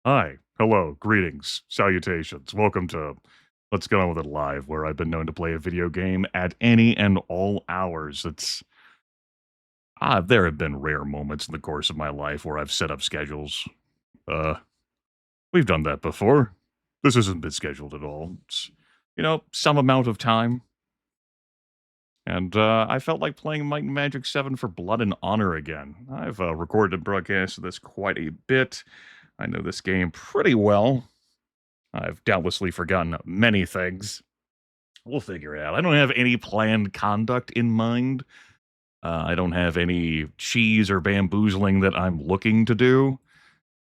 Hi, hello, greetings, salutations. Welcome to Let's Get On With It Live, where I've been known to play a video game at any and all hours. There have been rare moments in the course of my life where I've set up schedules. Uh, we've done that before. This hasn't been scheduled at all. It's, some amount of time. And I felt like playing Might and Magic 7 for Blood and Honor again. I've recorded and broadcasted this quite a bit. I know this game pretty well. I've doubtlessly forgotten many things. We'll figure it out. I don't have any planned conduct in mind. I don't have any cheese or bamboozling that I'm looking to do.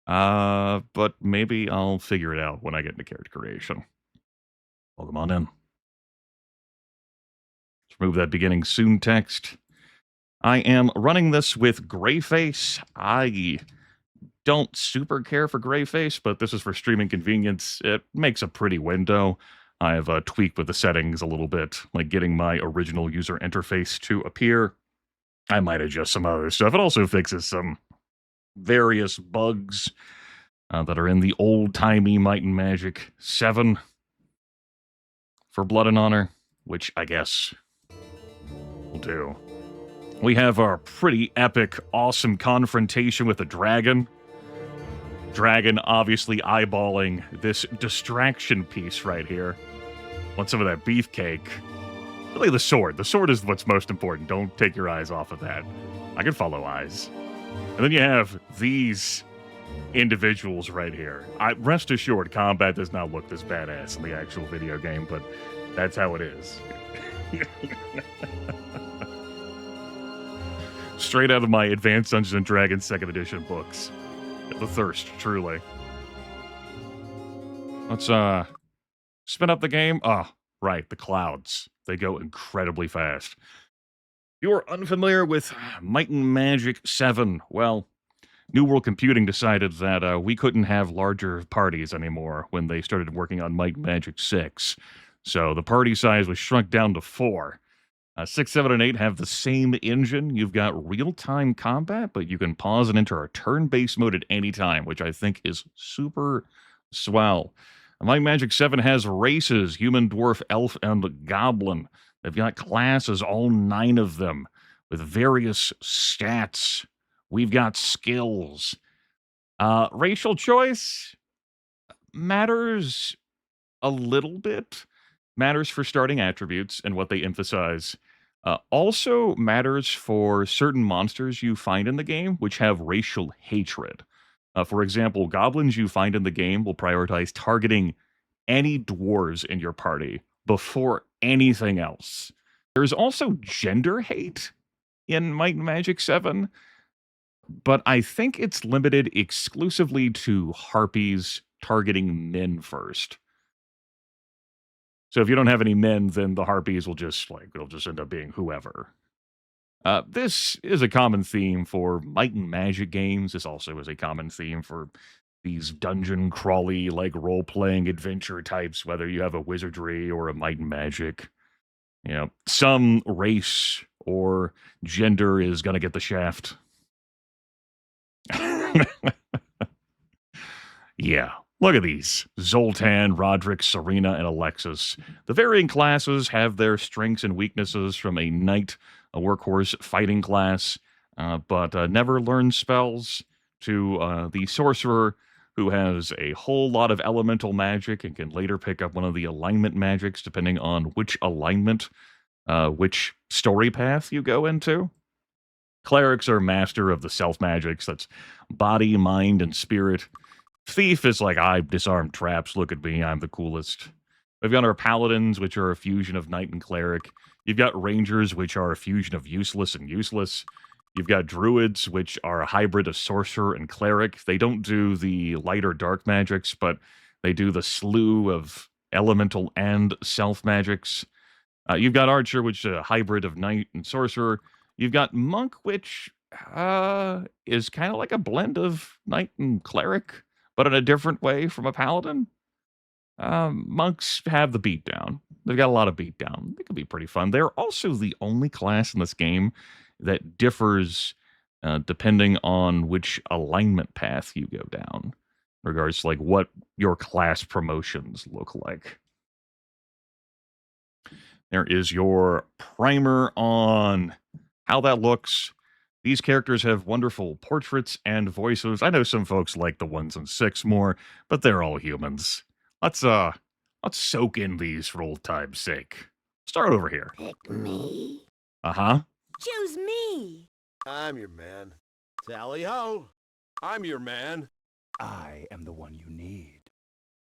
But maybe I'll figure it out when I get into character creation. Welcome on in. Let's remove that beginning soon text. I am running this with Greyface. I don't super care for Greyface, but this is for streaming convenience. It makes a pretty window. I have tweaked with the settings a little bit, like getting my original user interface to appear. I might adjust some other stuff. It also fixes some various bugs that are in the old-timey Might and Magic 7 for Blood and Honor, which I guess will do. We have our pretty epic, awesome confrontation with the dragon. Dragon obviously eyeballing this distraction piece right here. Want some of that beefcake. Really the sword. The sword is what's most important. Don't take your eyes off of that. I can follow eyes. And then you have these individuals right here. Rest assured, combat does not look this badass in the actual video game, but that's how it is. Straight out of my Advanced Dungeons & Dragons 2nd edition books. The thirst, truly. Let's spin up the game. Right, the clouds. They go incredibly fast. If you are unfamiliar with Might and Magic 7, well, New World Computing decided that we couldn't have larger parties anymore when they started working on Might and Magic 6. So the party size was shrunk down to 4. 6, 7, and 8 have the same engine. You've got real-time combat, but you can pause and enter a turn-based mode at any time, which I think is super swell. Might Magic 7 has races, human, dwarf, elf, and goblin. They've got classes, all 9 of them, with various stats. We've got skills. Racial choice matters a little bit. Matters for starting attributes and what they emphasize. Also matters for certain monsters you find in the game, which have racial hatred. For example, goblins you find in the game will prioritize targeting any dwarves in your party before anything else. There's also gender hate in Might and Magic 7, but I think it's limited exclusively to harpies targeting men first. So if you don't have any men, then the harpies will it'll just end up being whoever. This is a common theme for Might and Magic games. This also is a common theme for these dungeon crawly, role-playing adventure types, whether you have a wizardry or a Might and Magic. Some race or gender is going to get the shaft. Yeah. Look at these. Zoltan, Roderick, Serena, and Alexis. The varying classes have their strengths and weaknesses from a knight, a workhorse fighting class, but never learn spells, to the sorcerer, who has a whole lot of elemental magic and can later pick up one of the alignment magics depending on which alignment, which story path you go into. Clerics are master of the self magics. That's body, mind, and spirit. Thief is like, I disarm traps, look at me, I'm the coolest. We've got our paladins, which are a fusion of knight and cleric. You've got rangers, which are a fusion of useless and useless. You've got druids, which are a hybrid of sorcerer and cleric. They don't do the light or dark magics, but they do the slew of elemental and self magics. You've got archer, which is a hybrid of knight and sorcerer. You've got monk, which is kind of like a blend of knight and cleric, but in a different way from a paladin. Monks have the beatdown. They've got a lot of beatdown. They can be pretty fun. They're also the only class in this game that differs depending on which alignment path you go down. regards to like what your class promotions look like. There is your primer on how that looks. These characters have wonderful portraits and voices. I know some folks like the ones in 6 more, but they're all humans. Let's soak in these for old time's sake. Start over here. Pick me. Uh-huh. Choose me. I'm your man. Tally ho! I'm your man. I am the one you need.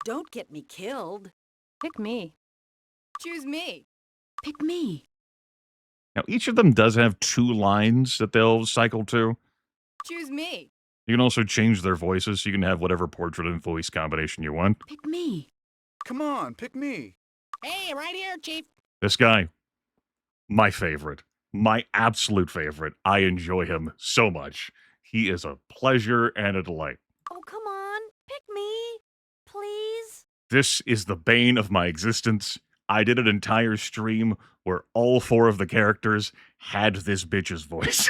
Don't get me killed. Pick me. Choose me. Pick me. Now, each of them does have 2 lines that they'll cycle to. Choose me. You can also change their voices, so you can have whatever portrait and voice combination you want. Pick me. Come on, pick me. Hey, right here, Chief. This guy, my favorite. My absolute favorite. I enjoy him so much. He is a pleasure and a delight. Oh, come on. Pick me. Please. This is the bane of my existence. I did an entire stream where all 4 of the characters had this bitch's voice.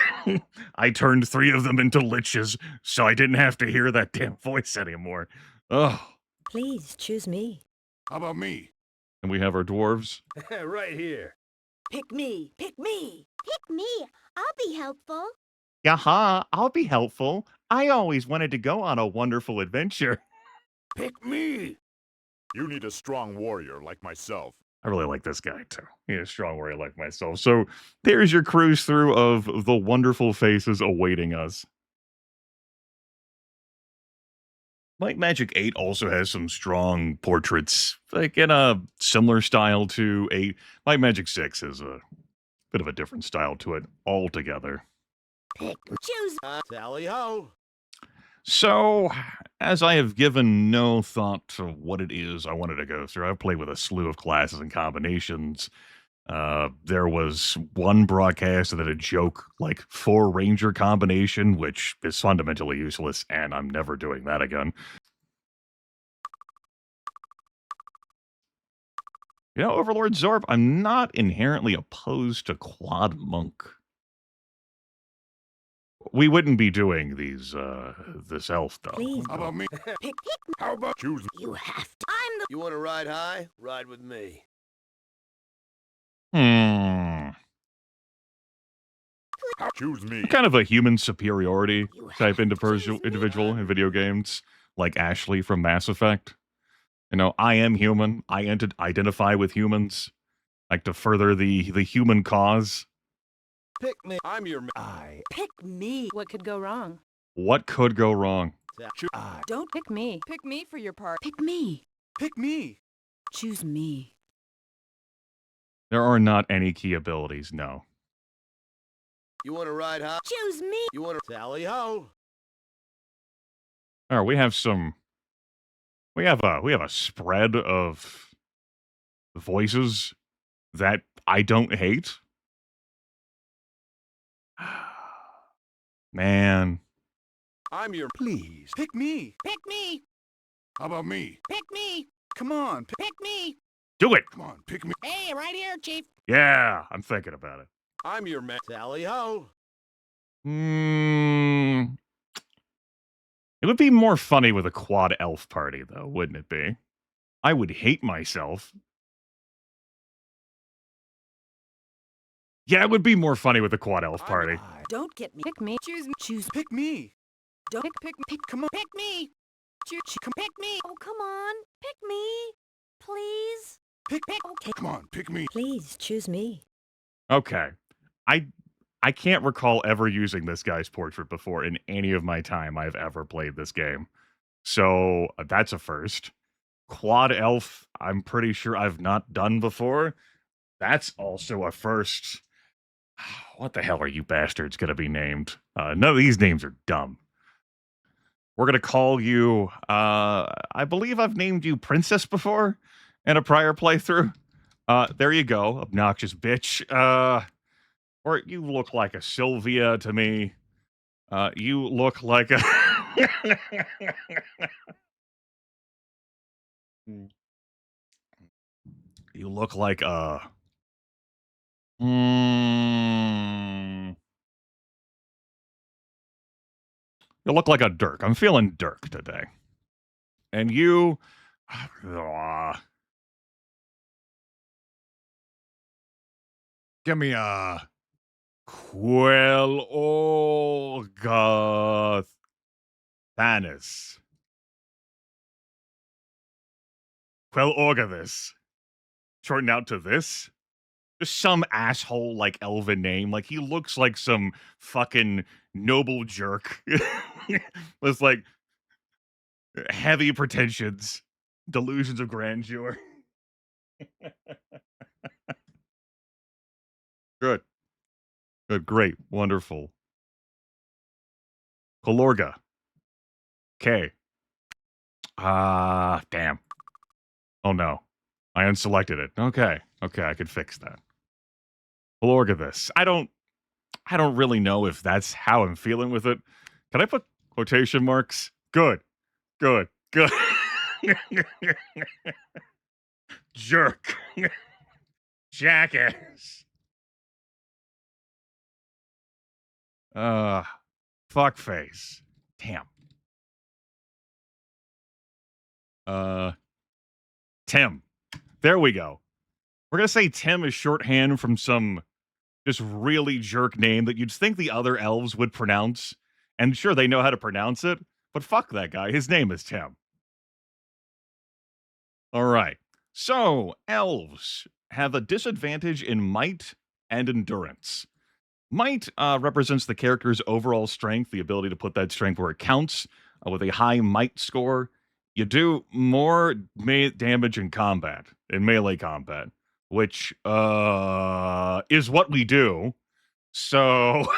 I turned 3 of them into liches, so I didn't have to hear that damn voice anymore. Oh. Please choose me. How about me? And we have our dwarves. Right here. Pick me. Pick me. Pick me. I'll be helpful. Yaha, I'll be helpful. I always wanted to go on a wonderful adventure. Pick me. You need a strong warrior like myself. I really like this guy, too. He's a strong warrior like myself. So there's your cruise through of the wonderful faces awaiting us. Might Magic 8 also has some strong portraits, like in a similar style to 8. Might Magic 6 is a bit of a different style to it altogether. Pick. Choose. Tally ho! So, as I have given no thought to what it is I wanted to go through, I've played with a slew of classes and combinations. There was one broadcast that had a joke like 4 Ranger combination, which is fundamentally useless, and I'm never doing that again. You know, Overlord Zorb, I'm not inherently opposed to Quad Monk. We wouldn't be doing these, this elf, though. Please. How about me? Pick. How about choose me? You have to. I'm the. You want to ride high? Ride with me. Choose me. I'm kind of a human superiority You type have to choose me. individual in video games, like Ashley from Mass Effect. You know, I am human. I identify with humans. Like to further the human cause. Pick me. I'm your man. I. Pick me. What could go wrong? What could go wrong? I. Don't Pick me. Pick me for your part. pick me. Pick me. Choose me. There are not any key abilities, no. You want to ride high? Choose me. You want to tally ho? All right, we have a spread of voices that I don't hate. Man, I'm your. Please. Pick me. Pick me. How about me? Pick me. Come on. Pick me. do it. Come on, pick me. Hey, right here, Chief. Yeah, I'm thinking about it. I'm your man. Tally ho! It would be more funny with a quad elf party, though, wouldn't it be? I would hate myself. Yeah, it would be more funny with a quad elf party. I. Don't get me. Pick me. Choose me. Choose. Pick me. Don't Pick me. pick. Come on. Pick me. Pick me. Oh, come on. Pick me. Please. Pick. Okay. Come on, pick me. Please choose me. Okay. I can't recall ever using this guy's portrait before in any of my time I've ever played this game. So that's a first. Quad elf, I'm pretty sure I've not done before. That's also a first. What the hell are you bastards going to be named? None of these names are dumb. We're going to call you, I believe I've named you Princess before in a prior playthrough. There you go, obnoxious bitch. Or you look like a Sylvia to me. You look like a... You look like a... You look like a Dirk. I'm feeling Dirk today. And you... Give me a Quell Orga Thanis. Quell Orga this. Shortened out to this? Just some asshole, like, elven name. Like, he looks like some fucking noble jerk. With, like, heavy pretensions. Delusions of grandeur. Good. Good, great, wonderful. Colorga. K. Damn. Oh no. I unselected it. Okay. Okay, I could fix that. Colorga this. I don't really know if that's how I'm feeling with it. Can I put quotation marks? Good. Good. Good. Jerk. Jackass. Fuckface. Damn. Tim. There we go. We're gonna say Tim is shorthand from some just really jerk name that you'd think the other elves would pronounce. And sure, they know how to pronounce it, but fuck that guy. His name is Tim. All right. So, elves have a disadvantage in might and endurance. Might represents the character's overall strength, the ability to put that strength where it counts. With a high might score, you do more damage in combat, in melee combat, which is what we do. So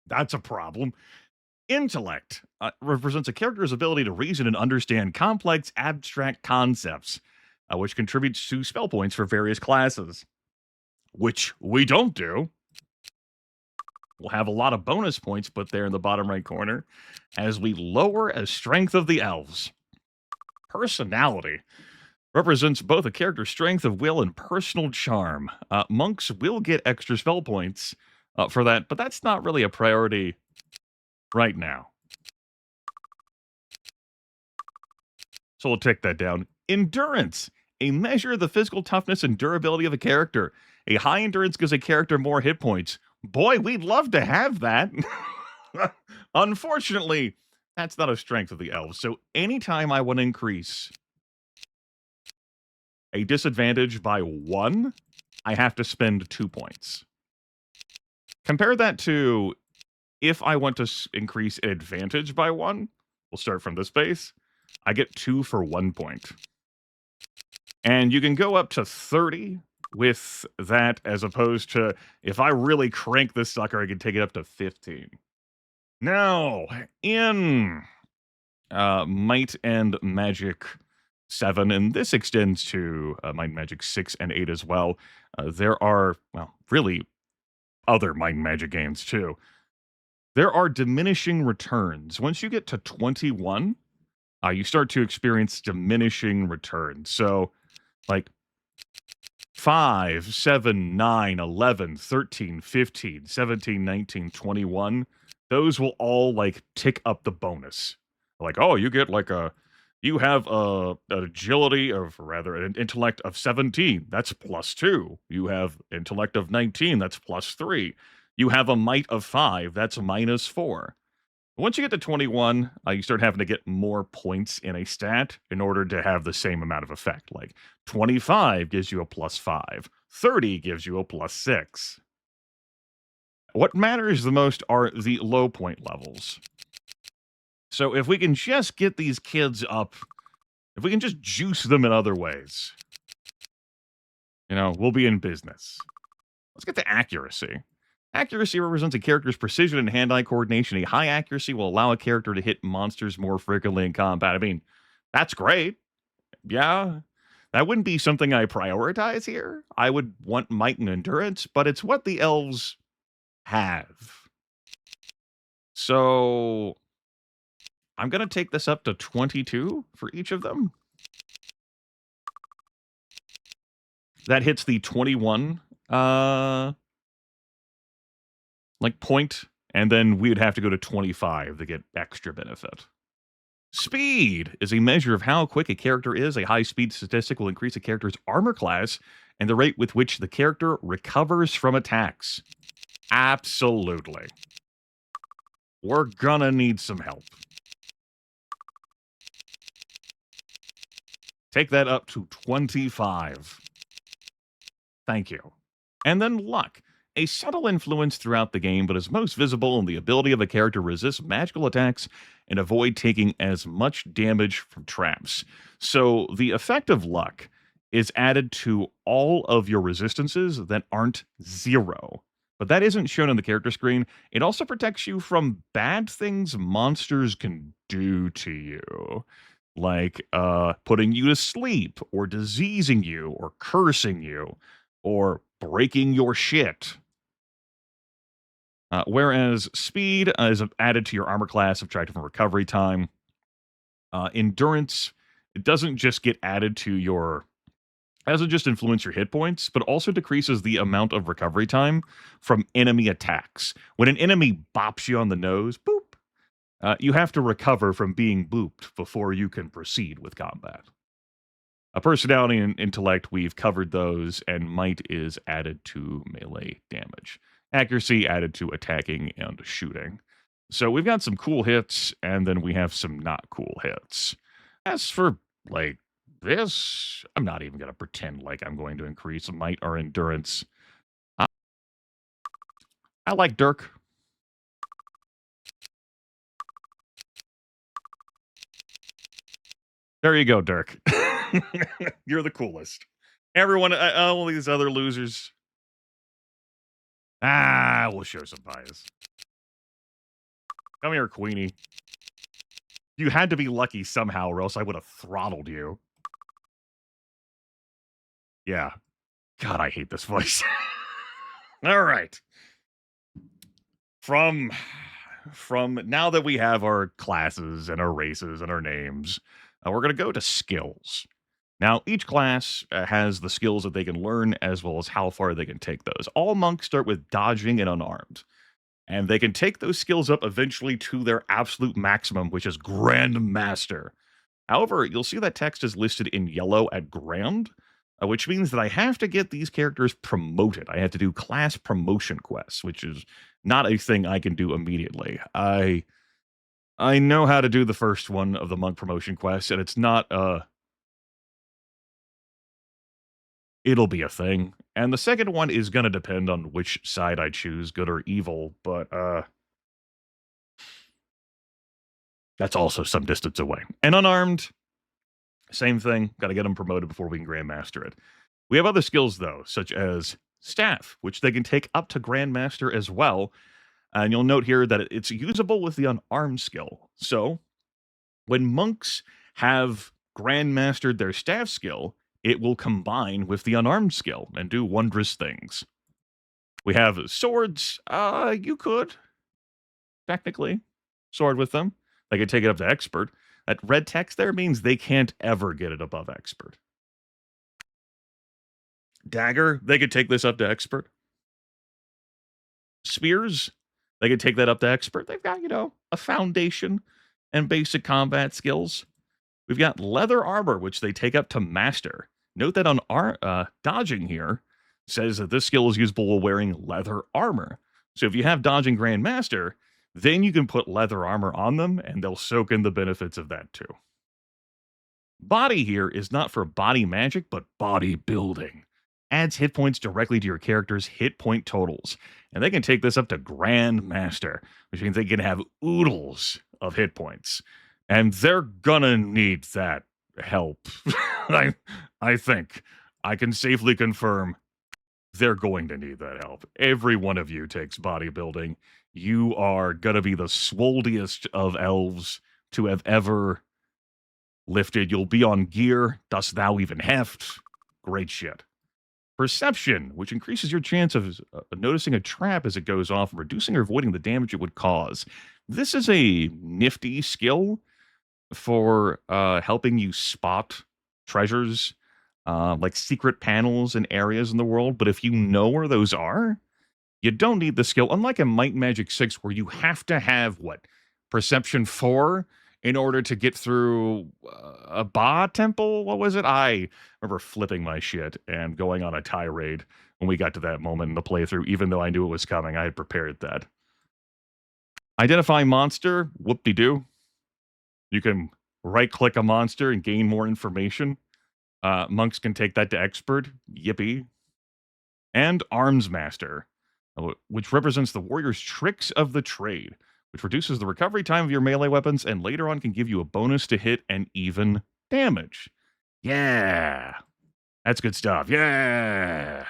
that's a problem. Intellect represents a character's ability to reason and understand complex, abstract concepts, which contributes to spell points for various classes, which we don't do. We'll have a lot of bonus points put there in the bottom right corner as we lower a strength of the elves. Personality represents both a character's strength of will and personal charm. Monks will get extra spell points for that, but that's not really a priority right now. So we'll take that down. Endurance, a measure of the physical toughness and durability of a character. A high endurance gives a character more hit points. Boy, we'd love to have that. Unfortunately, that's not a strength of the elves. So anytime I want to increase a disadvantage by 1, I have to spend 2 points. Compare that to if I want to increase an advantage by 1, we'll start from this base, I get 2 for 1 point. And you can go up to 30 with that, as opposed to, if I really crank this sucker, I can take it up to 15. Now, in Might and Magic 7, and this extends to Might and Magic 6 and 8 as well, there are, well, really other Might and Magic games too. There are diminishing returns. Once you get to 21, you start to experience diminishing returns. So, like, 5, 7, 9, 11, 13, 15, 17, 19, 21, those will all, like, tick up the bonus. Like, oh, you get, like, you have an agility of, rather, an intellect of 17, that's +2. You have intellect of 19, that's +3. You have a might of 5, that's -4. Once you get to 21, you start having to get more points in a stat in order to have the same amount of effect. Like 25 gives you a +5, 30 gives you a +6. What matters the most are the low point levels. So if we can just get these kids up, if we can just juice them in other ways, we'll be in business. Let's get to accuracy. Accuracy represents a character's precision and hand-eye coordination. A high accuracy will allow a character to hit monsters more frequently in combat. I mean, that's great. Yeah, that wouldn't be something I prioritize here. I would want might and endurance, but it's what the elves have. So I'm going to take this up to 22 for each of them. That hits the 21 point, and then we would have to go to 25 to get extra benefit. Speed is a measure of how quick a character is. A high speed statistic will increase a character's armor class and the rate with which the character recovers from attacks. Absolutely. We're gonna need some help. Take that up to 25. Thank you. And then luck. A subtle influence throughout the game, but is most visible in the ability of a character to resist magical attacks and avoid taking as much damage from traps. So the effect of luck is added to all of your resistances that aren't 0. But that isn't shown on the character screen. It also protects you from bad things monsters can do to you. Like putting you to sleep, or diseasing you, or cursing you, or breaking your shit. Whereas speed is added to your armor class, subtracted from recovery time. Endurance, it doesn't just get added to your... doesn't just influence your hit points, but also decreases the amount of recovery time from enemy attacks. When an enemy bops you on the nose, boop, you have to recover from being booped before you can proceed with combat. Personality and intellect, we've covered those, and might is added to melee damage. Accuracy added to attacking and shooting. So we've got some cool hits, and then we have some not cool hits. As for, like, this, I'm not even going to pretend like I'm going to increase might or endurance. I like Dirk. There you go, Dirk. You're the coolest. Everyone, all these other losers. We'll show some bias. Come here, Queenie. You had to be lucky somehow, or else I would have throttled you. Yeah. God, I hate this voice. All right. From now that we have our classes and our races and our names, we're going to go to skills. Now, each class has the skills that they can learn, as well as how far they can take those. All monks start with dodging and unarmed, and they can take those skills up eventually to their absolute maximum, which is Grand Master. However, you'll see that text is listed in yellow at Grand, which means that I have to get these characters promoted. I have to do class promotion quests, which is not a thing I can do immediately. I know how to do the first one of the monk promotion quest, and it's not it'll be a thing. And the second one is going to depend on which side I choose, good or evil, but that's also some distance away. And unarmed, same thing. Got to get them promoted before we can Grandmaster it. We have other skills, though, such as Staff, which they can take up to Grandmaster as well. And you'll note here that it's usable with the unarmed skill. So when monks have Grandmastered their Staff skill, it will combine with the unarmed skill and do wondrous things. We have swords. You could, technically, sword with them. They could take it up to expert. That red text there means they can't ever get it above expert. Dagger, they could take this up to expert. Spears, they could take that up to expert. They've got, a foundation and basic combat skills. We've got leather armor, which they take up to master. Note that on our dodging here says that this skill is usable while wearing leather armor. So if you have dodging Grandmaster, then you can put leather armor on them, and they'll soak in the benefits of that too. Body here is not for body magic, but body building. Adds hit points directly to your character's hit point totals. And they can take this up to Grandmaster, which means they can have oodles of hit points. And they're gonna need that help. I think I can safely confirm they're going to need that help. Every one of you takes bodybuilding. You are gonna be the swoldiest of elves to have ever lifted. You'll be on gear. Dost thou even heft? Great shit. Perception, which increases your chance of noticing a trap as it goes off and reducing or avoiding the damage it would cause. This is a nifty skill for helping you spot treasures, like secret panels and areas in the world. But if you know where those are, you don't need the skill. Unlike in Might and Magic 6, where you have to have, Perception 4 in order to get through a Ba temple. What was it? I remember flipping my shit and going on a tirade when we got to that moment in the playthrough, even though I knew it was coming. I had prepared that. Identify monster. Whoop-de-doo. You can right-click a monster and gain more information. Monks can take that to expert. Yippee. And Arms Master, which represents the warrior's tricks of the trade, which reduces the recovery time of your melee weapons and later on can give you a bonus to hit and even damage. Yeah. That's good stuff. Yeah.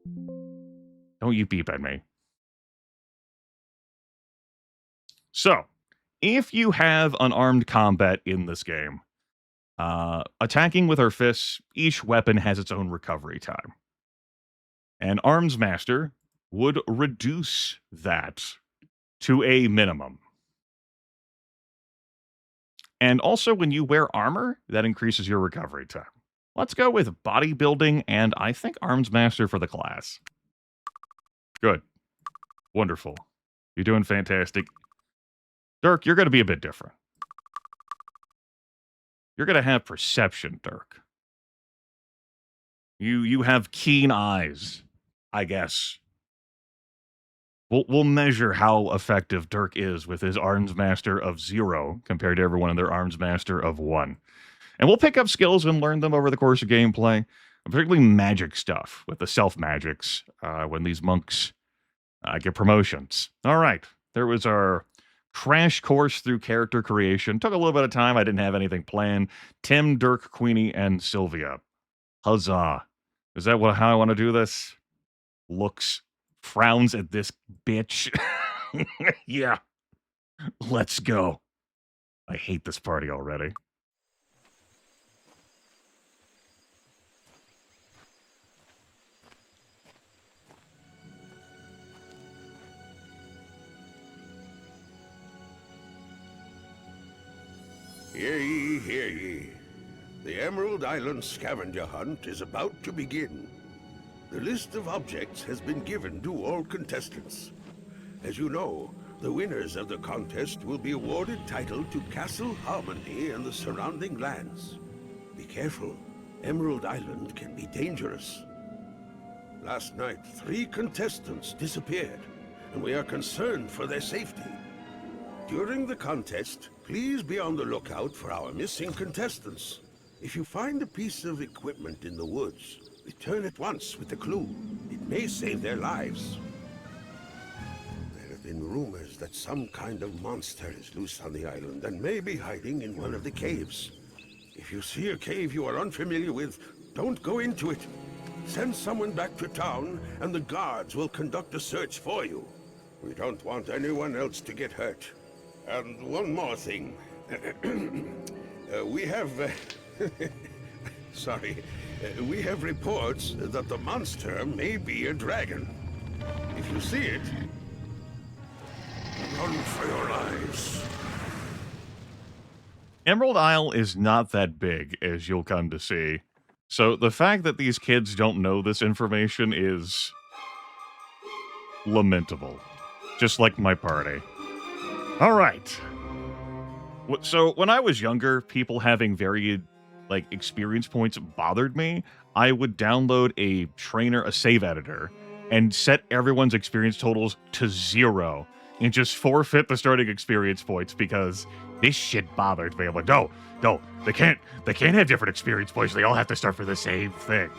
Don't you beep at me. So, if you have unarmed combat in this game, attacking with our fists, each weapon has its own recovery time. And Arms Master would reduce that to a minimum. And also, when you wear armor, that increases your recovery time. Let's go with bodybuilding and I think Arms Master for the class. Good. Wonderful. You're doing fantastic. Dirk, you're going to be a bit different. You're going to have perception, Dirk. You have keen eyes, I guess. We'll measure how effective Dirk is with his Arms Master of 0 compared to everyone in their Arms Master of 1. And we'll pick up skills and learn them over the course of gameplay, particularly magic stuff with the self-magics when these monks get promotions. All right, there was our crash course through character creation. Took a little bit of time. I didn't have anything planned. Tim, Dirk, Queenie, and Sylvia. Huzzah. Is that how I want to do this? Looks, frowns at this bitch. Yeah. Let's go. I hate this party already. Hear ye, hear ye. The Emerald Island scavenger hunt is about to begin. The list of objects has been given to all contestants. As you know, the winners of the contest will be awarded title to Castle Harmony and the surrounding lands. Be careful. Emerald Island can be dangerous. Last night, 3 contestants disappeared, and we are concerned for their safety. During the contest, please be on the lookout for our missing contestants. If you find a piece of equipment in the woods, return at once with the clue. It may save their lives. There have been rumors that some kind of monster is loose on the island and may be hiding in one of the caves. If you see a cave you are unfamiliar with, don't go into it. Send someone back to town and the guards will conduct a search for you. We don't want anyone else to get hurt. And one more thing. We have... Sorry. We have reports that the monster may be a dragon. If you see it, run for your lives. Emerald Isle is not that big, as you'll come to see. So the fact that these kids don't know this information is lamentable. Just like my party. All right. So when I was younger, people having varied experience points bothered me. I would download a save editor, and set everyone's experience totals to 0 and just forfeit the starting experience points because this shit bothered me. I'm like, no, they can't have different experience points. They all have to start for the same thing.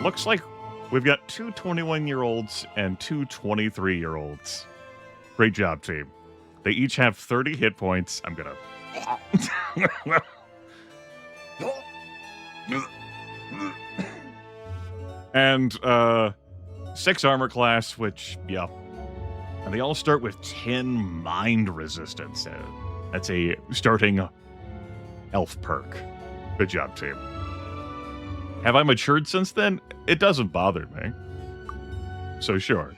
Looks like we've got 2 21-year-olds and 2 23-year-olds. Great job, team. They each have 30 hit points. I'm gonna... and 6 armor class, which, yeah. And they all start with 10 mind resistance. That's a starting elf perk. Good job, team. Have I matured since then? It doesn't bother me. So sure.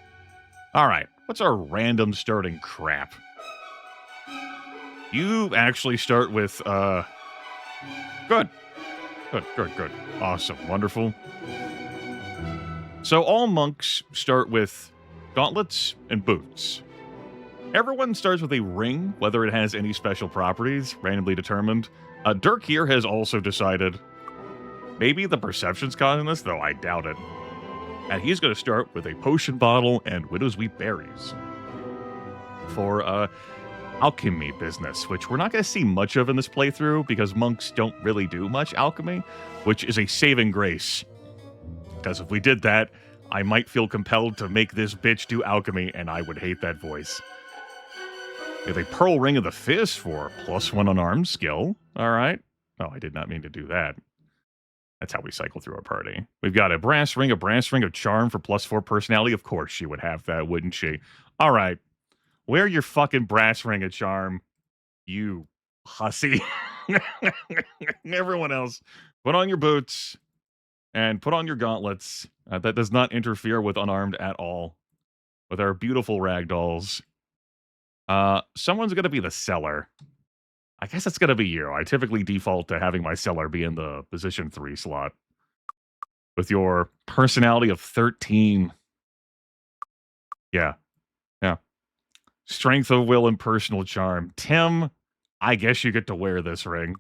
All right. What's our random starting crap? You actually start with, Good. Awesome. Wonderful. So all monks start with gauntlets and boots. Everyone starts with a ring, whether it has any special properties, randomly determined. Dirk here has also decided maybe the perception's causing this, though I doubt it. And he's going to start with a potion bottle and widow's wheat berries for alchemy business, which we're not going to see much of in this playthrough because monks don't really do much alchemy, which is a saving grace. Because if we did that, I might feel compelled to make this bitch do alchemy, and I would hate that voice. We have a pearl ring of the fist for +1 unarmed skill. All right. Oh, I did not mean to do that. That's how we cycle through our party. We've got a brass ring of charm for +4 personality. Of course she would have that, wouldn't she? All right. Wear your fucking brass ring of charm, you hussy. Everyone else, put on your boots and put on your gauntlets. That does not interfere with unarmed at all. With our beautiful ragdolls. Someone's going to be the seller. I guess it's going to be you. I typically default to having my seller be in the position 3 slot. With your personality of 13. Yeah. Strength of will and personal charm. Tim, I guess you get to wear this ring.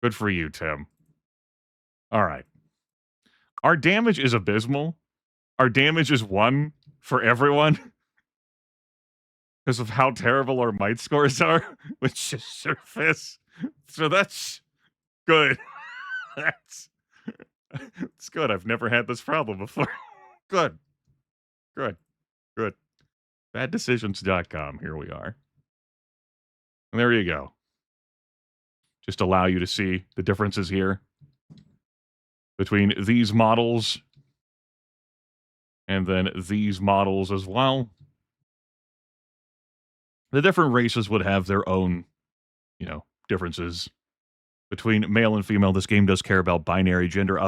Good for you, Tim. All right. Our damage is abysmal. Our damage is 1 for everyone. Because of how terrible our might scores are, which is surface. So that's good. That's good. I've never had this problem before. Good. Baddecisions.com. Here we are. And there you go. Just allow you to see the differences here between these models and then these models as well. The different races would have their own, differences between male and female. This game does care about binary gender.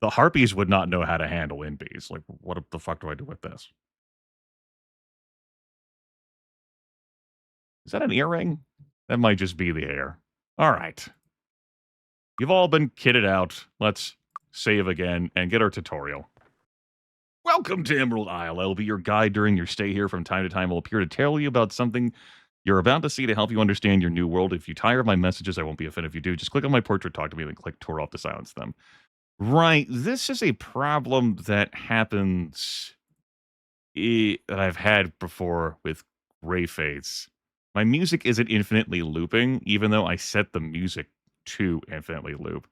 The harpies would not know how to handle NBs. Like, what the fuck do I do with this? Is that an earring? That might just be the hair. All right. You've all been kitted out. Let's save again and get our tutorial. Welcome to Emerald Isle. I'll be your guide during your stay here. From time to time, I'll appear to tell you about something you're about to see to help you understand your new world. If you tire of my messages, I won't be offended if you do. Just click on my portrait, talk to me, then click Tour off to silence them. Right, this is a problem that happens that I've had before with Greyface. My music isn't infinitely looping, even though I set the music to infinitely loop.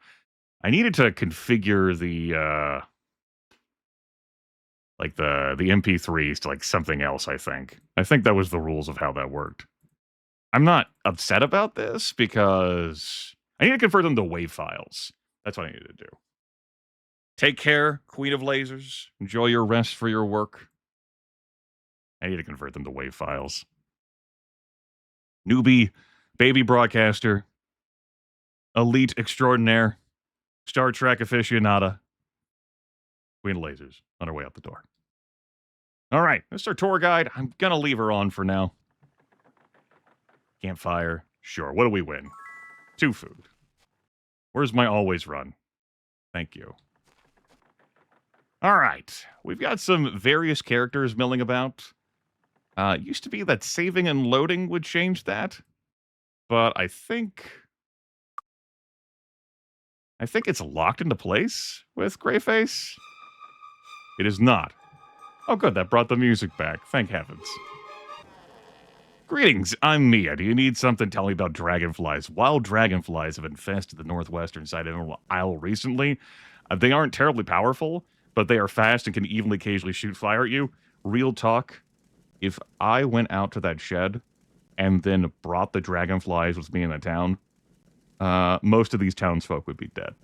I needed to configure the MP3s to something else, I think. I think that was the rules of how that worked. I'm not upset about this because I need to convert them to WAV files. That's what I need to do. Take care, Queen of Lasers. Enjoy your rest for your work. I need to convert them to WAV files. Newbie, baby broadcaster, elite extraordinaire, Star Trek aficionada, Queen of Lasers, on her way out the door. All right, that's our tour guide. I'm going to leave her on for now. Campfire. Sure, what do we win? 2 food. Where's my always run? Thank you. All right, we've got some various characters milling about. It used to be that saving and loading would change that, but I think it's locked into place with Greyface. It is not. Oh, good, that brought the music back. Thank heavens. Greetings, I'm Mia. Do you need something? Tell me about dragonflies. Wild dragonflies have infested the northwestern side of Emerald Isle recently. They aren't terribly powerful, but they are fast and can even occasionally shoot fire at you. Real talk. If I went out to that shed and then brought the dragonflies with me in the town, most of these townsfolk would be dead.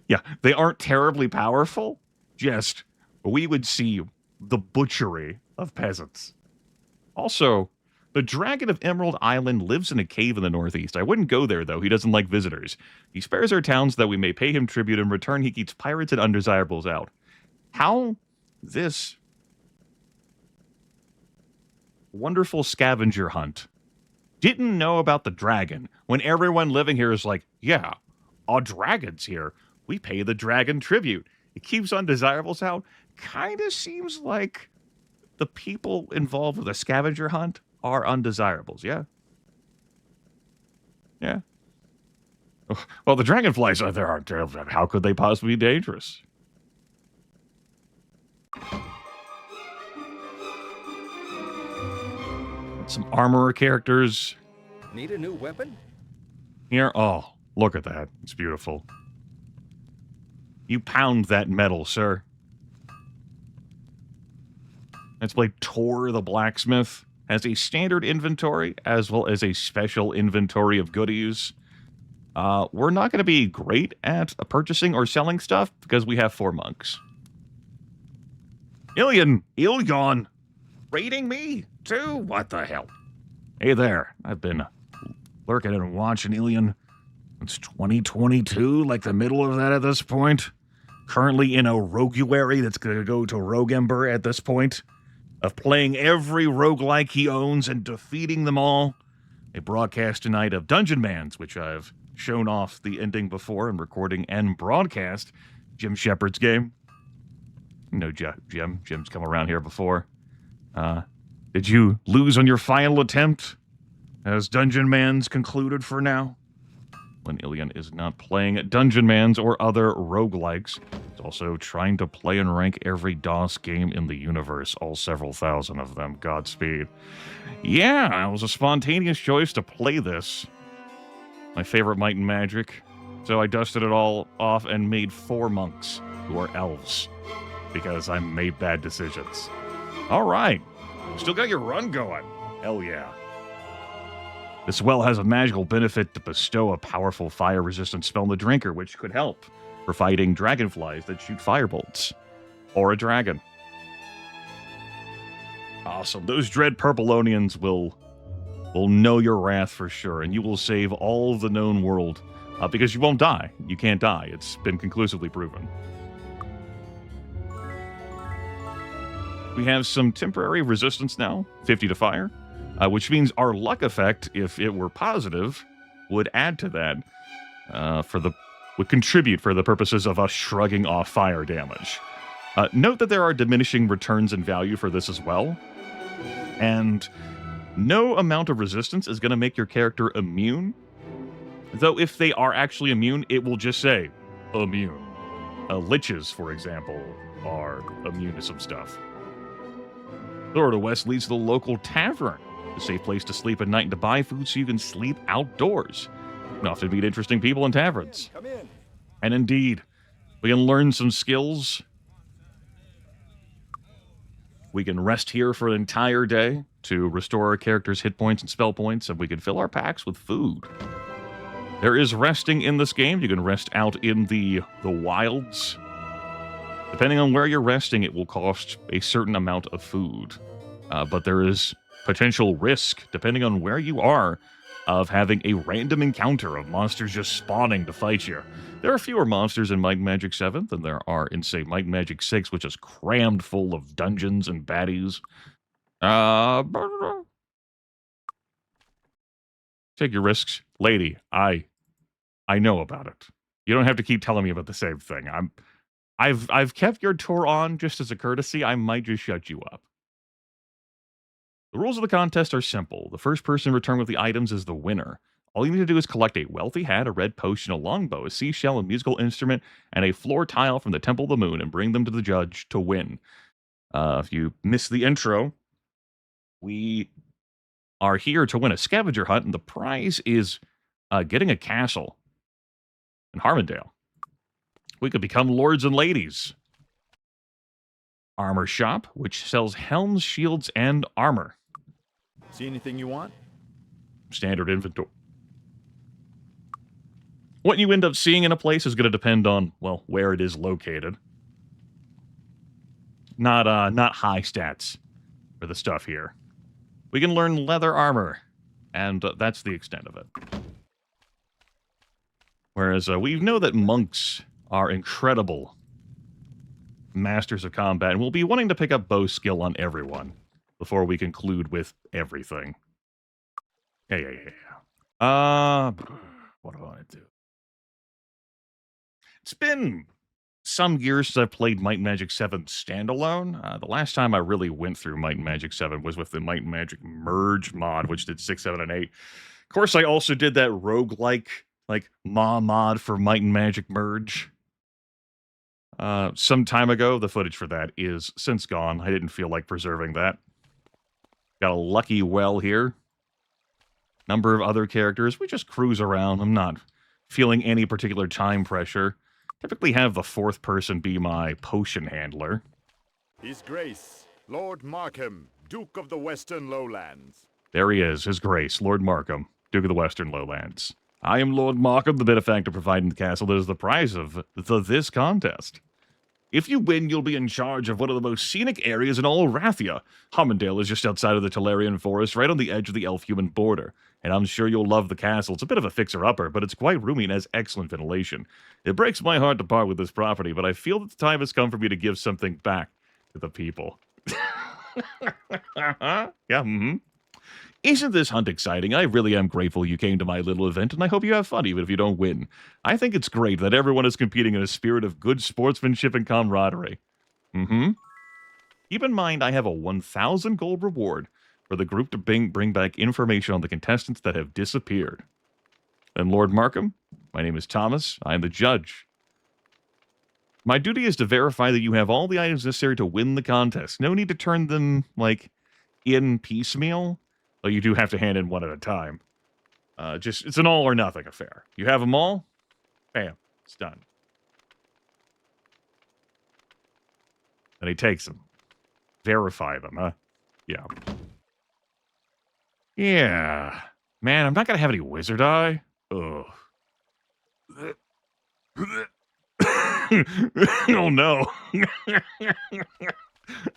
Yeah, they aren't terribly powerful. Just, we would see the butchery of peasants. Also, the Dragon of Emerald Island lives in a cave in the northeast. I wouldn't go there, though. He doesn't like visitors. He spares our towns that we may pay him tribute. In return, he keeps pirates and undesirables out. How this wonderful scavenger hunt didn't know about the dragon when everyone living here is like, yeah, a dragon's here. We pay the dragon tribute. It keeps undesirables out. kind of seems like the people involved with a scavenger hunt are undesirables, yeah? Yeah. Well, the dragonflies out there aren't terrible. How could they possibly be dangerous? Some armorer characters Need a new weapon? here. Oh, look at that. It's beautiful. You pound that metal, sir. Let's play Tor the Blacksmith. Has a standard inventory as well as a special inventory of goodies. We're not going to be great at purchasing or selling stuff because we have 4 monks. Ilyon, raiding me too? What the hell? Hey there, I've been lurking and watching Ilyon. It's 2022, like the middle of that at this point. Currently in a roguery that's going to go to Rogue Ember at this point, of playing every roguelike he owns and defeating them all. A broadcast tonight of Dungeon Mans, which I've shown off the ending before and recording and broadcast. Jim Shepard's game. You know Jim. Jim's come around here before. Did you lose on your final attempt? Has Dungeon Mans concluded for now? When Ilyon is not playing Dungeon Mans or other roguelikes, he's also trying to play and rank every DOS game in the universe, all several thousand of them. Godspeed. Yeah, it was a spontaneous choice to play this. My favorite Might and Magic. So I dusted it all off and made 4 monks, who are elves, because I made bad decisions. All right. Still got your run going. Hell yeah. This well has a magical benefit to bestow a powerful fire-resistant spell on the drinker, which could help for fighting dragonflies that shoot firebolts. Or a dragon. Awesome. Those dread Purpleonians will know your wrath for sure, and you will save all the known world, because you won't die. You can't die. It's been conclusively proven. We have some temporary resistance now, 50 to fire. Which means our luck effect, if it were positive, would add to that, would contribute for the purposes of us shrugging off fire damage. Note that there are diminishing returns in value for this as well, and no amount of resistance is going to make your character immune, though if they are actually immune, it will just say immune. Liches, for example, are immune to some stuff. Door to west leads to the local tavern. A safe place to sleep at night and to buy food so you can sleep outdoors. You can often meet interesting people in taverns. Come in. And indeed, we can learn some skills. We can rest here for an entire day to restore our character's hit points and spell points, and we can fill our packs with food. There is resting in this game. You can rest out in the wilds. Depending on where you're resting, it will cost a certain amount of food. But there is potential risk, depending on where you are, of having a random encounter of monsters just spawning to fight you. There are fewer monsters in Might and Magic 7 than there are in, say, Might and Magic 6, which is crammed full of dungeons and baddies. Take your risks. Lady, I know about it. You don't have to keep telling me about the same thing. I've kept your tour on just as a courtesy. I might just shut you up. The rules of the contest are simple. The first person to return with the items is the winner. All you need to do is collect a wealthy hat, a red potion, a longbow, a seashell, a musical instrument, and a floor tile from the Temple of the Moon and bring them to the judge to win. If you missed the intro, we are here to win a scavenger hunt, and the prize is getting a castle in Harmondale. We could become lords and ladies. Armor shop, which sells helms, shields, and armor. See anything you want? Standard inventory. What you end up seeing in a place is going to depend on, well, where it is located. Not high stats for the stuff here. We can learn leather armor, and that's the extent of it. Whereas we know that monks are incredible masters of combat, and we'll be wanting to pick up bow skill on everyone before we conclude with everything. Yeah. What do I want to do? It's been some years since I've played Might and Magic 7 standalone. The last time I really went through Might and Magic 7 was with the Might and Magic Merge mod, which did 6, 7, and 8. Of course, I also did that roguelike, like, mod for Might and Magic Merge. Some time ago. The footage for that is since gone. I didn't feel like preserving that. Got a lucky well here. Number of other characters. We just cruise around. I'm not feeling any particular time pressure. Typically have the fourth person be my potion handler. His Grace, Lord Markham, Duke of the Western Lowlands. There he is, His Grace, Lord Markham, Duke of the Western Lowlands. I am Lord Markham, the benefactor providing the castle that is the prize of this contest. If you win, you'll be in charge of one of the most scenic areas in all Rathia. Hommondale is just outside of the Tolarian forest, right on the edge of the elf-human border. And I'm sure you'll love the castle. It's a bit of a fixer-upper, but it's quite roomy and has excellent ventilation. It breaks my heart to part with this property, but I feel that the time has come for me to give something back to the people. Isn't this hunt exciting? I really am grateful you came to my little event, and I hope you have fun even if you don't win. I think it's great that everyone is competing in a spirit of good sportsmanship and camaraderie. Keep in mind, I have a 1,000 gold reward for the group to bring back information on the contestants that have disappeared. And Lord Markham, my name is Thomas. I am the judge. My duty is to verify that you have all the items necessary to win the contest. No need to turn them, like, in piecemeal. Though you do have to hand in one at a time. It's an all or nothing affair. You have them all, bam, it's done. And he takes them. Verify them, huh? Yeah. Yeah. Man, I'm not gonna have any wizard eye. Ugh. Oh no.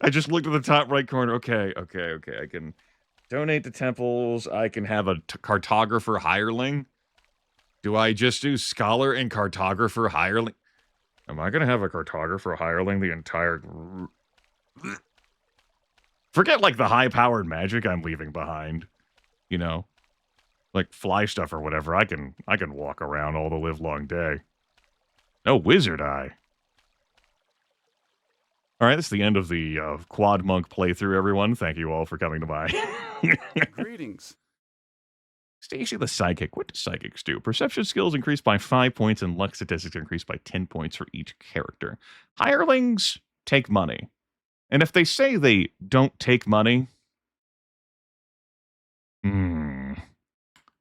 I just looked at the top right corner. Okay. I can donate to temples. I can have a cartographer hireling. Do I just do scholar and cartographer hireling? Am I going to have a cartographer hireling the entire... Forget, like, the high-powered magic I'm leaving behind. You know? Like, fly stuff or whatever. I can walk around all the livelong day. No wizard eye. All right, that's the end of the Quad Monk playthrough, everyone. Thank you all for coming to my... Greetings. Stacy the Psychic. What do psychics do? Perception skills increase by 5 points and luck statistics increase by 10 points for each character. Hirelings take money. And if they say they don't take money...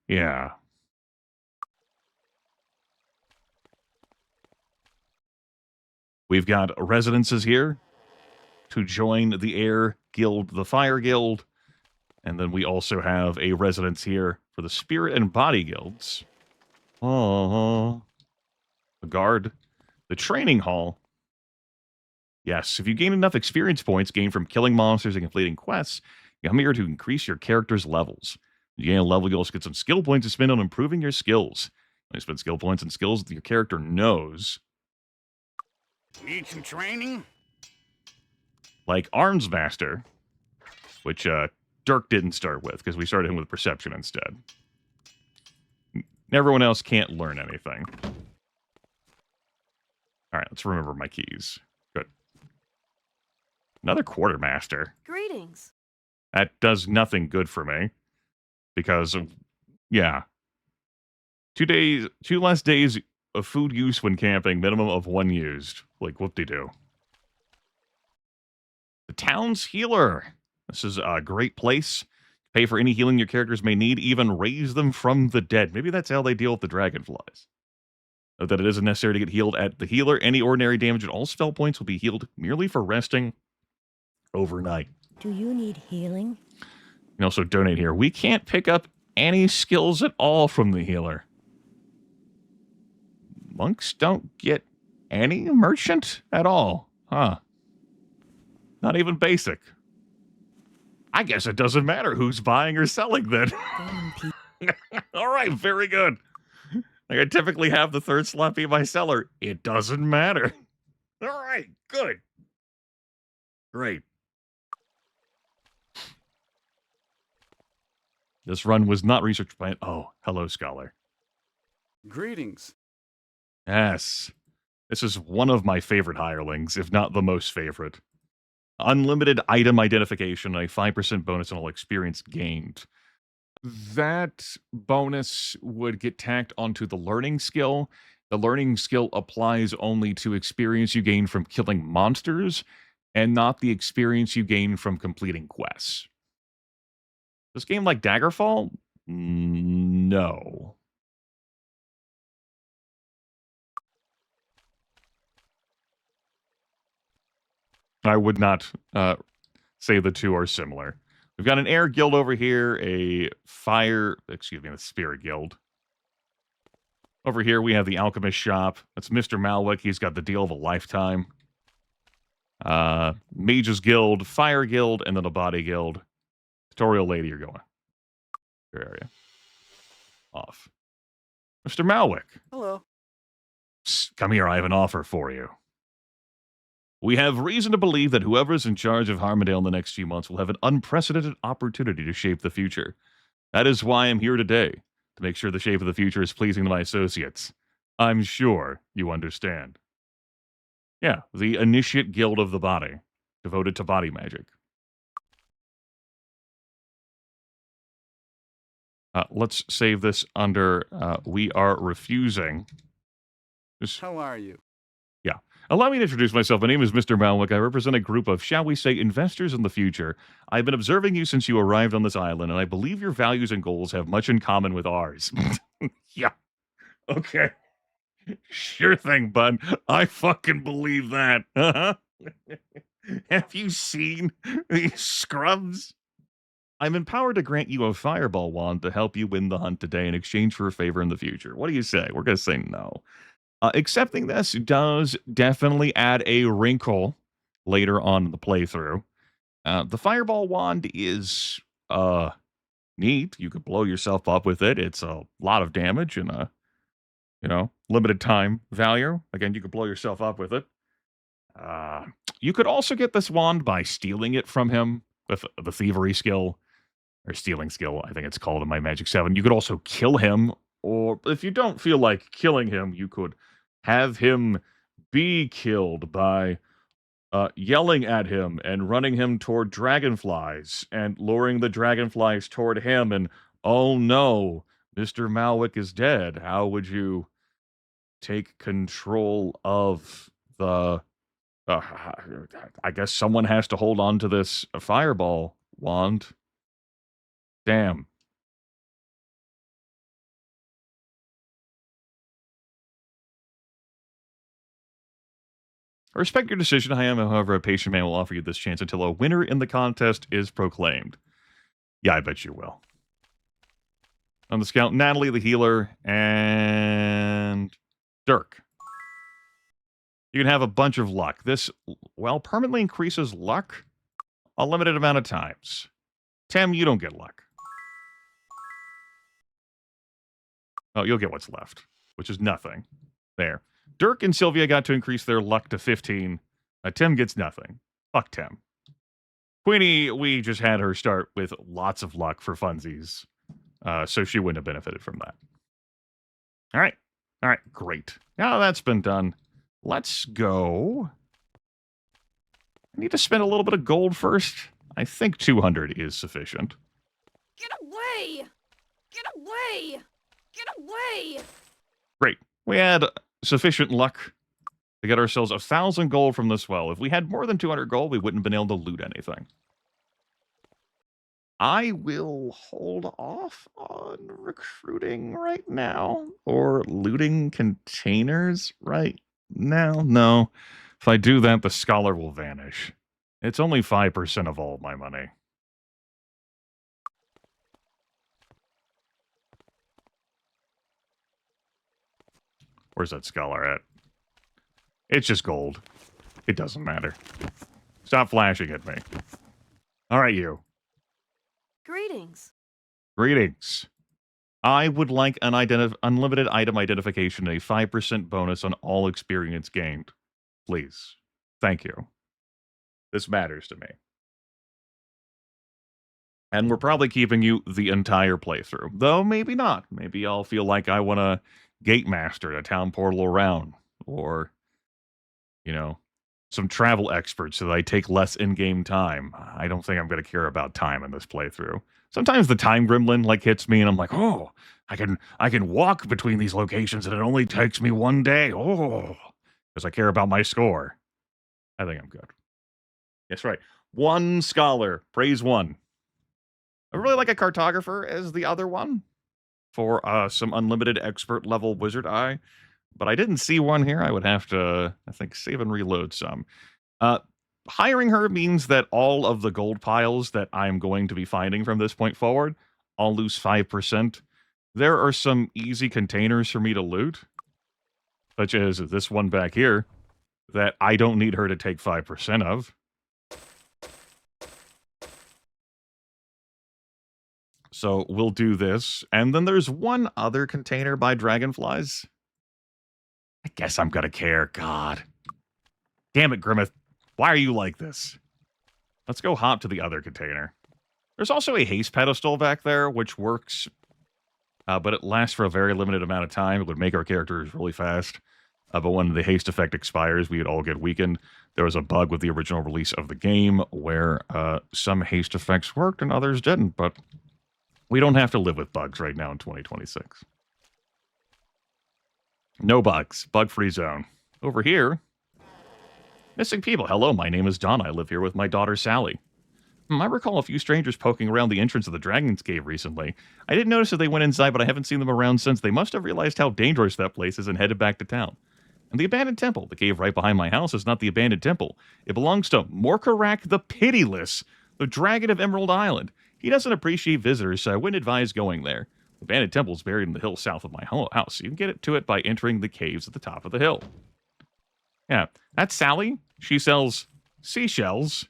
Yeah. We've got residences here to join the Air Guild, the Fire Guild, and then we also have a residence here for the Spirit and Body Guilds. A guard. The Training Hall. Yes, if you gain enough experience points gained from killing monsters and completing quests, you come here to increase your character's levels. You gain a level, you also get some skill points to spend on improving your skills. When you spend skill points on skills that your character knows. Need some training? Like Arms Master, which Dirk didn't start with, because we started him with Perception instead. Everyone else can't learn anything. Alright, let's remember my keys. Good. Another Quartermaster. Greetings. That does nothing good for me. Because of, yeah. 2 less days of food use when camping, minimum of 1 used. Like, whoop-de-doo. The Town's Healer. This is a great place. Pay for any healing your characters may need, even raise them from the dead. Maybe that's how they deal with the dragonflies. Note that it isn't necessary to get healed at the healer. Any ordinary damage and all spell points will be healed merely for resting overnight. Do you need healing? You can also donate here. We can't pick up any skills at all from the healer. Monks don't get any merchant at all. Huh. Not even basic. I guess it doesn't matter who's buying or selling then. All right, very good. Like I typically have the third slot be my seller. It doesn't matter. All right, good. Great. This run was not researched by... Oh, hello, Scholar. Greetings. Yes. This is one of my favorite hirelings, if not the most favorite. Unlimited item identification, a 5% bonus on all experience gained. That bonus would get tacked onto the learning skill. The learning skill applies only to experience you gain from killing monsters and not the experience you gain from completing quests. This game like Daggerfall? No. I would not say the two are similar. We've got an air guild over here, a the spirit guild. Over here, we have the alchemist shop. That's Mr. Malwick. He's got the deal of a lifetime. Mages guild, fire guild, and then a body guild. Tutorial lady, you're going. Where are you? Off. Mr. Malwick. Hello. Psst, come here, I have an offer for you. We have reason to believe that whoever's in charge of Harmondale in the next few months will have an unprecedented opportunity to shape the future. That is why I'm here today, to make sure the shape of the future is pleasing to my associates. I'm sure you understand. Yeah, the Initiate Guild of the Body, devoted to body magic. Let's save this under we are refusing. How are you? Yeah. Allow me to introduce myself. My name is Mr. Malwick. I represent a group of, shall we say, investors in the future. I've been observing you since you arrived on this island, and I believe your values and goals have much in common with ours. Yeah. Okay. Sure thing, bud. I fucking believe that. Uh-huh. Have you seen these scrubs? I'm empowered to grant you a fireball wand to help you win the hunt today in exchange for a favor in the future. What do you say? We're going to say no. Accepting this does definitely add a wrinkle later on in the playthrough. The fireball wand is neat. You could blow yourself up with it. It's a lot of damage and a limited time value. Again, you could blow yourself up with it. You could also get this wand by stealing it from him with the thievery skill or stealing skill. I think it's called in my Magic 7. You could also kill him, or if you don't feel like killing him, you could have him be killed by yelling at him and running him toward dragonflies and luring the dragonflies toward him. And oh no, Mr. Malwick is dead. How would you take control of the... I guess someone has to hold on to this fireball wand. Damn. I respect your decision. I am, however, a patient man will offer you this chance until a winner in the contest is proclaimed. Yeah, I bet you will. On the scout, Natalie the healer, and Dirk. You can have a bunch of luck. This, well, permanently increases luck a limited amount of times. Tim, you don't get luck. Oh, you'll get what's left, which is nothing. There. Dirk and Sylvia got to increase their luck to 15. Tim gets nothing. Fuck Tim. Queenie, we just had her start with lots of luck for funsies. So she wouldn't have benefited from that. All right. All right, great. Now that's been done. Let's go. I need to spend a little bit of gold first. I think 200 is sufficient. Get away! Get away! Get away! Great. We had sufficient luck to get ourselves 1,000 gold from this well. If we had more than 200 gold, we wouldn't have been able to loot anything. I will hold off on recruiting right now, or looting containers right now. No. If I do that, the scholar will vanish. It's only 5% of all of my money. Where's that scholar at? It's just gold. It doesn't matter. Stop flashing at me. All right, you. Greetings. Greetings. I would like an unlimited item identification and a 5% bonus on all experience gained. Please. Thank you. This matters to me. And we're probably keeping you the entire playthrough. Though maybe not. Maybe I'll feel like I want to gate master a town portal around. Or you know, some travel experts so that I take less in-game time. I don't think I'm going to care about time in this playthrough. Sometimes the time gremlin like hits me and I'm like, oh, I can walk between these locations and it only takes me 1 day. Oh, because I care about my score. I think I'm good. That's right. 1 scholar, praise 1. I really like a cartographer as the other one for some unlimited expert level wizard eye, but I didn't see one here. I would have to, I think, save and reload some. Hiring her means that all of the gold piles that I'm going to be finding from this point forward, I'll lose 5%. There are some easy containers for me to loot, such as this one back here, that I don't need her to take 5% of. So we'll do this. And then there's one other container by dragonflies. I guess I'm gonna care. God. Damn it, Grimith. Why are you like this? Let's go hop to the other container. There's also a haste pedestal back there, which works, but it lasts for a very limited amount of time. It would make our characters really fast. But when the haste effect expires, we would all get weakened. There was a bug with the original release of the game where some haste effects worked and others didn't, but we don't have to live with bugs right now in 2026. No bugs. Bug-free zone. Over here, missing people. Hello, my name is Donna. I live here with my daughter, Sally. I recall a few strangers poking around the entrance of the Dragon's Cave recently. I didn't notice that they went inside, but I haven't seen them around since. They must have realized how dangerous that place is and headed back to town. And the abandoned temple, the cave right behind my house, is not the abandoned temple. It belongs to Morkarak the Pitiless, the Dragon of Emerald Island. He doesn't appreciate visitors, so I wouldn't advise going there. The abandoned temple is buried in the hill south of my house. You can get to it by entering the caves at the top of the hill. Yeah, that's Sally. She sells seashells.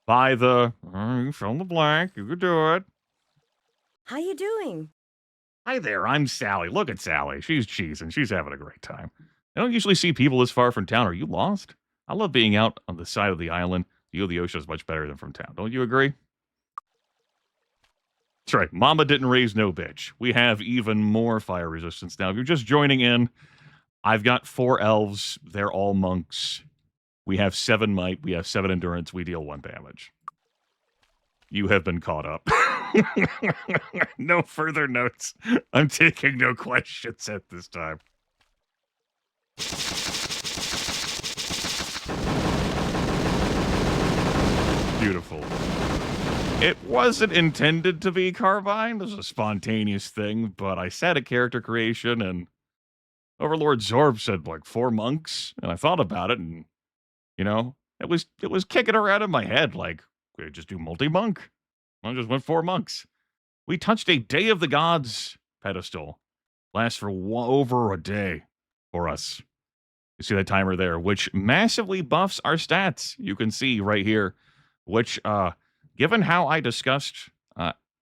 Buy the, you fill in the blank, you could do it. How you doing? Hi there, I'm Sally. Look at Sally. She's cheesing. She's having a great time. I don't usually see people this far from town. Are you lost? I love being out on the side of the island. The view of the ocean is much better than from town. Don't you agree? That's right. Mama didn't raise no bitch. We have even more fire resistance now. If you're just joining in, I've got 4 elves. They're all monks. We have 7 might. We have 7 endurance. We deal 1 damage. You have been caught up. No further notes. I'm taking no questions at this time. Beautiful. It wasn't intended to be Carbine. It was a spontaneous thing, but I said a character creation, and Overlord Zorb said, like, 4 monks, and I thought about it, and, you know, it was kicking around in my head, like, we could just do multi-monk. I just went 4 monks. We touched a Day of the Gods pedestal. Lasts for over a day for us. You see that timer there, which massively buffs our stats. You can see right here, which, given how I discussed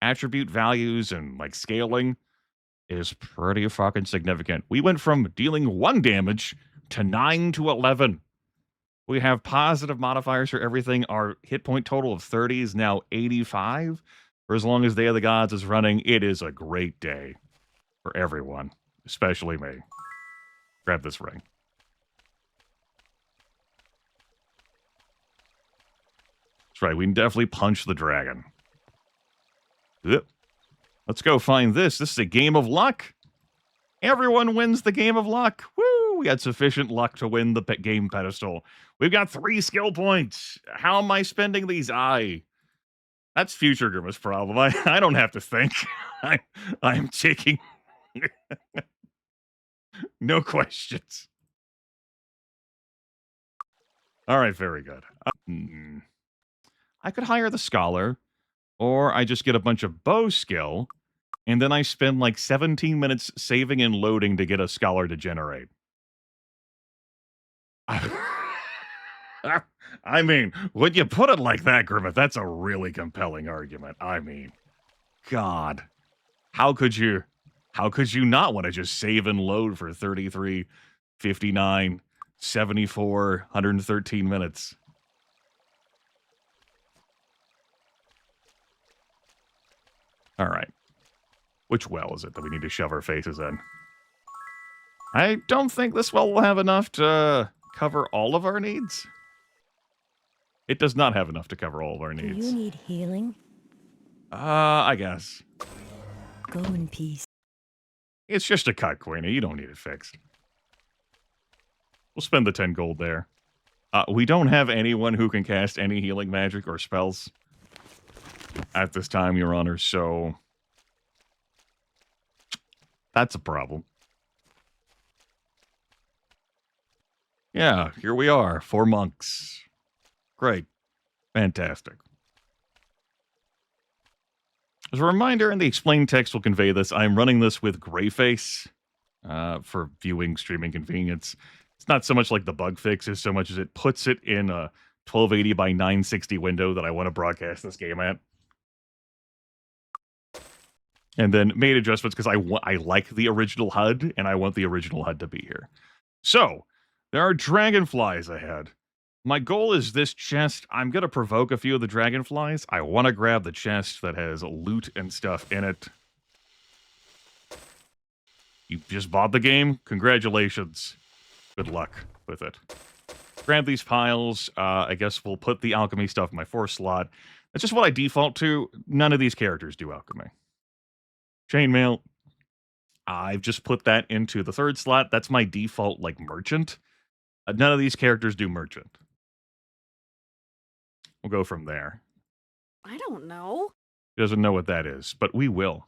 attribute values and, like, scaling, is pretty fucking significant. We went from dealing 1 damage to 9 to 11. We have positive modifiers for everything. Our hit point total of 30 is now 85. For as long as Day of the Gods is running, it is a great day for everyone, especially me. Grab this ring. That's right, we can definitely punch the dragon. Yep. Let's go find this. This is a game of luck. Everyone wins the game of luck. Woo! We had sufficient luck to win the game pedestal. We've got 3 skill points. How am I spending these? That's future Grimace problem. I don't have to think. I'm taking no questions. All right, very good. I could hire the scholar, or I just get a bunch of bow skill, and then I spend like 17 minutes saving and loading to get a scholar to generate. I mean, when you put it like that, Grimith, that's a really compelling argument. I mean, God, how could you not want to just save and load for 33, 59, 74, 113 minutes? All right. Which well is it that we need to shove our faces in? I don't think this well will have enough to cover all of our needs. It does not have enough to cover all of our Do needs. you need healing? I guess. Go in peace. It's just a cut, Queenie. You don't need it fixed. We'll spend the 10 gold there. We don't have anyone who can cast any healing magic or spells at this time, Your Honor, so that's a problem. Yeah, here we are, 4 monks. Great. Fantastic. As a reminder, and the explained text will convey this, I'm running this with Grayface for viewing streaming convenience. It's not so much like the bug fixes, so much as it puts it in a 1280 by 960 window that I want to broadcast this game at. And then made adjustments because I like the original HUD, and I want the original HUD to be here. So, there are dragonflies ahead. My goal is this chest. I'm going to provoke a few of the dragonflies. I want to grab the chest that has loot and stuff in it. You just bought the game? Congratulations. Good luck with it. Grab these piles. I guess we'll put the alchemy stuff in my 4th slot. That's just what I default to. None of these characters do alchemy. Chainmail. I've just put that into the 3rd slot. That's my default, like, merchant. None of these characters do merchant. We'll go from there. I don't know. He doesn't know what that is, but we will.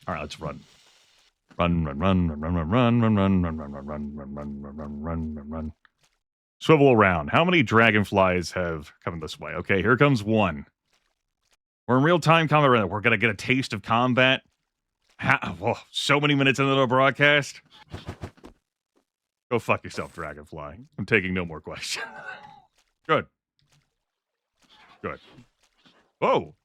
All right, let's run. Run, run, run, run, run, run, run, run, run, run, run, run, run, run, run, run, run, run, run. Swivel around. How many dragonflies have come this way? Okay, here comes one. We're in real-time combat right now. We're gonna get a taste of combat. So many minutes into the broadcast. Go fuck yourself, dragonfly. I'm taking no more questions. Good. Good. Whoa.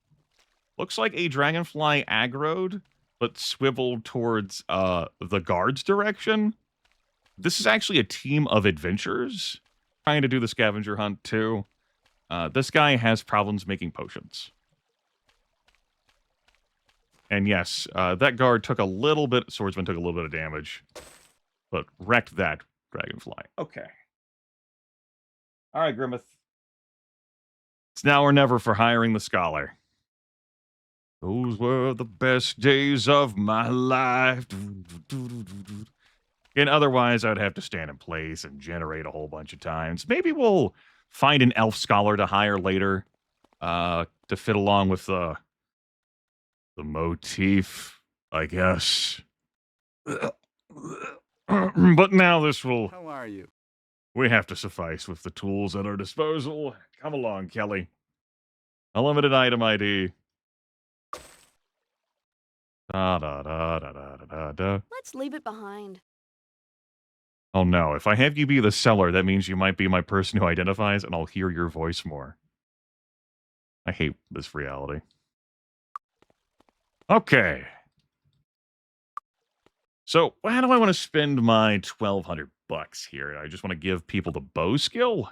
Looks like a dragonfly aggroed, but swiveled towards the guard's direction. This is actually a team of adventurers trying to do the scavenger hunt too. This guy has problems making potions. And yes, that guard took a little bit, swordsman took a little bit of damage, but wrecked that dragonfly. Okay. All right, Grimith. It's now or never for hiring the scholar. Those were the best days of my life. And otherwise, I'd have to stand in place and generate a whole bunch of times. Maybe we'll find an elf scholar to hire later to fit along with the motif, I guess. But now this will... How are you? We have to suffice with the tools at our disposal. Come along, Kelly. A limited item ID. Da da da da da da da. Let's leave it behind. Oh no, if I have you be the seller, that means you might be my person who identifies, and I'll hear your voice more. I hate this reality. Okay. So, how do I want to spend my 1,200 bucks here? I just want to give people the bow skill?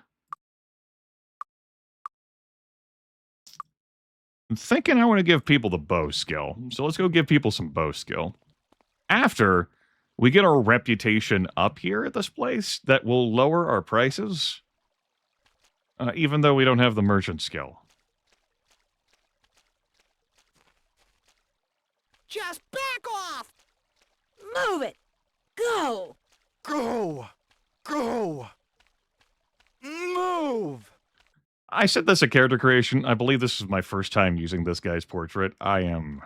I'm thinking I want to give people the bow skill. So let's go give people some bow skill. After we get our reputation up here at this place, that will lower our prices. Even though we don't have the merchant skill. Just back off! Move it! Go! Go! Go! Move! I said this at character creation. I believe this is my first time using this guy's portrait. I am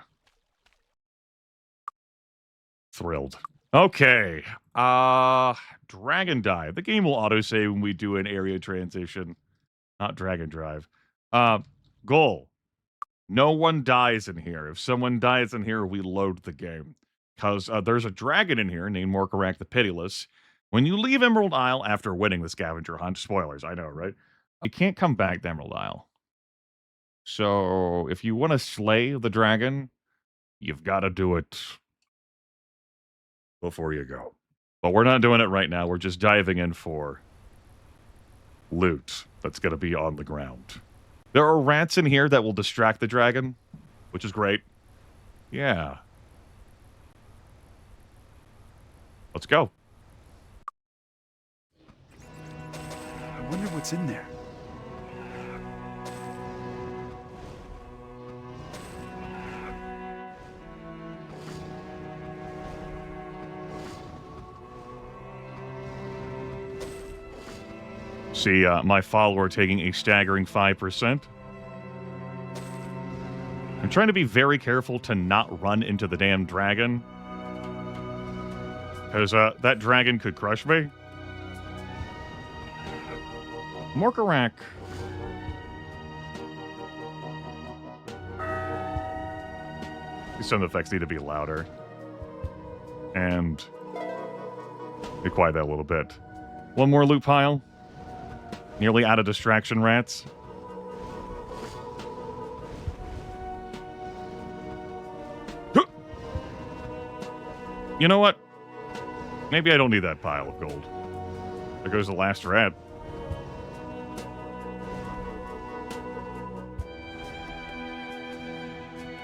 thrilled. Okay. Dragon Dive. The game will autosave when we do an area transition. Not Dragon Drive. Goal. No one dies in here. If someone dies in here, we load the game. Because there's a dragon in here named Morkarak the Pitiless. When you leave Emerald Isle after winning the scavenger hunt, spoilers, I know, right? You can't come back to Emerald Isle. So, if you want to slay the dragon, you've got to do it before you go. But we're not doing it right now. We're just diving in for loot that's going to be on the ground. There are rats in here that will distract the dragon, which is great. Yeah. Let's go. I wonder what's in there. See, my follower taking a staggering 5%. I'm trying to be very careful to not run into the damn dragon. Because that dragon could crush me. Morkarak. These sound effects need to be louder. And be quiet that a little bit. One more loot pile. Nearly out of distraction rats. You know what? Maybe I don't need that pile of gold. There goes the last rat.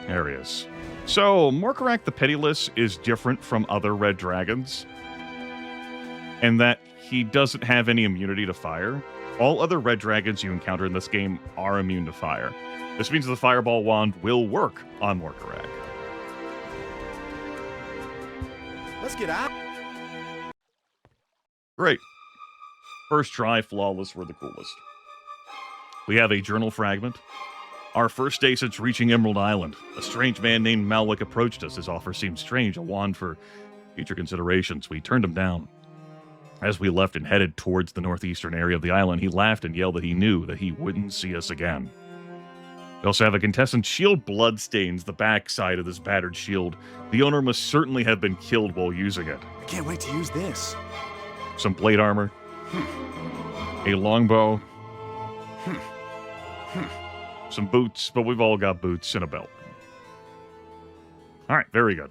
There he is. So, Morkarak the Pitiless is different from other red dragons. In that he doesn't have any immunity to fire. All other red dragons you encounter in this game are immune to fire. This means the Fireball Wand will work on Morkarak. Let's get out. Great. First try, flawless, we're the coolest. We have a journal fragment. Our first day since reaching Emerald Island. A strange man named Malwick approached us. His offer seemed strange, a wand for future considerations. We turned him down. As we left and headed towards the northeastern area of the island, he laughed and yelled that he knew that he wouldn't see us again. We also have a contestant shield bloodstains the backside of this battered shield. The owner must certainly have been killed while using it. I can't wait to use this. Some blade armor. A longbow. Some boots, but we've all got boots and a belt. All right, very good.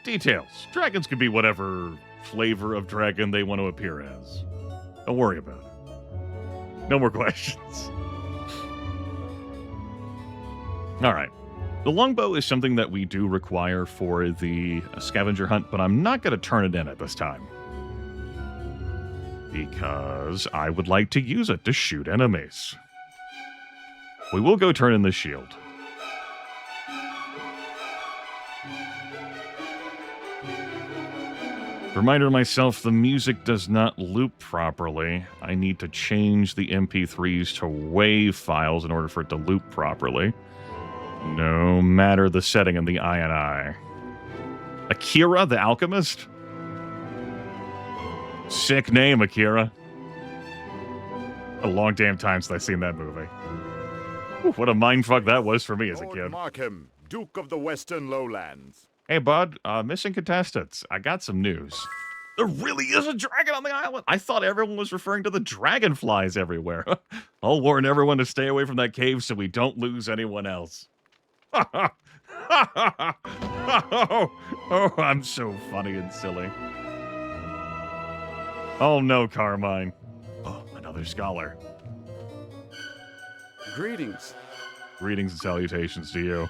Details. Dragons can be whatever flavor of dragon they want to appear as. Don't worry about it. No more questions. All right. The longbow is something that we do require for the scavenger hunt, but I'm not going to turn it in at this time. Because I would like to use it to shoot enemies. We will go turn in the shield. Reminder to myself, the music does not loop properly. I need to change the MP3s to WAV files in order for it to loop properly. No matter the setting in the INI. Akira the Alchemist? Sick name, Akira. A long damn time since I've seen that movie. Ooh, what a mindfuck that was for me as a Lord kid. Markham, Duke of the Western Lowlands. Hey, bud, missing contestants. I got some news. There really is a dragon on the island. I thought everyone was referring to the dragonflies everywhere. I'll warn everyone to stay away from that cave so we don't lose anyone else. Oh, I'm so funny and silly. Oh no, Carmine. Oh, another scholar. Greetings. Greetings and salutations to you.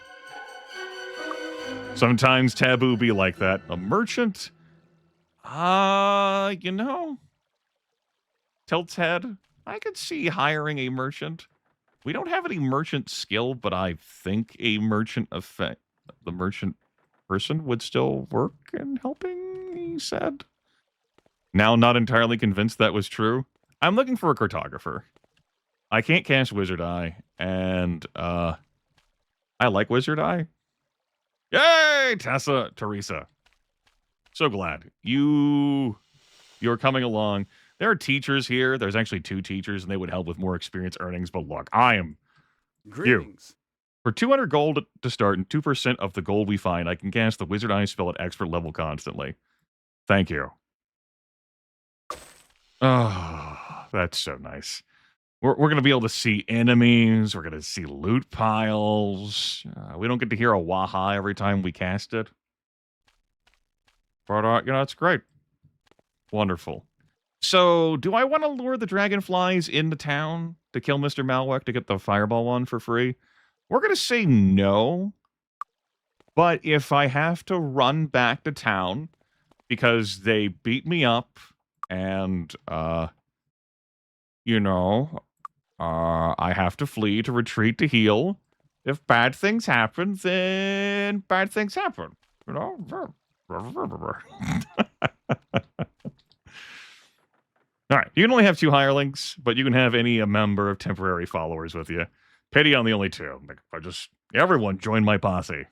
Sometimes taboo be like that. A merchant? You know, tell Ted, I could see hiring a merchant. We don't have any merchant skill, but I think a merchant the merchant person would still work in helping, he said. Now not entirely convinced that was true. I'm looking for a cartographer. I can't cast Wizard Eye, and I like Wizard Eye. Yay, Teresa. So glad. You're coming along. There are teachers here. There's actually 2 teachers, and they would help with more experience earnings. But look, I am Greetings. For 200 gold to start and 2% of the gold we find, I can cast the Wizard Eye spell at expert level constantly. Thank you. Oh, that's so nice. We're going to be able to see enemies. We're going to see loot piles. We don't get to hear a waha every time we cast it. But, it's great. Wonderful. So, do I want to lure the dragonflies into town to kill Mr. Malwick to get the fireball one for free? We're going to say no. But if I have to run back to town because they beat me up and, I have to flee to retreat to heal. If bad things happen, then bad things happen. You know? All right. You can only have 2 hirelings, but you can have any member of temporary followers with you. Pity on the only 2. Everyone join my posse.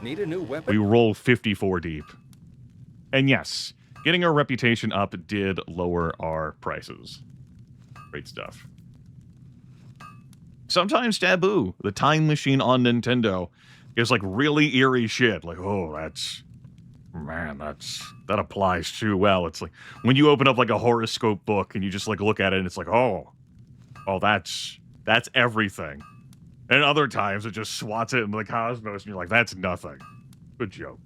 Need a new weapon? We roll 54 deep. And yes, getting our reputation up did lower our prices. Great stuff. Sometimes Taboo, the time machine on Nintendo, is like really eerie shit. Like, oh, that applies too well. It's like when you open up like a horoscope book and you just like look at it and it's like, oh, that's everything. And other times it just swats it into the cosmos and you're like, that's nothing. Good joke.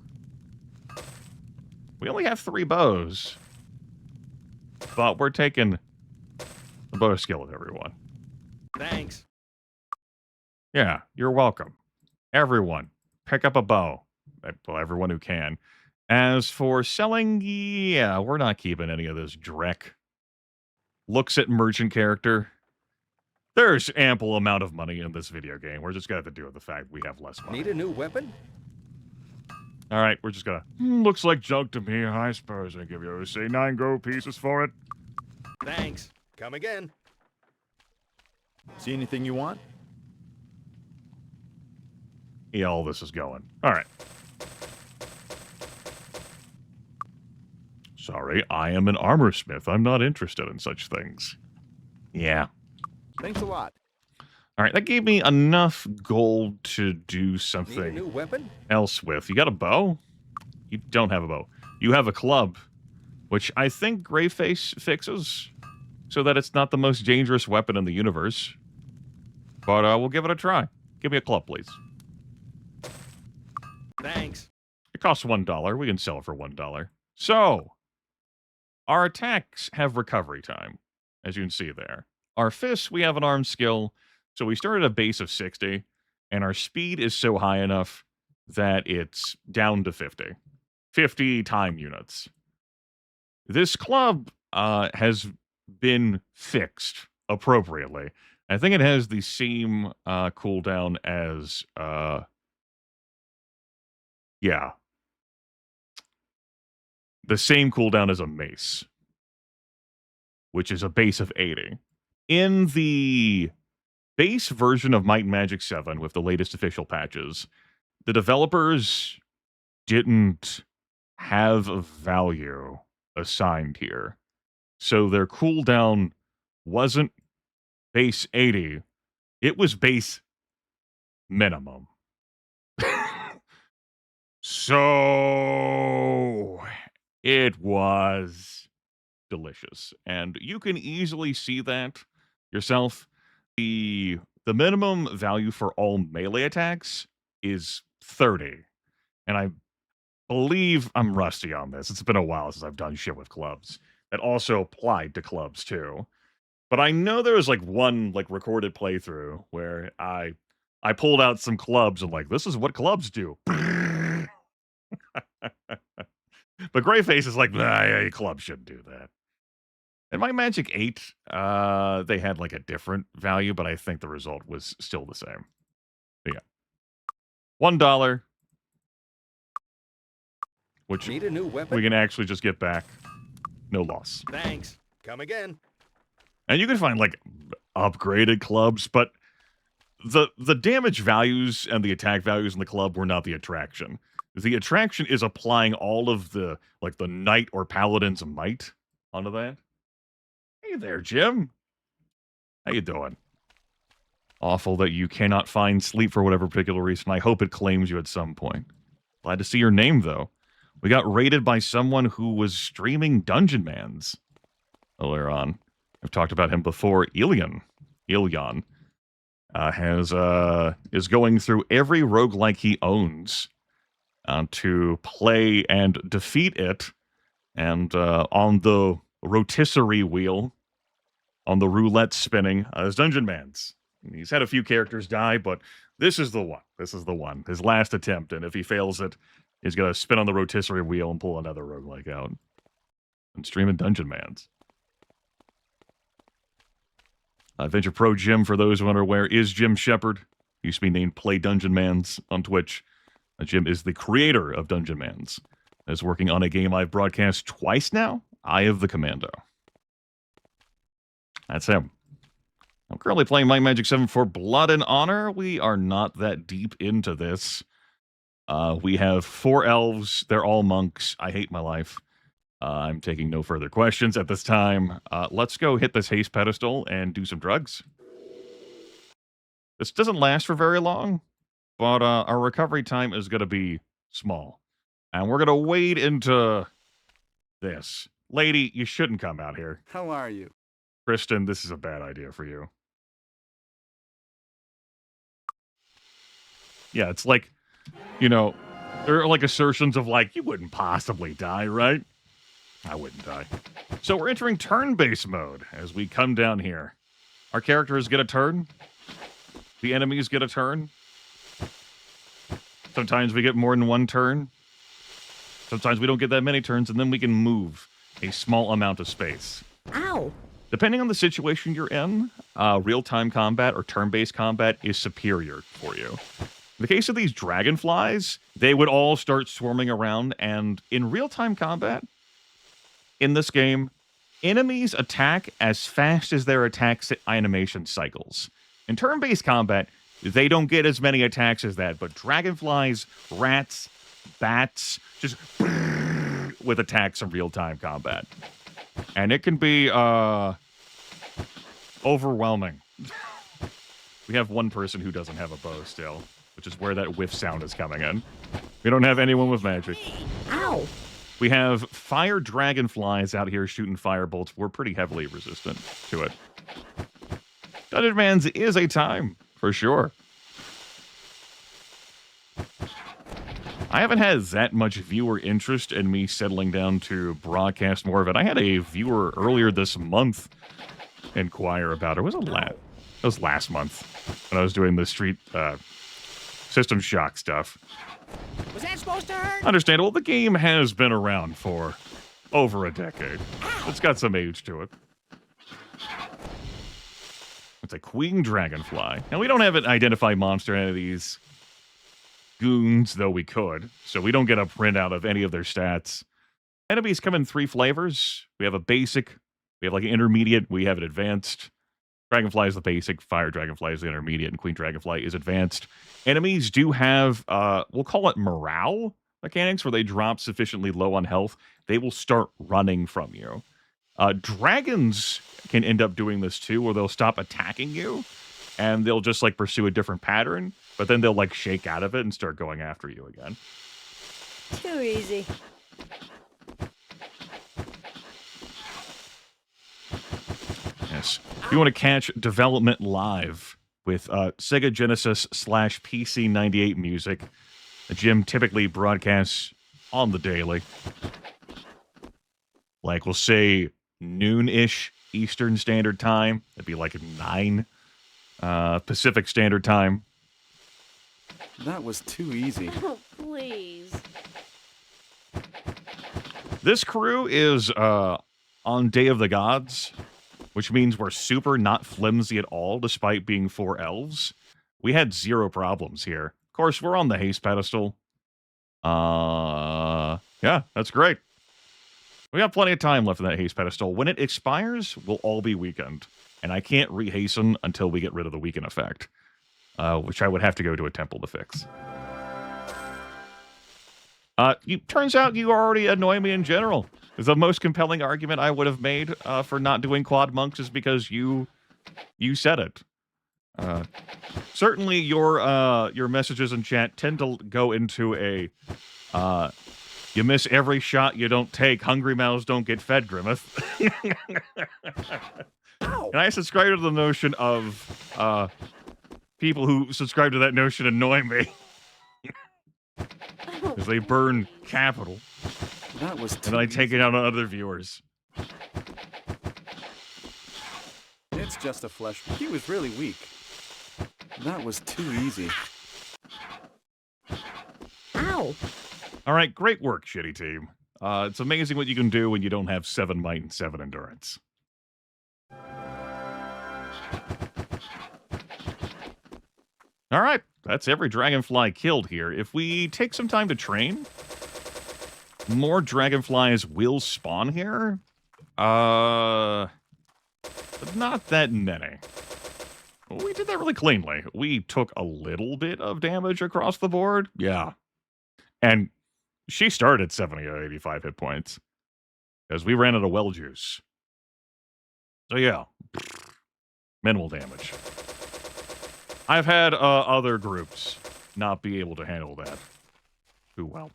We only have 3 bows. But we're taking the bow skill of everyone. Thanks. Yeah, you're welcome. Everyone, pick up a bow. Well, everyone who can. As for selling, yeah, we're not keeping any of this dreck. Looks at merchant character. There's ample amount of money in this video game. We're just going to have to deal with the fact we have less money. Need a new weapon? All right, we're just going to... looks like junk to me. I suppose I give you, say, 9 gold pieces for it. Thanks. Come again. See anything you want? Yeah, all this is going. All right. Sorry, I am an armor smith. I'm not interested in such things. Yeah. Thanks a lot. All right, that gave me enough gold to do Need a something new weapon? else with. You got a bow? You don't have a bow. You have a club, which I think Greyface fixes so that it's not the most dangerous weapon in the universe. But we'll give it a try. Give me a club, please. Thanks. It costs $1. We can sell it for $1. So, our attacks have recovery time, as you can see there. Our fists, we have an arm skill, so we start at a base of 60, and our speed is so high enough that it's down to 50. 50 time units. This club has been fixed appropriately. I think it has the same cooldown as... yeah. The same cooldown as a mace, which is a base of 80. In the base version of Might and Magic 7 with the latest official patches, the developers didn't have a value assigned here. So their cooldown wasn't base 80, it was base minimum. So it was delicious. And you can easily see that yourself. The minimum value for all melee attacks is 30. And I believe I'm rusty on this. It's been a while since I've done shit with clubs. That also applied to clubs too. But I know there was like one like recorded playthrough where I pulled out some clubs and like, this is what clubs do. But Greyface is like, nah, yeah, club shouldn't do that. In my Magic 8, they had like a different value, but I think the result was still the same. But yeah. $1. Which Need a new weapon? we can actually just get back. No loss. Thanks. Come again. And you can find like upgraded clubs, but the damage values and the attack values in the club were not the attraction. The attraction is applying all of the like the knight or paladin's might onto that. Hey there, Jim. How you doing? Awful that you cannot find sleep for whatever particular reason. I hope it claims you at some point. Glad to see your name though. We got raided by someone who was streaming Dungeon Mans earlier on. I've talked about him before. Ilyan is going through every roguelike he owns to play and defeat it. And on the rotisserie wheel, on the roulette spinning, is Dungeon Mans. He's had a few characters die, but this is the one. This is the one. His last attempt, and if he fails it, he's going to spin on the rotisserie wheel and pull another roguelike out. And streaming Dungeon Mans. Adventure Pro Jim, for those who are unaware, is Jim Shepard. Used to be named Play Dungeon Mans on Twitch. Jim is the creator of Dungeon Mans. Is working on a game I've broadcast twice now, Eye of the Commando. That's him. I'm currently playing Might and Magic 7 for Blood and Honor. We are not that deep into this. We have 4 elves. They're all monks. I hate my life. I'm taking no further questions at this time. Let's go hit this haste pedestal and do some drugs. This doesn't last for very long, but our recovery time is going to be small. And we're going to wade into this. Lady, you shouldn't come out here. How are you? Kristen, this is a bad idea for you. Yeah, it's like, you know, there are like assertions of like, you wouldn't possibly die, right? I wouldn't die. So we're entering turn-based mode as we come down here. Our characters get a turn. The enemies get a turn. Sometimes we get more than one turn. Sometimes we don't get that many turns, and then we can move a small amount of space. Ow! Depending on the situation you're in, real-time combat or turn-based combat is superior for you. In the case of these dragonflies, they would all start swarming around, and in real-time combat, in this game, enemies attack as fast as their attack animation cycles. In turn-based combat, they don't get as many attacks as that, but dragonflies, rats, bats, just with attacks in real-time combat. And it can be overwhelming. We have one person who doesn't have a bow still, which is where that whiff sound is coming in. We don't have anyone with magic. Ow! We have fire dragonflies out here shooting firebolts. We're pretty heavily resistant to it. Dungeon Mans is a time, for sure. I haven't had that much viewer interest in me settling down to broadcast more of it. I had a viewer earlier this month inquire about it. It was last month when I was doing the Street System Shock stuff. Was that supposed to hurt? Understandable. The game has been around for over a decade. It's got some age to it. It's a queen dragonfly. And we don't have an identified monster in any of these goons, though we could. So we don't get a printout of any of their stats. Enemies come in 3 flavors. We have a basic, we have like an intermediate, we have an advanced. Dragonfly is the basic, fire dragonfly is the intermediate, and queen dragonfly is advanced. Enemies do have, we'll call it morale mechanics, where they drop sufficiently low on health. They will start running from you. Dragons can end up doing this too, where they'll stop attacking you, and they'll just like pursue a different pattern, but then they'll like shake out of it and start going after you again. Too easy. Yes. If you want to catch development live with Sega Genesis / PC 98 music, Jim typically broadcasts on the daily. Like, we'll say noon-ish Eastern Standard Time. That'd be like 9 Pacific Standard Time. That was too easy. Oh, please. This crew is on Day of the Gods, which means we're super not flimsy at all, despite being 4 elves. We had 0 problems here. Of course, we're on the haste pedestal. Yeah, that's great. We got plenty of time left in that haste pedestal. When it expires, we'll all be weakened. And I can't rehasten until we get rid of the weaken effect, which I would have to go to a temple to fix. Turns out you already annoy me in general. The most compelling argument I would have made for not doing quad monks is because you said it. Certainly your messages in chat tend to go into a you miss every shot you don't take. Hungry mouths don't get fed, Grimith. And I subscribe to the notion of people who subscribe to that notion annoy me. Because they burn capital. That was too And then I take it out on other viewers. It's just a flesh. He was really weak. That was too easy. Ow. All right, great work, shitty team. It's amazing what you can do when you don't have 7 might and 7 endurance. All right, that's every dragonfly killed here. If we take some time to train, more dragonflies will spawn here. But not that many. We did that really cleanly. We took a little bit of damage across the board. Yeah. And she started at 70 or 85 hit points. Because we ran out of well juice. So yeah. Minimal damage. I've had other groups not be able to handle that too well.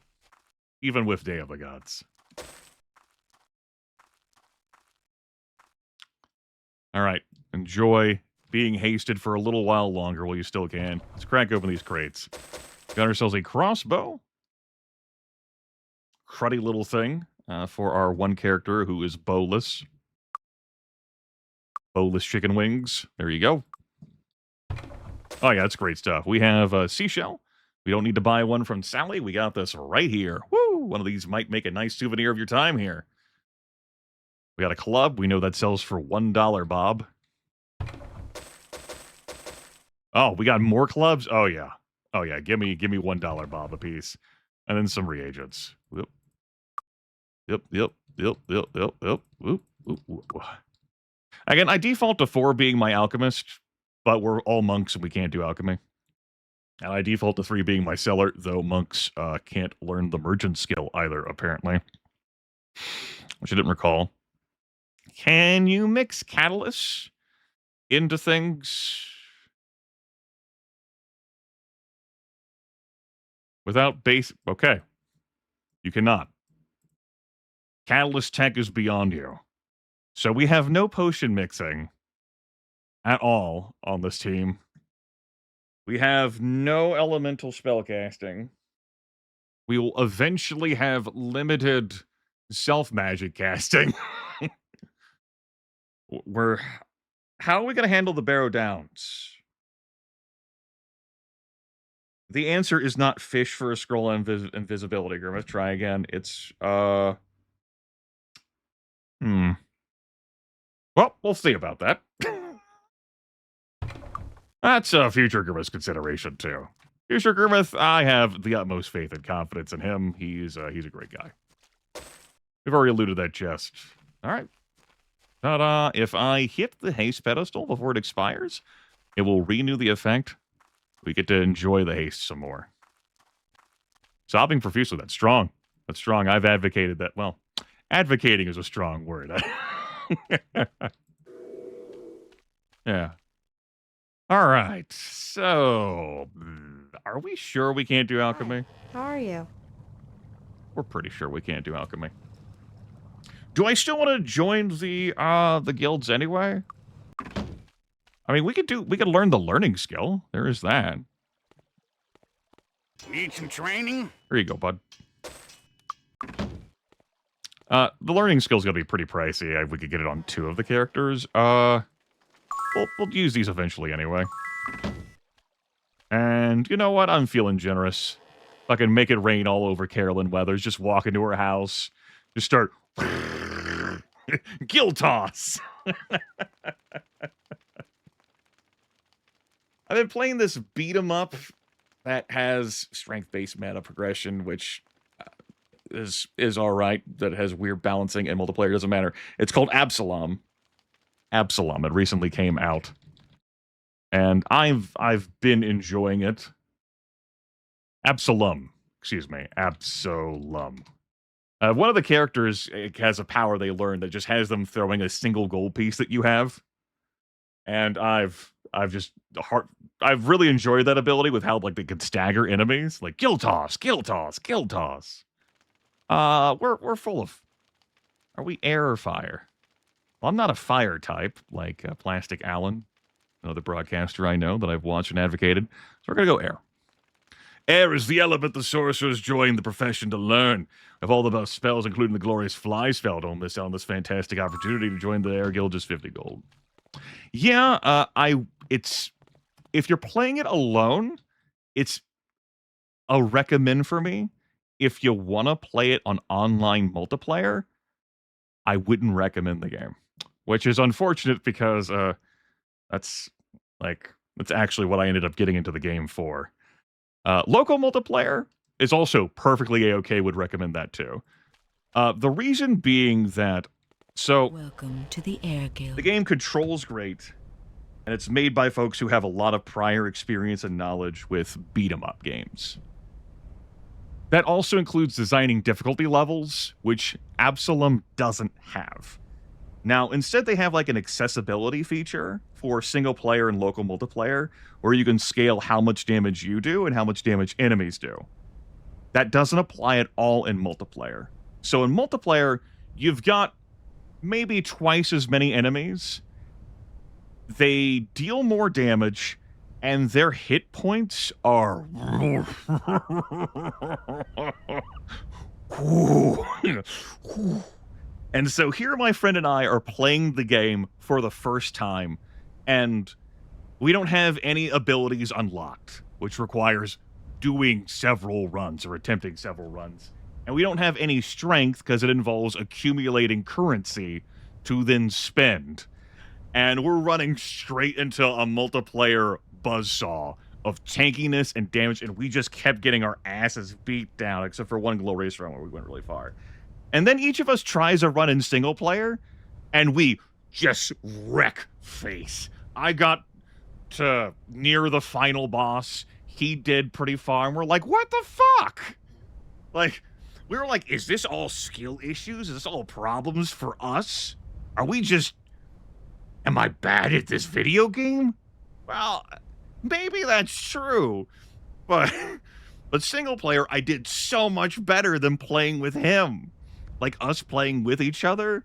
Even with Day of the Gods. Alright. Enjoy being hasted for a little while longer while you still can. Let's crack open these crates. Got ourselves a crossbow. Cruddy little thing for our one character who is bowless. Bowless chicken wings. There you go. Oh yeah, that's great stuff. We have a seashell. We don't need to buy one from Sally. We got this right here. Woo! One of these might make a nice souvenir of your time here. We got a club. We know that sells for $1, Bob. Oh, we got more clubs? Oh yeah. Oh yeah, give me $1, Bob, a piece. And then some reagents. Yep. Again, I default to 4 being my alchemist, but we're all monks and we can't do alchemy. And I default to 3 being my seller, though monks can't learn the merchant skill either, apparently. Which I didn't recall. Can you mix catalysts into things without base? Okay. You cannot. Catalyst tech is beyond you. So we have no potion mixing at all on this team. We have no elemental spellcasting. We will eventually have limited self-magic casting. How are we going to handle the Barrow Downs? The answer is not fish for a scroll invisibility, Grimith. Try again. It's, Well, we'll see about that. That's a future Grimith's consideration, too. Future Grimith, I have the utmost faith and confidence in him. He's a great guy. We've already looted that chest. All right. Ta-da. If I hit the haste pedestal before it expires, it will renew the effect. We get to enjoy the haste some more. Sobbing profusely, that's strong. That's strong. I've advocated that. Well, advocating is a strong word. Yeah. All right. So, are we sure we can't do alchemy? How are you? We're pretty sure we can't do alchemy. Do I still want to join the guilds anyway? I mean, we could learn the learning skill. There is that. Need some training? There you go, bud. The learning skill's gonna be pretty pricey. We could get it on 2 of the characters. We'll use these eventually anyway. And you know what? I'm feeling generous. Fucking make it rain all over Carolyn Weathers. Just walk into her house. Just start... Guild toss! I've been playing this beat-em-up that has strength-based mana progression, which is alright. That has weird balancing and multiplayer. Doesn't matter. It's called Absalom. Absalom. It recently came out. And I've been enjoying it. Absalom. Excuse me. Absalom. One of the characters has a power they learn that just has them throwing a single gold piece that you have. And I've really enjoyed that ability with how, like, they can stagger enemies. Like, guild toss, guild toss, guild toss. We're full of... Are we air or fire? Well, I'm not a fire type, like Plastic Allen, another broadcaster I know that I've watched and advocated. So we're going to go air. Air is the element the sorcerers join the profession to learn. Of all the best spells, including the glorious fly spell, don't miss out on this fantastic opportunity to join the Air Guild, just 50 gold. Yeah, it's if you're playing it alone, it's a recommend for me. If you want to play it on online multiplayer, I wouldn't recommend the game, which is unfortunate because that's actually what I ended up getting into the game for. Local multiplayer is also perfectly okay. Would recommend that too. The reason being that Welcome to the Air Guild. the game controls great, and it's made by folks who have a lot of prior experience and knowledge with beat-em-up games. That also includes designing difficulty levels, which Absalom doesn't have. Now, instead they have like an accessibility feature for single player and local multiplayer, where you can scale how much damage you do and how much damage enemies do. That doesn't apply at all in multiplayer. So in multiplayer, you've got maybe twice as many enemies. They deal more damage, and their hit points are... And so here my friend and I are playing the game for the first time, and we don't have any abilities unlocked, which requires doing several runs or attempting several runs. And we don't have any strength because it involves accumulating currency to then spend. And we're running straight into a multiplayer buzzsaw of tankiness and damage, and we just kept getting our asses beat down, except for one glorious run where we went really far. And then each of us tries a run in single player, and we just wreck face. I got to near the final boss. He did pretty far, and we're like, what the fuck? Like, we were like, is this all skill issues? Is this all problems for us? Are we just... Am I bad at this video game? Well, maybe that's true. But single player, I did so much better than playing with him. Like, us playing with each other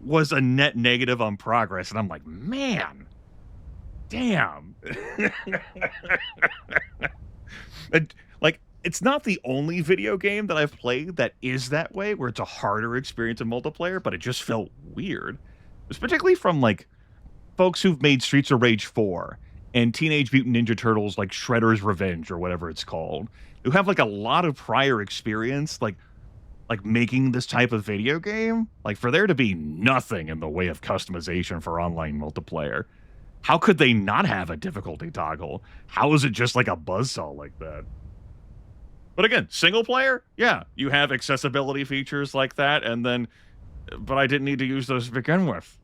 was a net negative on progress. And I'm like, man, damn. Like, it's not the only video game that I've played that is that way, where it's a harder experience in multiplayer, but it just felt weird. It's particularly from, like, folks who've made Streets of Rage 4 and Teenage Mutant Ninja Turtles, like Shredder's Revenge or whatever it's called, who have, like, a lot of prior experience, like making this type of video game. Like, for there to be nothing in the way of customization for online multiplayer, how could they not have a difficulty toggle? How is it just like a buzzsaw like that? But again, single player, yeah, you have accessibility features like that, and then, but I didn't need to use those to begin with.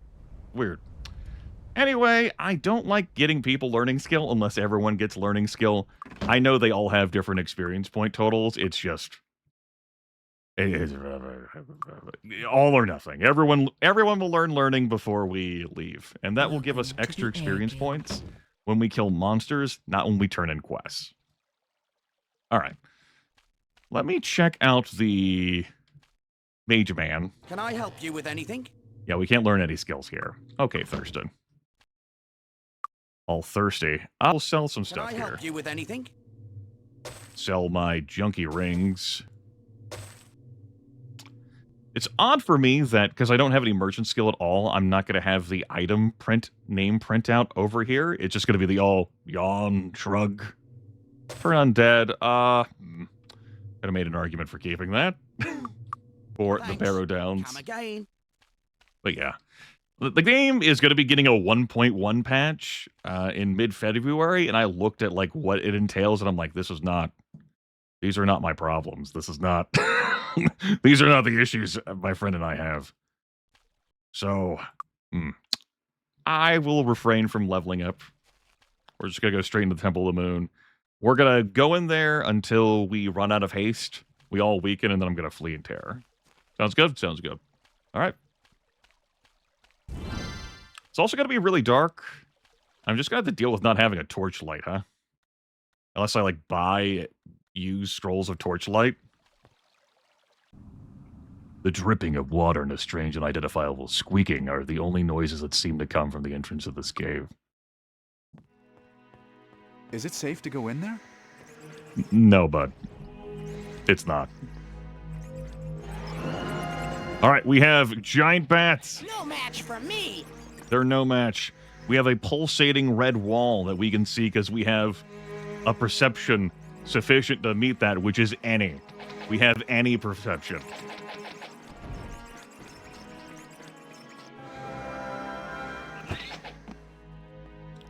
Weird. Anyway, I don't like getting people learning skill unless everyone gets learning skill. I know they all have different experience point totals. It's just... It is all or nothing. Everyone will learn learning before we leave, and that will give us extra experience points when we kill monsters, not when we turn in quests. All right. Let me check out the Mage Man. Can I help you with anything? Yeah, we can't learn any skills here. Okay, Thurston. All thirsty. I'll sell some stuff here. Can I help you with anything? Sell my junky rings. It's odd for me that, because I don't have any merchant skill at all, I'm not going to have the item name printout over here. It's just going to be the all yawn, shrug. Turn undead. Could have made an argument for keeping that. For Thanks. the Barrow Downs. Come again. But yeah. The game is going to be getting a 1.1 patch in mid-February, and I looked at like what it entails, and I'm like, these are not my problems. This is not... These are not the issues my friend and I have. So, I will refrain from leveling up. We're just going to go straight into the Temple of the Moon. We're going to go in there until we run out of haste. We all weaken, and then I'm going to flee in terror. Sounds good? Sounds good. All right. It's also going to be really dark. I'm just going to have to deal with not having a torchlight, huh? Unless I, like, use scrolls of torchlight. The dripping of water and a strange and identifiable squeaking are the only noises that seem to come from the entrance of this cave. Is it safe to go in there? No, bud. It's not. All right, we have giant bats. No match for me. They're no match. We have a pulsating red wall that we can see because we have a perception sufficient to meet that, which is any. We have any perception.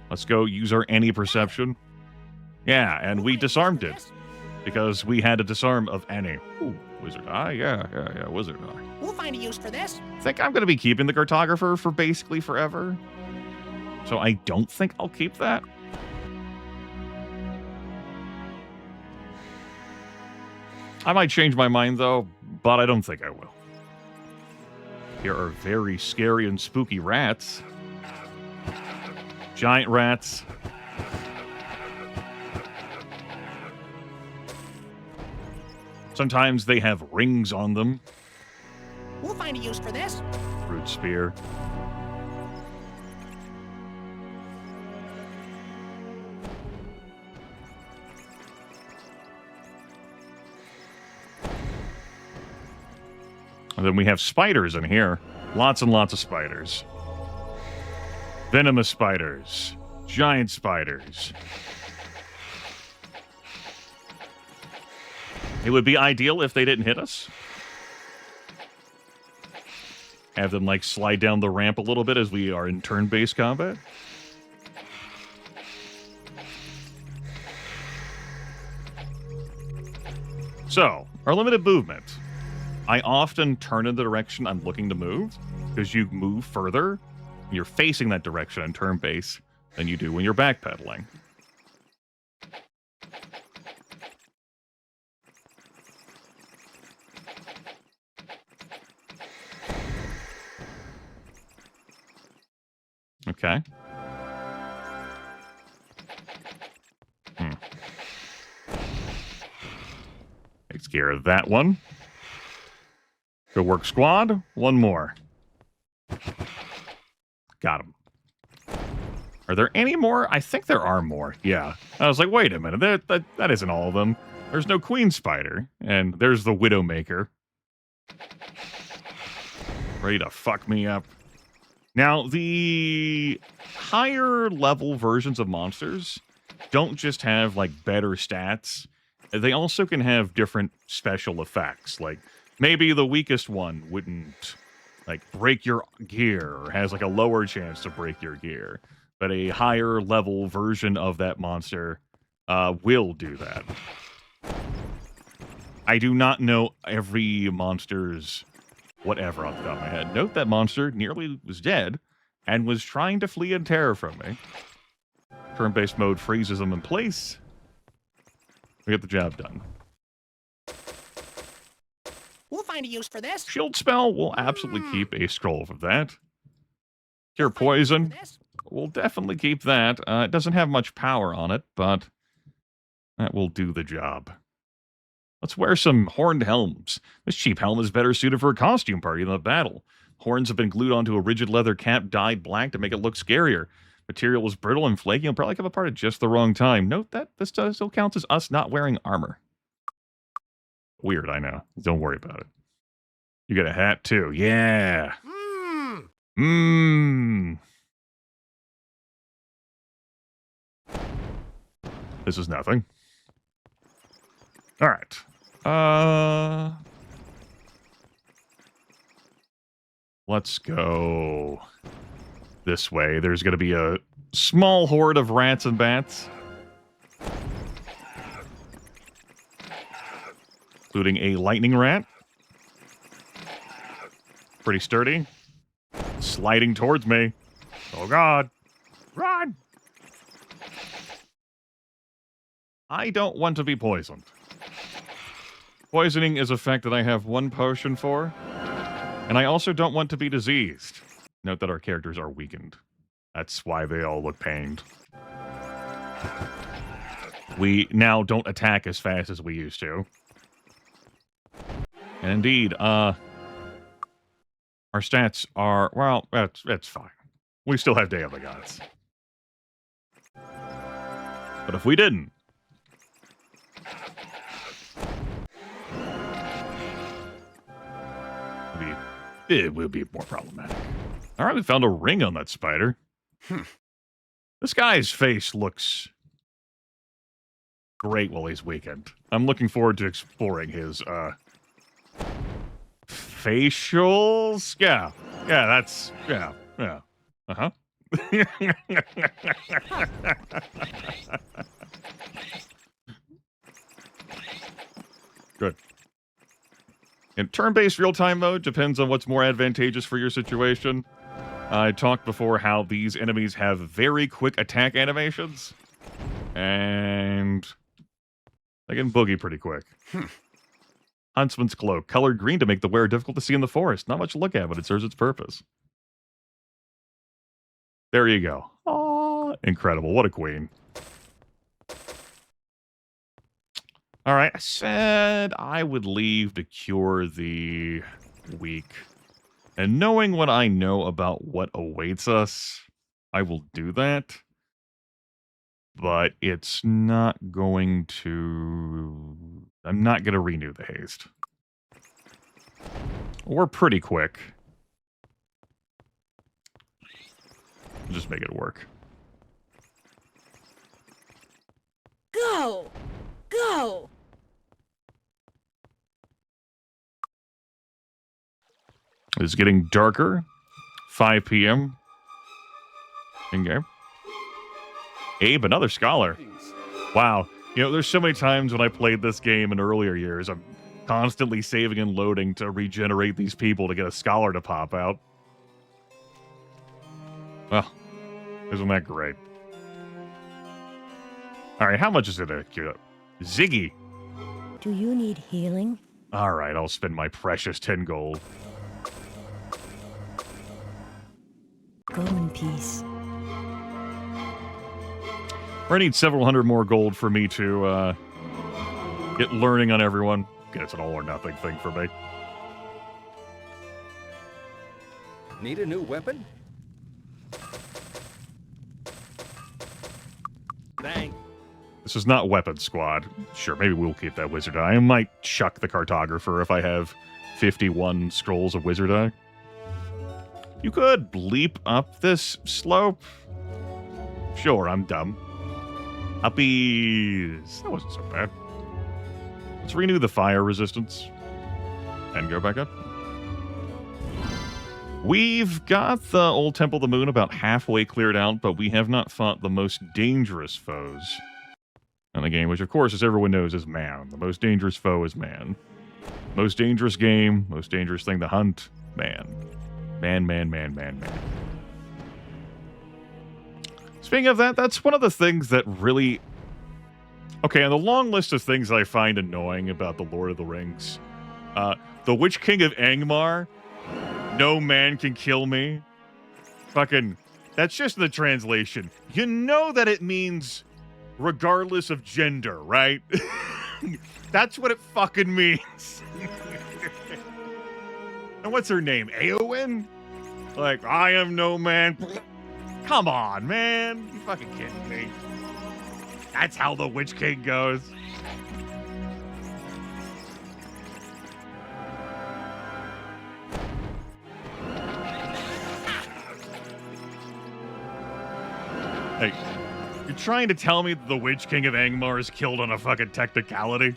Let's go use our any perception. Yeah, and we disarmed it because we had a disarm of any. Ooh, wizard eye? Yeah, wizard eye. We'll find a use for this. I think I'm going to be keeping the cartographer for basically forever. So I don't think I'll keep that. I might change my mind, though, but I don't think I will. Here are very scary and spooky rats. Giant rats. Sometimes they have rings on them. We'll find a use for this. Root spear. And then we have spiders in here. Lots and lots of spiders. Venomous spiders. Giant spiders. It would be ideal if they didn't hit us. Have them, like, slide down the ramp a little bit as we are in turn-based combat. So, our limited movement. I often turn in the direction I'm looking to move, because you move further, you're facing that direction in turn base than you do when you're backpedaling. Okay. Takes care of that one. Good work, squad. One more. Got him. Are there any more? I think there are more. Yeah. I was like, wait a minute. That isn't all of them. There's no queen spider. And there's the widowmaker. Ready to fuck me up. Now, the higher level versions of monsters don't just have, like, better stats. They also can have different special effects. Like, maybe the weakest one wouldn't, like, break your gear or has, like, a lower chance to break your gear. But a higher level version of that monster will do that. I do not know every monster's whatever off the top of my head. Note that monster nearly was dead and was trying to flee in terror from me. Turn-based mode freezes them in place. We get the job done. We'll find a use for this. Shield spell, we'll absolutely keep a scroll of that. Cure poison, we'll definitely keep that. It doesn't have much power on it, but that will do the job. Let's wear some horned helms. This cheap helm is better suited for a costume party than a battle. Horns have been glued onto a rigid leather cap dyed black to make it look scarier. Material is brittle and flaky and probably come apart at just the wrong time. Note that this still counts as us not wearing armor. Weird, I know. Don't worry about it. You get a hat, too. Yeah. This is nothing. All right. Let's go this way. There's going to be a small horde of rats and bats, including a lightning rat. Pretty sturdy. Sliding towards me. Oh, God. Run! I don't want to be poisoned. Poisoning is a fact that I have one potion for, and I also don't want to be diseased. Note that our characters are weakened. That's why they all look pained. We now don't attack as fast as we used to. And indeed, our stats are, well, that's fine. We still have Day of the Gods. But if we didn't, it would be more problematic. All right, we found a ring on that spider. This guy's face looks great while he's weakened. I'm looking forward to exploring his, facials? Yeah. Yeah, that's... Yeah. Yeah. Uh-huh. Good. In turn-based real-time mode, depends on what's more advantageous for your situation. I talked before how these enemies have very quick attack animations. And they can boogie pretty quick. Huntsman's Cloak. Colored green to make the wearer difficult to see in the forest. Not much to look at, but it serves its purpose. There you go. Oh, incredible. What a queen. All right. I said I would leave to cure the weak. And knowing what I know about what awaits us, I will do that. But it's not going to... I'm not going to renew the haste. We're pretty quick. Just make it work. Go! Go! It's getting darker. 5 p.m. In-game. Abe, another scholar. Wow. You know, there's so many times when I played this game in earlier years, I'm constantly saving and loading to regenerate these people to get a scholar to pop out. Well, isn't that great? Alright, how much is it to queue up? Ziggy! Do you need healing? Alright, I'll spend my precious 10 gold. Go in peace. I need several hundred more gold for me to get learning on everyone. It's an all or nothing thing for me. Need a new weapon? Thanks. This is not Weapon Squad. Sure, maybe we'll keep that Wizard Eye. I might chuck the Cartographer if I have 51 scrolls of Wizard Eye. You could leap up this slope. Sure, I'm dumb. Uppies. That wasn't so bad. Let's renew the fire resistance. And go back up. We've got the old Temple of the Moon about halfway cleared out, but we have not fought the most dangerous foes in the game, which, of course, as everyone knows, is man. The most dangerous foe is man. Most dangerous game, most dangerous thing to hunt, man. Man, man, man, man, man. Speaking of that, that's one of the things that really... Okay, on the long list of things I find annoying about The Lord of the Rings, the Witch King of Angmar, no man can kill me. Fucking, that's just the translation. You know that it means regardless of gender, right? That's what it fucking means. And what's her name? Eowyn? Like, I am no man. Come on, man. You fucking kidding me? That's how the Witch King goes. Hey, you're trying to tell me that the Witch King of Angmar is killed on a fucking technicality?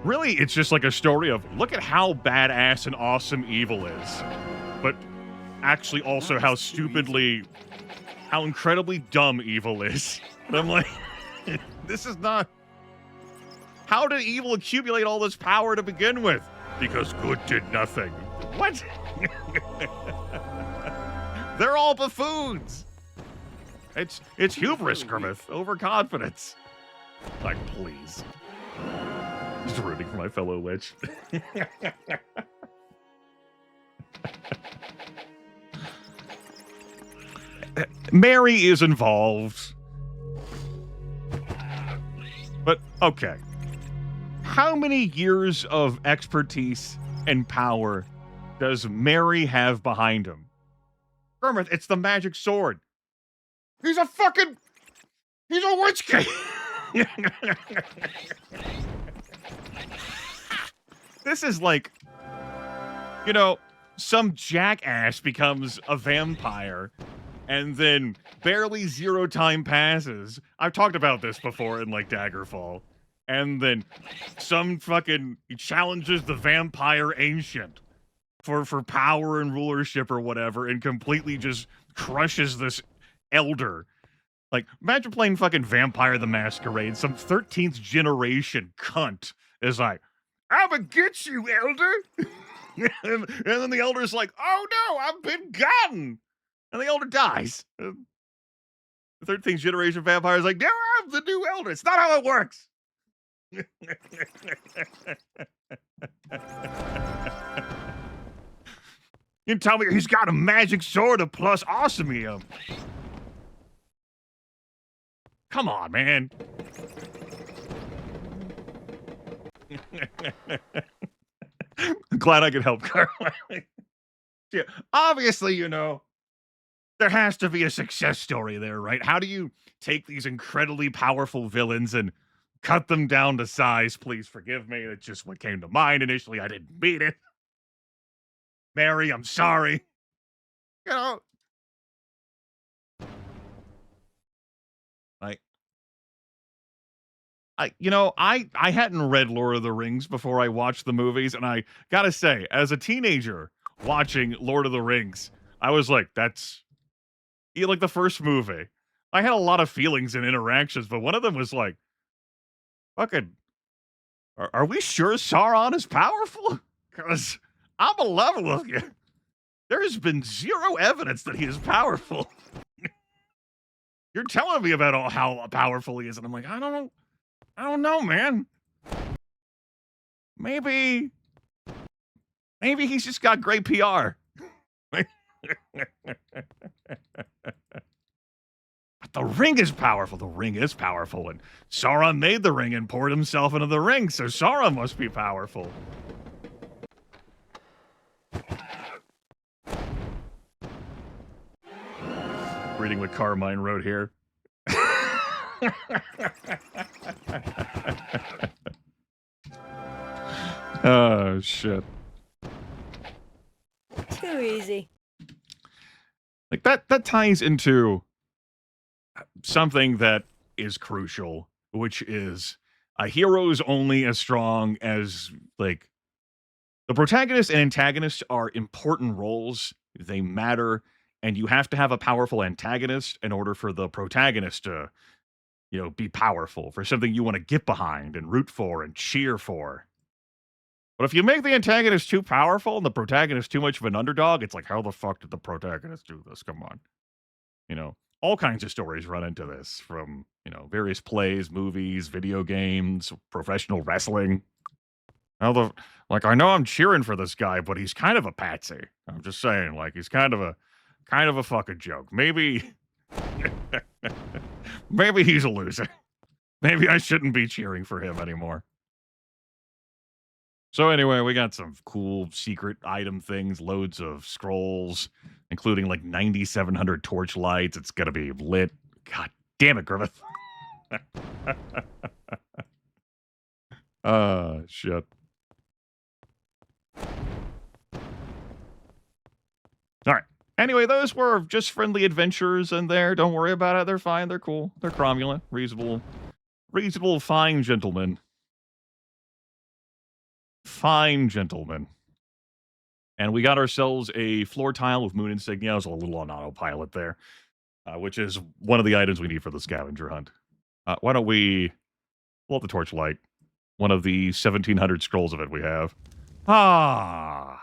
Really, it's just like a story of, look at how badass and awesome evil is. But actually also how stupidly, how incredibly dumb evil is. And I'm like, this is not... How did evil accumulate all this power to begin with? Because good did nothing. What? They're all buffoons. It's hubris, Grimith. Overconfidence. Like, please. Just rooting for my fellow witch. Mary is involved. But, okay. How many years of expertise and power does Mary have behind him? Grimith, it's the magic sword. He's a witch king. This is like, you know, some jackass becomes a vampire, and then barely 0 time passes. I've talked about this before in, like, Daggerfall. And then some fucking he challenges the vampire ancient for power and rulership or whatever, and completely just crushes this elder. Like, imagine playing fucking Vampire the Masquerade. Some 13th generation cunt is like, I'ma get you, elder. and then the elder's like, oh no, I've been gotten. And the elder dies. The 13th generation vampire is like, now I'm the new elder. It's not how it works. You tell me he's got a magic sword of plus awesomium. Come on, man. I'm glad I could help, Carl. Yeah, obviously, you know, there has to be a success story there, right? How do you take these incredibly powerful villains and cut them down to size? Please forgive me. That's just what came to mind initially. I didn't mean it. Mary, I'm sorry. You know, I hadn't read Lord of the Rings before I watched the movies, and I gotta say, as a teenager watching Lord of the Rings, I was like, that's like the first movie. I had a lot of feelings and interactions, but one of them was like, fucking, are we sure Sauron is powerful? Because I'm a level with you. There's been 0 evidence that he is powerful. You're telling me about how powerful he is, and I'm like, I don't know, man. Maybe he's just got great PR. But the ring is powerful. The ring is powerful, and Sauron made the ring and poured himself into the ring, so Sauron must be powerful. Reading what Carmine wrote here. Oh, shit. Too easy. Like, that ties into something that is crucial, which is a hero is only as strong as, like, the protagonist and antagonist are important roles. They matter, and you have to have a powerful antagonist in order for the protagonist to, you know, be powerful, for something you want to get behind and root for and cheer for. But if you make the antagonist too powerful and the protagonist too much of an underdog, it's like, how the fuck did the protagonist do this? Come on. You know, all kinds of stories run into this from, you know, various plays, movies, video games, professional wrestling. Like, I know I'm cheering for this guy, but he's kind of a patsy. I'm just saying, like, he's kind of a fucking joke. Maybe he's a loser. Maybe I shouldn't be cheering for him anymore. So anyway, we got some cool secret item things, loads of scrolls, including like 9,700 torch lights. It's gonna be lit. God damn it, Grimith. Shit. All right. Anyway, those were just friendly adventures in there. Don't worry about it. They're fine. They're cool. They're cromulent. Reasonable, fine gentlemen. Fine gentlemen. And we got ourselves a floor tile with moon insignia. I was a little on autopilot there, which is one of the items we need for the scavenger hunt. Why don't we pull up the torchlight? One of the 1,700 scrolls of it we have. Ah.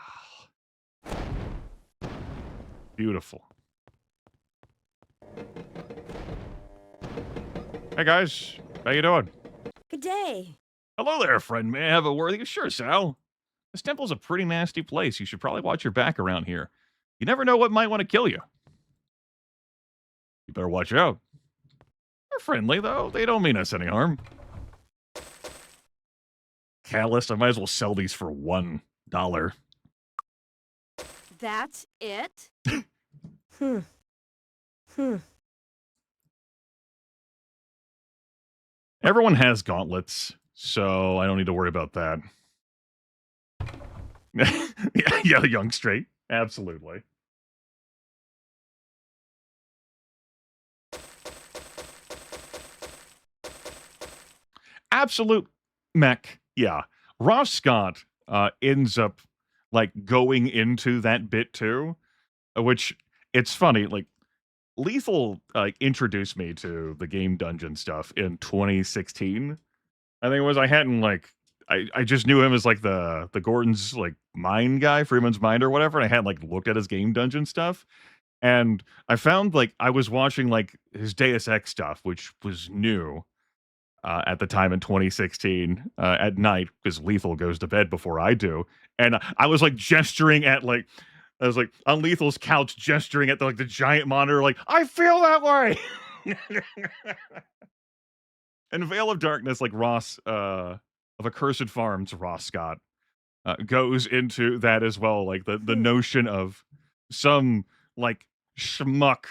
Beautiful. Hey guys, how you doing? Good day. Hello there, friend. May I have a word? Sure, Sal. This temple's a pretty nasty place. You should probably watch your back around here. You never know what might want to kill you. You better watch out. They're friendly, though. They don't mean us any harm. Catalyst, I might as well sell these for $1. That's it? Everyone has gauntlets, so I don't need to worry about that. Yeah, young straight. Absolutely. Absolute mech. Yeah. Ross Scott ends up like going into that bit too, which it's funny. Like Lethal introduced me to the game dungeon stuff in 2016. I think it was I hadn't like I just knew him as like the Gordon's like mine guy, Freeman's Mind or whatever, and I hadn't like looked at his game dungeon stuff. And I found like I was watching like his Deus Ex stuff, which was new at the time in 2016 at night because Lethal goes to bed before I do, and I was like gesturing at like I was like on Lethal's couch gesturing at the giant monitor, like I feel that way. And Veil of Darkness, like Ross of Accursed Farms, Ross Scott goes into that as well, like the notion of some like schmuck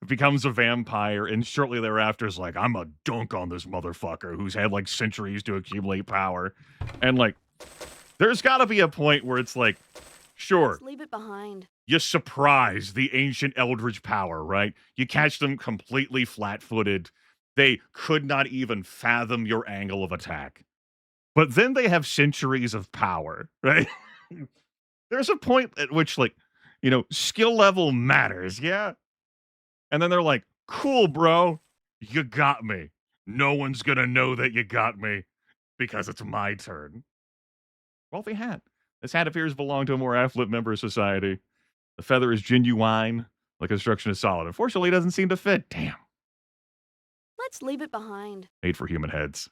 becomes a vampire and shortly thereafter is like, I'm a dunk on this motherfucker who's had like centuries to accumulate power. And like there's gotta be a point where it's like, sure, Let's leave it behind. you surprise the ancient eldritch power, right? You catch them completely flat-footed. They could not even fathom your angle of attack. But then they have centuries of power, right? There's a point at which, like, you know, skill level matters, yeah? And then they're like, cool, bro, you got me. No one's gonna know that you got me because it's my turn. Wealthy hat. This hat appears to belong to a more affluent member of society. The feather is genuine. The construction is solid. Unfortunately, it doesn't seem to fit. Damn. Let's leave it behind. Made for human heads.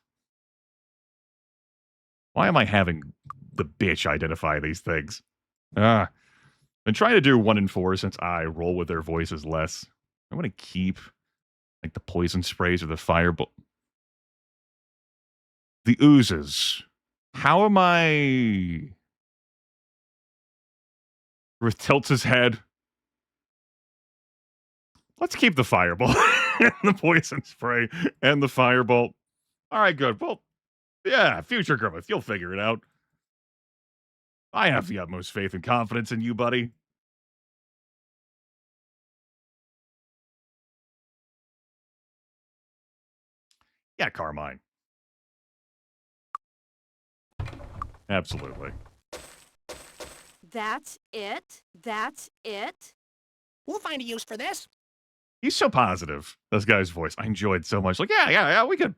Why am I having the bitch identify these things? Been trying to do 1 in 4 since I roll with their voices less. I want to keep like the poison sprays or the fireball. The oozes. How am I? Ruth tilts his head. Let's keep the fireball and the poison spray and the firebolt. All right, good. Well, yeah, future Grimith, you'll figure it out. I have the utmost faith and confidence in you, buddy. Yeah, Carmine. Absolutely. That's it? That's it? We'll find a use for this. He's so positive. This guy's voice. I enjoyed so much. Like, yeah, we could,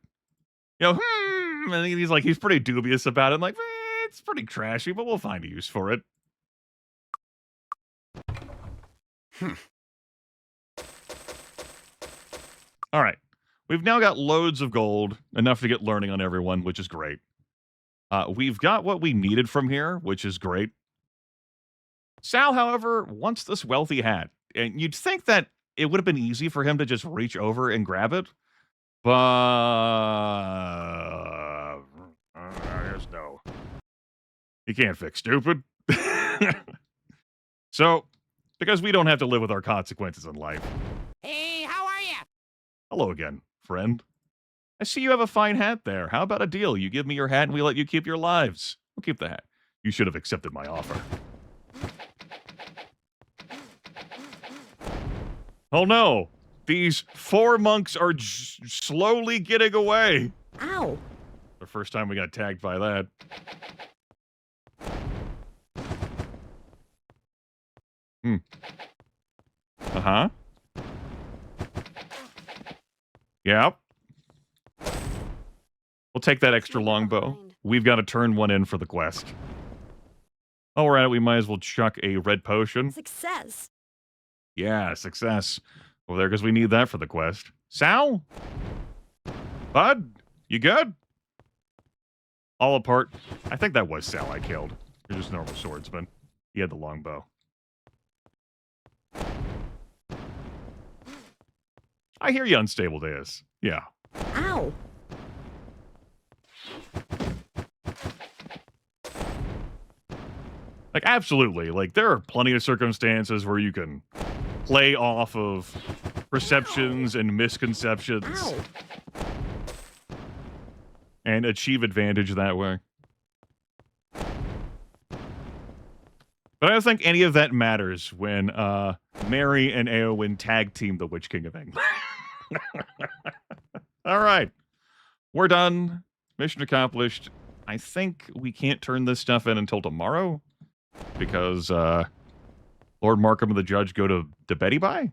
you know, and he's like, he's pretty dubious about it. I'm like, it's pretty trashy, but we'll find a use for it. All right. We've now got loads of gold, enough to get learning on everyone, which is great. We've got what we needed from here, which is great. Sal, however, wants this wealthy hat. And you'd think that it would have been easy for him to just reach over and grab it. But I guess no. He can't fix stupid. So, because we don't have to live with our consequences in life. Hey, how are ya? Hello again, friend. I see you have a fine hat there. How about a deal? You give me your hat and we let you keep your lives. We'll keep the hat. You should have accepted my offer. Oh no! These 4 monks are slowly getting away. Ow. The first time we got tagged by that. Uh-huh. Yep. We'll take that extra longbow. We've got to turn 1 in for the quest. While we're at it, we might as well chuck a red potion. Success. Yeah, success. Over there, because we need that for the quest. Sal? Bud? You good? All apart. I think that was Sal I killed. You're just a normal swordsman. He had the longbow. I hear you, Unstable Deus. Yeah. Ow. Like, absolutely. Like, there are plenty of circumstances where you can play off of perceptions and misconceptions. Ow. And achieve advantage that way. But I don't think any of that matters when Mary and Eowyn tag team the Witch King of England. All right. We're done. Mission accomplished. I think we can't turn this stuff in until tomorrow because Lord Markham and the judge go to Betty Bye.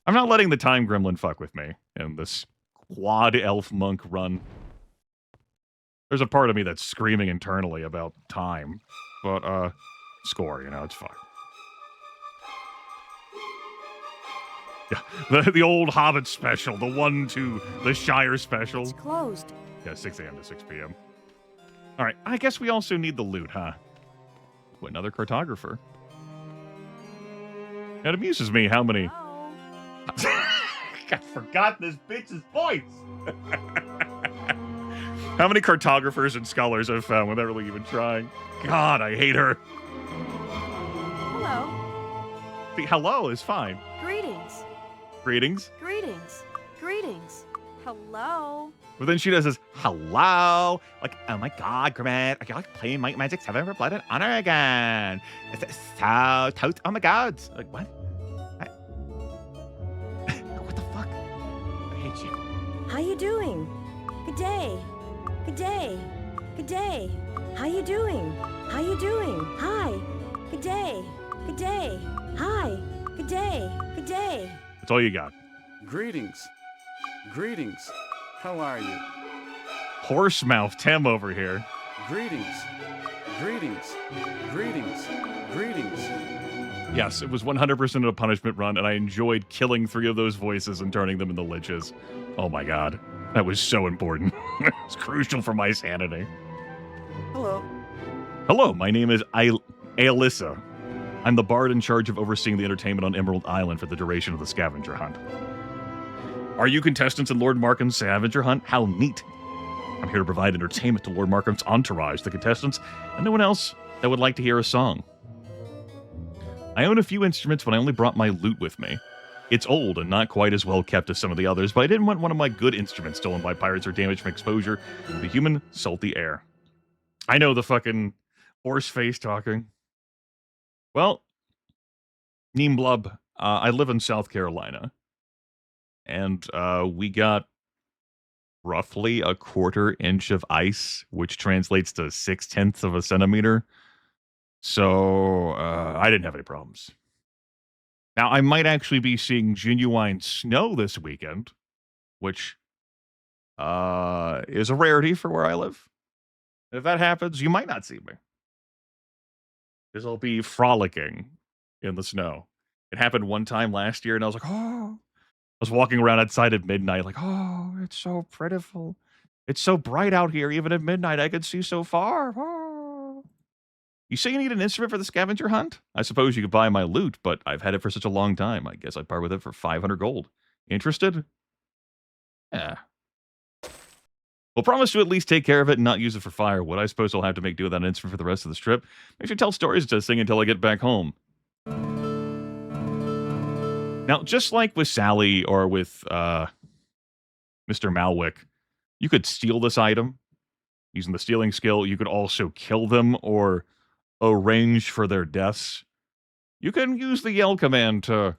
I'm not letting the time gremlin fuck with me in this quad elf monk run. There's a part of me that's screaming internally about time. But, score, you know, it's fine. Yeah, the old Hobbit special, the Shire special. It's closed. Yeah, 6 a.m. to 6 p.m. All right, I guess we also need the loot, huh? Ooh, another cartographer. It amuses me how many... Oh. I forgot this bitch's voice! How many cartographers and scholars I've found without really even trying. God, I hate her. Hello. The hello is fine. Greetings. Greetings. Greetings. Greetings. Hello. But then she does this, hello. Like, oh my God, Grimith. I like playing Might and Magic 7 for Blood and Honor again. It's so totes. Oh my God. Like, what? What the fuck? I hate you. How you doing? Good day. Good day. Good day. How you doing? How you doing? Hi. Good day. Good day. Hi. Good day. Good day. That's all you got. Greetings. Greetings. How are you? Horsemouth Tim over here. Greetings. Greetings. Greetings. Greetings. Yes, it was 100% a punishment run, and I enjoyed killing 3 of those voices and turning them into liches. Oh my God. That was so important. It's crucial for my sanity. Hello. Hello, my name is Alyssa. I'm the bard in charge of overseeing the entertainment on Emerald Island for the duration of the scavenger hunt. Are you contestants in Lord Markham's scavenger hunt? How neat. I'm here to provide entertainment to Lord Markham's entourage, the contestants, and anyone else that would like to hear a song. I own a few instruments, but I only brought my lute with me. It's old and not quite as well kept as some of the others, but I didn't want one of my good instruments stolen by pirates or damaged from exposure to the human salty air. I know the fucking horse face talking. Well, Neemblub, I live in South Carolina, and we got roughly a 1/4 inch of ice, which translates to 0.6 of a centimeter. So I didn't have any problems. Now, I might actually be seeing genuine snow this weekend, which is a rarity for where I live. If that happens, you might not see me. Because I'll be frolicking in the snow. It happened one time last year, and I was like, oh. I was walking around outside at midnight, like, oh, it's so pitiful. It's so bright out here. Even at midnight, I could see so far. Oh. You say you need an instrument for the scavenger hunt? I suppose you could buy my lute, but I've had it for such a long time. I guess I'd part with it for 500 gold. Interested? Yeah. We'll promise to at least take care of it and not use it for firewood. I suppose I'll have to make do with that instrument for the rest of the trip. Make sure to tell stories to sing until I get back home. Now, just like with Sally or with Mr. Malwick, you could steal this item using the stealing skill. You could also kill them or arrange for their deaths. You can use the yell command to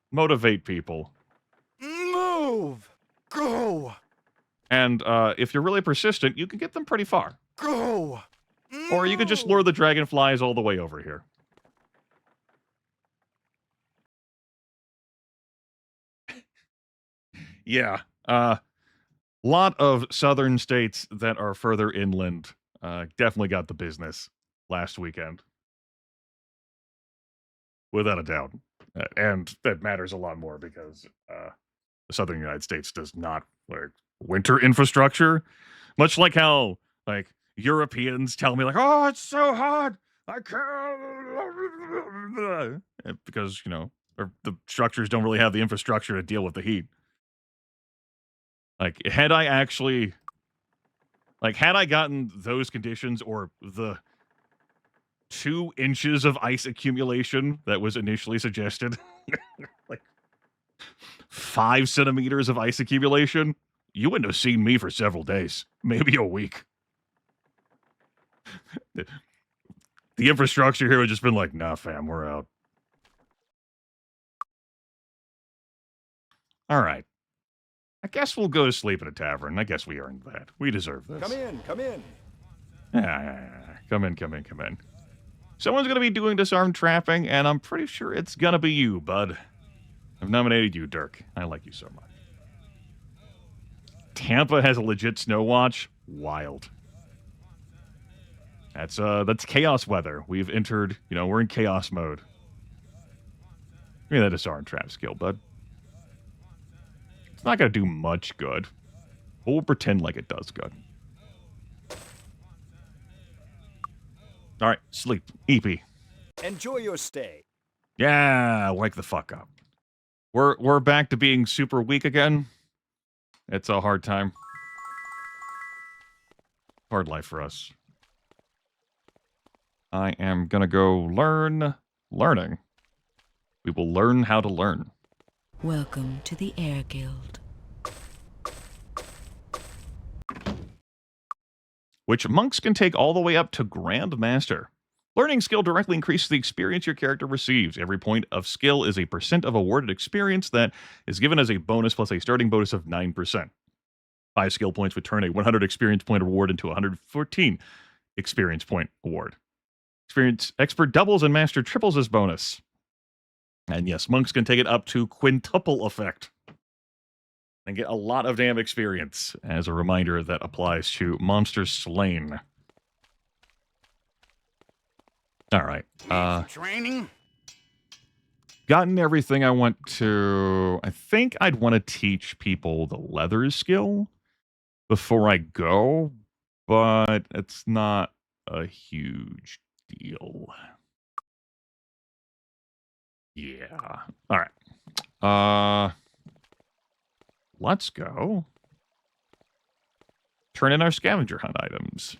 motivate people. Move! Go! And if you're really persistent, you can get them pretty far. Go! Or you could just lure the dragonflies all the way over here. Yeah. Lot of southern states that are further inland definitely got the business last weekend. Without a doubt. And that matters a lot more because the southern United States does not like winter infrastructure. Much like how like Europeans tell me like, oh, it's so hot. I can't. Because, you know, the structures don't really have the infrastructure to deal with the heat. Like, had I gotten those conditions or the 2 inches of ice accumulation that was initially suggested, like 5 centimeters of ice accumulation, you wouldn't have seen me for several days, maybe a week. The infrastructure here would just been like, nah, fam, we're out. All right. I guess we'll go to sleep at a tavern. I guess we earned that. We deserve this. Come in, come in. Come in. Someone's going to be doing disarmed trapping, and I'm pretty sure it's going to be you, bud. I've nominated you, Dirk. I like you so much. Tampa has a legit snow watch. Wild. That's chaos weather. We've entered, we're in chaos mode. Give me that disarm trap skill, bud. It's not going to do much good. But we'll pretend like it does good. All right, sleep. EP. Enjoy your stay. Yeah, wake the fuck up. We're back to being super weak again. It's a hard time. Hard life for us. I am gonna go learning. We will learn how to learn. Welcome to the Air Guild. Which monks can take all the way up to Grand Master. Learning skill directly increases the experience your character receives. Every point of skill is a % of awarded experience that is given as a bonus plus a starting bonus of 9%. 5 skill points would turn a 100 experience point award into a 114 experience point award. Experience expert doubles and master triples as bonus. And yes, monks can take it up to quintuple effect and get a lot of damn experience. As a reminder, that applies to monsters slain. All right. Training? Gotten everything I want to. I think I'd want to teach people the leather skill before I go, but it's not a huge deal. Yeah. All right. Let's go. Turn in our scavenger hunt items.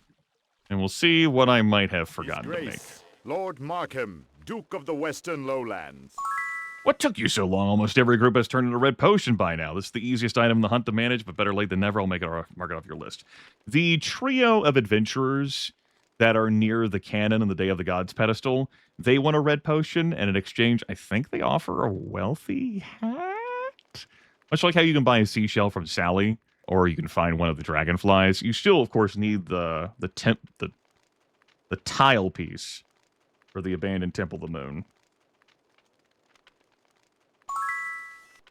And we'll see what I might have forgotten to make. Lord Markham, Duke of the Western Lowlands. What took you so long? Almost every group has turned in a red potion by now. This is the easiest item in the hunt to manage, but better late than never. I'll mark it off your list. The trio of adventurers that are near the cannon in the Day of the Gods pedestal, they want a red potion, and in exchange, I think they offer a wealthy hat? Much like how you can buy a seashell from Sally, or you can find one of the dragonflies. You still, of course, need the tile piece for the abandoned Temple of the Moon.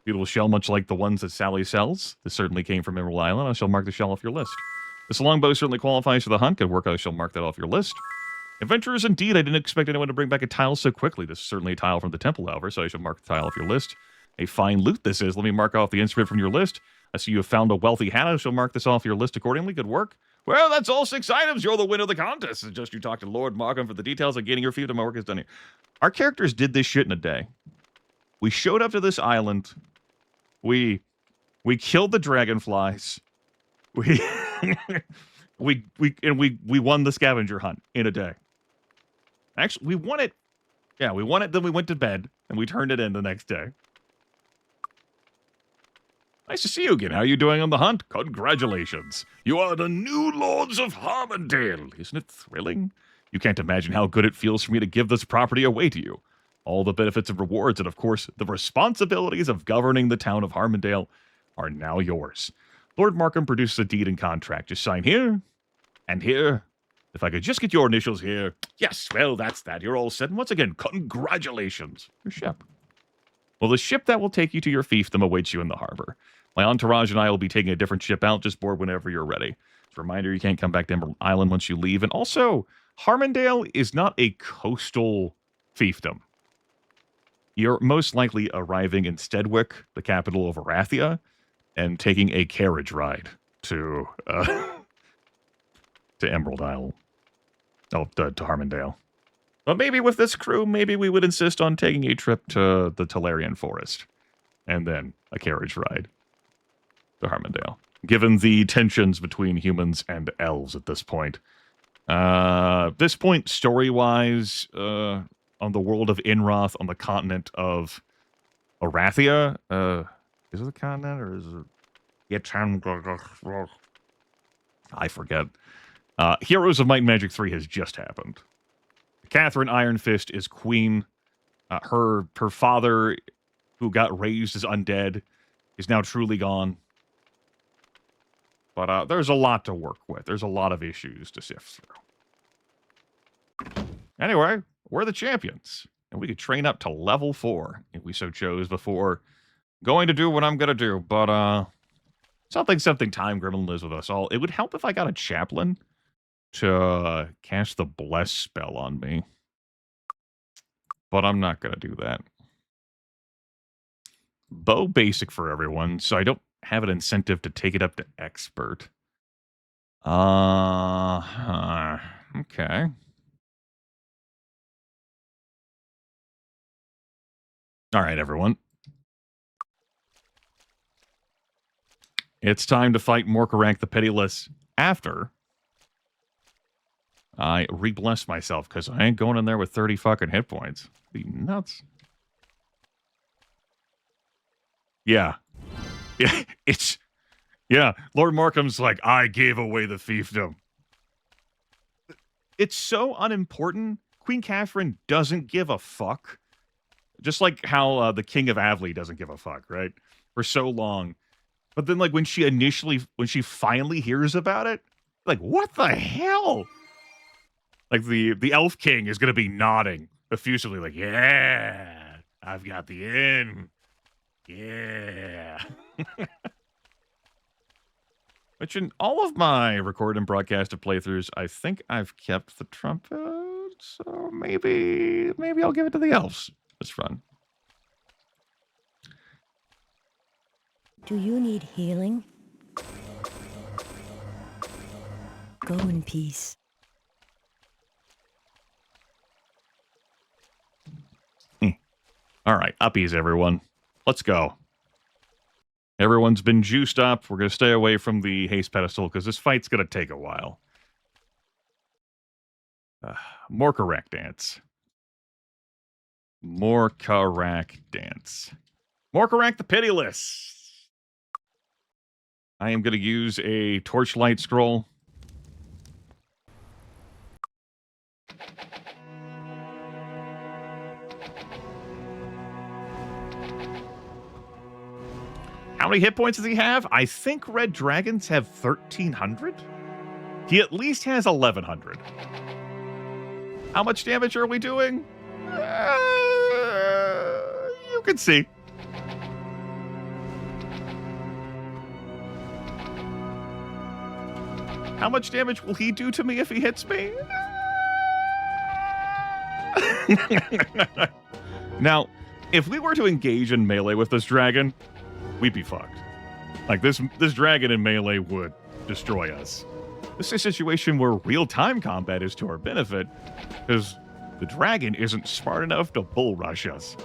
Beautiful shell, much like the ones that Sally sells. This certainly came from Emerald Island. I shall mark the shell off your list. This longbow certainly qualifies for the hunt. Good work. I shall mark that off your list. Adventurers, indeed. I didn't expect anyone to bring back a tile so quickly. This is certainly a tile from the temple, however, so I shall mark the tile off your list. A fine loot this is. Let me mark off the instrument from your list. I see you have found a wealthy hat. I shall mark this off your list accordingly. Good work. Well, that's all 6 items. You're the winner of the contest. It's just you talk to Lord Markham for the details of getting your fiefdom. My work is done here. Our characters did this shit in a day. We showed up to this island. We killed the dragonflies. We won the scavenger hunt in a day. Actually, we won it. Yeah, we won it. Then we went to bed and we turned it in the next day. Nice to see you again. How are you doing on the hunt? Congratulations. You are the new Lords of Harmondale. Isn't it thrilling? You can't imagine how good it feels for me to give this property away to you. All the benefits and rewards, and of course, the responsibilities of governing the town of Harmondale are now yours. Lord Markham produces a deed and contract. Just sign here and here. If I could just get your initials here. Yes, well, that's that. You're all set. And once again, congratulations. Your ship. Well, the ship that will take you to your fiefdom awaits you in the harbor. My entourage and I will be taking a different ship out. Just board whenever you're ready. As a reminder, you can't come back to Emerald Island once you leave. And also, Harmondale is not a coastal fiefdom. You're most likely arriving in Stedwick, the capital of Arathia, and taking a carriage ride to Emerald Isle. Oh, to Harmondale. But maybe with this crew, maybe we would insist on taking a trip to the Talarian Forest. And then a carriage ride to Harmondale. Given the tensions between humans and elves at this point. This point, story-wise, on the world of Inroth, on the continent of Arathia. Is it the continent, or is it... I forget. Heroes of Might and Magic 3 has just happened. Catherine Iron Fist is queen. Her father, who got raised as undead, is now truly gone. But there's a lot to work with. There's a lot of issues to sift through. Anyway, we're the champions. And we could train up to level 4 if we so chose before going to do what I'm going to do. But something Time Gremlin lives with us all. It would help if I got a chaplain to cast the Bless spell on me. But I'm not going to do that. Bow basic for everyone, so I don't have an incentive to take it up to expert. Okay. All right, everyone. It's time to fight Morkarank the Pitiless after I re-bless myself, because I ain't going in there with 30 fucking hit points. Be nuts. Yeah. Yeah, Lord Markham's like, I gave away the fiefdom. It's so unimportant. Queen Catherine doesn't give a fuck. Just like how the King of Avley doesn't give a fuck, right? For so long. But then, like, when she finally hears about it, like, what the hell? Like, the Elf King is going to be nodding effusively, like, yeah, I've got the in. Yeah. Which in all of my recorded and broadcasted playthroughs, I think I've kept the trumpet, so maybe I'll give it to the elves. It's fun. Do you need healing? Go in peace. All right, uppies, everyone. Let's go. Everyone's been juiced up. We're going to stay away from the haste pedestal because this fight's going to take a while. Morkarak dance. Morkarak dance. Morkarak the Pitiless. I am going to use a torchlight scroll. How many hit points does he have? I think red dragons have 1,300. He at least has 1,100. How much damage are we doing? You can see. How much damage will he do to me if he hits me? Now, if we were to engage in melee with this dragon, we'd be fucked. Like, this dragon in melee would destroy us. This is a situation where real-time combat is to our benefit, because the dragon isn't smart enough to bull rush us.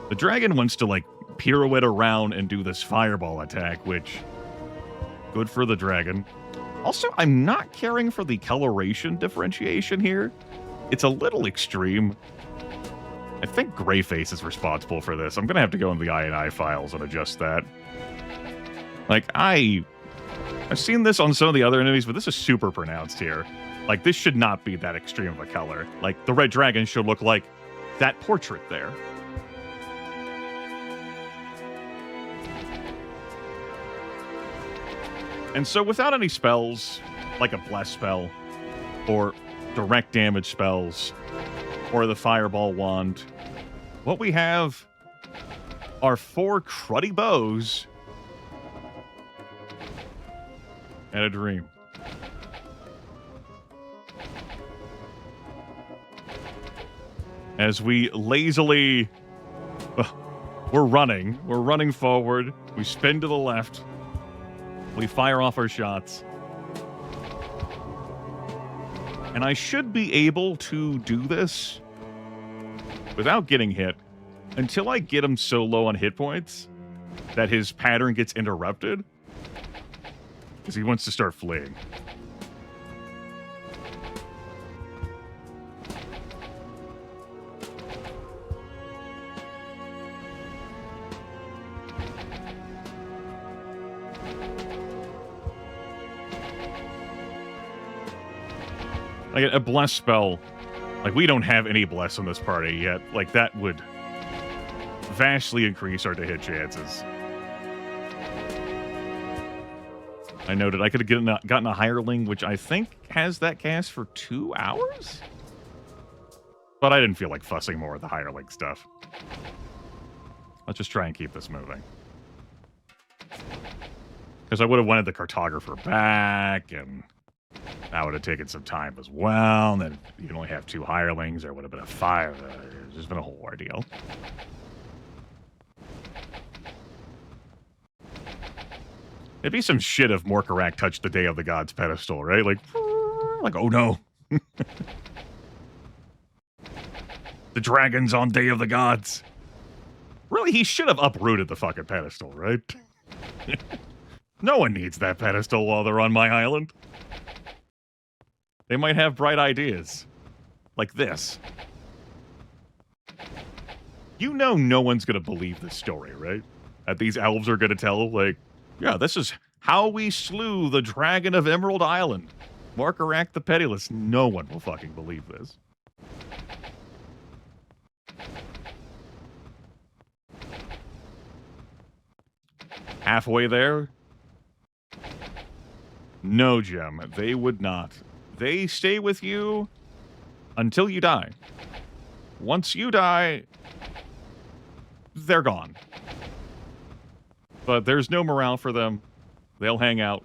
The dragon wants to, like, pirouette around and do this fireball attack, which, good for the dragon. Also, I'm not caring for the coloration differentiation here. It's a little extreme. I think Greyface is responsible for this. I'm going to have to go into the I&I files and adjust that. Like, I've seen this on some of the other enemies, but this is super pronounced here. Like, this should not be that extreme of a color. Like, the red dragon should look like that portrait there. And so without any spells, like a bless spell, or direct damage spells, or the fireball wand, what we have are 4 cruddy bows and a dream. As we lazily... we're running forward, we spin to the left, we fire off our shots. And I should be able to do this without getting hit until I get him so low on hit points that his pattern gets interrupted because he wants to start fleeing. Like a bless spell Like, we don't have any bless on this party yet. Like, that would vastly increase our to-hit chances. I noted I could have gotten a hireling, which I think has that cast for 2 hours? But I didn't feel like fussing more with the hireling stuff. Let's just try and keep this moving. Because I would have wanted the cartographer back, and that would have taken some time as well. And then you'd only have 2 hirelings. There would have been a fire. There's just been a whole ordeal. It'd be some shit if Morkarak touched the Day of the Gods pedestal, right? Like, oh no. The dragon's on Day of the Gods. Really, he should have uprooted the fucking pedestal, right? No one needs that pedestal while they're on my island. They might have bright ideas. Like this. You know no one's gonna believe this story, right? That these elves are gonna tell, like, yeah, this is how we slew the dragon of Emerald Island. Morkarak the Pitiless. No one will fucking believe this. Halfway there? No, Gem. They would not. They stay with you until you die. Once you die, they're gone. But there's no morale for them. They'll hang out.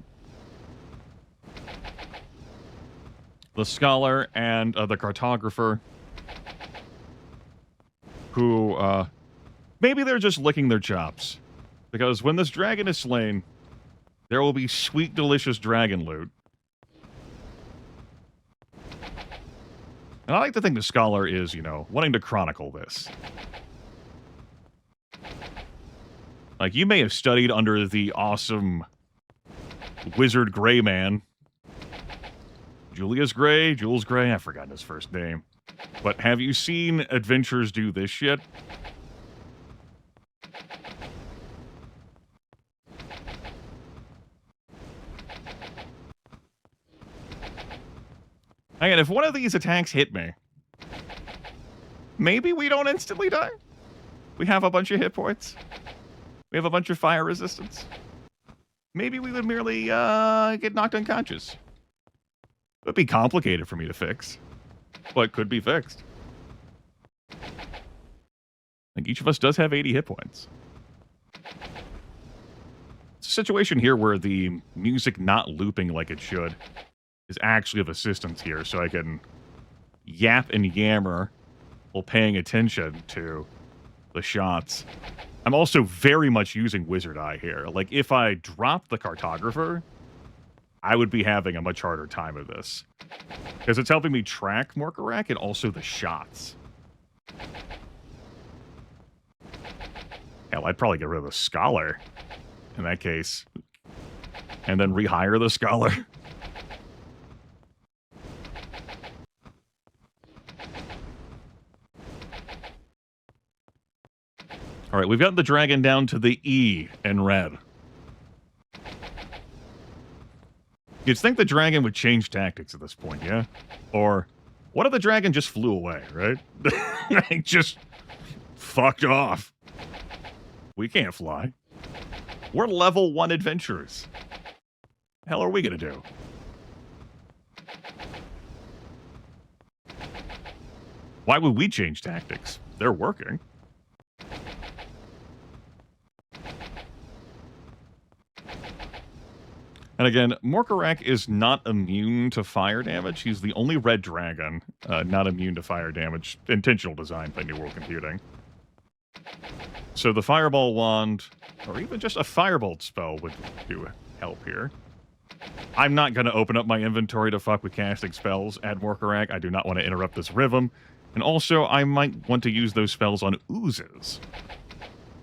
The scholar and the cartographer, who, maybe they're just licking their chops. Because when this dragon is slain, there will be sweet, delicious dragon loot. And I like to think the scholar is, you know, wanting to chronicle this. Like, you may have studied under the awesome wizard Gray man. Julius Gray? Jules Gray? I've forgotten his first name. But have you seen adventurers do this shit? Again, if one of these attacks hit me, maybe we don't instantly die. We have a bunch of hit points. We have a bunch of fire resistance. Maybe we would merely get knocked unconscious. It would be complicated for me to fix, but could be fixed. Like, each of us does have 80 hit points. It's a situation here where the music not looping like it should is actually of assistance here, so I can yap and yammer while paying attention to the shots. I'm also very much using Wizard Eye here. Like, if I dropped the cartographer, I would be having a much harder time of this. Because it's helping me track Morkarak and also the shots. Hell, I'd probably get rid of the scholar in that case. And then rehire the scholar. All right, we've got the dragon down to the E in red. You'd think the dragon would change tactics at this point, yeah? Or, what if the dragon just flew away, right? Like, just fucked off. We can't fly. We're level 1 adventurers. The hell are we gonna do? Why would we change tactics? They're working. And again, Morkarak is not immune to fire damage. He's the only red dragon not immune to fire damage. Intentional design by New World Computing. So the Fireball Wand, or even just a Firebolt spell would do help here. I'm not going to open up my inventory to fuck with casting spells at Morkarak. I do not want to interrupt this rhythm. And also, I might want to use those spells on oozes,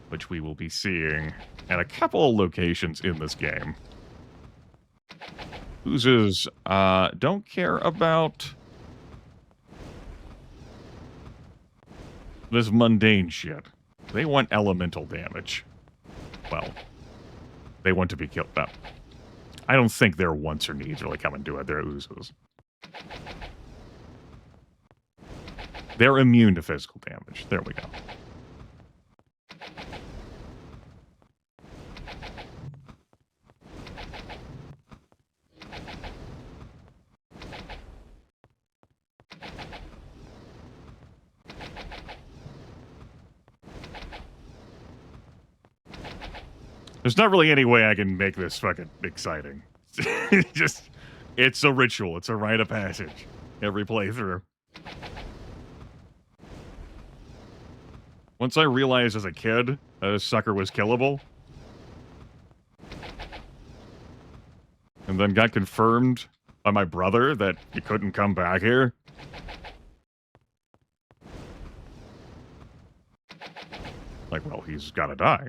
which we will be seeing at a couple of locations in this game. Oozes don't care about this mundane shit. They want elemental damage. Well, they want to be killed. No. I don't think their wants or needs really come and do it. They're oozes. They're immune to physical damage. There we go. There's not really any way I can make this fucking exciting. It's a ritual. It's a rite of passage. Every playthrough. Once I realized as a kid that this sucker was killable, and then got confirmed by my brother that he couldn't come back here, like, well, he's gotta die.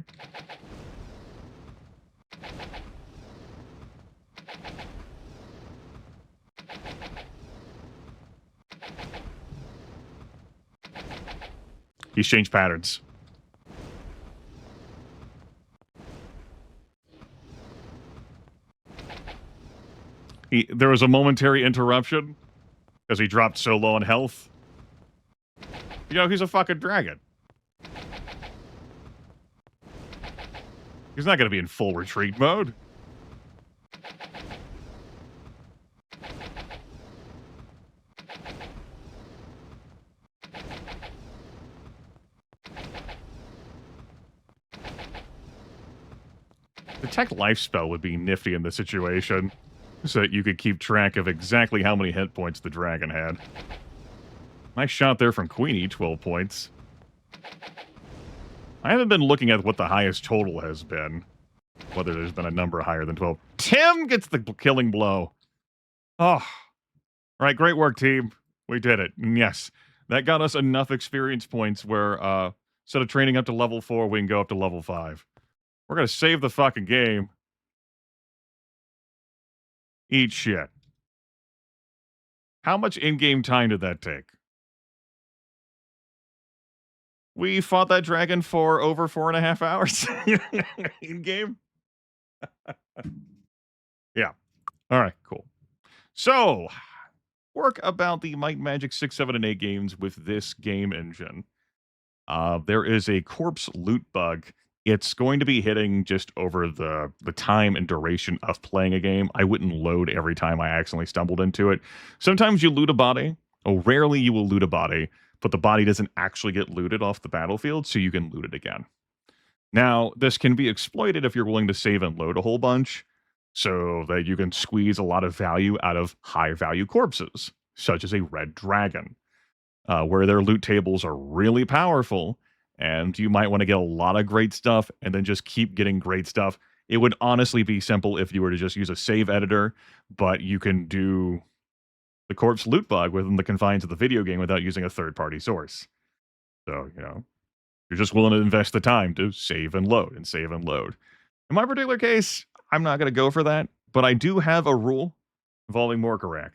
He's changed patterns. There was a momentary interruption because he dropped so low on health. You know, he's a fucking dragon. He's not going to be in full retreat mode. Detect life spell would be nifty in this situation, so that you could keep track of exactly how many hit points the dragon had. Nice shot there from Queenie, 12 points. I haven't been looking at what the highest total has been, whether there's been a number higher than 12. Tim gets the killing blow. Oh, right, great work, team. We did it. And yes, that got us enough experience points where instead of training up to level 4, we can go up to level 5. We're going to save the fucking game. Eat shit. How much in-game time did that take? We fought that dragon for over 4.5 hours in-game. Yeah. All right, cool. So, work about the Might and Magic 6, 7, and 8 games with this game engine. There is a corpse loot bug. It's going to be hitting just over the time and duration of playing a game. I wouldn't load every time I accidentally stumbled into it. Sometimes you loot a body. Oh, rarely you will loot a body, but the body doesn't actually get looted off the battlefield, so you can loot it again. Now, this can be exploited if you're willing to save and load a whole bunch, so that you can squeeze a lot of value out of high-value corpses, such as a red dragon, where their loot tables are really powerful. And you might want to get a lot of great stuff and then just keep getting great stuff. It would honestly be simple if you were to just use a save editor, but you can do the corpse loot bug within the confines of the video game without using a third-party source. So, you know, you're just willing to invest the time to save and load and save and load. In my particular case, I'm not going to go for that, but I do have a rule involving Morkarak.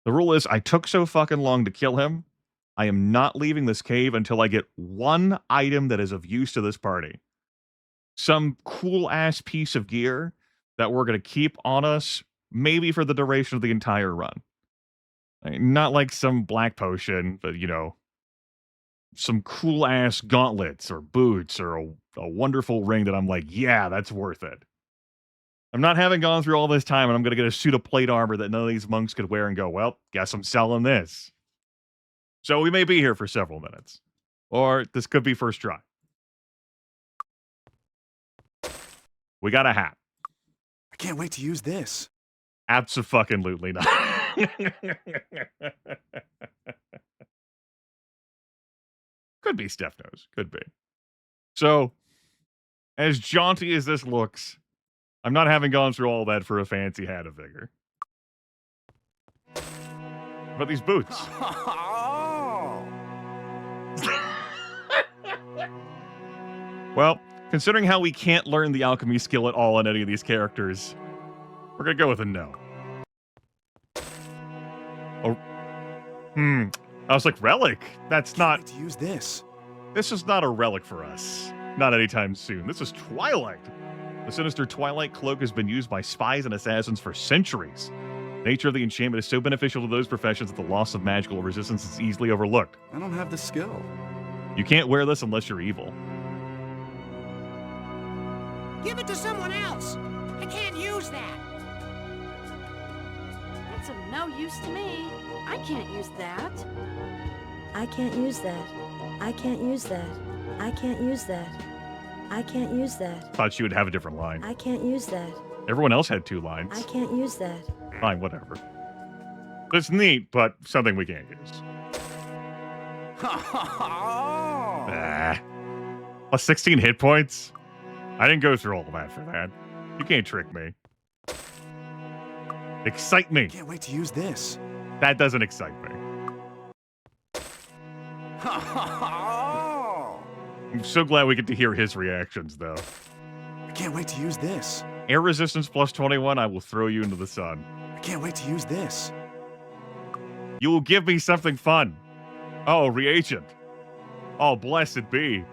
The rule is I took so fucking long to kill him, I am not leaving this cave until I get one item that is of use to this party. Some cool-ass piece of gear that we're going to keep on us, maybe for the duration of the entire run. Not like some black potion, but, you know, some cool-ass gauntlets or boots or a wonderful ring that I'm like, yeah, that's worth it. I'm not having gone through all this time and I'm going to get a suit of plate armor that none of these monks could wear and go, well, guess I'm selling this. So we may be here for several minutes. Or this could be first try. We got a hat. I can't wait to use this. Abso-fucking-lutely not. Could be Steph knows. Could be. So, as jaunty as this looks, I'm not having gone through all that for a fancy hat of vigor. But these boots. Well, considering how we can't learn the alchemy skill at all on any of these characters, we're gonna go with a no. Oh. I was like, relic? That's not... to use this. This is not a relic for us. Not anytime soon. This is Twilight. The sinister Twilight cloak has been used by spies and assassins for centuries. Nature of the enchantment is so beneficial to those professions that the loss of magical resistance is easily overlooked. I don't have the skill. You can't wear this unless you're evil. Give it to someone else. I can't use that. That's of no use to me. I can't use that. I can't use that. I can't use that. I can't use that. I can't use that. Thought you would have a different line. I can't use that. Everyone else had 2 lines. I can't use that. Fine, whatever. It's neat, but something we can't use. Ah. Plus 16 hit points? I didn't go through all of that for that. You can't trick me. Excite me. Can't wait to use this. That doesn't excite me. I'm so glad we get to hear his reactions, though. I can't wait to use this. Air resistance plus 21, I will throw you into the sun. I can't wait to use this. You will give me something fun. Oh, reagent. Oh, blessed be.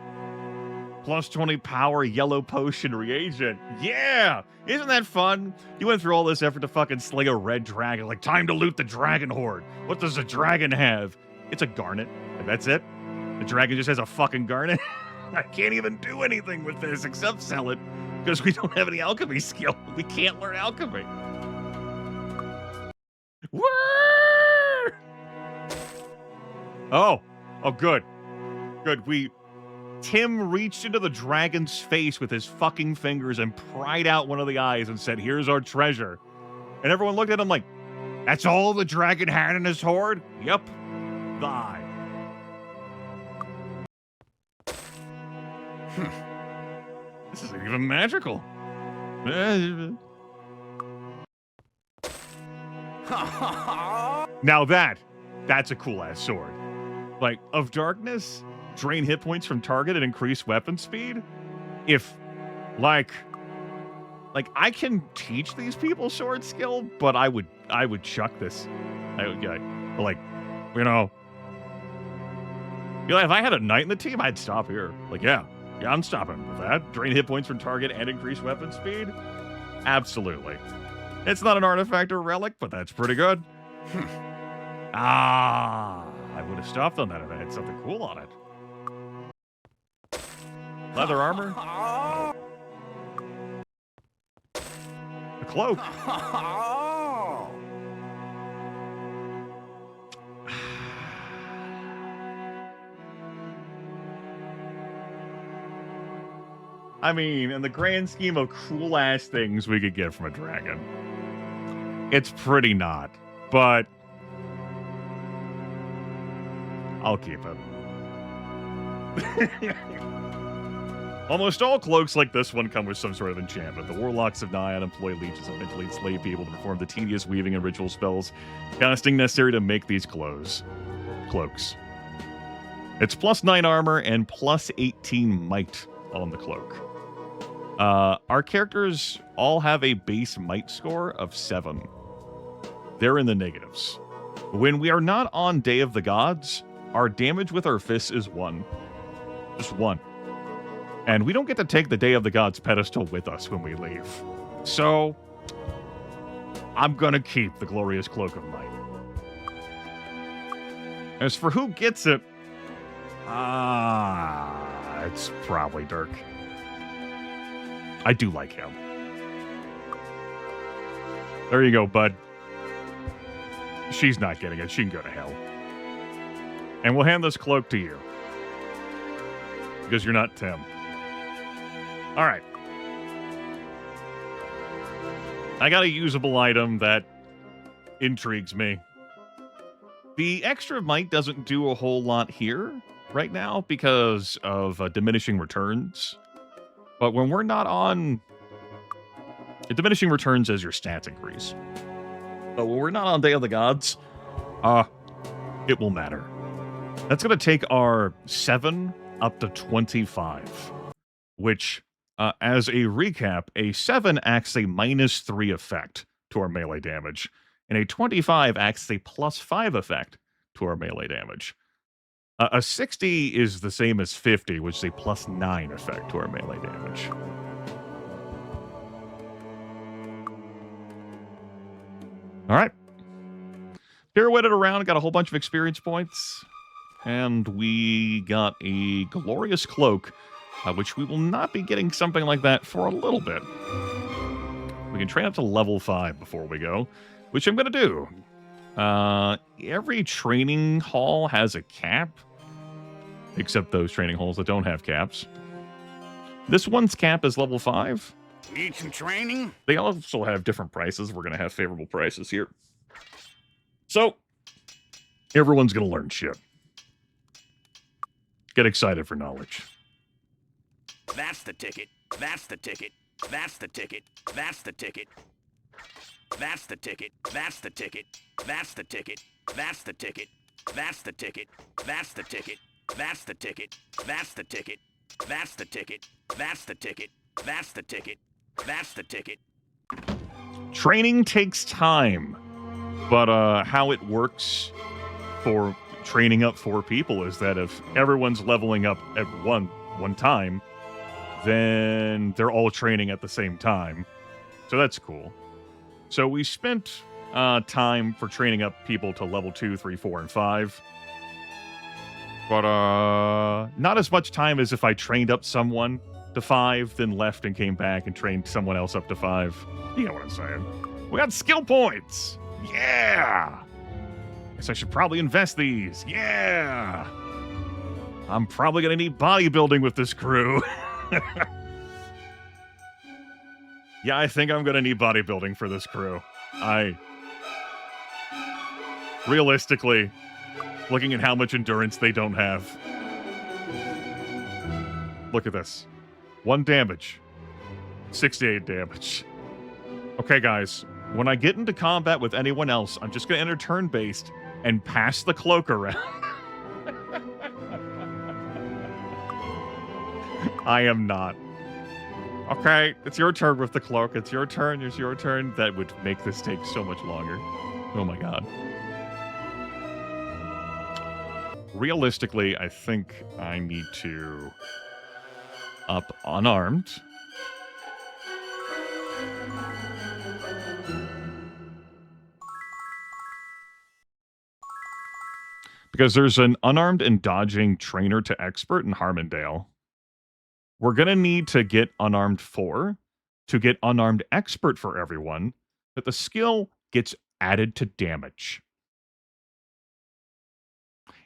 Plus 20 power, yellow potion reagent. Yeah! Isn't that fun? You went through all this effort to fucking slay a red dragon. Like, time to loot the dragon horde. What does a dragon have? It's a garnet, and that's it. The dragon just has a fucking garnet. I can't even do anything with this except sell it, because we don't have any alchemy skill. We can't learn alchemy. Woo! Oh, good. Good. Tim reached into the dragon's face with his fucking fingers and pried out one of the eyes and said, "Here's our treasure." And everyone looked at him like, "That's all the dragon had in his hoard?" Yep, the eye. This isn't even magical. Now that's a cool ass sword. Like, of darkness, drain hit points from target and increase weapon speed. If, like I can teach these people sword skill, but I would chuck this. I would like, you know, if I had a knight in the team, I'd stop here. Like, yeah, I'm stopping with that. Drain hit points from target and increase weapon speed. Absolutely. It's not an artifact or relic, but that's pretty good. I would have stopped on that if I had something cool on it. Leather armor? A cloak? I mean, in the grand scheme of cool-ass things we could get from a dragon, it's pretty not, but I'll keep it. Almost all cloaks like this one come with some sort of enchantment. The warlocks of Naiad employ leeches that eventually enslave people to perform the tedious weaving and ritual spells, casting necessary to make these cloaks. It's plus 9 armor and plus 18 might on the cloak. Our characters all have a base might score of 7. They're in the negatives. When we are not on Day of the Gods, our damage with our fists is 1. Just 1. And we don't get to take the Day of the Gods pedestal with us when we leave. So, I'm gonna keep the Glorious Cloak of Might. As for who gets it, it's probably Dirk. I do like him. There you go, bud. She's not getting it. She can go to hell. And we'll hand this cloak to you. Because you're not Tim. All right. I got a usable item that intrigues me. The extra might doesn't do a whole lot here right now because of diminishing returns. But when we're not on... diminishing returns as your stats increase. But when we're not on Day of the Gods, it will matter. That's going to take our 7 up to 25. Which, as a recap, a 7 acts a -3 effect to our melee damage. And a 25 acts a +5 effect to our melee damage. A 60 is the same as 50, which is a +9 effect to our melee damage. All right. Pirouetted around, got a whole bunch of experience points. And we got a glorious cloak, which we will not be getting something like that for a little bit. We can train up to level 5 before we go, which I'm going to do. Every training hall has a cap, except those training halls that don't have caps. This one's cap is level 5. Need some training? They also have different prices. We're going to have favorable prices here. So, everyone's going to learn shit. Get excited for knowledge. That's the ticket. That's the ticket. That's the ticket. That's the ticket. That's the ticket. That's the ticket. That's the ticket. That's the ticket. That's the ticket. That's the ticket. That's the ticket. That's the ticket. That's the ticket. That's the ticket. That's the ticket. That's the ticket. Training takes time, but how it works for training up 4 people is that if everyone's leveling up at one time, then they're all training at the same time. So that's cool. So we spent time for training up people to level 2, 3, 4, and 5. But not as much time as if I trained up someone to 5, then left and came back and trained someone else up to 5. You know what I'm saying. We got skill points. Yeah. Guess I should probably invest these. Yeah. I'm probably going to need bodybuilding with this crew. Yeah, I think I'm going to need bodybuilding for this crew. Realistically, looking at how much endurance they don't have. Look at this. 1 damage. 68 damage. Okay, guys. When I get into combat with anyone else, I'm just going to enter turn-based and pass the cloak around. I am not. Okay, it's your turn with the cloak. It's your turn. It's your turn. That would make this take so much longer. Oh my god. Realistically, I think I need to up unarmed. Because there's an unarmed and dodging trainer to expert in Harmondale. We're going to need to get unarmed 4 to get unarmed expert for everyone, but the skill gets added to damage.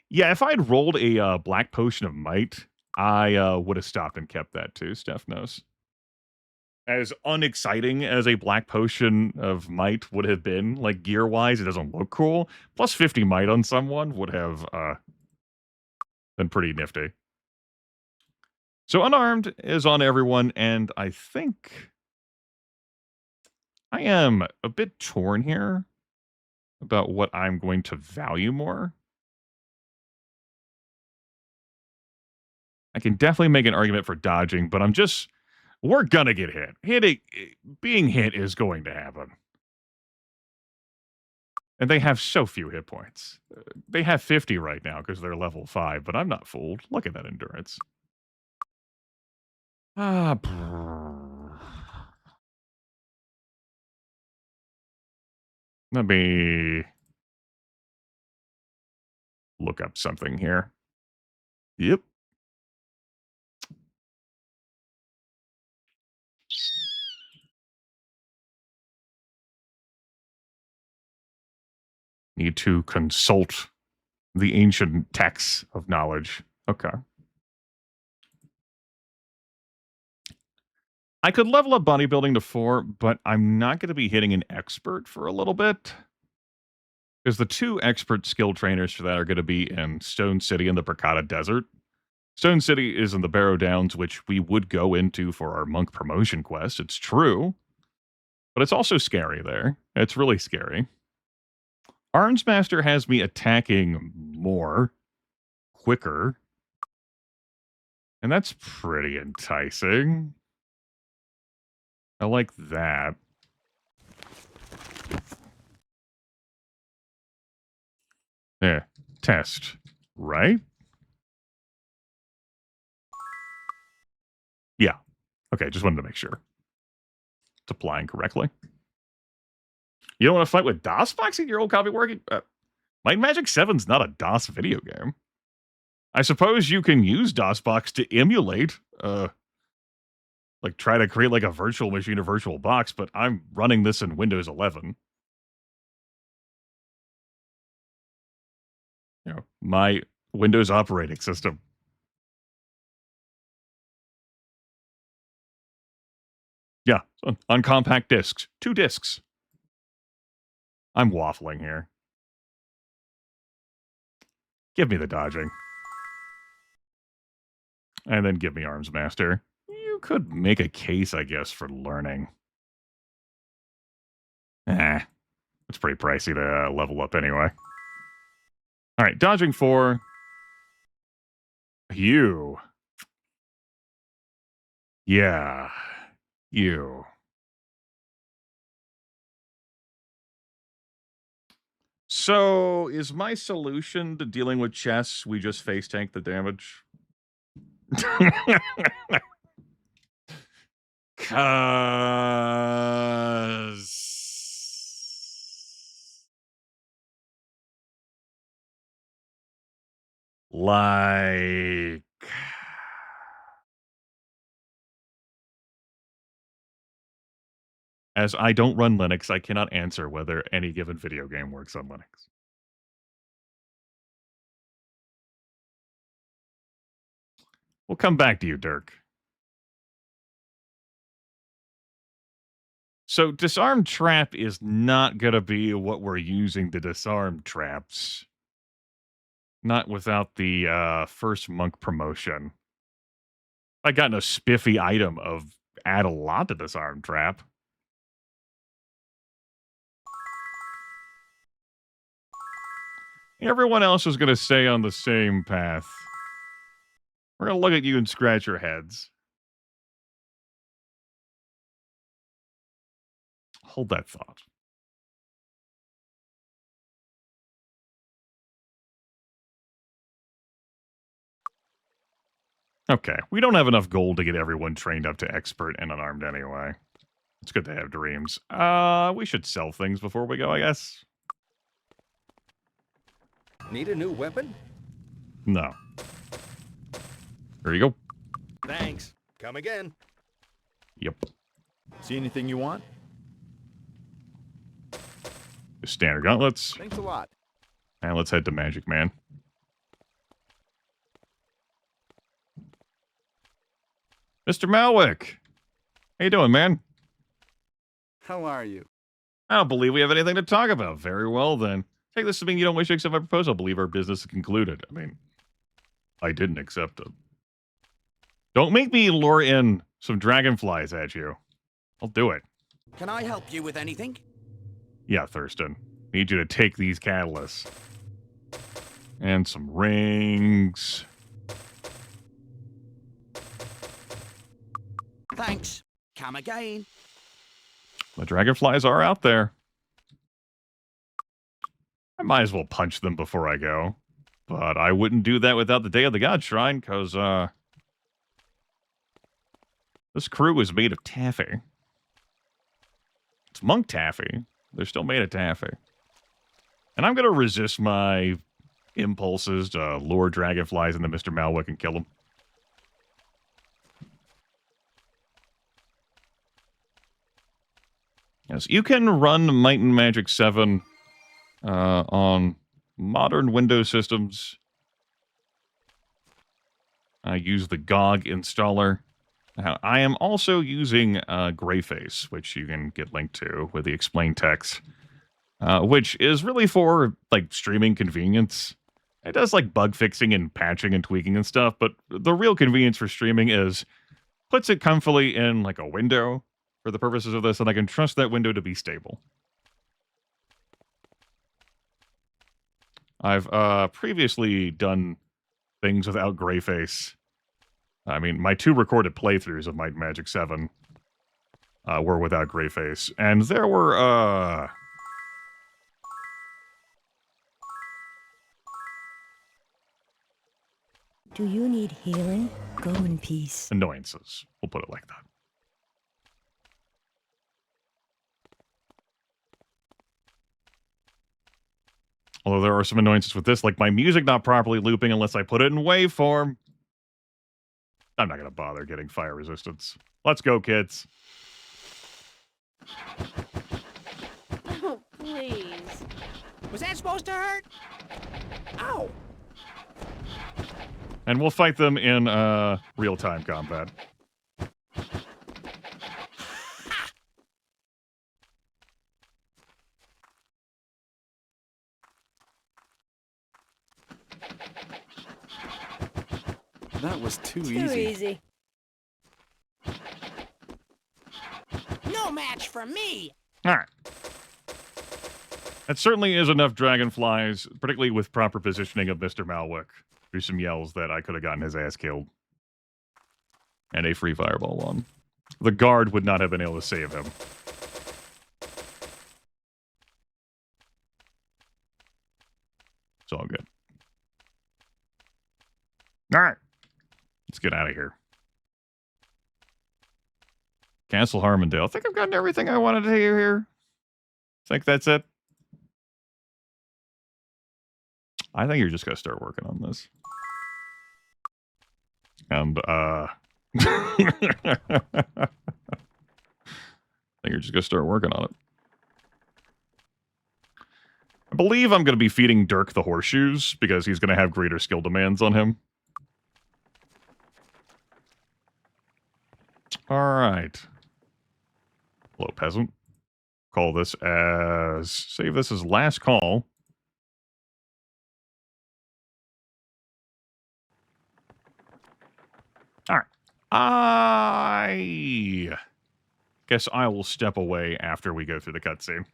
Yeah, if I'd rolled a black potion of might, I would have stopped and kept that too, Steph knows. As unexciting as a black potion of might would have been, like gear-wise, it doesn't look cool. Plus 50 might on someone would have been pretty nifty. So unarmed is on everyone, and I think I am a bit torn here about what I'm going to value more. I can definitely make an argument for dodging, but we're gonna get hit. Being hit is going to happen. And they have so few hit points. They have 50 right now because they're level 5, but I'm not fooled. Look at that endurance. Let me look up something here. Yep. Need to consult the ancient texts of knowledge. Okay. I could level up bodybuilding to 4, but I'm not going to be hitting an expert for a little bit. Because the 2 expert skill trainers for that are going to be in Stone City and the Bracada Desert. Stone City is in the Barrow Downs, which we would go into for our monk promotion quest. It's true. But it's also scary there. It's really scary. Armsmaster has me attacking more, quicker. And that's pretty enticing. I like that. Yeah, test, right? Yeah. Okay, just wanted to make sure. It's applying correctly. You don't want to fight with DOSBoxing your old copy working? Might and Magic 7's not a DOS video game. I suppose you can use DOSBox to emulate, like try to create like a virtual machine or virtual box, but I'm running this in Windows 11. You know, my Windows operating system. Yeah, on compact discs. 2 discs. I'm waffling here. Give me the dodging. And then give me Arms Master. You could make a case, I guess, for learning. It's pretty pricey to level up anyway. All right, dodging 4. You. Yeah. You. So, is my solution to dealing with chess we just face tank the damage? Like, as I don't run Linux, I cannot answer whether any given video game works on Linux. We'll come back to you, Dirk. So, disarm trap is not going to be what we're using to disarm traps. Not without the first monk promotion. I got no spiffy item of add a lot to disarm trap. Everyone else is going to stay on the same path. We're going to look at you and scratch your heads. Hold that thought. Okay, we don't have enough gold to get everyone trained up to expert and unarmed anyway. It's good to have dreams. We should sell things before we go, I guess. Need a new weapon? No. There you go. Thanks. Come again. Yep. See anything you want? Standard gauntlets. Thanks a lot. And let's head to Magic Man. Mr. Malwick. How you doing, man? How are you? I don't believe we have anything to talk about. Very well, then. Take this to mean you don't wish to accept my proposal. I believe our business is concluded. I mean, I didn't accept it. Don't make me lure in some dragonflies at you. I'll do it. Can I help you with anything? Yeah, Thurston. Need you to take these catalysts. And some rings. Thanks. Come again. The dragonflies are out there. I might as well punch them before I go. But I wouldn't do that without the Day of the God Shrine, because, this crew is made of taffy. It's monk taffy. They're still made of taffy. And I'm going to resist my impulses to lure dragonflies into Mr. Malwick and kill them. Yes, you can run Might and Magic 7 on modern Windows systems. I use the GOG installer. I am also using Greyface, which you can get linked to with the explain text, which is really for like streaming convenience. It does like bug fixing and patching and tweaking and stuff, but the real convenience for streaming is puts it comfortably in like a window for the purposes of this, and I can trust that window to be stable. I've previously done things without Greyface. I mean, my 2 recorded playthroughs of Might and Magic 7 were without Greyface, and there were Do you need healing? Go in peace. annoyances. We'll put it like that. Although there are some annoyances with this, like my music not properly looping unless I put it in waveform. I'm not going to bother getting fire resistance. Let's go, kids. Oh, please. Was that supposed to hurt? Ow! And we'll fight them in real-time combat. That was too Too easy. easy. No match for me! All right. That certainly is enough dragonflies, particularly with proper positioning of Mr. Malwick. Through some yells that I could have gotten his ass killed. And a free fireball one. The guard would not have been able to save him. It's all good. All right. Let's get out of here. Castle Harmondale. I think I've gotten everything I wanted to hear here. Think that's it? I think you're just going to start working on this. And, I think you're just going to start working on it. I believe I'm going to be feeding Dirk the horseshoes because he's going to have greater skill demands on him. All right. Hello, peasant. Call this as... Save this as last call. All right. I guess I will step away after we go through the cutscene.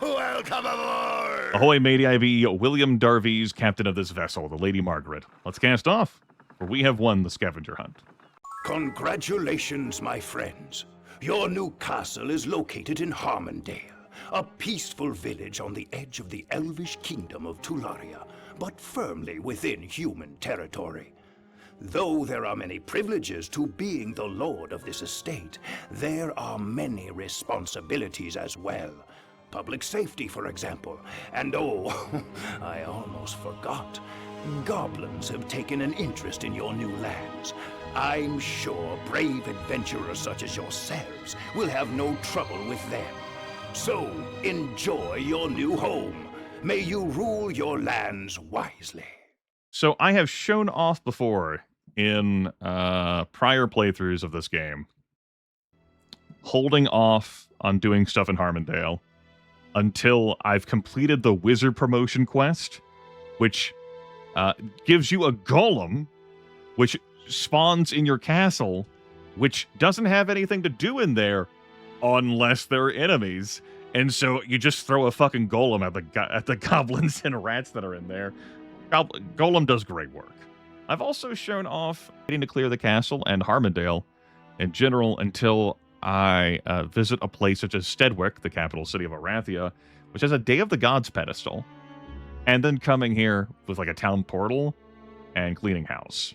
Welcome aboard! Ahoy, matey, I be William Darvies, captain of this vessel, the Lady Margaret. Let's cast off, for we have won the scavenger hunt. Congratulations, my friends. Your new castle is located in Harmondale, a peaceful village on the edge of the elvish kingdom of Tularia, but firmly within human territory. Though there are many privileges to being the lord of this estate, there are many responsibilities as well. Public safety, for example. And oh, I almost forgot. Goblins have taken an interest in your new lands. I'm sure brave adventurers such as yourselves will have no trouble with them. So, enjoy your new home. May you rule your lands wisely. So I have shown off before in prior playthroughs of this game, holding off on doing stuff in Harmondale until I've completed the wizard promotion quest, which gives you a golem, which spawns in your castle, which doesn't have anything to do in there unless they're enemies. And so you just throw a fucking golem at the goblins and rats that are in there. Golem does great work. I've also shown off getting to clear the castle and Harmondale in general until I visit a place such as Stedwick, the capital city of Arathia, which has a Day of the Gods pedestal, and then coming here with like a town portal and cleaning house.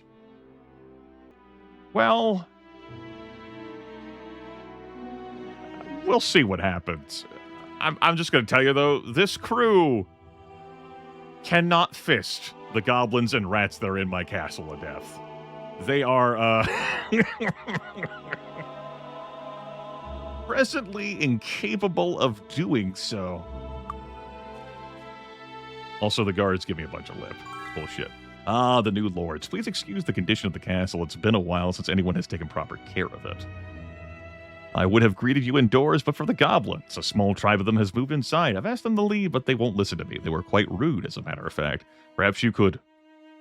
Well, we'll see what happens. I'm just going to tell you, though, this crew cannot fist the goblins and rats that are in my castle of death. They are, presently incapable of doing so. Also, the guards give me a bunch of lip. It's bullshit. Ah, the new lords. Please excuse the condition of the castle. It's been a while since anyone has taken proper care of it. I would have greeted you indoors, but for the goblins. A small tribe of them has moved inside. I've asked them to leave, but they won't listen to me. They were quite rude, as a matter of fact. Perhaps you could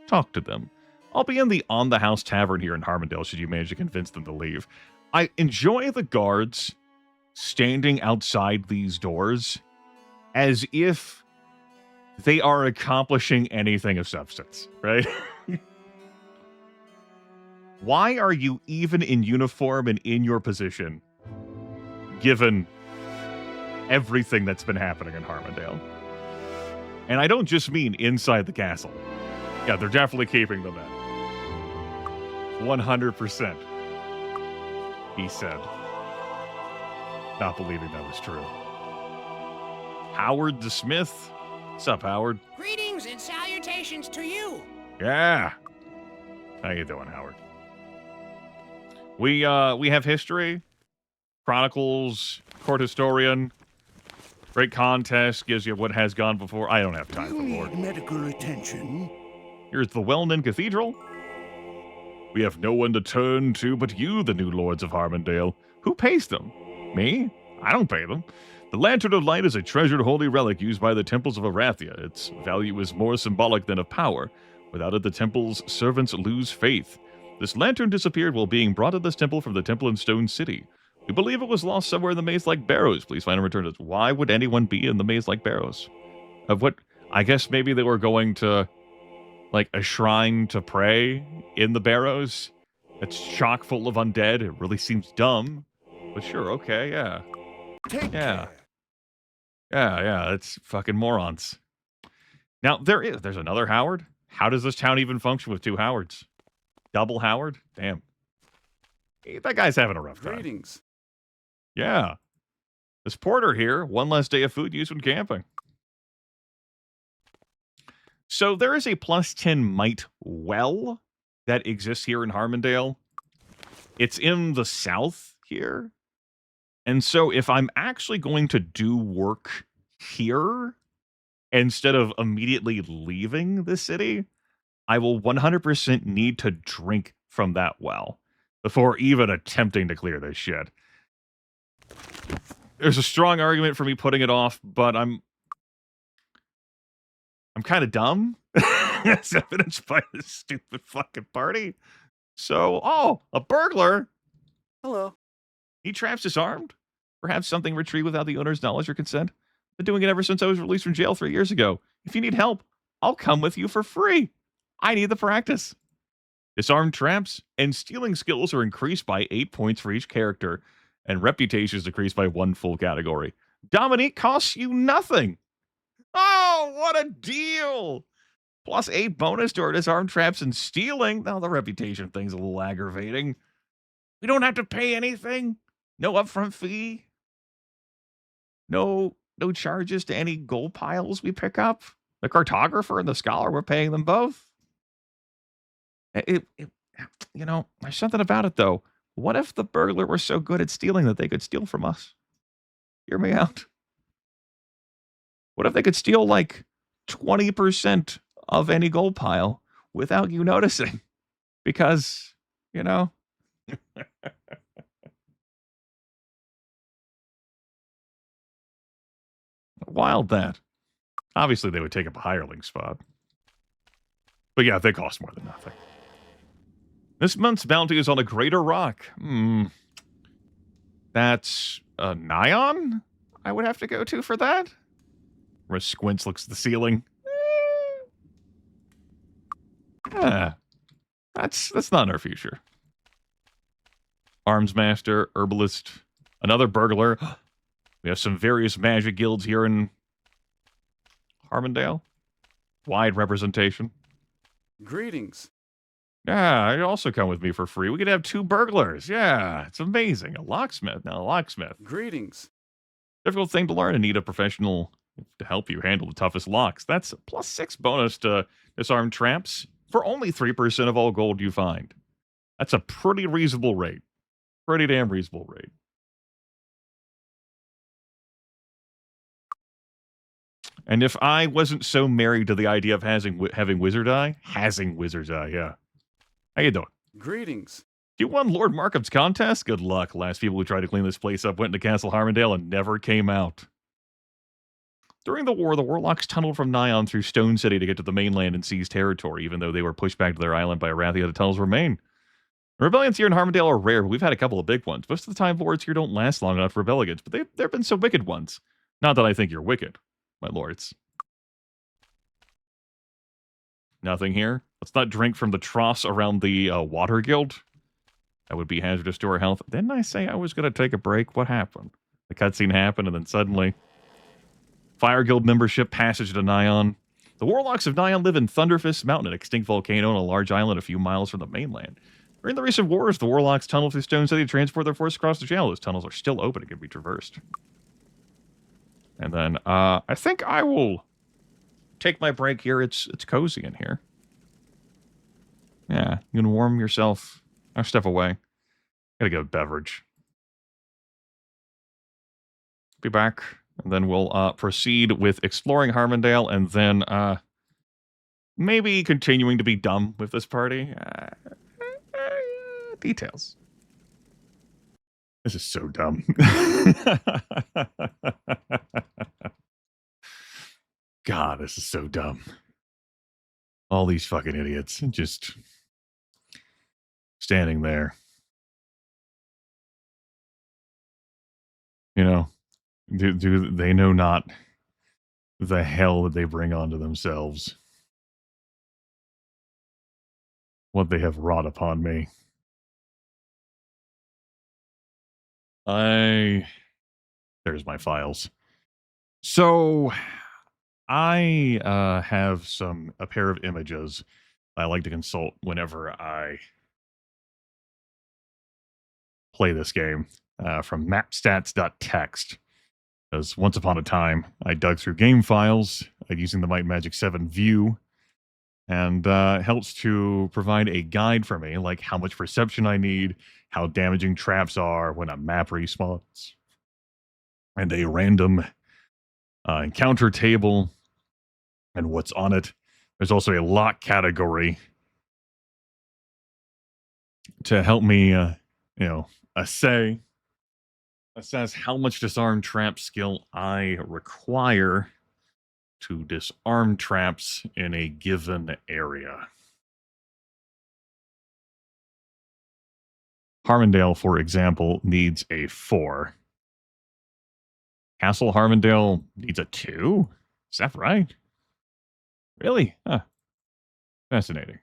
talk to them. I'll be in the on-the-house tavern here in Harmondale should you manage to convince them to leave. I enjoy the guards standing outside these doors as if they are accomplishing anything of substance, right? Why are you even in uniform and in your position, given everything that's been happening in Harmondale? And I don't just mean inside the castle. Yeah, they're definitely keeping them in. 100%, he said. Not believing that was true. Howard the Smith What's up, Howard? Greetings and salutations to you. Yeah. How you doing, Howard? We have history, chronicles, court historian, great contest, gives you what has gone before. I don't have time for more. Medical attention. Here's the well-known cathedral. We have no one to turn to but you, the new lords of Harmondale. Who pays them? Me? I don't pay them. The Lantern of Light is a treasured holy relic used by the temples of Arathia. Its value is more symbolic than of power. Without it, the temple's servants lose faith. This lantern disappeared while being brought to this temple from the temple in Stone City. We believe it was lost somewhere in the maze-like barrows. Please find and return it. Why would anyone be in the maze-like barrows? Of what? I guess maybe they were going to, like, a shrine to pray in the barrows. It's chock full of undead. It really seems dumb. But sure, okay, yeah. Yeah. Yeah, it's fucking morons. Now, there's another Howard. How does this town even function with two Howards? Double Howard? Damn. That guy's having a rough time. Greetings. Yeah. This porter here, one less day of food use when camping. So there is a plus 10 might well that exists here in Harmondale. It's in the south here. And so if I'm actually going to do work here instead of immediately leaving the city, I will 100% need to drink from that well before even attempting to clear this shit. There's a strong argument for me putting it off, but I'm kind of dumb, as evidenced by this stupid fucking party. So, a burglar. Hello. Need traps disarmed? Perhaps something retrieved without the owner's knowledge or consent? Been doing it ever since I was released from jail 3 years ago. If you need help, I'll come with you for free. I need the practice. Disarmed traps and stealing skills are increased by 8 points for each character, and reputation is decreased by 1 full category. Dominique costs you nothing. Oh, what a deal! Plus 8 bonus to our disarmed traps and stealing. Now, the reputation thing's a little aggravating. We don't have to pay anything. No upfront fee. No charges to any gold piles we pick up. The cartographer and the scholar, we're paying them both. There's something about it, though. What if the burglar were so good at stealing that they could steal from us? Hear me out. What if they could steal, 20% of any gold pile without you noticing? Because, Wild that. Obviously, they would take up a hireling spot. But yeah, they cost more than nothing. This month's bounty is on a greater rock. That's a Nyan I would have to go to for that? Riss squints, looks at the ceiling. That's not in our future. Arms master, herbalist, another burglar. We have some various magic guilds here in Harmondale. Wide representation. Greetings. Yeah, you also come with me for free. We could have 2 burglars. Yeah, it's amazing. A locksmith. Now, a locksmith. Greetings. Difficult thing to learn and need a professional to help you handle the toughest locks. That's a plus 6 bonus to disarm traps for only 3% of all gold you find. That's a pretty reasonable rate. Pretty damn reasonable rate. And if I wasn't so married to the idea of having wizard eye, yeah. How you doing? Greetings. You won Lord Markham's contest? Good luck. Last people who tried to clean this place up went into Castle Harmondale and never came out. During the war, the Warlocks tunneled from Nyan through Stone City to get to the mainland and seize territory, even though they were pushed back to their island by Arathia. The tunnels remain. Rebellions here in Harmondale are rare, but we've had a couple of big ones. Most of the time, lords here don't last long enough to rebel against, but there have been some wicked ones. Not that I think you're wicked, my lords. Nothing here. Let's not drink from the troughs around the water guild. That would be hazardous to our health. Didn't I say I was going to take a break? What happened? The cutscene happened, and then suddenly... Fire Guild membership, passage to Nyan. The Warlocks of Nyan live in Thunderfist Mountain, an extinct volcano on a large island a few miles from the mainland. During the recent wars, the Warlocks tunneled through Stone City to transport their forces across the channel. Those tunnels are still open and can be traversed. And then, I think I will take my break here. It's cozy in here. Yeah, you can warm yourself. I'll step away. Gotta get a beverage. Be back, and then we'll proceed with exploring Harmondale, and then maybe continuing to be dumb with this party. Details. This is so dumb. God, this is so dumb. All these fucking idiots just standing there. You know, do they know not the hell that they bring onto themselves? What they have wrought upon me. There's my files. So I have a pair of images I like to consult whenever I play this game from mapstats.txt. Because once upon a time, I dug through game files using the Might and Magic 7 view, and it helps to provide a guide for me, like how much perception I need, how damaging traps are when a map respawns, and a random encounter table and what's on it. There's also a lock category to help me, assess how much disarm trap skill I require to disarm traps in a given area. Harmondale, for example, needs a 4. Castle Harmondale needs a 2? Is that right? Really? Huh. Fascinating.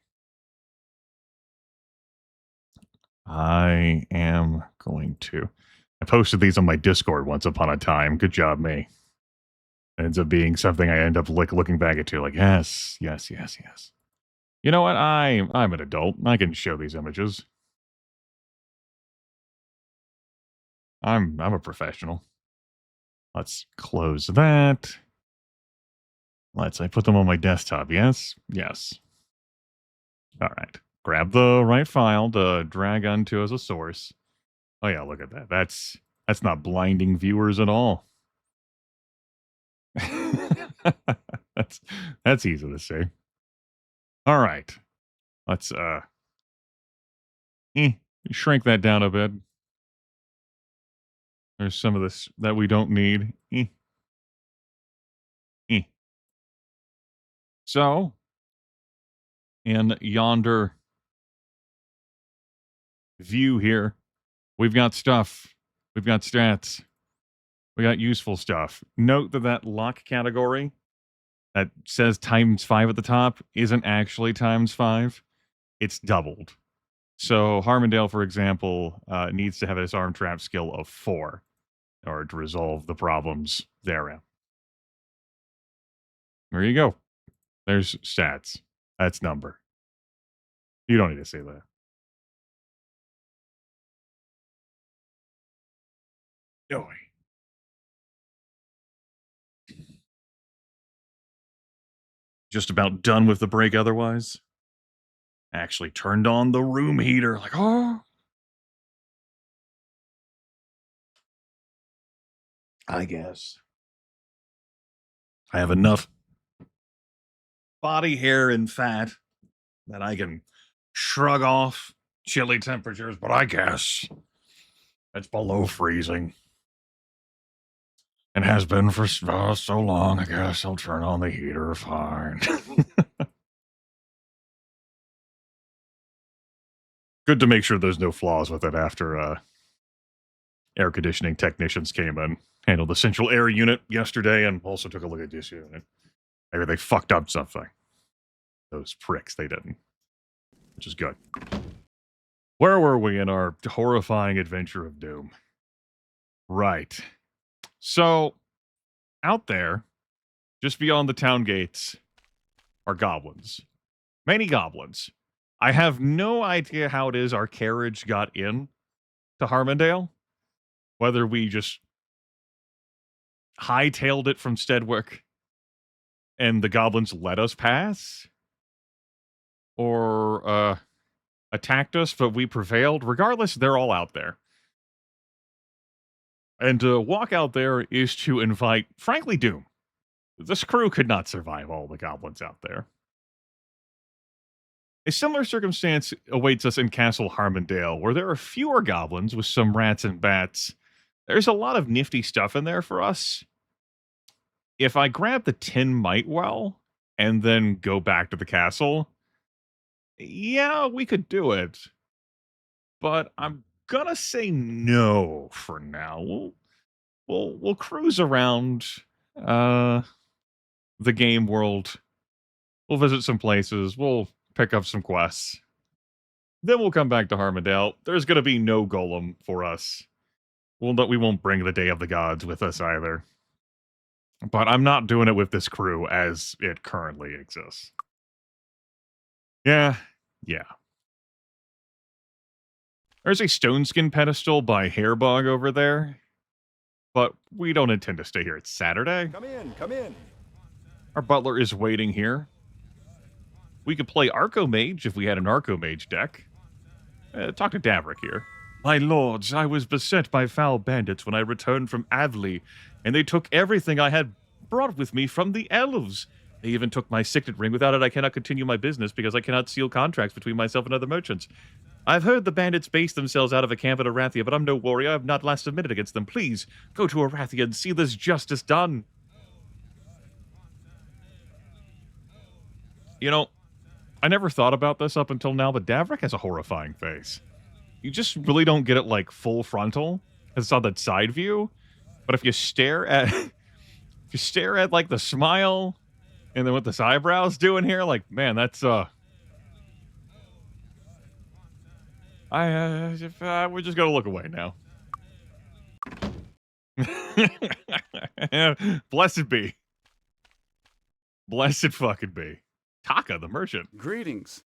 I am going to... I posted these on my Discord once upon a time. Good job, me. It ends up being something I end up looking back at too, like, yes. You know what? I'm an adult. I can show these images. I'm a professional. Let's close that. I put them on my desktop. Yes. All right. Grab the right file to drag onto as a source. Oh yeah, look at that. That's not blinding viewers at all. that's easy to see. All right. Let's shrink that down a bit. There's some of this that we don't need. So, in yonder view here, we've got stuff. We've got stats. We got useful stuff. Note that lock category that says ×5 at the top isn't actually ×5. It's doubled. So Harmondale, for example, needs to have a disarm trap skill of 4 in order to resolve the problems therein. There you go. There's stats. That's number. You don't need to say that. No way. Just about done with the break otherwise. Actually turned on the room heater. Like, oh. I guess. I have enough body hair and fat that I can shrug off chilly temperatures, but I guess it's below freezing. And has been for so long, I guess I'll turn on the heater, fine. Good to make sure there's no flaws with it after air conditioning technicians came in, handled the central air unit yesterday, and also took a look at this unit. Maybe they fucked up something. Those pricks, they didn't. Which is good. Where were we in our horrifying adventure of doom? Right. So, out there, just beyond the town gates, are goblins. Many goblins. I have no idea how it is our carriage got in to Harmondale. Whether we just hightailed it from Stedwick and the goblins let us pass, or attacked us, but we prevailed. Regardless, they're all out there. And to walk out there is to invite, frankly, doom. This crew could not survive all the goblins out there. A similar circumstance awaits us in Castle Harmondale, where there are fewer goblins with some rats and bats. There's a lot of nifty stuff in there for us. If I grab the Tin Might Well and then go back to the castle, yeah, we could do it. But I'm gonna say no for now. We'll cruise around the game world. We'll visit some places. We'll pick up some quests. Then we'll come back to Harmondale. There's gonna be no golem for us. We won't bring the Day of the Gods with us either. But I'm not doing it with this crew as it currently exists. Yeah. There's a stone skin pedestal by Hairbog over there, but we don't intend to stay here. It's Saturday. Come in. Our butler is waiting here. We could play Archomage if we had an Archomage deck. Talk to Davrick here. My lords, I was beset by foul bandits when I returned from Avley, and they took everything I had brought with me from the elves. They even took my signet ring. Without it, I cannot continue my business because I cannot seal contracts between myself and other merchants. I've heard the bandits base themselves out of a camp at Arathia, but I'm no warrior. I have not lasted a minute against them. Please, go to Arathia and see this justice done. You know, I never thought about this up until now, but Davrick has a horrifying face. You just really don't get it, like, full frontal. It's on that side view. But if you stare at... like, the smile... and then what this eyebrow's doing here, like, man, that's, we're just gonna look away now. Blessed be. Blessed fucking be. Taka, the merchant. Greetings.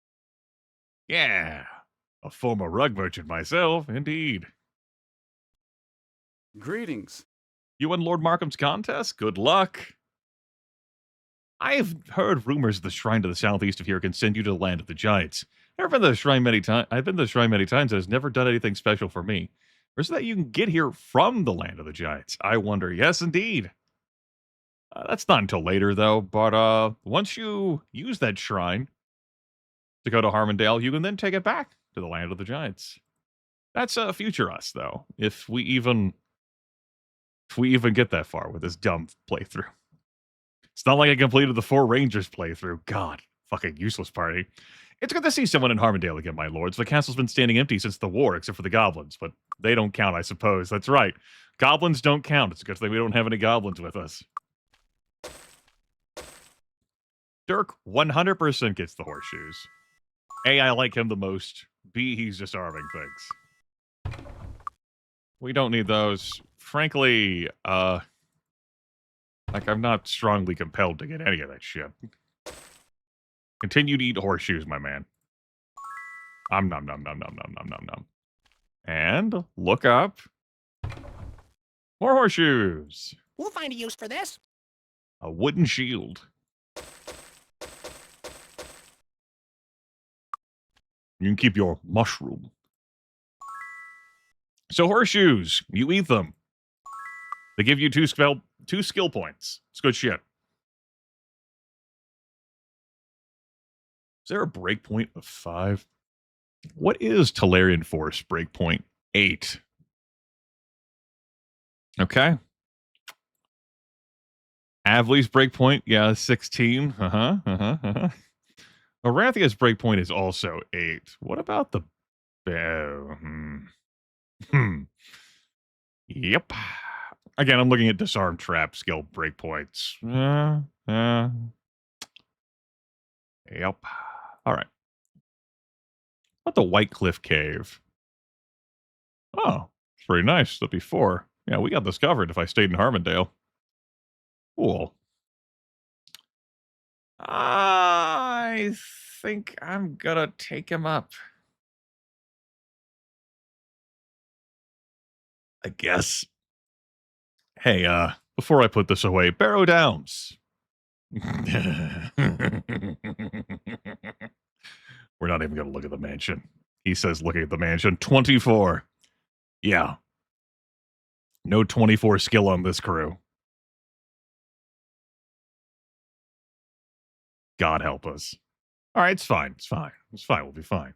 Yeah. A former rug merchant myself, indeed. Greetings. You won Lord Markham's contest? Good luck. I have heard rumors the shrine to the southeast of here can send you to the land of the giants. I've been to the shrine many times. And it's never done anything special for me. Or is it that you can get here from the land of the giants? I wonder. Yes, indeed. That's not until later, though. But once you use that shrine to go to Harmondale, you can then take it back to the land of the giants. That's future us, though. If we even get that far with this dumb playthrough. It's not like I completed the 4 Rangers playthrough. God, fucking useless party. It's good to see someone in Harmondale again, my lords. The castle's been standing empty since the war, except for the goblins, but they don't count, I suppose. That's right. Goblins don't count. It's a good thing we don't have any goblins with us. Dirk 100% gets the horseshoes. A, I like him the most. B, he's just arming things. We don't need those. Frankly, like, I'm not strongly compelled to get any of that shit. Continue to eat horseshoes, my man. Nom nom nom nom nom nom nom nom nom. And look up. More horseshoes. We'll find a use for this. A wooden shield. You can keep your mushroom. So horseshoes, you eat them. They give you 2 skill points. It's good shit. Is there a breakpoint of 5? What is Talarian Force breakpoint 8? Okay. Avley's breakpoint, yeah, 16. Arathia's breakpoint is also 8. What about the... Yep. Again, I'm looking at disarm trap skill breakpoints. Yep. All right. What the White Cliff Cave? Oh, it's pretty nice. That'd be 4. Yeah, we got this covered if I stayed in Harmondale. Cool. I think I'm gonna take him up. I guess. Hey, before I put this away, Barrow Downs. We're not even going to look at the mansion. He says looking at the mansion. 24. Yeah. No 24 skill on this crew. God help us. All right, it's fine. It's fine. It's fine. We'll be fine.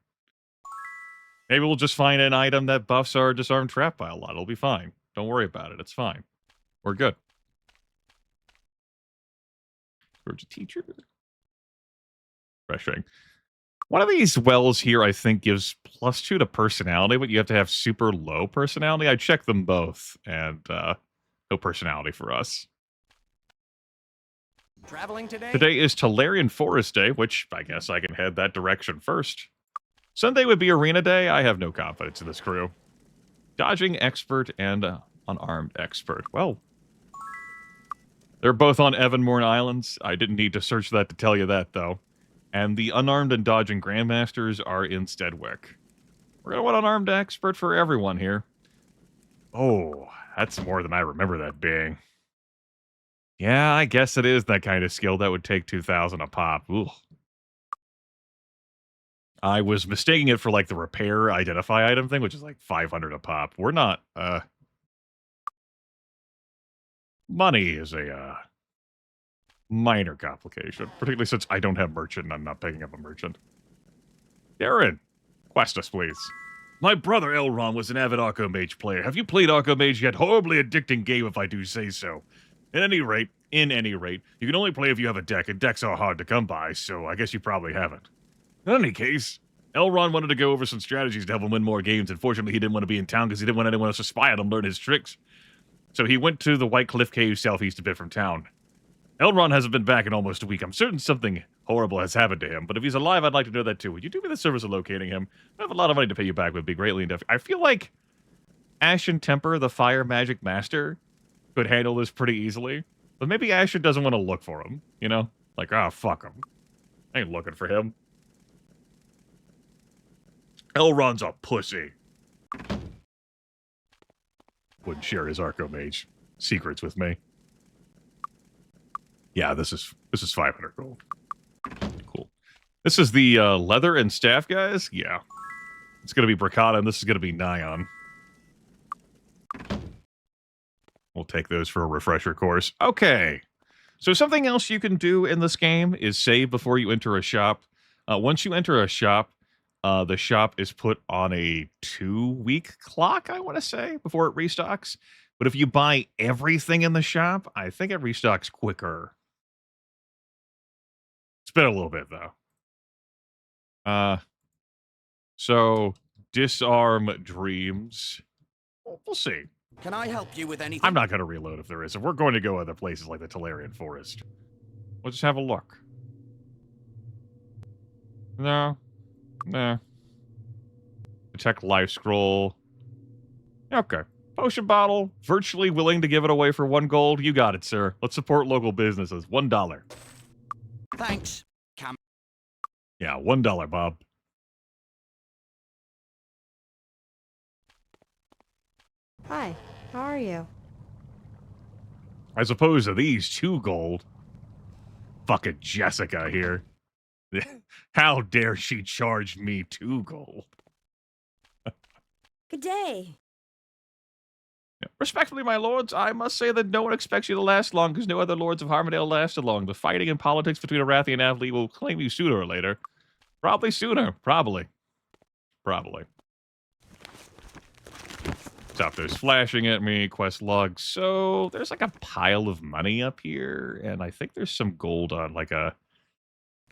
Maybe we'll just find an item that buffs our disarmed trap by a lot. It'll be fine. Don't worry about it. It's fine. We're good. Georgia teacher. Refreshing. One of these wells here, I think, gives +2 to personality, but you have to have super low personality. I checked them both, and no personality for us. Traveling today? Today is Talarian Forest Day, which I guess I can head that direction first. Sunday would be Arena Day. I have no confidence in this crew. Dodging Expert and Unarmed Expert. Well, they're both on Evanmorn Islands. I didn't need to search that to tell you that, though. And the Unarmed and Dodging Grandmasters are in Steadwick. We're going to want Unarmed Expert for everyone here. Oh, that's more than I remember that being. Yeah, I guess it is that kind of skill that would take 2,000 a pop. Ooh. I was mistaking it for like the repair identify item thing, which is like 500 a pop. We're not, money is a, minor complication, particularly since I don't have merchant and I'm not picking up a merchant. Darren, quest us, please. My brother Elron was an avid Archomage player. Have you played Archomage yet? Horribly addicting game, if I do say so. At any rate, you can only play if you have a deck, and decks are hard to come by, so I guess you probably haven't. In any case, Elron wanted to go over some strategies to help him win more games. Unfortunately, he didn't want to be in town because he didn't want anyone else to spy on him, learn his tricks. So he went to the White Cliff Cave southeast a bit from town. Elron hasn't been back in almost a week. I'm certain something horrible has happened to him, but if he's alive, I'd like to know that too. Would you do me the service of locating him? I have a lot of money to pay you back, would be greatly indebted. I feel like Ashen Temper, the Fire Magic Master, could handle this pretty easily. But maybe Ashen doesn't want to look for him, you know? Like, ah, fuck him. I ain't looking for him. Elron's a pussy. Wouldn't share his Archomage secrets with me. Yeah, this is 500 gold. Cool. This is the leather and staff guys? Yeah. It's going to be Bricata, and this is going to be Nyan. We'll take those for a refresher course. Okay. So something else you can do in this game is save before you enter a shop. Once you enter a shop, the shop is put on a 2-week clock, I want to say, before it restocks. But if you buy everything in the shop, I think it restocks quicker. It's been a little bit, though. So, disarm dreams. We'll see. Can I help you with anything? I'm not going to reload if there is. If we're going to go other places like the Talarian Forest, we'll just have a look. No. Nah. Detect life scroll. Okay. Potion bottle. Virtually willing to give it away for 1 gold. You got it, sir. Let's support local businesses. $1. Thanks. Yeah, $1, Bob. Hi, how are you? As opposed to these 2 gold. Fucking Jessica here. How dare she charge me 2 gold? Good day. Respectfully, my lords, I must say that no one expects you to last long, because no other lords of Harmondale lasted long. The fighting and politics between Arathi and Avlee will claim you sooner or later. Probably sooner. Probably. Stop those flashing at me. Quest log. So, there's like a pile of money up here, and I think there's some gold on like the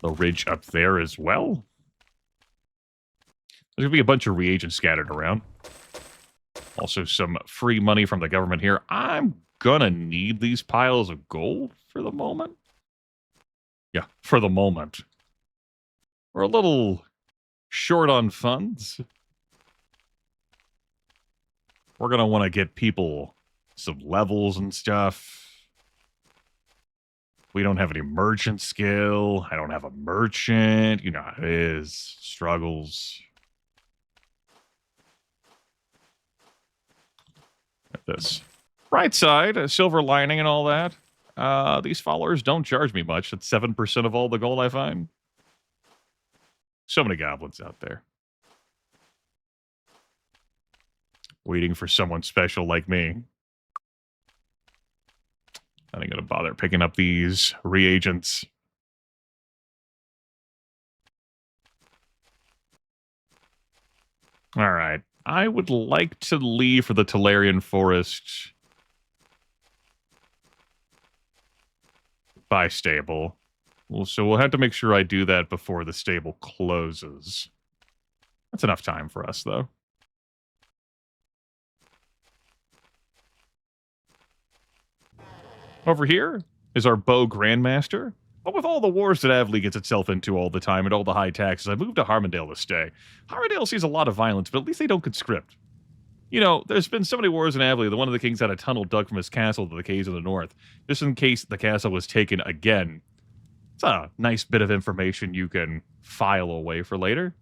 ridge up there as well. There's going to be a bunch of reagents scattered around. Also, some free money from the government here. I'm gonna need these piles of gold for the moment. Yeah, for the moment. We're a little short on funds. We're gonna want to get people some levels and stuff. We don't have any merchant skill. I don't have a merchant. You know how it is. Struggles. This right side, a silver lining and all that. these followers don't charge me much. That's 7% of all the gold I find. So many goblins out there. Waiting for someone special like me. I ain't gonna bother picking up these reagents. Alright. I would like to leave for the Talarian Forest by stable. Well, so we'll have to make sure I do that before the stable closes. That's enough time for us, though. Over here is our Bow Grandmaster. But with all the wars that Avley gets itself into all the time and all the high taxes, I moved to Harmondale to stay. Harmondale sees a lot of violence, but at least they don't conscript. You know, there's been so many wars in Avley that one of the kings had a tunnel dug from his castle to the caves of the north, just in case the castle was taken again. It's a nice bit of information you can file away for later.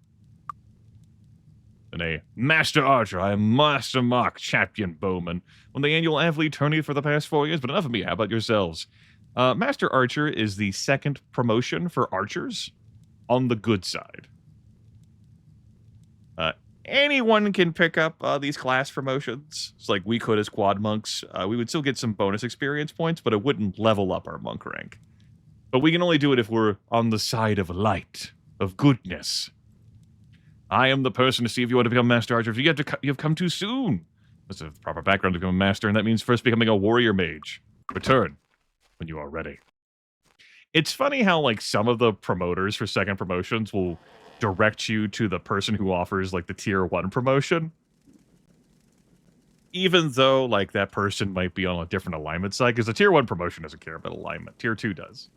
And a Master Archer, I am Master Mark, Champion Bowman. Won the annual Avley tourney for the past 4 years, but enough of me, how about yourselves? Master Archer is the second promotion for archers on the good side. Anyone can pick up these class promotions. It's like we could as quad monks. We would still get some bonus experience points, but it wouldn't level up our monk rank. But we can only do it if we're on the side of light, of goodness. I am the person to see if you want to become Master Archer. If you've come too soon. That's a proper background to become a Master, and that means first becoming a Warrior Mage. Return when you are ready. It's funny how, like, some of the promoters for second promotions will direct you to the person who offers, like, the Tier 1 promotion. Even though, like, that person might be on a different alignment side, because the Tier 1 promotion doesn't care about alignment. Tier 2 does.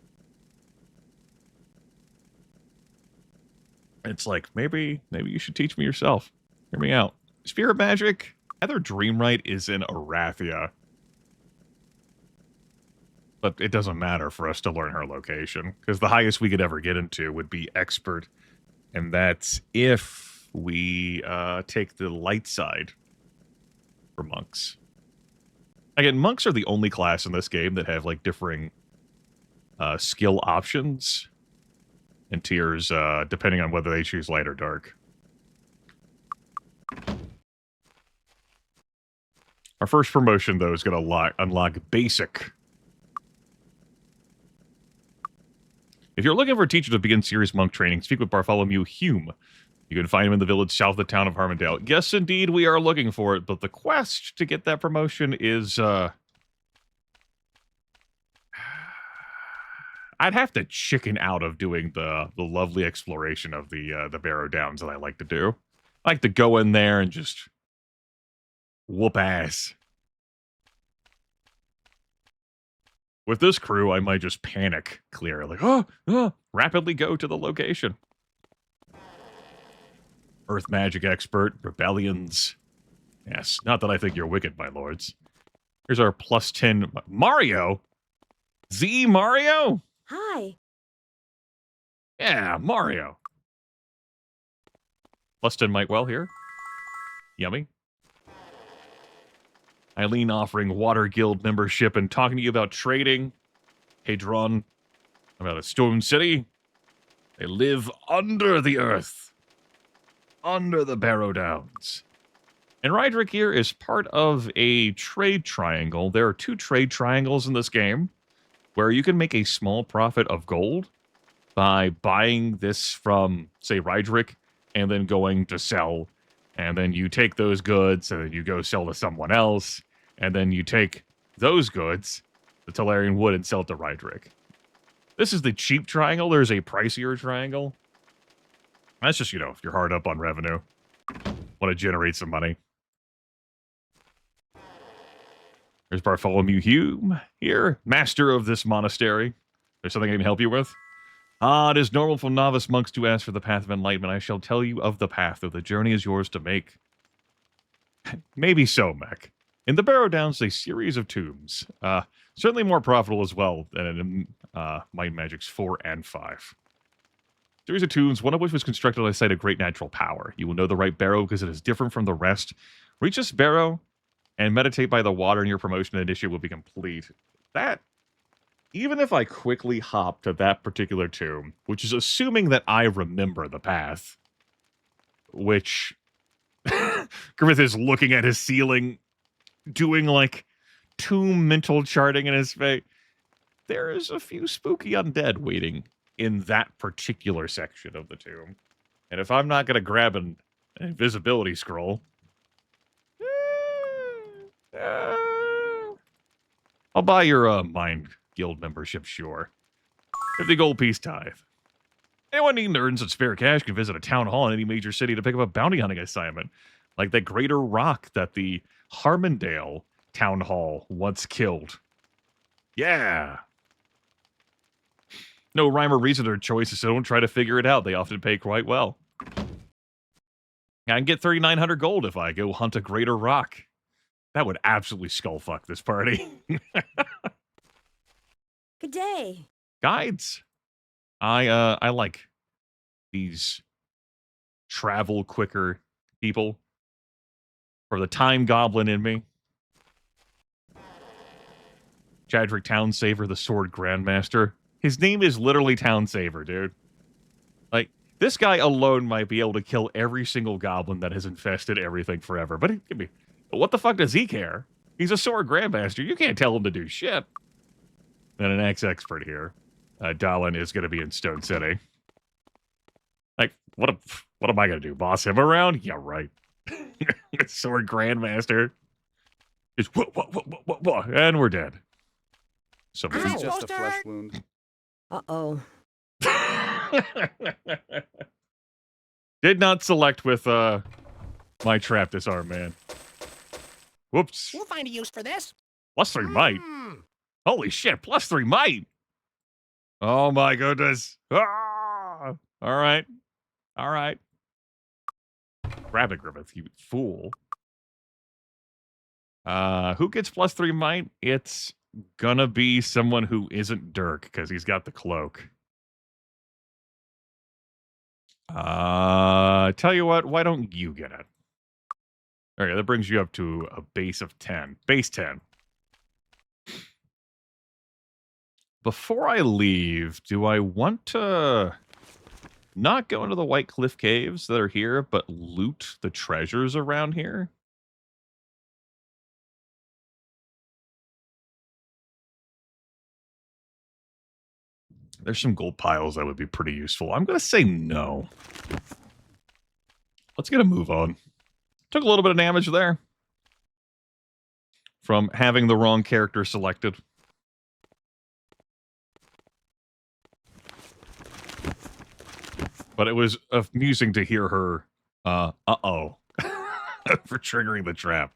It's like, maybe you should teach me yourself. Hear me out. Spirit Magic, Heather Dreamwright is in Arathia. But it doesn't matter for us to learn her location, because the highest we could ever get into would be Expert, and that's if we take the light side for monks. Again, monks are the only class in this game that have, like, differing skill options and tiers, depending on whether they choose light or dark. Our first promotion, though, is going to unlock Basic. If you're looking for a teacher to begin serious monk training, speak with Bartholomew Hume. You can find him in the village south of the town of Harmondale. Yes, indeed, we are looking for it, but the quest to get that promotion is, I'd have to chicken out of doing the lovely exploration of the Barrow Downs that I like to do. I like to go in there and just whoop ass. With this crew, I might just panic clear, like, rapidly go to the location. Earth Magic Expert, Rebellions. Yes, not that I think you're wicked, my lords. Here's our plus 10. Mario? Z Mario? Hi. Yeah, Mario. Plus 10 might well here. Yummy. Eileen offering Water Guild membership and talking to you about trading. Hadron, about a Stone City. They live under the earth. Under the Barrow Downs. And Rydrick here is part of a trade triangle. There are 2 trade triangles in this game where you can make a small profit of gold by buying this from, say, Rydrick, and then going to sell. And then you take those goods, and then you go sell to someone else. And then you take those goods, the Talarian wood, and sell it to Rydrick. This is the cheap triangle. There's a pricier triangle. That's just, you know, if you're hard up on revenue. Want to generate some money. There's Bartholomew Hume here, master of this monastery. There's something I can help you with? It is normal for novice monks to ask for the path of enlightenment. I shall tell you of the path, though the journey is yours to make. Maybe so, Mech. In the Barrow Downs, a series of tombs. Certainly more profitable as well than in Might and Magic's 4 and 5. Series of tombs, one of which was constructed on a site of great natural power. You will know the right barrow because it is different from the rest. Reach this barrow and meditate by the water, and your promotion initiative will be complete. That even if I quickly hop to that particular tomb, which is assuming that I remember the path, which Grimith is looking at his ceiling, doing like tomb mental charting in his face. There is a few spooky undead waiting in that particular section of the tomb. And if I'm not going to grab an invisibility scroll, I'll buy your Mind Guild membership, sure. 50 gold piece tithe. Anyone needing to earn some spare cash can visit a town hall in any major city to pick up a bounty hunting assignment, like that greater rock that the Harmondale town hall once killed. Yeah. No rhyme or reason to their choices, so don't try to figure it out. They often pay quite well. I can get 3,900 gold if I go hunt a greater rock. That would absolutely skullfuck this party. Good day. Guides. I like these travel quicker people. For the time goblin in me. Chadrick Townsaver, the sword grandmaster. His name is literally Townsaver, dude. Like, this guy alone might be able to kill every single goblin that has infested everything forever. But what the fuck does he care? He's a sword grandmaster. You can't tell him to do shit. And an ex-expert here. Dalin is going to be in Stone City. Like, what am I going to do? Boss him around? Yeah, right. Sword grandmaster. Just whoa, and we're dead. So It's just a flesh wound. Uh-oh. Did not select with my trap disarm, man. Whoops. We'll find a use for this. +3 might. Holy shit, +3 might. Oh my goodness. Ah! All right. All right. Grab it, Grimith, you fool. Who gets +3 might? It's gonna be someone who isn't Dirk, because he's got the cloak. Tell you what, why don't you get it? Okay, that brings you up to a base of 10. Base 10. Before I leave, do I want to not go into the White Cliff Caves that are here, but loot the treasures around here? There's some gold piles that would be pretty useful. I'm going to say no. Let's get a move on. Took a little bit of damage there from having the wrong character selected. But it was amusing to hear her, uh-oh, for triggering the trap.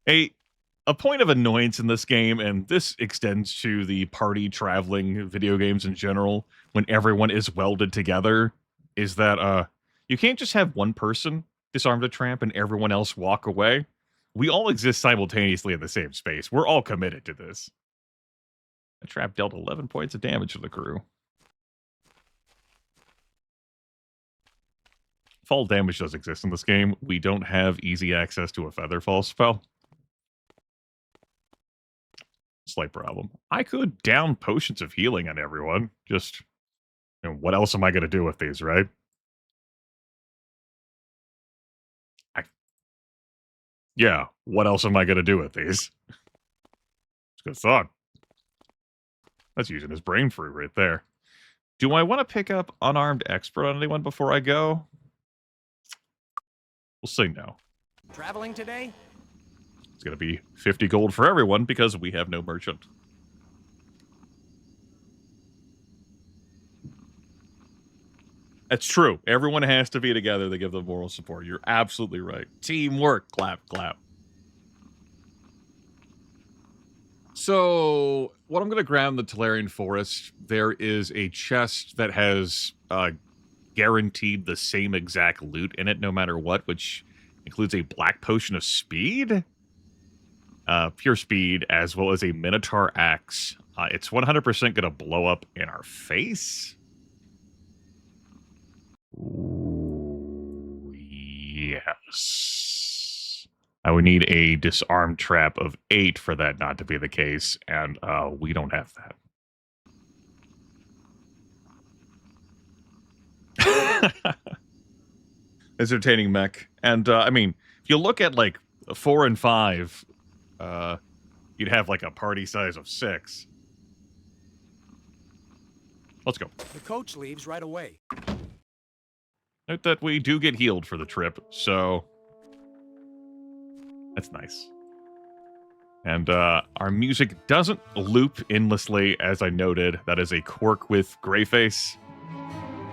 A point of annoyance in this game, and this extends to the party traveling video games in general, when everyone is welded together, is that you can't just have one person disarm the trap and everyone else walk away. We all exist simultaneously in the same space. We're all committed to this. The trap dealt 11 points of damage to the crew. Fall damage does exist in this game. We don't have easy access to a Featherfall spell. Slight problem. I could down potions of healing on everyone. Just, what else am I going to do with these, right? Yeah, what else am I going to do with these? It's a good thought. That's using his brain fruit right there. Do I want to pick up Unarmed Expert on anyone before I go? We'll say no. Traveling today? It's going to be 50 gold for everyone because we have no merchant. That's true. Everyone has to be together to give them moral support. You're absolutely right. Teamwork. Clap, clap. So, what I'm going to grab in the Talarian Forest, there is a chest that has guaranteed the same exact loot in it no matter what, which includes a black potion of speed, pure speed, as well as a Minotaur axe. It's 100% going to blow up in our face. Ooh, yes. I would need a disarm trap of 8 for that not to be the case, and we don't have that. Entertaining mech. And, I mean, if you look at, like, 4 and 5, you'd have, like, a party size of 6. Let's go. The coach leaves right away. Note that we do get healed for the trip, so that's nice. And our music doesn't loop endlessly, as I noted. That is a quirk with Greyface,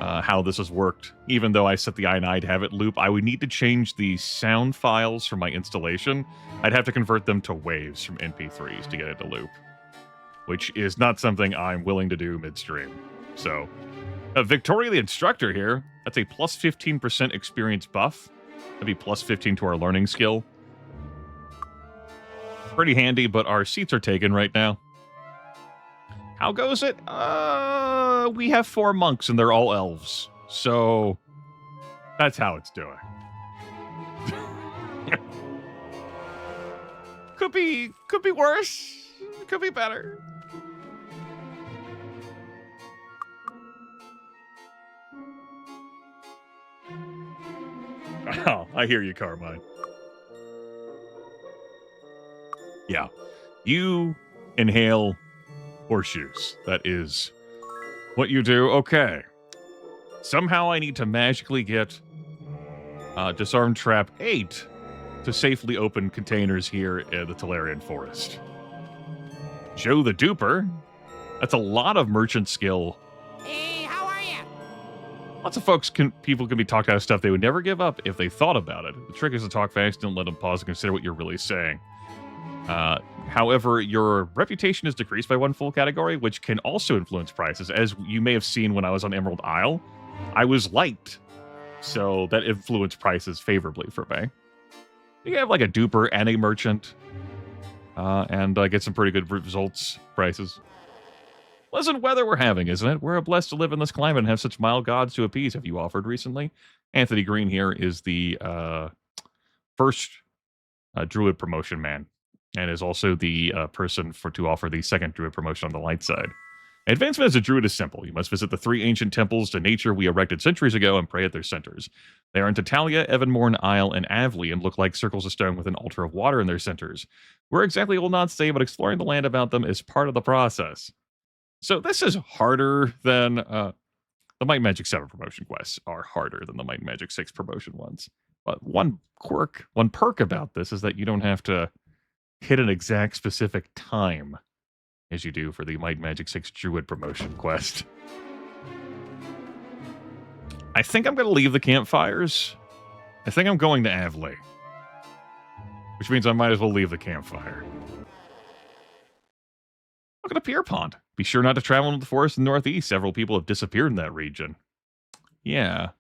how this has worked. Even though I set the I&I to have it loop, I would need to change the sound files for my installation. I'd have to convert them to waves from MP3s to get it to loop, which is not something I'm willing to do midstream. So, Victoria the Instructor here. That's a plus 15% experience buff. That'd be plus 15 to our learning skill. Pretty handy, but our seats are taken right now. How goes it? We have 4 monks and they're all elves. So, that's how it's doing. Could be worse. Could be better. Oh, I hear you, Carmine. Yeah. You inhale horseshoes. That is what you do. Okay. Somehow I need to magically get Disarm Trap 8 to safely open containers here in the Talarian Forest. Joe the Duper. That's a lot of merchant skill. Hey, how are you? Lots of people can be talked out of stuff they would never give up if they thought about it. The trick is to talk fast and let them pause and consider what you're really saying. However, your reputation is decreased by 1 full category, which can also influence prices. As you may have seen when I was on Emerald Isle, I was liked, so that influenced prices favorably for me. You have like a duper and a merchant, and get some pretty good results, prices. Pleasant weather we're having, isn't it? We're blessed to live in this climate and have such mild gods to appease. Have you offered recently? Anthony Green here is the first druid promotion man, and is also the person to offer the second druid promotion on the light side. Advancement as a druid is simple. You must visit the 3 ancient temples to nature we erected centuries ago and pray at their centers. They are in Tatalia, Evanmorn, Isle, and Avley, and look like circles of stone with an altar of water in their centers. Where exactly will not say, but exploring the land about them is part of the process. So this is harder than the Might and Magic 7 promotion quests are harder than the Might and Magic 6 promotion ones. But one perk about this is that you don't have to hit an exact specific time as you do for the Might and Magic 6 Druid promotion quest. I think I'm going to leave the campfires. I think I'm going to Avley, which means I might as well leave the campfire. Look at a pier pond. Be sure not to travel into the forest in the northeast. Several people have disappeared in that region. Yeah. A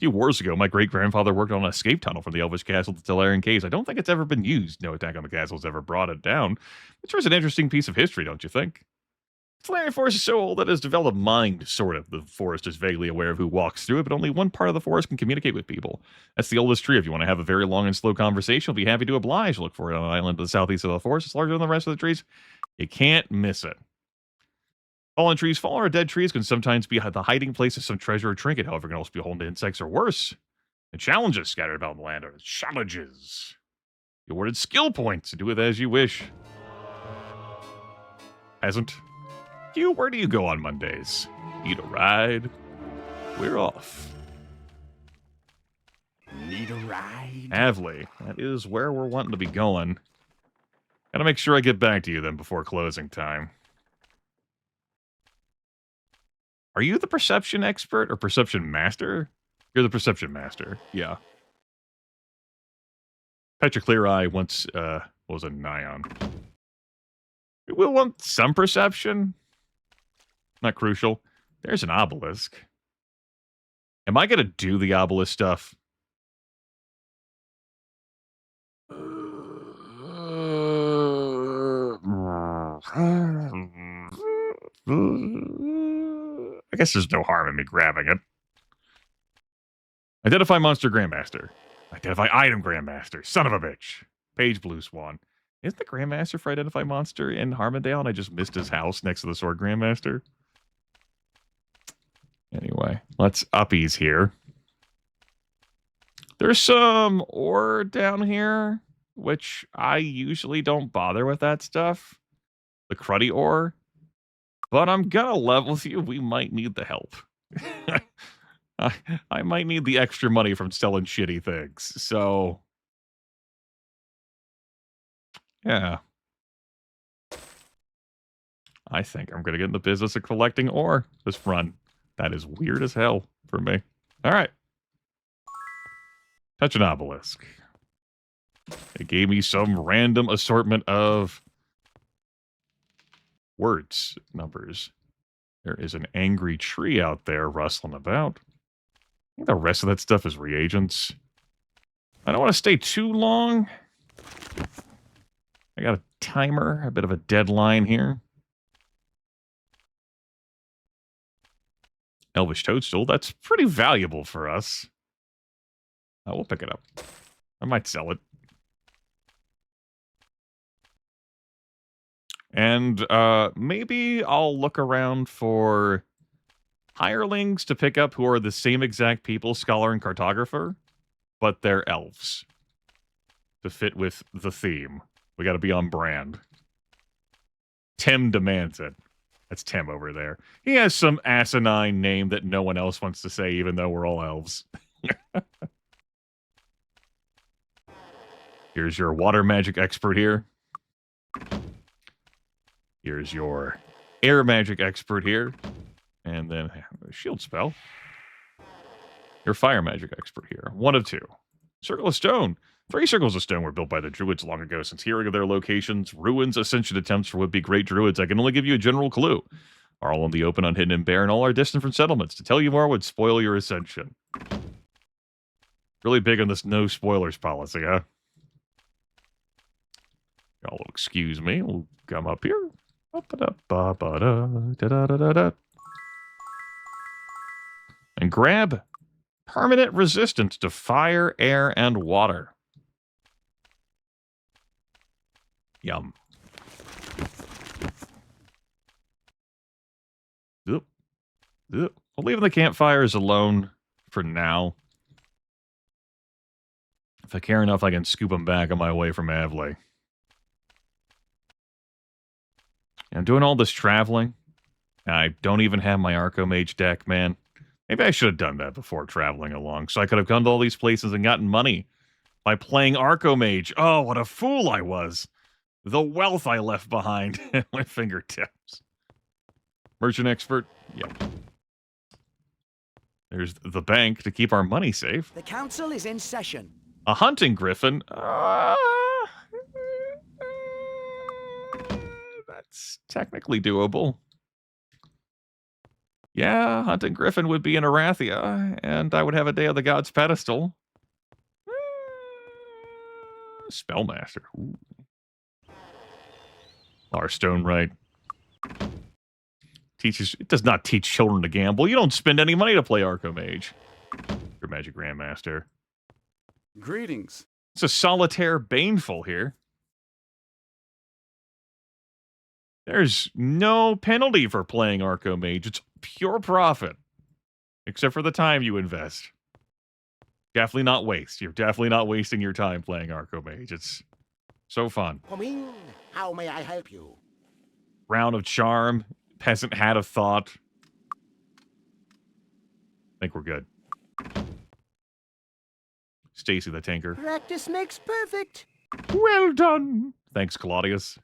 few wars ago, my great-grandfather worked on an escape tunnel from the Elvish Castle to Talarian Caves. I don't think it's ever been used. No attack on the castle has ever brought it down. Which was an interesting piece of history, don't you think? The Talarian Forest is so old that it has developed mind, sort of. The forest is vaguely aware of who walks through it, but only one part of the forest can communicate with people. That's the oldest tree. If you want to have a very long and slow conversation, we'll be happy to oblige. Look for it on an island to the southeast of the forest. It's larger than the rest of the trees. You can't miss it. Fallen trees, fallen or dead trees can sometimes be the hiding place of some treasure or trinket. However, can also be home to insects or worse. And challenges scattered about the land are challenges. You awarded skill points to do with as you wish. Hasn't. Where do you go on Mondays? Need a ride? We're off. Need a ride? Avley. That is where we're wanting to be going. Gotta make sure I get back to you then before closing time. Are you the perception expert or perception master? You're the perception master. Yeah. Petra Clear Eye wants, was a Nyan. We'll want some perception. Not crucial. There's an obelisk. Am I going to do the obelisk stuff? I guess there's no harm in me grabbing it. Identify Monster Grandmaster. Identify Item Grandmaster. Son of a bitch. Page Blue Swan. Isn't the Grandmaster for Identify Monster in Harmondale, and I just missed his house next to the Sword Grandmaster? Anyway, let's uppies here. There's some ore down here, which I usually don't bother with that stuff. The cruddy ore. But I'm gonna level with you. We might need the help. I might need the extra money from selling shitty things. So, yeah. I think I'm going to get in the business of collecting ore this run. That is weird as hell for me. All right. Touch an obelisk. It gave me some random assortment of words, numbers. There is an angry tree out there rustling about. I think the rest of that stuff is reagents. I don't want to stay too long. I got a timer, a bit of a deadline here. Elvish Toadstool, that's pretty valuable for us. We'll pick it up. I might sell it. And maybe I'll look around for hirelings to pick up who are the same exact people, scholar and cartographer, but they're elves. To fit with the theme. We got to be on brand. Tim demands it. That's Tim over there. He has some asinine name that no one else wants to say, even though we're all elves. Here's your water magic expert here. Here's your air magic expert here. And then shield spell. Your fire magic expert here. 1 of 2. Circle of Stone. 3 circles of stone were built by the druids long ago. Since hearing of their locations, ruins, ascension attempts for would-be great druids, I can only give you a general clue. Are all in the open, unhidden, and bare, and all are distant from settlements. To tell you more would spoil your ascension. Really big on this no spoilers policy, huh? Y'all will excuse me. We'll come up here. And grab permanent resistance to fire, air, and water. Yum. Oop. Oop. I'll leave the campfires alone for now. If I care enough, I can scoop them back on my way from Avley. I'm doing all this traveling. I don't even have my Archomage deck, man. Maybe I should have done that before traveling along, so I could have gone to all these places and gotten money by playing Archomage. Oh, what a fool I was. The wealth I left behind at my fingertips. Merchant expert? Yep. There's the bank to keep our money safe. The council is in session. A hunting griffin? That's technically doable. Yeah, hunting griffin would be in Arathia, and I would have a Day of the Gods pedestal. Spellmaster. Ooh. Our stone right. It does not teach children to gamble. You don't spend any money to play Archomage. Your Magic Grandmaster. Greetings. It's a solitaire baneful here. There's no penalty for playing Archomage. It's pure profit. Except for the time you invest. Definitely not waste. You're definitely not wasting your time playing Archomage. It's so fun. Come in. How may I help you? Round of Charm. Peasant Hat of Thought. I think we're good. Stacy the Tinker. Practice makes perfect. Well done. Thanks, Claudius.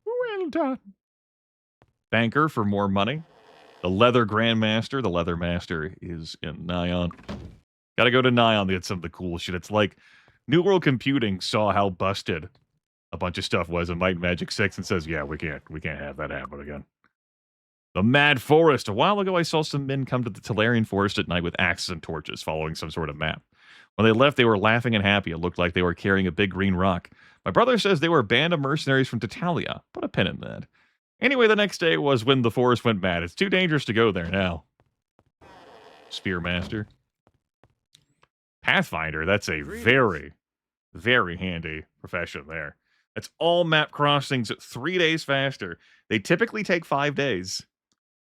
Well done. Banker for more money. The Leather Grandmaster. The Leather Master is in Nyan. Gotta go to Nyan to get some of the cool shit. It's like New World Computing saw how busted a bunch of stuff was in Might and Magic 6 and says, yeah, we can't have that happen again. The Mad Forest. A while ago, I saw some men come to the Talarian Forest at night with axes and torches, following some sort of map. When they left, they were laughing and happy. It looked like they were carrying a big green rock. My brother says they were a band of mercenaries from Tatalia. Put a pin in that. Anyway, the next day was when the forest went mad. It's too dangerous to go there now. Spearmaster. Pathfinder. That's a very, Very handy profession there. That's all map crossings 3 days faster. They typically take 5 days.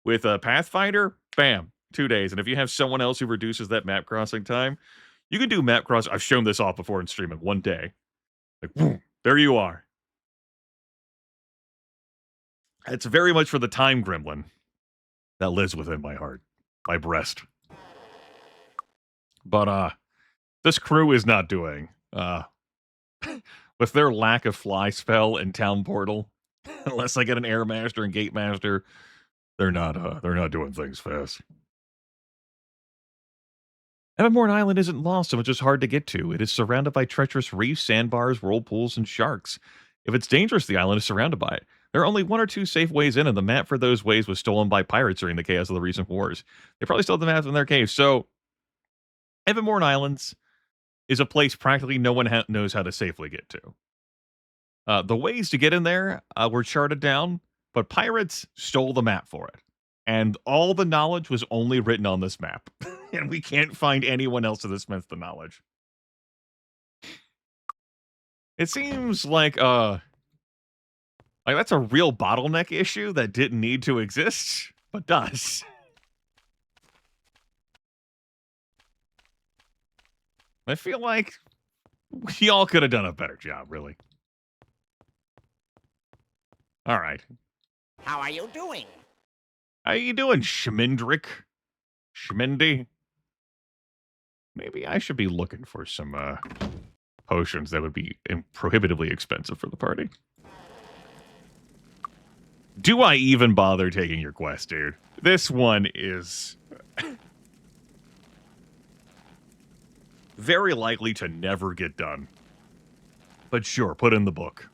With a Pathfinder, bam, 2 days. And if you have someone else who reduces that map crossing time, you can do map cross. I've shown this off before in stream in 1 day. Like, boom, there you are. It's very much for the time gremlin that lives within my heart, my breast. But this crew is not doing with their lack of fly spell and town portal. Unless I get an air master and gate master, they're not doing things fast. Evermore Island isn't lost, so it's just hard to get to. It is surrounded by treacherous reefs, sandbars, whirlpools, and sharks. If it's dangerous, the island is surrounded by it. There are only 1 or 2 safe ways in, and the map for those ways was stolen by pirates during the chaos of the recent wars. They probably still have the maps in their cave. So, Evermore Islands is a place practically no one knows how to safely get to. The ways to get in there were charted down, but pirates stole the map for it. And all the knowledge was only written on this map. And we can't find anyone else to dispense the knowledge. It seems like that's a real bottleneck issue that didn't need to exist, but does. I feel like y'all could have done a better job, really. All right. How are you doing? How you doing, Schmindrick? Schmindy? Maybe I should be looking for some potions that would be prohibitively expensive for the party. Do I even bother taking your quest, dude? This one is very likely to never get done. But sure, put in the book.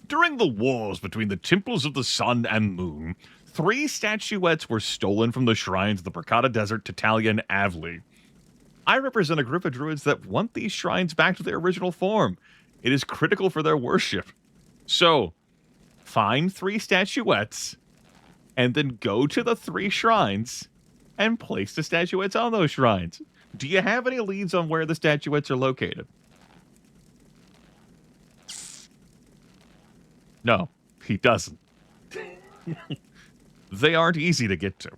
During the wars between the Temples of the Sun and Moon, 3 statuettes were stolen from the shrines of the Bracada Desert to Talia and Avli. I represent a group of druids that want these shrines back to their original form. It is critical for their worship. So, find 3 statuettes, and then go to the 3 shrines and place the statuettes on those shrines. Do you have any leads on where the statuettes are located? No, he doesn't. They aren't easy to get to.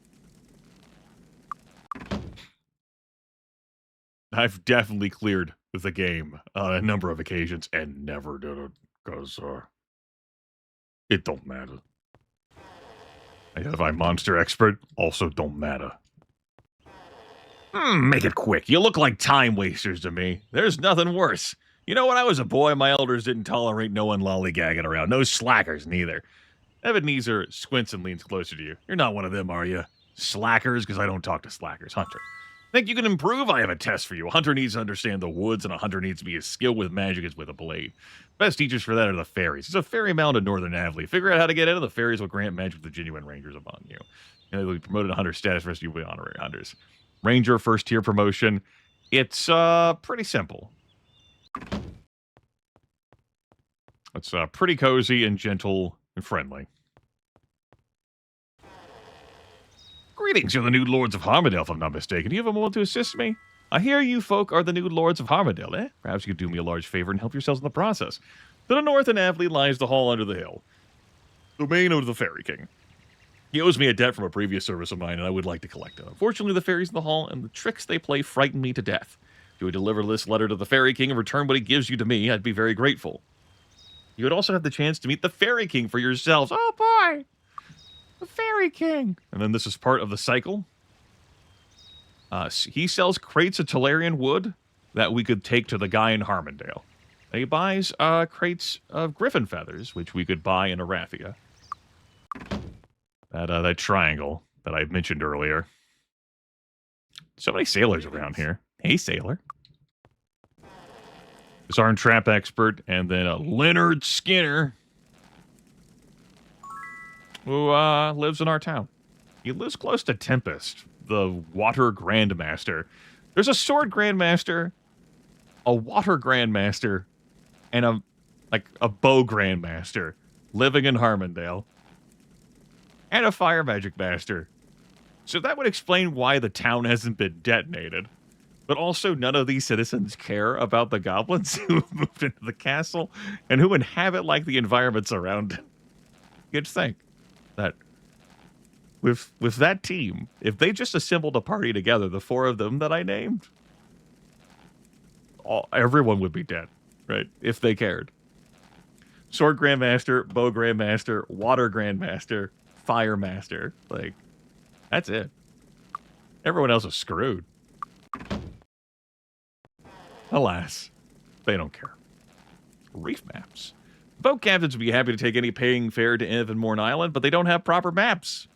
I've definitely cleared the game on a number of occasions and never did it because it don't matter. If I'm monster expert, also don't matter. Make it quick. You look like time wasters to me. There's nothing worse. You know, when I was a boy, my elders didn't tolerate no one lollygagging around. No slackers, neither. Ebenezer squints and leans closer to you. You're not one of them, are you? Slackers? Because I don't talk to slackers. Hunter. Think you can improve? I have a test for you. A hunter needs to understand the woods, and a hunter needs to be as skilled with magic as with a blade. Best teachers for that are the fairies. There's a fairy mound in Northern Avli. Figure out how to get into the fairies will grant magic to genuine rangers upon you. And they'll be promoted to hunter status. Rest of you will be honorary hunters. Ranger first tier promotion. It's pretty simple. It's pretty cozy and gentle and friendly. Greetings, you're the new lords of Harmondale, if I'm not mistaken. Do you have a moment to assist me? I hear you folk are the new lords of Harmondale, eh? Perhaps you could do me a large favor and help yourselves in the process. To the north in Avli lies the hall under the hill. Domain of the Fairy King. He owes me a debt from a previous service of mine, and I would like to collect it. Unfortunately, the fairies in the hall and the tricks they play frighten me to death. If you would deliver this letter to the Fairy King and return what he gives you to me, I'd be very grateful. You would also have the chance to meet the Fairy King for yourselves. Oh, boy! The Fairy King! And then this is part of the cycle. He sells crates of Talarian wood that we could take to the guy in Harmondale. He buys crates of griffin feathers, which we could buy in Arathia. That triangle that I mentioned earlier. So many sailors around here. Hey, sailor. Disarm trap expert, and then Leonard Skinner, who lives in our town. He lives close to Tempest, the water grandmaster. There's a sword grandmaster, a water grandmaster, and a bow grandmaster living in Harmondale, and a fire magic master. So that would explain why the town hasn't been detonated. But also, none of these citizens care about the goblins who moved into the castle and who inhabit like the environments around it. You just think that with that team, if they just assembled a party together, the four of them that I named, everyone would be dead, right? If they cared. Sword Grandmaster, Bow Grandmaster, Water Grandmaster, Fire Master. Like, that's it. Everyone else is screwed. Alas, they don't care. Reef maps. Boat captains would be happy to take any paying fare to Evanmorn Island, but they don't have proper maps.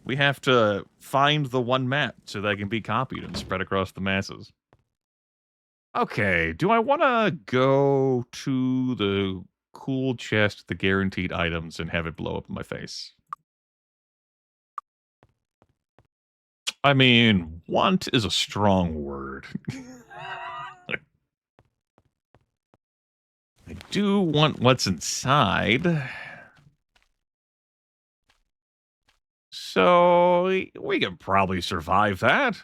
We have to find the one map so that it can be copied and spread across the masses. Okay, do I want to go to the cool chest, the guaranteed items, and have it blow up in my face? I mean, want is a strong word. I do want what's inside. So, we can probably survive that.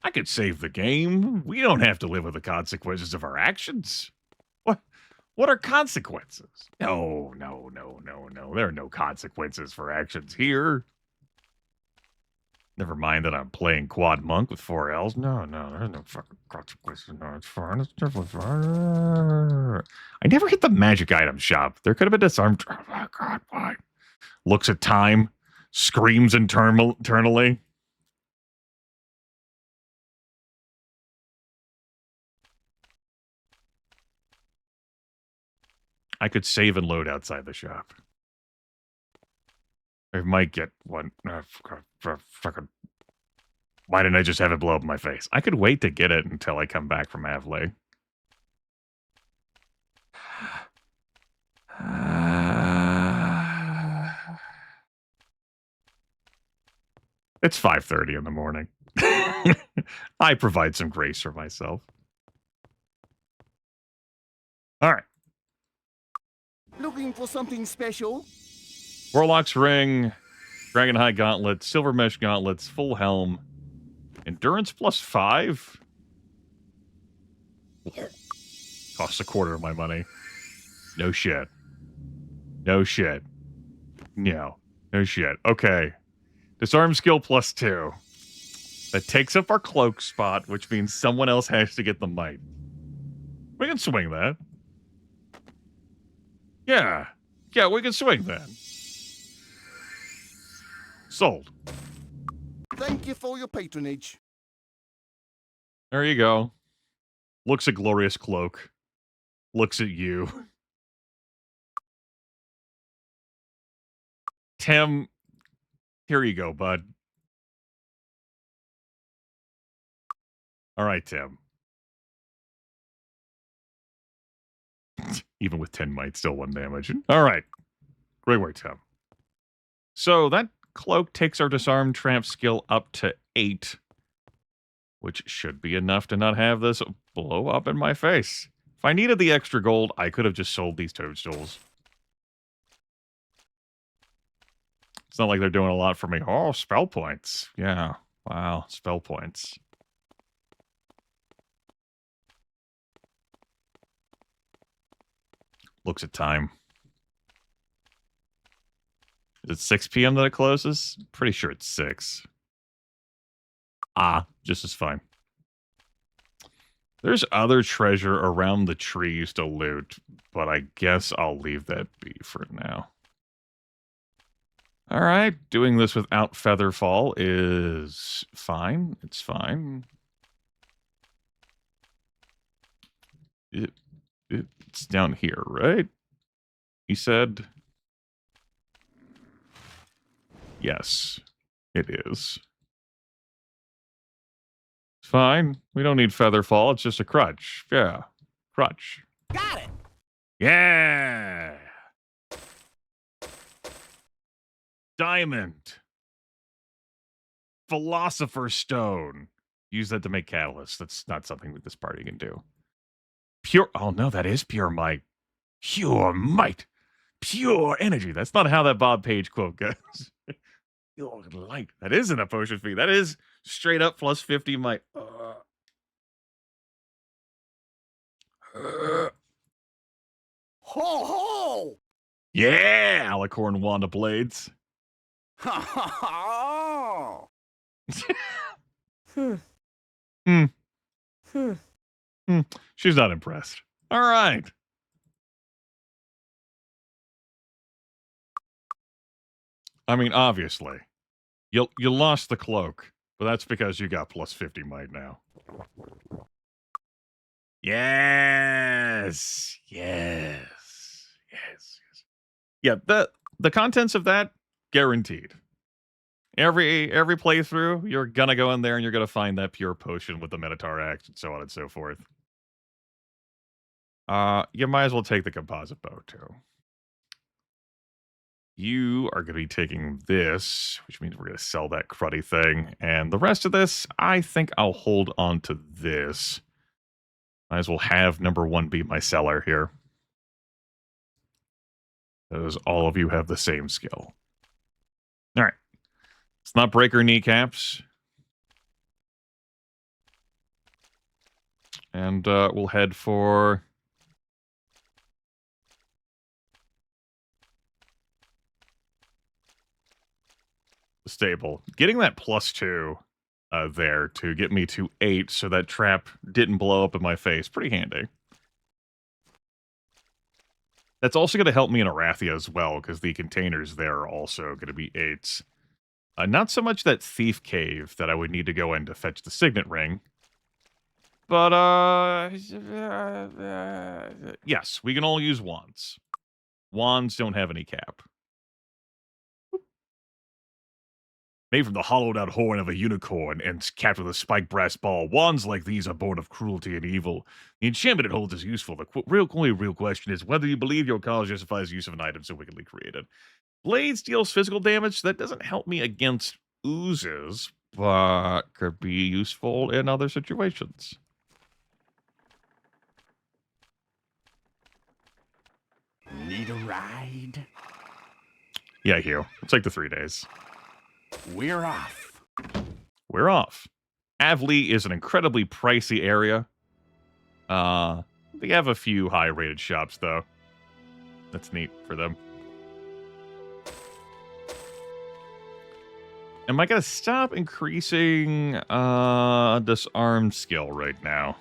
I could save the game. We don't have to live with the consequences of our actions. What are consequences? No. There are no consequences for actions here. Never mind that I'm playing Quad Monk with 4 Ls. No, there's no fucking consequences. No, it's fine. It's definitely fine. I never hit the magic item shop. There could have been disarmed. Oh, God, why? Looks at time. Screams internally. I could save and load outside the shop. I might get one. Fucking. Why didn't I just have it blow up in my face? I could wait to get it until I come back from Avlay. It's 5:30 in the morning. I provide some grace for myself. All right. Looking for something special? Warlock's Ring, Dragon High Gauntlet, Silver Mesh Gauntlets, Full Helm, Endurance +5. Costs a quarter of my money. No shit. No shit. No shit. Okay. Disarm skill +2. That takes up our cloak spot, which means someone else has to get the might. We can swing that. Yeah, we can swing that. Sold. Thank you for your patronage. There you go. Looks a glorious cloak. Looks at you. Tim, here you go, bud. All right, Tim. Even with 10 might, still 1 damage. All right. Great work, Tim. So that cloak takes our disarm tramp skill up to 8, which should be enough to not have this blow up in my face. If I needed the extra gold, I could have just sold these toadstools. It's not like they're doing a lot for me. Oh, spell points. Yeah. Wow, spell points. Looks at time. Is it 6 p.m. that it closes? Pretty sure it's 6. Just as fine. There's other treasure around the trees to loot, but I guess I'll leave that be for now. All right, doing this without Featherfall is fine. It's fine. It's down here, right? He said... Yes, it is. It's fine. We don't need Featherfall. It's just a crutch. Yeah, crutch. Got it! Yeah! Diamond. Philosopher's Stone. Use that to make catalyst. That's not something that this party can do. Pure... Oh, no, that is pure might. Pure might. Pure energy. That's not how that Bob Page quote goes. Oh, light. That isn't a potion fee. That is straight up plus 50 might. Ho ho! Yeah, Alicorn Wand of Blades. Ha ha ha! She's not impressed. All right. I mean, obviously, you lost the cloak, but that's because you got plus 50 might now. Yes. Yeah, the contents of that guaranteed. Every playthrough, you're gonna go in there and you're gonna find that pure potion with the Minotaur Axe and so on and so forth. You might as well take the composite bow too. You are going to be taking this, which means we're going to sell that cruddy thing. And the rest of this, I think I'll hold on to this. Might as well have number one be my seller here. Because all of you have the same skill. All right. Let's not break our kneecaps. And we'll head for... stable. Getting that +2 there to get me to 8 so that trap didn't blow up in my face. Pretty handy. That's also going to help me in Arathia as well, because the containers there are also going to be 8s. Not so much that Thief Cave that I would need to go in to fetch the Signet Ring. But, yes, we can all use wands. Wands don't have any cap. Made from the hollowed-out horn of a unicorn and capped with a spiked brass ball, wands like these are born of cruelty and evil. The enchantment it holds is useful. The real question is whether you believe your cause justifies the use of an item so wickedly created. Blades deals physical damage. That doesn't help me against oozes, but could be useful in other situations. Need a ride? Yeah, Hugh. It's like the 3 days. We're off. We're off. Avlee is an incredibly pricey area. They have a few high-rated shops, though. That's neat for them. Am I going to stop increasing disarm skill right now?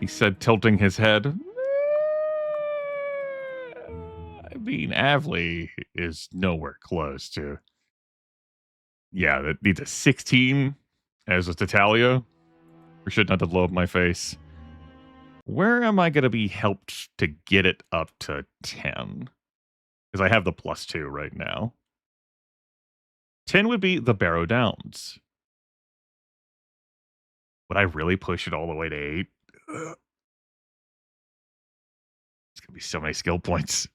He said, tilting his head. I mean, Avlee is nowhere close to... Yeah, that needs a 16 as a Tatalia. For shit not to blow up my face. Where am I going to be helped to get it up to 10? Because I have the +2 right now. 10 would be the Barrow Downs. Would I really push it all the way to 8? It's going to be so many skill points.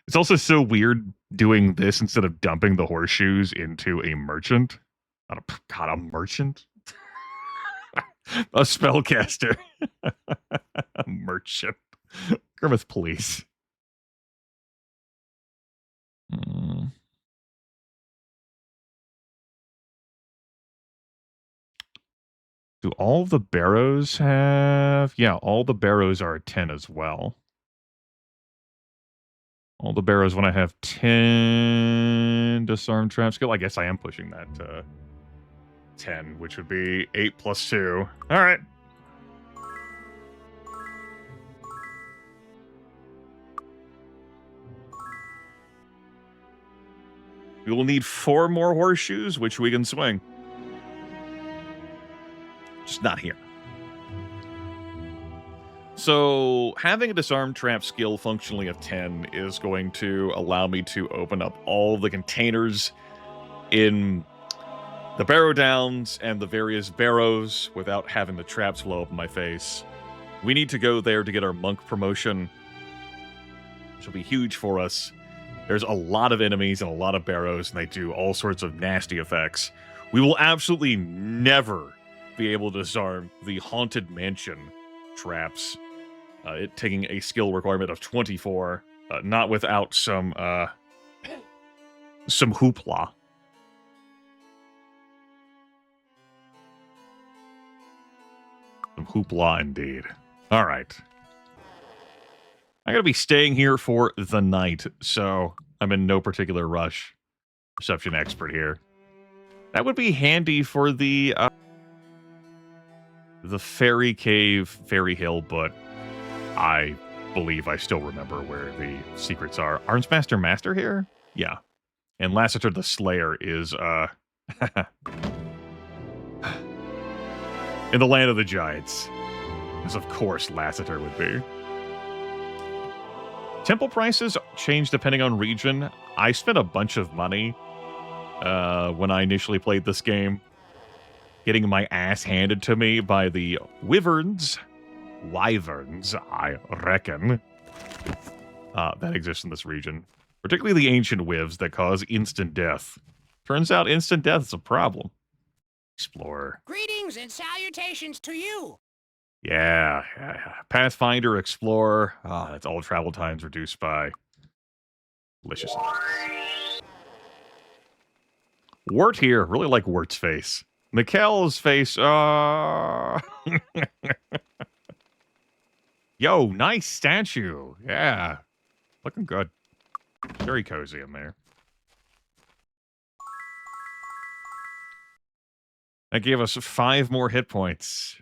It's also so weird doing this instead of dumping the horseshoes into a merchant. God, a merchant? A spellcaster. A merchant. Grimith, please. Do all the barrows have... Yeah, all the barrows are 10 as well. All the barrows when I have 10 disarm trap skill. I guess I am pushing that to 10, which would be 8 + 2. All right. We will need 4 more horseshoes, which we can swing. Just not here. So, having a disarm trap skill functionally of 10 is going to allow me to open up all the containers in the Barrow Downs and the various barrows without having the traps blow up in my face. We need to go there to get our monk promotion, which will be huge for us. There's a lot of enemies and a lot of barrows, and they do all sorts of nasty effects. We will absolutely never be able to disarm the Haunted Mansion traps it taking a skill requirement of 24, not without some hoopla. Some hoopla indeed. All right. I'm going to be staying here for the night, so I'm in no particular rush. Perception expert here. That would be handy for the Fairy Cave, Fairy Hill, but I believe I still remember where the secrets are. Armsmaster Master here? Yeah. And Lassiter the Slayer is, in the land of the giants. As of course Lassiter would be. Temple prices change depending on region. I spent a bunch of money when I initially played this game, getting my ass handed to me by the wyverns, I reckon, that exist in this region. Particularly the ancient wivs that cause instant death. Turns out instant death is a problem. Explorer. Greetings and salutations to you. Yeah. Pathfinder, Explorer. That's all travel times reduced by delicious. Wart here. Really like Wart's face. Mikkel's face. Yo, nice statue. Yeah. Looking good. Very cozy in there. That gave us 5 more hit points.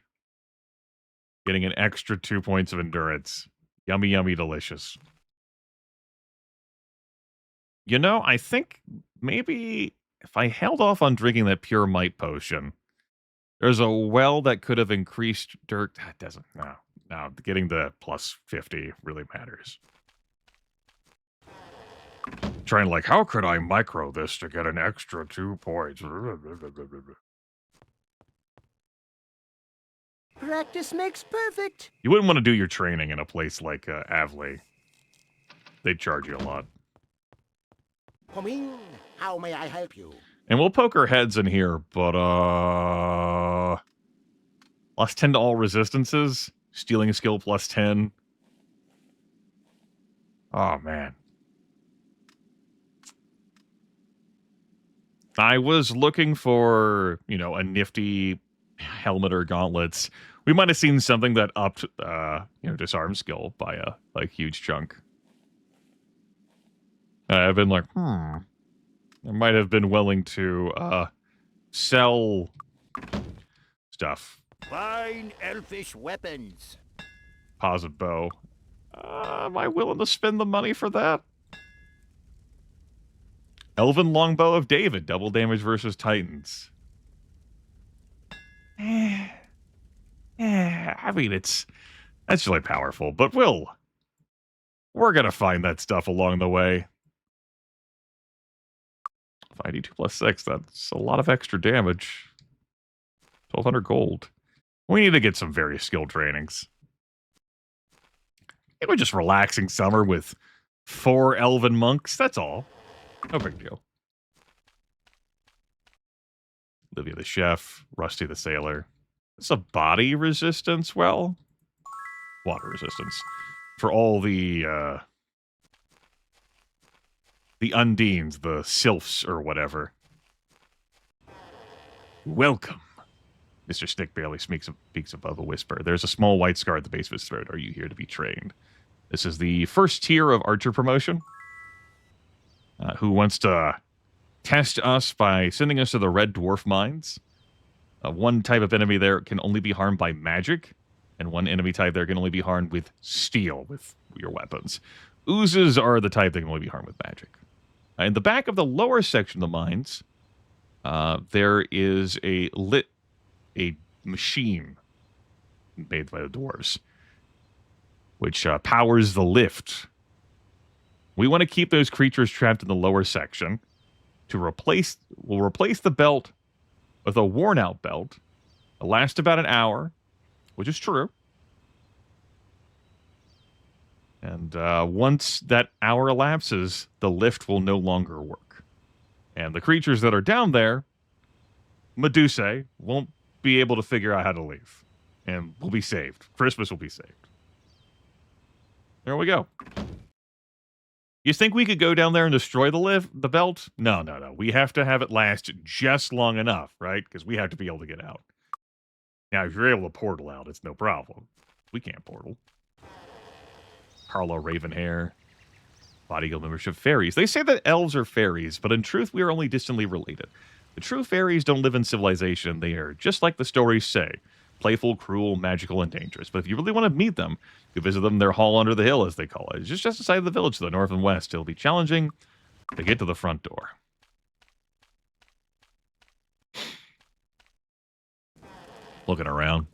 Getting an extra 2 points of endurance. Yummy, yummy, delicious. You know, I think maybe if I held off on drinking that pure might potion, there's a well that could have increased dirt. That doesn't. No, getting the plus 50 really matters. Trying like, how could I micro this to get an extra 2 points? Practice makes perfect. You wouldn't want to do your training in a place like Avley. They'd charge you a lot. Come in. How may I help you? And we'll poke our heads in here, but plus 10 to all resistances. Stealing skill plus 10. Oh, man. I was looking for, a nifty helmet or gauntlets. We might have seen something that upped, disarm skill by a huge chunk. I've been like, I might have been willing to, sell stuff. Fine elfish weapons. Positive bow. Am I willing to spend the money for that? Elven Longbow of David, double damage versus Titans. I mean, that's really powerful, but we're gonna find that stuff along the way. 5d2 plus 6, that's a lot of extra damage. 1,200 gold. We need to get some various skill trainings. Just relaxing summer with 4 elven monks, that's all. No big deal. Livia the chef, Rusty the sailor. It's a body resistance, well, water resistance. For all the undines, the sylphs or whatever. Welcome. Mr. Stick barely speaks above a whisper. There's a small white scar at the base of his throat. Are you here to be trained? This is the first tier of Archer promotion. Who wants to test us by sending us to the Red Dwarf Mines. One type of enemy there can only be harmed by magic, and one enemy type there can only be harmed with steel, with your weapons. Oozes are the type that can only be harmed with magic. In the back of the lower section of the mines, there is a machine made by the dwarves, which powers the lift. We want to keep those creatures trapped in the lower section. We'll replace the belt with a worn-out belt. It'll last about an hour, which is true. And once that hour elapses, the lift will no longer work. And the creatures that are down there, Medusae, won't be able to figure out how to leave. And will be saved. Christmas will be saved. There we go. You think we could go down there and destroy the belt? No. We have to have it last just long enough, right? Because we have to be able to get out. Now, if you're able to portal out, it's no problem. We can't portal. Carlo Ravenhair. Body Guild membership. Fairies. They say that elves are fairies, but in truth, we are only distantly related. The true fairies don't live in civilization. They are just like the stories say. Playful, cruel, magical, and dangerous. But if you really want to meet them, you visit them in their hall under the hill, as they call it. It's just outside of the village to the north and west. It'll be challenging to get to the front door. Looking around.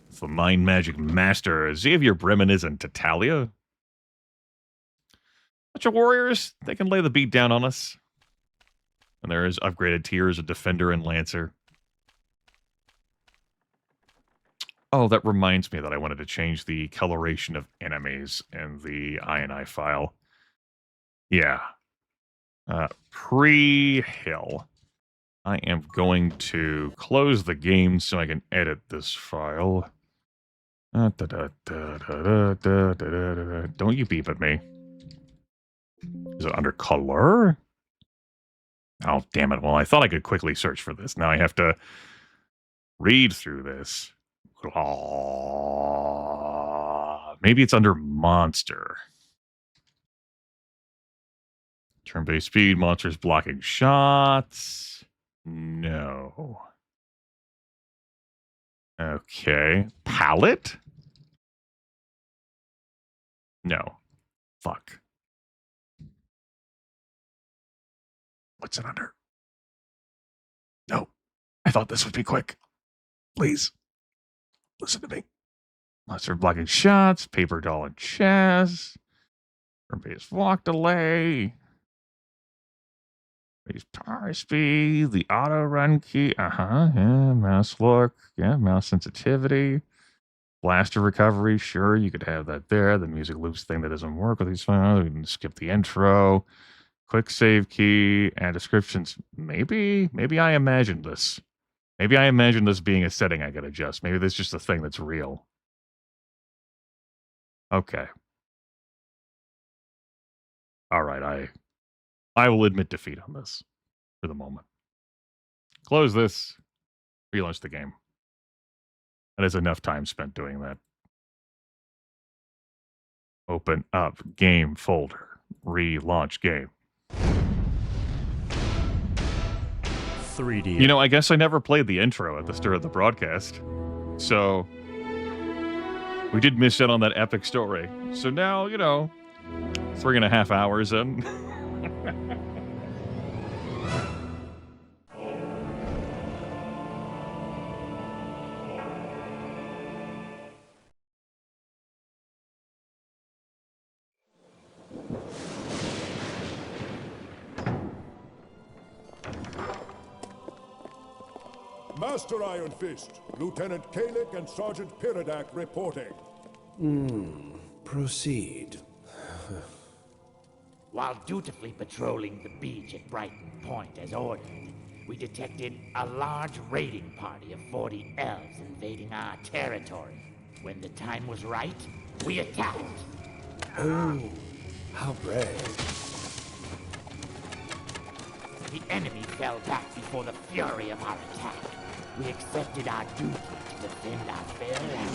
It's the Mind Magic Master, Xavier Bremen is in Tatalia. Bunch of warriors, they can lay the beat down on us. And there is upgraded tiers of Defender and Lancer. Oh, that reminds me that I wanted to change the coloration of enemies in the INI file. Yeah. Pre-hill. I am going to close the game so I can edit this file. Don't you beep at me. Is it under color? Oh, damn it. Well, I thought I could quickly search for this. Now I have to read through this. Maybe it's under monster. Turn-based speed, monsters blocking shots. No. Okay. Palette? No. Fuck. What's it under? No. I thought this would be quick. Please. Listen to me. Monster blocking shots, paper doll and chess. Turn-based walk delay. Raise power speed, the auto run key. Yeah, mouse look. Yeah, mouse sensitivity. Blaster recovery. Sure, you could have that there. The music loops thing that doesn't work with these files. We can skip the intro. Quick save key and descriptions. Maybe I imagined this. Maybe I imagined this being a setting I could adjust. Maybe this is just a thing that's real. Okay. All right, I will admit defeat on this for the moment. Close this. Relaunch the game. That is enough time spent doing that. Open up game folder. Relaunch game. 3D. You know, I guess I never played the intro at the start of the broadcast. So we did miss out on that epic story. So now, 3.5 hours in. Master Iron Fist, Lieutenant Kalik and Sergeant Piridak reporting. Proceed. While dutifully patrolling the beach at Brighton Point as ordered, we detected a large raiding party of 40 elves invading our territory. When the time was right, we attacked. Oh, how brave. The enemy fell back before the fury of our attack. We accepted our duty to defend our fair land.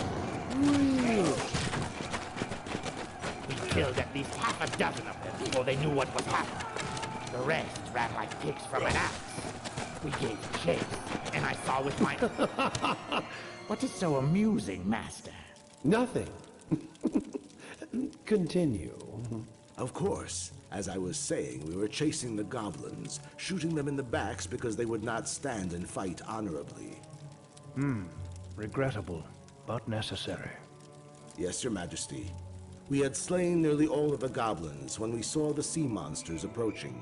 We killed at least half a dozen of them before they knew what was happening. The rest ran like pigs from an axe. We gave chase, and I saw with my... What is so amusing, Master? Nothing. Continue. Of course. As I was saying, we were chasing the goblins, shooting them in the backs because they would not stand and fight honorably. Regrettable, but necessary. Yes, Your Majesty. We had slain nearly all of the goblins when we saw the sea monsters approaching.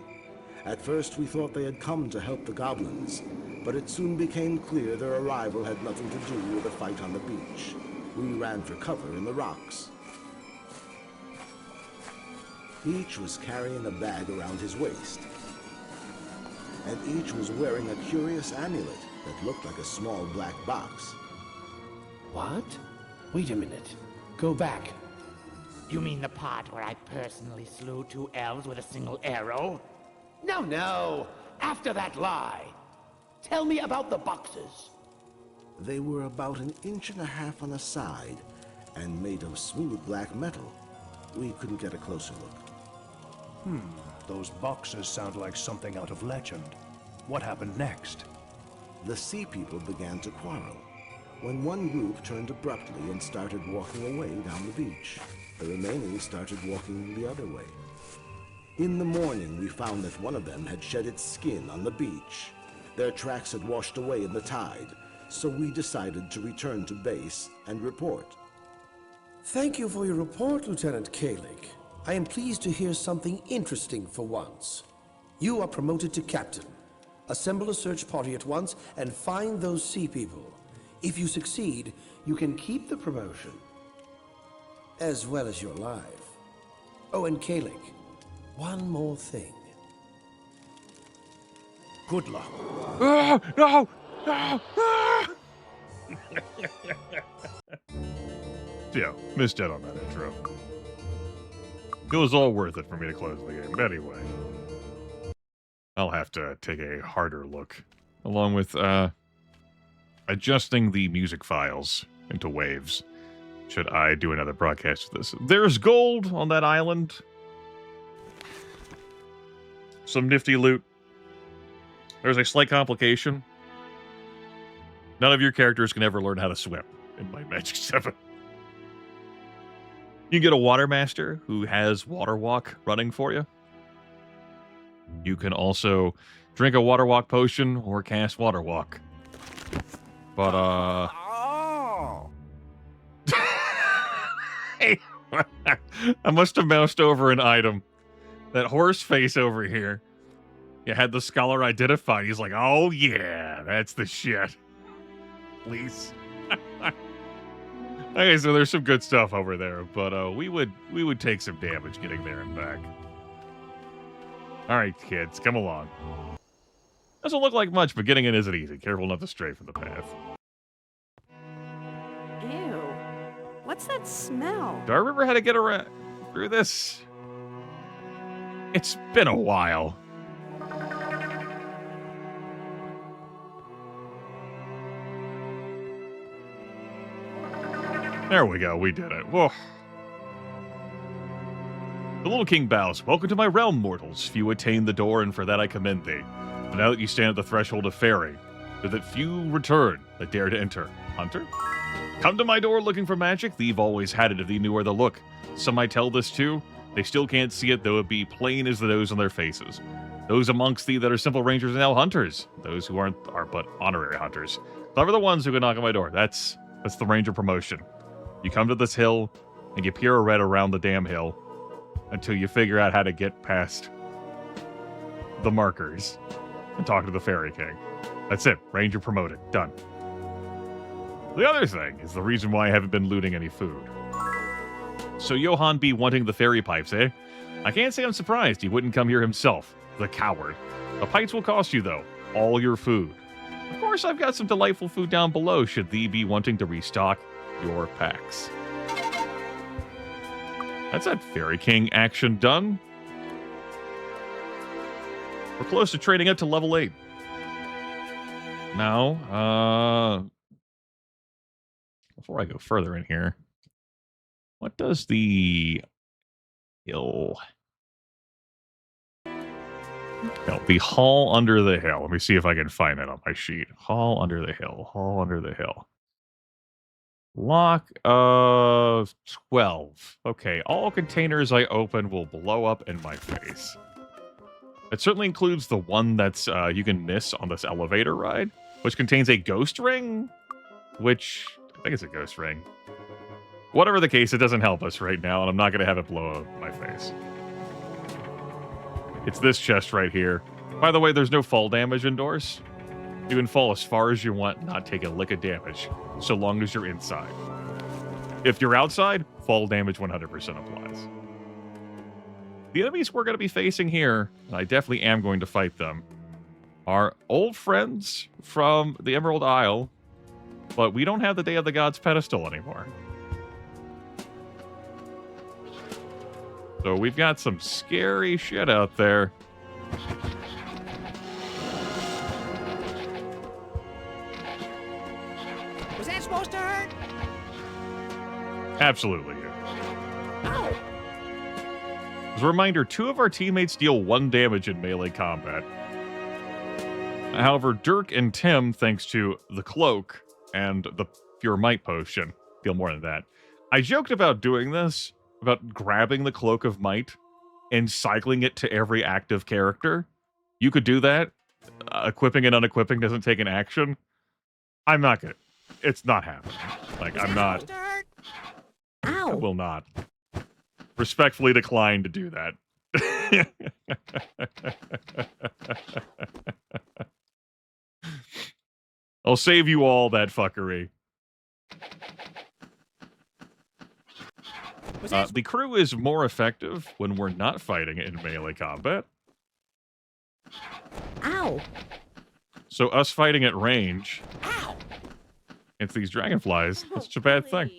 At first, we thought they had come to help the goblins, but it soon became clear their arrival had nothing to do with the fight on the beach. We ran for cover in the rocks. Each was carrying a bag around his waist, and each was wearing a curious amulet that looked like a small black box. What? Wait a minute. Go back. You mean the part where I personally slew 2 elves with a single arrow? No, no. After that lie. Tell me about the boxes. They were about 1.5 inches on the side and made of smooth black metal. We couldn't get a closer look. Those boxes sound like something out of legend. What happened next? The sea people began to quarrel, when one group turned abruptly and started walking away down the beach. The remaining started walking the other way. In the morning, we found that one of them had shed its skin on the beach. Their tracks had washed away in the tide, so we decided to return to base and report. Thank you for your report, Lieutenant Kalik. I am pleased to hear something interesting for once. You are promoted to captain. Assemble a search party at once and find those sea people. If you succeed, you can keep the promotion, as well as your life. Oh, and Kalik, one more thing. Good luck. No! No! Ah! Yeah, missed out on that intro. It was all worth it for me to close the game. Anyway, I'll have to take a harder look, along with adjusting the music files into waves, should I do another broadcast of this. There's gold on that island. Some nifty loot. There's a slight complication. None of your characters can ever learn how to swim in my Magic 7. You can get a water master who has water walk running for you. You can also drink a water walk potion or cast water walk. But Oh! Hey, I must have moused over an item. That horse face over here. You had the scholar identified. He's like, oh yeah, that's the shit. Please. Okay, so there's some good stuff over there, but we would take some damage getting there and back. All right, kids, come along. Doesn't look like much, but getting in isn't easy. Careful not to stray from the path. Ew. What's that smell? Do I remember how to get around through this? It's been a while. There we go, we did it. Whoa. The Little King bows. Welcome to my realm, mortals. Few attain the door, and for that I commend thee. But now that you stand at the threshold of Fairy, that few return that dare to enter. Hunter? Come to my door looking for magic? Thee've always had it if thee knew where to look. Some might tell this too. They still can't see it, though it be plain as the nose on their faces. Those amongst thee that are simple rangers are now hunters. Those who aren't are but honorary hunters. Clever the ones who can knock on my door. That's the ranger promotion. You come to this hill, and you pirouette around the damn hill until you figure out how to get past the markers and talk to the Fairy King. That's it. Ranger promoted. Done. The other thing is the reason why I haven't been looting any food. So Johann be wanting the fairy pipes, eh? I can't say I'm surprised he wouldn't come here himself. The coward. The pipes will cost you, though. All your food. Of course, I've got some delightful food down below should thee be wanting to restock your packs. That's that Fairy King action done. We're close to trading up to level 8. Now, before I go further in here, what does the hill... No, the hall under the hill. Let me see if I can find that on my sheet. Hall under the hill. Hall under the hill. Lock of 12. Okay, all containers I open will blow up in my face. It certainly includes the one that's you can miss on this elevator ride, which contains a ghost ring, which I think it's a ghost ring. Whatever the case, it doesn't help us right now, and I'm not going to have it blow up my face. It's this chest right here. By the way, there's no fall damage indoors. You can fall as far as you want, not take a lick of damage, so long as you're inside. If you're outside, fall damage 100% applies. The enemies we're going to be facing here, and I definitely am going to fight them, are old friends from the Emerald Isle, but we don't have the Day of the Gods pedestal anymore. So we've got some scary shit out there. Was that supposed to hurt? Absolutely. As a reminder, 2 of our teammates deal 1 damage in melee combat. However, Dirk and Tim, thanks to the cloak and the Pure Might potion, deal more than that. I joked about doing this, about grabbing the Cloak of Might and cycling it to every active character. You could do that. Equipping and unequipping doesn't take an action. I'm not gonna. It's not happening. Like, I'm not. Ow. I will not. Respectfully decline to do that. I'll save you all that fuckery. The crew is more effective when we're not fighting in melee combat. Ow. So us fighting at range against these dragonflies, that's such a bad thing.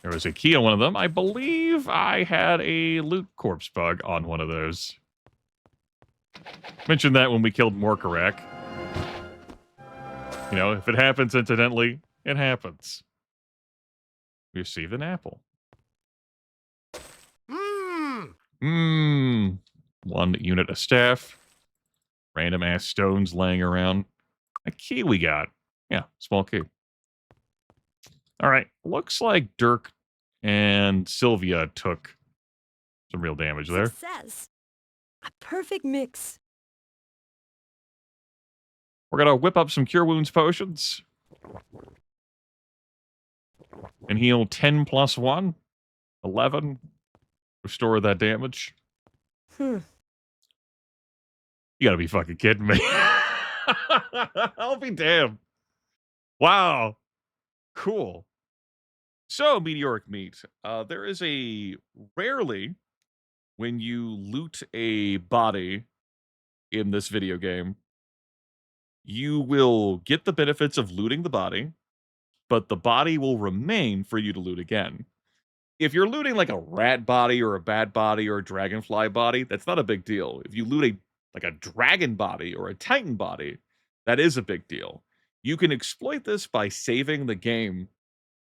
There was a key on one of them. I believe I had a loot corpse bug on one of those. Mentioned that when we killed Morkarek. You know, if it happens incidentally, it happens. We received an apple. Mmm. 1 unit of staff. Random ass stones laying around. A key we got. Yeah, small key. Alright, looks like Dirk and Sylvia took some real damage there. Success. A perfect mix. We're gonna whip up some Cure Wounds potions. And heal 10 plus 1. 11. Restore that damage. You gotta be fucking kidding me. I'll be damned. Wow. Cool. So, Meteoric Meat, there is a rarely when you loot a body in this video game, you will get the benefits of looting the body, but the body will remain for you to loot again. If you're looting like a rat body or a bat body or a dragonfly body, that's not a big deal. If you loot a dragon body or a titan body, that is a big deal. You can exploit this by saving the game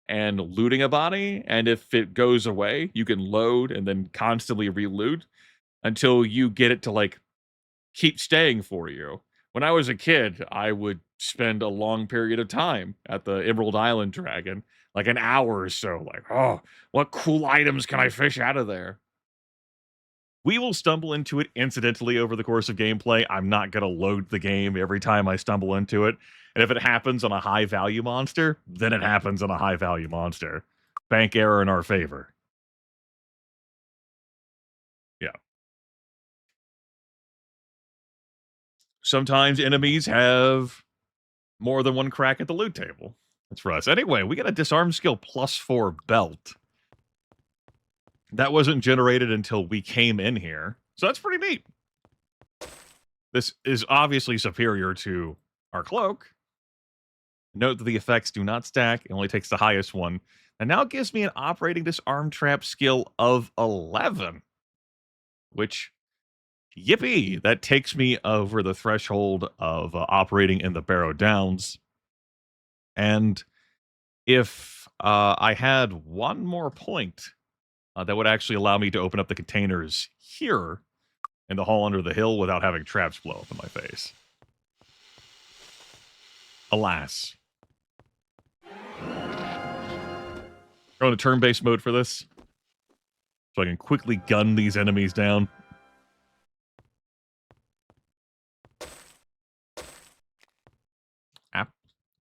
and looting a body, and if it goes away, you can load and then constantly re-loot until you get it to, like, keep staying for you. When I was a kid, I would spend a long period of time at the Emerald Island Dragon, like an hour or so, like, oh, what cool items can I fish out of there? We will stumble into it incidentally over the course of gameplay. I'm not going to load the game every time I stumble into it. And if it happens on a high-value monster, then it happens on a high-value monster. Bank error in our favor. Yeah. Sometimes enemies have more than one crack at the loot table. That's for us. Anyway, we got a disarm skill +4 belt. That wasn't generated until we came in here. So that's pretty neat. This is obviously superior to our cloak. Note that the effects do not stack. It only takes the highest one. And now it gives me an operating disarm trap skill of 11. Which, yippee, that takes me over the threshold of operating in the Barrow Downs. And if I had one more point, that would actually allow me to open up the containers here in the hall under the hill without having traps blow up in my face. Alas. We're on a turn-based mode for this, so I can quickly gun these enemies down.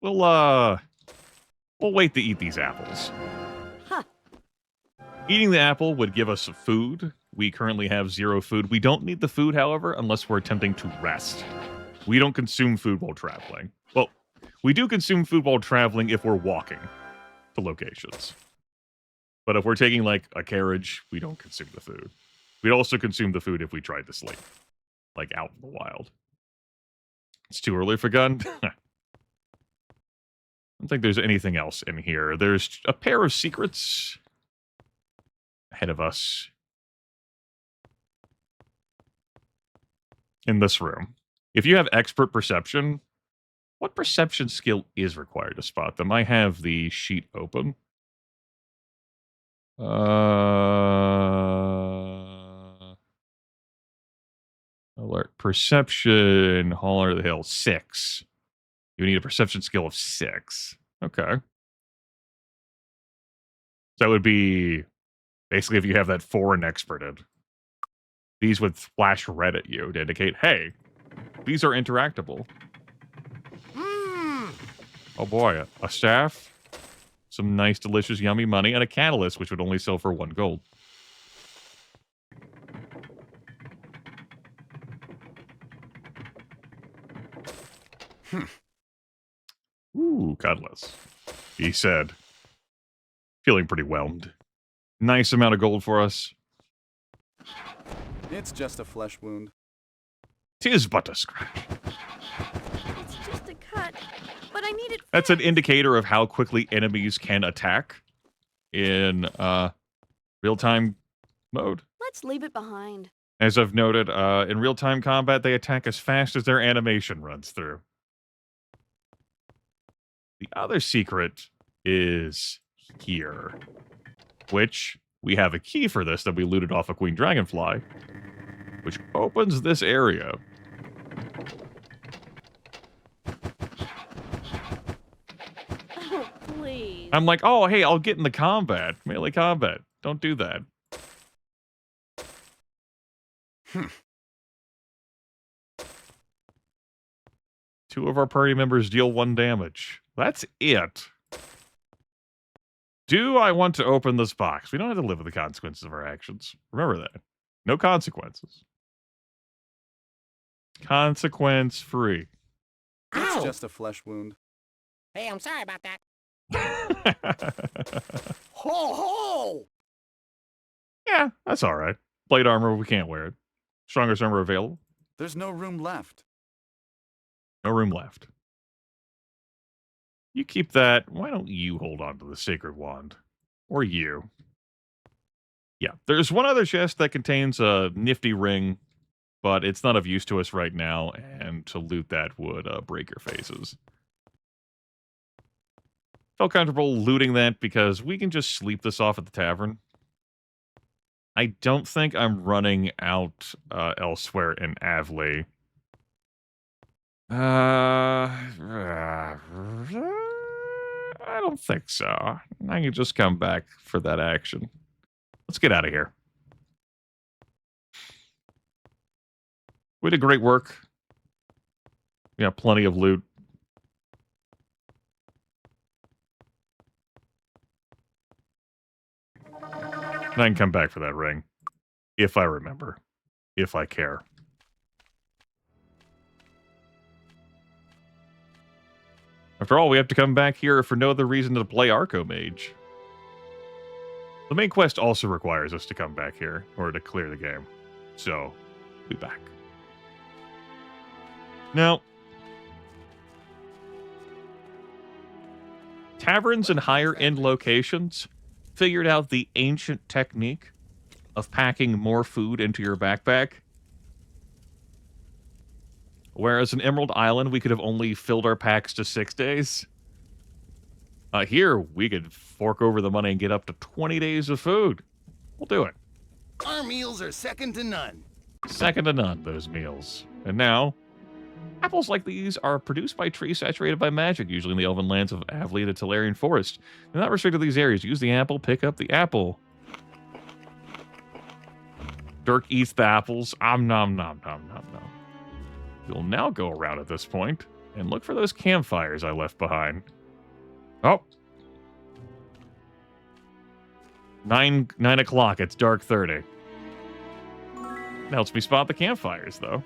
We'll wait to eat these apples. Eating the apple would give us food. We currently have 0 food. We don't need the food, however, unless we're attempting to rest. We don't consume food while traveling. Well, we do consume food while traveling if we're walking to locations. But if we're taking, like, a carriage, we don't consume the food. We'd also consume the food if we tried to sleep. Like, out in the wild. It's too early for gun? I don't think there's anything else in here. There's a pair of secrets. ahead of us in this room. If you have expert perception, what perception skill is required to spot them? I have the sheet open. Alert. Perception, Hall under the Hill, 6. You need a perception skill of 6. Okay. So that would be basically if you have that 4 and experted. These would flash red at you to indicate, hey, these are interactable. Oh boy, a staff, some nice, delicious, yummy money, and a catalyst, which would only sell for 1 gold. Ooh, Cutlass. He said, feeling pretty whelmed. Nice amount of gold for us. It's just a flesh wound. 'Tis but a scratch. It's just a cut, but I need it. That's an indicator of how quickly enemies can attack in real-time mode. Let's leave it behind. As I've noted, in real-time combat, they attack as fast as their animation runs through. The other secret is here, which we have a key for this that we looted off of Queen Dragonfly, which opens this area. Oh, please. I'm like, oh, hey, I'll get in the combat. Melee combat. Don't do that. Two of our party members deal 1 damage. That's it. Do I want to open this box? We don't have to live with the consequences of our actions. Remember that. No consequences. Consequence free. It's just a flesh wound. Hey, I'm sorry about that. Ho ho! Yeah, that's all right. Plate armor, we can't wear it. Strongest armor available. There's no room left. No room left. You keep that. Why don't you hold on to the sacred wand? Or you. Yeah, there's one other chest that contains a nifty ring, but it's not of use to us right now, and to loot that would break your faces. Felt comfortable looting that because we can just sleep this off at the tavern. I don't think I'm running out elsewhere in Avley. I don't think so. I can just come back for that action. Let's get out of here. We did great work. We got plenty of loot. And I can come back for that ring. If I remember. If I care. After all, we have to come back here for no other reason than to play Archomage. The main quest also requires us to come back here in order to clear the game. So, be back. Now, taverns in higher-end locations figured out the ancient technique of packing more food into your backpack. Whereas in Emerald Island, we could have only filled our packs to 6 days. Here, we could fork over the money and get up to 20 days of food. We'll do it. Our meals are second to none. Second to none, those meals. And now, apples like these are produced by trees saturated by magic, usually in the elven lands of Avley and the Tellerian Forest. They're not restricted to these areas. Use the apple, pick up the apple. Dirk eats the apples. Nom nom nom nom nom. We'll now go around at this point and look for those campfires I left behind. Oh. 9 o'clock. It's dark 30. Helps me spot the campfires, though.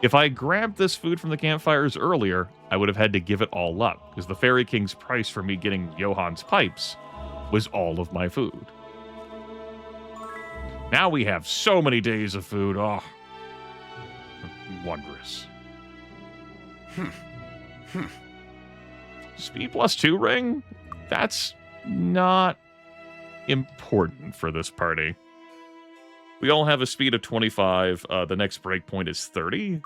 If I grabbed this food from the campfires earlier, I would have had to give it all up, because the Fairy King's price for me getting Johann's pipes was all of my food. Now we have so many days of food. Oh, wondrous. Speed +2 ring? That's not important for this party. We all have a speed of 25. The next breakpoint is 30.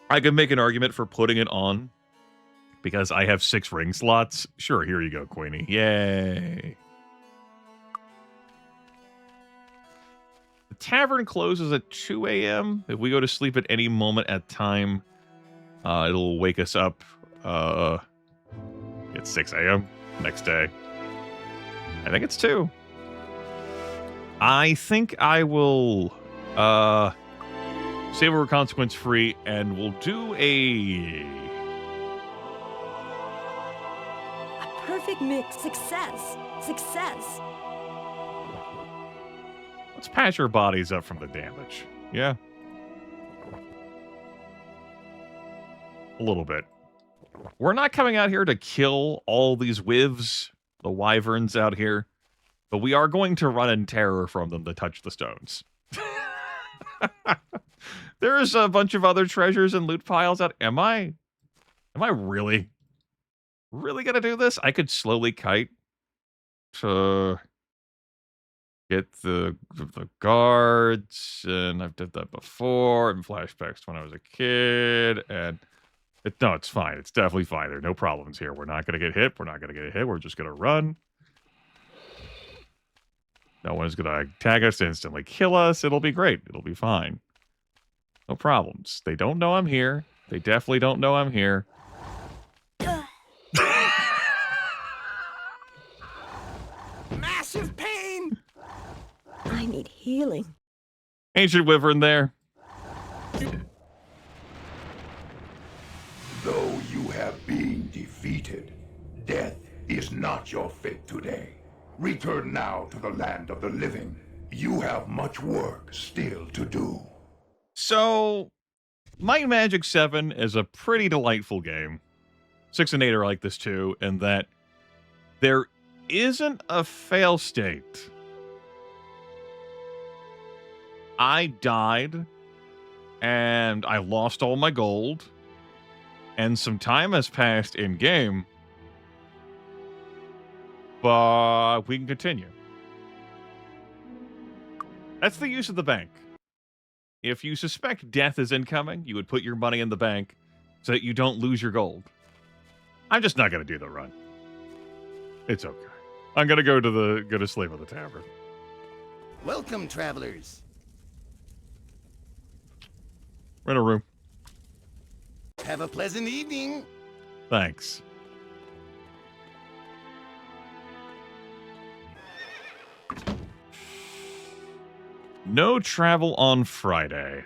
I could make an argument for putting it on because I have 6 ring slots. Sure, here you go, Queenie. Yay. The tavern closes at 2 a.m. If we go to sleep at any moment at time, it'll wake us up at 6 a.m. next day. I think it's 2. I think I will save over consequence free and we'll do a Perfect mix. Success. Success. let's patch our bodies up from the damage. Yeah. A little bit. We're not coming out here to kill all these wivs, the wyverns out here, but we are going to run in terror from them to touch the stones. There's a bunch of other treasures and loot piles out. Am I really gonna do this? I could slowly kite to get the guards, and I've did that before in flashbacks when I was a kid, and no, it's fine. It's definitely fine. There are no problems here. We're not gonna get hit. We're not gonna get hit. We're just gonna run. No one's gonna attack us, instantly kill us. It'll be great. It'll be fine. No problems. They don't know I'm here. They definitely don't know I'm here. Massive pain! I need healing. Ancient Wyvern there. Though you have been defeated, death is not your fate today. Return now to the land of the living. You have much work still to do. So, Might and Magic 7 is a pretty delightful game. 6 and 8 are like this too, in that there isn't a fail state. I died, and I lost all my gold, and some time has passed in-game, but we can continue. That's the use of the bank. If you suspect death is incoming, you would put your money in the bank so that you don't lose your gold. I'm just not going to do the run. It's okay. I'm going to go to sleep at the tavern. Welcome, travelers. We're in a room. Have a pleasant evening. Thanks. No travel on Friday.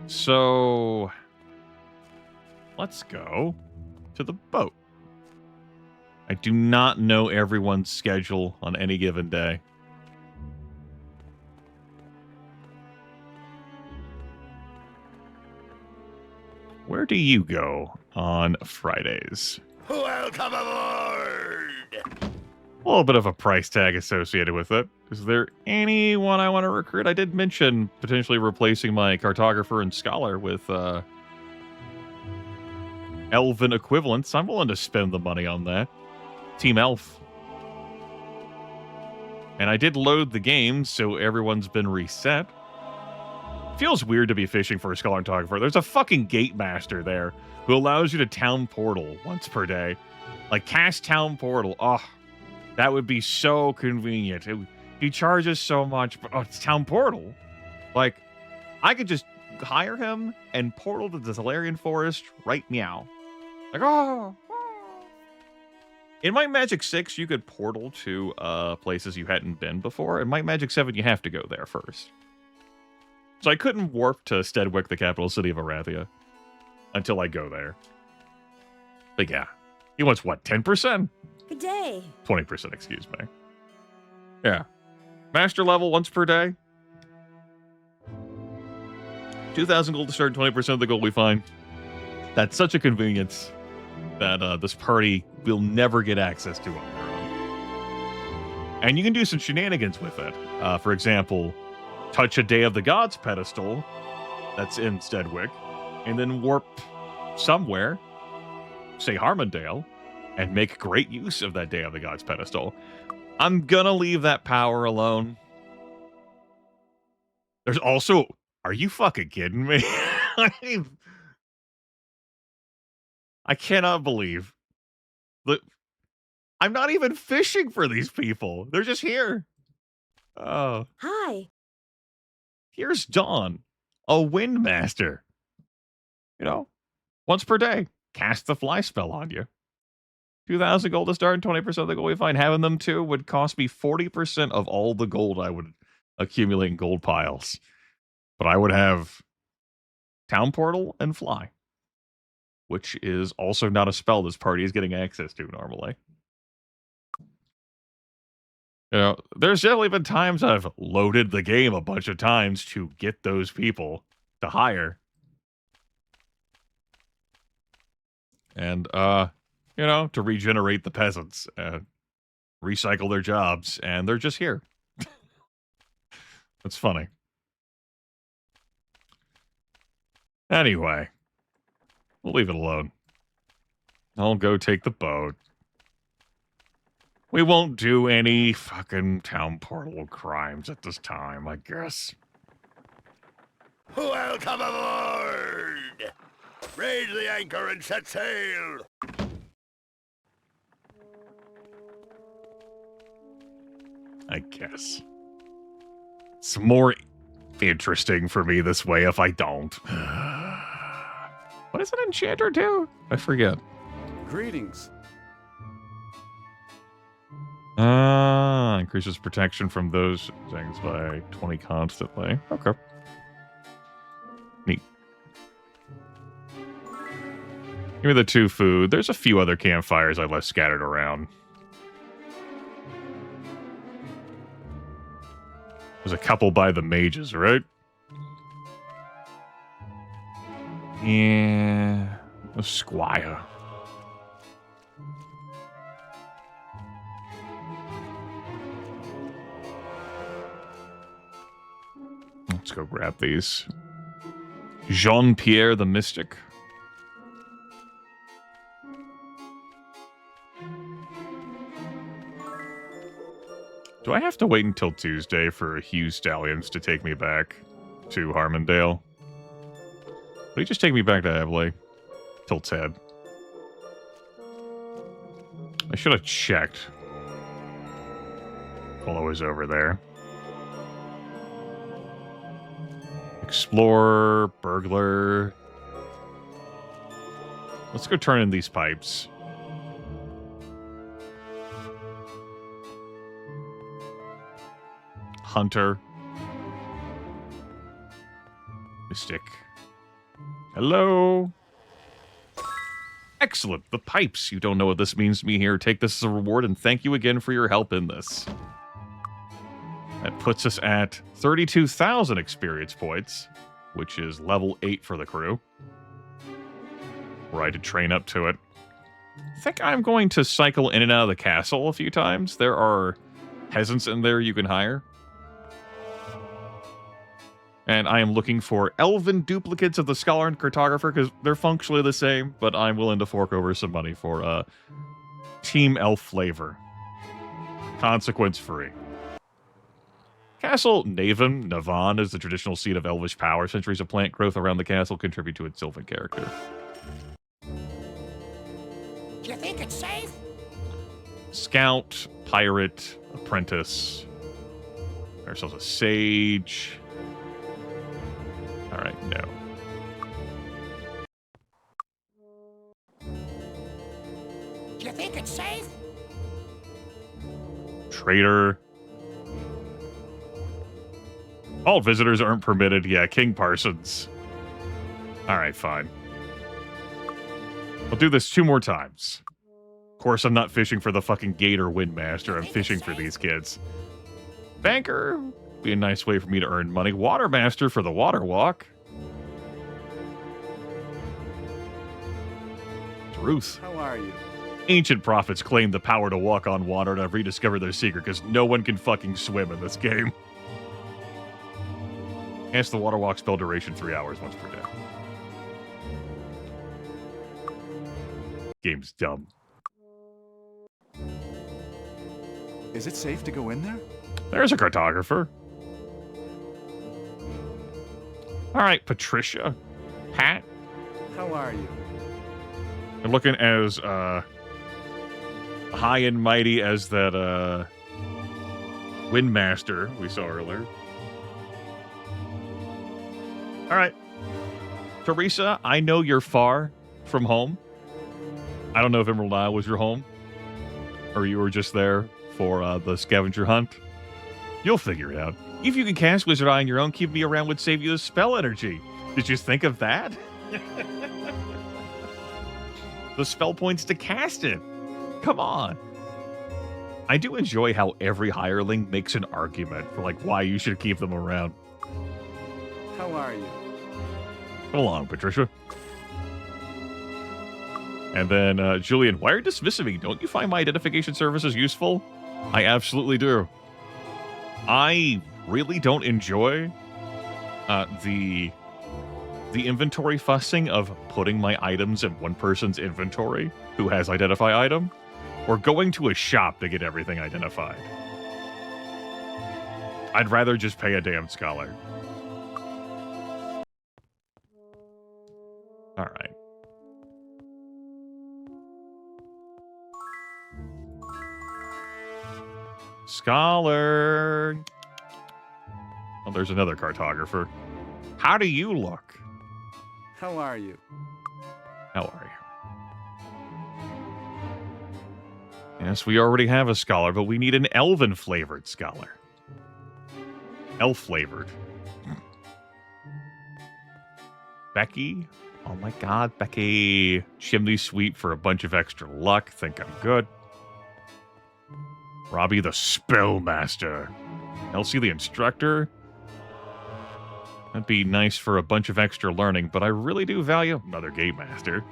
So, let's go to the boat. I do not know everyone's schedule on any given day. Where do you go on Fridays? Welcome aboard! A little bit of a price tag associated with it. Is there anyone I want to recruit? I did mention potentially replacing my cartographer and scholar with elven equivalents. I'm willing to spend the money on that. Team Elf. And I did load the game, so everyone's been reset. Feels weird to be fishing for a scholar and cartographer. There's a fucking gate master there who allows you to town portal once per day. Like, cast town portal. Oh, that would be so convenient. He charges so much, but it's town portal. Like, I could just hire him and portal to the Solarian Forest right meow. Like, oh. In Might Magic 6, you could portal to places you hadn't been before. In Might Magic 7, you have to go there first. So I couldn't warp to Stedwick, the capital city of Arathia, until I go there. But yeah, he wants what, 10%? Good day. 20%, excuse me. Yeah. Master level once per day. 2,000 gold to start, 20% of the gold we find. That's such a convenience that this party will never get access to on their own. And you can do some shenanigans with it. For example, touch a Day of the Gods pedestal that's in Stedwick, and then warp somewhere, say Harmondale, and make great use of that Day of the Gods pedestal. I'm gonna leave that power alone. There's also... Are you fucking kidding me? I cannot believe that I'm not even fishing for these people. They're just here. Oh. Hi. Here's Dawn, a Windmaster. You know, once per day, cast the fly spell on you. 2,000 gold to start and 20% of the gold we find. Having them too would cost me 40% of all the gold I would accumulate in gold piles. But I would have Town Portal and Fly, which is also not a spell this party is getting access to normally. You know, there's definitely been times I've loaded the game a bunch of times to get those people to hire. And, you know, to regenerate the peasants and recycle their jobs, and they're just here. It's funny. Anyway, we'll leave it alone. I'll go take the boat. We won't do any fucking town portal crimes at this time, I guess. Welcome aboard! Raise the anchor and set sail! I guess. It's more interesting for me this way if I don't. What does an enchanter do? I forget. Greetings. Increases protection from those things by 20 constantly. Okay. Neat. Give me the 2 food. There's a few other campfires I left scattered around. There's a couple by the mages, right? Yeah. The squire. Let's go grab these. Jean-Pierre the Mystic. Do I have to wait until Tuesday for Hugh Stallions to take me back to Harmondale? Will he just take me back to Evley? Till Ted. I should have checked while I was over there. Explorer, burglar. Let's go turn in these pipes. Hunter. Mystic. Hello. Excellent. The pipes. You don't know what this means to me here. Take this as a reward and thank you again for your help in this. That puts us at 32,000 experience points, which is level 8 for the crew. Were I to train up to it. I think I'm going to cycle in and out of the castle a few times. There are peasants in there you can hire. And I am looking for elven duplicates of the scholar and cartographer because they're functionally the same, but I'm willing to fork over some money for team elf flavor. Consequence free. Castle Navan is the traditional seat of elvish power. Centuries of plant growth around the castle contribute to its sylvan character. Do you think it's safe? Scout, pirate, apprentice. Ourselves a sage. Alright, no. Do you think it's safe? Trader. All visitors aren't permitted. Yeah, King Parsons. Alright, fine. I'll do this 2 more times. Of course, I'm not fishing for the fucking Gator Windmaster. I'm fishing for these kids. Banker. Be a nice way for me to earn money. Watermaster for the water walk. Truth. How are you? Ancient prophets claim the power to walk on water, and I've rediscovered their secret because no one can fucking swim in this game. Hence the water walk spell duration 3 hours once per day. Game's dumb. Is it safe to go in there? There's a cartographer. All right, Patricia. Pat. How are you? They're looking as high and mighty as that Windmaster we saw earlier. All right. Teresa, I know you're far from home. I don't know if Emerald Isle was your home, or you were just there for the scavenger hunt. You'll figure it out. If you can cast Wizard Eye on your own, keep me around would save you the spell energy. Did you think of that? The spell points to cast it. Come on. I do enjoy how every hireling makes an argument for like why you should keep them around. How are you? Come along, Patricia. And then, Julian, why are you dismissing me? Don't you find my identification services useful? I absolutely do. I really don't enjoy the inventory fussing of putting my items in one person's inventory who has identify item, or going to a shop to get everything identified. I'd rather just pay a damn scholar. All right. Scholar. Oh, there's another cartographer. How do you look? How are you? How are you? Yes, we already have a scholar, but we need an elven-flavored scholar. Elf-flavored. Becky? Oh my god, Becky. Chimney sweep for a bunch of extra luck. Think I'm good. Robbie the Spellmaster. Elsie the Instructor. That'd be nice for a bunch of extra learning, but I really do value... Another Gate Master.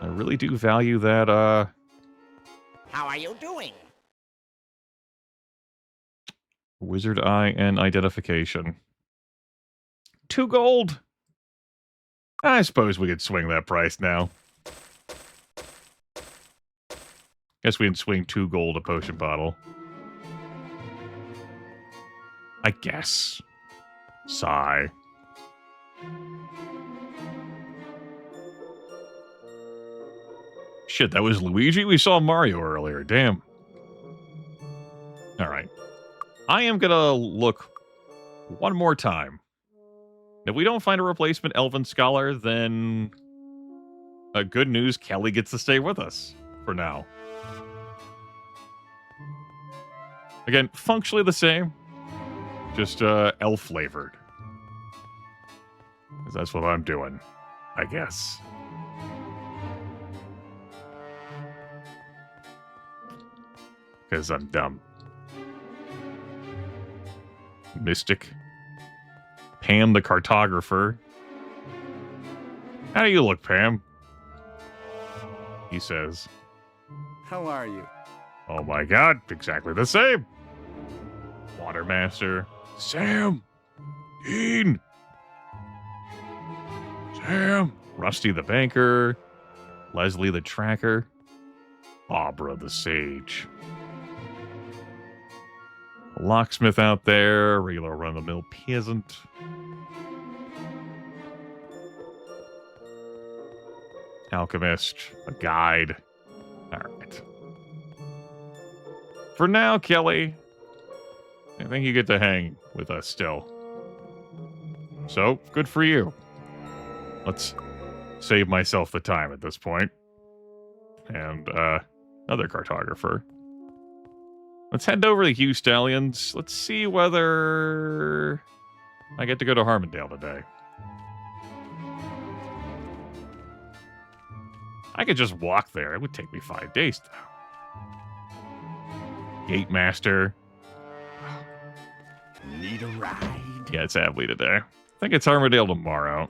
I really do value that, How are you doing? Wizard Eye and Identification. 2 gold! I suppose we could swing that price now. Guess we can swing 2 gold a potion bottle. I guess. Sigh. Shit, that was Luigi? We saw Mario earlier. Damn. Alright. I am gonna look one more time. If we don't find a replacement Elven Scholar, then... good news, Kelly gets to stay with us. For now. Again, functionally the same. Just, elf-flavored. Because that's what I'm doing. I guess. Because I'm dumb. Mystic. Pam the cartographer. How do you look, Pam? He says. How are you? Oh my god, exactly the same. Watermaster. Sam! Dean! Sam! Rusty the banker. Leslie the tracker. Abra the sage. Locksmith out there, regular run-of-the-mill peasant. Alchemist, a guide. Alright. For now, Kelly, I think you get to hang with us still. So, good for you. Let's save myself the time at this point. And, another cartographer. Let's head over to Hugh Stallions. Let's see whether I get to go to Harmondale today. I could just walk there. It would take me 5 days, though. Gate Master. Need a ride? Yeah, it's Avley today. I think it's Harmondale tomorrow.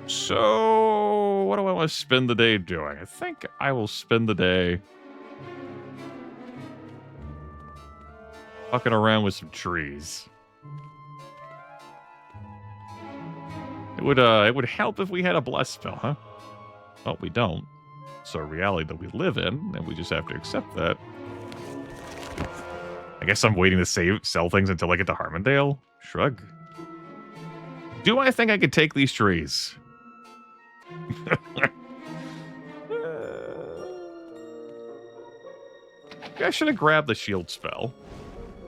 So, what do I want to spend the day doing? I think I will spend the day fucking around with some trees. It would help if we had a bless spell, huh? Well, we don't. It's a reality that we live in, and we just have to accept that. I guess I'm waiting to sell things until I get to Harmondale. Shrug. Do I think I could take these trees? I should have grabbed the shield spell.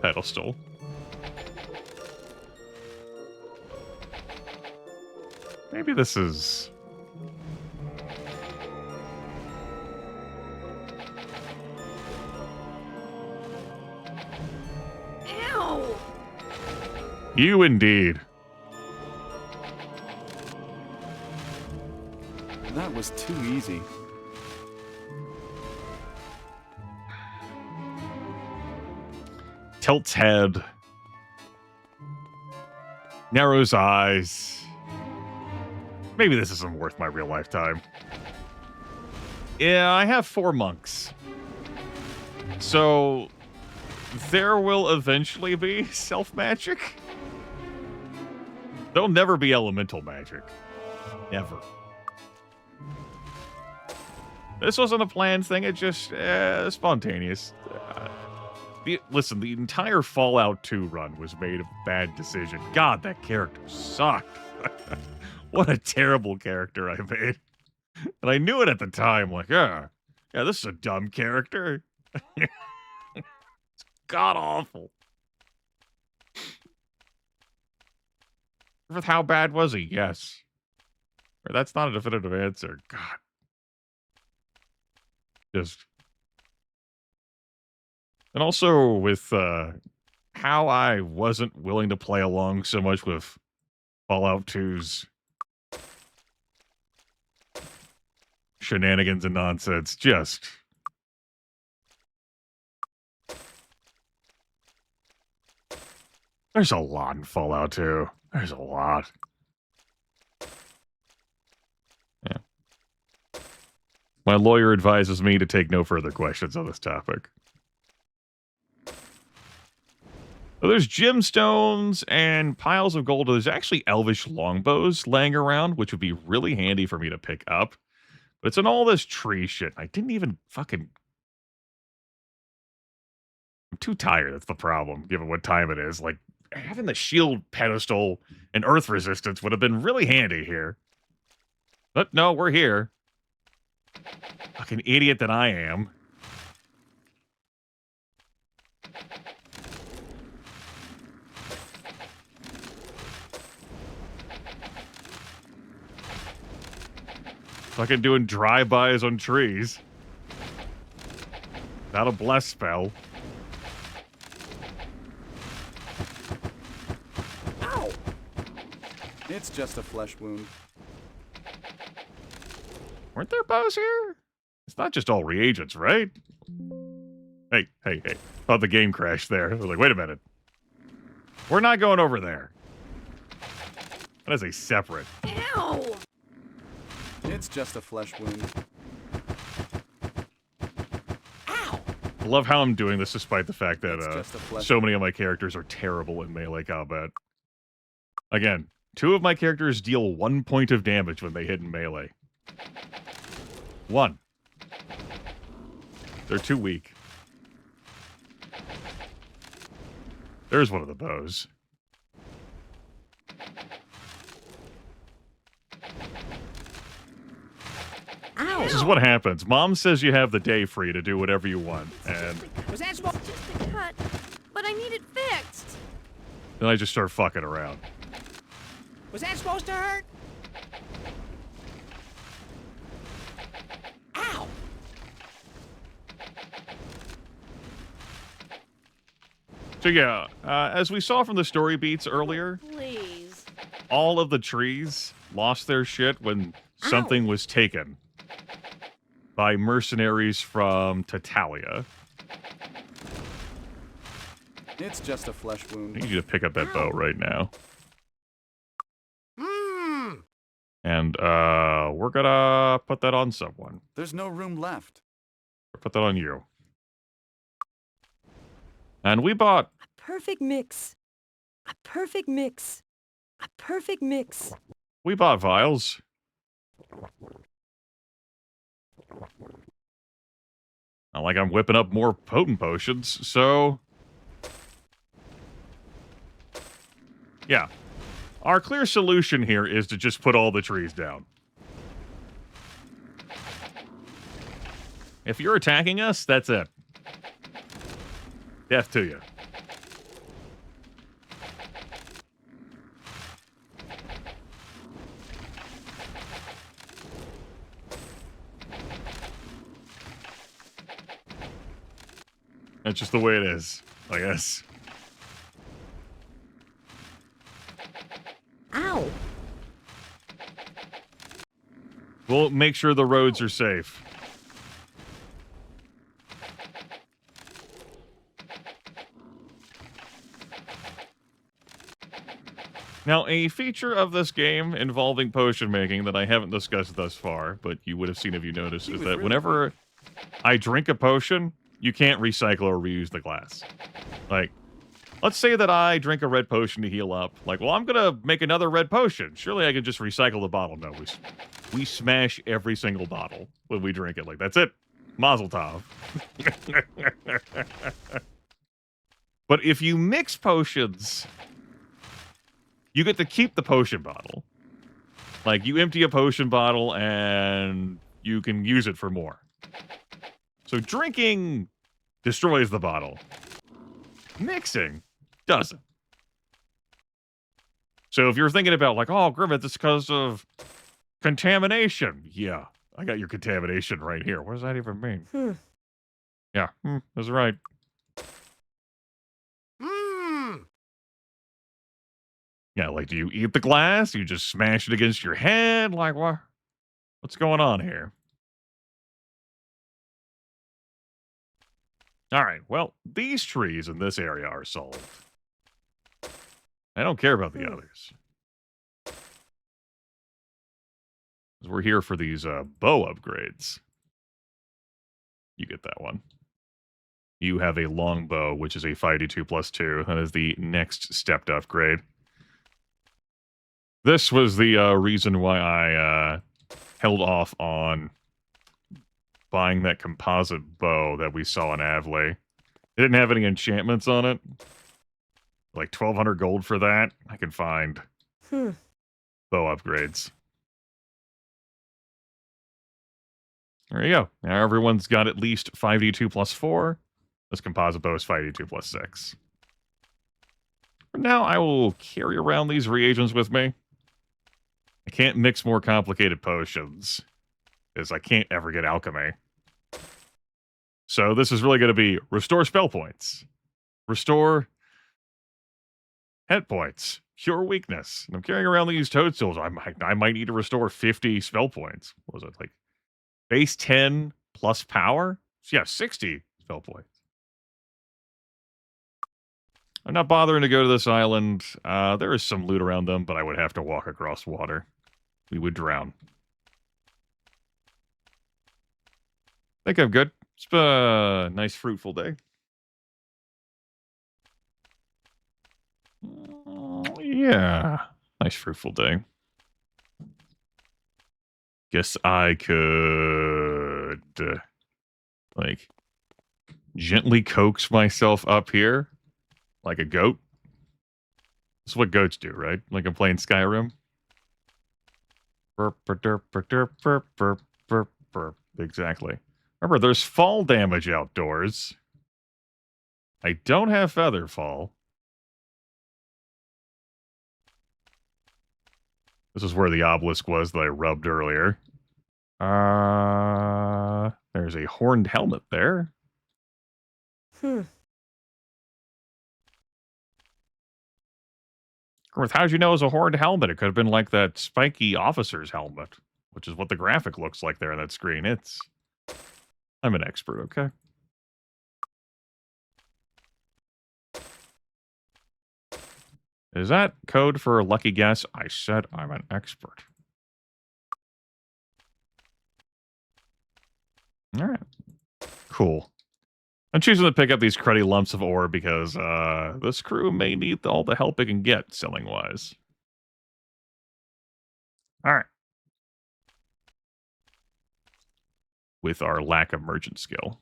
Pedestal. Maybe this is... Ow! You indeed. That was too easy. Tilts head. Narrows eyes. Maybe this isn't worth my real lifetime. Yeah, I have 4 monks. So, there will eventually be self-magic. There'll never be elemental magic. Never. This wasn't a planned thing, it just, spontaneous. Listen, the entire Fallout 2 run was made of bad decision. God, that character sucked. What a terrible character I made. And I knew it at the time, like, yeah, this is a dumb character. It's god-awful. With how bad was he? Yes. Or that's not a definitive answer. God. Just... And also with how I wasn't willing to play along so much with Fallout 2's shenanigans and nonsense. Just... There's a lot in Fallout 2. There's a lot. Yeah. My lawyer advises me to take no further questions on this topic. Well, there's gemstones and piles of gold. There's actually elvish longbows laying around, which would be really handy for me to pick up. But it's in all this tree shit. I didn't even fucking... I'm too tired, that's the problem, given what time it is. Like, having the shield pedestal and earth resistance would have been really handy here. But no, we're here. Fucking idiot that I am. Fucking doing drive-bys on trees. Not a bless spell. Ow! It's just a flesh wound. Weren't there bows here? It's not just all reagents, right? Hey. Thought the game crashed there. I was like, wait a minute. We're not going over there. That is a separate. Ow! It's just a flesh wound. Ow! I love how I'm doing this despite the fact that flesh so many of my characters are terrible in melee combat. Again, 2 of my characters deal 1 point of damage when they hit in melee. 1. They're too weak. There's one of the bows. Ow. This is what happens. Mom says you have the day free to do whatever you want, and Was that supposed to just a cut? But I need it fixed. then I just start fucking around. Was that supposed to hurt? Ow! So yeah, as we saw from the story beats earlier, Please. all of the trees lost their shit when something was taken by mercenaries from Tatalia. It's just a flesh I wound. need you to pick up that bow right now. And we're gonna put that on someone. There's no room left. Put that on you. And we bought... Perfect mix. A perfect mix. A perfect mix. We bought vials. Not like I'm whipping up more potent potions, so... Yeah. Our clear solution here is to just put all the trees down. If you're attacking us, that's it. Death to you. That's just the way it is, I guess. Ow! We'll make sure the roads are safe. Now, a feature of this game involving potion making that I haven't discussed thus far, but you would have seen if you noticed, is that whenever I drink a potion, you can't recycle or reuse the glass. Like, let's say that I drink a red potion to heal up. Like, well, I'm gonna make another red potion. Surely I could just recycle the bottle. No, we smash every single bottle when we drink it. Like, that's it. Mazel tov. But if you mix potions, you get to keep the potion bottle. Like, you empty a potion bottle and you can use it for more. So drinking destroys the bottle. Mixing doesn't. So if you're thinking about, like, oh, Grimith, it's because of contamination. Yeah, I got your contamination right here. What does that even mean? Yeah, that's right. Yeah, like, do you eat the glass? You just smash it against your head? Like, what? What's going on here? All right, well, these trees in this area are solved. I don't care about the others. 'Cause we're here for these bow upgrades. You get that one. You have a longbow, which is a 5d2 plus 2. That is the next stepped upgrade. This was the reason why I held off on buying that composite bow that we saw in Avley. It didn't have any enchantments on it. Like 1,200 gold for that. I can find bow upgrades. There you go. Now everyone's got at least 5d2 plus 4. This composite bow is 5d2 plus 6. For now, I will carry around these reagents with me. I can't mix more complicated potions, because I can't ever get alchemy. So this is really going to be restore spell points, restore hit points, cure weakness. And I'm carrying around these toadstools. I might need to restore 50 spell points. What was it, like base 10 plus power? So yeah, 60 spell points. I'm not bothering to go to this island. There is some loot around them, but I would have to walk across water. We would drown. I think I'm good. It's been a nice, fruitful day. Yeah. Nice, fruitful day. Guess I could, like, gently coax myself up here. Like a goat. This is what goats do, right? Like I'm playing Skyrim. Burp, burp, burp, burp, burp, burp, burp, burp. Exactly. Remember, there's fall damage outdoors. I don't have feather fall. This is where the obelisk was that I rubbed earlier. There's a horned helmet there. How'd you know it was a horned helmet? It could have been like that spiky officer's helmet, which is what the graphic looks like there on that screen. I'm an expert, okay? Is that code for a lucky guess? I said I'm an expert. All right. Cool. I'm choosing to pick up these cruddy lumps of ore because this crew may need all the help it can get, selling-wise. All right. with our lack of merchant skill.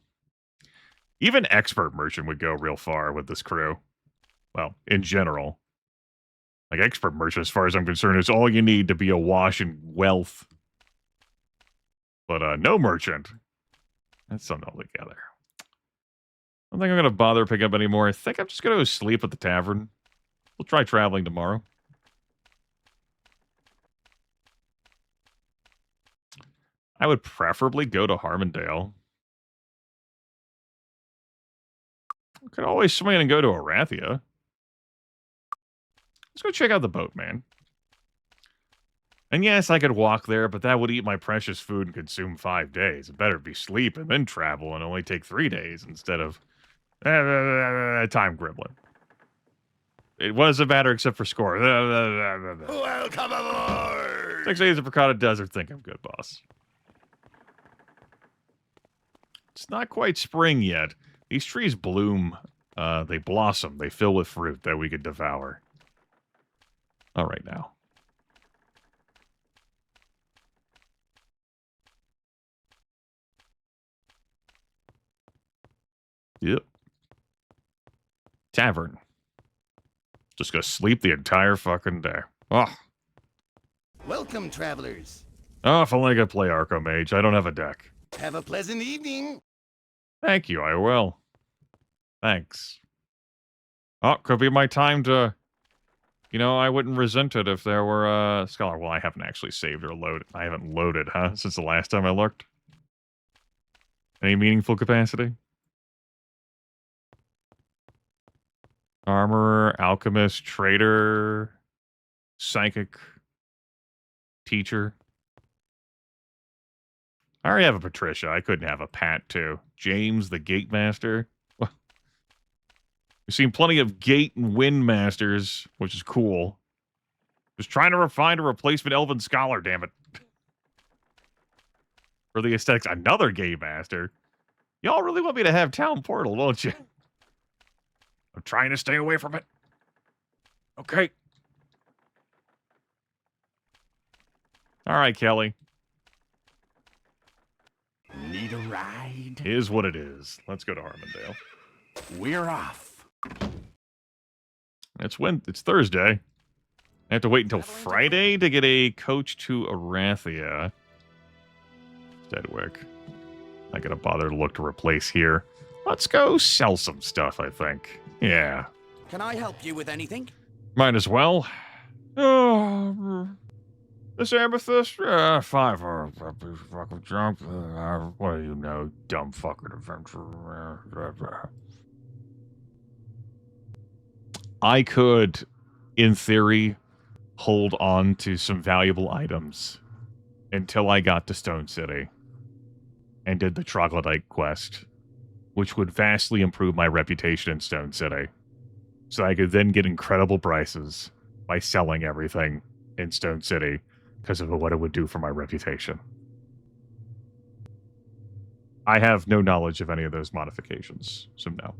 Even expert merchant would go real far with this crew. Well, in general. Like, expert merchant, as far as I'm concerned, is all you need to be awash in wealth. But no merchant. That's something altogether. I don't think I'm going to bother picking up anymore. I think I'm just going to sleep at the tavern. We'll try traveling tomorrow. I would preferably go to Harmondale. I could always swing and go to Arathia. Let's go check out the boat, man. And yes, I could walk there, but that would eat my precious food and consume 5 days. It better be sleep and then travel and only take 3 days instead of time gremlin. It doesn't matter except for score. Welcome aboard! 6 days of Verkada Desert. Think I'm good, boss. It's not quite spring yet. These trees bloom. They blossom. They fill with fruit that we could devour. All right now. Yep. Tavern. Just gonna sleep the entire fucking day. Oh. Welcome, travelers. Oh, if only I could play Arco Mage. I don't have a deck. Have a pleasant evening. Thank you, I will. Thanks. Oh, could be my time to... You know, I wouldn't resent it if there were a scholar. Well, I haven't actually saved or loaded. I haven't loaded, huh? Since the last time I looked. Any meaningful capacity? Armorer, alchemist, trader, psychic, teacher. I already have a Patricia. I couldn't have a Pat, too. James, the Gate Master. We've seen plenty of Gate and Wind Masters, which is cool. Just trying to find a replacement Elven Scholar, damn it. For the aesthetics, another Gate Master. Y'all really want me to have Town Portal, don't you? I'm trying to stay away from it. Okay. All right, Kelly. Need a ride? Is what it is. Let's go to Harmondale. We're off. It's Thursday. I have to wait until Friday to get a coach to Arathia. Deadwick. Not gonna bother to look to replace here. Let's go sell some stuff, I think. Yeah. Can I help you with anything? Might as well. Oh, this amethyst? 5 or fucking drunk. What do you know, dumb fucking adventurer? I could, in theory, hold on to some valuable items until I got to Stone City and did the Troglodyte quest, which would vastly improve my reputation in Stone City. So I could then get incredible prices by selling everything in Stone City because of what it would do for my reputation. I have no knowledge of any of those modifications, so no.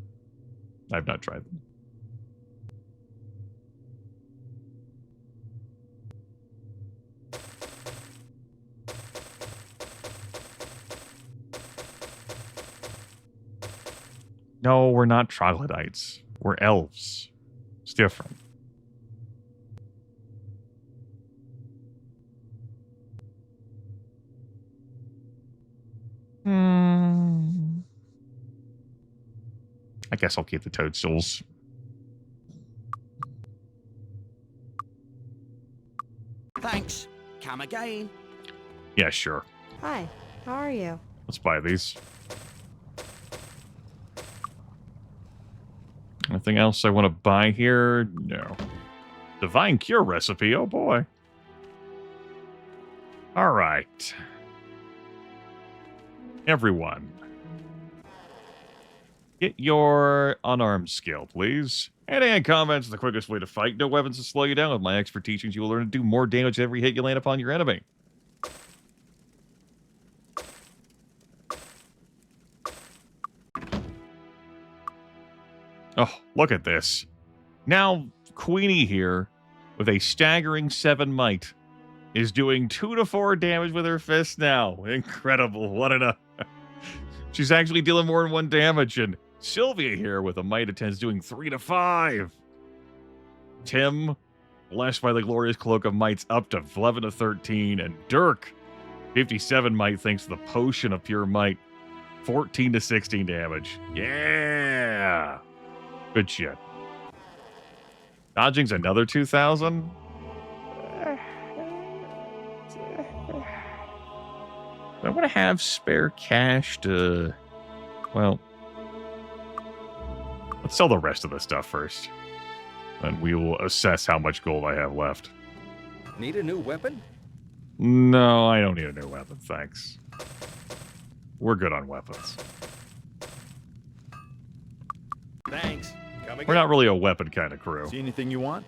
I've not tried them. No, we're not troglodytes. We're elves. It's different. I guess I'll keep the toadstools. Thanks. Come again. Yeah, sure. Hi, how are you? Let's buy these. Anything else I want to buy here? No. Divine Cure recipe, oh boy. All right. Everyone. Get your unarmed skill, please. Hand-to-hand combat's the quickest way to fight. No weapons to slow you down. With my expert teachings, you will learn to do more damage every hit you land upon your enemy. Oh, look at this. Now, Queenie here, with a staggering 7 might, is doing 2 to 4 damage with her fist now. Incredible. What an... She's actually dealing more than 1 damage. And Sylvia here with a Might of 10 is doing 3 to 5. Tim, blessed by the glorious cloak of mights, up to 11 to 13. And Dirk, 57 might thanks to the potion of pure might, 14 to 16 damage. Yeah. Good shit. Dodging's another 2,000. I want to have spare cash to... Well, let's sell the rest of the stuff first. And we will assess how much gold I have left. Need a new weapon? No, I don't need a new weapon, thanks. We're good on weapons. Thanks. Come again. We're not really a weapon kind of crew. See anything you want?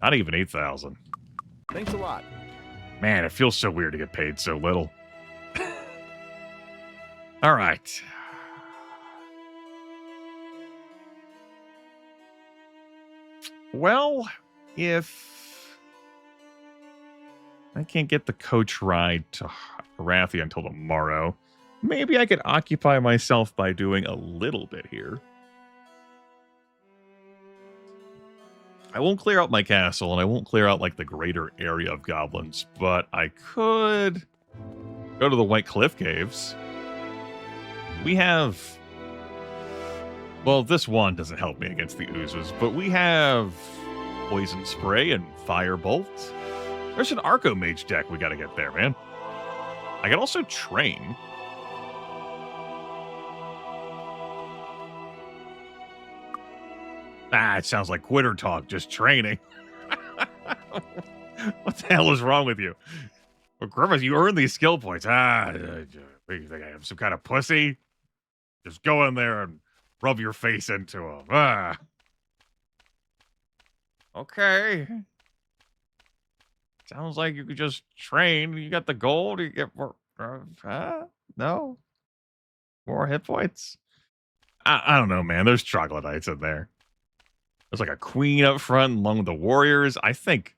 Not even 8,000. Thanks a lot. Man, it feels so weird to get paid so little. All right. Well, if I can't get the coach ride to Arathia until tomorrow, maybe I could occupy myself by doing a little bit here. I won't clear out my castle, and I won't clear out, like, the greater area of goblins, but I could go to the White Cliff Caves. We have... Well, this wand doesn't help me against the oozes, but we have Poison Spray and Firebolt. There's an Archomage deck we gotta get there, man. I can also train. Ah, it sounds like quitter talk, just training. What the hell is wrong with you? Well, Grimith, you earn these skill points. You think I am some kind of pussy? Just go in there and rub your face into them. Ah. Okay. Sounds like you could just train. You got the gold. You get more... no? More hit points? I don't know, man. There's troglodytes in there. There's like a queen up front along with the warriors. I think...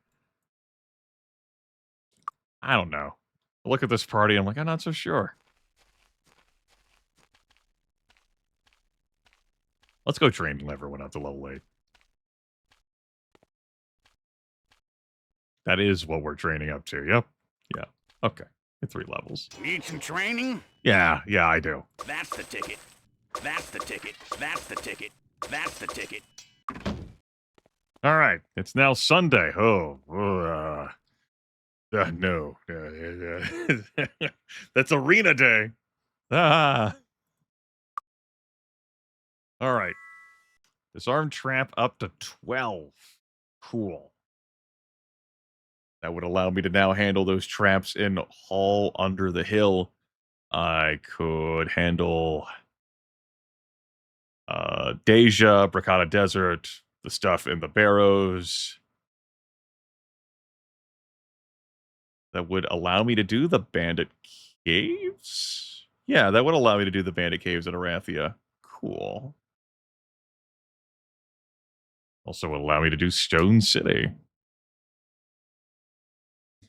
I don't know. I look at this party, I'm like, I'm not so sure. Let's go train everyone up to level 8. That is what we're training up to. Yep. Yeah. Okay. At 3 levels. Need some training? Yeah, I do. That's the ticket. That's the ticket. That's the ticket. That's the ticket. All right. It's now Sunday. No. That's arena day. Ah. All right. Disarm trap up to 12. Cool. That would allow me to now handle those traps in Hall Under the Hill. I could handle Deja, Bracada Desert, the stuff in the Barrows. That would allow me to do the Bandit Caves? Yeah, that would allow me to do the Bandit Caves in Arathia. Cool. Also would allow me to do Stone City.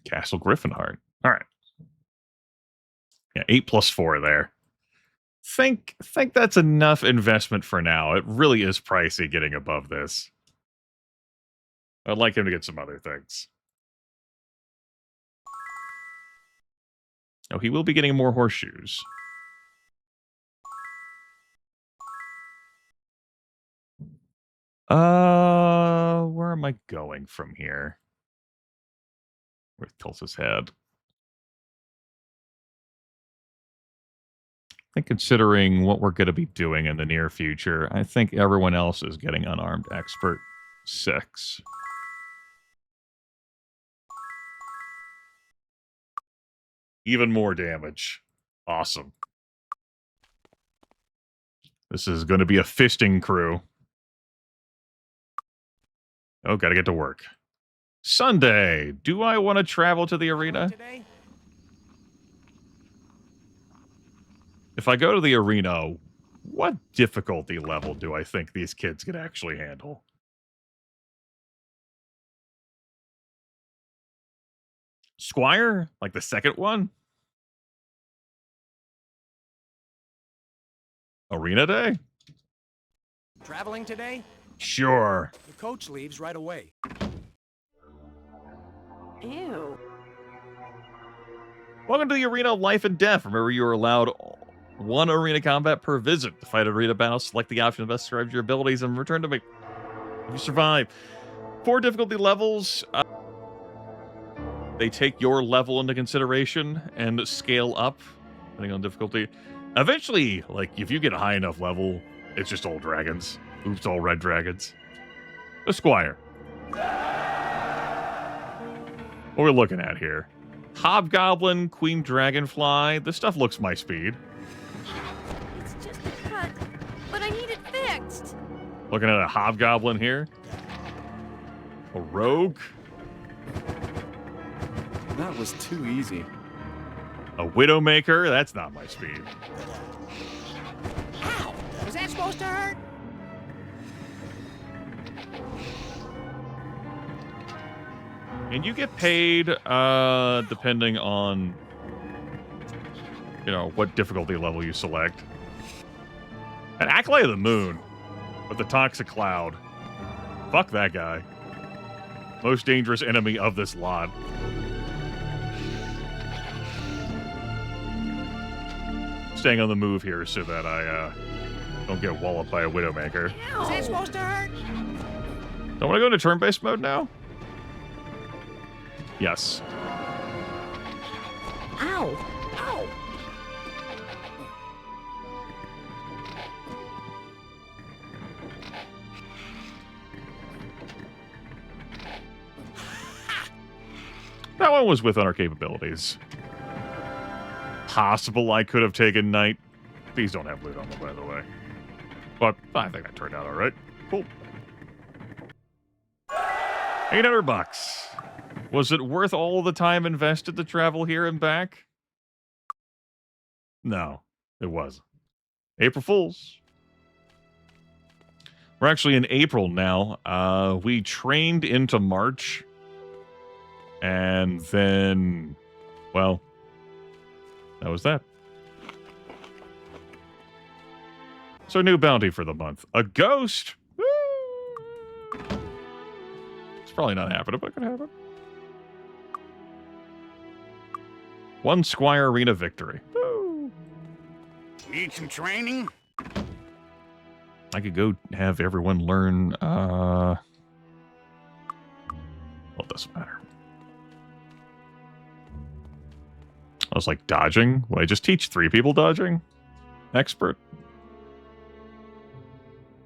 Castle Griffinheart. All right. Yeah, 8 plus 4 there. Think that's enough investment for now. It really is pricey getting above this. I'd like him to get some other things. Oh, he will be getting more horseshoes. Where am I going from here? Where tilts his head. I think considering what we're going to be doing in the near future, I think everyone else is getting unarmed expert 6. Even more damage. Awesome. This is going to be a fisting crew. Oh, gotta get to work. Sunday. Do I want to travel to the arena? If I go to the arena, what difficulty level do I think these kids could actually handle? Squire? Like the second one? Arena Day? Traveling today? Sure. The coach leaves right away. Ew. Welcome to the Arena of Life and Death. Remember, you are allowed one arena combat per visit. To fight arena battles, select the option that best describes your abilities and return to me. If you survive 4 difficulty levels, they take your level into consideration and scale up, depending on difficulty. Eventually, like, if you get a high enough level, it's just all dragons. Oops, all red dragons. The Squire. What are we looking at here? Hobgoblin, Queen Dragonfly. This stuff looks my speed. It's just a cut, but I need it fixed. Looking at a Hobgoblin here. A Rogue. That was too easy. A Widowmaker. That's not my speed. Ow! Was that supposed to hurt? And you get paid depending on, you know, what difficulty level you select. An Acolyte of the Moon with the Toxic Cloud. Fuck that guy. Most dangerous enemy of this lot. Staying on the move here so that I don't get walloped by a Widowmaker. Was that supposed to hurt? Don't want to go into turn-based mode now? Yes. Ow! Ow! That one was within our capabilities. Possible I could have taken Knight. These don't have loot on them, by the way. But I think that turned out all right. Cool. $800. Was it worth all the time invested to travel here and back? No, it wasn't. April Fools. We're actually in April now. We trained into March. And then, well, that was that. So, new bounty for the month. A ghost? Woo! It's probably not happening, but it could happen. 1 Squire Arena victory. Woo! Need some training? I could go have everyone learn, well, it doesn't matter. I was like, dodging? Would I just teach 3 people dodging? Expert?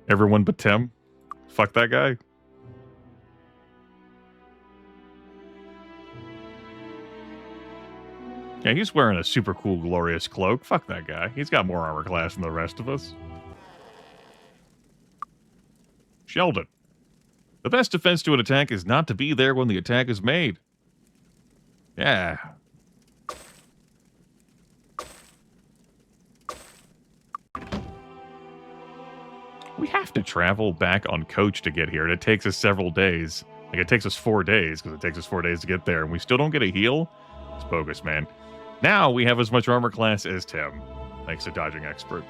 Everyone but Tim? Fuck that guy. Yeah, he's wearing a super cool, glorious cloak. Fuck that guy. He's got more armor class than the rest of us. Sheldon. The best defense to an attack is not to be there when the attack is made. Yeah. We have to travel back on coach to get here, and it takes us several days. Like, it takes us 4 days, because it takes us 4 days to get there, and we still don't get a heal? It's bogus, man. Now we have as much armor class as Tim, thanks to Dodging Expert.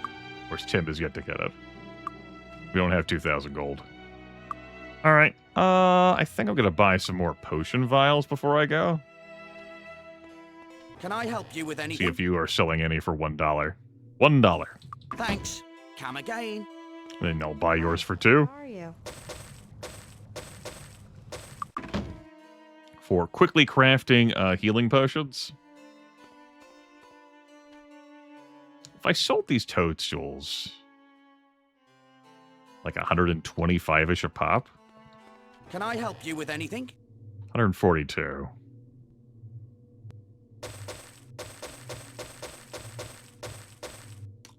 Of course, Tim is yet to get it. We don't have 2,000 gold. Alright, I think I'm going to buy some more potion vials before I go. Can I help you with See anything? if you are selling any for $1. $1. Thanks. Come again. Then I'll buy yours for 2. How are you? For quickly crafting healing potions. If I sold these toadstools, like 125-ish a pop. Can I help you with anything? 142.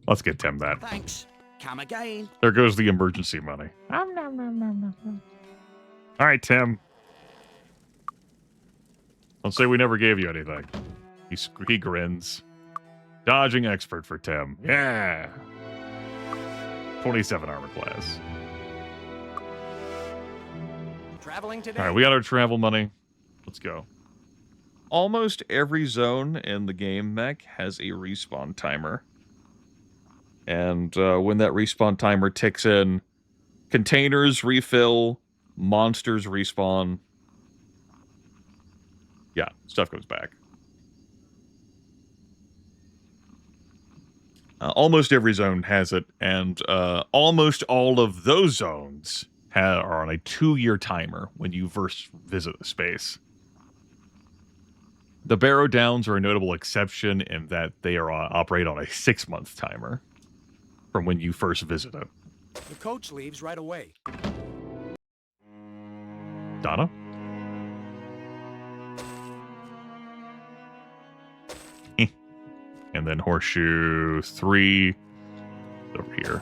Let's get Tim that. Thanks. Come again. There goes the emergency money. All right, Tim. Don't say we never gave you anything. He grins. Dodging expert for Tim. Yeah. 27 armor class. Traveling today? All right, we got our travel money. Let's go. Almost every zone in the game mech has a respawn timer. And when that respawn timer ticks in, containers refill, monsters respawn. Yeah, stuff goes back. Almost every zone has it, and almost all of those zones are on a 2-year timer when you first visit the space. The Barrow Downs are a notable exception in that they are operate on a 6-month timer from when you first visit it. The coach leaves right away. Donna? And then Horseshoe 3 over here.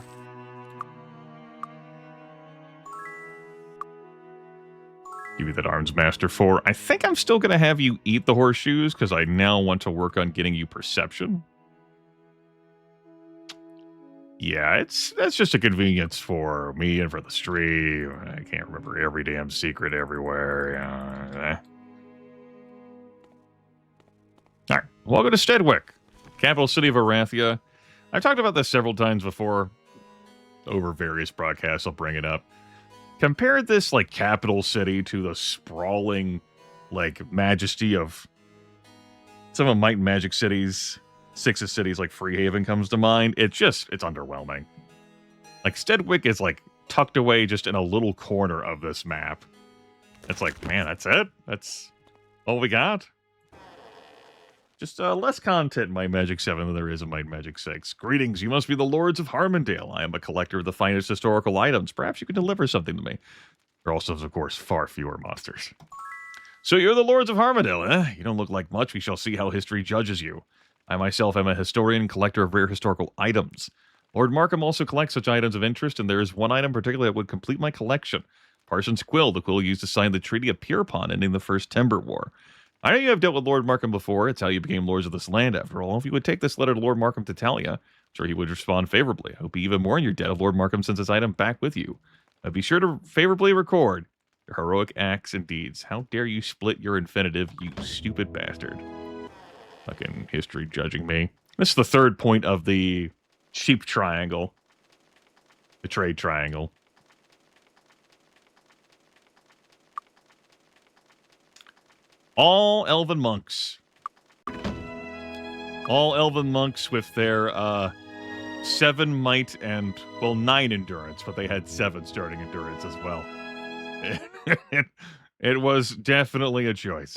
Give you that Arms Master 4. I think I'm still going to have you eat the horseshoes because I now want to work on getting you perception. Yeah, that's just a convenience for me and for the stream. I can't remember every damn secret everywhere. All right, welcome to Stedwick, capital city of Arathia. I've talked about this several times before over various broadcasts. I'll bring it up. Compare this, like, capital city to the sprawling, like, majesty of some of Might and Magic cities. 6 cities, like Freehaven comes to mind. It's underwhelming. Like, Stedwick is, like, tucked away just in a little corner of this map. It's like, man, that's it? That's all we got? Just less content in Might Magic 7 than there is in Might Magic 6. Greetings, you must be the Lords of Harmondale. I am a collector of the finest historical items. Perhaps you can deliver something to me. There are also, of course, far fewer monsters. So you're the Lords of Harmondale, eh? You don't look like much. We shall see how history judges you. I myself am a historian and collector of rare historical items. Lord Markham also collects such items of interest, and there is one item particularly that would complete my collection. Parson's Quill, the quill used to sign the Treaty of Pierpont ending the First Timber War. I know you have dealt with Lord Markham before. It's how you became lords of this land, after all. If you would take this letter to Lord Markham to Talia, I'm sure he would respond favorably. I hope even more in your debt of Lord Markham sends this item back with you. Be sure to favorably record your heroic acts and deeds. How dare you split your infinitive, you stupid bastard. Fucking history judging me. This is the third point of the sheep triangle. The trade triangle. All elven monks. All elven monks with their 7 might and, well, 9 endurance, but they had 7 starting endurance as well. It was definitely a choice.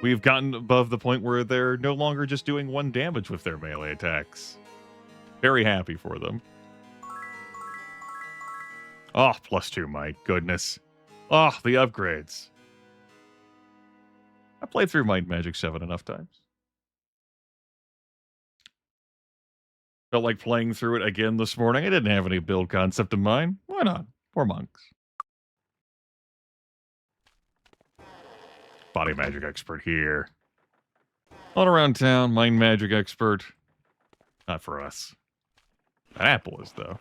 We've gotten above the point where they're no longer just doing 1 damage with their melee attacks. Very happy for them. Oh, +2 might. Goodness. Oh, the upgrades. I played through Might Magic 7 enough times. Felt like playing through it again this morning. I didn't have any build concept in mind. Why not? Poor monks. Body magic expert here. All around town, mind magic expert. Not for us. That apple is, though.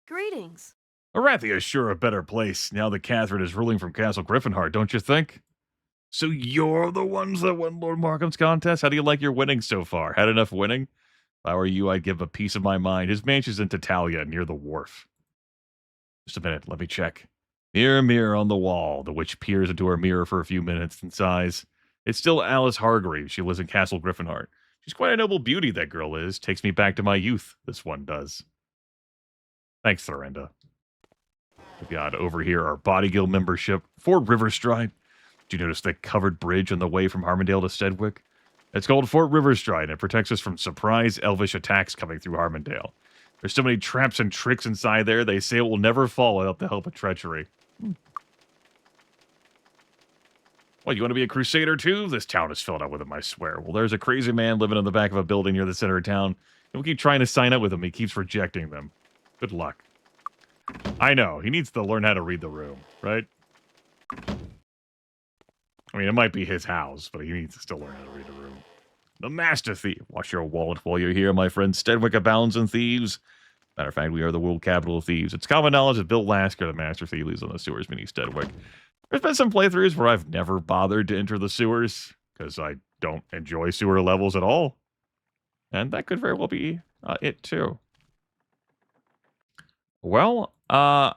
Greetings. Arathia is sure a better place now that Catherine is ruling from Castle Griffinheart, don't you think? So you're the ones that won Lord Markham's contest? How do you like your winning so far? Had enough winning? If I were you, I'd give a piece of my mind. His mansion's in Tatalia, near the wharf. Just a minute, let me check. Mirror, mirror on the wall. The witch peers into her mirror for a few minutes and sighs. It's still Alice Hargreaves. She lives in Castle Griffinheart. She's quite a noble beauty, that girl is. Takes me back to my youth, this one does. Thanks, Thorenda. We've got over here our Body Guild membership. Fort Riverstride. Did you notice the covered bridge on the way from Harmondale to Stedwick? It's called Fort Riverstride, and it protects us from surprise elvish attacks coming through Harmondale. There's so many traps and tricks inside there, they say it will never fall without the help of treachery. What, you want to be a crusader too? This town is filled out with them, I swear. Well, there's a crazy man living in the back of a building near the center of town, and we keep trying to sign up with him. He keeps rejecting them. Good luck. I know, he needs to learn how to read the room, right? I mean, it might be his house, but he needs to still learn how to read the room. The Master Thief. Watch your wallet while you're here, my friend. Stedwick abounds in thieves. Matter of fact, we are the world capital of thieves. It's common knowledge that Bill Lasker, the master thief, lives on the sewers beneath Steadwick. There's been some playthroughs where I've never bothered to enter the sewers because I don't enjoy sewer levels at all. And that could very well be it too. Well, I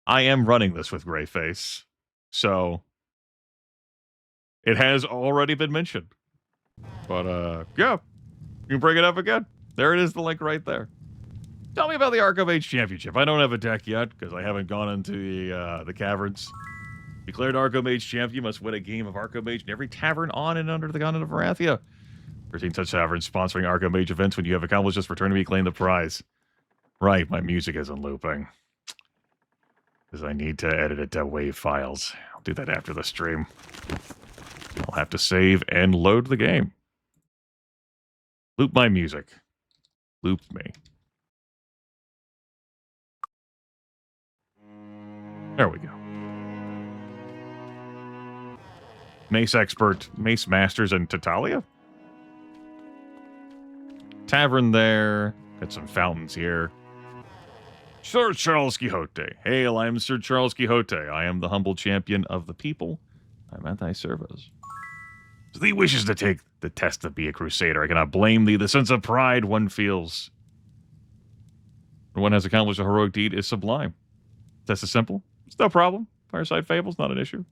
am running this with Greyface, so it has already been mentioned. But, yeah, you can bring it up again. There it is, the link right there. Tell me about the Arkham Age Championship. I don't have a deck yet, because I haven't gone into the caverns. Declared Arkham Age champion, you must win a game of Arkham Age in every tavern on and under the continent of Varathia. 13 such taverns sponsoring Arkham Age events. When you have accomplished this, return to me, claim the prize. Right, my music isn't looping. Because I need to edit it to WAV files. I'll do that after the stream. I'll have to save and load the game. Loop my music. Loop me. There we go. Mace Expert, Mace Masters, and Tatalia? Tavern there. Got some fountains here. Sir Charles Quixote. Hail, I am Sir Charles Quixote. I am the humble champion of the people. I'm at thy service. So thee wishes to take the test to be a crusader. I cannot blame thee. The sense of pride one feels when one has accomplished a heroic deed is sublime. Test is simple. It's no problem. Fireside Fable's not an issue.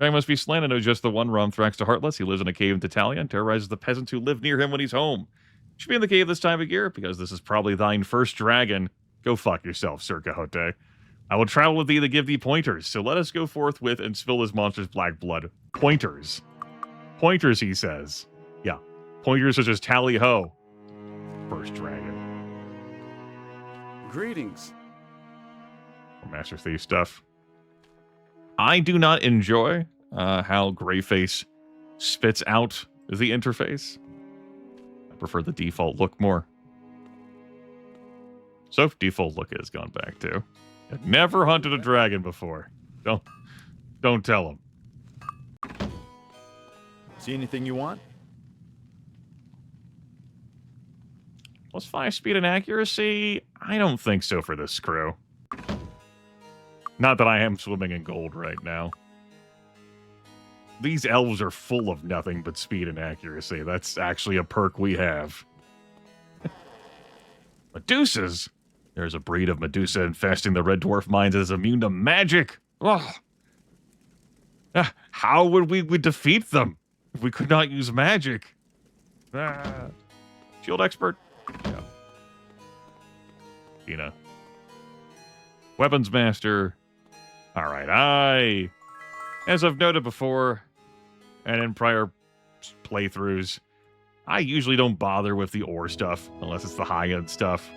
I must be slain. I know just the one. Romthrax to Heartless. He lives in a cave in Tatalia and terrorizes the peasants who live near him when he's home. You should be in the cave this time of year, because this is probably thine first dragon. Go fuck yourself, Sir Quixote. I will travel with thee to give thee pointers, so let us go forth with and spill this monster's black blood. Pointers. Pointers, he says. Yeah. Pointers such as Tally-Ho. First dragon. Greetings. Master Thief stuff. I do not enjoy how Greyface spits out the interface. I prefer the default look more. So default look has gone back to. I've never hunted a dragon before. Don't tell him. See anything you want? +5 speed and accuracy? I don't think so for this crew. Not that I am swimming in gold right now. These elves are full of nothing but speed and accuracy. That's actually a perk we have. Medusas? There's a breed of Medusa infesting the Red Dwarf mines that is immune to magic. Ugh. How would we defeat them if we could not use magic? Shield expert? Yeah. Tina. Weapons master. Alright, as I've noted before, and in prior playthroughs, I usually don't bother with the ore stuff, unless it's the high-end stuff.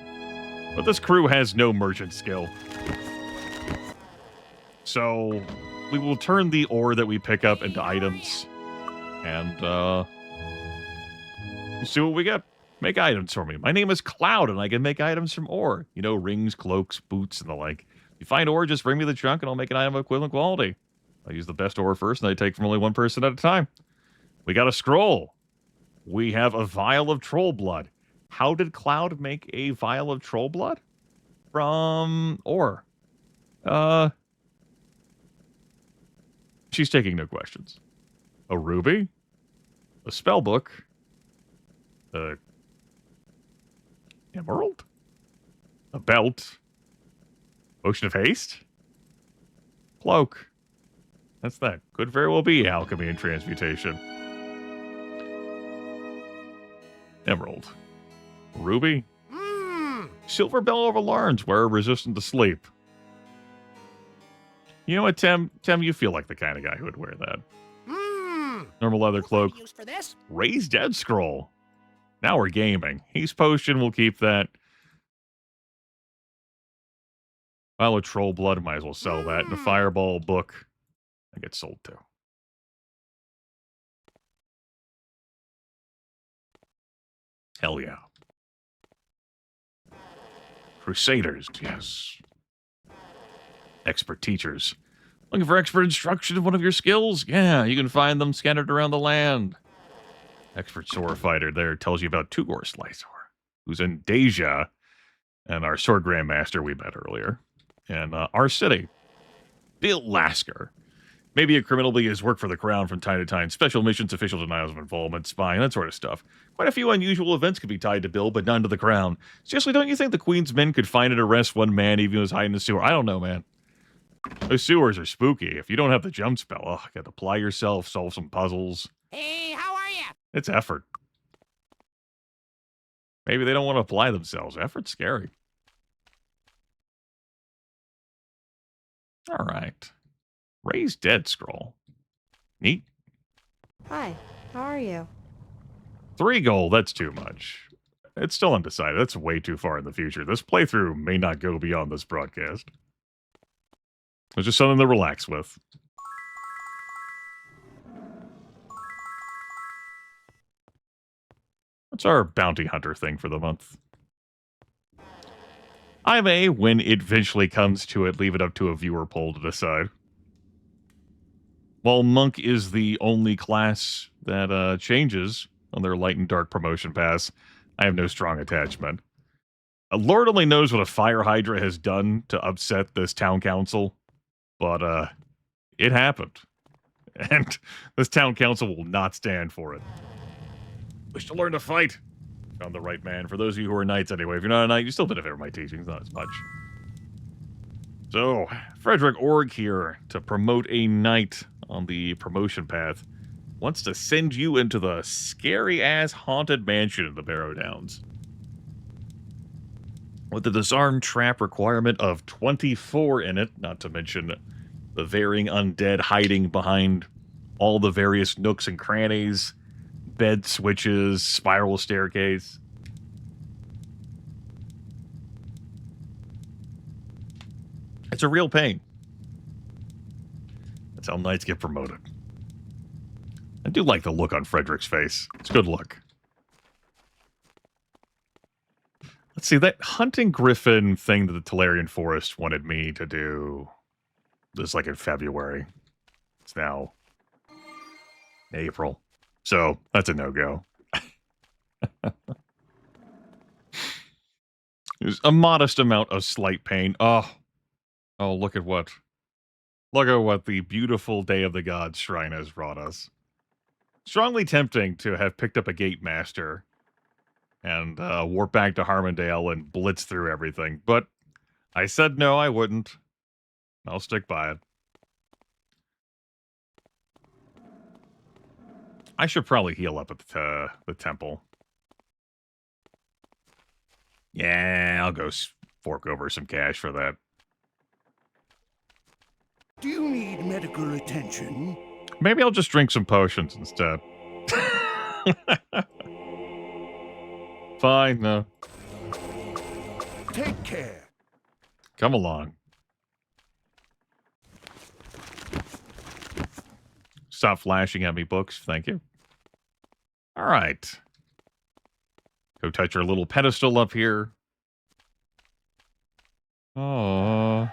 But this crew has no merchant skill. So, we will turn the ore that we pick up into items, and, see what we get. Make items for me. My name is Cloud, and I can make items from ore. You know, rings, cloaks, boots, and the like. You find ore, just bring me the chunk, and I'll make an item of equivalent quality. I use the best ore first, and I take from only one person at a time. We got a scroll. We have a vial of troll blood. How did Cloud make a vial of troll blood? From ore. She's taking no questions. A ruby? A spellbook? A emerald? A belt? Potion of haste? Cloak. That's that. Could very well be alchemy and transmutation. Emerald. Ruby? Silver Bell of Alarms, wearer resistant to sleep. You know what, Tim? Tim, you feel like the kind of guy who would wear that. Normal leather cloak. Raised Dead Scroll. Now we're gaming. He's potion, we'll keep that. Vial of troll blood, might as well sell that. And a fireball book. I get sold too. Hell yeah. Crusaders, yes. Expert teachers. Looking for expert instruction in one of your skills? Yeah, you can find them scattered around the land. Expert sword fighter there tells you about Tugor Slicer, who's in Deja, And our sword grandmaster we met earlier. And our city, Bill Lasker. Maybe a criminal he has worked for the crown from time to time. Special missions, official denials of involvement, spying, that sort of stuff. Quite a few unusual events could be tied to Bill, but none to the crown. Seriously, don't you think the Queen's men could find and arrest one man even if he was hiding in the sewer? I don't know, man. Those sewers are spooky. If you don't have the jump spell, you got to apply yourself, solve some puzzles. Hey, how are you? It's effort. Maybe they don't want to apply themselves. Effort's scary. All right. Raise dead scroll. Neat. Hi, how are you? 3 gold, that's too much. It's still undecided. That's way too far in the future. This playthrough may not go beyond this broadcast. It's just something to relax with. What's our bounty hunter thing for the month? I may, when it eventually comes to it, leave it up to a viewer poll to decide. While Monk is the only class that changes on their light and dark promotion pass, I have no strong attachment. Lord only knows what a fire hydra has done to upset this town council, but it happened. And this town council will not stand for it. Wish to learn to fight. Found the right man. For those of you who are knights anyway, if you're not a knight, you still benefit from my teachings, not as much. So, Frederick Org here to promote a knight on the promotion path wants to send you into the scary-ass haunted mansion in the Barrow Downs. With the disarm trap requirement of 24 in it, not to mention the varying undead hiding behind all the various nooks and crannies, bed switches, spiral staircase. It's a real pain. That's how knights get promoted. I do like the look on Frederick's face. It's a good look. Let's see, that hunting griffin thing that the Talarian Forest wanted me to do this like in February. It's now April. So, that's a no-go. There's a modest amount of slight pain. Oh, look at what the beautiful Day of the Gods shrine has brought us. Strongly tempting to have picked up a Gate Master and warp back to Harmondale and blitz through everything. But I said no, I wouldn't. I'll stick by it. I should probably heal up at the temple. Yeah, I'll go fork over some cash for that. Do you need medical attention? Maybe I'll just drink some potions instead. Fine, no. Take care. Come along. Stop flashing at me, books. Thank you. All right. Go touch our little pedestal up here. Oh.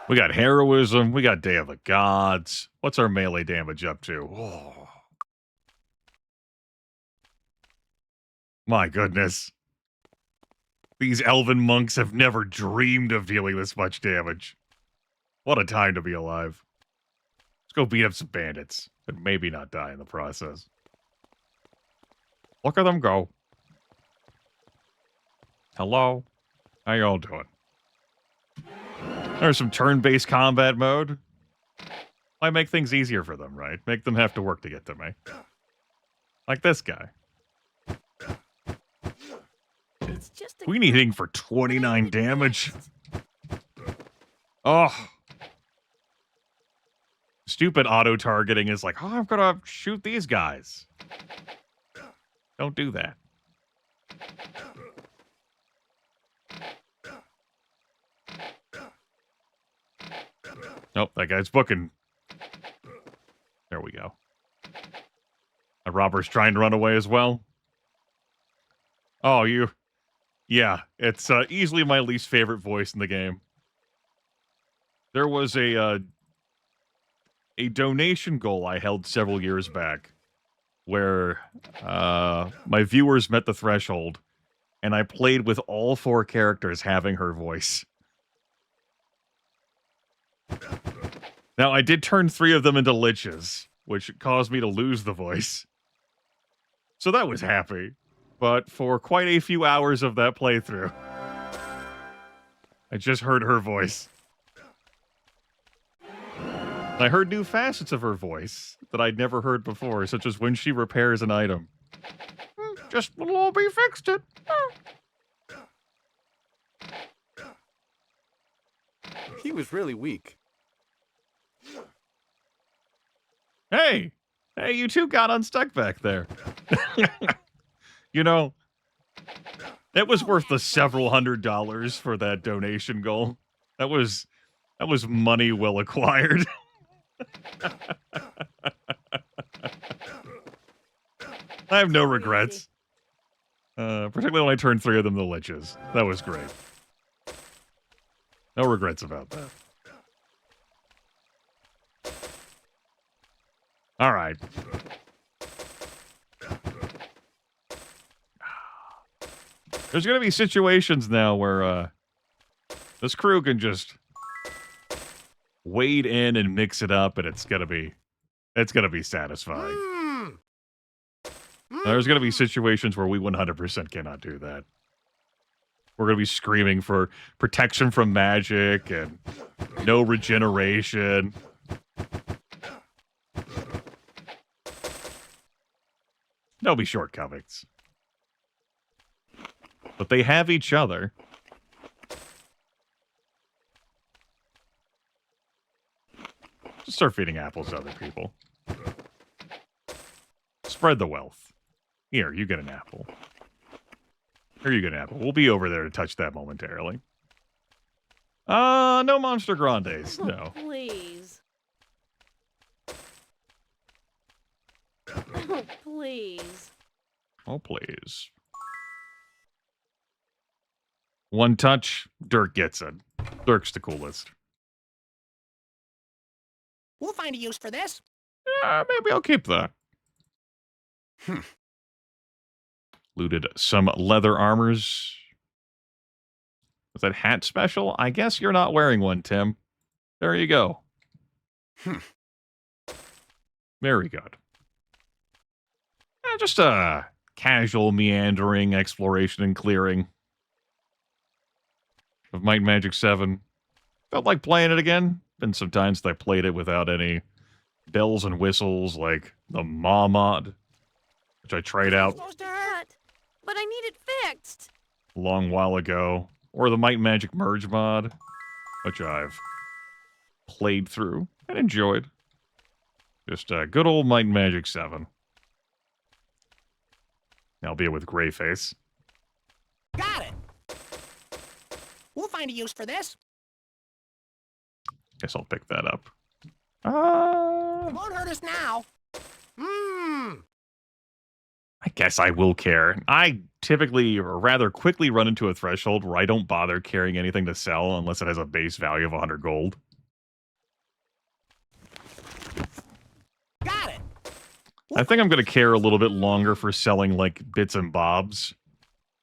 We got heroism. We got Day of the Gods. What's our melee damage up to? Oh. My goodness. These elven monks have never dreamed of dealing this much damage. What a time to be alive. Let's go beat up some bandits, but maybe not die in the process. Look at them go. Hello? How y'all doing? There's some turn-based combat mode. I make things easier for them, right? Make them have to work to get to me. Like this guy. It's just a Queen hitting for 29 damage. Oh. Stupid auto-targeting is like, I'm gonna shoot these guys. Don't do that. Nope, that guy's booking. There we go. A robber's trying to run away as well. Oh, you... Yeah, it's easily my least favorite voice in the game. There was a donation goal I held several years back where my viewers met the threshold and I played with all 4 characters having her voice. Now, I did turn 3 of them into liches, which caused me to lose the voice. So that was happy. But for quite a few hours of that playthrough, I just heard her voice. I heard new facets of her voice that I'd never heard before, such as when she repairs an item. Just will all be fixed it. He was really weak. Hey! Hey, you two got unstuck back there. You know, it was worth the several $100s for that donation goal. That was money well acquired. I have no regrets. Particularly when I turned 3 of them to liches. That was great. No regrets about that. All right. There's going to be situations now where this crew can just wade in and mix it up, and it's going to be satisfying. There's going to be situations where we 100% cannot do that. We're going to be screaming for protection from magic and no regeneration. There'll be shortcomings. But they have each other. Just start feeding apples to other people. Spread the wealth. Here, you get an apple. Here, you get an apple. We'll be over there to touch that momentarily. No Monster Grandes. No. Please. Oh, please. Oh, please. One touch, Dirk gets it. Dirk's the coolest. We'll find a use for this. Maybe I'll keep that. Looted some leather armors. Was that hat special? I guess you're not wearing one, Tim. There you go. Very good. Just a casual meandering exploration and clearing of Might and Magic 7. Felt like playing it again. Been some times that I played it without any bells and whistles, like the Maw mod, which I tried out But I need it fixed. a long while ago, or the Might and Magic Merge mod, which I've played through and enjoyed. Just good old Might and Magic 7. Albeit with Greyface. Got it. We'll find a use for this. Guess I'll pick that up. Won't hurt us now. I guess I will care. I typically, or rather quickly, run into a threshold where I don't bother carrying anything to sell unless it has a base value of 100 gold. Got it. I think I'm going to care a little bit longer for selling, like, bits and bobs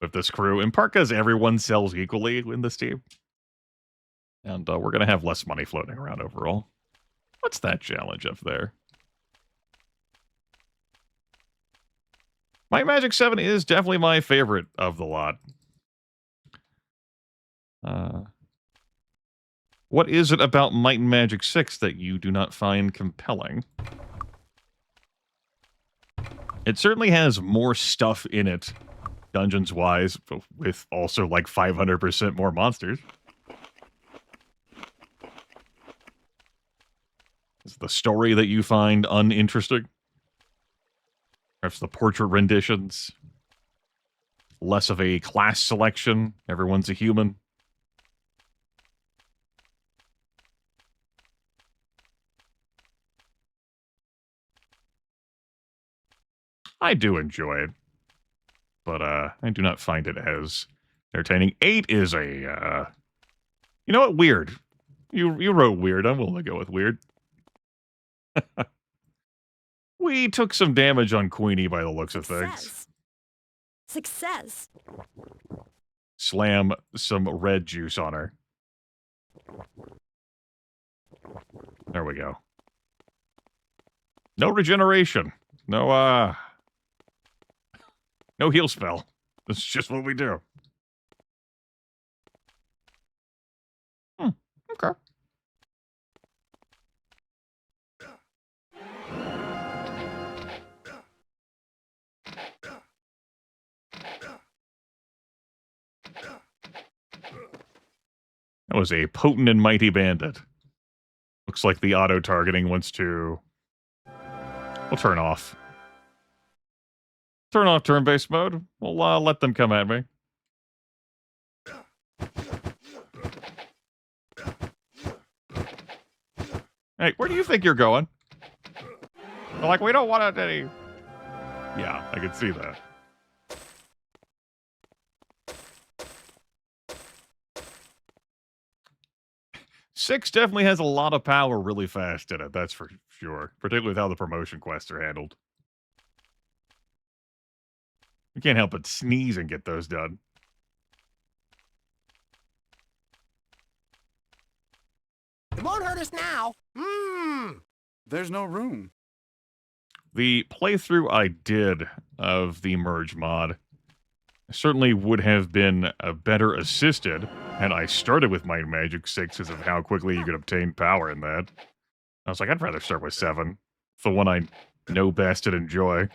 with this crew, in part because everyone sells equally in this team. And we're going to have less money floating around overall. What's that challenge up there? Might Magic 7 is definitely my favorite of the lot. What is it about Might and Magic 6 that you do not find compelling? It certainly has more stuff in it, dungeons-wise, with also like 500% more monsters. Is the story that you find uninteresting? Perhaps the portrait renditions? Less of a class selection? Everyone's a human? I do enjoy it, but I do not find it as entertaining. 8 is a, you know what? Weird. You wrote weird. I'm willing to go with weird. We took some damage on Queenie by the looks of things. Success. Slam some red juice on her. There we go. No regeneration. No heal spell. This is just what we do. Okay. That was a potent and mighty bandit. Looks like the auto-targeting wants to... We'll turn off. Turn off turn-based mode. We'll let them come at me. Hey, where do you think you're going? They're like, we don't want any... Yeah, I can see that. Six definitely has a lot of power really fast in it, that's for sure. Particularly with how the promotion quests are handled. You can't help but sneeze and get those done. It won't hurt us now. There's no room. The playthrough I did of the Merge mod certainly would have been better assisted had I started with Might and Magic 6 because of how quickly you could obtain power in that. I was like, I'd rather start with 7. It's the one I know best and enjoy.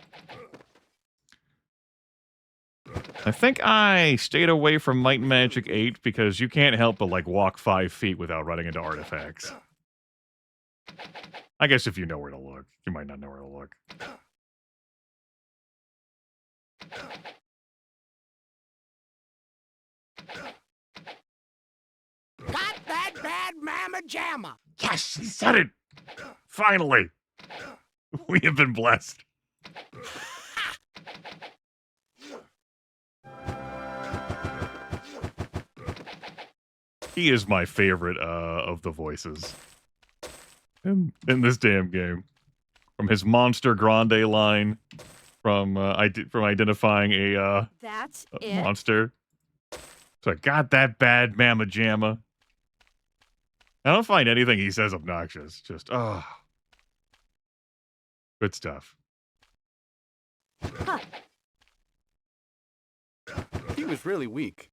I think I stayed away from Might and Magic 8 because you can't help but, like, walk 5 feet without running into artifacts. I guess if you know where to look. You might not know where to look. Got that bad mamma jamma. Yes, he said it! Finally! We have been blessed. He is my favorite of the voices in this damn game. From his Monster Grande line, from identifying a That's monster. So I got that bad mamma jamma. I don't find anything he says obnoxious. Just good stuff. Huh. He was really weak.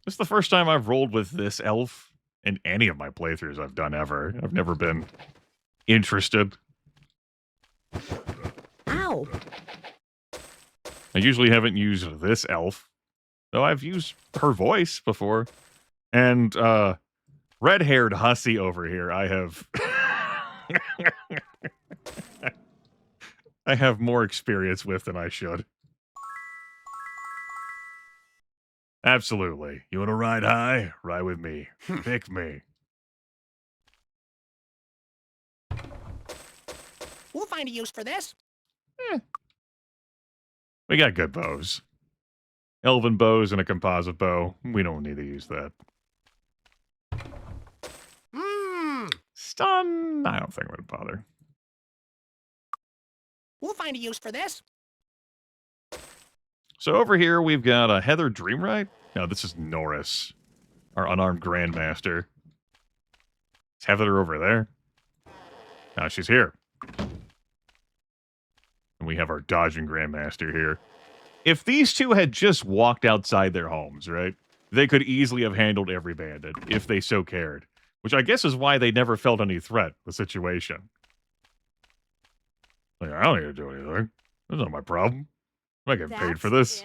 This is the first time I've rolled with this elf in any of my playthroughs I've done ever. I've never been interested. Ow! I usually haven't used this elf, though I've used her voice before. And red-haired hussy over here, I have... I have more experience with than I should. Absolutely. You want to ride high? Ride with me. Pick me. We'll find a use for this. We got good bows. Elven bows and a composite bow. We don't need to use that. Stun? I don't think it would bother. We'll find a use for this. So over here, we've got Heather Dreamwright. No, this is Norris, our unarmed Grandmaster. Is Heather over there? No, she's here. And we have our dodging Grandmaster here. If these two had just walked outside their homes, right, they could easily have handled every bandit, if they so cared. Which I guess is why they never felt any threat, the situation. Like, I don't need to do anything. That's not my problem. I'm not getting paid for this.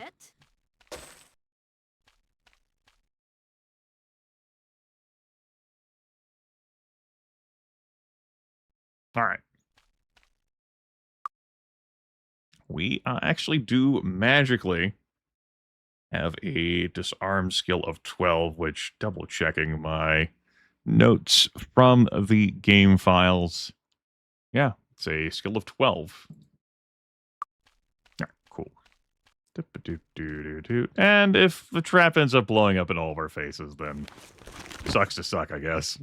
All right. We actually do magically have a disarm skill of 12, which, double checking my notes from the game files. Yeah, it's a skill of 12. All right, cool. And if the trap ends up blowing up in all of our faces, then sucks to suck, I guess.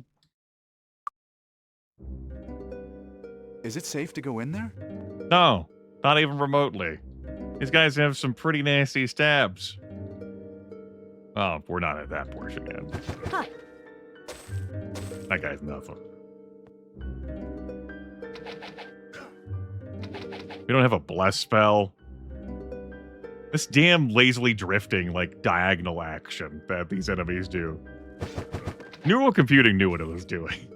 Is it safe to go in there? No. Not even remotely. These guys have some pretty nasty stabs. Oh, we're not at that portion yet. Huh. That guy's nothing. We don't have a bless spell. This damn lazily drifting, like, diagonal action that these enemies do. Neural computing knew what it was doing.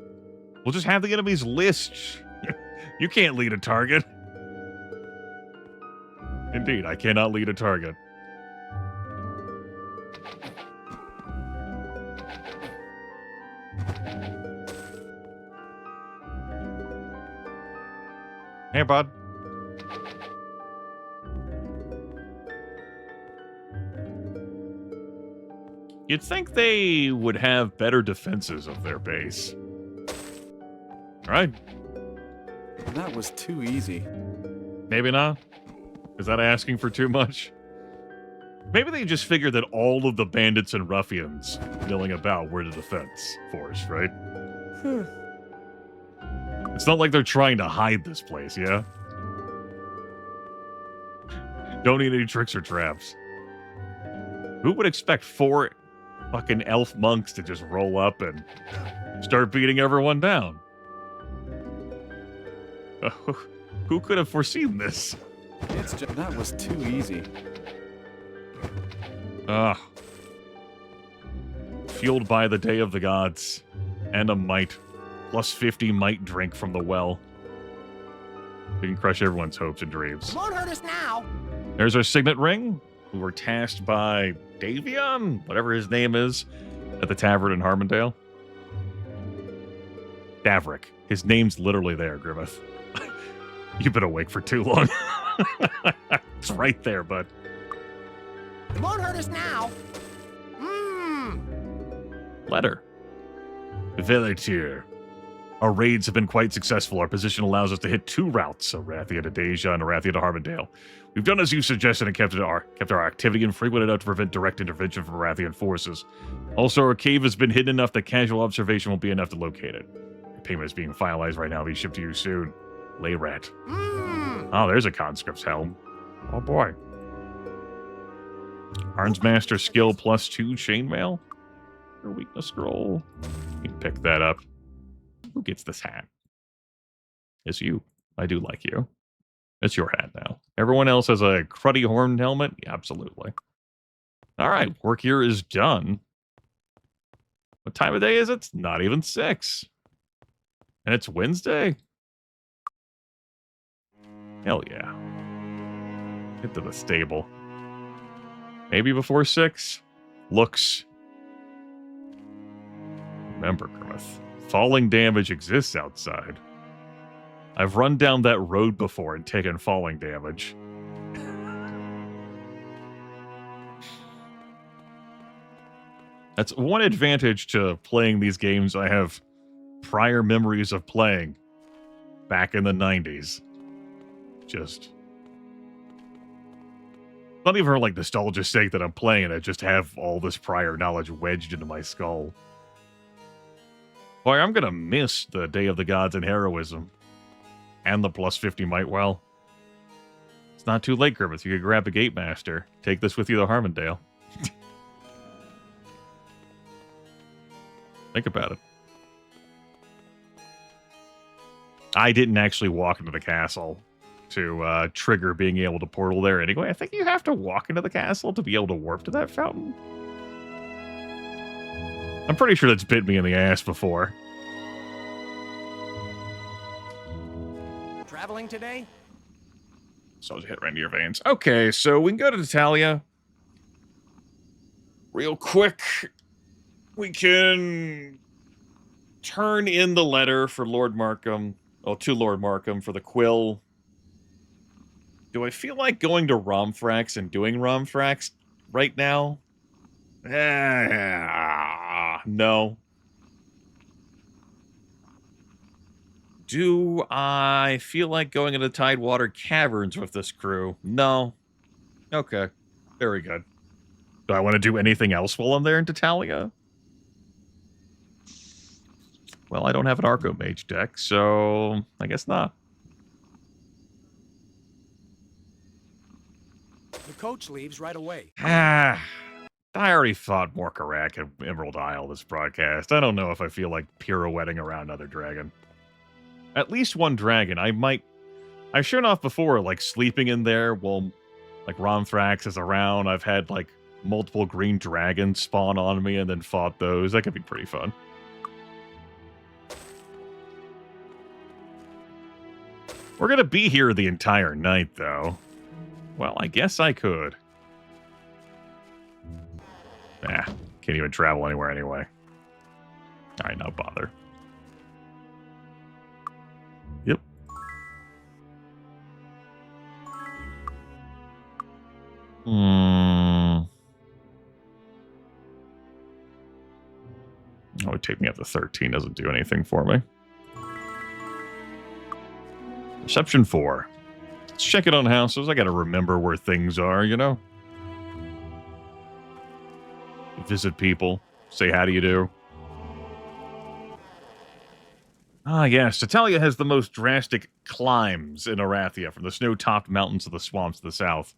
We'll just have the enemies list. You can't lead a target. Indeed, I cannot lead a target. Hey, bud. You'd think they would have better defenses of their base. Right? That was too easy. Maybe not. Is that asking for too much? Maybe they just figured that all of the bandits and ruffians milling about were the defense force, right? It's not like they're trying to hide this place, yeah? Don't need any tricks or traps. Who would expect 4 fucking elf monks to just roll up and start beating everyone down? Who could have foreseen this? That was too easy. Ugh. Fueled by the day of the gods. And a might. Plus 50 might drink from the well. We can crush everyone's hopes and dreams. Won't hurt us now. There's our signet ring. We were tasked by Davion, whatever his name is, at the tavern in Harmondale. Davrick. His name's literally there, Grimith. You've been awake for too long. It's right there, bud. It won't hurt us now. Letter. Velatir. Our raids have been quite successful. Our position allows us to hit 2 routes, Arathia to Deja and Arathia to Harmondale. We've done as you suggested and kept our activity infrequent enough to prevent direct intervention from Arathian forces. Also, our cave has been hidden enough that casual observation won't be enough to locate it. Your payment is being finalized right now. It'll be shipped to you soon. Layrat. Oh, there's a conscript's helm. Oh boy. Arnsmaster skill plus 2 chainmail. Or weakness scroll. You can pick that up. Who gets this hat? It's you. I do like you. It's your hat now. Everyone else has a cruddy horned helmet? Yeah, absolutely. Alright, work here is done. What time of day is it? It's not even 6. And it's Wednesday? Hell yeah. Get to the stable. Maybe before 6? Looks. Remember, Grimith. Falling damage exists outside. I've run down that road before and taken falling damage. That's one advantage to playing these games I have prior memories of playing back in the 90s. Just... not even for like nostalgia's sake that I'm playing it, I just have all this prior knowledge wedged into my skull. Boy, I'm gonna miss the Day of the Gods and heroism. And the plus 50 might well. It's not too late, Grimith. You could grab a Gate Master. Take this with you to Harmondale. Think about it. I didn't actually walk into the castle to trigger being able to portal there anyway. I think you have to walk into the castle to be able to warp to that fountain. I'm pretty sure that's bit me in the ass before. Traveling today? So I'll just hit right into your veins. Okay, so we can go to Natalia. Real quick. We can turn in the letter for Lord Markham. Oh, to Lord Markham for the quill. Do I feel like going to Romfrax and doing Romfrax right now? No. Do I feel like going into Tidewater Caverns with this crew? No. Okay. Very good. Do I want to do anything else while I'm there in Tatalia? Well, I don't have an Arco Mage deck, so I guess not. coach leaves right away. I already fought Morkarak at Emerald Isle this broadcast. I don't know if I feel like pirouetting around another dragon. At least one dragon. I've shown off before, like, sleeping in there while, like, Romthrax is around. I've had, like, multiple green dragons spawn on me and then fought those. That could be pretty fun. We're gonna be here the entire night, though. Well, I guess I could. Can't even travel anywhere anyway. Alright, no bother. Yep. It would take me up to 13. Doesn't do anything for me. Perception 4. Let's check it on houses. I gotta remember where things are, you know? Visit people. Say how do you do. Ah, yes. Italia has the most drastic climbs in Arathia, from the snow-topped mountains to the swamps to the south.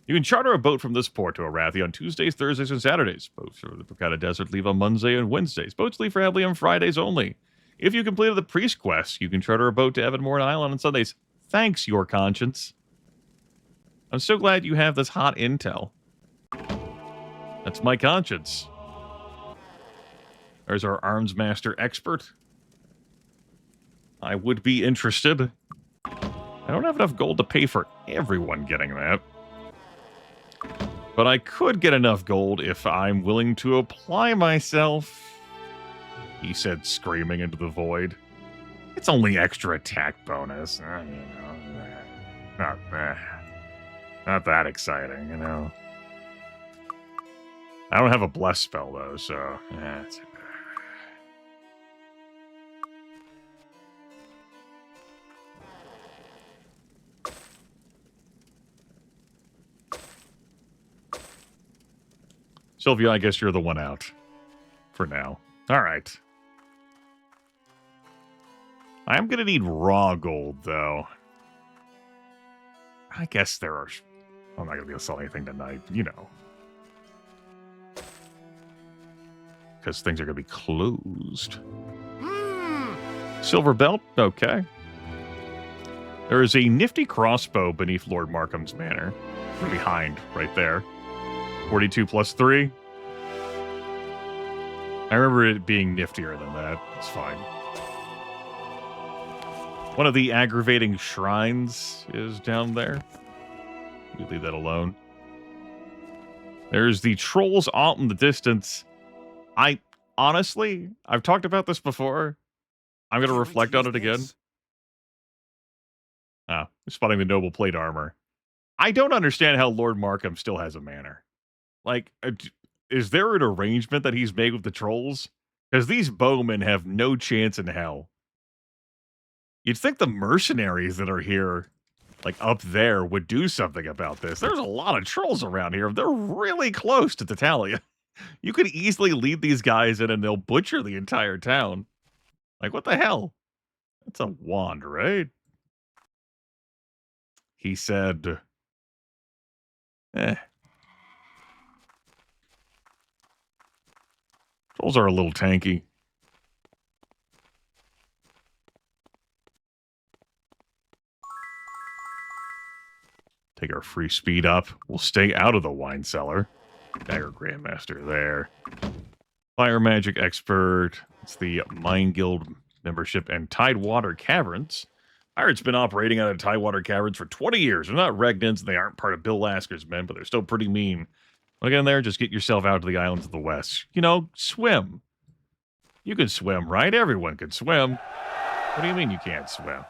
You can charter a boat from this port to Arathia on Tuesdays, Thursdays, and Saturdays. Boats for the Picata Desert leave on Monday and Wednesdays. Boats leave for Hadley on Fridays only. If you completed the priest quest, you can charter a boat to Evanmore Island on Sundays. Thanks, your conscience. I'm so glad you have this hot intel. That's my conscience. There's our arms master expert. I would be interested. I don't have enough gold to pay for everyone getting that. But I could get enough gold if I'm willing to apply myself, he said, screaming into the void. It's only extra attack bonus. Not that exciting, you know. I don't have a bless spell, though, so... it's... Sylvia, I guess you're the one out. For now. Alright. I am going to need raw gold, though. I guess there are... I'm not going to be able to sell anything tonight, you know. Because things are going to be closed. Silver belt? Okay. There is a nifty crossbow beneath Lord Markham's manor. Behind, right there. 42 plus 3. I remember it being niftier than that. It's fine. One of the aggravating shrines is down there. We leave that alone. There's the trolls out in the distance. Honestly, I've talked about this before. I'm going to reflect on it again. Spotting the noble plate armor. I don't understand how Lord Markham still has a manor. Like, is there an arrangement that he's made with the trolls? Because these bowmen have no chance in hell. You'd think the mercenaries that are here, like up there, would do something about this. There's a lot of trolls around here. They're really close to Tatalia. You could easily lead these guys in and they'll butcher the entire town. Like, what the hell? That's a wand, right? He said, Trolls are a little tanky. Take our free speed up. We'll stay out of the wine cellar. Dagger Grandmaster there. Fire Magic Expert. It's the Mine Guild membership and Tidewater Caverns. Pirates been operating out of Tidewater Caverns for 20 years. They're not Regnans, and they aren't part of Bill Lasker's men, but they're still pretty mean. Want to get in there? Just get yourself out to the islands of the west. You know, swim. You can swim, right? Everyone can swim. What do you mean you can't swim? What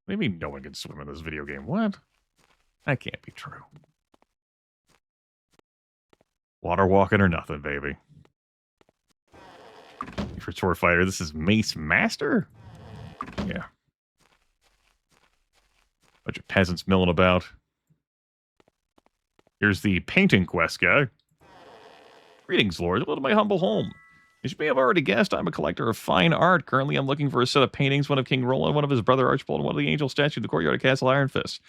do you mean no one can swim in this video game? What? That can't be true. Water walking or nothing, baby. For Sword Fighter, this is Mace Master? Yeah. Bunch of peasants milling about. Here's the painting quest guy. Greetings, Lord. Welcome to my humble home. As you may have already guessed, I'm a collector of fine art. Currently, I'm looking for a set of paintings, one of King Roland, one of his brother Archibald, and one of the angel statue in the courtyard of Castle Iron Fist.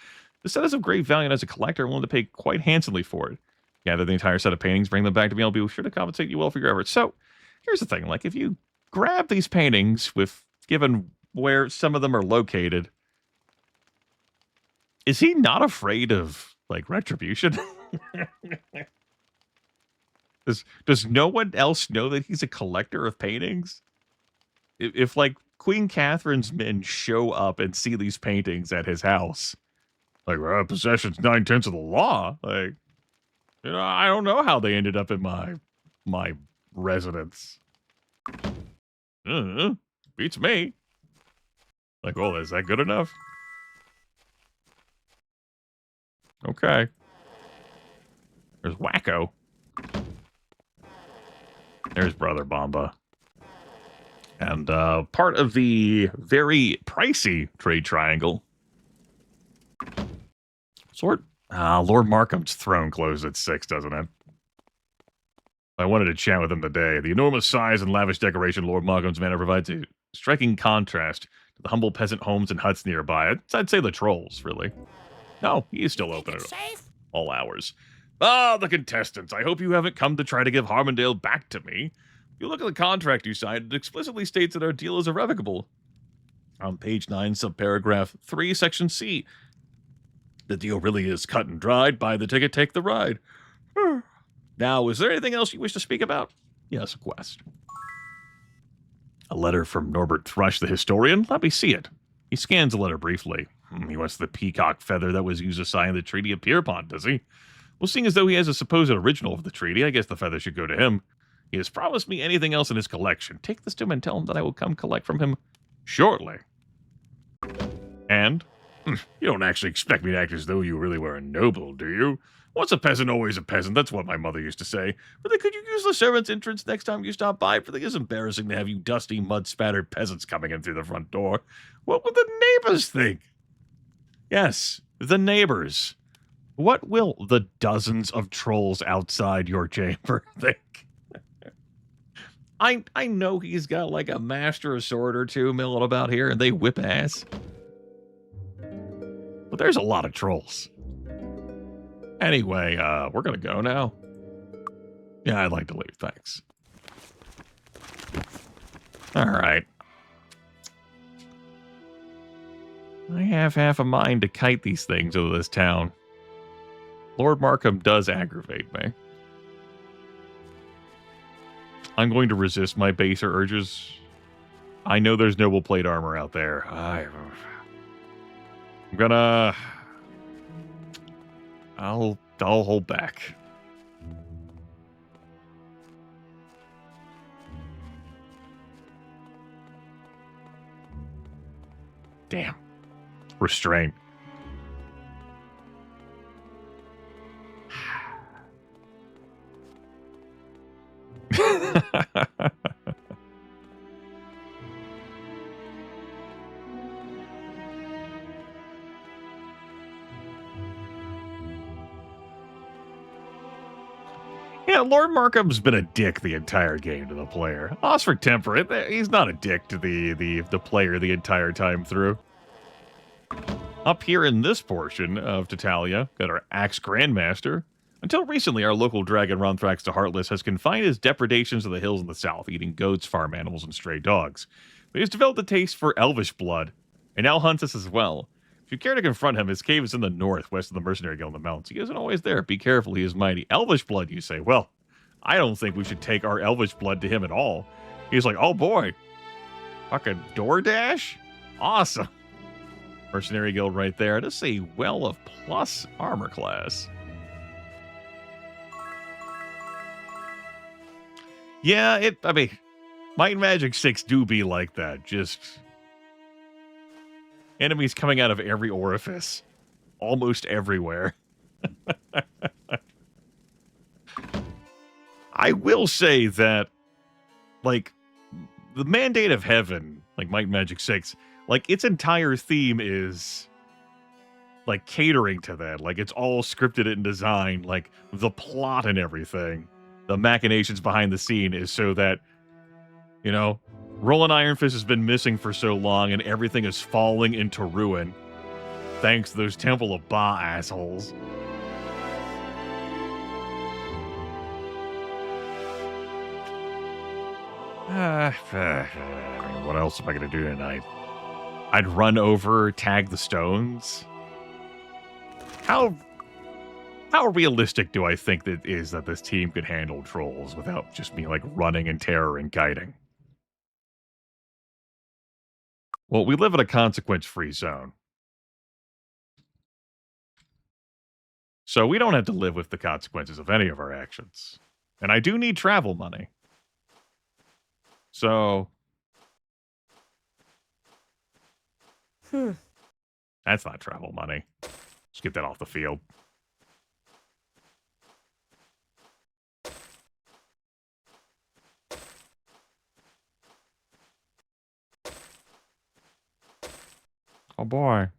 The set is of great value, and as a collector, I'm willing to pay quite handsomely for it. Gather the entire set of paintings, bring them back to me, I'll be sure to compensate you well for your efforts. So, here's the thing. Like, if you grab these paintings given where some of them are located, is he not afraid of, like, retribution? Does no one else know that he's a collector of paintings? If like, Queen Catherine's men show up and see these paintings at his house, like, well, possession's 9/10 of the law. Like, I don't know how they ended up in my residence. Beats me. Like, well, is that good enough? Okay. There's Wacko. There's Brother Bomba. And part of the very pricey trade triangle. Lord Markham's throne closed at 6, doesn't it? I wanted to chat with him today. The enormous size and lavish decoration Lord Markham's manor provides a striking contrast to the humble peasant homes and huts nearby. I'd say the trolls, really. No, he is still open at all hours. The contestants. I hope you haven't come to try to give Harmondale back to me. If you look at the contract you signed, it explicitly states that our deal is irrevocable. On page 9, subparagraph 3, section C. The deal really is cut and dried. Buy the ticket, take the ride. Now, is there anything else you wish to speak about? Yes, a quest. A letter from Norbert Thrush, the historian. Let me see it. He scans the letter briefly. He wants the peacock feather that was used to sign the Treaty of Pierpont, does he? Well, seeing as though he has a supposed original of the treaty, I guess the feather should go to him. He has promised me anything else in his collection. Take this to him and tell him that I will come collect from him shortly. And? You don't actually expect me to act as though you really were a noble, do you? Once a peasant, always a peasant. That's what my mother used to say. But then could you use the servants' entrance next time you stop by? For it is embarrassing to have you dusty, mud-spattered peasants coming in through the front door. What would the neighbors think? Yes, the neighbors. What will the dozens of trolls outside your chamber think? I know he's got like a master sword or two milling about here, and they whip ass. But there's a lot of trolls. Anyway, we're gonna go now. Yeah, I'd like to leave, thanks. Alright. I have half a mind to kite these things over this town. Lord Markham does aggravate me. I'm going to resist my baser urges. I know there's noble plate armor out there. I'm gonna... I'll hold back. Damn. Restraint. Yeah, Lord Markham's been a dick the entire game to the player. Osric Temperate, he's not a dick to the player the entire time through. Up here in this portion of Tatalia, got our Axe Grandmaster. Until recently, our local dragon Ronthrax the Heartless has confined his depredations to the hills in the south, eating goats, farm animals, and stray dogs. But he's developed a taste for elvish blood, and now hunts us as well. If you care to confront him, his cave is in the north, west of the Mercenary Guild in the mountains. He isn't always there. Be careful, he is mighty. Elvish blood, you say? Well, I don't think we should take our elvish blood to him at all. He's like, oh boy, fucking DoorDash? Awesome. Mercenary Guild right there. Just a well of plus armor class. Yeah, I mean, Might and Magic 6 do be like that. Just enemies coming out of every orifice. Almost everywhere. I will say that, like, the Mandate of Heaven, like Might and Magic 6, like, its entire theme is, like, catering to that. Like, it's all scripted and designed. Like, the plot and everything, the machinations behind the scene is so that, you know, Roland Iron Fist has been missing for so long and everything is falling into ruin. Thanks to those Temple of Ba assholes. I mean, what else am I going to do tonight? I'd run over, tag the stones. How realistic do I think that is that this team could handle trolls without just me, like, running in terror and guiding? Well, we live in a consequence-free zone. So we don't have to live with the consequences of any of our actions. And I do need travel money. So... That's not travel money. Just get that off the field. Oh boy.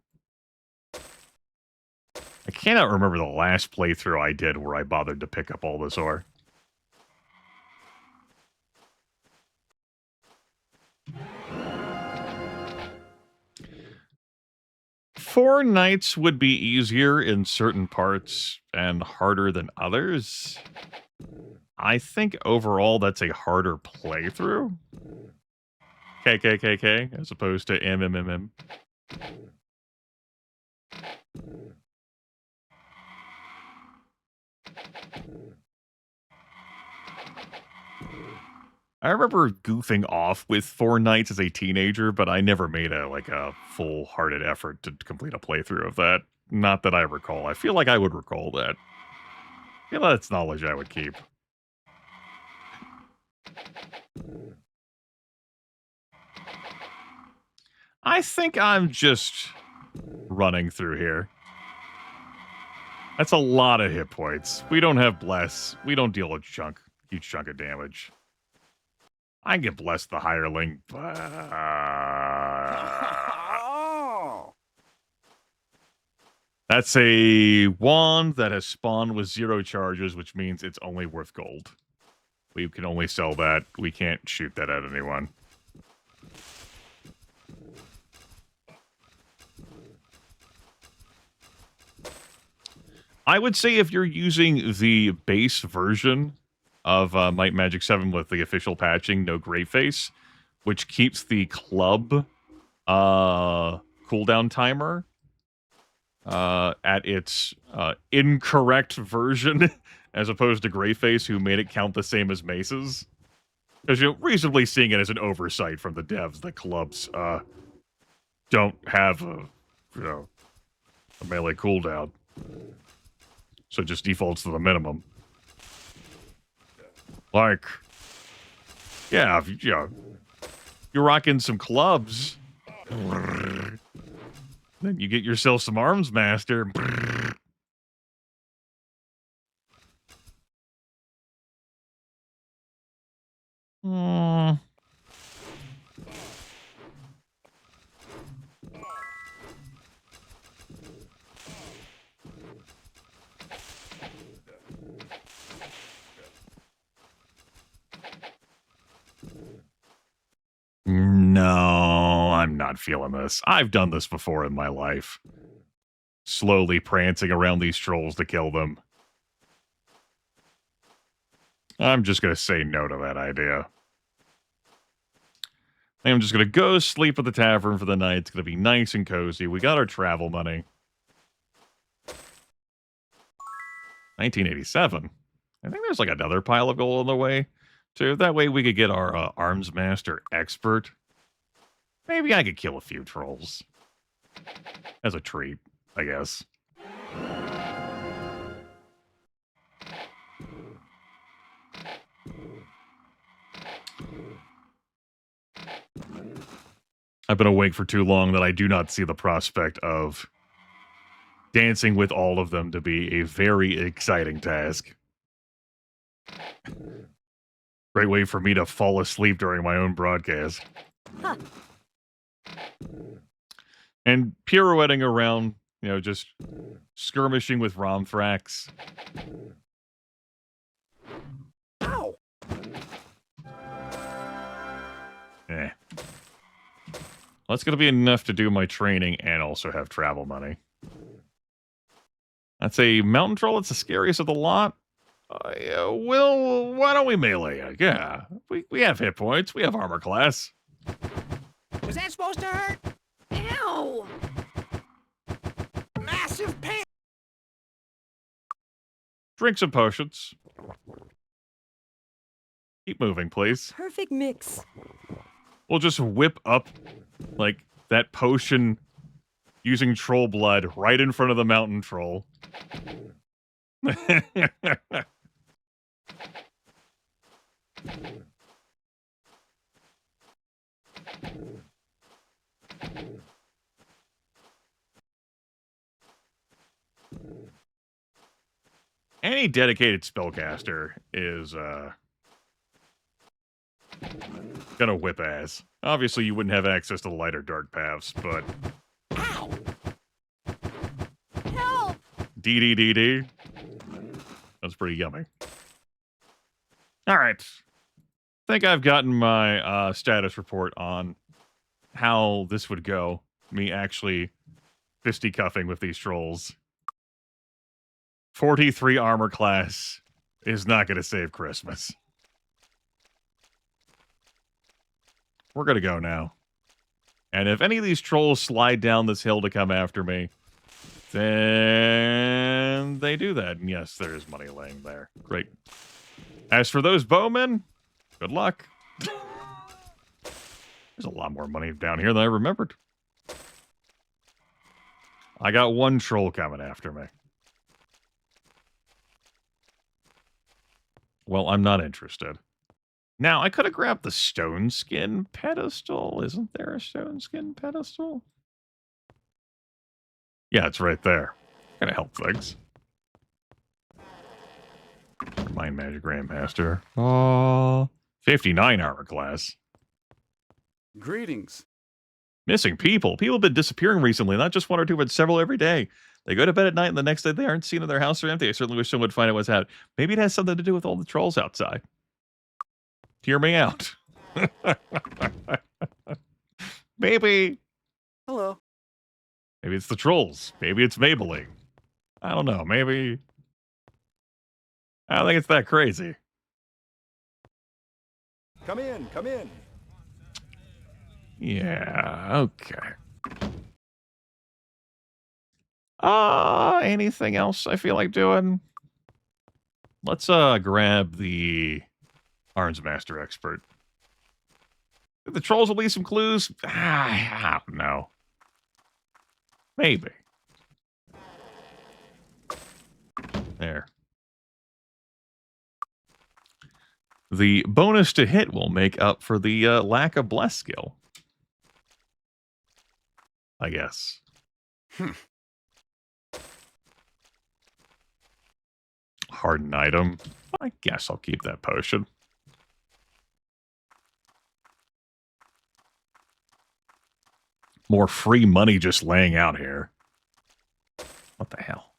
I cannot remember the last playthrough I did where I bothered to pick up all this ore. Four nights would be easier in certain parts and harder than others. I think overall that's a harder playthrough. KKKK as opposed to MMMM. I remember goofing off with Four Nights as a teenager, but I never made a full-hearted effort to complete a playthrough of that. Not that I recall. I feel like I would recall that. I feel that's knowledge I would keep. I think I'm just running through here. That's a lot of hit points. We don't have Bless. We don't deal a huge chunk of damage. I can get Bless the Hireling, but... That's a wand that has spawned with 0 charges, which means it's only worth gold. We can only sell that. We can't shoot that at anyone. I would say if you're using the base version of Might Magic 7 with the official patching, no Gray Face, which keeps the club cooldown timer at its incorrect version, as opposed to Gray Face, who made it count the same as Mace's. Because, reasonably seeing it as an oversight from the devs, the clubs don't have a melee cooldown. So it just defaults to the minimum. Like, yeah, if you're rocking some clubs, then you get yourself some Arms Master. No, I'm not feeling this. I've done this before in my life. Slowly prancing around these trolls to kill them. I'm just going to say no to that idea. I'm just going to go sleep at the tavern for the night. It's going to be nice and cozy. We got our travel money. 1987. I think there's like another pile of gold on the way, too. That way we could get our Arms Master Expert. Maybe I could kill a few trolls. As a treat, I guess. I've been awake for too long that I do not see the prospect of dancing with all of them to be a very exciting task. Great way for me to fall asleep during my own broadcast. Huh. And pirouetting around, just skirmishing with Romthrax. Ow! That's going to be enough to do my training and also have travel money. That's a mountain troll. It's the scariest of the lot. Yeah, well, why don't we melee it? Yeah, we have hit points. We have armor class. Was that supposed to hurt? Ow! Massive pain! Drink some potions. Keep moving, please. Perfect mix. We'll just whip up, like, that potion using troll blood right in front of the mountain troll. Any dedicated spellcaster is, gonna whip ass. Obviously, you wouldn't have access to the light or dark paths, but... Help! DDDD. That's pretty yummy. Alright. I think I've gotten my, status report on how this would go. Me actually fisticuffing with these trolls. 43 armor class is not gonna save Christmas. We're gonna go now. And if any of these trolls slide down this hill to come after me, then they do that. And yes, there is money laying there. Great. As for those bowmen, good luck. There's a lot more money down here than I remembered. I got one troll coming after me. Well, I'm not interested. Now, I could have grabbed the stone skin pedestal. Isn't there a stone skin pedestal? Yeah, it's right there. Gonna help things. Mind Magic Grandmaster. Oh, 59 armor class. Greetings. Missing people. People have been disappearing recently. Not just one or two, but several every day. They go to bed at night and the next day they aren't seen in their house or empty. I certainly wish someone would find out what's happening. Maybe it has something to do with all the trolls outside. Hear me out. Maybe. Hello. Maybe it's the trolls. Maybe it's Maybelline. I don't know. Maybe. I don't think it's that crazy. Come in, come in. Yeah, okay. Anything else I feel like doing? Let's grab the Arms Master Expert. Did the trolls will leave some clues? I don't know. Maybe. There. The bonus to hit will make up for the lack of bless skill. I guess. Hardened item. I guess I'll keep that potion. More free money just laying out here. What the hell?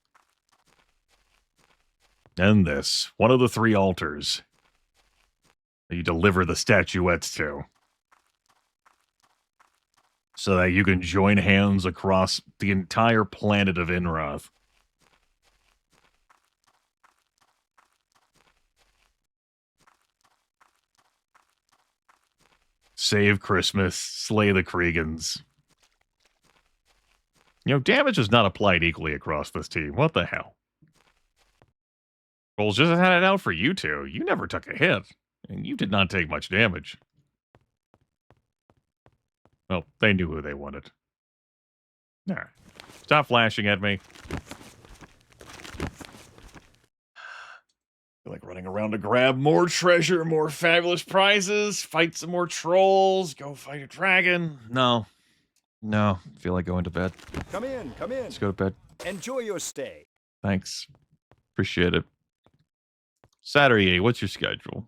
And this. One of the 3 altars that you deliver the statuettes to. So that you can join hands across the entire planet of Inroth. Save Christmas, slay the Kriegans. You know, damage is not applied equally across this team. What the hell? Trolls just had it out for you two. You never took a hit. And you did not take much damage. Well, they knew who they wanted. Alright. Stop flashing at me. Feel like running around to grab more treasure, more fabulous prizes, fight some more trolls, go fight a dragon. No. No. Feel like going to bed. Come in, come in. Let's go to bed. Enjoy your stay. Thanks. Appreciate it. Saturday, what's your schedule?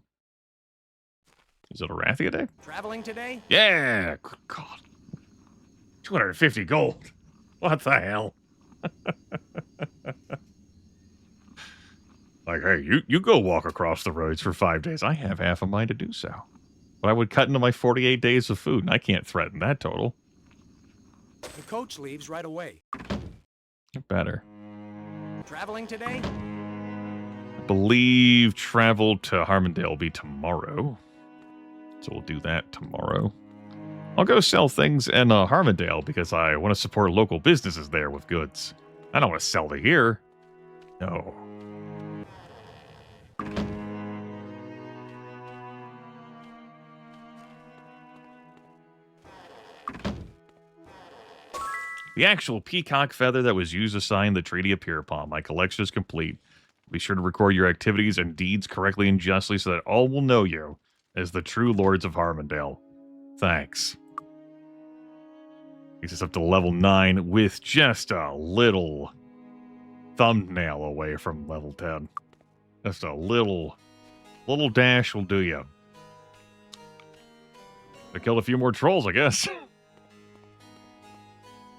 Is it a Rathia day? Traveling today? Yeah! Good God. 250 gold. What the hell? Like, hey, you go walk across the roads for 5 days. I have half a mind to do so. But I would cut into my 48 days of food, and I can't threaten that total. The coach leaves right away. Better. Traveling today? I believe travel to Harmondale will be tomorrow. So we'll do that tomorrow. I'll go sell things in Harmondale because I want to support local businesses there with goods. I don't want to sell to here. No. The actual peacock feather that was used to sign the Treaty appear upon. My collection is complete. Be sure to record your activities and deeds correctly and justly so that all will know you as the true lords of Harmondale. Thanks. Takes us up to level 9 with just a little thumbnail away from level 10. Just a little dash will do you. I killed a few more trolls, I guess.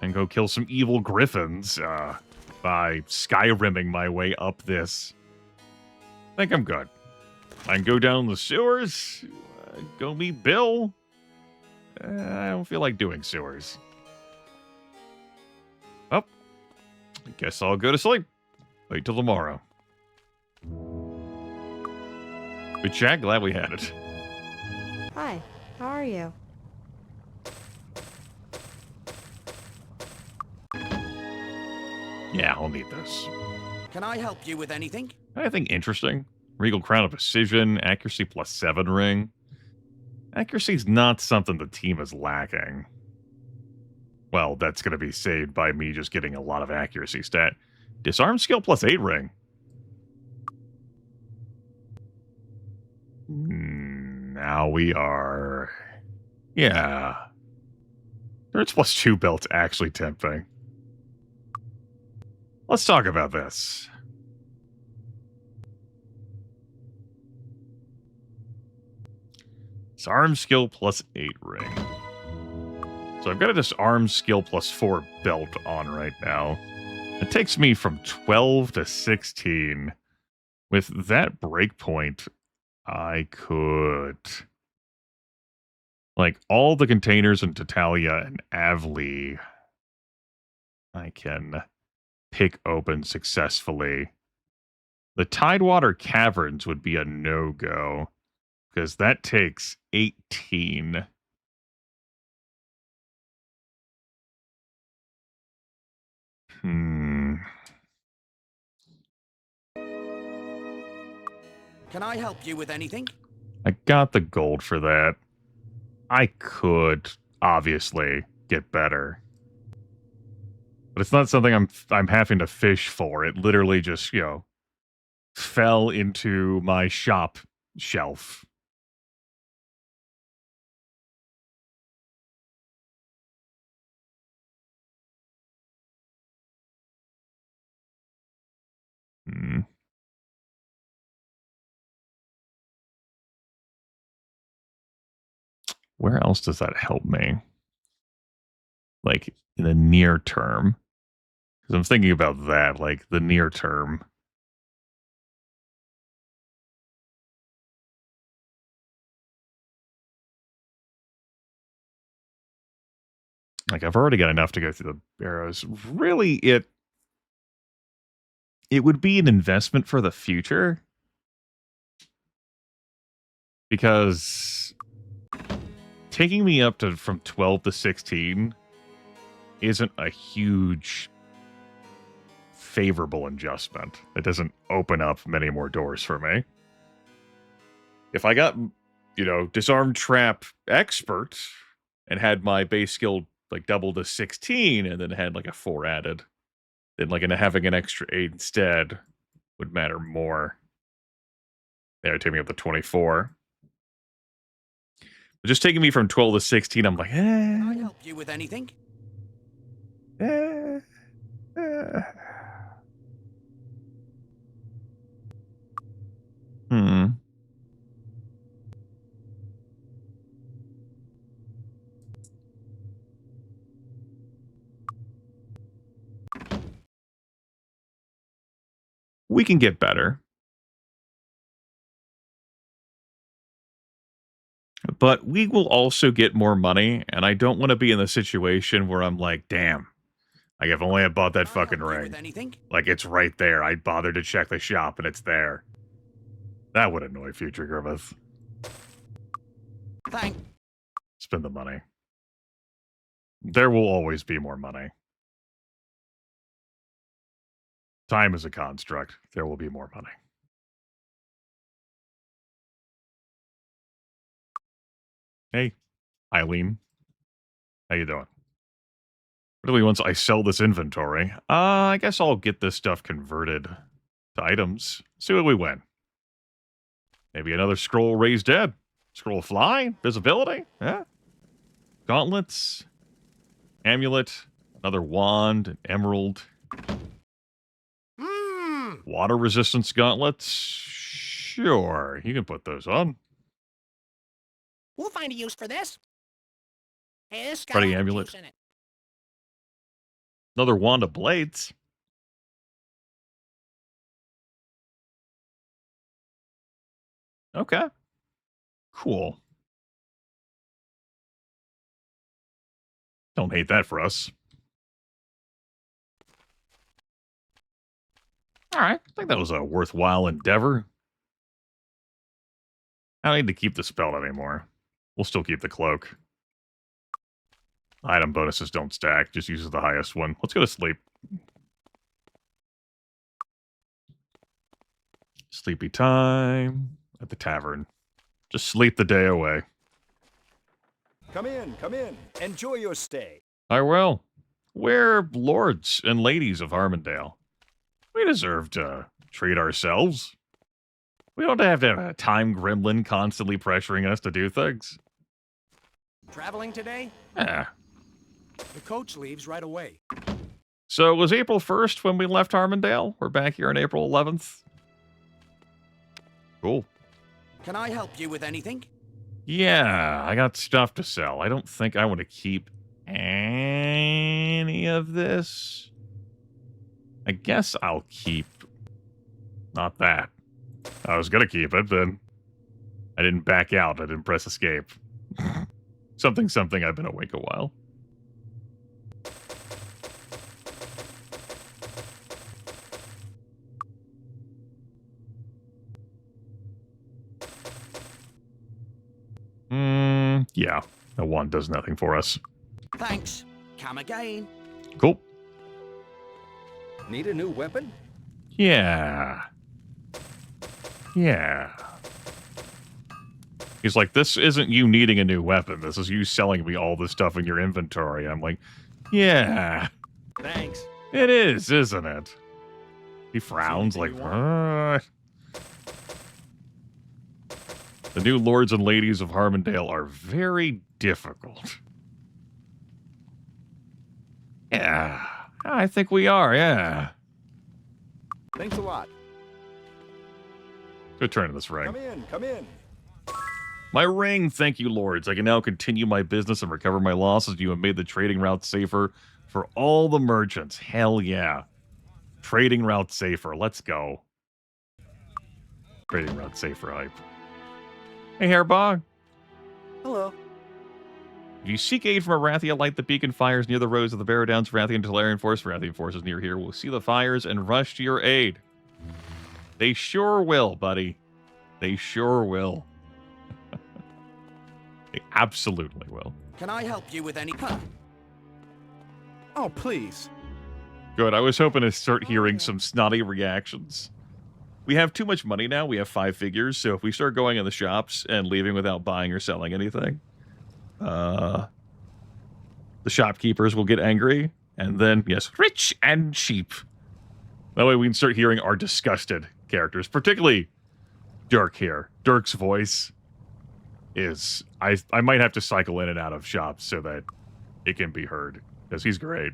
And go kill some evil griffins by Skyrimming my way up this. I think I'm good. I can go down the sewers, go meet Bill. I don't feel like doing sewers. Oh, I guess I'll go to sleep. Wait till tomorrow. Good chat, glad we had it. Hi, how are you? Yeah, I'll need this. Can I help you with anything? Anything interesting? Regal Crown of Precision, Accuracy +7 ring. Accuracy's not something the team is lacking. Well, that's going to be saved by me just getting a lot of accuracy stat. Disarm skill +8 ring. Now we are... Yeah. Turrets +2 belt's actually tempting. Let's talk about this. Disarm skill +8 ring. So I've got a disarm skill +4 belt on right now. It takes me from 12 to 16. With that breakpoint, I could... Like, all the containers in Tatalia and Avli, I can pick open successfully. The Tidewater Caverns would be a no-go, because that takes 18. Can I help you with anything? I got the gold for that. I could, obviously, get better. But it's not something I'm having to fish for. It literally just, fell into my shop shelf. Where else does that help me? Like, in the near term. Because I'm thinking about that, like, the near term. Like, I've already got enough to go through the barrows. Really, it would be an investment for the future. Because taking me up to from 12 to 16 isn't a huge favorable adjustment. It doesn't open up many more doors for me. If I got, disarm trap expert and had my base skill like double to 16 and then had like a 4 added, then like having an extra 8 instead would matter more. There, take me up to 24. But just taking me from 12 to 16, I'm like, Can I help you with anything? We can get better. But we will also get more money, and I don't want to be in the situation where I'm like, damn, Like, if only I bought that Can I fucking help you ring. with anything? Like, it's right there. I'd bother to check the shop, and it's there. That would annoy future Grimith. Thank. Spend the money. There will always be more money. Time is a construct. There will be more money. Hey, Eileen. How you doing? Really, once I sell this inventory, I guess I'll get this stuff converted to items. See what we win. Maybe another scroll raise dead. Scroll fly? Visibility? Yeah. Gauntlets. Amulet. Another wand. An emerald. Water resistance gauntlets. Sure, you can put those on. We'll find a use for this. Hey, this got Pretty a lot of amulet. juice in it. Another wand of blades. Okay. Cool. Don't hate that for us. Alright, I think that was a worthwhile endeavor. I don't need to keep the spell anymore. We'll still keep the cloak. Item bonuses don't stack, just uses the highest one. Let's go to sleep. Sleepy time at the tavern. Just sleep the day away. Come in, come in. Enjoy your stay. I will. We're lords and ladies of Harmondale. We deserve to treat ourselves. We don't have to have a time gremlin constantly pressuring us to do things. Traveling today? Yeah. The coach leaves right away. So it was April 1st when we left Harmondale. We're back here on April 11th. Cool. Can I help you with anything? Yeah, I got stuff to sell. I don't think I want to keep any of this. I guess I'll keep... not that. I was gonna keep it, but I didn't back out. I didn't press escape. Something, I've been awake a while. Yeah. The wand does nothing for us. Thanks. Come again. Cool. Need a new weapon? Yeah. Yeah. He's like, this isn't you needing a new weapon. This is you selling me all the stuff in your inventory. I'm like, yeah. Thanks. It is, isn't it? He frowns like, what? The new lords and ladies of Harmondale are very difficult. Yeah, I think we are, yeah. Thanks a lot. Good turn in this ring. Come in, come in. My ring, thank you, lords. I can now continue my business and recover my losses. You have made the trading route safer for all the merchants. Hell yeah. Trading route safer. Let's go. Trading route safer hype. Hey, Hairbog. Hello. If you seek aid from Arathia, light the beacon fires near the roads of the Barrow Downs. Rathian Talarian Force. Rathian forces near here will see the fires and rush to your aid. They sure will, buddy. They sure will. They absolutely will. Can I help you with any... Oh, please. Good. I was hoping to start hearing some snotty reactions. We have too much money now. We have 5 figures. So if we start going in the shops and leaving without buying or selling anything, the shopkeepers will get angry. And then, yes, rich and cheap. That way we can start hearing our disgusted characters, particularly Dirk here. Dirk's voice is... I might have to cycle in and out of shops so that it can be heard. Because he's great.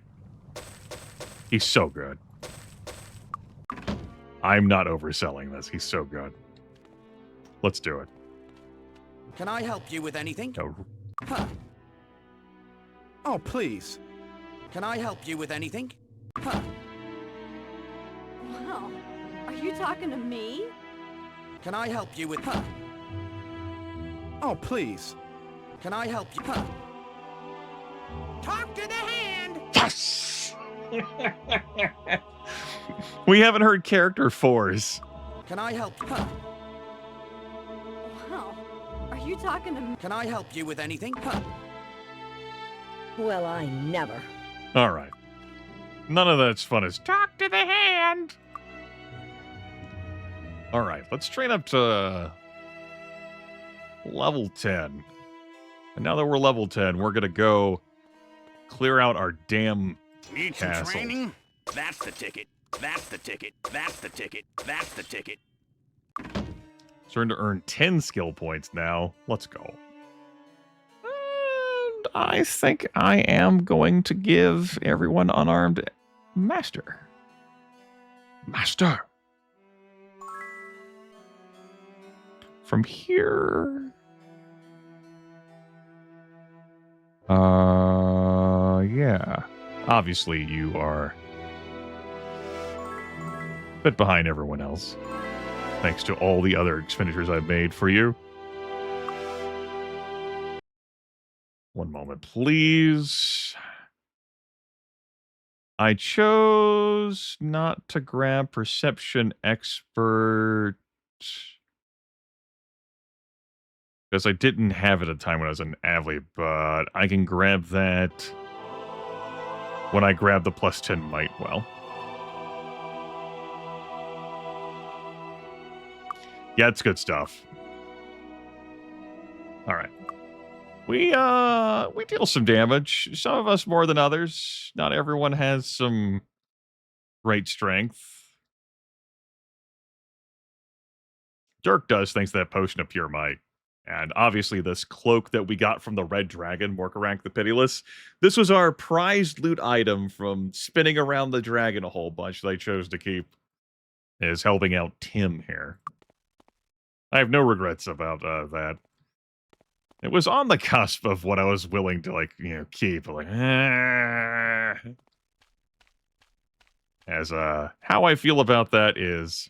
He's so good. I'm not overselling this. He's so good. Let's do it. Can I help you with anything? No. Oh, please. Can I help you with anything? Wow. Are you talking to me? Can I help you with... Oh, please. Can I help you? Talk to the hand! Yes! We haven't heard character 4s. Can I help? Huh. Wow. Are you talking to me? Can I help you with anything? Huh. Well, I never. All right. None of that's fun as talk to the hand. All right, let's train up to level 10. And now that we're level 10, we're going to go clear out our damn Need some castle. training? That's the ticket. That's the ticket. That's the ticket. That's the ticket. Starting to earn 10 skill points now. Let's go. And I think I am going to give everyone unarmed master. Master. From here... yeah. Obviously, you are a bit behind everyone else. Thanks to all the other expenditures I've made for you. One moment, please. I chose not to grab Perception Expert because I didn't have it at the time when I was in Avley, but I can grab that when I grab the plus 10 Might Well. Yeah, it's good stuff. All right. We deal some damage. Some of us more than others. Not everyone has some great strength. Dirk does thanks to that potion of pure might. And obviously this cloak that we got from the Red Dragon, Morkarank the Pitiless, this was our prized loot item from spinning around the dragon a whole bunch that I chose to keep. Is helping out Tim here. I have no regrets about that. It was on the cusp of what I was willing to, like, you know, keep. Like, As, how I feel about that is...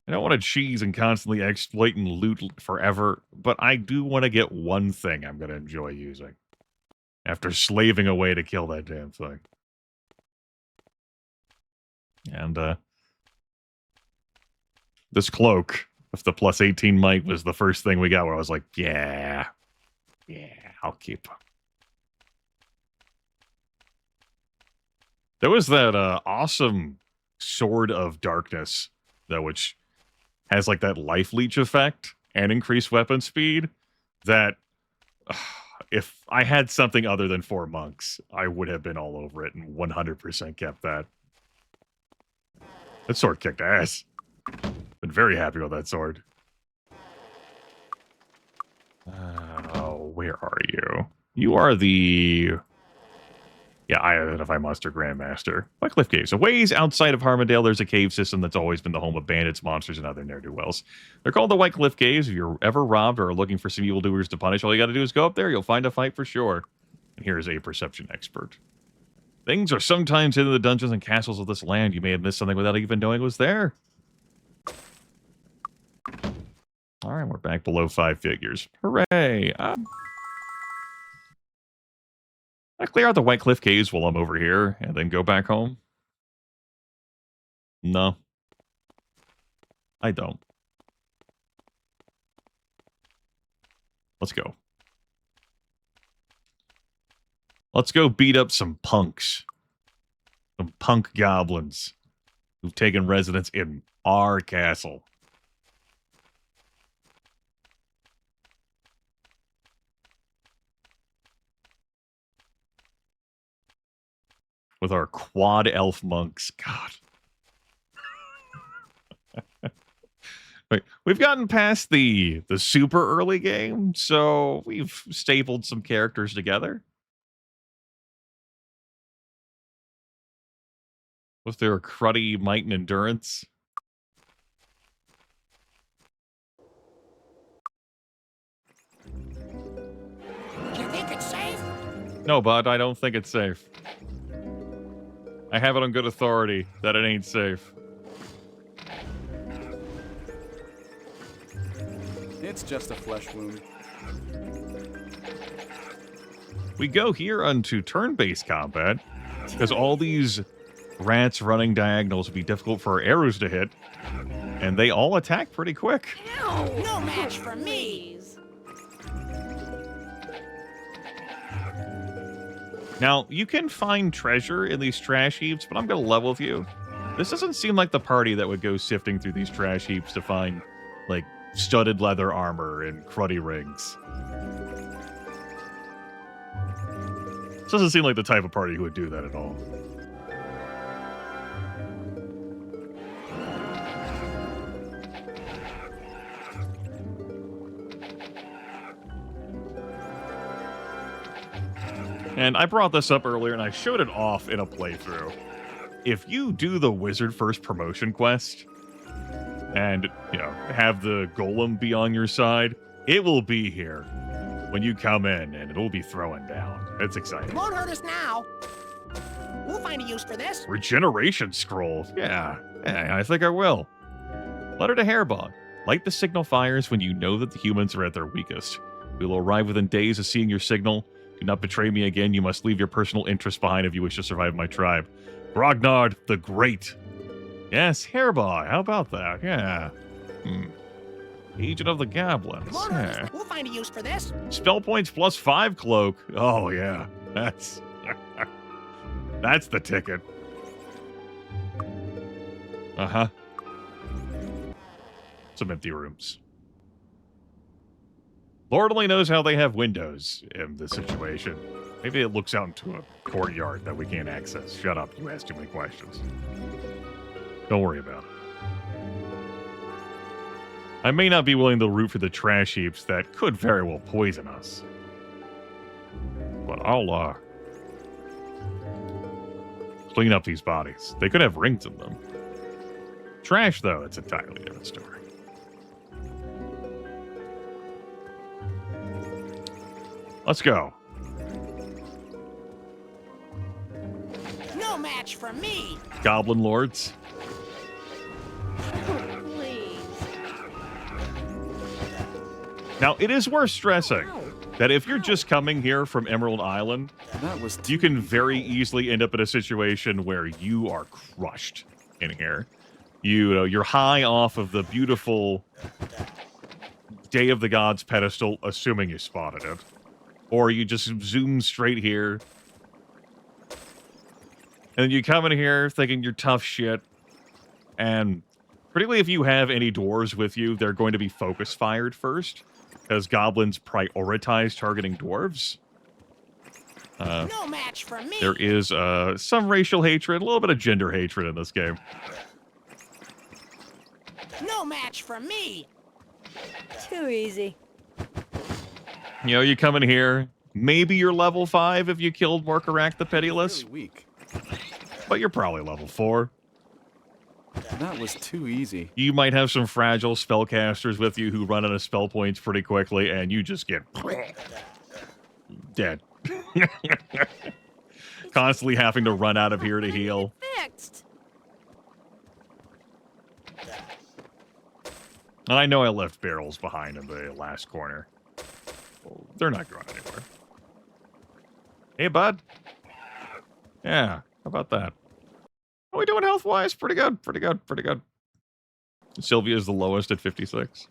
I don't want to cheese and constantly exploit and loot forever, but I do want to get one thing I'm going to enjoy using. After slaving away to kill that damn thing. And, this cloak, with the plus 18 might, was the first thing we got where I was like, yeah, I'll keep. There was that awesome Sword of Darkness, though, which has like that life leech effect and increased weapon speed that if I had something other than 4 monks, I would have been all over it and 100% kept that. That sword kicked ass. Been very happy with that sword. Oh, where are you? You are the... Yeah, I identify Monster Grandmaster. White Cliff Caves. A ways outside of Harmondale, there's a cave system that's always been the home of bandits, monsters, and other ne'er-do-wells. They're called the White Cliff Caves. If you're ever robbed or are looking for some evildoers to punish, all you gotta do is go up there. You'll find a fight for sure. And here's a perception expert. Things are sometimes hidden in the dungeons and castles of this land. You may have missed something without even knowing it was there. Alright, we're back below 5 figures. Hooray! I clear out the White Cliff Caves while I'm over here, and then go back home? No. I don't. Let's go. Let's go beat up some punks. Some punk goblins who've taken residence in our castle. With our quad elf monks. God. Wait, we've gotten past the super early game, so we've stapled some characters together. Was there a cruddy might and endurance? You think it's safe? No, bud, I don't think it's safe. I have it on good authority that it ain't safe. It's just a flesh wound. We go here unto turn-based combat, Because all these rats running diagonals would be difficult for arrows to hit, and they all attack pretty quick. No match for me. Now, you can find treasure in these trash heaps, but I'm going to level with you. This doesn't seem like the party that would go sifting through these trash heaps to find, like, studded leather armor and cruddy rings. This doesn't seem like the type of party who would do that at all. And I brought this up earlier, and I showed it off in a playthrough. If you do the Wizard First promotion quest, and, you know, have the golem be on your side, it will be here when you come in, and it'll be throwing down. It's exciting. Won't hurt us now. We'll find a use for this. Regeneration scroll. Yeah, I think I will. Letter to Hairbog. Light the signal fires when you know that the humans are at their weakest. We will arrive within days of seeing your signal. Do not betray me again. You must leave your personal interests behind if you wish to survive my tribe. Grognard the Great. Yes, Hairbog. How about that? Yeah. Agent of the Goblins. Yeah. We'll find a use for this. Spell points +5 cloak. Oh, yeah. That's... that's the ticket. Uh-huh. Some empty rooms. Lord only knows how they have windows in this situation. Maybe it looks out into a courtyard that we can't access. Shut up, you ask too many questions. Don't worry about it. I may not be willing to root for the trash heaps that could very well poison us. But I'll, clean up these bodies. They could have rings in them. Trash, though, it's an entirely different story. Let's go. No match for me. Goblin Lords. Please. Now, it is worth stressing that if you're just coming here from Emerald Island, you can very easily end up in a situation where you are crushed in here. You know, you're high off of the beautiful Day of the Gods pedestal, assuming you spotted it. Or you just zoom straight here. And you come in here thinking you're tough shit. And particularly if you have any dwarves with you, they're going to be focus fired first. Because goblins prioritize targeting dwarves. No match for me. There is some racial hatred, a little bit of gender hatred in this game. No match for me. Too easy. You know, you come in here, maybe you're level 5 if you killed Morkarak the Pitiless. Really weak. But you're probably level 4. That was too easy. You might have some fragile spellcasters with you who run out of spell points pretty quickly, and you just get dead. Constantly having to run out of here to heal. Fixed. And I know I left barrels behind in the last corner. Well, they're not going anywhere. Hey, bud. Yeah, how about that? How are we doing health-wise? Pretty good, pretty good, pretty good. Sylvia is the lowest at 56.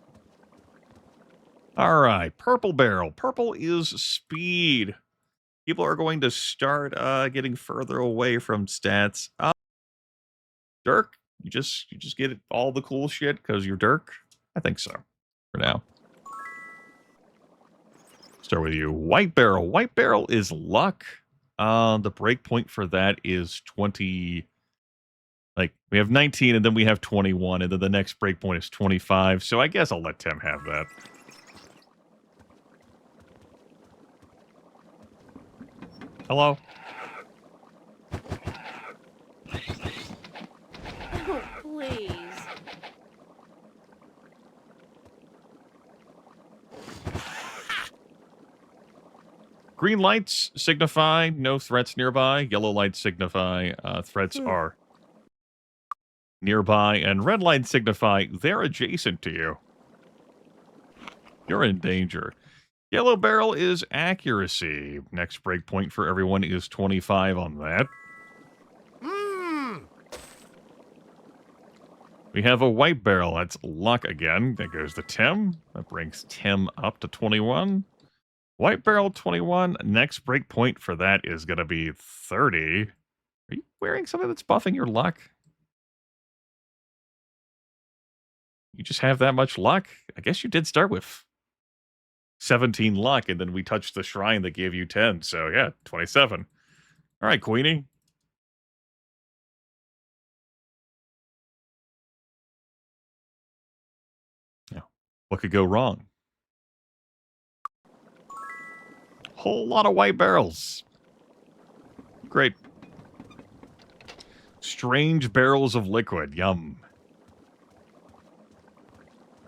All right, purple barrel. Purple is speed. People are going to start getting further away from stats. Dirk, you just get all the cool shit because you're Dirk? I think so, for now. Start with you. White barrel. White barrel is luck. The breakpoint for that is 20... Like, we have 19, and then we have 21, and then the next breakpoint is 25, so I guess I'll let Tim have that. Hello? Oh, please. Green lights signify no threats nearby. Yellow lights signify threats are nearby. And red lights signify they're adjacent to you. You're in danger. Yellow barrel is accuracy. Next breakpoint for everyone is 25 on that. We have a white barrel. That's luck again. That goes to Tim. That brings Tim up to 21. White barrel 21. Next break point for that is going to be 30. Are you wearing something that's buffing your luck? You just have that much luck? I guess you did start with 17 luck, and then we touched the shrine that gave you 10. So, yeah, 27. All right, Queenie. Yeah. What could go wrong? Whole lot of white barrels. Great. Strange barrels of liquid. Yum.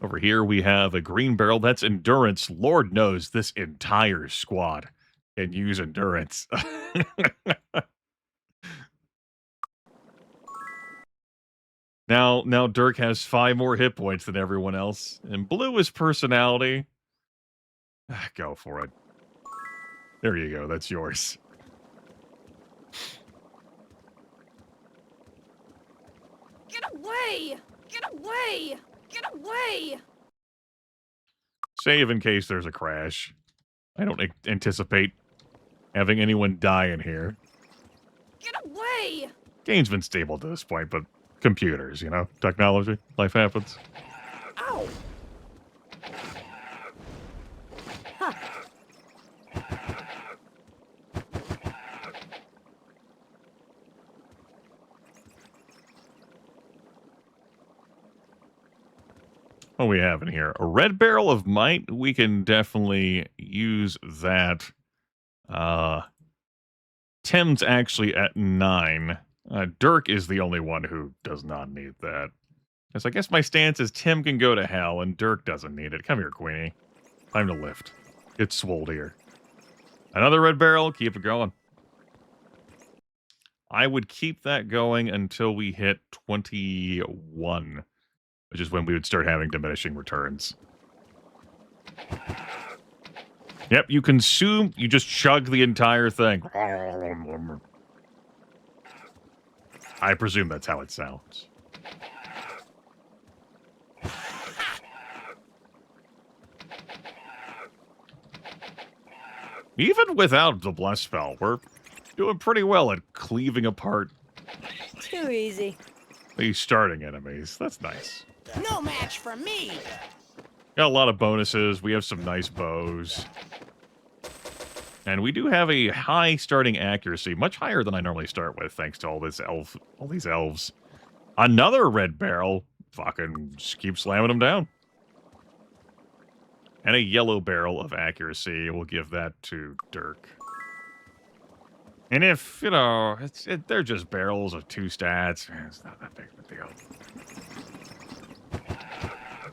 Over here we have a green barrel. That's endurance. Lord knows this entire squad can use endurance. Now Dirk has 5 more hit points than everyone else. And blue is personality. Go for it. There you go. That's yours. Get away! Get away! Get away! Save in case there's a crash. I don't anticipate having anyone die in here. Get away! Game's been stable to this point, but computers, you know, technology, life happens. Ow! Huh. What do we have in here? A red barrel of might. We can definitely use that. Tim's actually at 9. Dirk is the only one who does not need that. Because I guess my stance is Tim can go to hell and Dirk doesn't need it. Come here, Queenie. Time to lift. Get swolled here. Another red barrel. Keep it going. I would keep that going until we hit 21. Which is when we would start having diminishing returns. Yep, you consume, you just chug the entire thing. I presume that's how it sounds. Even without the bless spell, we're doing pretty well at cleaving apart Too easy. these starting enemies. That's nice. No match for me. Got a lot of bonuses. We have some nice bows. And we do have a high starting accuracy, much higher than I normally start with, thanks to all these elves. Another red barrel. Fucking just keep slamming them down. And a yellow barrel of accuracy. We'll give that to Dirk. And if, you know, they're just barrels of 2 stats, it's not that big of a deal.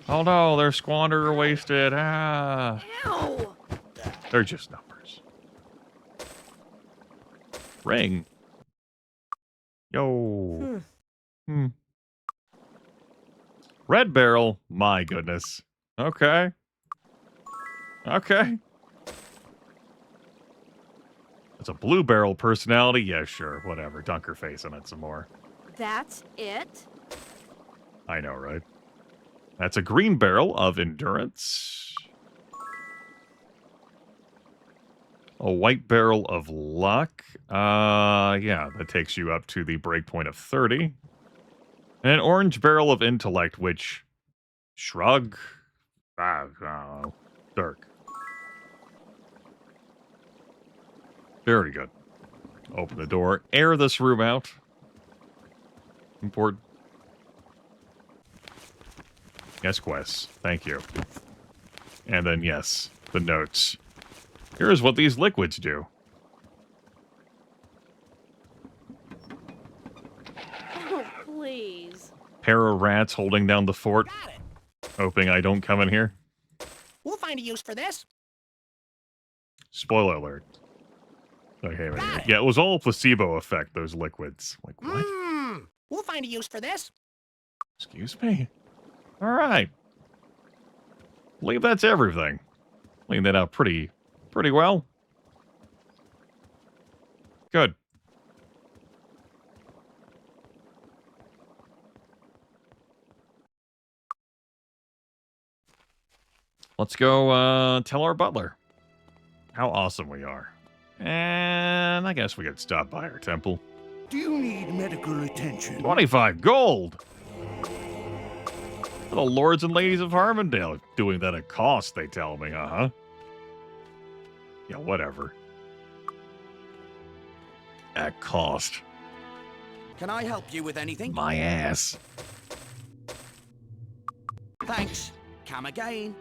Oh no, they're squandered or wasted. Ah. Ow! They're just numbers. Ring. Yo. Red barrel. My goodness. Okay. Okay. It's a blue barrel personality. Yeah, sure. Whatever. Dunk her face on it some more. That's it? I know, right? That's a green barrel of endurance. A white barrel of luck. Yeah, that takes you up to the breakpoint of 30. And an orange barrel of intellect, which... Shrug? I don't know. Dirk. Very good. Open the door. Air this room out. Important. Yes, quests. Thank you. And then, yes, the notes. Here's what these liquids do. Oh, please. Pair of rats holding down the fort. Hoping I don't come in here. We'll find a use for this. Spoiler alert. Okay, wait. Yeah, it was all placebo effect, those liquids. Like, what? We'll find a use for this. Excuse me? All right. Believe that's everything. Clean that out pretty well. Good. Let's go tell our butler how awesome we are. And I guess we could stop by our temple. Do you need medical attention? 25 gold! The lords and ladies of Harmondale doing that at cost, they tell me, uh-huh. Yeah, whatever. At cost. Can I help you with anything? My ass. Thanks. Come again.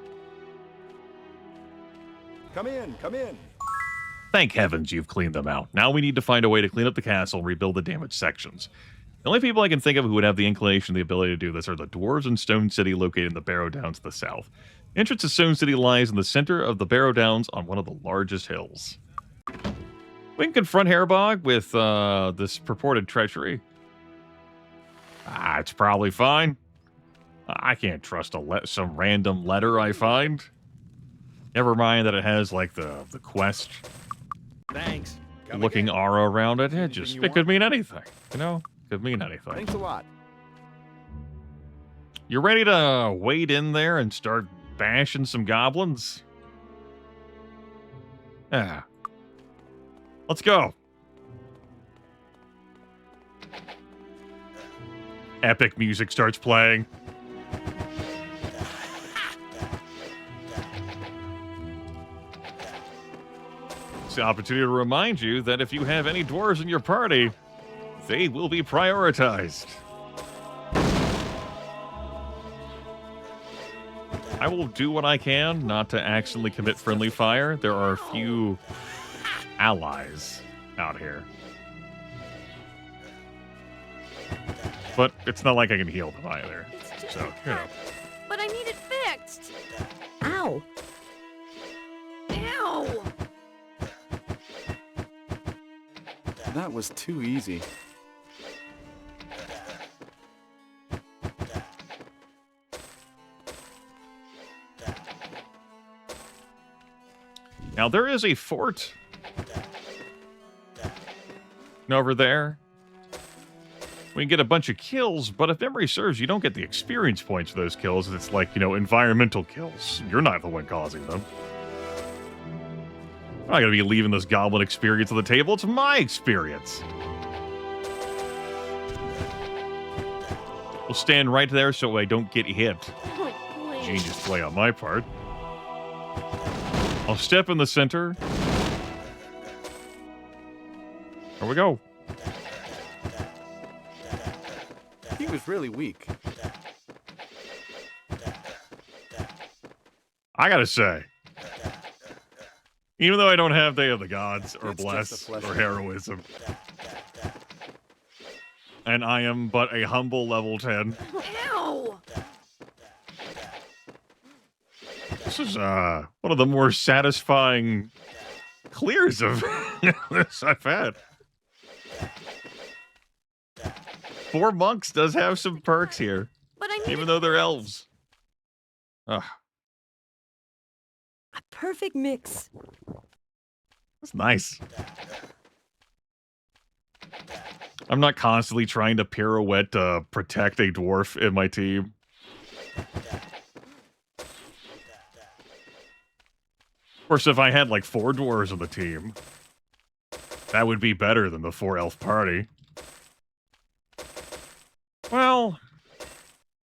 Come in, come in. Thank heavens you've cleaned them out. Now we need to find a way to clean up the castle and rebuild the damaged sections. The only people I can think of who would have the inclination and the ability to do this are the dwarves in Stone City located in the Barrow Downs to the south. The entrance to Stone City lies in the center of the Barrow Downs on one of the largest hills. We can confront Hairbog with this purported treachery. It's probably fine. I can't trust some random letter I find. Never mind that it has, like, the quest Thanks. looking aura around it. It could mean anything, you know? Could mean anything. Thanks a lot. You ready to wade in there and start bashing some goblins? Yeah. Let's go. Epic music starts playing. It's the opportunity to remind you that if you have any dwarves in your party, they will be prioritized. I will do what I can not to accidentally commit friendly fire. There are a few allies out here. But it's not like I can heal them either. So, you know. But I need it fixed. Ow! Ow! That was too easy. Now, there is a fort over there. We can get a bunch of kills, but if memory serves, you don't get the experience points for those kills. It's like, you know, environmental kills. You're not the one causing them. I'm not going to be leaving this goblin experience on the table. It's my experience. We'll stand right there so I don't get hit. Genius play on my part. I'll step in the center. There we go. He was really weak. I gotta say, even though I don't have Day of the Gods, or It's Bless, just a flesh or wound. Heroism, and I am but a humble level 10, Ow! this is one of the more satisfying clears of this I've had. 4 monks does have some perks here, But I need even it though they're fixed. elves. Ugh, A perfect mix. that's nice. I'm not constantly trying to pirouette to protect a dwarf in my team. Of course, if I had like 4 dwarves on the team, that would be better than the 4 elf party. Well,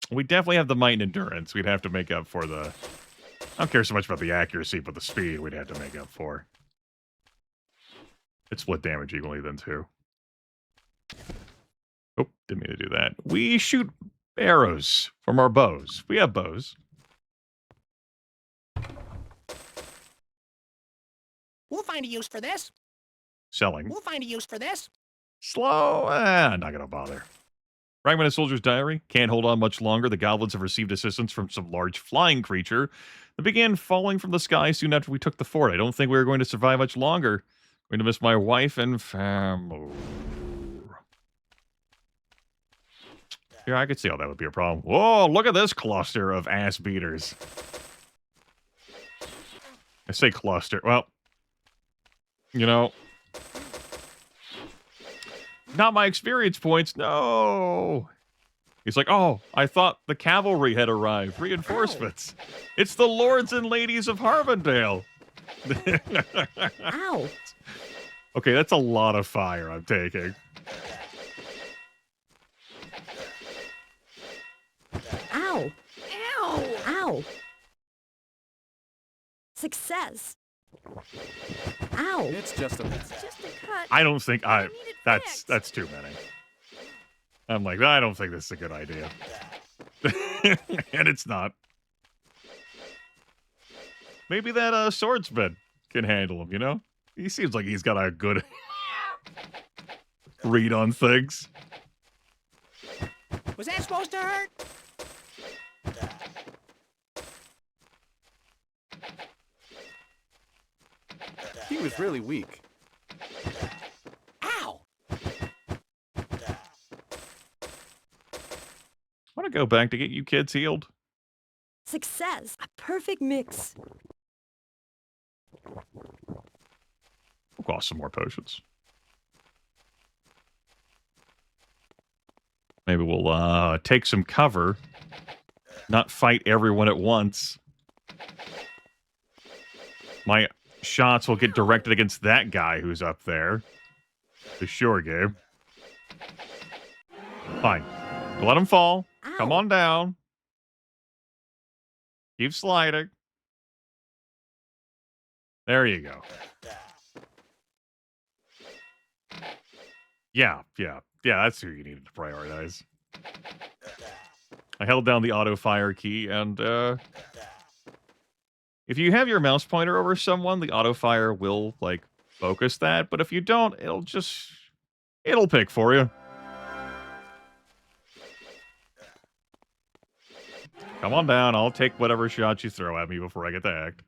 we definitely have the might and endurance. We'd have to make up for the... I don't care so much about the accuracy, but the speed we'd have to make up for. It's split damage equally then, too. Oh, didn't mean to do that. We shoot arrows from our bows. We have bows. We'll find a use for this. Selling. We'll find a use for this. Slow. Not gonna bother. Fragment of Soldier's Diary. Can't hold on much longer. The goblins have received assistance from some large flying creature that began falling from the sky soon after we took the fort. I don't think we're going to survive much longer. I'm going to miss my wife and family. Yeah, I could see how that would be a problem. Whoa, look at this cluster of ass beaters. I say cluster. Well, you know, not my experience points. No. He's like, oh, I thought the cavalry had arrived. Reinforcements. It's the lords and ladies of Harmondale. Ow. Okay, that's a lot of fire I'm taking. Ow. Ow! Ow. Success. Ow. It's just a cut. I don't think that's too many. I'm like, I don't think this is a good idea. And it's not. Maybe that swordsman can handle him, you know? He seems like he's got a good read on things. Was that supposed to hurt? He was really weak. Ow! Want to go back to get you kids healed? Success. A perfect mix. We'll cost some more potions. Maybe we'll take some cover. Not fight everyone at once. My shots will get directed against that guy who's up there. For sure, Gabe. Fine. Let him fall. Ow. Come on down. Keep sliding. There you go. Yeah, that's who you needed to prioritize. I held down the auto fire key, and if you have your mouse pointer over someone, the auto fire will, like, focus that, but if you don't, it'll pick for you. Come on down, I'll take whatever shot you throw at me before I get to act.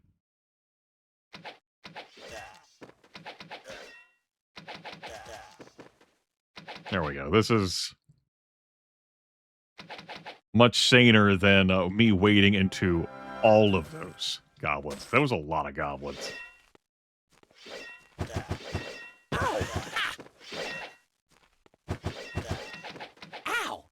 There we go. This is much saner than me wading into all of those goblins. That was a lot of goblins. Ow!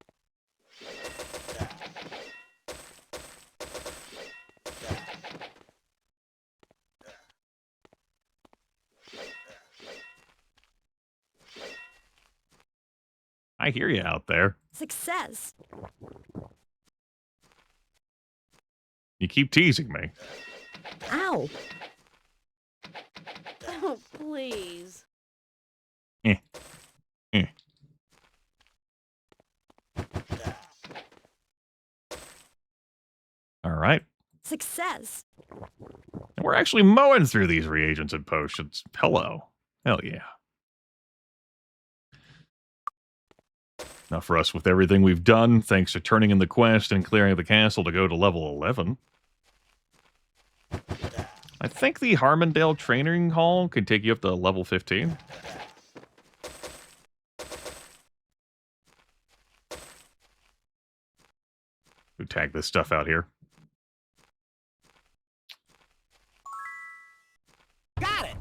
I hear you out there. Success. You keep teasing me. Ow. Oh, please. All right. Success. And we're actually mowing through these reagents and potions. Hello. Hell yeah. Now for us, with everything we've done, thanks to turning in the quest and clearing the castle to go to level 11. I think the Harmondale Training Hall can take you up to level 15. Who tag this stuff out here? Got it!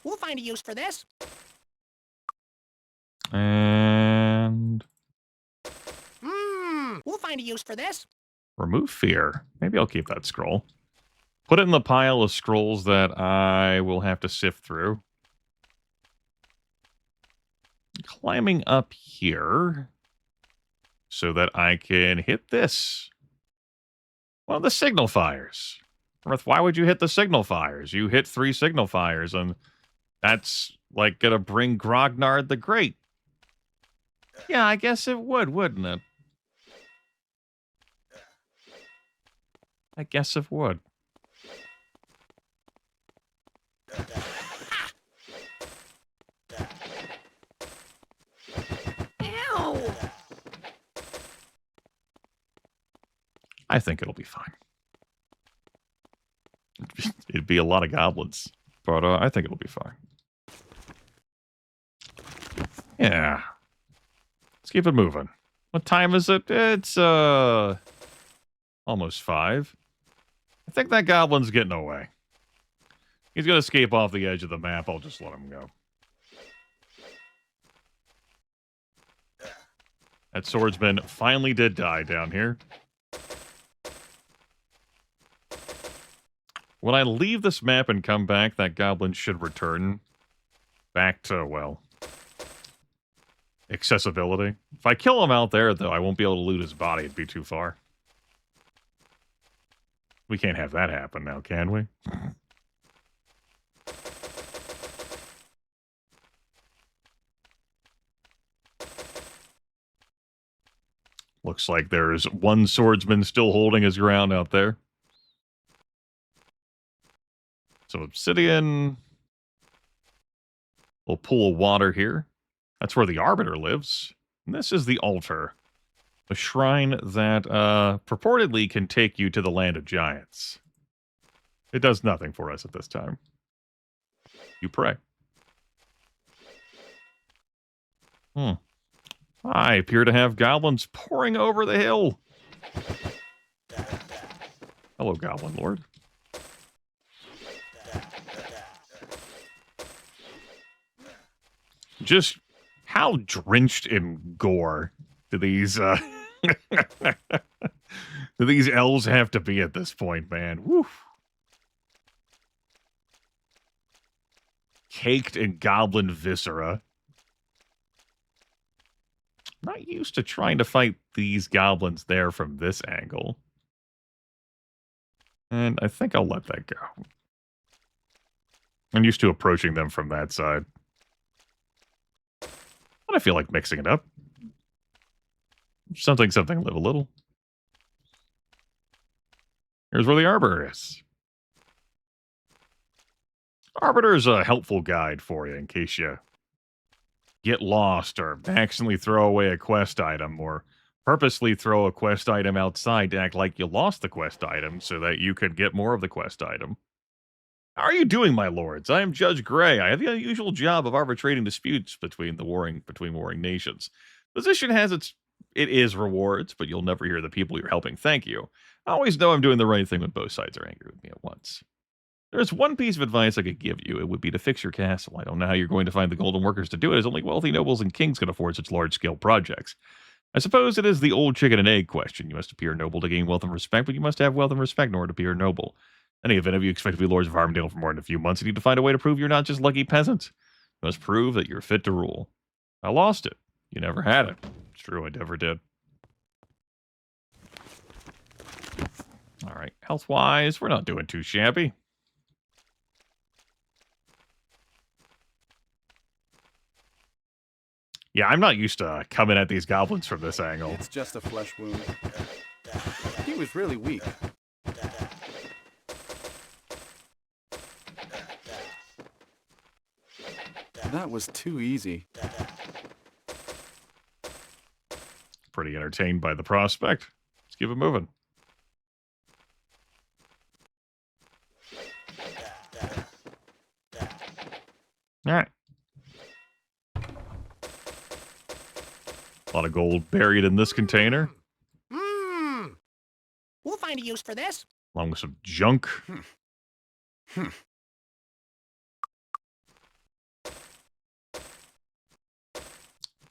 We'll find a use for this. And We'll find a use for this. remove fear. Maybe I'll keep that scroll. Put it in the pile of scrolls that I will have to sift through. Climbing up here so that I can hit this. Well, the signal fires. Why would you hit the signal fires? You hit 3 signal fires, and that's like gonna bring Grognard the Great. Yeah, I guess it would, wouldn't it? I guess it would. Ow! I think it'll be fine. It'd be a lot of goblins, but I think it'll be fine. Yeah. Let's keep it moving. What time is it? It's, almost 5. I think that goblin's getting away. He's gonna escape off the edge of the map. I'll just let him go. That swordsman finally did die down here. When I leave this map and come back, that goblin should return back to, well, accessibility. If I kill him out there, though, I won't be able to loot his body. It'd be too far. We can't have that happen now, can we? Looks like there's one swordsman still holding his ground out there. Some obsidian. Little pool of water here. That's where the Arbiter lives. And this is the altar. A shrine that purportedly can take you to the land of giants. It does nothing for us at this time. You pray. I appear to have goblins pouring over the hill. Hello, Goblin Lord. Just how drenched in gore do these do these elves have to be at this point, man? Woo. Caked in goblin viscera. Not used to trying to fight these goblins there from this angle. And I think I'll let that go. I'm used to approaching them from that side. But I feel like mixing it up. Something, live a little. Here's where the Arbiter is. Arbiter is a helpful guide for you in case you get lost or accidentally throw away a quest item or purposely throw a quest item outside to act like you lost the quest item so that you could get more of the quest item. How are you doing, my lords? I am Judge Gray. I have the unusual job of arbitrating disputes between warring nations. Position has it is rewards, but you'll never hear the people you're helping thank you. I always know I'm doing the right thing when both sides are angry with me at once. There's one piece of advice I could give you. It would be to fix your castle. I don't know how you're going to find the golden workers to do it, as only wealthy nobles and kings can afford such large-scale projects. I suppose it is the old chicken and egg question. You must appear noble to gain wealth and respect, but you must have wealth and respect in order to appear noble. In any event, if you expect to be lords of Armdale for more than a few months, you need to find a way to prove you're not just lucky peasants. You must prove that you're fit to rule. I lost it. You never had it. It's true, I never did. All right, health-wise, we're not doing too shabby. Yeah, I'm not used to coming at these goblins from this angle. It's just a flesh wound. He was really weak. That was too easy. Pretty entertained by the prospect. Let's keep it moving. All right. A lot of gold buried in this container. We'll find a use for this. Along with some junk.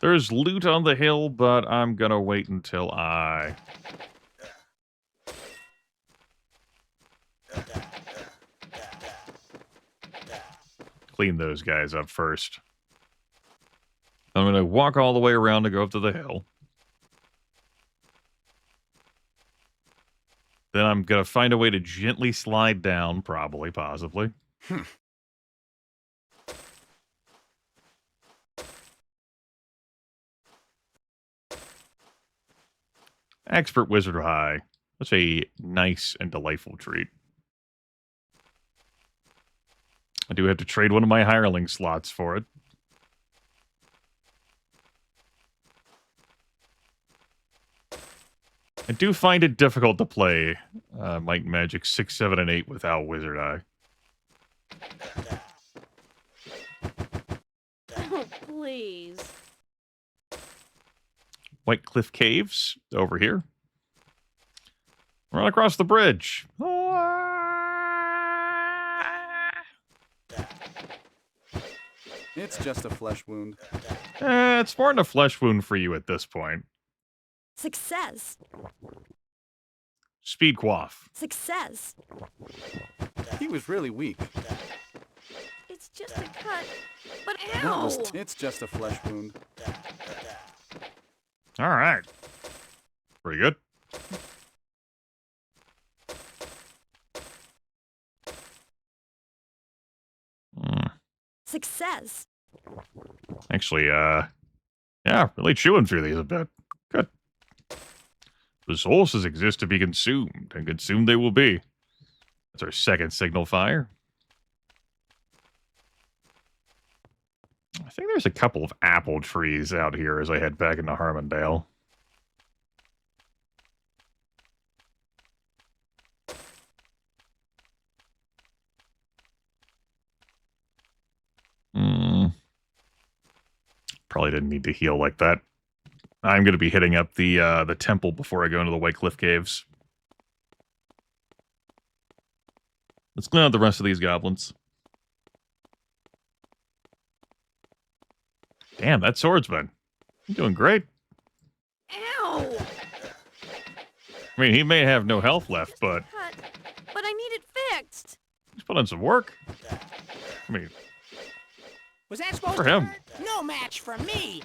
There's loot on the hill, but I'm gonna wait until I... clean those guys up first. I'm going to walk all the way around to go up to the hill. Then I'm going to find a way to gently slide down, probably, possibly. Expert Wizard High. That's a nice and delightful treat. I do have to trade one of my hireling slots for it. I do find it difficult to play Might and Magic 6, 7, and 8 without Wizard Eye. Oh, please. White Cliff Caves, over here. Run across the bridge. It's just a flesh wound. It's more than a flesh wound for you at this point. Success. Speed quaff. Success. He was really weak. It's just a cut. But That ow! it's just a flesh wound. All right. Pretty good. Success. Actually, yeah, really chewing through these a bit. Good. Resources exist to be consumed, and consumed they will be. That's our second signal fire. I think there's a couple of apple trees out here as I head back into Harmondale. Probably didn't need to heal like that. I'm going to be hitting up the temple before I go into the White Cliff Caves. Let's clean out the rest of these goblins. Damn, that swordsman. You're doing great. Ow! I mean, he may have no health left, but Cut. But I need it fixed. he's put in some work. I mean, Was that supposed for to him. hurt? No match for me.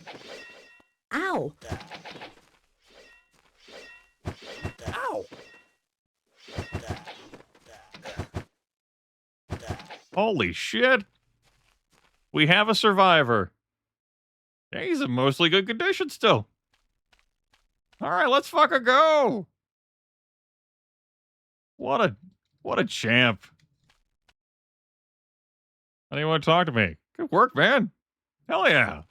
Ow. Ow. Holy shit. We have a survivor. Yeah, he's in mostly good condition still. All right, let's fucking go. What a champ. How do you want to talk to me? Good work, man. Hell yeah.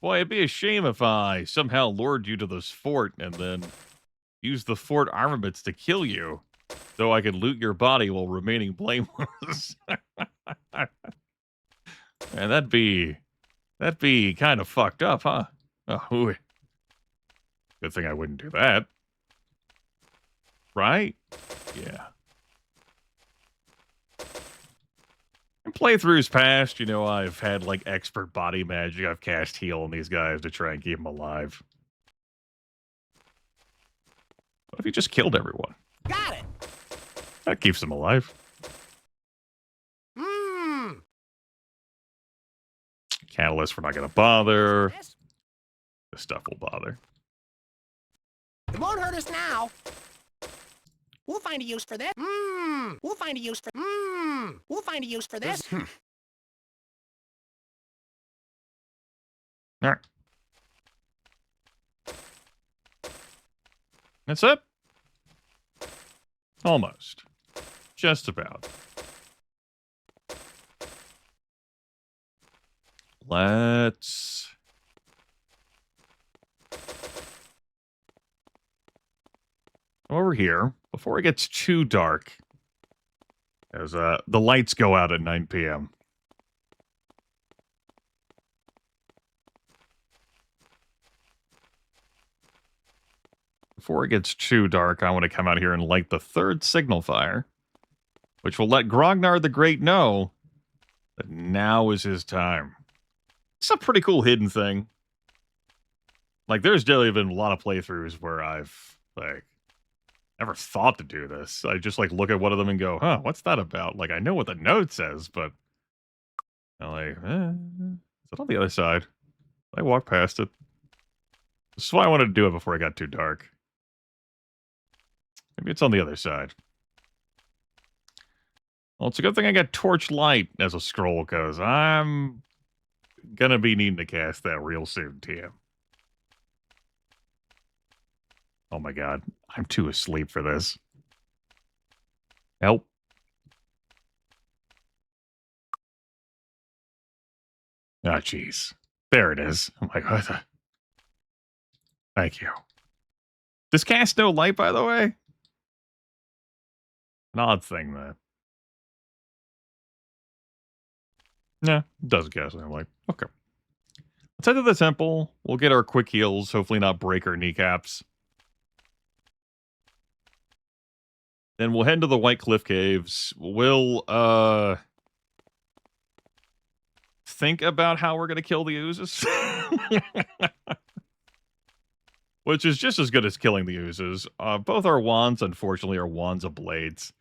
Boy, it'd be a shame if I somehow lured you to this fort and then used the fort armaments to kill you, so I could loot your body while remaining blameless. Man, that'd be kind of fucked up, huh? Oh, ooh. Good thing I wouldn't do that. Right? Yeah. In playthroughs past, you know, I've had, like, expert body magic. I've cast heal on these guys to try and keep them alive. What if you just killed everyone? Got it. That keeps them alive. Mmm. Catalyst, we're not going to bother. This stuff will bother. It won't hurt us now. We'll find a use for this. Mmm. We'll find a use for. Mmm. We'll find a use for this. All right. That's it? Almost. Just about. Let's... over here, before it gets too dark, as the lights go out at 9 p.m. Before it gets too dark, I want to come out here and light the third signal fire, which will let Grognar the Great know that now is his time. It's a pretty cool hidden thing. Like, there's definitely been a lot of playthroughs where I've, like, never thought to do this. I just, like, look at one of them and go, huh, what's that about? Like, I know what the note says, but I'm like, is it on the other side? I walk past it. This is why I wanted to do it before it got too dark. Maybe it's on the other side. Well, it's a good thing I got torch light as a scroll, because I'm gonna be needing to cast that real soon, TM. Oh my god, I'm too asleep for this. Help. Ah, jeez. There it is. I'm like, what the... Thank you. Does cast no light, by the way? An odd thing, that. Nah, it doesn't cast no light. Okay. Let's head to the temple. We'll get our quick heals, hopefully not break our kneecaps. Then we'll head to the White Cliff Caves. We'll, think about how we're going to kill the oozes. which is just as good as killing the oozes. Both our wands, unfortunately, are wands of blades.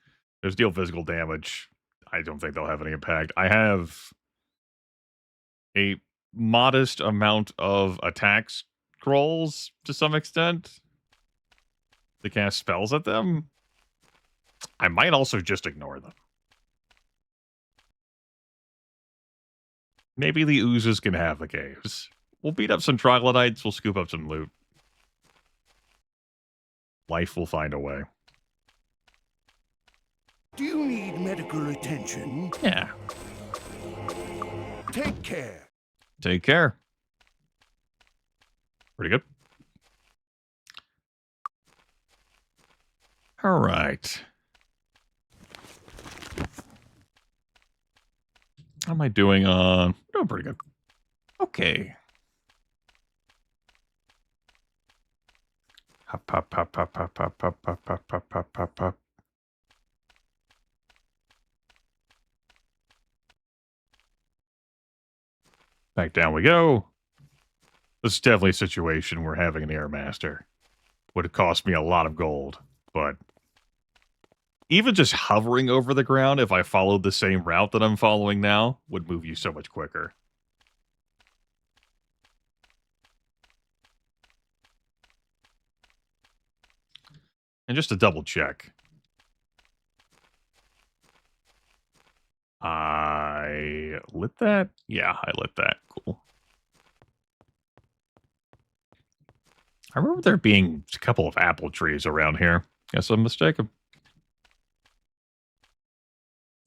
There's deal physical damage. I don't think they'll have any impact. I have a modest amount of attack scrolls to some extent to cast spells at them. I might also just ignore them. Maybe the oozes can have the caves. We'll beat up some troglodytes. We'll scoop up some loot. Life will find a way. Do you need medical attention? Yeah. Take care. Take care. Pretty good. All right. How am I doing on... Doing pretty good. Okay. Hop, hop, hop, hop, hop, hop, hop, hop, hop, hop, hop, hop, hop. Back down we go. This is definitely a situation where having an Air Master would have cost me a lot of gold, but even just hovering over the ground, if I followed the same route that I'm following now, would move you so much quicker. And just to double check. I lit that? Yeah, I lit that. Cool. I remember there being a couple of apple trees around here. Guess I'm mistaken.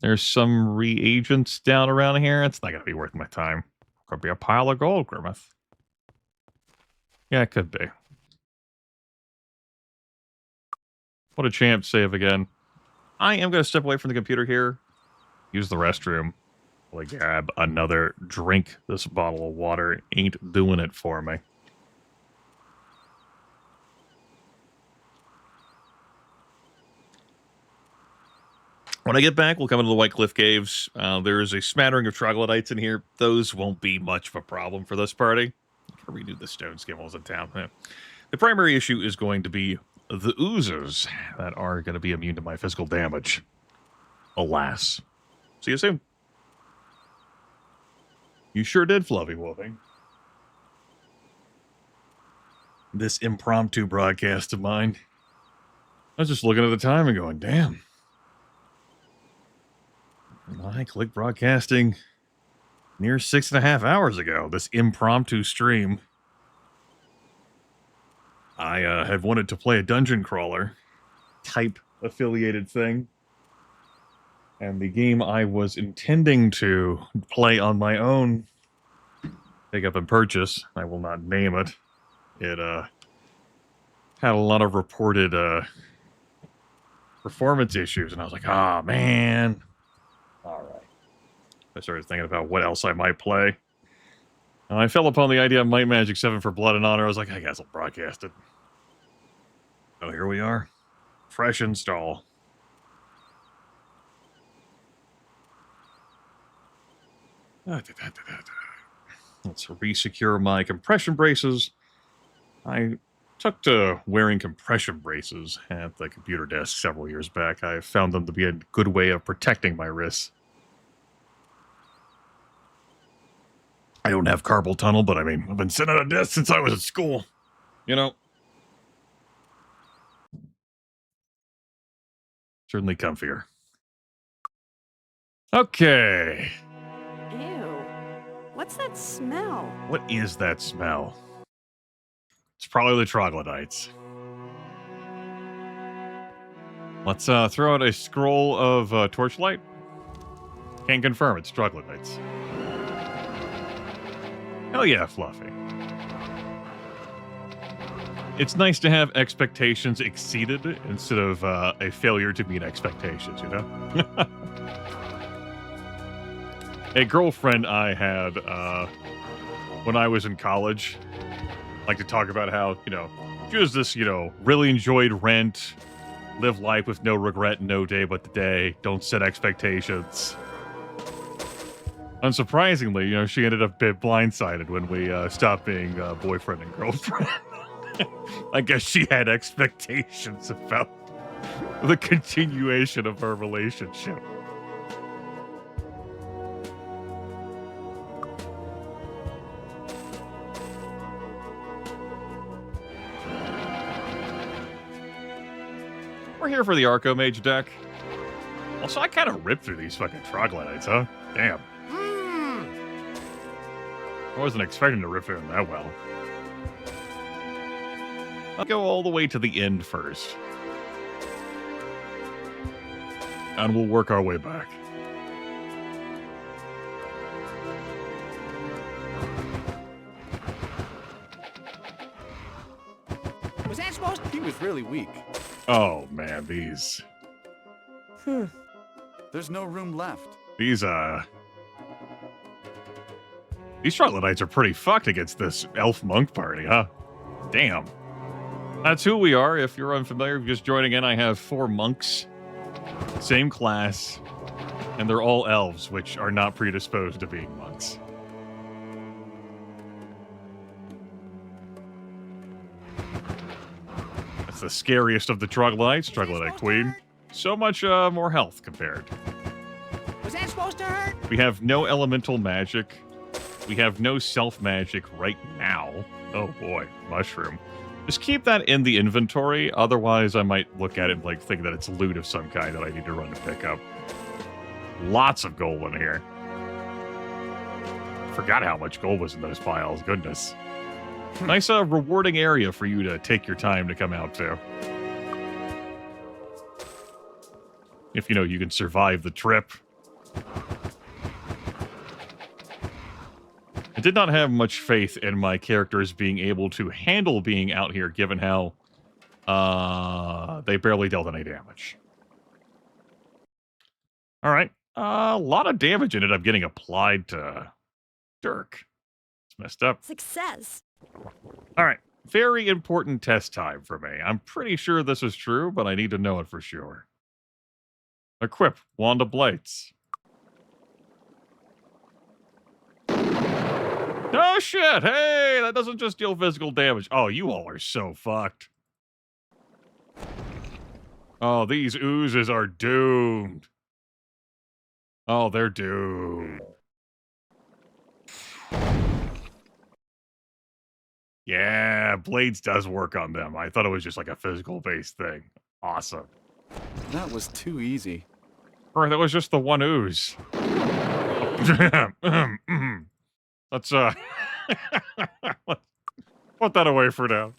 There's some reagents down around here. It's not going to be worth my time. Could be a pile of gold, Grimith. Yeah, it could be. What a champ save again. I am going to step away from the computer here. Use the restroom. Like, grab another drink. This bottle of water ain't doing it for me. When I get back, we'll come into the White Cliff Caves. There is a smattering of troglodytes in here. Those won't be much of a problem for this party. I can redo the stone skin while I was in town. Yeah. The primary issue is going to be the oozes that are going to be immune to my physical damage. Alas. See you soon. You sure did, Fluffy Wolfie. This impromptu broadcast of mine. I was just looking at the time and going, damn. I clicked broadcasting near 6.5 hours ago. This impromptu stream. I had wanted to play a dungeon crawler type affiliated thing. And the game I was intending to play on my own, pick up and purchase, I will not name it. It had a lot of reported performance issues, and I was like, ah, man. All right. I started thinking about what else I might play. And I fell upon the idea of Might Magic 7 for Blood and Honor. I was like, I guess I'll broadcast it. Oh, here we are. Fresh install. Let's re-secure my compression braces. I took to wearing compression braces at the computer desk several years back. I found them to be a good way of protecting my wrists. I don't have carpal tunnel, but I mean, I've been sitting at a desk since I was at school. You know? Certainly comfier. Okay. Ew. What's that smell? What is that smell? It's probably the troglodytes. Let's throw out a scroll of torchlight. Can confirm it's troglodytes. Hell yeah, Fluffy. It's nice to have expectations exceeded instead of a failure to meet expectations, you know? A girlfriend I had when I was in college like to talk about how, you know, she was this, you know, really enjoyed Rent, live life with no regret, no day but the day, don't set expectations. Unsurprisingly, you know, she ended up a bit blindsided when we stopped being boyfriend and girlfriend. I guess she had expectations about the continuation of her relationship. We're here for the Archomage deck. Also, I kind of ripped through these fucking troglodytes, huh? Damn. I wasn't expecting to rip through them that well. I'll go all the way to the end first. And we'll work our way back. Was that supposed to... He was really weak. Oh, man, these... There's no room left. These troglodytes are pretty fucked against this elf monk party, huh? Damn. That's who we are. If you're unfamiliar, just joining in, I have 4 monks. Same class. And they're all elves, which are not predisposed to being monks. That's the scariest of the troglodytes, troglodyte queen. So much more health compared. Was that supposed to hurt? We have no elemental magic. We have no self-magic right now. Oh boy, mushroom. Just keep that in the inventory, otherwise I might look at it and like think that it's loot of some kind that I need to run to pick up. Lots of gold in here. Forgot how much gold was in those piles, goodness. Nice rewarding area for you to take your time to come out to. If you know you can survive the trip. I did not have much faith in my characters being able to handle being out here, given how they barely dealt any damage. All right. A lot of damage ended up getting applied to Dirk. It's messed up. Success. All right. Very important test time for me. I'm pretty sure this is true, but I need to know it for sure. Equip Wand of Blights. Oh shit! Hey, that doesn't just deal physical damage. Oh, you all are so fucked. Oh, these oozes are doomed. Oh, they're doomed. Yeah, Blades does work on them. I thought it was just like a physical-based thing. Awesome. That was too easy. Or that was just the one ooze. Let's put that away for now.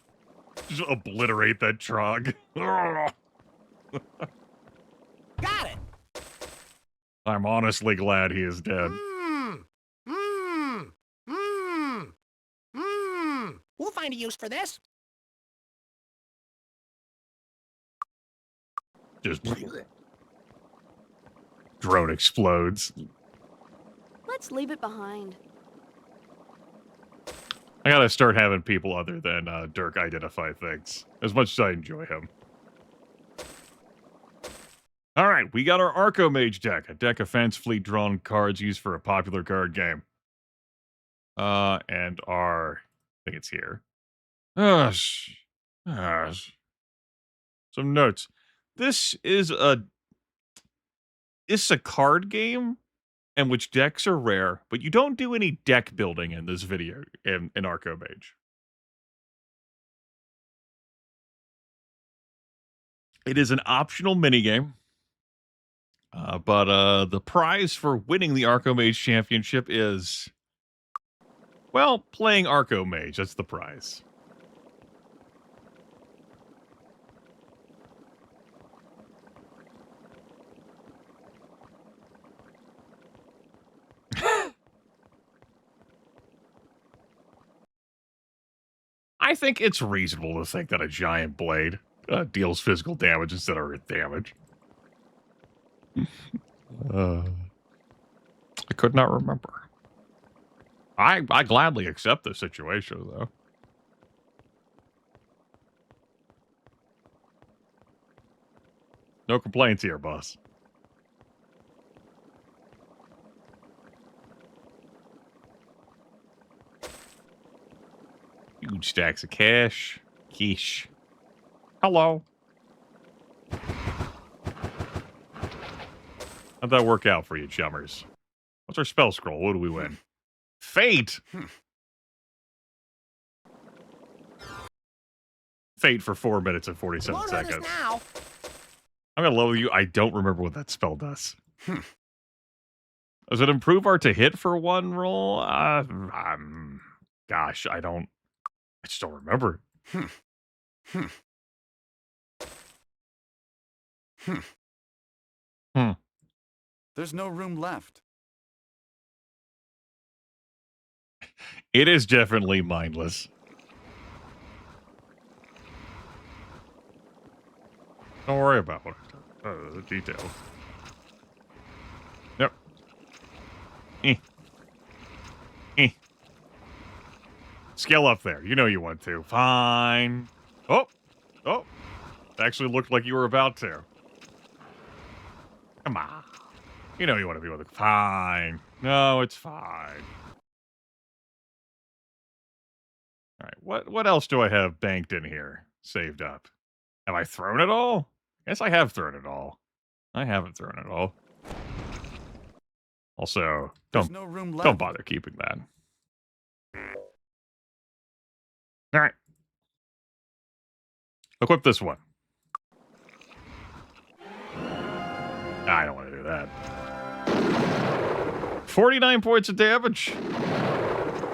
Just obliterate that trog. Got it. I'm honestly glad he is dead. We'll find a use for this. Just drone explodes. Let's leave it behind. I gotta start having people other than Dirk identify things, as much as I enjoy him. Alright, we got our Archomage deck, a deck of Fence Fleet drawn cards used for a popular card game. And our... I think it's here. Some notes. This is a card game in which decks are rare, but you don't do any deck building in this video in Archomage. It is an optional minigame, but the prize for winning the Archomage Championship is, well, playing Archomage. That's the prize. I think it's reasonable to think that a giant blade deals physical damage instead of earth damage. I could not remember. I gladly accept the situation, though. No complaints here, boss. Huge stacks of cash. Yeesh. Hello. How'd that work out for you, chummers? What's our spell scroll? What do we win? Fate! Fate for 4 minutes and 47 seconds. Now. I'm gonna level you. I don't remember what that spell does. Does it improve our to hit for one roll? Gosh, I just don't remember. There's no room left. It is definitely mindless. Don't worry about it. The details. Yep. Scale up there. You know you want to. Fine. Oh. Actually looked like you were about to. Come on. You know you want to be with it. Fine. No, it's fine. All right. What else do I have banked in here? Saved up. Have I thrown it all? Yes, I have thrown it all. I haven't thrown it all. Also, don't bother keeping that. All right. Equip this one. I don't want to do that. 49 points of damage.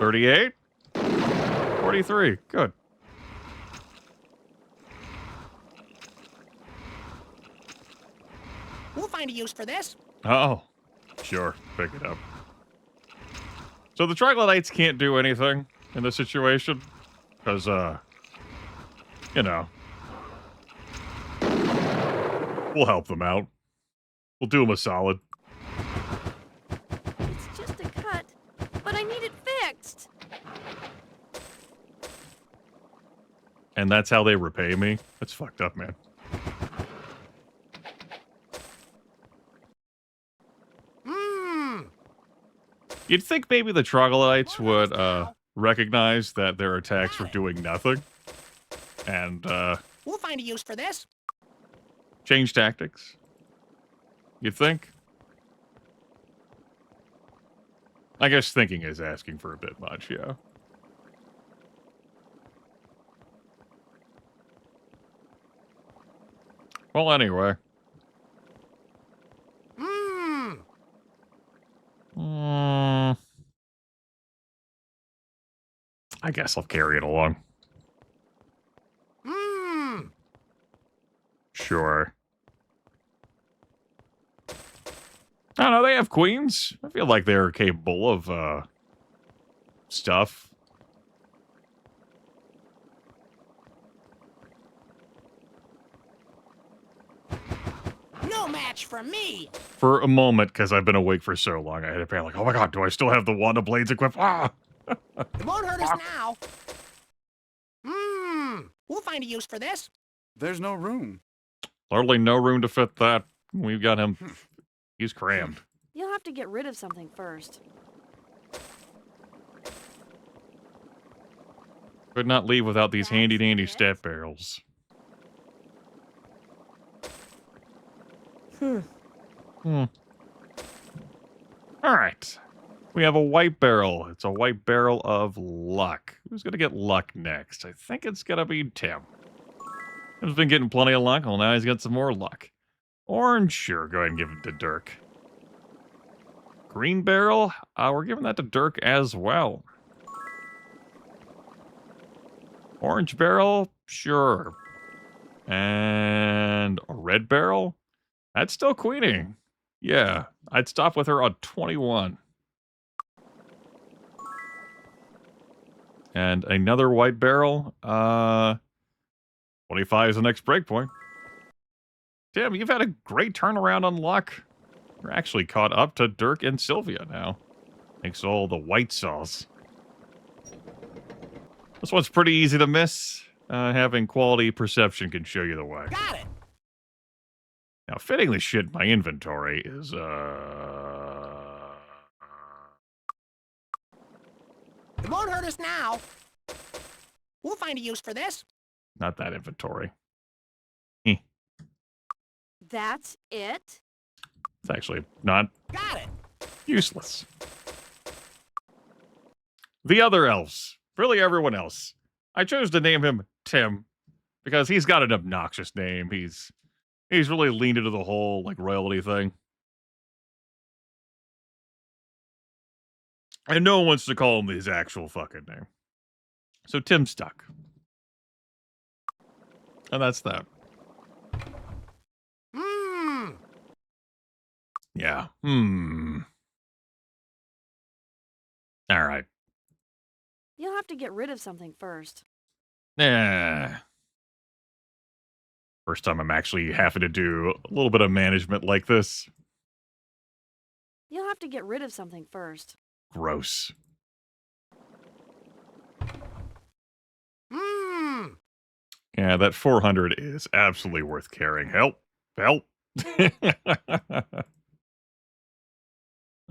38. 43. Good. We'll find a use for this. Oh, sure. Pick it up. So the troglodytes can't do anything in this situation. Because, you know. We'll help them out. We'll do them a solid. It's just a cut, but I need it fixed. And that's how they repay me? That's fucked up, man. You'd think maybe the troglodytes would recognize that their attacks were doing nothing. And We'll find a use for this. change tactics. You'd think? I guess thinking is asking for a bit much, yeah. Well, anyway. I guess I'll carry it along. Sure. I don't know, they have queens. I feel like they're capable of, stuff. No match for me. For a moment, because I've been awake for so long, I had a panic like, oh my god, do I still have the Wand of Blades equipped? Ah! It won't hurt us now. We'll find a use for this. There's no room. Literally no room to fit that. We've got him. He's crammed. You'll have to get rid of something first. Could not leave without these handy-dandy stat barrels. Alright. We have a white barrel. It's a white barrel of luck. Who's gonna get luck next? I think it's gonna be Tim. Tim's been getting plenty of luck. Well, now he's got some more luck. Orange, sure. Go ahead and give it to Dirk. Green barrel, we're giving that to Dirk as well. Orange barrel, sure. And a red barrel? That's still queening. Yeah, I'd stop with her on 21. And another white barrel. 25 is the next breakpoint. Tim, you've had a great turnaround on luck. We're actually caught up to Dirk and Sylvia now. Thanks to all the white sauce. This one's pretty easy to miss. Having quality perception can show you the way. Got it. Now, fitting this shit in my inventory is, It won't hurt us now. We'll find a use for this. Not that inventory. That's it? It's actually not Got it. useless. The other elves. Really everyone else. I chose to name him Tim because he's got an obnoxious name. He's really leaned into the whole like royalty thing. And no one wants to call him his actual fucking name. So Tim stuck. And that's that. Yeah. All right. You'll have to get rid of something first. Yeah. First time I'm actually having to do a little bit of management like this. You'll have to get rid of something first. Gross. Yeah, that 400 is absolutely worth carrying. Help. Help.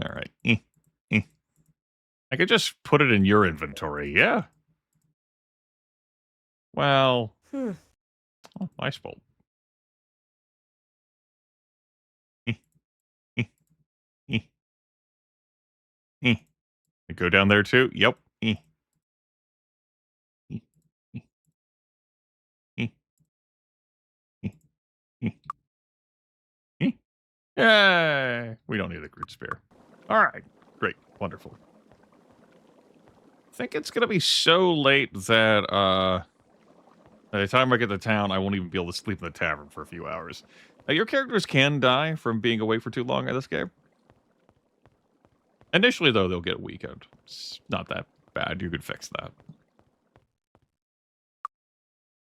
All right. I could just put it in your inventory. Yeah. Well. Oh, ice bolt. Go down there too? Yep. Yay! We don't need a Groot Spear. All right. Great. Wonderful. I think it's going to be so late that by the time I get to town, I won't even be able to sleep in the tavern for a few hours. Your characters can die from being away for too long in this game. Initially, though, they'll get a weekend. It's not that bad. You could fix that.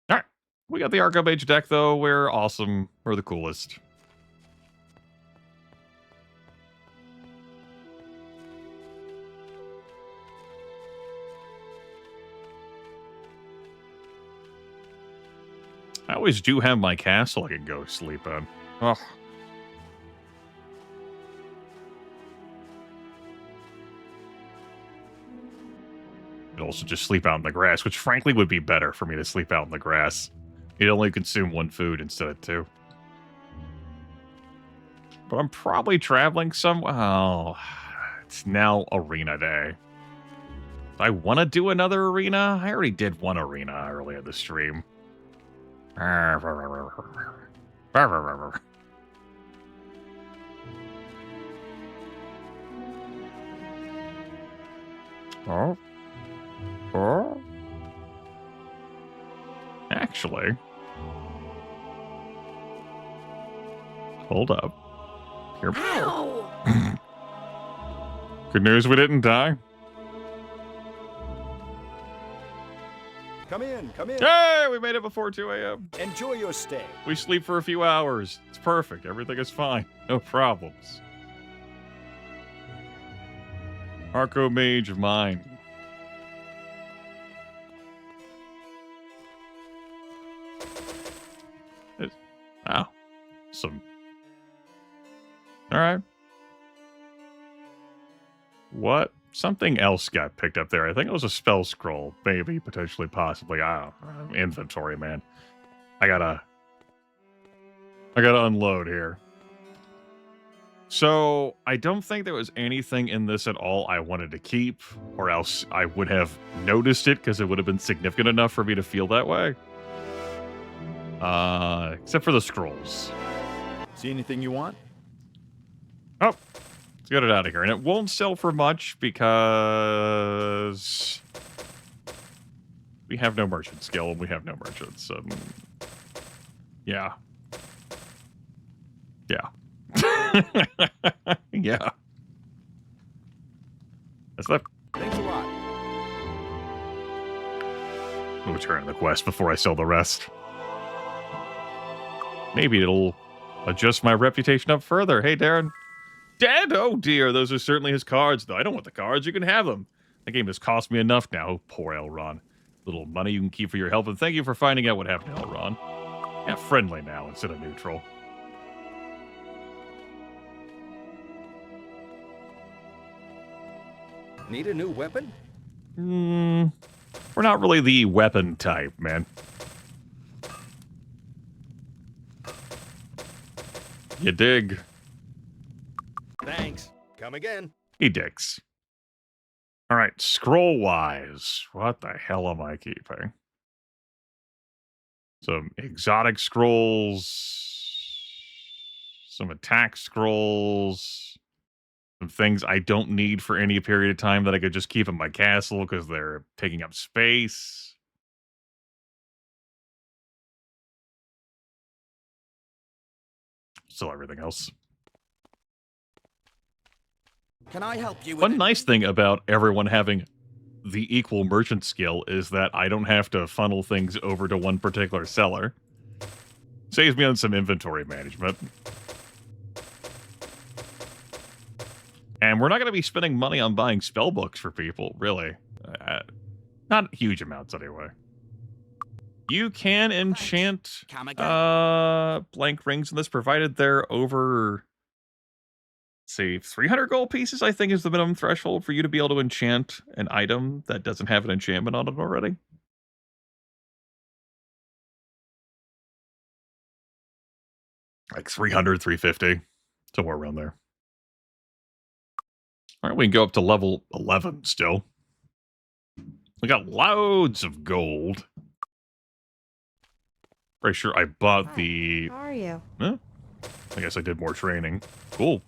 All right. We got the Archmage deck, though. We're awesome. We're the coolest. I always do have my castle I can go sleep in. Ugh. I'd also just sleep out in the grass, which frankly would be better for me to sleep out in the grass. You'd only consume one food instead of two. But I'm probably traveling somewhere. Oh, it's now arena day. Do I want to do another arena? I already did one arena earlier in the stream. Oh. Oh. Actually. Hold up. Here. Good news, we didn't die. Come in, come in. Hey, we made it before 2 a.m. Enjoy your stay. We sleep for a few hours. It's perfect. Everything is fine. No problems. Archmage of mine. Wow. Some. Alright. What? Something else got picked up there. I think it was a spell scroll. Maybe, potentially, possibly. I don't know. Inventory, man. I gotta unload here. So, I don't think there was anything in this at all I wanted to keep, or else I would have noticed it because it would have been significant enough for me to feel that way. Except for the scrolls. See anything you want? Oh, let's get it out of here. And it won't sell for much because we have no merchant skill and we have no merchants. Yeah. Yeah. Yeah. That's that. Thanks a lot. We'll return the quest before I sell the rest. Maybe it'll adjust my reputation up further. Hey, Darren. Dad? Oh, dear. Those are certainly his cards, though. I don't want the cards. You can have them. The game has cost me enough now. Oh, poor Elron. Little money you can keep for your help, and thank you for finding out what happened to Elron. Yeah, friendly now instead of neutral. Need a new weapon? We're not really the weapon type, man. You dig. Thanks. Come again. He digs. All right, scroll-wise, what the hell am I keeping? Some exotic scrolls, some attack scrolls, some things I don't need for any period of time that I could just keep in my castle because they're taking up space. Still everything else. Can I help you with One nice thing about everyone having the equal merchant skill is that I don't have to funnel things over to one particular seller. Saves me on some inventory management. And we're not going to be spending money on buying spell books for people, really. Not huge amounts, anyway. You can enchant blank rings in this, provided they're over, say, 300 gold pieces, I think is the minimum threshold for you to be able to enchant an item that doesn't have an enchantment on it already. Like 300, 350, somewhere around there. All right, we can go up to level 11 still. We got loads of gold. Pretty sure I bought the... How are you? Huh? I guess I did more training. Cool.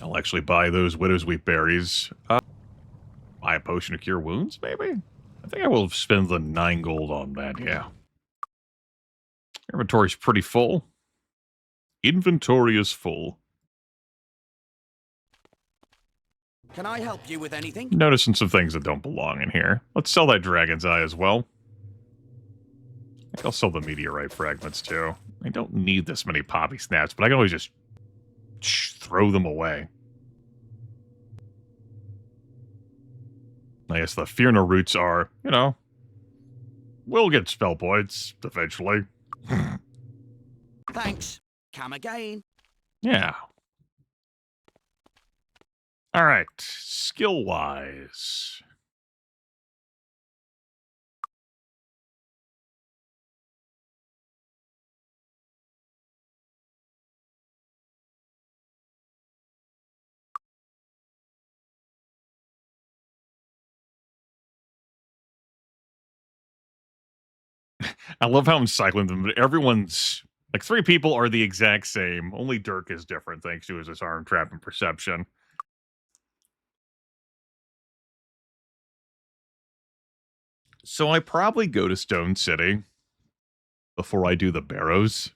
I'll actually buy those Widow's Weep berries. Buy a potion to cure wounds, maybe? I think I will spend the 9 gold on that, yeah. Inventory's pretty full. Inventory is full. Can I help you with anything? Noticing some things that don't belong in here. Let's sell that dragon's eye as well. I think I'll sell the meteorite fragments too. I don't need this many poppy snaps, but I can always just throw them away. I guess the Fierna roots are, you know, we'll get spell points eventually. Thanks. Come again. Yeah. All right, skill-wise. I love how I'm cycling them, but everyone's... Like, 3 people are the exact same. Only Dirk is different, thanks to his disarm, trap, and perception. So I probably go to Stone City before I do the Barrows.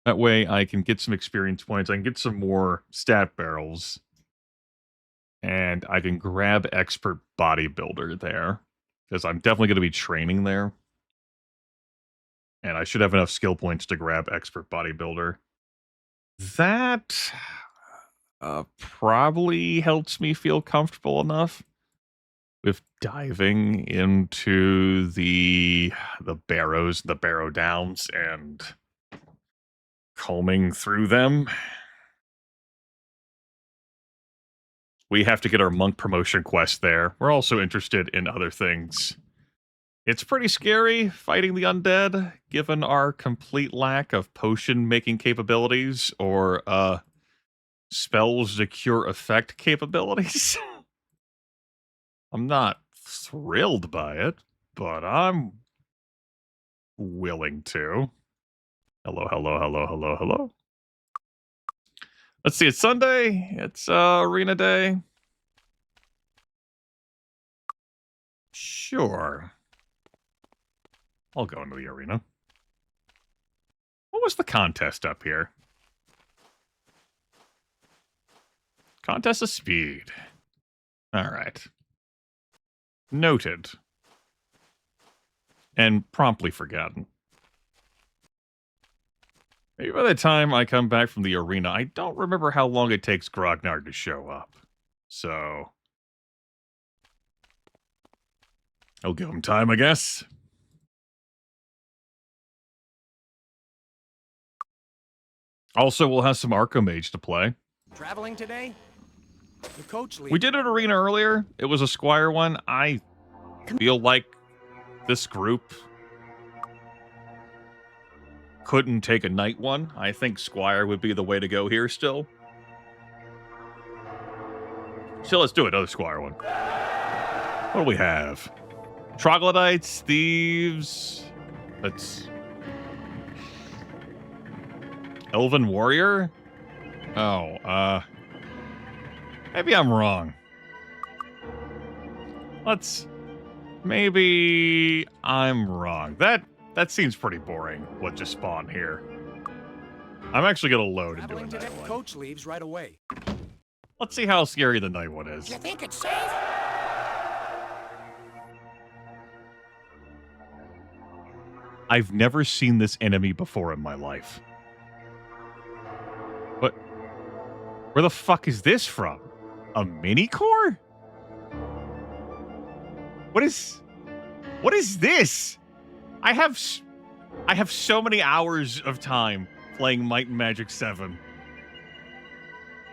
That way I can get some experience points. I can get some more stat barrels. And I can grab Expert Bodybuilder there. Because I'm definitely going to be training there. And I should have enough skill points to grab Expert Bodybuilder. That probably helps me feel comfortable enough with diving into the barrows, the barrow downs, and combing through them. We have to get our monk promotion quest there. We're also interested in other things. It's pretty scary fighting the undead, given our complete lack of potion-making capabilities or spells to cure effect capabilities. I'm not thrilled by it, but I'm willing to. Hello, hello, hello, hello, hello. Let's see, it's Sunday. It's arena day. Sure. I'll go into the arena. What was the contest up here? Contest of speed. All right. Noted. And promptly forgotten. Maybe by the time I come back from the arena, I don't remember how long it takes Grognard to show up. So... I'll give him time, I guess. Also, we'll have some Archomage to play. Traveling today? The coach leaves. We did an arena earlier. It was a Squire one. I feel like this group couldn't take a night one, I think Squire would be the way to go here still. So let's do another Squire one. What do we have? Troglodytes, thieves. That's Elven Warrior? Oh, maybe I'm wrong. Maybe I'm wrong. That seems pretty boring, what just spawned here. I'm actually gonna load and do a night one. Coach leaves right away. Let's see how scary the night one is. You think it's safe? I've never seen this enemy before in my life. But where the fuck is this from? A mini core? What is this? I have so many hours of time playing Might and Magic 7.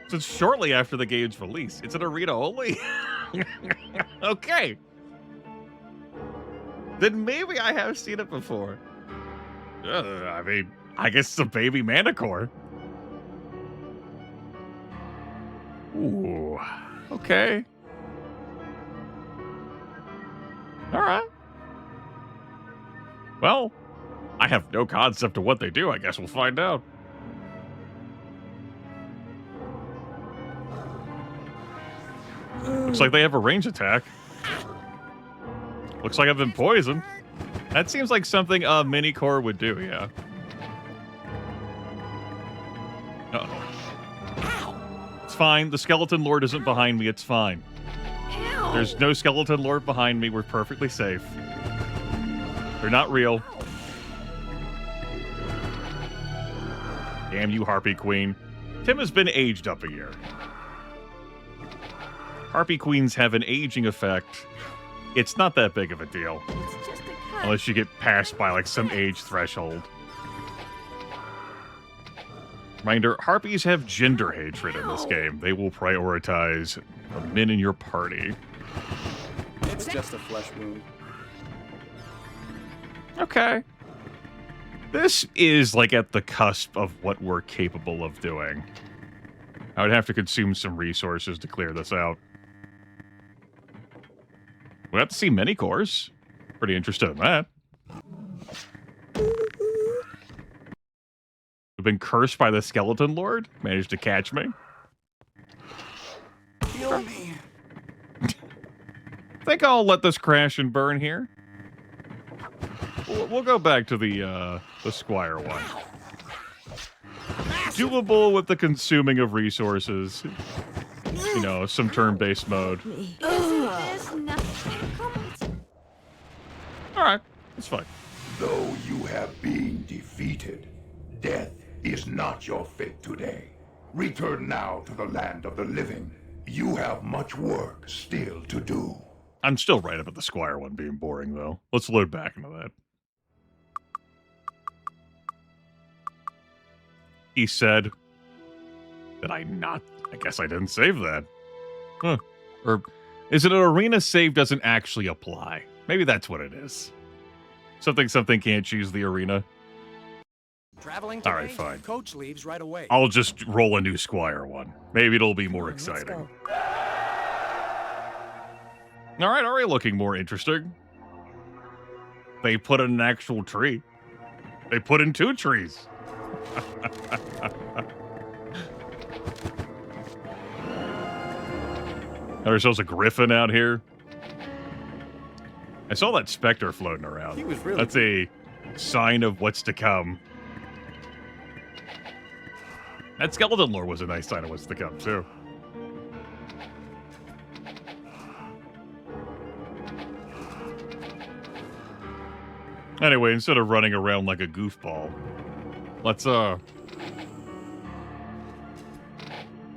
Since shortly after the game's release. It's an arena only? Okay. Then maybe I have seen it before. I mean, I guess it's a baby Manticore. Ooh. Okay. Alright. Well, I have no concept of what they do. I guess we'll find out. Looks like they have a range attack. Looks like I've been poisoned. That seems like something a mini core would do, yeah. Uh-oh. It's fine. The Skeleton Lord isn't behind me. It's fine. There's no Skeleton Lord behind me. We're perfectly safe. They're not real. Damn you, Harpy Queen. Tim has been aged up a year. Harpy Queens have an aging effect. It's not that big of a deal. It's just a cut. Unless you get passed by, like, some age threshold. Reminder, Harpies have gender hatred in this game. They will prioritize the men in your party. It's just a flesh wound. Okay. This is, like, at the cusp of what we're capable of doing. I would have to consume some resources to clear this out. We have to see many cores. Pretty interested in that. We've been cursed by the Skeleton Lord. Managed to catch me. Kill me. Think I'll let this crash and burn here. We'll go back to the Squire one. Doable with the consuming of resources. You know, some turn-based mode. Alright, it's fine. Though you have been defeated, death is not your fate today. Return now to the land of the living. You have much work still to do. I'm still right about the Squire one being boring, though. Let's load back into that. He said... Did I not? I guess I didn't save that. Huh. Or is it an arena save doesn't actually apply? Maybe that's what it is. Something can't choose the arena. Traveling today, Alright, fine. Coach leaves right away. I'll just roll a new Squire one. Maybe it'll be more exciting. Alright, already looking more interesting. They put in an actual tree. They put in 2 trees. There's also a griffin out here. I saw that specter floating around. He was really That's a sign of what's to come. That Skeleton Lord was a nice sign of what's to come, too. Anyway, instead of running around like a goofball, let's,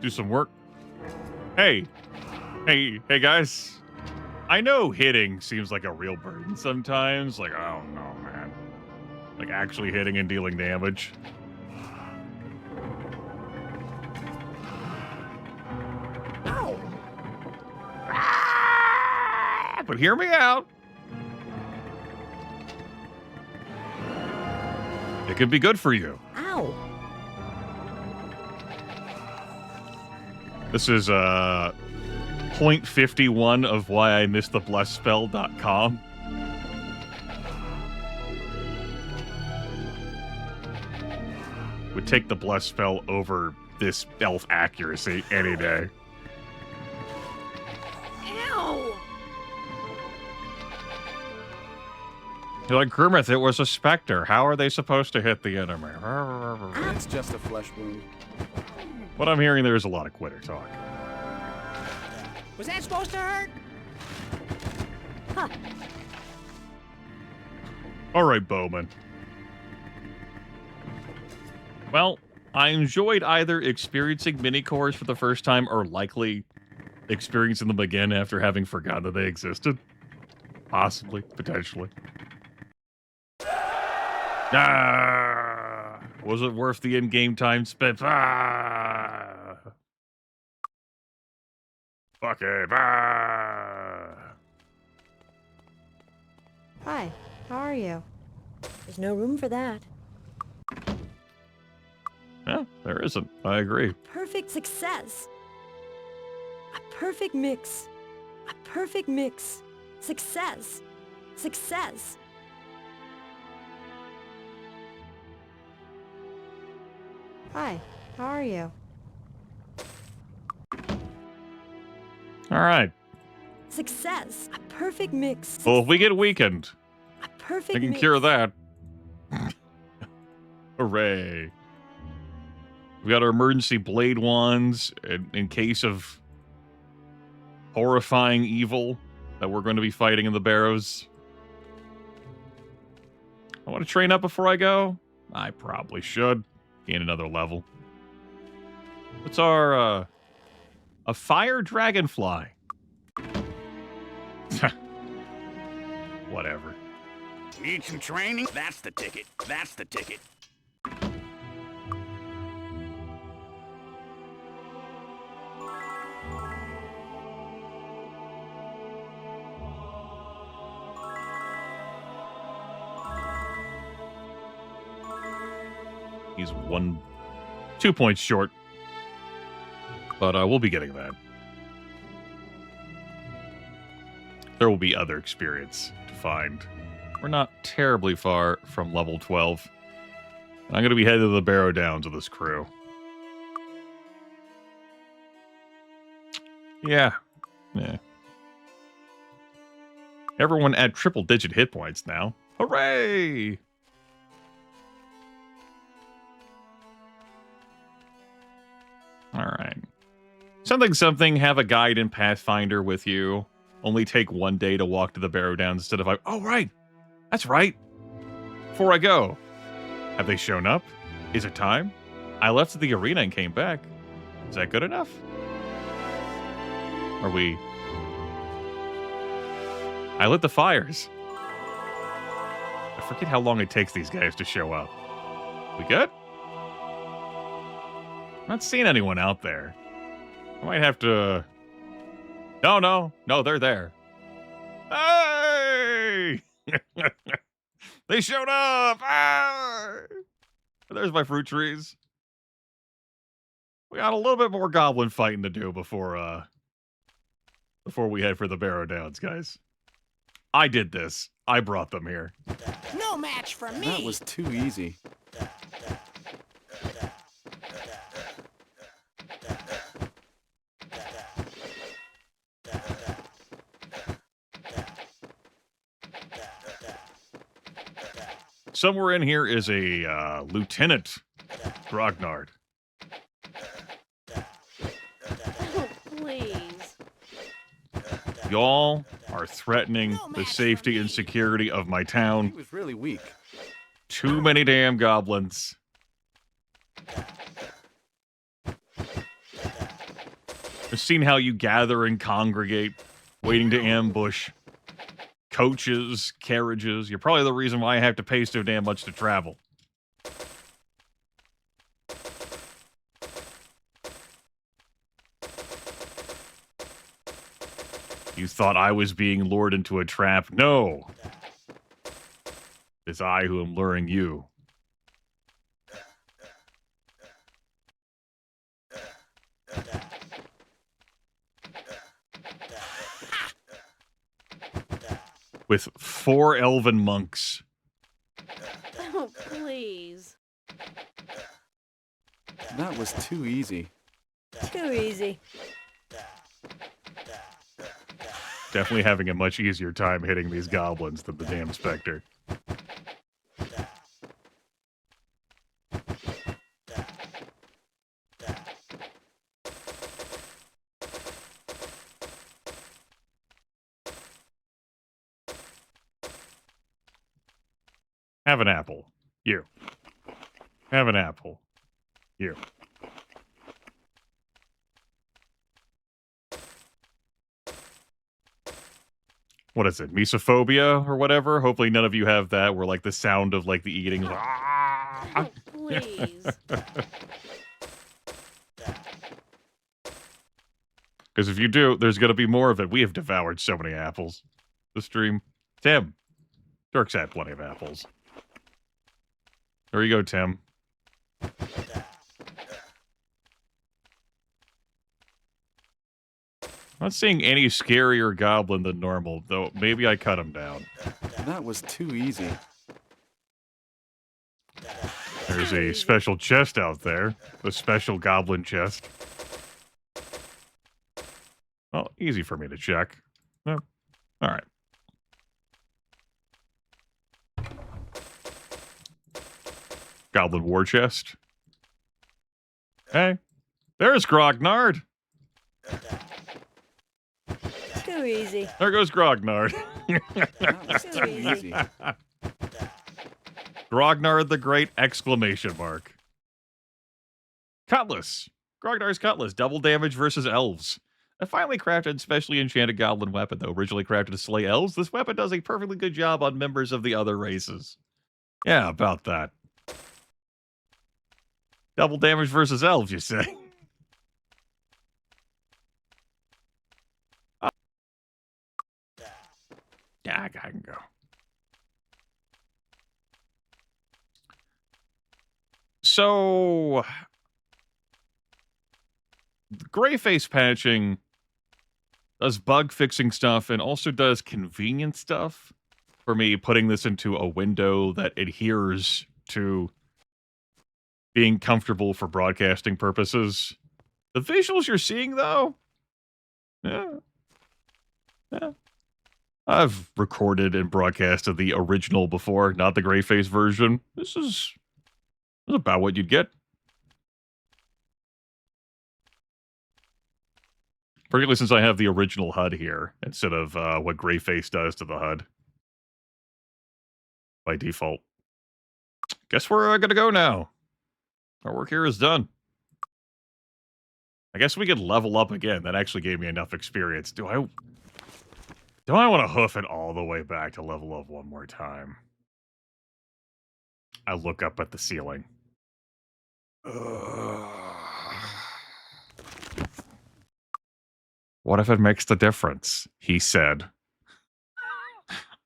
do some work. Hey, guys. I know hitting seems like a real burden sometimes. Like, I don't know, man. Like, actually hitting and dealing damage. Ow! But hear me out. It could be good for you. Ow. This is point 51 of why I missed the blessspell.com. Would take the bless spell over this elf accuracy any day. Ew! You're like, Grimith, it was a specter. How are they supposed to hit the enemy? It's just a flesh wound. What I'm hearing, there's a lot of quitter talk. Was that supposed to hurt? Huh. All right, Bowman. Well, I enjoyed either experiencing mini-cores for the first time or likely experiencing them again after having forgotten that they existed. Possibly, potentially. Ah! Was it worth the in-game time spent? Ah! Fuck it. Ah! Hi, how are you? There's no room for that. Yeah, there isn't. I agree. Perfect success. A perfect mix. A perfect mix. Success. Success. Hi, how are you? All right. Success. A perfect mix. Well, if we get weakened, A perfect I can mix. cure that. Hooray. We got our emergency blade wands in case of horrifying evil that we're going to be fighting in the Barrows. I want to train up before I go. I probably should. Gain another level. What's our, a fire dragonfly? Whatever. Need some training? That's the ticket. That's the ticket. He's 2 points short. But we'll be getting that. There will be other experience to find. We're not terribly far from level 12. I'm going to be headed to the Barrow Downs with this crew. Yeah. Everyone at triple-digit hit points now. Hooray! Alright. Something, have a guide in Pathfinder with you. Only take 1 day to walk to the Barrow Downs instead of... Oh, right! That's right! Before I go, have they shown up? Is it time? I left the arena and came back. Is that good enough? Are we... I lit the fires. I forget how long it takes these guys to show up. We good? I'm not seeing anyone out there. I might have to... No, they're there. Hey! They showed up! Ah! There's my fruit trees. We got a little bit more goblin fighting to do before we head for the Barrow Downs, guys. I did this. I brought them here. No match for me. That was too easy. Somewhere in here is a Lieutenant Grognard. Oh, please. Y'all are threatening the safety and security of my town. He was really weak. Too many damn goblins. I've seen how you gather and congregate, waiting to ambush. Coaches, carriages. You're probably the reason why I have to pay so damn much to travel. You thought I was being lured into a trap? No. It's I who am luring you. with 4 elven monks. Oh, please. That was too easy. Too easy. Definitely having a much easier time hitting these goblins than the damn specter. Have an apple. You. Have an apple. You. What is it? Mesophobia or whatever? Hopefully none of you have that where like the sound of like the eating. Oh, please. Because if you do, there's going to be more of it. We have devoured so many apples. The stream. Tim. Dirk's had plenty of apples. There you go, Tim. Not seeing any scarier goblin than normal, though maybe I cut him down. That was too easy. There's a special chest out there. The special goblin chest. Well, easy for me to check. Oh, alright. Goblin war chest. Hey, there's Grognard. Too easy. There goes Grognard. Too easy. Grognard the Great! Exclamation mark. Cutlass. Grognard's Cutlass. Double damage versus elves. A finely crafted, specially enchanted goblin weapon, though originally crafted to slay elves, this weapon does a perfectly good job on members of the other races. Yeah, about that. Double damage versus elves, you say? Oh. Yeah, I can go. So, gray face patching does bug fixing stuff and also does convenient stuff for me, putting this into a window that adheres to being comfortable for broadcasting purposes. The visuals you're seeing, though, yeah. I've recorded and broadcasted the original before, not the gray face version. This is about what you'd get. Particularly since I have the original HUD here, instead of what Greyface does to the HUD. By default. Guess we're gonna go now. Our work here is done. I guess we could level up again. That actually gave me enough experience. Do I want to hoof it all the way back to level up one more time? I look up at the ceiling. What if it makes the difference? He said,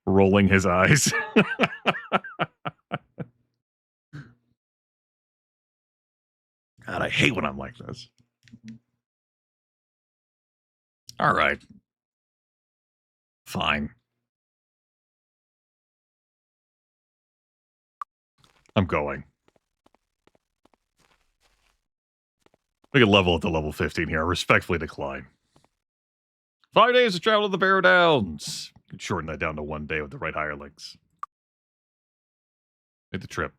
rolling his eyes. God, I hate when I'm like this. All right. Fine. I'm going. We can level at the level 15 here. Respectfully decline. 5 days to travel to the Barrow Downs. You can shorten that down to 1 day with the right hirelings. Make the trip.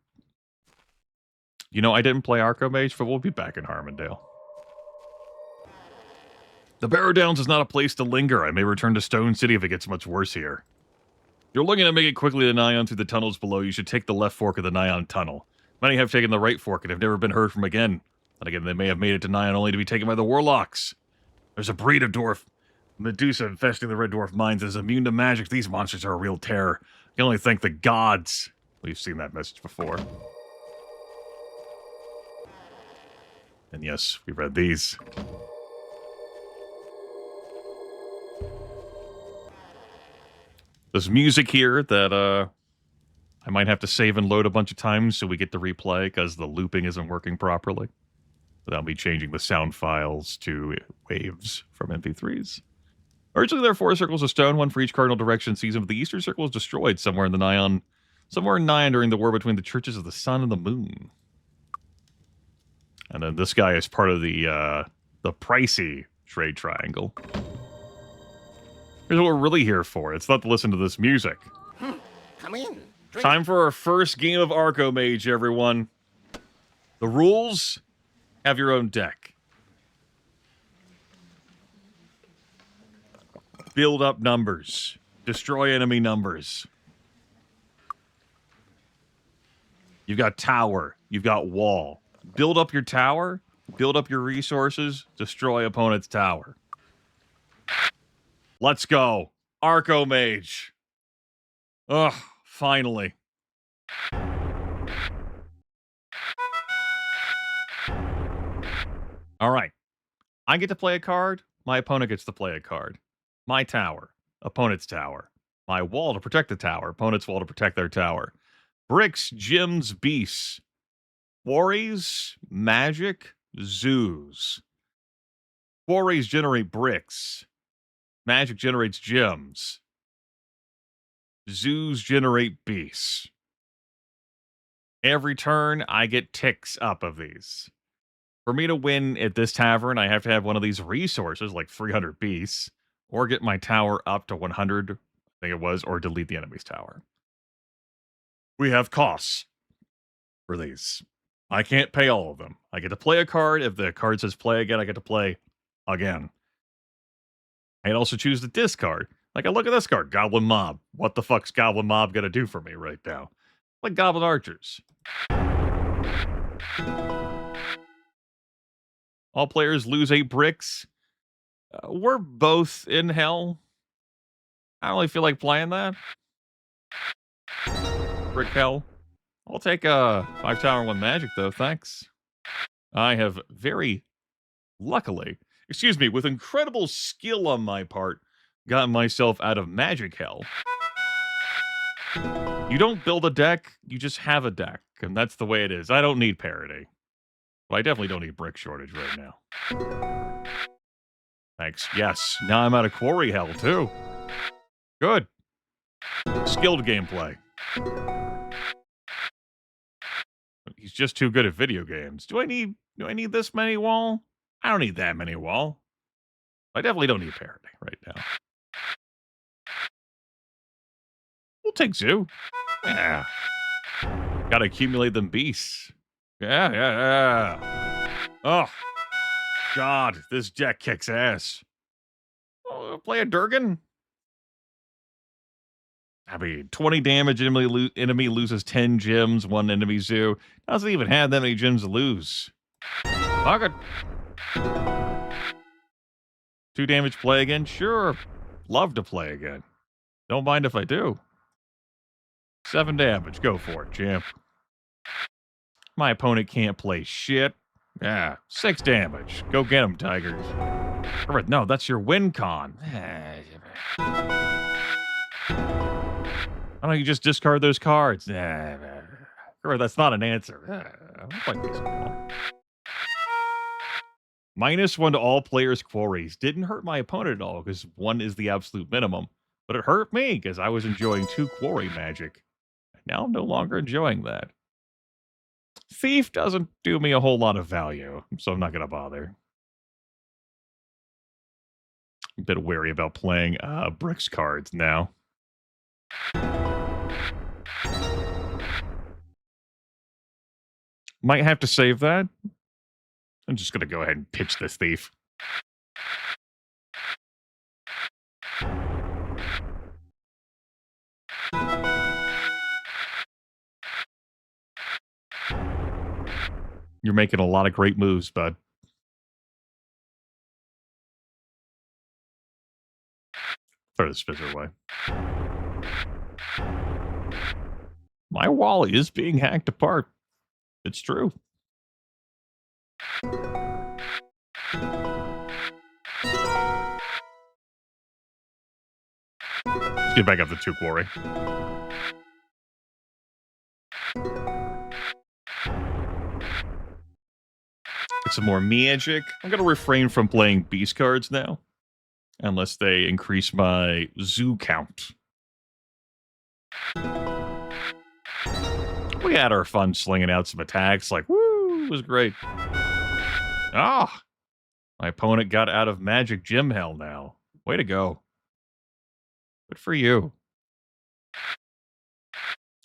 You know, I didn't play Archomage, but we'll be back in Harmondale. The Barrow Downs is not a place to linger. I may return to Stone City if it gets much worse here. If you're looking to make it quickly to Nyan through the tunnels below, you should take the left fork of the Nyan Tunnel. Many have taken the right fork and have never been heard from again. And again, they may have made it to Nyan only to be taken by the Warlocks. There's a breed of dwarf Medusa infesting the Red Dwarf mines that is immune to magic. These monsters are a real terror. You can only thank the gods. We've seen that message before. And yes, we read these. There's music here that I might have to save and load a bunch of times so we get to replay because the looping isn't working properly. Without me changing the sound files to waves from MP3s. Originally, there are 4 circles of stone, one for each cardinal direction. Season, but the eastern circle was destroyed somewhere in Nyan during the war between the churches of the sun and the moon. And then this guy is part of the pricey trade triangle. Here's what we're really here for. It's not to listen to this music. Come in. Drink. Time for our first game of Archomage, everyone. The rules: have your own deck. Build up numbers. Destroy enemy numbers. You've got tower. You've got wall. Build up your tower. Build up your resources. Destroy opponent's tower. Let's go. Archomage. Ugh, finally. All right. I get to play a card. My opponent gets to play a card. My tower. Opponent's tower. My wall to protect the tower. Opponent's wall to protect their tower. Bricks, gems, beasts. Quarries, magic, zoos. Quarries generate bricks. Magic generates gems. Zoos generate beasts. Every turn, I get ticks up of these. For me to win at this tavern, I have to have one of these resources, like 300 beasts, or get my tower up to 100, I think it was, or delete the enemy's tower. We have costs for these. I can't pay all of them. I get to play a card. If the card says play again, I get to play again. I can also choose to discard. Like, I look at this card, Goblin Mob. What the fuck's Goblin Mob gonna do for me right now? Like Goblin Archers. All players lose 8 bricks. We're both in hell. I don't really feel like playing that. Brick hell. I'll take a 5 tower 1 magic, though. Thanks. I have very luckily, with incredible skill on my part, gotten myself out of magic hell. You don't build a deck, you just have a deck. And that's the way it is. I don't need parity. But I definitely don't need brick shortage right now. Thanks. Yes. Now I'm out of quarry hell, too. Good. Skilled gameplay. He's just too good at video games. Do I need this many wall? I don't need that many wall. I definitely don't need parity right now. We'll take zoo. Yeah. Gotta accumulate them beasts. Yeah. Oh. God, this deck kicks ass. Oh, play a Durgan? I mean, 20 damage, enemy loses 10 gems, 1 enemy zoo. Doesn't even have that many gems to lose. Fuck it. 2 damage, play again? Sure. Love to play again. Don't mind if I do. 7 damage, go for it, champ. My opponent can't play shit. Yeah, 6 damage. Go get him, Tigers. No, that's your win con. Why don't you just discard those cards? That's not an answer. -1 to all players' quarries. Didn't hurt my opponent at all, because 1 is the absolute minimum. But it hurt me, because I was enjoying 2 quarry magic. Now I'm no longer enjoying that. Thief doesn't do me a whole lot of value, so I'm not going to bother. I'm a bit wary about playing bricks cards now. Might have to save that. I'm just going to go ahead and pitch this thief. You're making a lot of great moves, bud. Throw the spizzer away. My wall is being hacked apart. It's true. Let's get back up to 2 quarry. Get some more magic. I'm going to refrain from playing beast cards now. Unless they increase my zoo count. We had our fun slinging out some attacks. Like, woo, it was great. Ah, my opponent got out of magic gym hell now. Way to go. Good for you.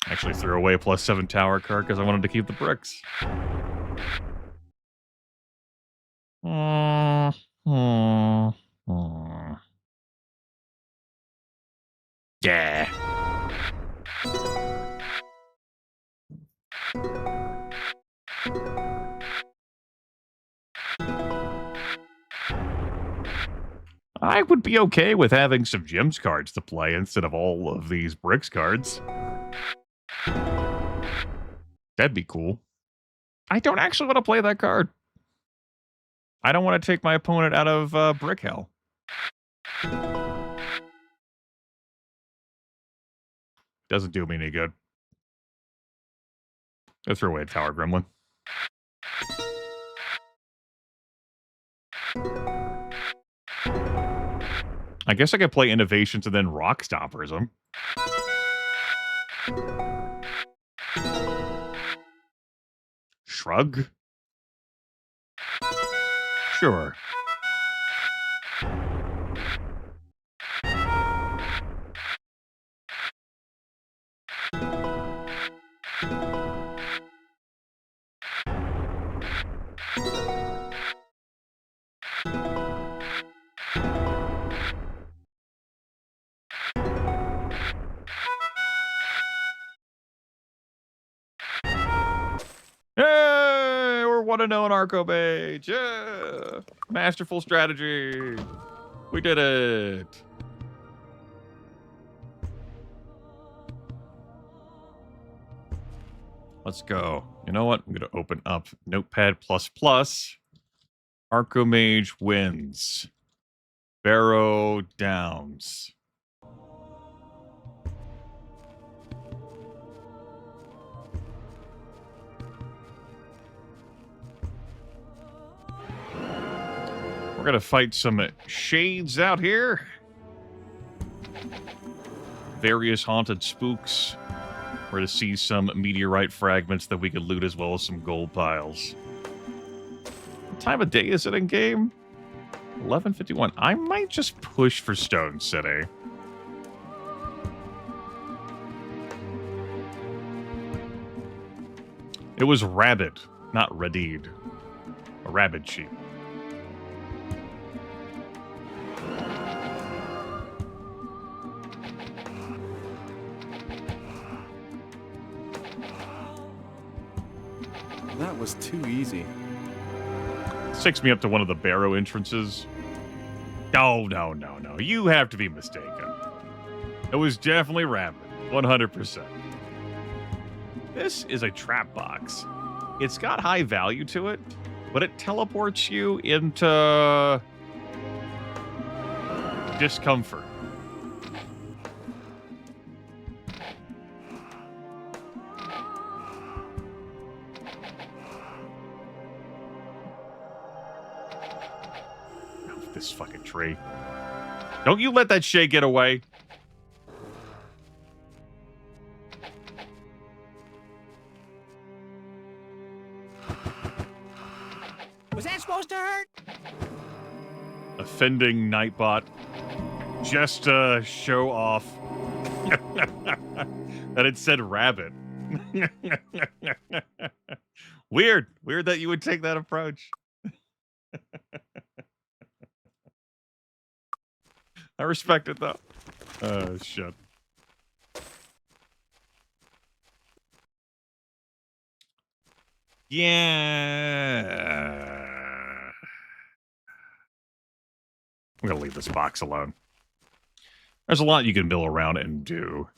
Actually threw away a +7 tower card because I wanted to keep the bricks. Yeah. I would be okay with having some Gems cards to play instead of all of these Bricks cards. That'd be cool. I don't actually want to play that card. I don't want to take my opponent out of Brick Hell. Doesn't do me any good. Go throw away a Tower Gremlin. I guess I could play Innovations and then Rock Stompers them. Shrug? Sure. Hey, we're 1-0 in Arco Mage. Yeah. Masterful strategy. We did it. Let's go. You know what? I'm going to open up Notepad++. Arco Mage wins. Barrow Downs. We're going to fight some shades out here. Various haunted spooks. We're to see some meteorite fragments that we could loot as well as some gold piles. What time of day is it in game? 11:51. I might just push for Stone City. It was Rabbit, not Radid. A rabid sheep. That was too easy. Sticks me up to one of the Barrow entrances. No. You have to be mistaken. It was definitely Rabbit. 100%. This is a trap box. It's got high value to it, but it teleports you into discomfort. This fucking tree. Don't you let that Shay get away. Was that supposed to hurt? Offending Nightbot. Just to show off that it said rabbit. Weird that you would take that approach. I respect it, though. Oh, shit. Yeah. I'm going to leave this box alone. There's a lot you can mill around and do.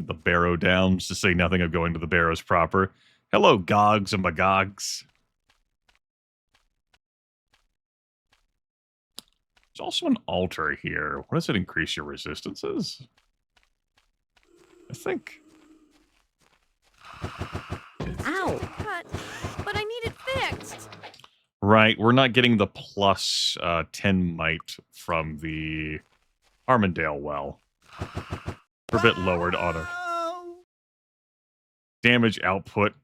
The Barrow Downs, to say nothing of going to the Barrows proper. Hello, Gogs and Magogs. There's also an altar here. What does it increase your resistances? I think. Ow! Cut, but I need it fixed. Right, we're not getting the plus 10 might from the Armandale well. We're a bit lowered on our damage output.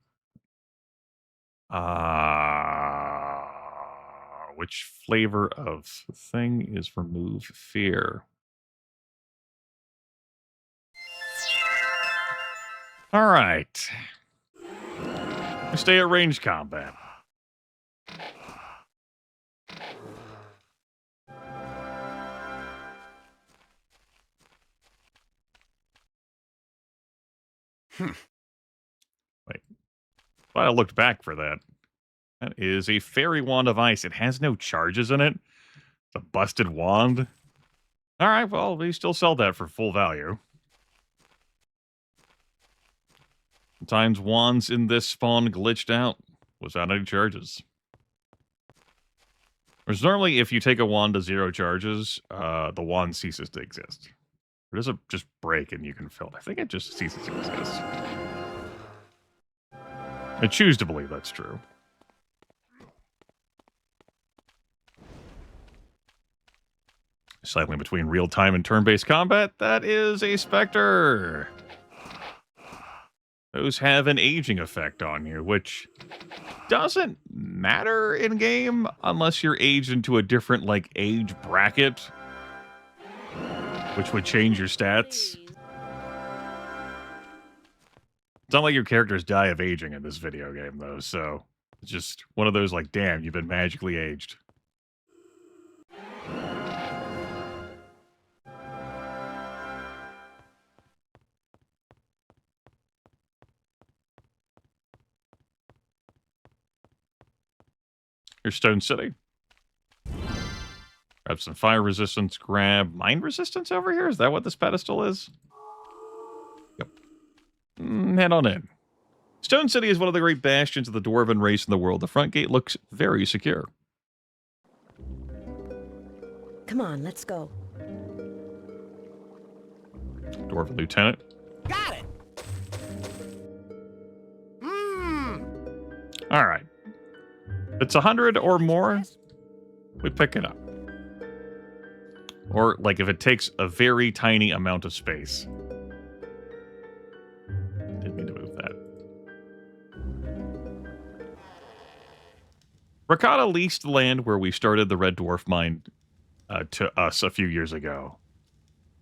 Which flavor of thing is remove fear? All right. We stay at range combat. Wait. Thought I looked back for that. That is a fairy wand of ice. It has no charges in it. It's a busted wand. All right, well, we still sell that for full value. Sometimes wands in this spawn glitched out without any charges. Whereas normally, if you take a wand to 0 charges, the wand ceases to exist. Or does it just break and you can fill it? I think it just ceases to exist. I choose to believe that's true. Cycling between real-time and turn-based combat, that is a Spectre. Those have an aging effect on you, which doesn't matter in-game unless you're aged into a different, like, age bracket, which would change your stats. It's not like your characters die of aging in this video game, though, so it's just one of those, like, damn, you've been magically aged. Here's Stone City. Grab some fire resistance, grab mine resistance over here? Is that what this pedestal is? Yep. Head on in. Stone City is one of the great bastions of the dwarven race in the world. The front gate looks very secure. Come on, let's go. Dwarven Lieutenant. Got it. All right. If it's 100 or more, we pick it up. Or, like, if it takes a very tiny amount of space. Didn't mean to move that. Ricotta leased the land where we started the Red Dwarf mine to us a few years ago.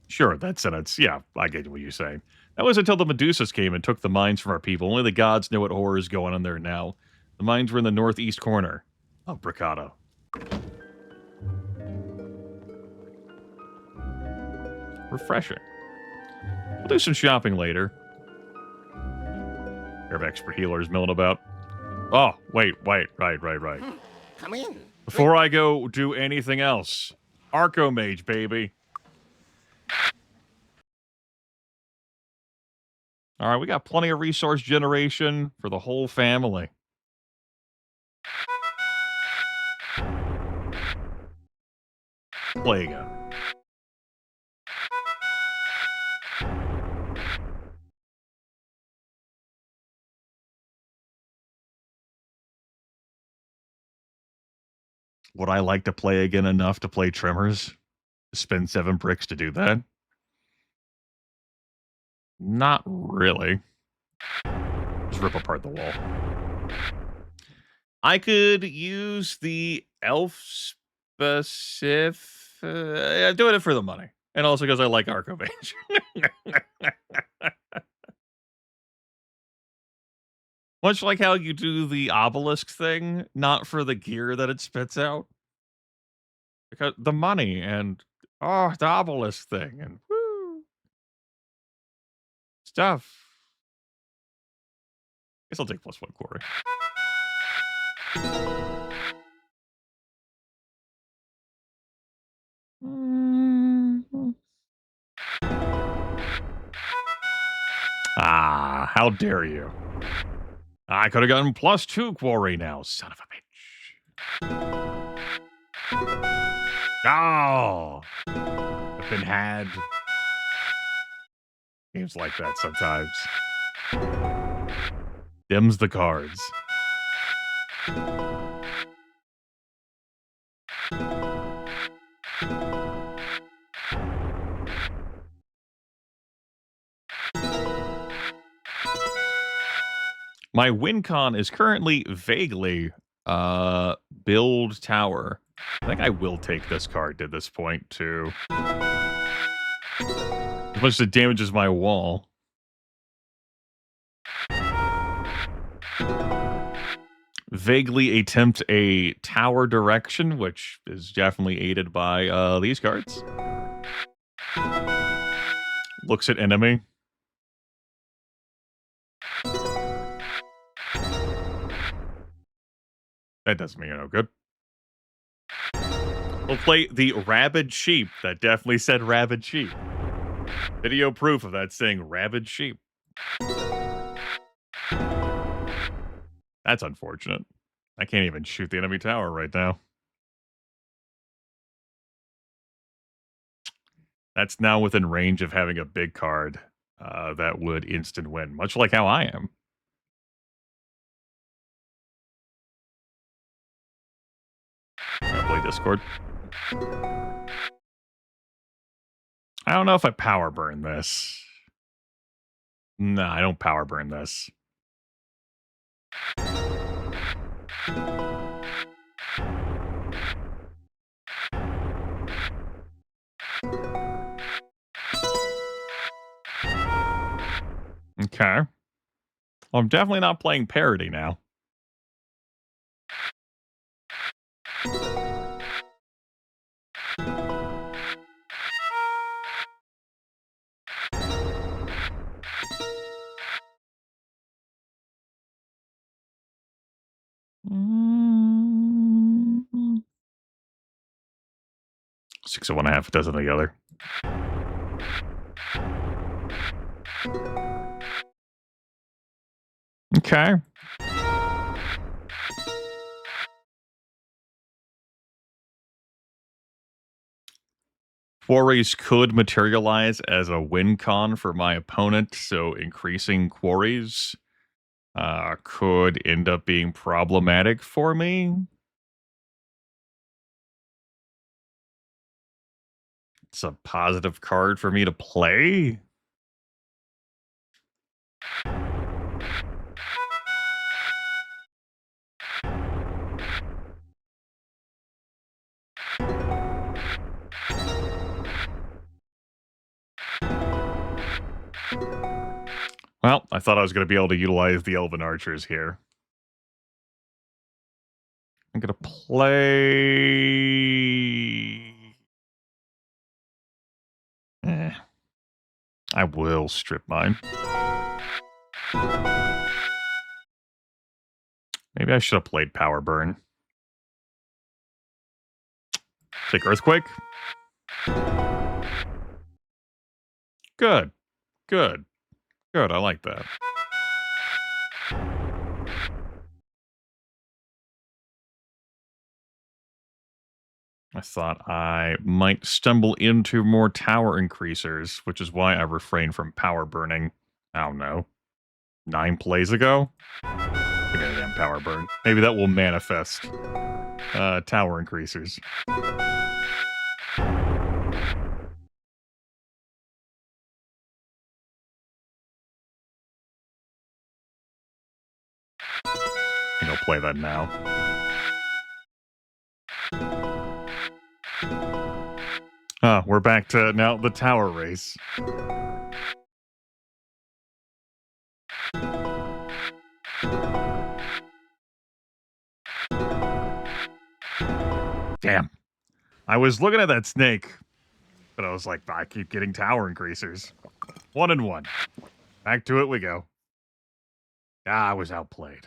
Sure, that sentence, yeah, I get what you're saying. That was until the Medusas came and took the mines from our people. Only the gods know what horror is going on there now. The mines were in the northeast corner of Briccata. Refreshing. We'll do some shopping later. Pair of expert healers milling about. Oh, wait, right. Come in. Before I go do anything else, Archomage, baby. All right, we got plenty of resource generation for the whole family. Play again. Would I like to play again enough to play Tremors? Spend 7 bricks to do that? Not really. Just rip apart the wall. I could use the elf specific. I'm doing it for the money. And also because I like Archomage. Much like how you do the obelisk thing, not for the gear that it spits out. Because the money and, the obelisk thing and woo. Stuff. Guess I'll take +1 quarry. How dare you? I could have gotten +2 quarry now, son of a bitch. Oh! I've been had. Games like that sometimes. Them's the cards. My win con is currently vaguely build tower. I think I will take this card at this point too. As much as it damages my wall. Vaguely attempt a tower direction, which is definitely aided by these cards. Looks at enemy. That does me no good. We'll play the rabid sheep. That definitely said rabid sheep. Video proof of that saying rabid sheep. That's unfortunate. I can't even shoot the enemy tower right now. That's now within range of having a big card that would instant win, much like how I am. I'll play Discord. I don't know if I power burn this. No, I don't power burn this. Okay. Well, I'm definitely not playing parody now. Mm-hmm. 6 of one, half a dozen of the other. Okay. Quarries could materialize as a win con for my opponent, so increasing quarries could end up being problematic for me. It's a positive card for me to play. Well, I thought I was going to be able to utilize the Elven Archers here. I'm going to play... I will strip mine. Maybe I should have played Power Burn. Take Earthquake. Good. Good. Good. I like that. I thought I might stumble into more tower increasers, which is why I refrained from power burning. I don't know. 9 plays ago? Give me a damn power burn. Maybe that will manifest tower increasers. I think I'll play that now. We're back to now the tower race. Damn. I was looking at that snake, but I was like, I keep getting tower increasers. 1 and 1. Back to it we go. I was outplayed.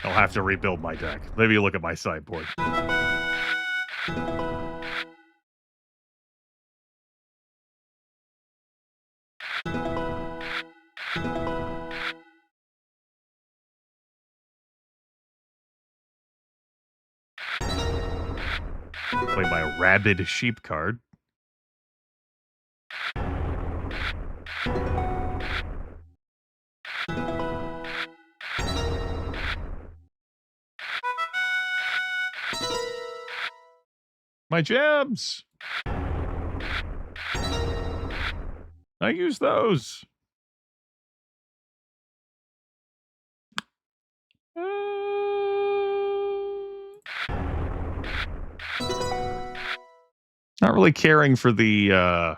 I'll have to rebuild my deck. Maybe look at my sideboard. Play my rabid sheep card. My gems! I use those. Not really caring for the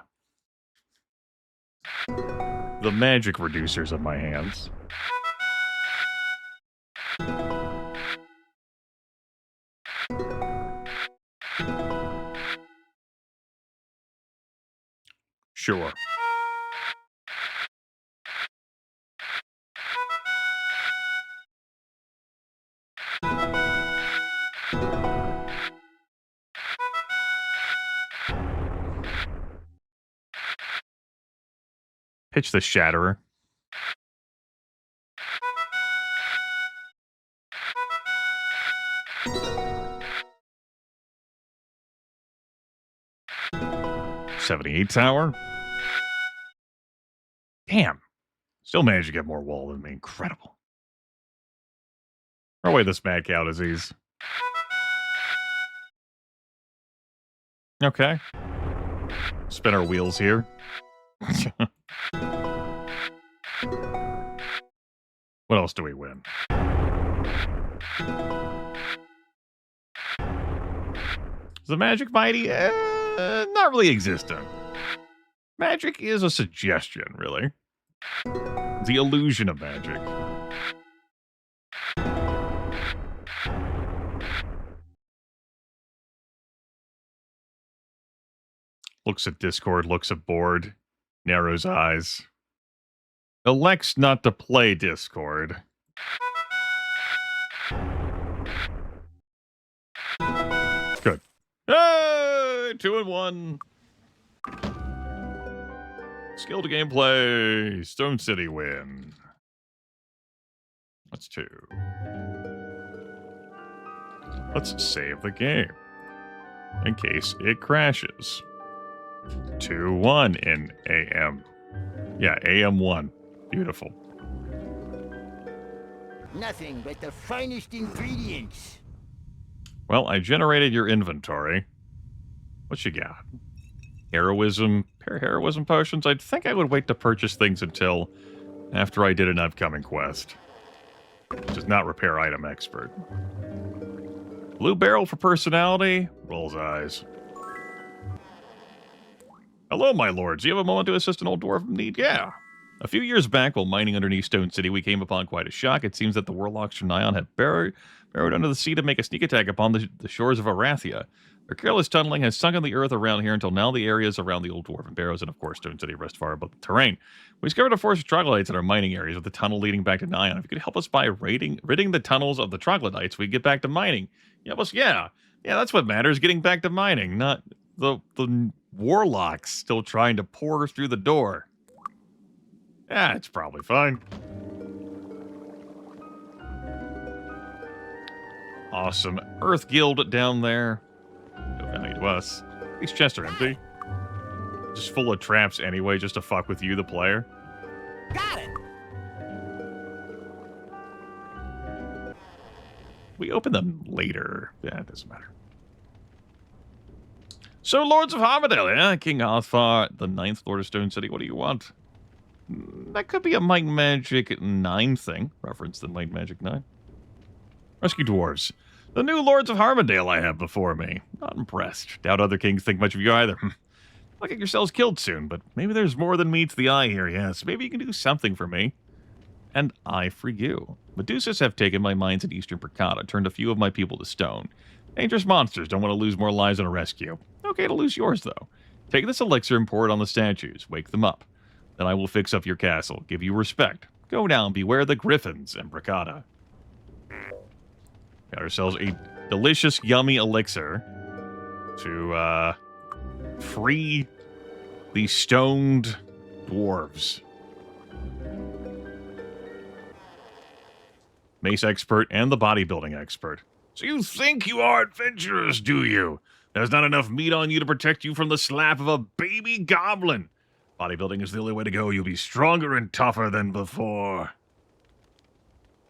magic reducers in my hands. Sure. Pitch the Shatterer. '78 tower. Damn. Still managed to get more wall than me. Incredible. Throw away this mad cow disease. Okay. Spin our wheels here. What else do we win? Is the magic mighty? Not really existent. Magic is a suggestion, really. The illusion of magic. Looks at Discord, looks at board, narrows eyes. Elects not to play Discord. Good. Hey, 2-1. Skill to gameplay. Stone City win. That's 2. Let's save the game. In case it crashes. 2-1 in AM. Yeah, AM1. Beautiful. Nothing but the finest ingredients. Well, I generated your inventory. What you got? Heroism, pair of heroism potions. I think I would wait to purchase things until after I did an upcoming quest. Which is not repair item expert. Blue barrel for personality. Rolls eyes. Hello, my lords. Do you have a moment to assist an old dwarf in need? Yeah. A few years back, while mining underneath Stone City, we came upon quite a shock. It seems that the warlocks from Nyon had burrowed under the sea to make a sneak attack upon the shores of Arathia. Their careless tunneling has sunken the earth around here until now the areas around the old dwarven barrows and, of course, Stone City rest far above the terrain. We discovered a force of troglodytes in our mining areas with the tunnel leading back to Nyon. If you could help us by ridding the tunnels of the troglodytes, we get back to mining. Yeah, that's what matters, getting back to mining, not the warlocks still trying to pour through the door. Yeah, it's probably fine. Awesome. Earth Guild down there. No value to us. These chests are empty. Just full of traps anyway, just to fuck with you, the player. Got it. We open them later. Yeah, it doesn't matter. So, Lords of Harmondale, yeah? King Arthur, the 9th Lord of Stone City. What do you want? That could be a Might and Magic 9 thing. Reference the Might and Magic 9. Rescue Dwarves. The new Lords of Harmondale I have before me. Not impressed. Doubt other kings think much of you either. I'll get yourselves killed soon, but maybe there's more than meets the eye here, yes. Maybe you can do something for me. And I for you. Medusas have taken my mines in eastern Bracada, turned a few of my people to stone. Dangerous monsters don't want to lose more lives in a rescue. Okay to lose yours, though. Take this elixir and pour it on the statues. Wake them up. Then I will fix up your castle, give you respect. Go down, beware the griffins in Bracada. Got ourselves a delicious, yummy elixir to free the stoned dwarves. Mace expert and the bodybuilding expert. So you think you are adventurous, do you? There's not enough meat on you to protect you from the slap of a baby goblin. Bodybuilding is the only way to go. You'll be stronger and tougher than before.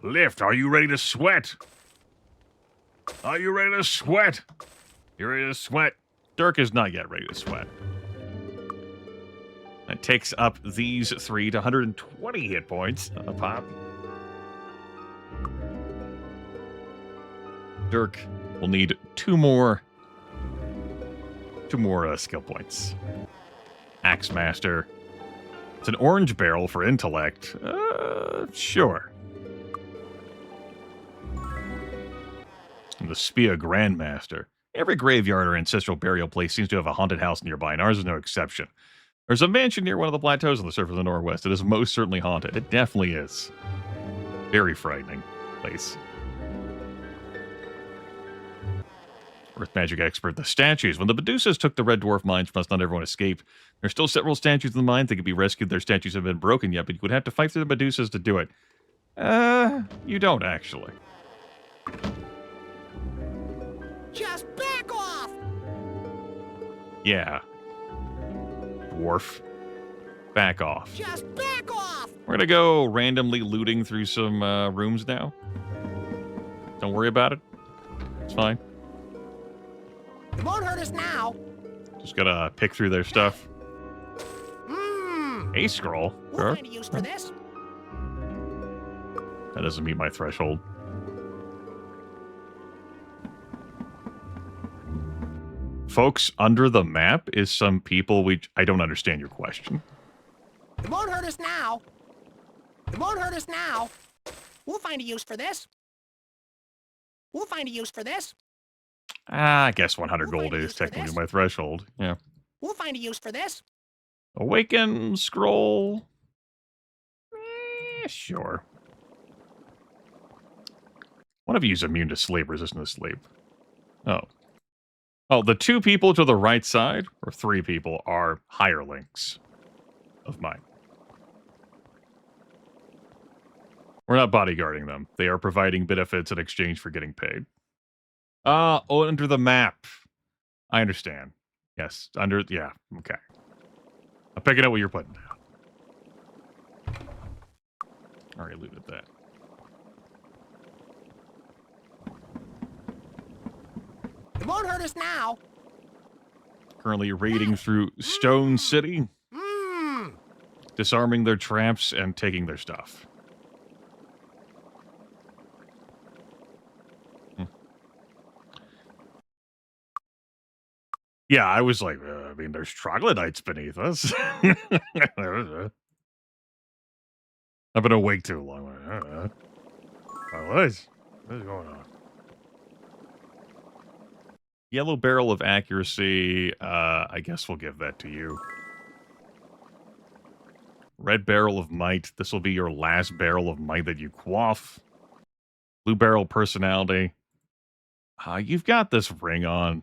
Lift, are you ready to sweat? Are you ready to sweat? You ready to sweat? Dirk is not yet ready to sweat. takes up these 3 to 120 hit points a pop. Dirk will need two more skill points. Axe Master. It's an orange barrel for intellect. Sure. And the Spia Grandmaster. Every graveyard or ancestral burial place seems to have a haunted house nearby, and ours is no exception. There's a mansion near one of the plateaus on the surface of the Northwest. It is most certainly haunted. It definitely is. Very frightening place. Earth Magic Expert, the statues. When the Medusas took the Red Dwarf mines from us, not everyone escaped. There's still several statues in the mines that could be rescued. Their statues have been broken yet, but you would have to fight through the Medusas to do it. You don't, actually. Just back off! Yeah. Dwarf. Back off. Just back off! We're gonna go randomly looting through some rooms now. Don't worry about it. It's fine. It won't hurt us now. Just gotta pick through their stuff. A scroll. We'll find a use for this. That doesn't meet my threshold. Folks, under the map is some people I don't understand your question. It won't hurt us now. It won't hurt us now. We'll find a use for this. We'll find a use for this. I guess 100 gold is technically my threshold. Yeah. We'll find a use for this. Awaken scroll. Sure. One of you is immune to sleep, resistant to sleep. Oh. Oh, the 2 people to the right side, or 3 people, are hirelings of mine. We're not bodyguarding them. They are providing benefits in exchange for getting paid. Under the map. I understand. Yes, yeah, okay. I'm picking up what you're putting down. Already looted that. It won't hurt us now. Currently raiding through Stone City. Disarming their traps and taking their stuff. Yeah, I was like, I mean, there's troglodytes beneath us. I've been awake too long. What is going on? Yellow Barrel of Accuracy. I guess we'll give that to you. Red Barrel of Might. This will be your last Barrel of Might that you quaff. Blue Barrel Personality. You've got this ring on.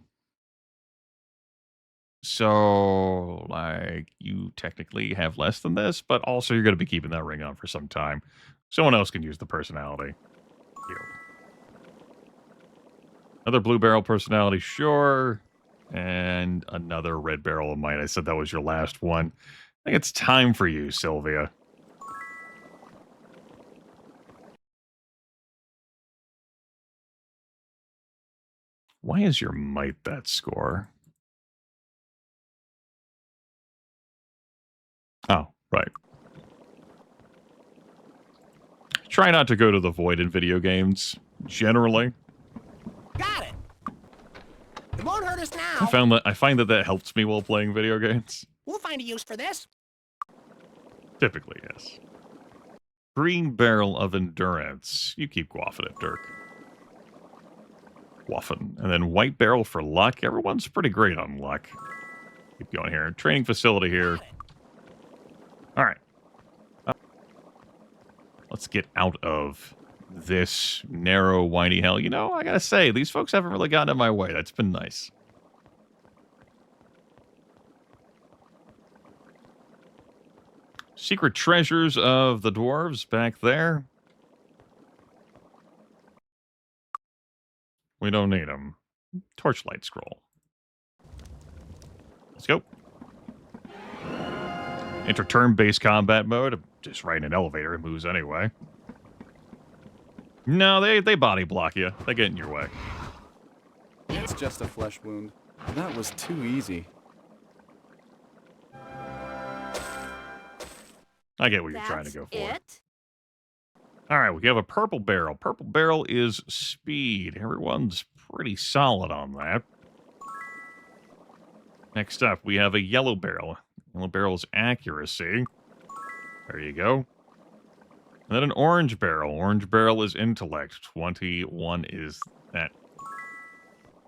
So, like, you technically have less than this, but also you're going to be keeping that ring on for some time. Someone else can use the personality. Here. Another Blue Barrel Personality, sure. And another Red Barrel of Might. I said that was your last one. I think it's time for you, Sylvia. Why is your might that score? Oh, right. Try not to go to the void in video games, generally. Got it. It won't hurt us now. I find that helps me while playing video games. We'll find a use for this. Typically, yes. Green Barrel of Endurance. You keep quaffing it, Dirk. Quaffing. And then White Barrel for luck. Everyone's pretty great on luck. Keep going here. Training facility here. All right. Let's get out of this narrow, windy hell. You know, I gotta say, these folks haven't really gotten in my way. That's been nice. Secret treasures of the dwarves back there. We don't need them. Torchlight scroll. Let's go. Enter turn-based combat mode. Just right in an elevator. It moves anyway. No, they body block you. They get in your way. It's just a flesh wound. That was too easy. I get what you're trying to That's go for. it? All right, we have a purple barrel. Purple barrel is speed. Everyone's pretty solid on that. Next up, we have a yellow barrel. Yellow barrel is accuracy. There you go. And then an orange barrel. Orange barrel is intellect. 21 is that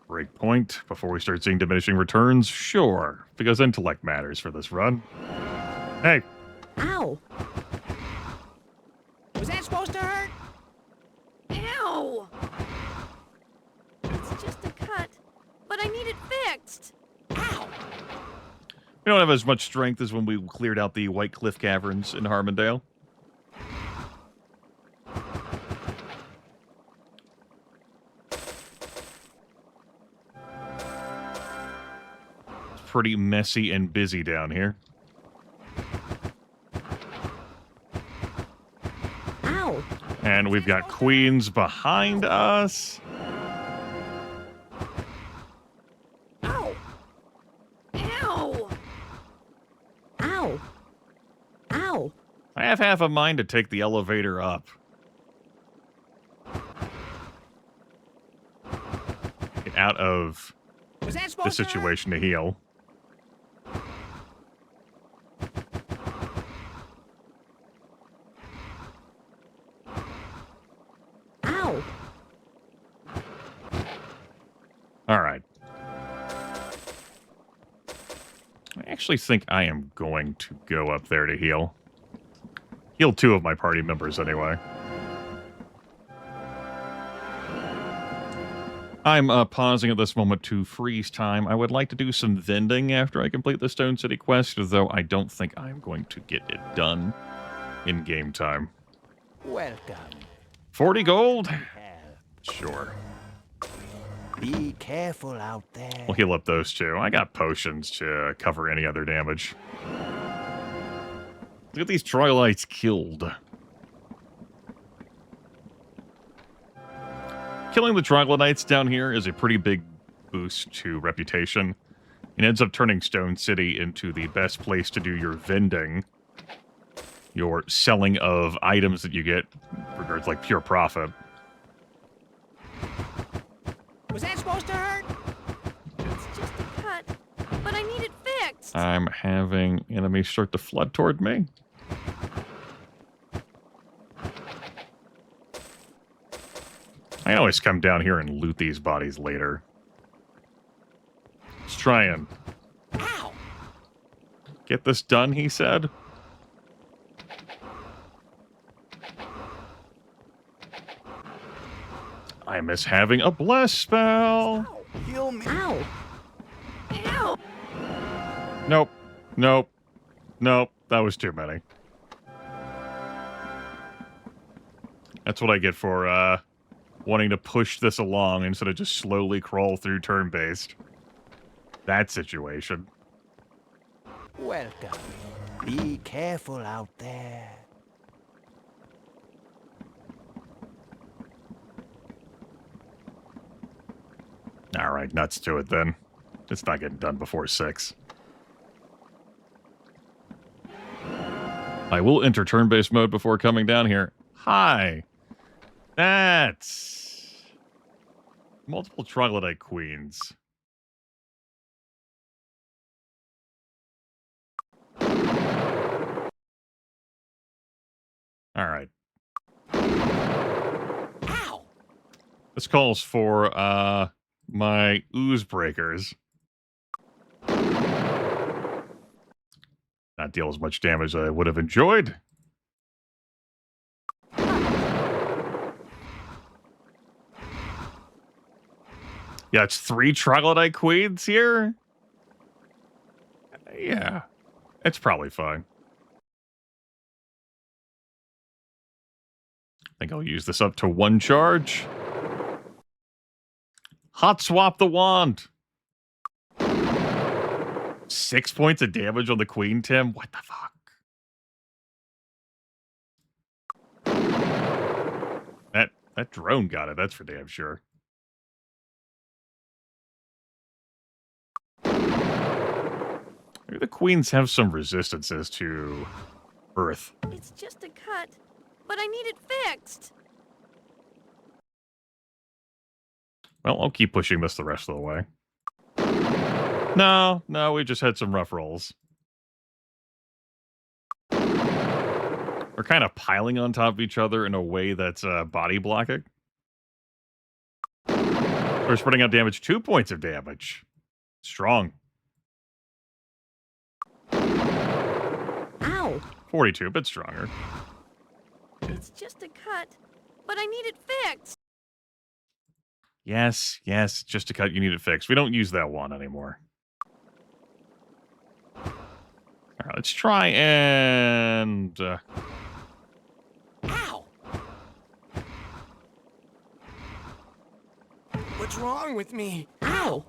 break point before we start seeing diminishing returns? Sure, because intellect matters for this run. Hey. Ow! Was that supposed to hurt? Ow! It's just a cut, but I need it fixed. Ow! We don't have as much strength as when we cleared out the White Cliff Caverns in Harmondale. It's pretty messy and busy down here. Ow! And we've got queens behind us. Ow! Ow! Ow! Ow! I have half a mind to take the elevator up. Get out of Was that the supposed to hurt? situation to heal. Ow! All right. I actually think I am going to go up there to heal. Heal 2 of my party members anyway. I'm pausing at this moment to freeze time. I would like to do some vending after I complete the Stone City quest, though I don't think I'm going to get it done in game time. Welcome. 40 gold? Sure. Be careful out there. We'll heal up those 2. I got potions to cover any other damage. Look at these Troilites killed. Killing the Troglodytes down here is a pretty big boost to reputation. It ends up turning Stone City into the best place to do your vending. Your selling of items that you get, regards like pure profit. Was that supposed to hurt? It's just a cut, but I need it fixed. I'm having enemies start to flood toward me. I can always come down here and loot these bodies later. Let's try and get this done, he said. I miss having a bless spell. Heal me. Ow! Ow! Nope. Nope. Nope. That was too many. That's what I get for wanting to push this along instead of just slowly crawl through turn-based. That situation. Welcome. Be careful out there. Alright, nuts to it then. It's not getting done before 6. I will enter turn-based mode before coming down here. Hi! That's... multiple troglodyte queens. Alright. Ow! This calls for, my ooze breakers. Not deal as much damage as I would have enjoyed. Yeah, it's 3 troglodyte queens here. Yeah, it's probably fine. I think I'll use this up to 1 charge. Hot swap the wand. 6 points of damage on the queen, Tim? What the fuck? That drone got it, that's for damn sure. Maybe the queens have some resistances to Earth. It's just a cut, but I need it fixed. Well, I'll keep pushing this the rest of the way. No, we just had some rough rolls. We're kind of piling on top of each other in a way that's body blocking. We're spreading out damage, 2 points of damage. Strong. Ow! 42, but stronger. It's just a cut, but I need it fixed. Yes, just a cut, you need it fixed. We don't use that one anymore. Alright, let's try and... Ow! What's wrong with me? Ow!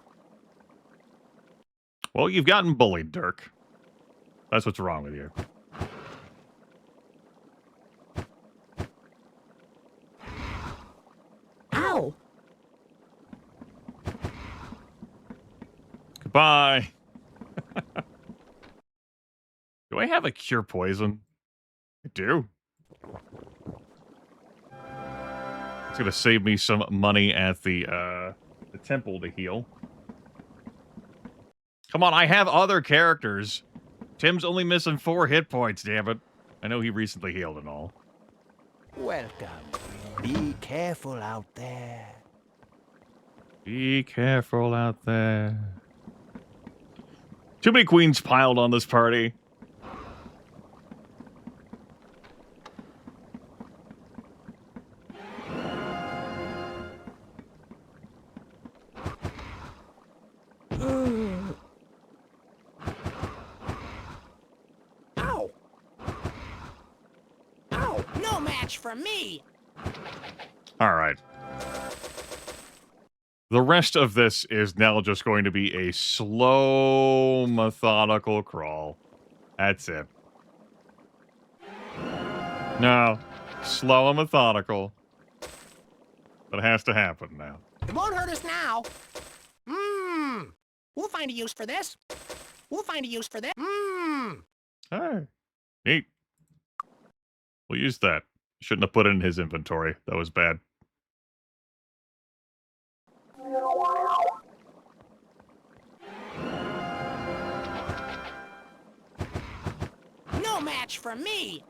Well, you've gotten bullied, Dirk. That's what's wrong with you. Ow! Goodbye. Do I have a cure poison? I do. It's gonna save me some money at the temple to heal. Come on, I have other characters. Tim's only missing 4 hit points, damn it. I know he recently healed and all. Welcome. Be careful out there. Be careful out there. Too many queens piled on this party. Ow! Ow! No match for me! All right. The rest of this is now just going to be a slow, methodical crawl. That's it. No. Slow and methodical. But it has to happen now. It won't hurt us now. We'll find a use for this. We'll find a use for this. Hey. Neat. We'll use that. Shouldn't have put it in his inventory. That was bad. No match for me!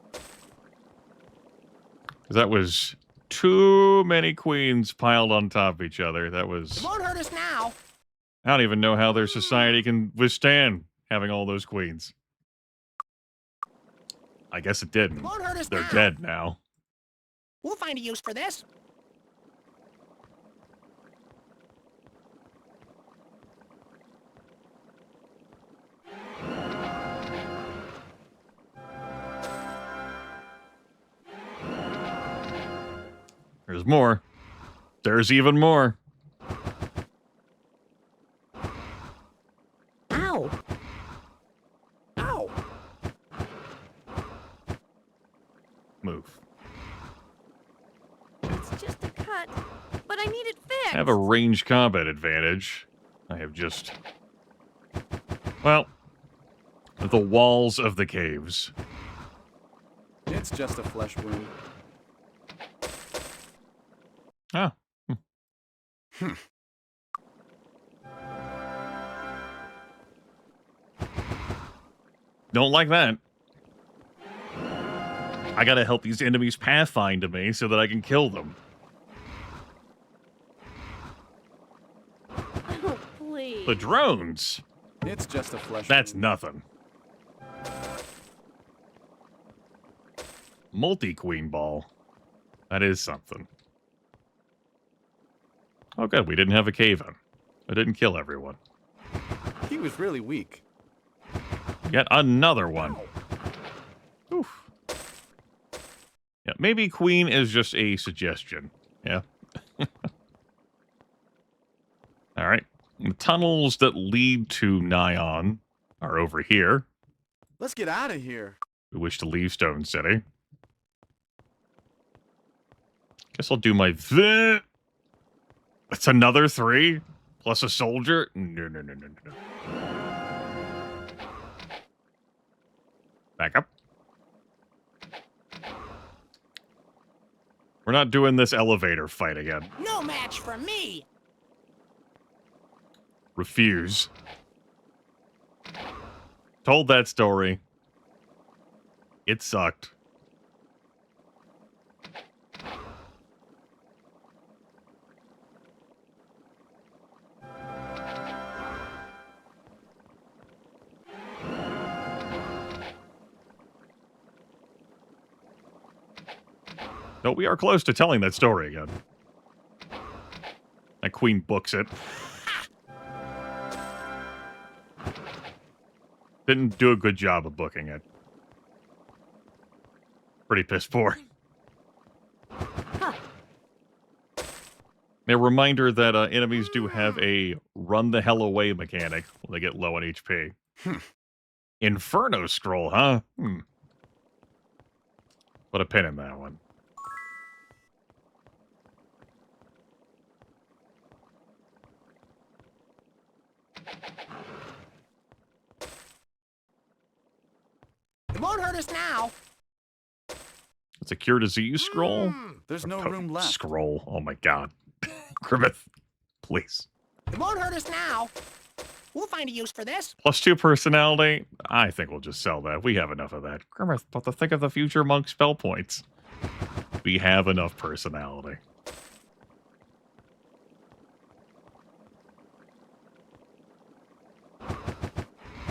That was too many queens piled on top of each other. That was... It won't hurt us now. I don't even know how their society can withstand having all those queens. I guess it didn't. It won't hurt us They're now. dead now. We'll find a use for this. There's more. There's even more. Ow! Ow! It's just a cut, but I need it fixed. I have a range combat advantage. I have just... Well, the walls of the caves. It's just a flesh wound. Ah. Don't like that. I gotta help these enemies pathfind me so that I can kill them. Oh, please. The drones. It's just a flesh That's wound. nothing. Multi-queen ball. That is something. Oh, good. We didn't have a cave-in. I didn't kill everyone. He was really weak. Yet another one. Oof. Yeah, maybe queen is just a suggestion. Yeah. All right. The tunnels that lead to Nyan are over here. Let's get out of here. We wish to leave Stone City. Guess I'll do my... That's another 3? Plus a soldier? No. Back up. We're not doing this elevator fight again. No match for me. Refuse. Told that story. It sucked. No, we are close to telling that story again. That queen books it. Didn't do a good job of booking it. Pretty piss poor. A reminder that enemies do have a run the hell away mechanic when they get low on HP. Inferno scroll, huh? Put a pin in that one. It won't hurt us now. It's a cure disease scroll? There's no room left. Scroll. Oh my god. Grimith, please. It won't hurt us now. We'll find a use for this. +2 personality? I think we'll just sell that. We have enough of that. Grimith, but to think of the future monk spell points. We have enough personality.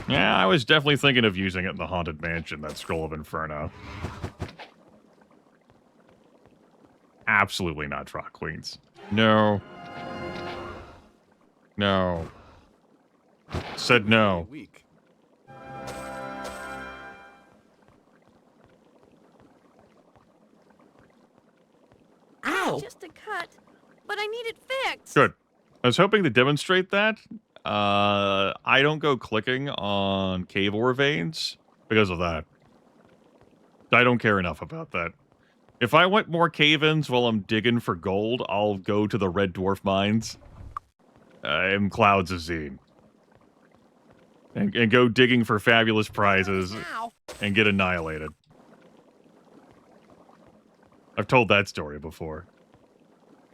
Yeah, I was definitely thinking of using it in the Haunted Mansion, that Scroll of Inferno. Absolutely not Trot Queens. No. No. Said no. Ow! Just a cut, but I need it fixed. Good. I was hoping to demonstrate that. I don't go clicking on cave ore veins because of that. I don't care enough about that. If I want more cave-ins while I'm digging for gold, I'll go to the Red Dwarf mines in Clouds of Zine. And go digging for fabulous prizes and get annihilated. I've told that story before.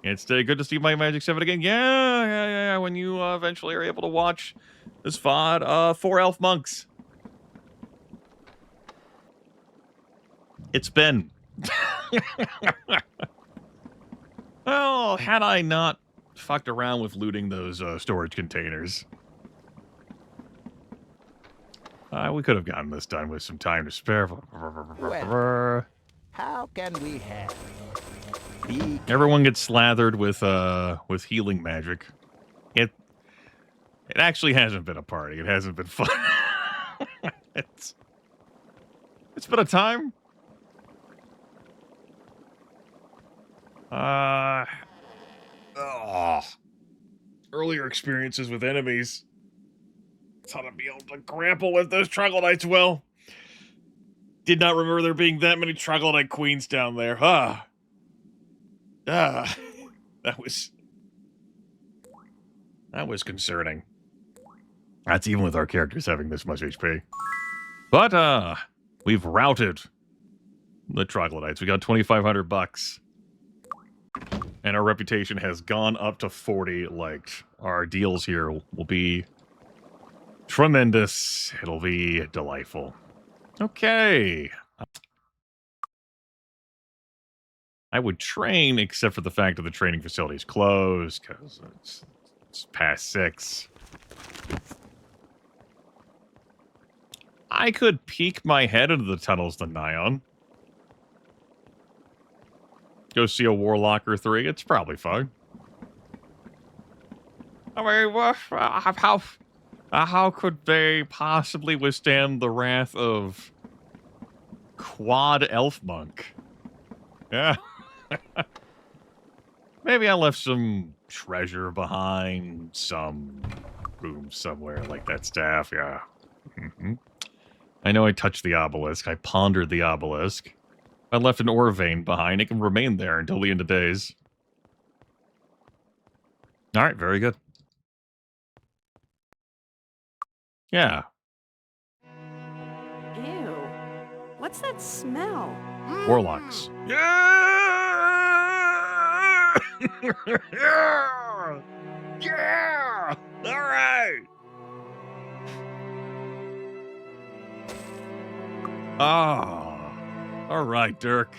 It's good to see my Magic 7 again. Yeah. When you eventually are able to watch this VOD, 4 elf monks. It's been. Well, had I not fucked around with looting those storage containers, we could have gotten this done with some time to spare. Well, how can we help? Everyone gets slathered with healing magic. It actually hasn't been a party. It hasn't been fun. it's been a time. Earlier experiences with enemies. How to be able to grapple with those troglodytes well. Did not remember there being that many troglodyte queens down there. That was concerning. That's even with our characters having this much HP. But we've routed the troglodytes. We got 2,500 bucks. And our reputation has gone up to 40. Like, our deals here will be tremendous. It'll be delightful. Okay. I would train, except for the fact that the training facility is closed, because it's past 6. I could peek my head into the tunnels of Nyon. Go see a Warlock or 3. It's probably fun. I mean, how could they possibly withstand the wrath of Quad Elf Monk? Yeah. Maybe I left some treasure behind, some room somewhere like that staff, yeah. I know I touched the obelisk. I pondered the obelisk. I left an ore vein behind. It can remain there until the end of days. All right, very good. Yeah. Ew. What's that smell? Warlocks. Yeah! Yeah! Yeah! All right! Ah. All right, Dirk.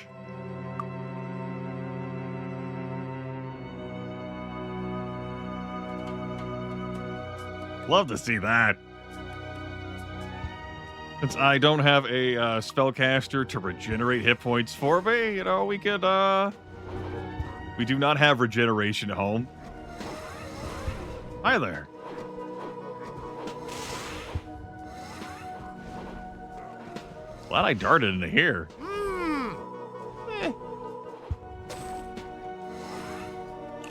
Love to see that. Since I don't have a spellcaster to regenerate hit points for me, you know, we could, we do not have regeneration at home. Hi there. Glad I darted into here.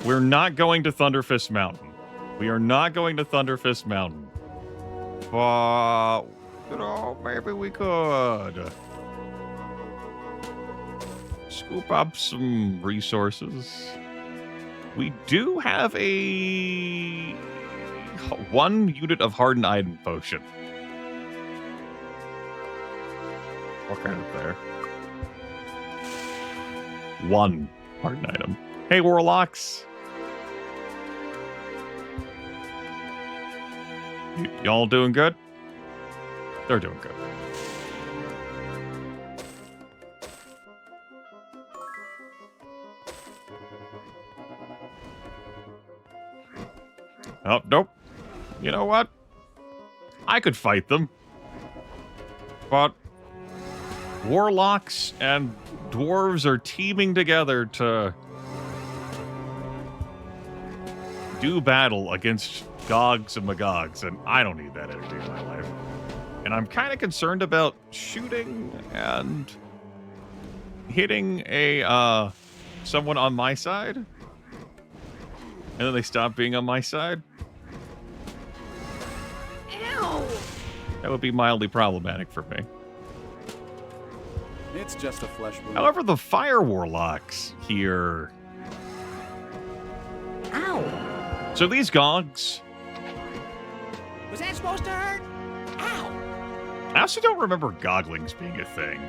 We're not going to Thunderfist Mountain. We are not going to Thunderfist Mountain. But, you know, maybe we could scoop up some resources. We do have a 1 unit of hardened item potion. What kind of there? 1 hardened item. Hey, Warlocks. Y'all doing good? They're doing good. Oh, nope. You know what? I could fight them. But Warlocks and Dwarves are teaming together to do battle against Gogs and Magogs, and I don't need that energy in my life. And I'm kind of concerned about shooting and hitting a someone on my side, and then they stop being on my side. Ew! That would be mildly problematic for me. It's just a flesh wound. However, the Fire Warlocks here... Ow! So these Gogs... Was that supposed to hurt? Ow! I also don't remember Goglings being a thing.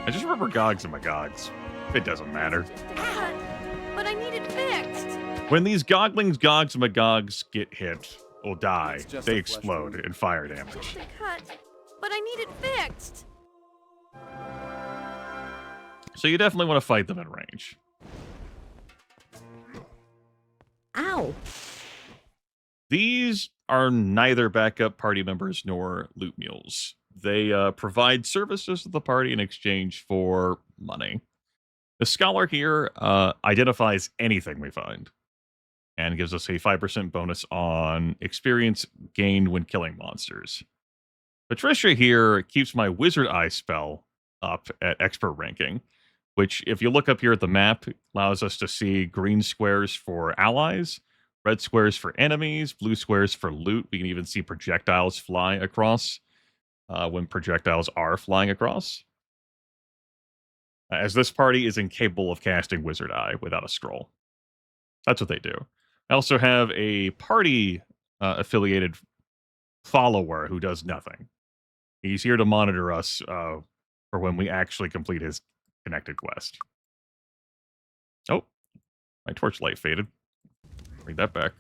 I just remember Gogs and Magogs. It doesn't matter. Ow! But I need it fixed. When these Goglings, Gogs, and Magogs get hit or die, just they a flesh explode wound. in fire damage. Just a cut, but I need it fixed. So you definitely want to fight them in range. Ow! These are neither backup party members nor loot mules. They provide services to the party in exchange for money. The scholar here identifies anything we find and gives us a 5% bonus on experience gained when killing monsters. Patricia here keeps my Wizard Eye spell up at expert ranking, which, if you look up here at the map, allows us to see green squares for allies, red squares for enemies, blue squares for loot. We can even see projectiles fly across when projectiles are flying across. As this party is incapable of casting Wizard Eye without a scroll. That's what they do. I also have a party affiliated follower who does nothing. He's here to monitor us for when we actually complete his connected quest. Oh, my torchlight faded. Bring that back.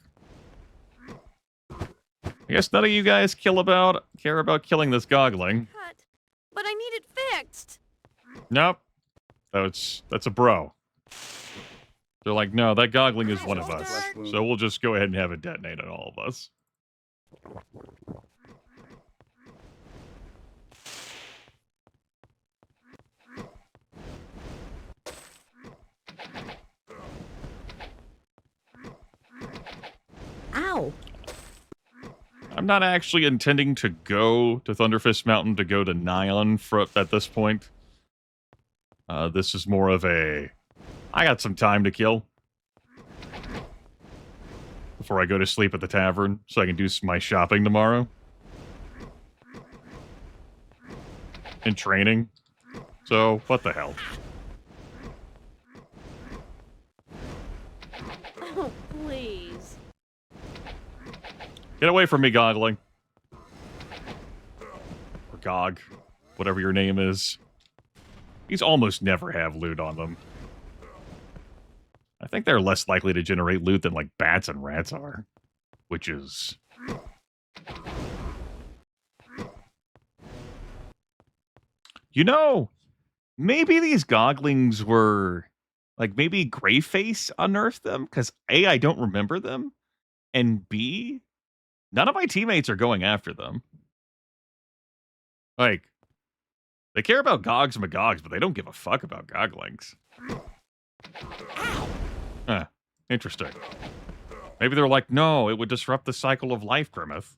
I guess none of you guys care about killing this Gogling. Cut, but I need it fixed. Nope. That's a bro. They're like, no, that Gogling is one of us. So we'll just go ahead and have it detonate on all of us. Ow! I'm not actually intending to go to Thunderfist Mountain to go to Nyan at this point. This is more of a... I got some time to kill before I go to sleep at the tavern, so I can do my shopping tomorrow. And training. So, what the hell? Oh, please. Get away from me, Gogling. Or Gog. Whatever your name is. These almost never have loot on them. I think they're less likely to generate loot than like bats and rats are, which is... You know, maybe these goglings were, like, maybe Greyface unearthed them, because A, I don't remember them, and B, none of my teammates are going after them. Like, they care about Gogs and Magogs, but they don't give a fuck about Goglings. Huh, interesting. Maybe they're like, no, it would disrupt the cycle of life, Grimith.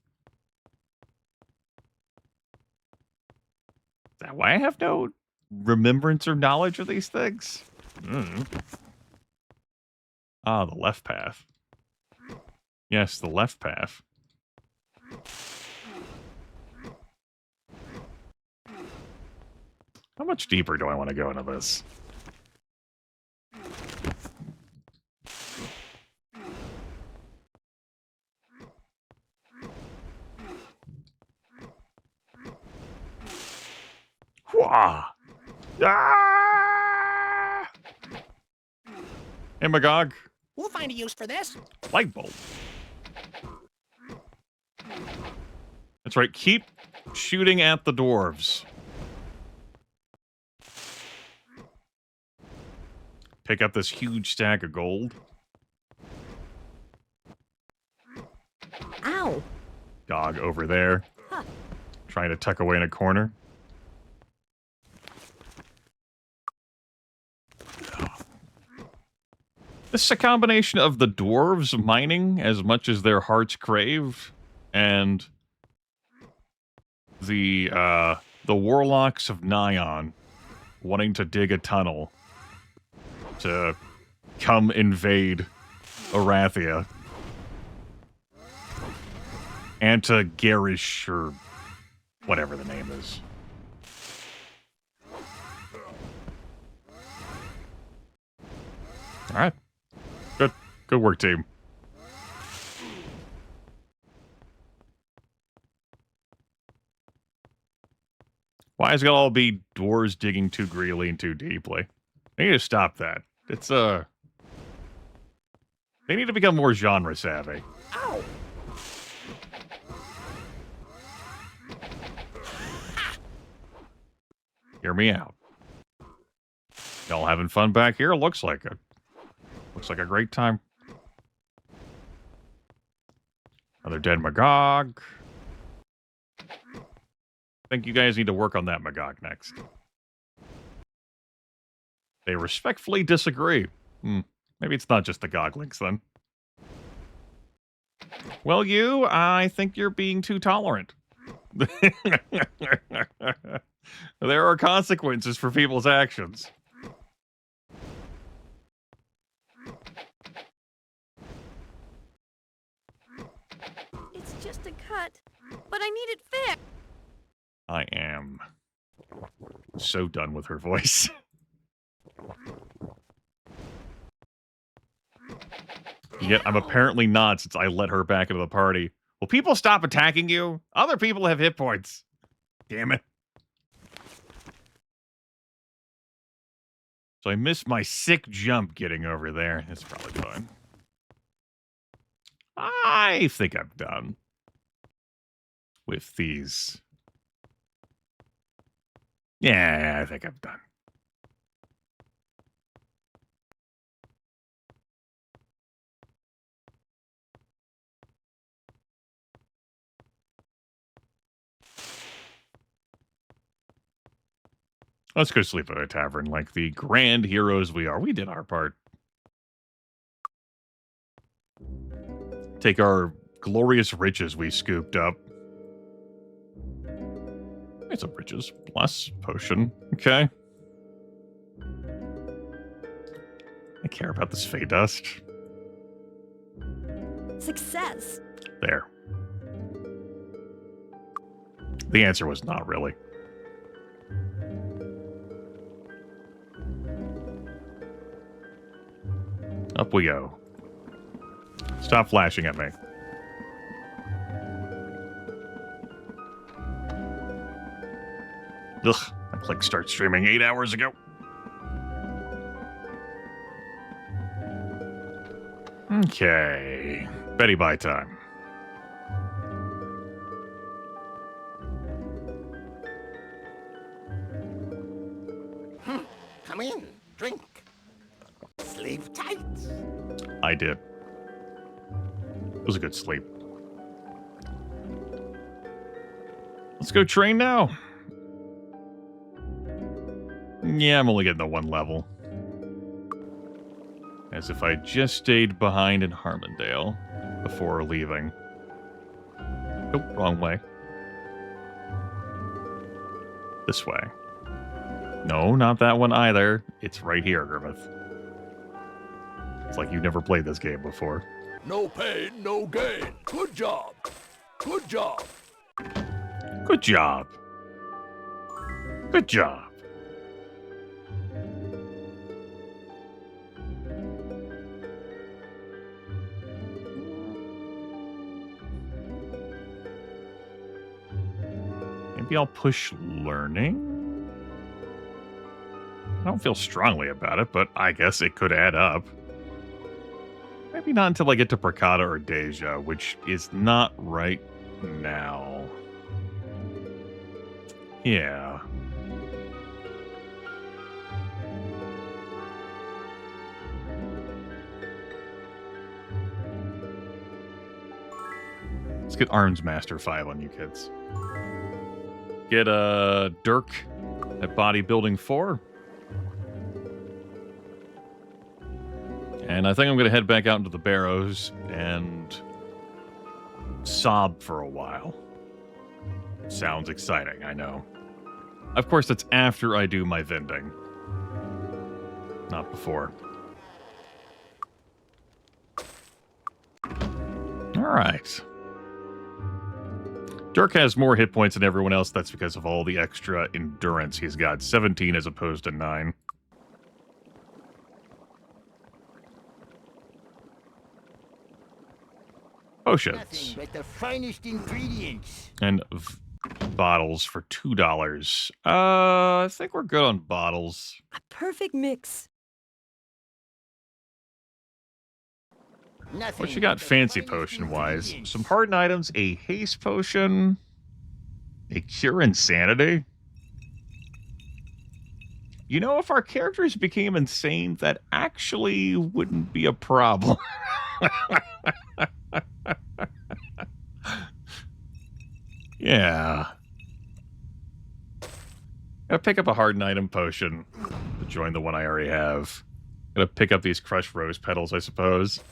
Is that why I have no remembrance or knowledge of these things? Ah, the left path. Yes, the left path. How much deeper do I want to go into this? Wah! Ah! Hey, Magog. We'll find a use for this. Light bulb. That's right. Keep shooting at the dwarves. Pick up this huge stack of gold. Ow! Dog over there. Huh. Trying to tuck away in a corner. This is a combination of the dwarves mining as much as their hearts crave, and the warlocks of Nyon wanting to dig a tunnel to come invade Arathia. And to Garish, or whatever the name is. Alright. Good work, team. Why is it gonna all be dwarves digging too greedily and too deeply? They need to stop that. It's, they need to become more genre savvy. Ow! Hear me out. Y'all having fun back here? Looks like it. Looks like a great time. Another dead Magog. I think you guys need to work on that Magog next. They respectfully disagree. Maybe it's not just the Goglings, then. Well, you, I think you're being too tolerant. There are consequences for people's actions. It's just a cut, but I need it fixed. I am so done with her voice. Yet I'm apparently not, since I let her back into the party. Will people stop attacking you? Other people have hit points. Damn it. So I missed my sick jump getting over there. It's probably fine. I think I'm done with these. Yeah, I think I'm done. Let's go sleep at a tavern like the grand heroes we are. We did our part. Take our glorious riches we scooped up. It's some riches. Plus potion. Okay. I care about this Fey dust. Success. There. The answer was not really. Up we go. Stop flashing at me. Ugh, I clicked start streaming 8 hours ago. Okay. Betty Bye time. Come in, drink. Sleep tight. I did. It was a good sleep. Let's go train now. Yeah, I'm only getting the one level. As if I just stayed behind in Harmondale before leaving. Nope, wrong way. This way. No, not that one either. It's right here, Grimith. It's like you've never played this game before. No pain, no gain. Good job. Good job. Good job. Good job. Maybe I'll push learning? I don't feel strongly about it, but I guess it could add up. Maybe not until I get to Prakata or Deja, which is not right now. Yeah. Let's get Arms Master 5 on you kids. Get Dirk at Bodybuilding 4. And I think I'm going to head back out into the Barrows and sob for a while. Sounds exciting, I know. Of course, that's after I do my vending. Not before. Alright. Dirk has more hit points than everyone else. That's because of all the extra endurance he's got. 17 as opposed to 9. Potions. Nothing but the finest ingredients. And bottles for $2. I think we're good on bottles. A perfect mix. What you got fancy potion-wise? Some hardened items, a haste potion, a cure insanity. You know, if our characters became insane, that actually wouldn't be a problem. Yeah. Gotta pick up a hardened item potion to join the one I already have. Gotta pick up these crushed rose petals, I suppose.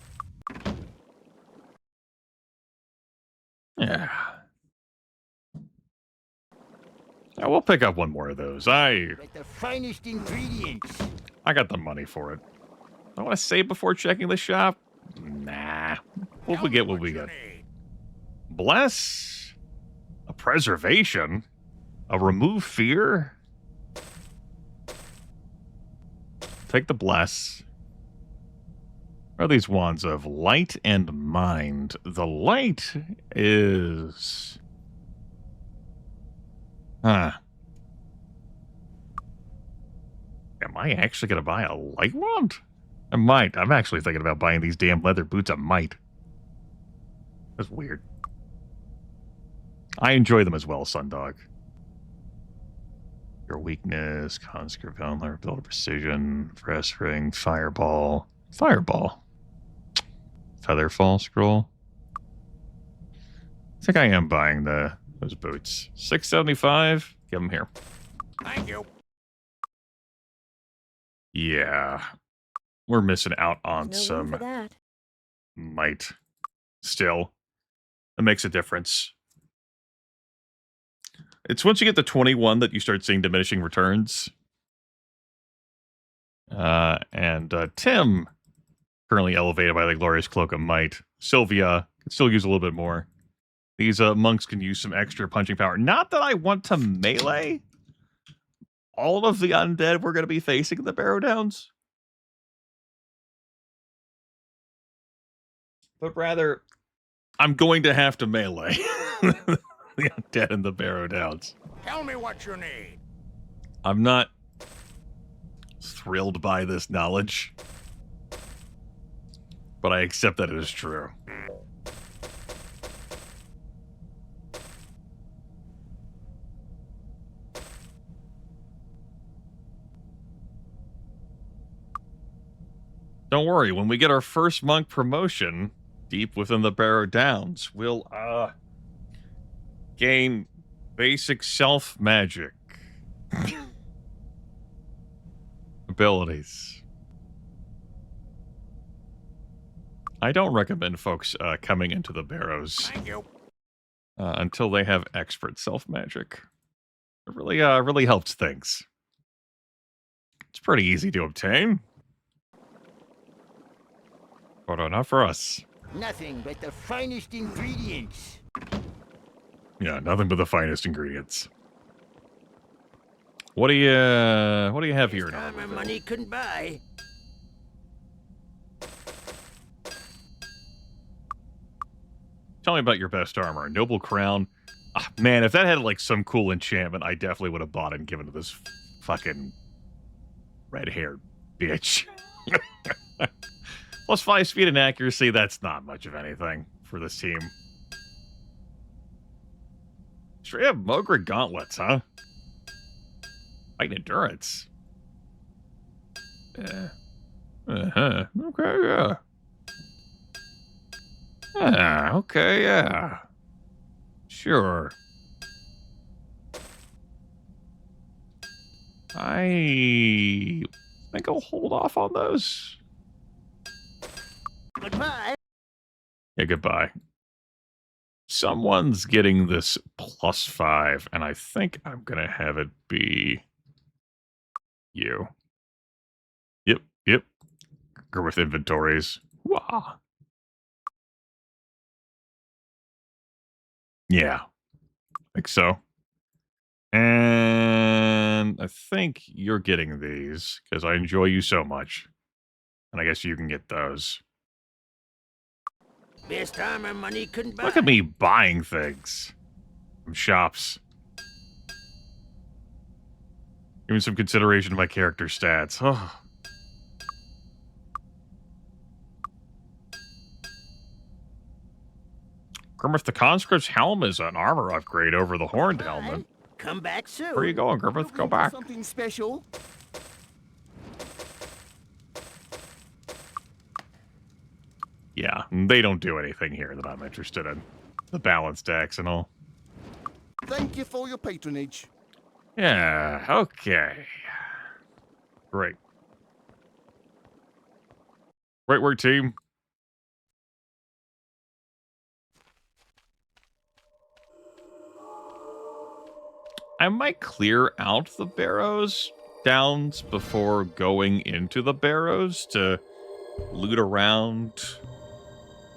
Yeah. Yeah, we'll pick up one more of those. The finest ingredients. I got the money for it. I want to save before checking the shop. Nah. What we get, what we get. Bless. A preservation. A remove fear. Take the bless. What are these wands of light and mind? The light is... Huh. Am I actually going to buy a light wand? I might. I'm actually thinking about buying these damn leather boots. I might. That's weird. I enjoy them as well, Sundog. Your weakness, conscript valor, build of precision, press ring, fireball. Fireball. Featherfall scroll. I think I am buying those boots. $6.75. Give them here. Thank you. Yeah. We're missing out on There's no room some for that. might. Still, it makes a difference. It's once you get to 21 that you start seeing diminishing returns. And Tim, currently elevated by the Glorious Cloak of Might. Sylvia can still use a little bit more. These monks can use some extra punching power. Not that I want to melee all of the undead we're going to be facing in the Barrow Downs. But rather, I'm going to have to melee the undead in the Barrow Downs. Tell me what you need. I'm not thrilled by this knowledge. but I accept that it is true. Don't worry, when we get our first monk promotion deep within the Barrow Downs, we'll, gain basic self-magic abilities. I don't recommend folks coming into the Barrows until they have expert self-magic. It really helps things. It's pretty easy to obtain. But not for us. Nothing but the finest ingredients. Yeah, nothing but the finest ingredients. What do you have here now? Time and money couldn't buy. Tell me about your best armor. Noble crown. Ah, man, if that had like some cool enchantment, I definitely would have bought it and given it to this fucking red-haired bitch. Plus 5 speed and accuracy, that's not much of anything for this team. Straight up Mogre gauntlets, huh? Fighting endurance. Yeah. Uh-huh. Okay, yeah. Yeah, okay, yeah. Sure. I think I'll hold off on those. Goodbye. Yeah, goodbye. Someone's getting this +5, and I think I'm gonna have it be you. Yep. Grimith inventories. Wah. Yeah, I think so. And I think you're getting these, because I enjoy you so much. And I guess you can get those. Best armor money couldn't buy. Look at me buying things from shops. Give me some consideration to my character stats. Oh. Grimith, the conscript's helm is an armor upgrade over the horned helmet. Come back soon. Where are you going, Grimith? Go back. Something special. Yeah, they don't do anything here that I'm interested in. The balance decks and all. Thank you for your patronage. Yeah, okay. Great. Great work, team. I might clear out the Barrows Downs before going into the Barrows to loot around.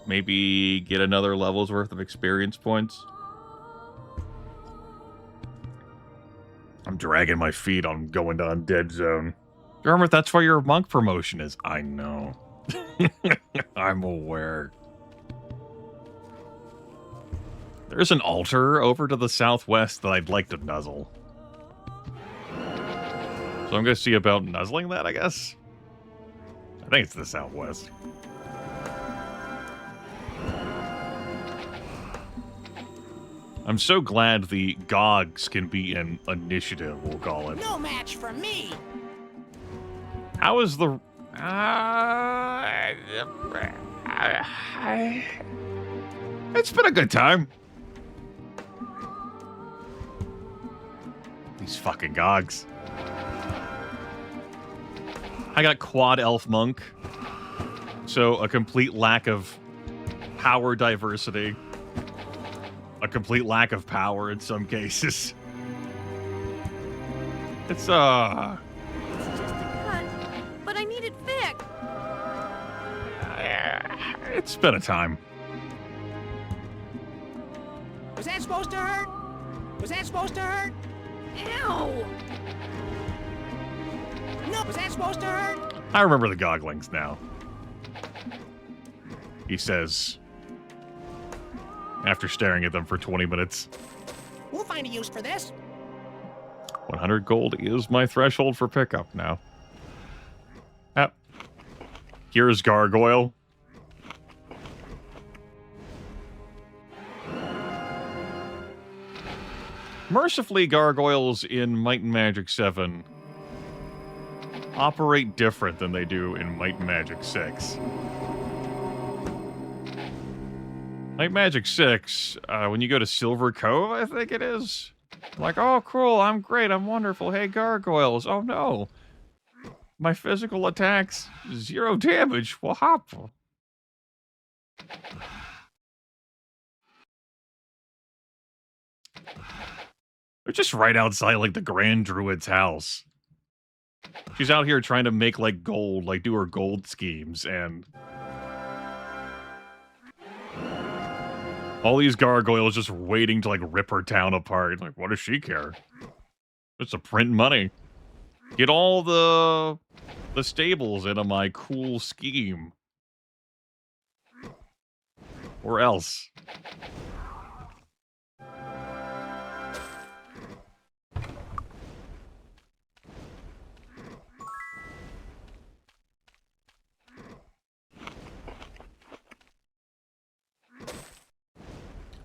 Maybe get another level's worth of experience points. I'm dragging my feet on going to Undead Zone. Grimith, that's where your monk promotion is. I know. I'm aware. There's an altar over to the southwest that I'd like to nuzzle. So I'm going to see about nuzzling that, I guess. I think it's the southwest. I'm so glad the Gogs can be an initiative, we'll call it. No match for me. How is the... It's been a good time. These fucking Gogs. I got quad elf monk. So a complete lack of power diversity. A complete lack of power in some cases. It's just a cut, but I need it fixed. It's been a time. Was that supposed to hurt? Was that supposed to hurt? Ew! No, was that supposed to hurt? I remember the Goglings now. He says, after staring at them for 20 minutes. We'll find a use for this. 100 gold is my threshold for pickup now. Here's Gargoyle. Mercifully, gargoyles in Might and Magic 7 operate different than they do in Might and Magic 6. Might and Magic 6, when you go to Silver Cove, I think it is. Like, oh, cool, I'm great, I'm wonderful, hey, gargoyles. Oh, no. My physical attacks, 0 damage. What happened? They're just right outside, like, the Grand Druid's house. She's out here trying to make, like, gold, like, do her gold schemes, and all these gargoyles just waiting to, like, rip her town apart. Like, what does she care? It's to print money. Get all the stables into my cool scheme. Or else.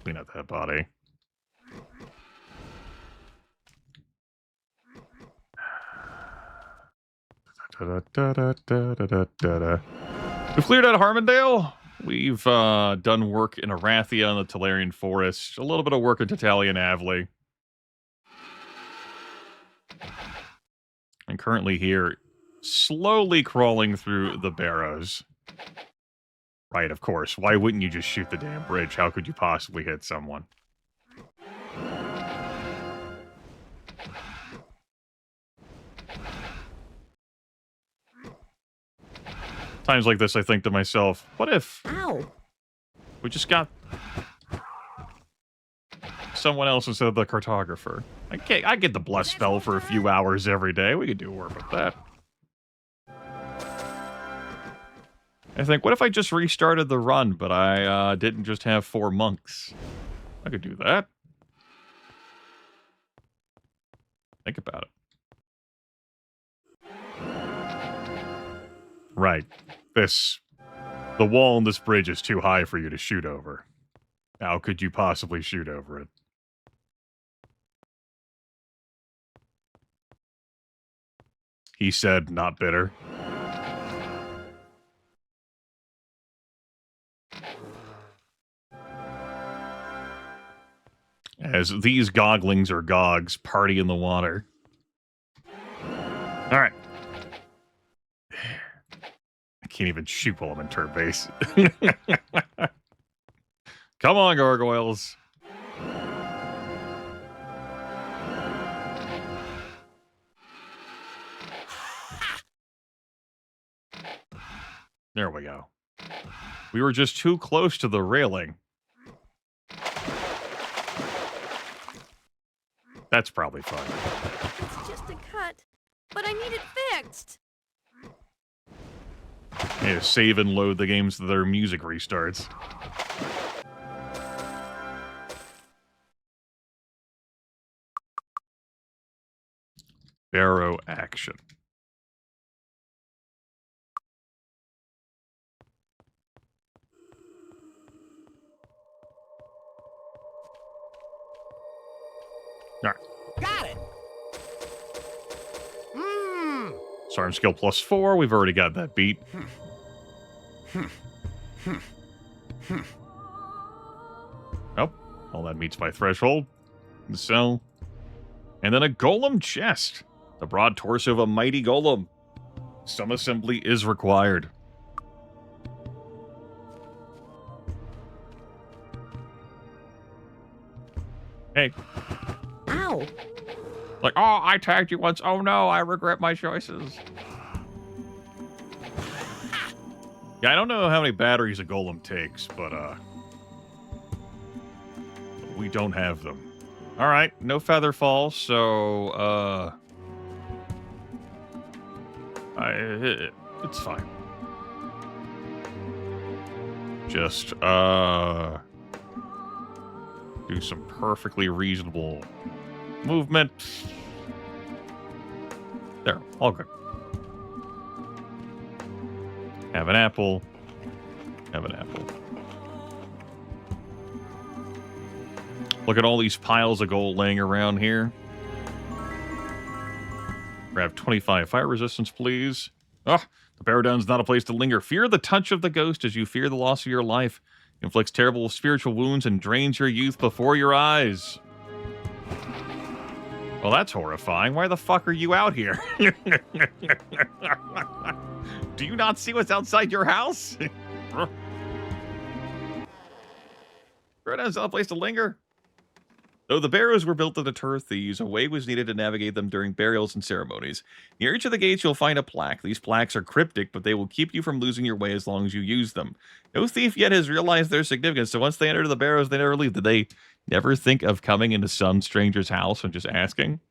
Clean up that body. We've cleared out Harmondale. We've done work in Arathia and the Talarian Forest. A little bit of work in Tatalia and Avley. And currently here, slowly crawling through the barrows. Right, of course. Why wouldn't you just shoot the damn bridge? How could you possibly hit someone? Times like this, I think to myself, what if we just got someone else instead of the cartographer? I get the bless spell for a few hours every day. We could do work with that. I think, what if I just restarted the run, but I didn't just have 4 monks? I could do that. Think about it. Right. The wall on this bridge is too high for you to shoot over. How could you possibly shoot over it? He said, not bitter. As these goglings or gogs party in the water. Alright. I can't even shoot while I'm in turn base. Come on, gargoyles. There we go. We were just too close to the railing. That's probably fun. It's just a cut, but I need it fixed. Yeah, save and load the games so their music restarts. Barrow action. Alright. Got it. Storm skill +4. We've already got that beat. Oh, all that meets my threshold. So, and then a golem chest. The broad torso of a mighty golem. Some assembly is required. Hey. Ow. Like, oh, I tagged you once. Oh no, I regret my choices. Yeah, I don't know how many batteries a golem takes, but we don't have them. All right, no feather fall, so it's fine. Just do some perfectly reasonable movement. There, all good. Have an apple. Have an apple. Look at all these piles of gold laying around here. Grab 25 fire resistance, please. Ah, the Barrowdown's not a place to linger. Fear the touch of the ghost as you fear the loss of your life. Inflicts terrible spiritual wounds and drains your youth before your eyes. Well, that's horrifying. Why the fuck are you out here? Do you not see what's outside your house? Barrowdown's not a place to linger. Though the barrows were built to deter thieves, a way was needed to navigate them during burials and ceremonies. Near each of the gates, you'll find a plaque. These plaques are cryptic, but they will keep you from losing your way as long as you use them. No thief yet has realized their significance, so once they enter the barrows, they never leave. Did they never think of coming into some stranger's house and just asking?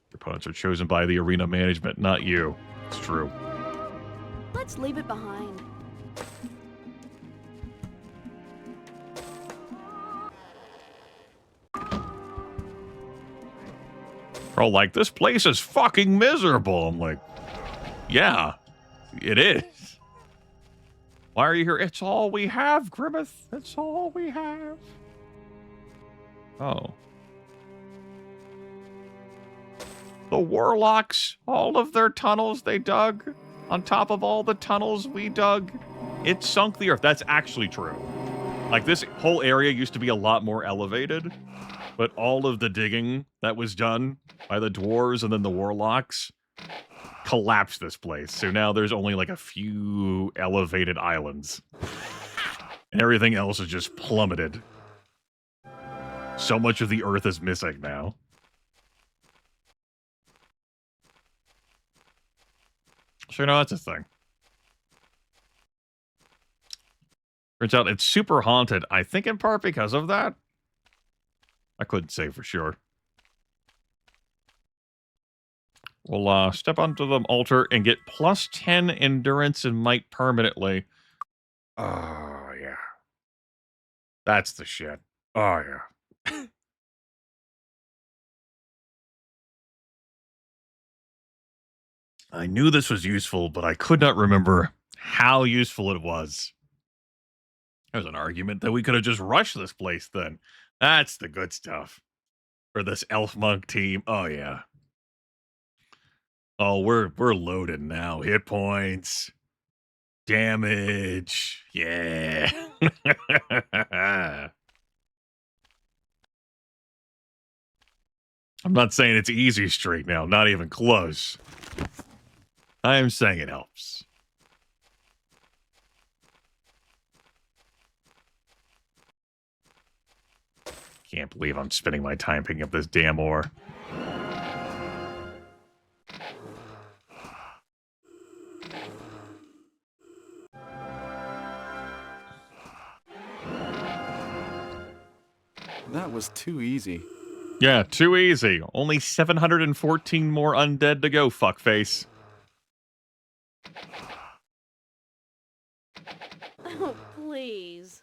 Your opponents are chosen by the arena management, not you. It's true. Let's leave it behind. Bro, like, this place is fucking miserable. I'm like, yeah, it is. Why are you here? It's all we have, Grimith. It's all we have. Oh. The warlocks, all of their tunnels they dug, on top of all the tunnels we dug, it sunk the earth. That's actually true. Like, this whole area used to be a lot more elevated, but all of the digging that was done by the dwarves and then the warlocks collapsed this place. So now there's only like a few elevated islands. And everything else is just plummeted. So much of the earth is missing now. So, that's a thing. Turns out it's super haunted. I think in part because of that. I couldn't say for sure. We'll step onto the altar and get plus 10 endurance and might permanently. Oh, yeah. That's the shit. Oh, yeah. I knew this was useful, but I could not remember how useful it was. There's an argument that we could have just rushed this place then. That's the good stuff. For this elf monk team. Oh, yeah. Oh, we're loaded now. Hit points. Damage. Yeah. I'm not saying it's easy streak now. Not even close. I am saying it helps. Can't believe I'm spending my time picking up this damn ore. That was too easy. Yeah, too easy. Only 714 more undead to go, fuckface. Oh, please.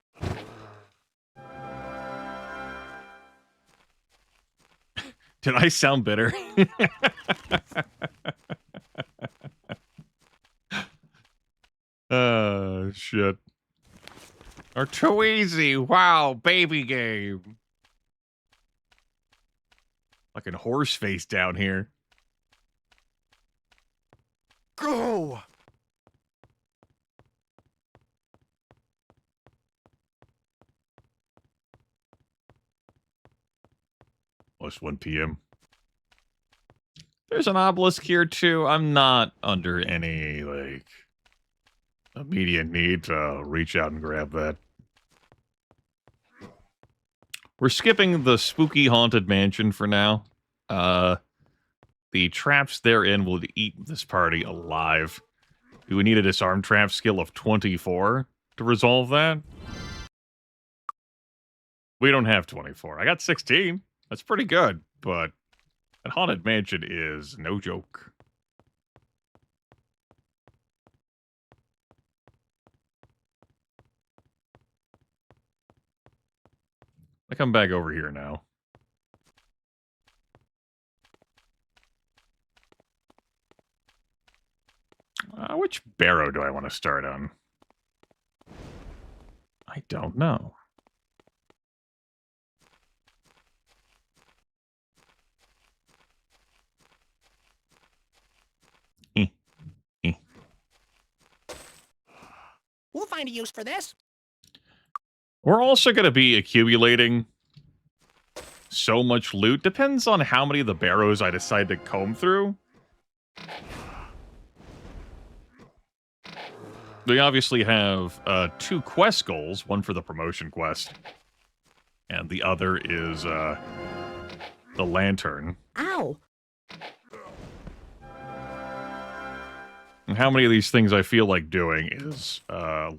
Did I sound bitter? Oh, shit. Or too easy. Wow, baby game. Fucking horse face down here. Go! Almost 1 p.m. There's an obelisk here, too. I'm not under any, like, immediate need to reach out and grab that. We're skipping the spooky haunted mansion for now. The traps therein will eat this party alive. Do we need a disarm trap skill of 24 to resolve that? We don't have 24. I got 16. That's pretty good, but a haunted mansion is no joke. I come back over here now. Which barrow do I want to start on? I don't know. find a use for this. We're also going to be accumulating so much loot. Depends on how many of the barrows I decide to comb through. We obviously have 2 quest goals, one for the promotion quest, and the other is the lantern. Ow! And how many of these things I feel like doing is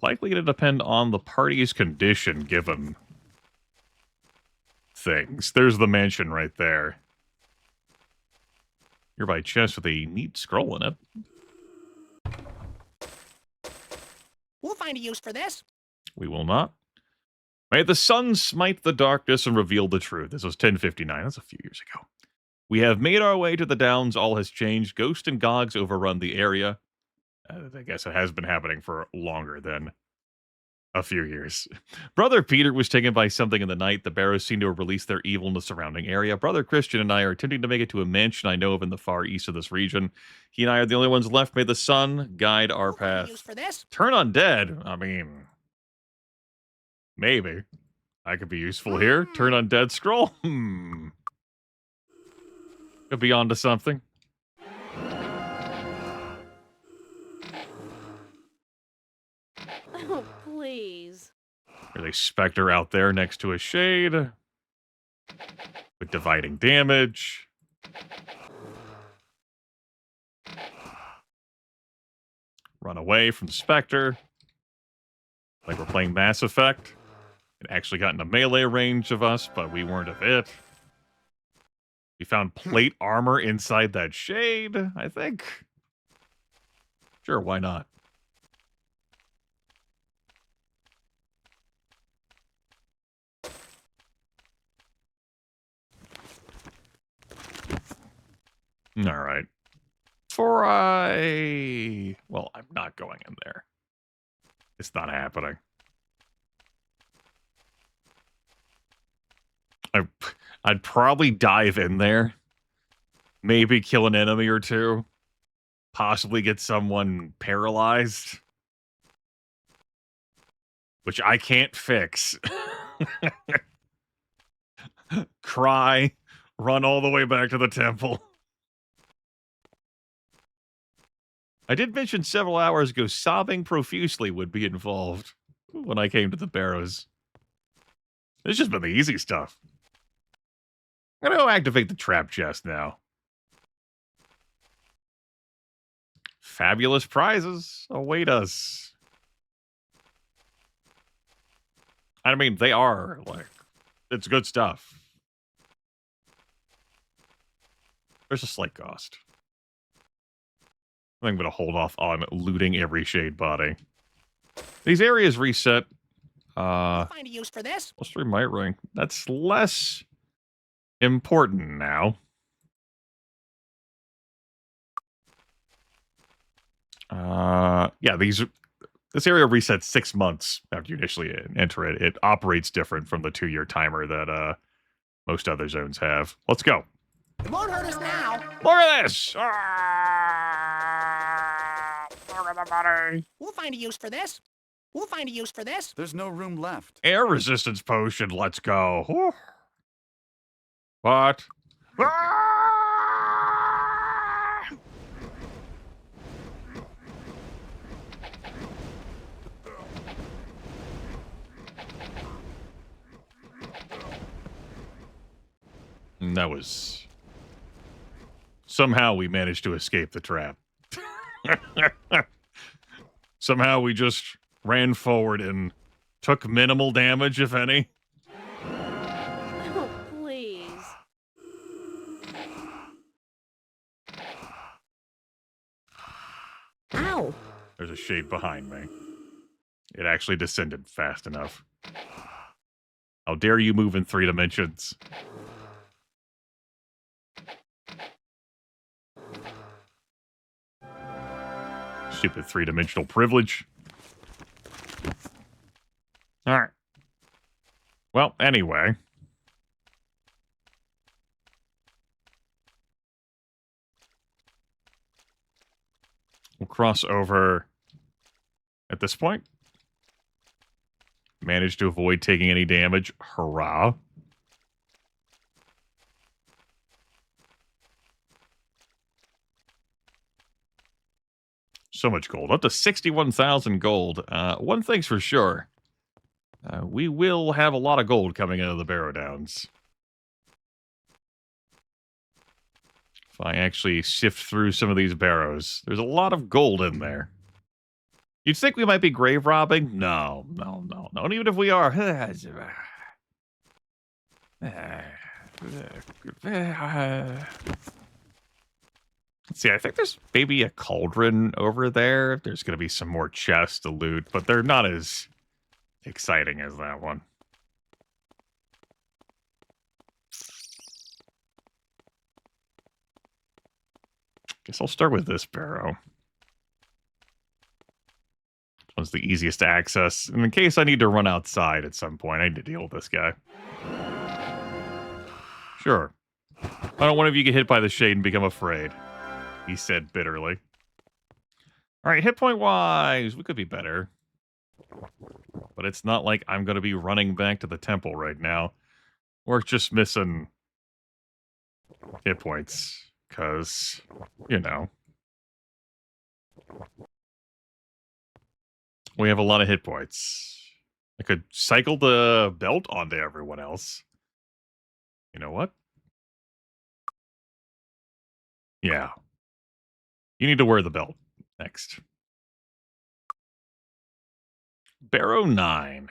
likely to depend on the party's condition given things. There's the mansion right there. Nearby chest with a neat scroll in it. We'll find a use for this. We will not. May the sun smite the darkness and reveal the truth. This was 1059. That's a few years ago. We have made our way to the downs. All has changed. Ghosts and gogs overrun the area. I guess it has been happening for longer than a few years. Brother Peter was taken by something in the night. The barrows seem to have released their evil in the surrounding area. Brother Christian and I are attempting to make it to a mansion I know of in the far east of this region. He and I are the only ones left. May the sun guide our path. Use for this. Turn undead? I mean, maybe. I could be useful here. Turn undead scroll? Could be onto something. Oh, please. There's a specter out there next to a shade. With dividing damage. Run away from the specter. Like we're playing Mass Effect. It actually got into melee range of us, but we weren't of it. We found plate armor inside that shade, I think. Sure, why not? All right. Well, I'm not going in there. It's not happening. I'd probably dive in there. Maybe kill an enemy or two. Possibly get someone paralyzed. Which I can't fix. Cry. Run all the way back to the temple. I did mention several hours ago sobbing profusely would be involved when I came to the barrows. It's just been the easy stuff. I'm going to go activate the trap chest now. Fabulous prizes await us. I mean, they are, like, it's good stuff. There's a slight cost. I'm going to hold off on looting every shade body. These areas reset. Find a use for this. +3 might ring. That's less important now. Yeah, this area resets 6 months after you initially enter it. It operates different from the 2-year timer that most other zones have. Let's go. It won't hurt us now. Look at this! Look at the body. We'll find a use for this. We'll find a use for this. There's no room left. Air resistance potion, let's go. Whew. What? And that was... Somehow we managed to escape the trap. Somehow we just ran forward and took minimal damage, if any. Oh, please. Ow! There's a shade behind me. It actually descended fast enough. How dare you move in 3 dimensions? Stupid 3-dimensional privilege. Alright. Well, anyway. We'll cross over at this point. managed to avoid taking any damage. Hurrah. So much gold. Up to 61,000 gold. One thing's for sure. We will have a lot of gold coming out of the Barrow Downs. If I actually sift through some of these barrows, there's a lot of gold in there. You'd think we might be grave robbing? No. And even if we are... Let's see, I think there's maybe a cauldron over there. There's going to be some more chests to loot, but they're not as exciting as that one. Guess I'll start with this barrow. This one's the easiest to access. And in case I need to run outside at some point, I need to deal with this guy. Sure. I don't want if you get hit by the shade and become afraid, he said bitterly. Alright, hit point wise, we could be better. But it's not like I'm going to be running back to the temple right now. We're just missing hit points. Because, you know. We have a lot of hit points. I could cycle the belt onto everyone else. You know what? Yeah. You need to wear the belt. Next. Barrow 9.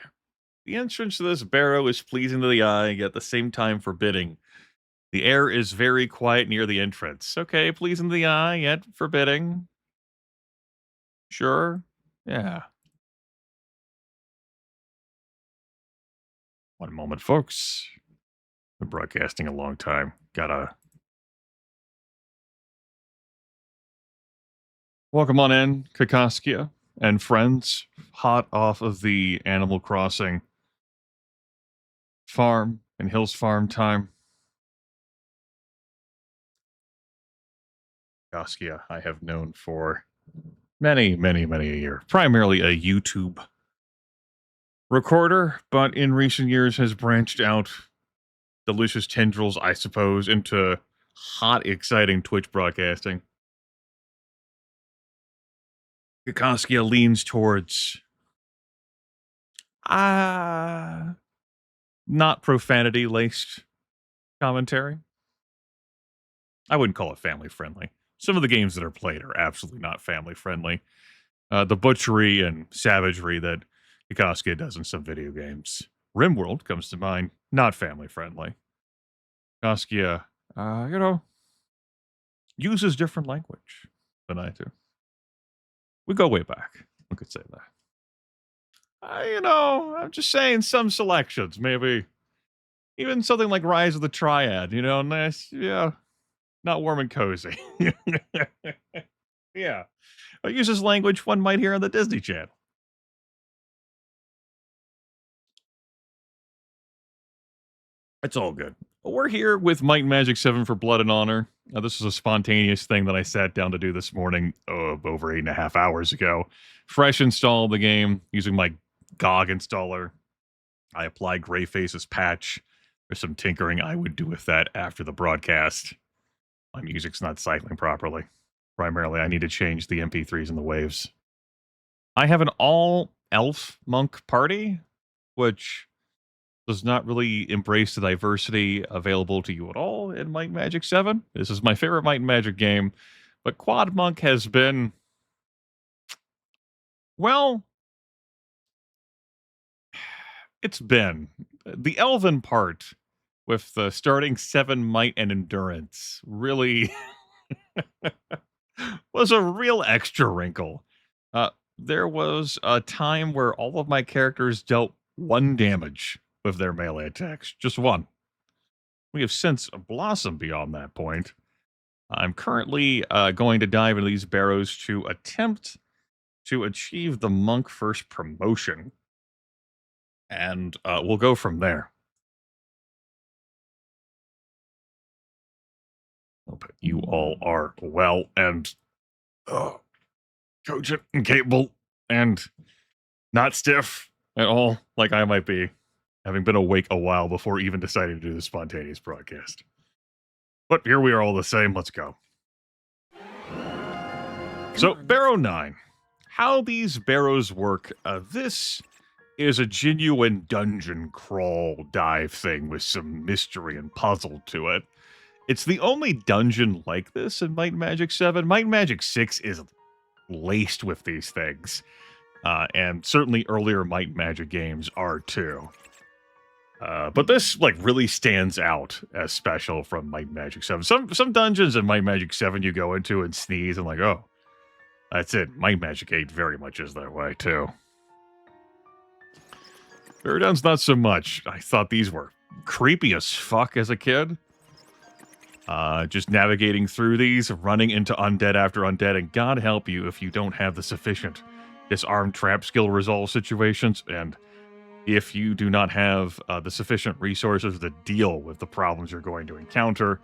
The entrance to this barrow is pleasing to the eye, yet at the same time forbidding. The air is very quiet near the entrance. Okay, pleasing to the eye, yet forbidding. Sure. Yeah. One moment, folks. Been broadcasting a long time. Gotta... Welcome on in, Kakaskia and friends. Hot off of the Animal Crossing farm and Hills Farm time. Kakaskia I have known for many a year. Primarily a YouTube recorder, but in recent years has branched out delicious tendrils, I suppose, into hot, exciting Twitch broadcasting. Kakaskia leans towards not profanity-laced commentary. I wouldn't call it family-friendly. Some of the games that are played are absolutely not family-friendly. The butchery and savagery that Kakaskia does in some video games. RimWorld comes to mind, not family-friendly. Kakaskia, you know, uses different language than I do. We go way back. We could say that. You know, I'm just saying some selections, maybe. Even something like Rise of the Triad, you know, nice, yeah. Not warm and cozy. Yeah. It uses language one might hear on the Disney Channel. It's all good. We're here with Might and Magic 7 for Blood and Honor. This is a spontaneous thing that I sat down to do this morning, over 8.5 hours ago. Fresh install the game using my GOG installer. I applied Greyface's patch. There's some tinkering I would do with that after the broadcast. My music's not cycling properly. Primarily, I need to change the MP3s and the waves. I have an all-elf monk party, which does not really embrace the diversity available to you at all in Might and Magic 7. This is my favorite Might and Magic game, but Quad Monk has been, well, it's been. The elven part with the starting 7 might and endurance really was a real extra wrinkle. There was a time where all of my characters dealt 1 damage with their melee attacks. Just 1. We have since blossomed beyond that point. I'm currently going to dive into these barrows to attempt to achieve the monk first promotion. And we'll go from there. Hope you all are well and cogent and capable and not stiff at all like I might be, having been awake a while before even deciding to do the spontaneous broadcast. But here we are all the same. Let's go. So, Barrow 9. How these barrows work, this is a genuine dungeon crawl dive thing with some mystery and puzzle to it. It's the only dungeon like this in Might and Magic 7. Might and Magic 6 is laced with these things. And certainly earlier Might and Magic games are too. But this like really stands out as special from Might and Magic 7. Some dungeons in Might and Magic 7 you go into and sneeze and like, oh, that's it. Might and Magic 8 very much is that way too. Paradown's not so much. I thought these were creepy as fuck as a kid. Just navigating through these, running into undead after undead, and God help you if you don't have the sufficient disarm trap skill resolve situations, and if you do not have the sufficient resources to deal with the problems you're going to encounter,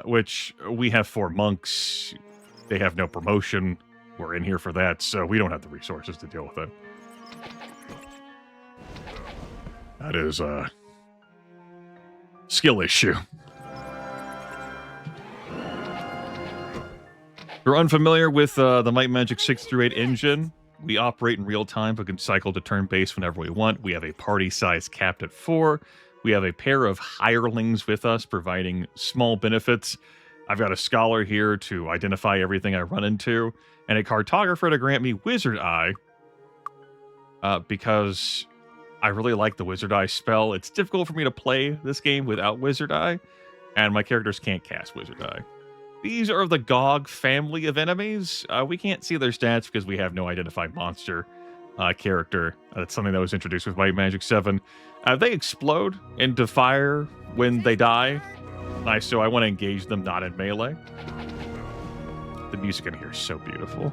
which we have 4 monks. They have no promotion. We're in here for that, so we don't have the resources to deal with it. That is a skill issue. If you're unfamiliar with the Might and Magic 6 through 8 engine, we operate in real time but can cycle to turn-based whenever we want. We have a party size capped at 4. We have a pair of hirelings with us providing small benefits. I've got a scholar here to identify everything I run into, and a cartographer to grant me Wizard Eye, because I really like the Wizard Eye spell. It's difficult for me to play this game without Wizard Eye, and my characters can't cast Wizard Eye. These are the Gog family of enemies. We can't see their stats because we have no identified monster character. That's something that was introduced with Might and Magic 7. They explode into fire when they die. Nice, so I want to engage them not in melee. The music in here is so beautiful.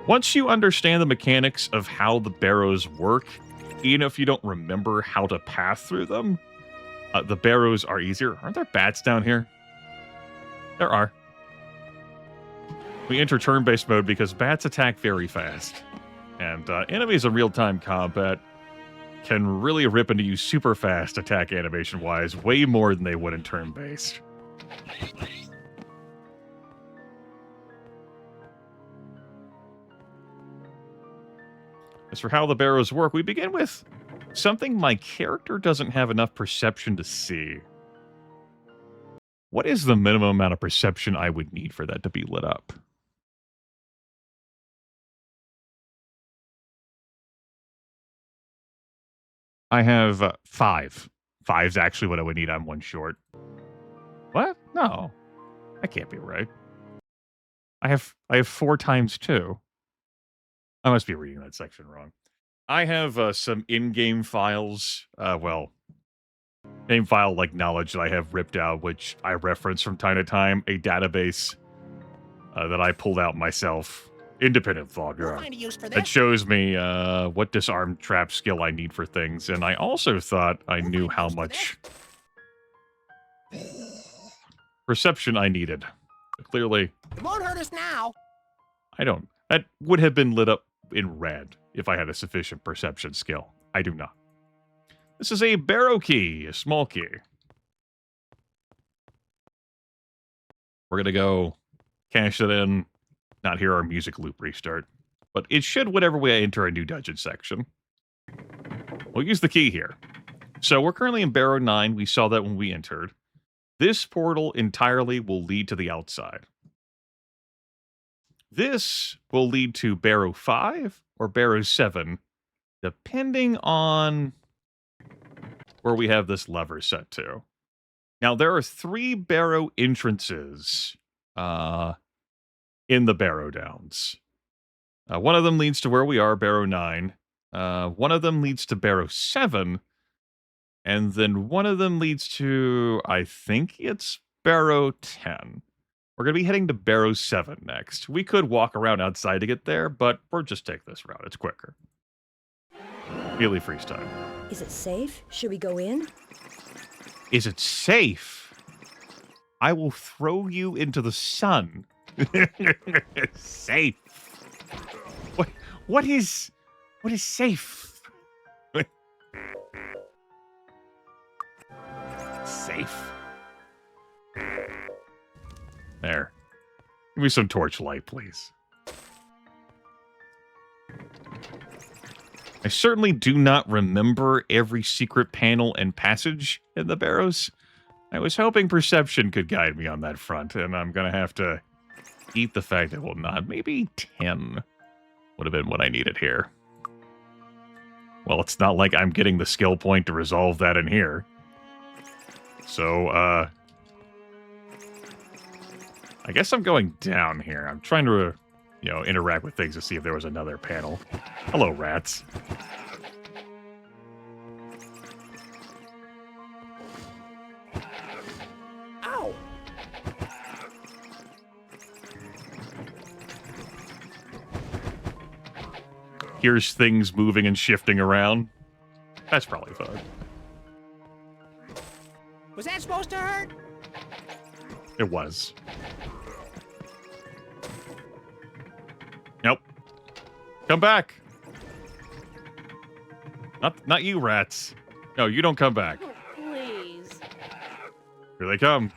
Once you understand the mechanics of how the barrows work, even if you don't remember how to pass through them, the barrows are easier. Aren't there bats down here? There are. We enter turn-based mode because bats attack very fast. And enemies in real-time combat can really rip into you super fast attack animation-wise, way more than they would in turn-based. As for how the barrows work, we begin with something my character doesn't have enough perception to see. What is the minimum amount of perception I would need for that to be lit up? I have 5. 5's actually what I would need. I'm 1 short. What? No. That can't be right. I have 4 times 2. I must be reading that section wrong. I have some in-game files, game file like knowledge that I have ripped out, which I reference from time to time, a database that I pulled out myself, independent thought, that shows me what disarm trap skill I need for things, and I also thought I knew how much perception I needed. But clearly, It won't hurt us now. I don't. That would have been lit up in red if I had a sufficient perception skill. I do not. This is a barrow key, a small key. We're going to go cash it in, not hear our music loop restart, but it should whenever we enter a new dungeon section. We'll use the key here. So we're currently in Barrow 9. We saw that when we entered. This portal entirely will lead to the outside. This will lead to Barrow 5 or Barrow 7, depending on where we have this lever set to. Now, there are 3 barrow entrances in the Barrow Downs. One of them leads to where we are, Barrow 9. One of them leads to Barrow 7. And then one of them leads to, I think it's Barrow 10. We're going to be heading to Barrow 7 next. We could walk around outside to get there, but we'll just take this route. It's quicker. Really freeze time. Is it safe? Should we go in? Is it safe? I will throw you into the sun Safe. What is safe? Safe. There. Give me some torchlight, please. I certainly do not remember every secret panel and passage in the Barrows. I was hoping perception could guide me on that front, and I'm gonna have to eat the fact that, well, not. Maybe 10 would have been what I needed here. Well, it's not like I'm getting the skill point to resolve that in here. So, I guess I'm going down here. I'm trying to, interact with things to see if there was another panel. Hello, rats. Ow! Here's things moving and shifting around. That's probably fun. Was that supposed to hurt? It was. Nope. Come back. Not you, rats. No, you don't come back. Oh, please. Here they come.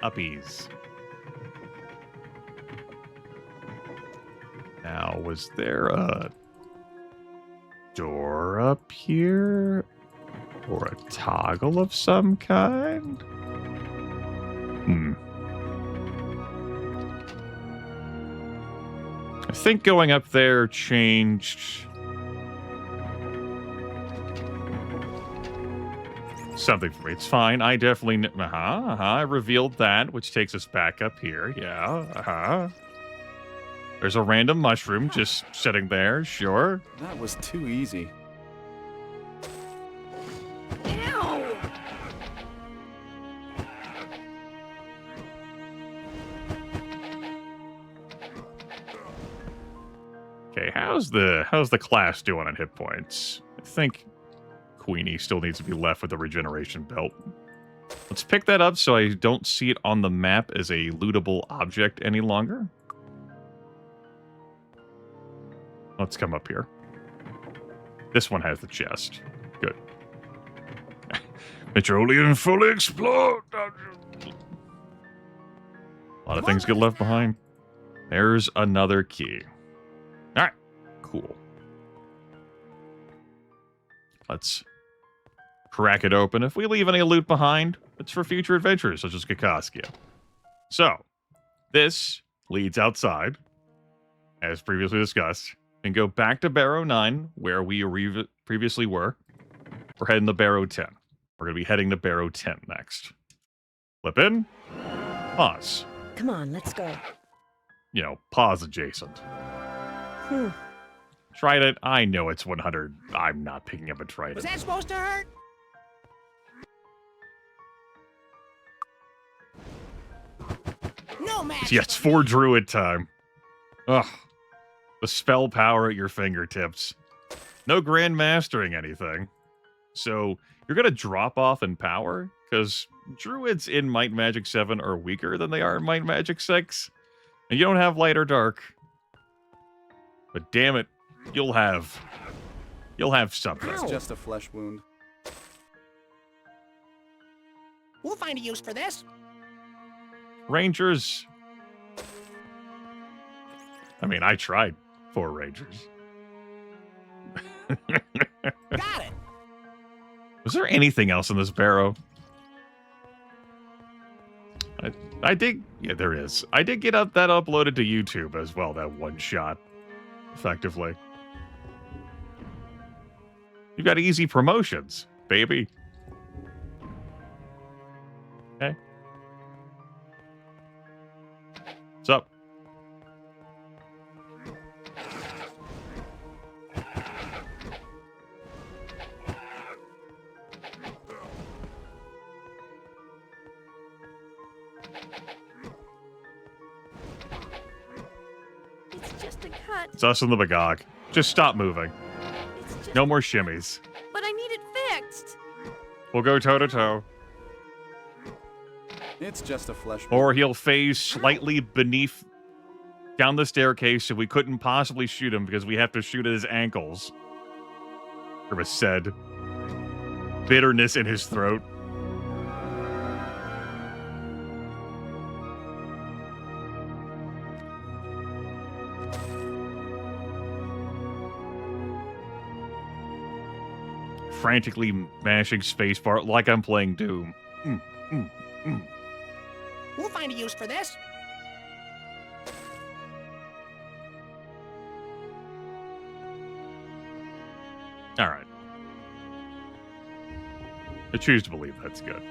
Uppies. Now, was there a door up here? Or a toggle of some kind? I think going up there changed something for me. It's fine. I definitely... I revealed that, which takes us back up here. Yeah, There's a random mushroom just sitting there, sure. That was too easy. Ew! Okay, how's the class doing on hit points? I think Queenie still needs to be left with the regeneration belt. Let's pick that up so I don't see it on the map as a lootable object any longer. Let's come up here. This one has the chest. Good. Petroleum fully explored. A lot of things get left behind. There's another key. Alright. Cool. Let's crack it open. If we leave any loot behind, it's for future adventures, such as Kakaskia. So, this leads outside, as previously discussed, and go back to Barrow 9, where we previously were. We're heading to Barrow 10. We're going to be heading to Barrow 10 next. Flip in. Pause. Come on, let's go. Pause adjacent. Trident, I know it's 100. I'm not picking up a trident. Was that supposed to hurt? No match. Yes, for druid time. Ugh. The spell power at your fingertips. No grand mastering anything. So, you're going to drop off in power? Because druids in Might Magic 7 are weaker than they are in Might Magic 6. And you don't have light or dark. But damn it, you'll have something. It's just a flesh wound. We'll find a use for this. Rangers. I mean, I tried 4 Rangers. Got it. Was there anything else in this barrow? I did. Yeah, there is. I did get that uploaded to YouTube as well. That one shot, effectively. You've got easy promotions, baby. Okay. What's up? It's just a cut. It's us and the Magog. Just stop moving. It's just... No more shimmies. But I need it fixed. We'll go toe to toe. It's just a flesh wound. Or he'll phase slightly beneath down the staircase so we couldn't possibly shoot him because we have to shoot at his ankles. Grimace said. Bitterness in his throat. Frantically mashing spacebar like I'm playing Doom. We'll find a use for this. All right. I choose to believe that's good.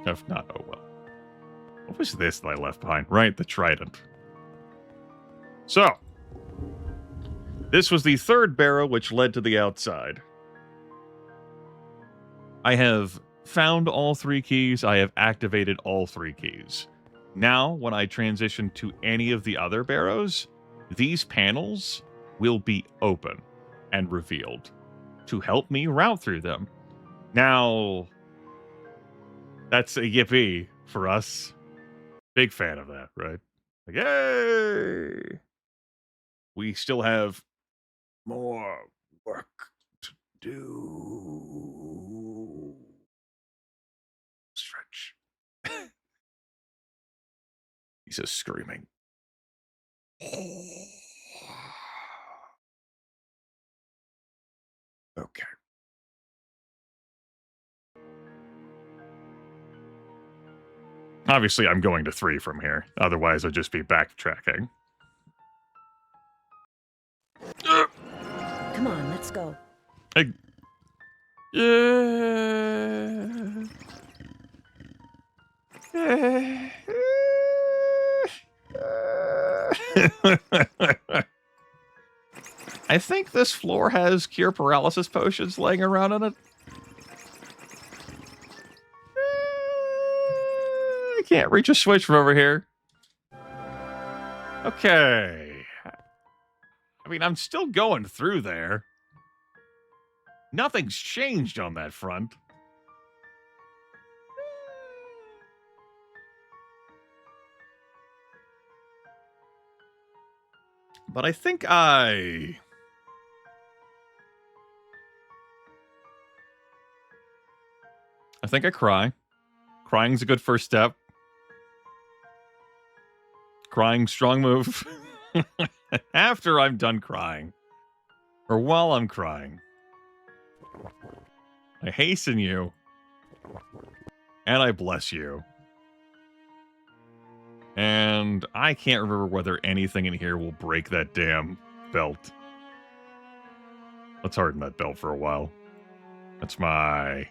If not, oh well. What was this that I left behind? Right, the trident. So, this was the third barrow which led to the outside. I have found all 3 keys. I have activated all 3 keys. Now, when I transition to any of the other barrows, these panels will be open and revealed to help me route through them. Now, that's a yippee for us. Big fan of that, right? Like, yay! We still have more work to do. Stretch. He's just screaming. Okay. Obviously, I'm going to 3 from here. Otherwise, I'd just be backtracking. Come on, let's go. I think this floor has cure paralysis potions laying around on it. I can't reach a switch from over here. Okay. I mean, I'm still going through there. Nothing's changed on that front. But I think I cry. Crying's a good first step. Crying, strong move. After I'm done crying. Or while I'm crying. I hasten you. And I bless you. And I can't remember whether anything in here will break that damn belt. Let's harden that belt for a while. That's my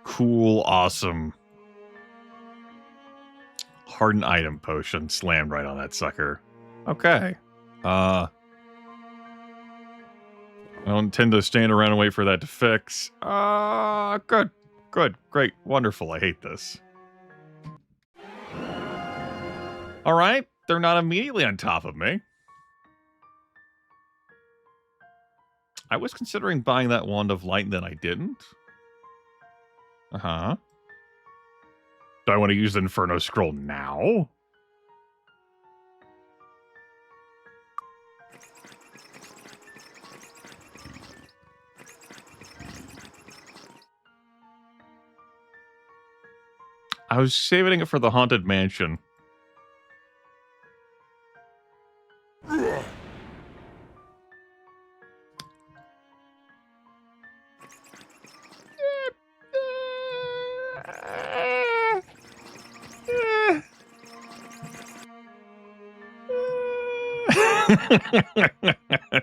cool, awesome hardened item potion slammed right on that sucker. Okay. I don't intend to stand around and wait for that to fix. Good. Good. Great. Wonderful. I hate this. Alright. They're not immediately on top of me. I was considering buying that Wand of Light and then I didn't. Uh-huh. Do I want to use the Inferno Scroll now? I was saving it for the Haunted Mansion.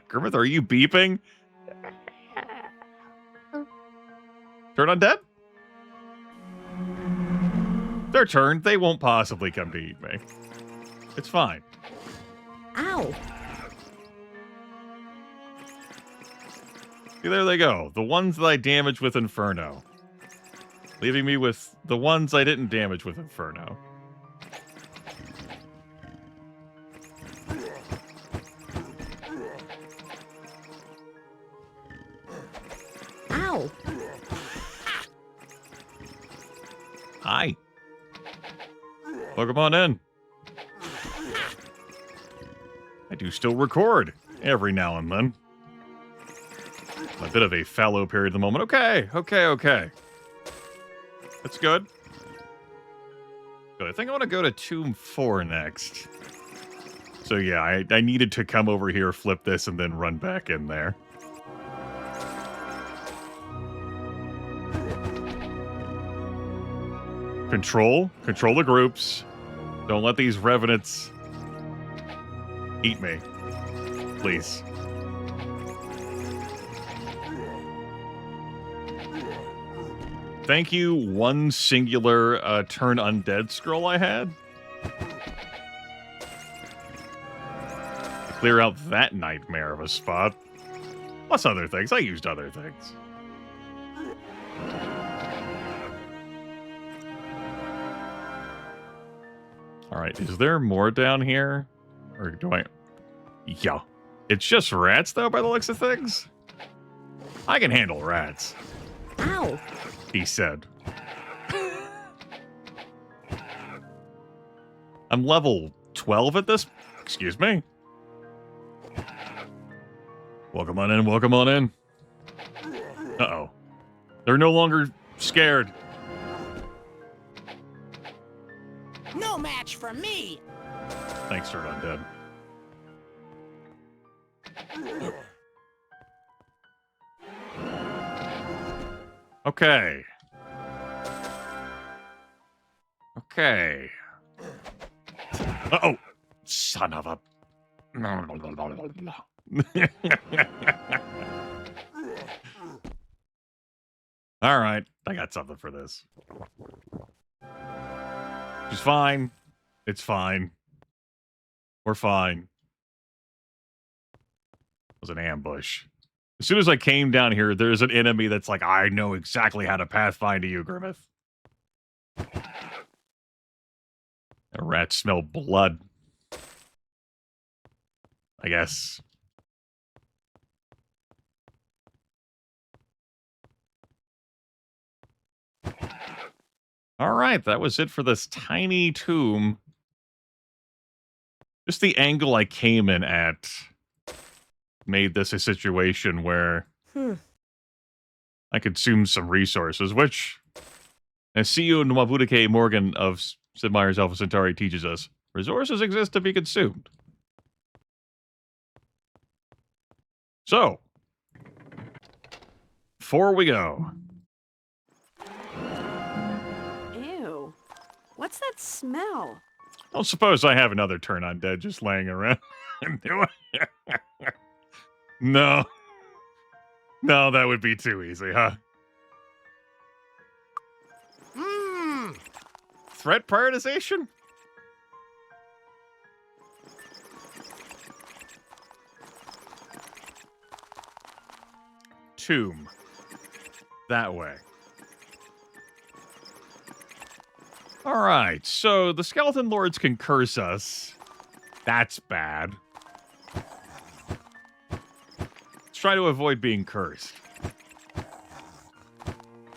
Grimith, are you beeping? Turn undead? Their turn. They won't possibly come to eat me. It's fine. Ow! See, there they go. The ones that I damaged with Inferno. Leaving me with the ones I didn't damage with Inferno. Ow! Hi. Welcome on in. I do still record every now and then. A bit of a fallow period at the moment. Okay. That's good. Good. I think I want to go to Tomb 4 next. So yeah, I needed to come over here, flip this, and then run back in there. Control the groups. Don't let these revenants eat me. Please. Thank you, one singular turn undead scroll I had. Clear out that nightmare of a spot. Plus other things. I used other things. Alright, is there more down here? Or do I... Yeah. It's just rats, though, by the looks of things? I can handle rats. Ow! He said. I'm level 12 at this... Excuse me? Welcome on in, welcome on in. Uh-oh. They're no longer scared. No match for me. Thanks, Turd Undead. Okay. Okay. Uh-oh. Son of a... All right. I got something for this. She's fine. It's fine. We're fine. It was an ambush. As soon as I came down here, there's an enemy that's like, I know exactly how to pathfind to you, Grimith. The rats smell blood. I guess. All right, that was it for this tiny tomb. Just the angle I came in at made this a situation where I consumed some resources, which, as CEO Nwabudike Morgan of Sid Meier's Alpha Centauri teaches us, resources exist to be consumed. So, before we go. Ew. What's that smell? I don't suppose I have another turn undead just laying around. Do I? No. No, that would be too easy, huh? Threat prioritization? Tomb. That way. Alright, so the Skeleton Lords can curse us. That's bad. Let's try to avoid being cursed.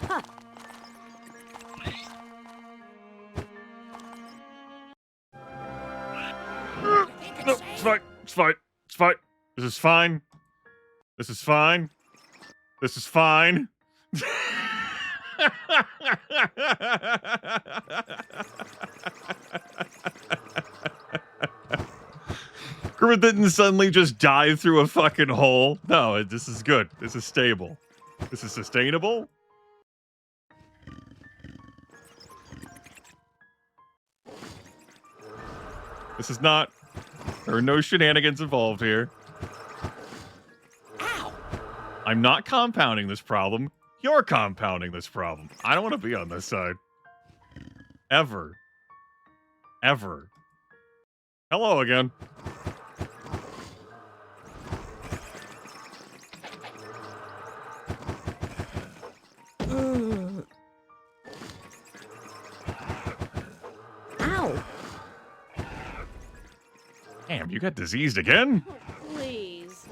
Huh. No, it's fine. It's fine. It's fine. This is fine. This is fine. This is fine. Grimith didn't suddenly just dive through a fucking hole. No, this is good. This is stable. This is sustainable. This is not... There are no shenanigans involved here. Ow! I'm not compounding this problem. You're compounding this problem. I don't want to be on this side. Ever. Ever. Hello again. Ow! Damn, you got diseased again? Please.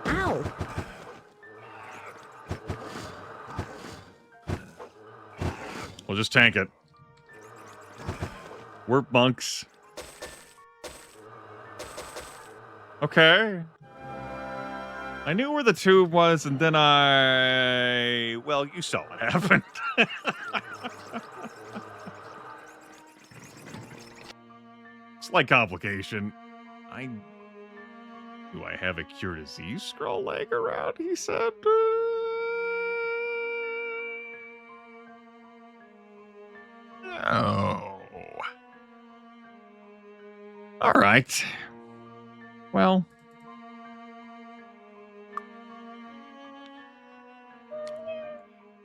Ow! We'll just tank it. We're monks. Okay. I knew where the tube was, and then well, you saw what happened. Slight complication. Do I have a cure disease scroll laying around? He said. Oh. All right. Well.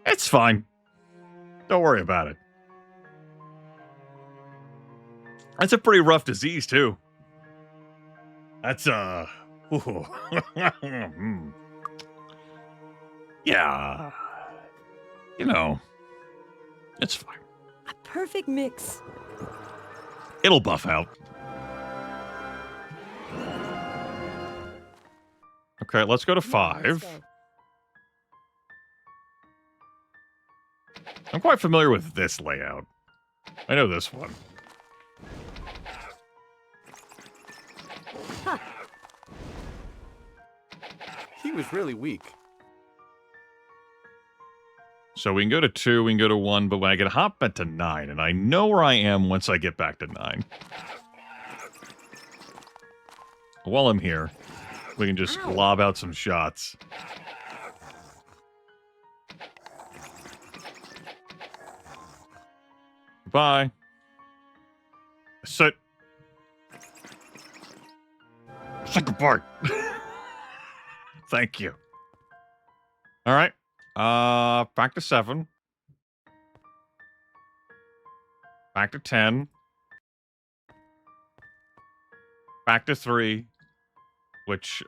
It's fine. Don't worry about it. That's a pretty rough disease, too. That's, ooh. Yeah. You know, it's fine. A perfect mix. It'll buff out. Okay, let's go to 5. I'm quite familiar with this layout. I know this one. Huh. He was really weak. So we can go to 2, we can go to 1, but when I get hop back to 9, and I know where I am once I get back to 9. While I'm here, we can just lob out some shots. Goodbye. Sit. Say goodbye. Thank you. All right. Back to 7. Back to 10. Back to 3. Which,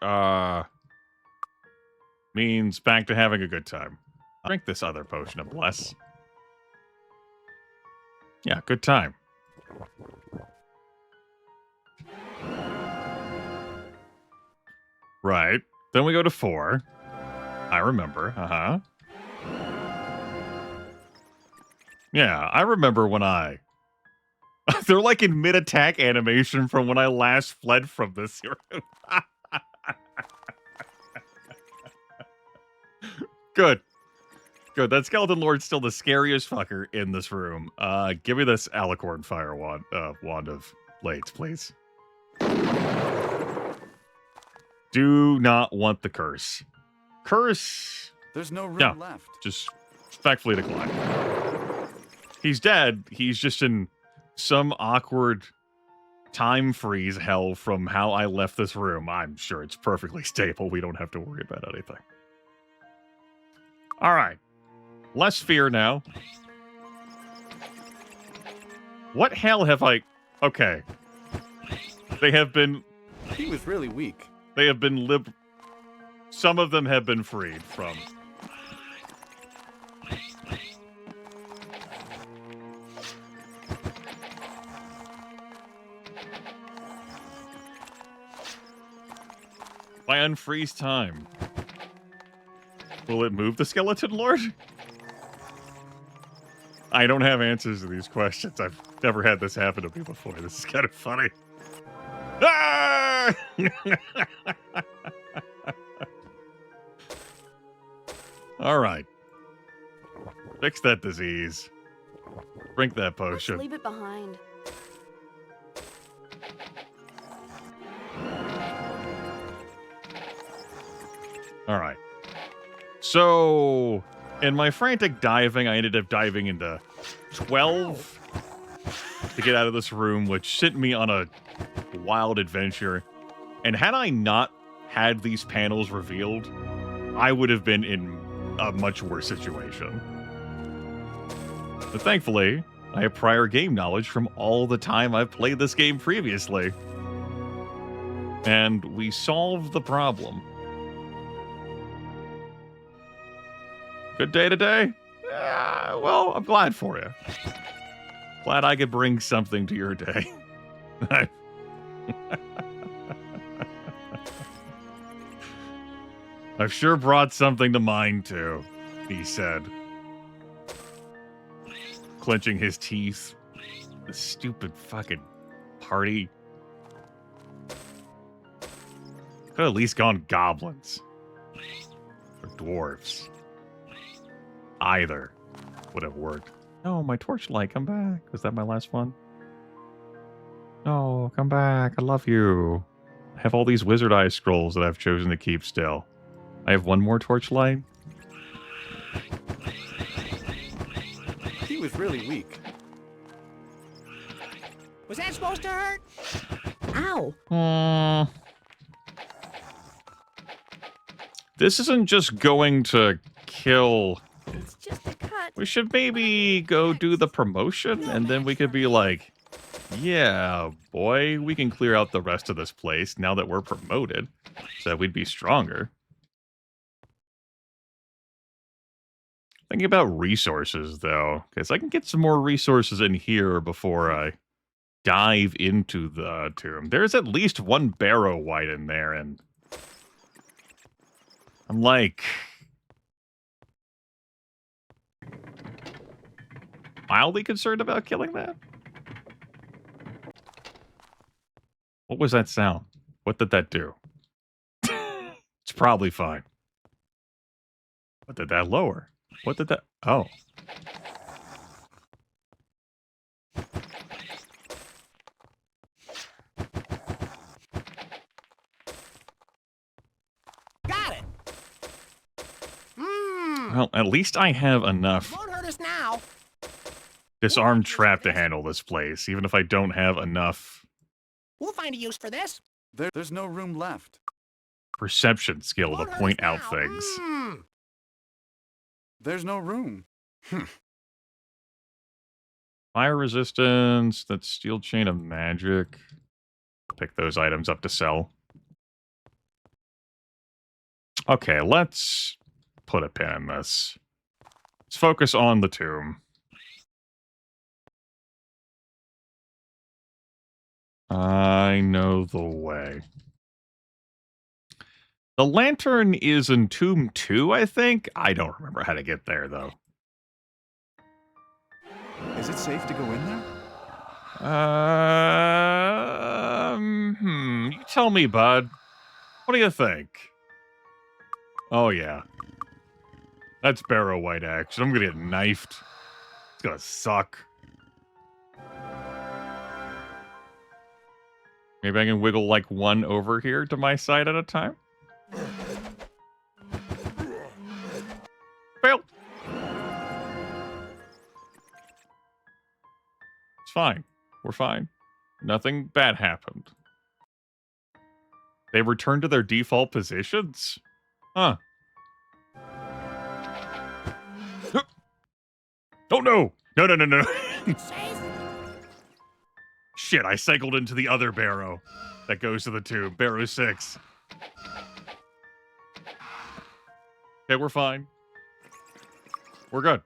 means back to having a good time. I'll drink this other potion of bless. Yeah, good time. Right. Then we go to 4. I remember. Uh-huh. Yeah, I remember when they're like in mid-attack animation from when I last fled from this room. Good. Good. That Skeleton Lord's still the scariest fucker in this room. Give me this Alicorn Fire Wand, Wand of Blades, please. Do not want the curse. Curse. There's no room left. Just respectfully decline. He's dead. He's just in some awkward time freeze hell from how I left this room. I'm sure it's perfectly stable. We don't have to worry about anything. All right. Less fear now. What hell have I... Okay. They have been... He was really weak. They have been Some of them have been freed from... By unfreeze time. Will it move the Skeleton Lord? I don't have answers to these questions. I've never had this happen to me before. This is kind of funny. Ah! All right. Fix that disease. Drink that potion. Leave it behind. All right. So, in my frantic diving, I ended up diving into 12 to get out of this room, which sent me on a wild adventure. And had I not had these panels revealed, I would have been in a much worse situation. But thankfully, I have prior game knowledge from all the time I've played this game previously. And we solved the problem. Good day today? Yeah, well, I'm glad for you. Glad I could bring something to your day. I've sure brought something to mine, too, he said, clenching his teeth. This stupid fucking party. Could at least gone goblins. Or dwarves. Either would have worked. No, my torchlight, come back. Was that my last one? No, come back. I love you. I have all these wizard eye scrolls that I've chosen to keep still. I have one more torchlight. He was really weak. Was that supposed to hurt? Ow! This isn't just going to kill. It's just a cut. We should maybe go do the promotion, and then we could be like, yeah, boy, we can clear out the rest of this place now that we're promoted, so that we'd be stronger. Thinking about resources, though, because I can get some more resources in here before I dive into the tomb. There's at least one barrow white in there, and I'm like mildly concerned about killing that. What was that sound? What did that do? It's probably fine. What did that lower? What did that... Oh. Got it. Well, at least I have enough Won't hurt us now. disarmed trap to handle this place, even if I don't have enough We'll find a use for this. There's no room left. perception skill to Won't hurt point us out now. things. There's no room. Fire resistance, that's steel chain of magic. Pick those items up to sell. Okay, let's put a pin in this. Let's focus on the tomb. I know the way. The lantern is in Tomb 2, I think? I don't remember how to get there, though. Is it safe to go in there? You tell me, bud. What do you think? Oh, yeah. That's barrow white action. I'm gonna get knifed. It's gonna suck. Maybe I can wiggle like one over here to my side at a time. Fail. It's fine. We're fine. Nothing bad happened. They returned to their default positions? Huh. Oh no! No, no, no, no. Shit, I cycled into the other barrow that goes to the tomb. Barrow 6. Okay, we're fine. We're good.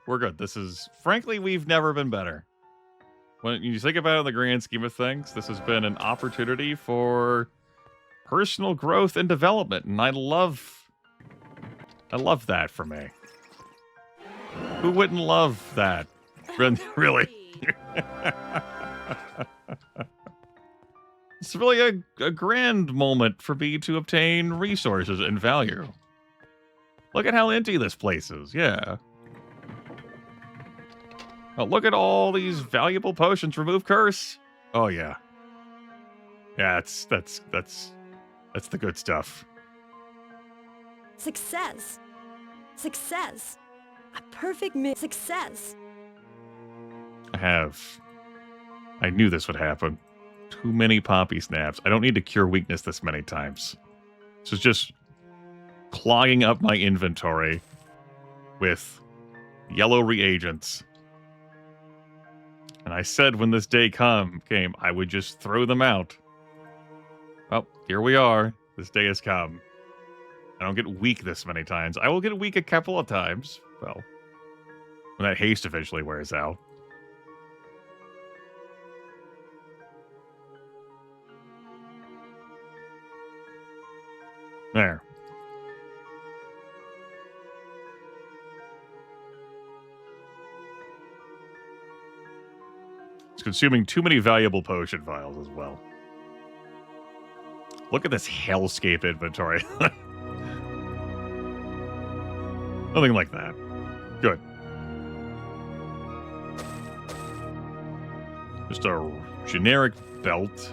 We're good. This is... Frankly, we've never been better. When you think about it in the grand scheme of things, this has been an opportunity for personal growth and development, and I love that for me. Who wouldn't love that? Really? It's really a grand moment for me to obtain resources and value. Look at how empty this place is, yeah. Oh, look at all these valuable potions. Remove curse. Oh, yeah. Yeah, that's the good stuff. Success. Success. A perfect success. I knew this would happen. Too many poppy snaps. I don't need to cure weakness this many times. This is just clogging up my inventory with yellow reagents. And I said when this day came, I would just throw them out. Well, here we are. This day has come. I don't get weak this many times. I will get weak a couple of times. Well, when that haste eventually wears out. There. consuming too many valuable potion vials as well. Look at this hellscape inventory. Nothing like that. Good. Just a generic belt.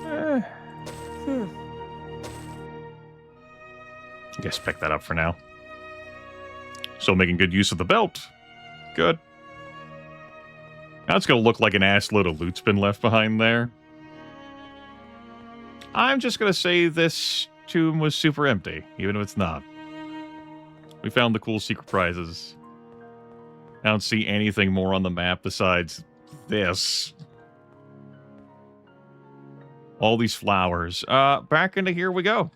I guess pick that up for now. Still making good use of the belt. Good. Now it's going to look like an assload of loot's been left behind there. I'm just going to say this tomb was super empty, even if it's not. We found the cool secret prizes. I don't see anything more on the map besides this. All these flowers. Back into here we go.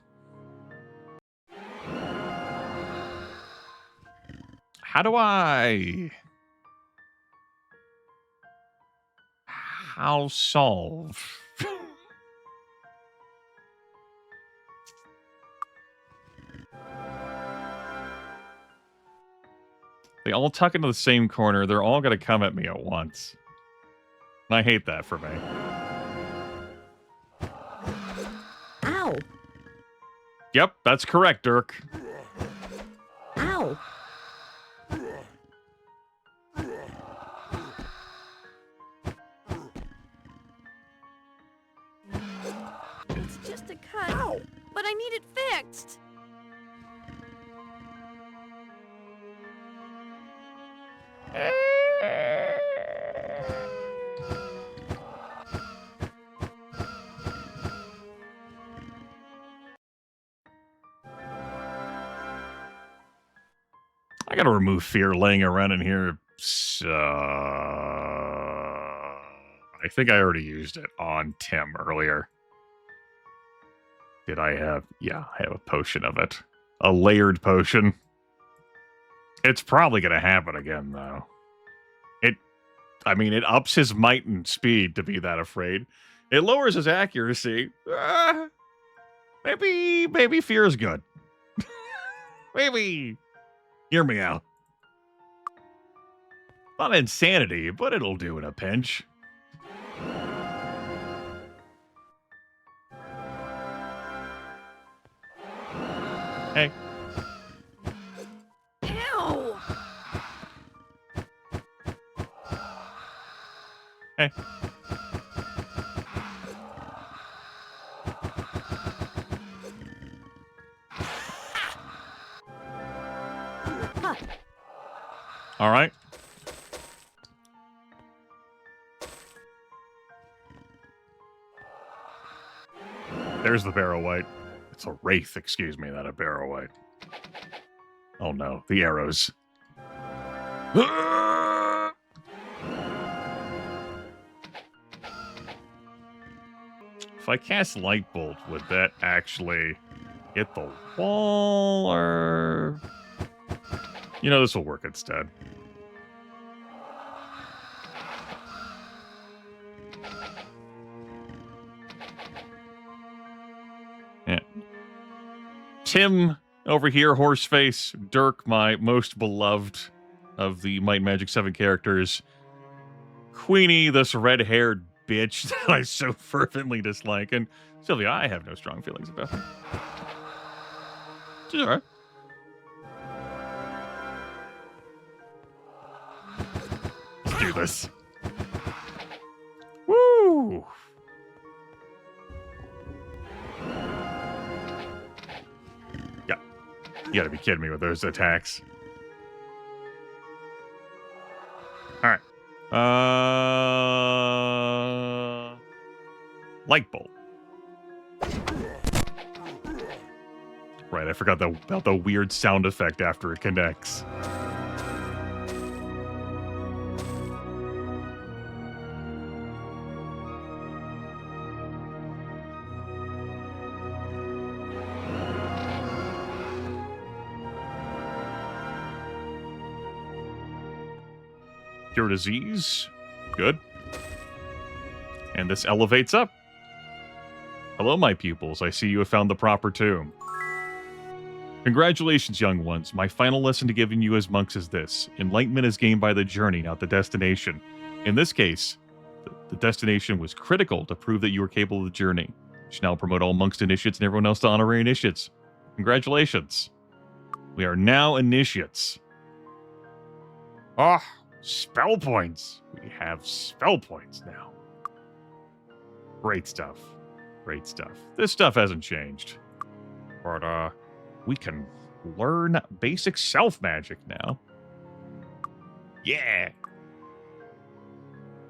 How do I... How solve? They all tuck into the same corner. They're all going to come at me at once. And I hate that for me. Ow! Yep, that's correct, Dirk. Ow! It's just a cut, but I need it fixed. I gotta remove fear laying around in here. I think I already used it on Tim earlier. Did I have... Yeah, I have a potion of it. A layered potion. It's probably gonna happen again, though. I mean, it ups his might and speed to be that afraid. It lowers his accuracy. Maybe fear is good. Maybe... Hear me out. Not insanity, but it'll do in a pinch. Hey. Ew! Hey. All right. There's the barrow white. It's a wraith, excuse me, not a barrow white. Oh no, the arrows. If I cast light bolt, would that actually hit the wall, or... You know, this will work instead. Yeah. Tim over here, Horseface. Dirk, my most beloved of the Might and Magic 7 characters. Queenie, this red-haired bitch that I so fervently dislike. And Sylvia, I have no strong feelings about her. She's alright. Let's do this. Woo! Yeah. You gotta be kidding me with those attacks. Alright. Light bolt. Right, I forgot about the weird sound effect after it connects. Cure disease. Good. And this elevates up. Hello, my pupils. I see you have found the proper tomb. Congratulations, young ones. My final lesson to giving you as monks is this. Enlightenment is gained by the journey, not the destination. In this case, the destination was critical to prove that you were capable of the journey. You should now promote all monks to initiates and everyone else to honorary initiates. Congratulations. We are now initiates. Ah, spell points. We have spell points now. Great stuff. Great stuff. This stuff hasn't changed. But, we can learn basic self-magic now. Yeah.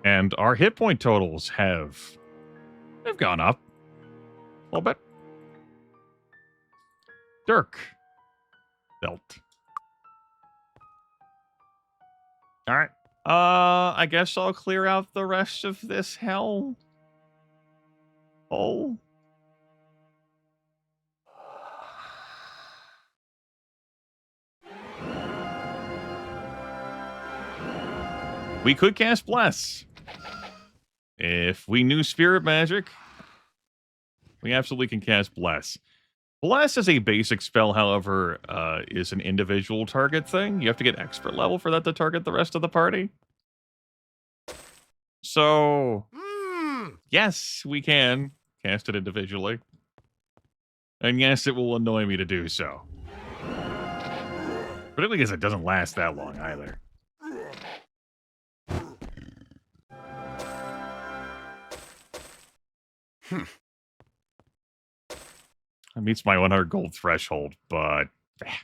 And our hit point totals they've gone up a little bit. Dirk. Belt. All right. I guess I'll clear out the rest of this hell. Oh. We could cast Bless. If we knew Spirit Magic, we absolutely can cast Bless. Bless is a basic spell, however, is an individual target thing. You have to get expert level for that to target the rest of the party. So, yes, we can cast it individually. And yes, it will annoy me to do so. Particularly because it doesn't last that long either. It meets my 100 gold threshold, but I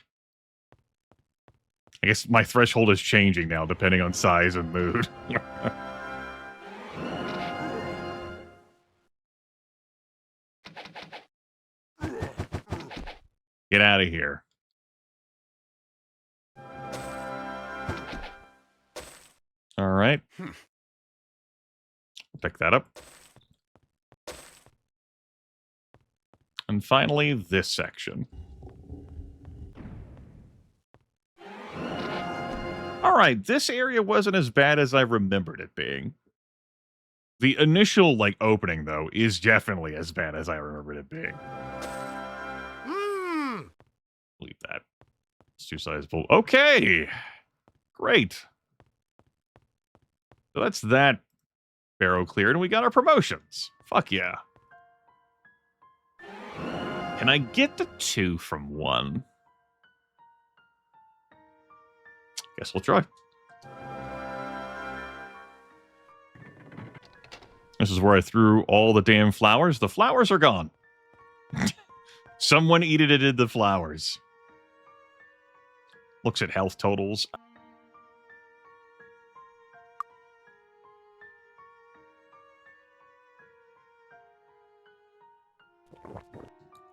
guess my threshold is changing now depending on size and mood. Get out of here. All right. Pick that up. And finally, this section. All right, this area wasn't as bad as I remembered it being. The initial, opening, though, is definitely as bad as I remembered it being. Leave that. It's too sizable. Okay! Great. So that's that barrow cleared, and we got our promotions. Fuck yeah. Can I get the 2 from 1? Guess we'll try. This is where I threw all the damn flowers. The flowers are gone. Someone edited the flowers. Looks at health totals.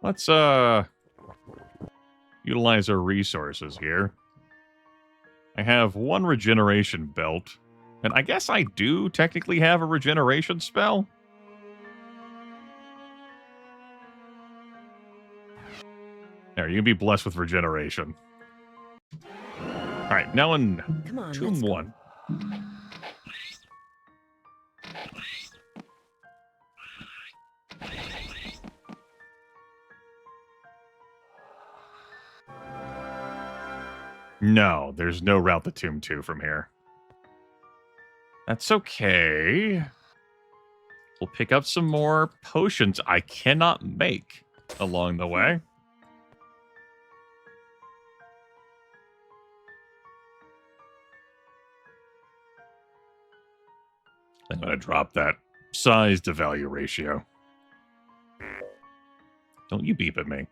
Let's, utilize our resources here. I have 1 regeneration belt. And I guess I do technically have a regeneration spell. There, you can be blessed with regeneration. Alright, now in Tomb 1. No, there's no route to Tomb 2 from here. That's okay. We'll pick up some more potions I cannot make along the way. I'm going to drop that size to value ratio. Don't you beep at me.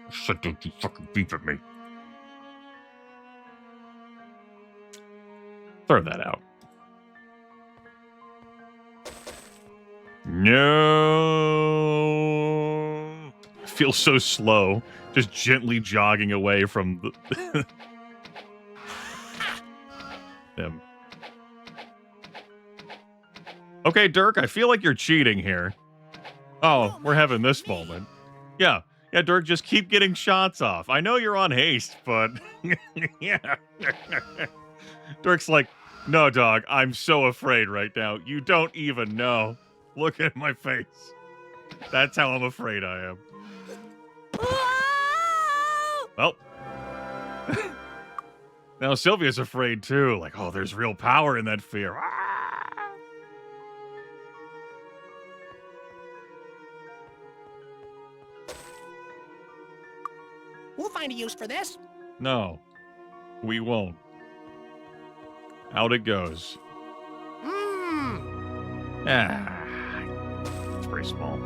Shit, don't you fucking beep at me. Throw that out. No. I feel so slow. Just gently jogging away from the... them. Okay, Dirk, I feel like you're cheating here. Oh, we're having this moment. Yeah. Yeah, Dirk, just keep getting shots off. I know you're on haste, but... yeah. Dirk's like, no, dog, I'm so afraid right now. You don't even know. Look at my face. That's how I'm afraid I am. Well. Now Sylvia's afraid too. Like, oh, there's real power in that fear. We'll find a use for this. No, we won't. Out it goes. It's pretty small.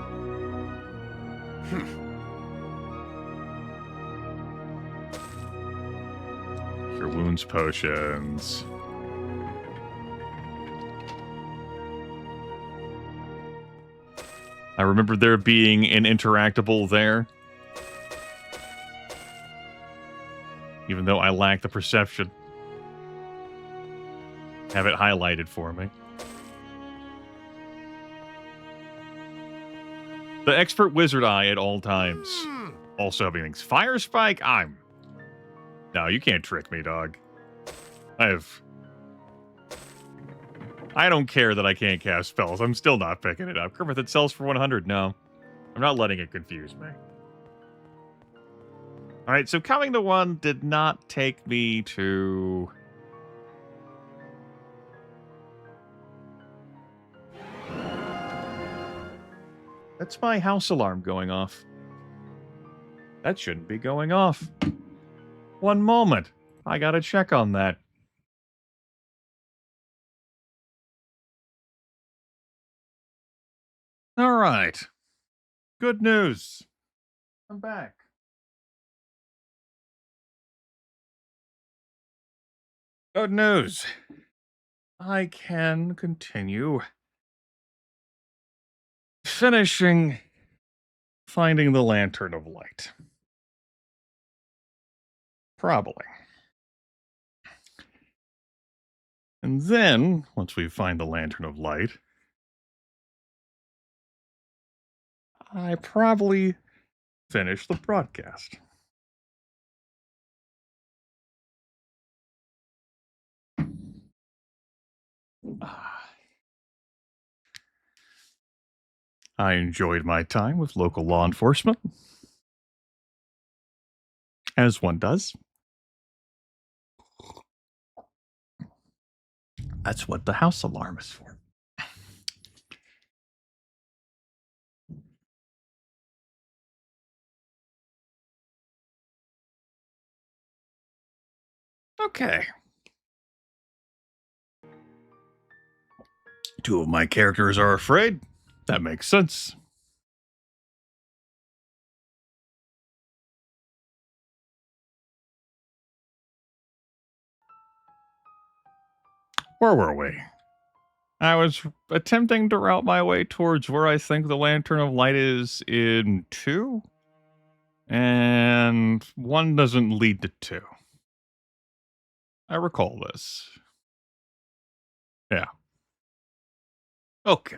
Cure wounds potions. I remember there being an interactable there. Even though I lack the perception. Have it highlighted for me. The expert wizard eye at all times. Also having things. Fire spike? No, you can't trick me, dog. I don't care that I can't cast spells. I'm still not picking it up. Grimith, it sells for 100. No. I'm not letting it confuse me. Alright, so coming to one did not take me to... That's my house alarm going off. That shouldn't be going off. One moment. I gotta check on that. Alright. Good news. I'm back. Good news. I can continue finishing finding the Lantern of Light. Probably. And then, once we find the Lantern of Light, I probably finish the broadcast. I enjoyed my time with local law enforcement. As one does. That's what the house alarm is for. Okay. Two of my characters are afraid. That makes sense. Where were we? I was attempting to route my way towards where I think the Lantern of Light is in 2. And 1 doesn't lead to 2. I recall this. Yeah. Okay.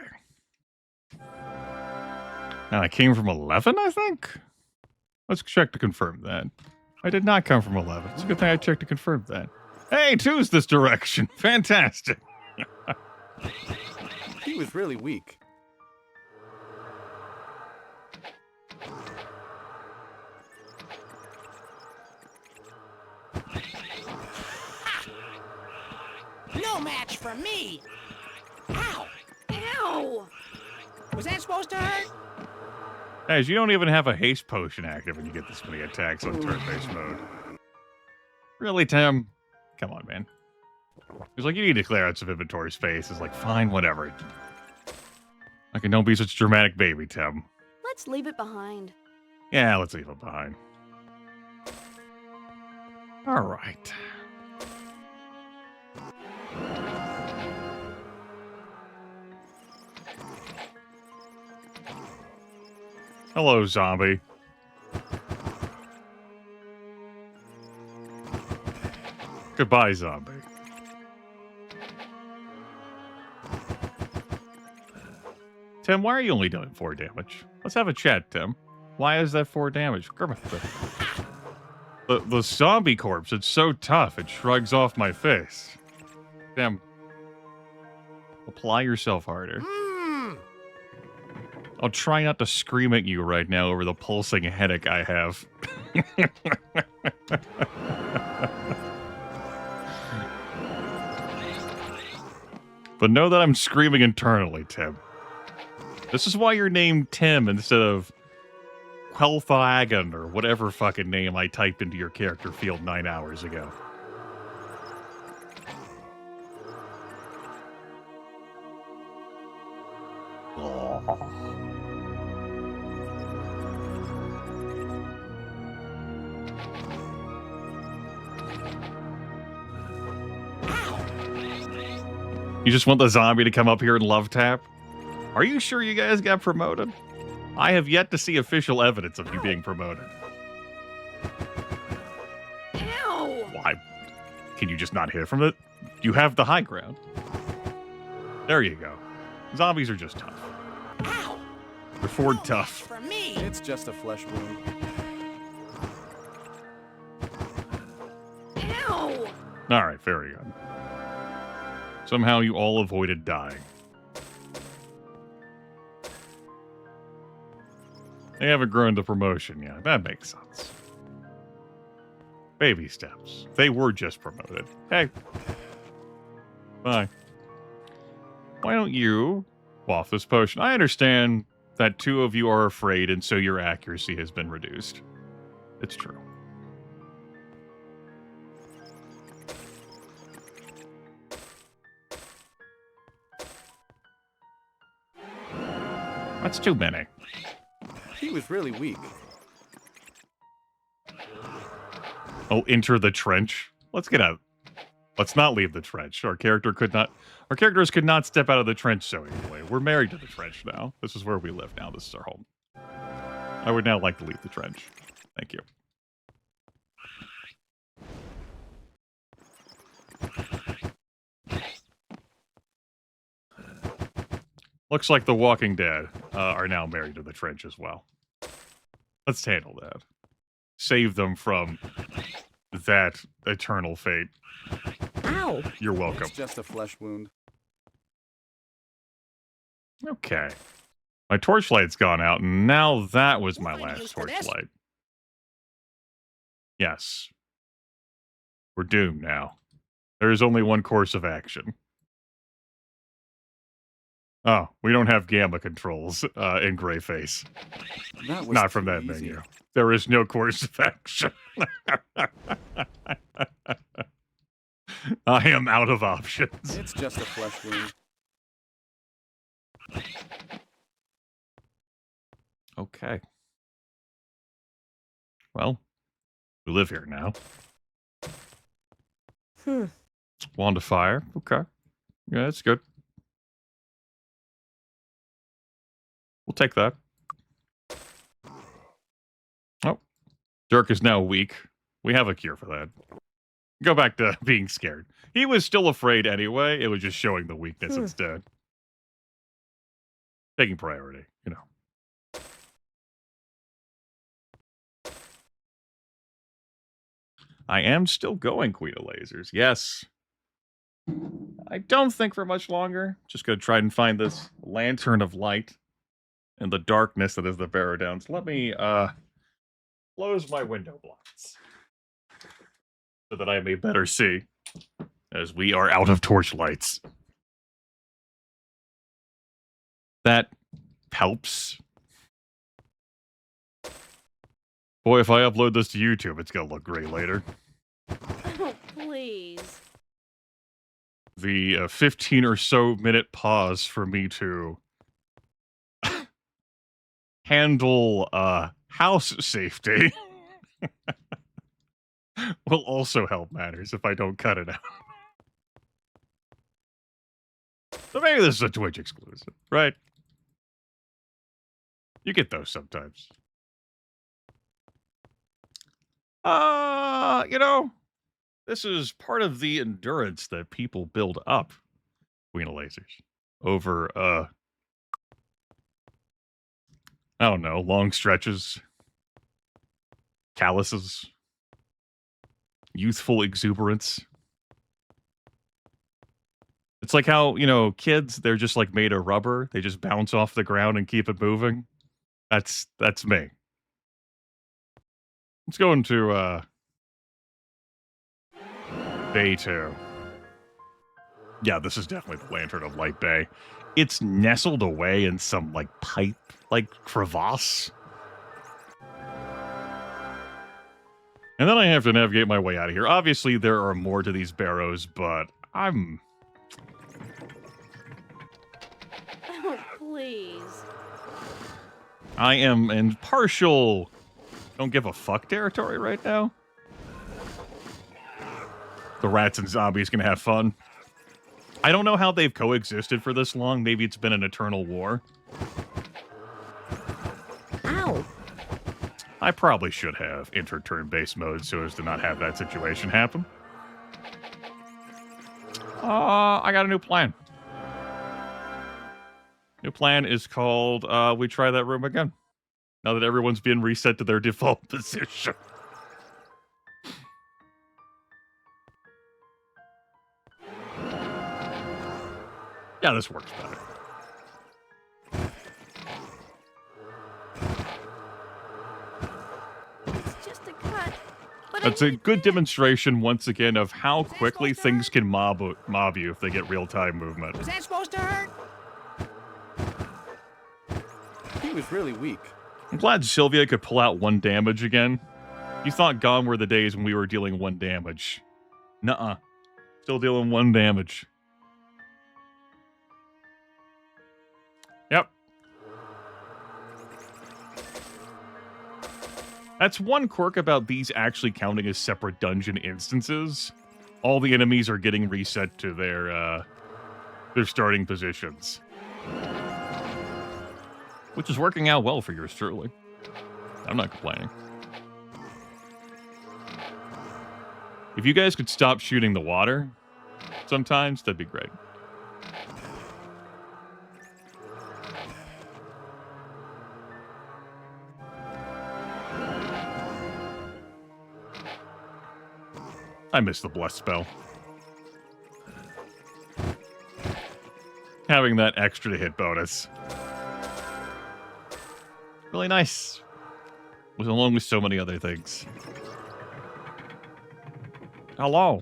And I came from 11, I think? Let's check to confirm that. I did not come from 11. It's a good thing I checked to confirm that. Hey, 2's this direction. Fantastic. He was really weak. No match for me! Ow! Ow! Was that supposed to hurt? Guys, you don't even have a haste potion active when you get this many attacks on turn-based mode. Really, Tim? Come on, man. He's like, you need to clear out some inventory space. It's like, fine, whatever. Okay, don't be such a dramatic baby, Tim. Let's leave it behind. Yeah, let's leave it behind. All right. Hello, zombie. Goodbye, zombie. Tim, why are you only doing 4 damage? Let's have a chat, Tim. Why is that 4 damage? Grimith. The zombie corpse, it's so tough, it shrugs off my face. Damn. Apply yourself harder. I'll try not to scream at you right now over the pulsing headache I have. But know that I'm screaming internally, Tim. This is why you're named Tim instead of Quelthagon or whatever fucking name I typed into your character field 9 hours ago. You just want the zombie to come up here and love tap? Are you sure you guys got promoted? I have yet to see official evidence of you being promoted. Ow! Why? Can you just not hit from it? You have the high ground. There you go. Zombies are just tough. Ow! They're Ford tough. For me! It's just a flesh wound. Ow! Alright, very good. Somehow you all avoided dying. They haven't grown to promotion yet. That makes sense. Baby steps. They were just promoted. Hey. Bye. Why don't you quaff this potion? I understand that 2 of you are afraid, and so your accuracy has been reduced. It's true. That's too many. He was really weak. Oh, enter the trench. Let's get out. Let's not leave the trench. Our characters could not step out of the trench so easily. We're married to the trench now. This is where we live now. This is our home. I would now like to leave the trench. Thank you. Looks like the Walking Dead are now married to the trench as well. Let's handle that. Save them from that eternal fate. Ow! You're welcome. It's just a flesh wound. Okay. My torchlight's gone out, and now that was my last torchlight. Yes. We're doomed now. There is only one course of action. Oh, we don't have gamma controls in Greyface. Not from that menu. There is no course of action. I am out of options. It's just a flesh wound. Okay. Well, we live here now. Wand of fire. Okay. Yeah, that's good. We'll take that. Oh. Dirk is now weak. We have a cure for that. Go back to being scared. He was still afraid anyway. It was just showing the weakness instead. Taking priority, you know. I am still going, Queen of Lasers. Yes. I don't think for much longer. Just gonna try and find this lantern of light in the darkness that is the Barrow Downs. Let me close my window blinds so that I may better see, as we are out of torchlights. That helps. Boy, if I upload this to YouTube, it's gonna look great later. Oh, please. The 15 or so minute pause for me to handle house safety will also help matters if I don't cut it out. So maybe this is a Twitch exclusive, right? You get those sometimes. You know, this is part of the endurance that people build up, Queen of Lasers, over, I don't know, long stretches, calluses, youthful exuberance. It's like how, you know, kids, they're just like made of rubber. They just bounce off the ground and keep it moving. That's me. Let's go into Bay 2. Yeah, this is definitely the Lantern of Light Bay. It's nestled away in some, like, pipe-like crevasse. And then I have to navigate my way out of here. Obviously, there are more to these barrows, but I'm... Oh, please. I am in partial don't give a fuck territory right now. The rats and zombies can have fun. I don't know how they've coexisted for this long. Maybe it's been an eternal war. Ow! I probably should have entered turn-based mode so as to not have that situation happen. I got a new plan. New plan is called, we try that room again. Now that everyone's been reset to their default position. Yeah, this works better. It's just a cut. But That's a good demonstration, once again, of how quickly things can mob you if they get real-time movement. Was that supposed to hurt? He was really weak. I'm glad Sylvia could pull out 1 damage again. You thought gone were the days when we were dealing 1 damage. Nuh-uh. Still dealing 1 damage. Yep. That's one quirk about these actually counting as separate dungeon instances. All the enemies are getting reset to their starting positions. Which is working out well for yours truly. I'm not complaining. If you guys could stop shooting the water sometimes, that'd be great. I miss the bless spell. Having that extra hit bonus. Really nice. Was along with so many other things. Hello.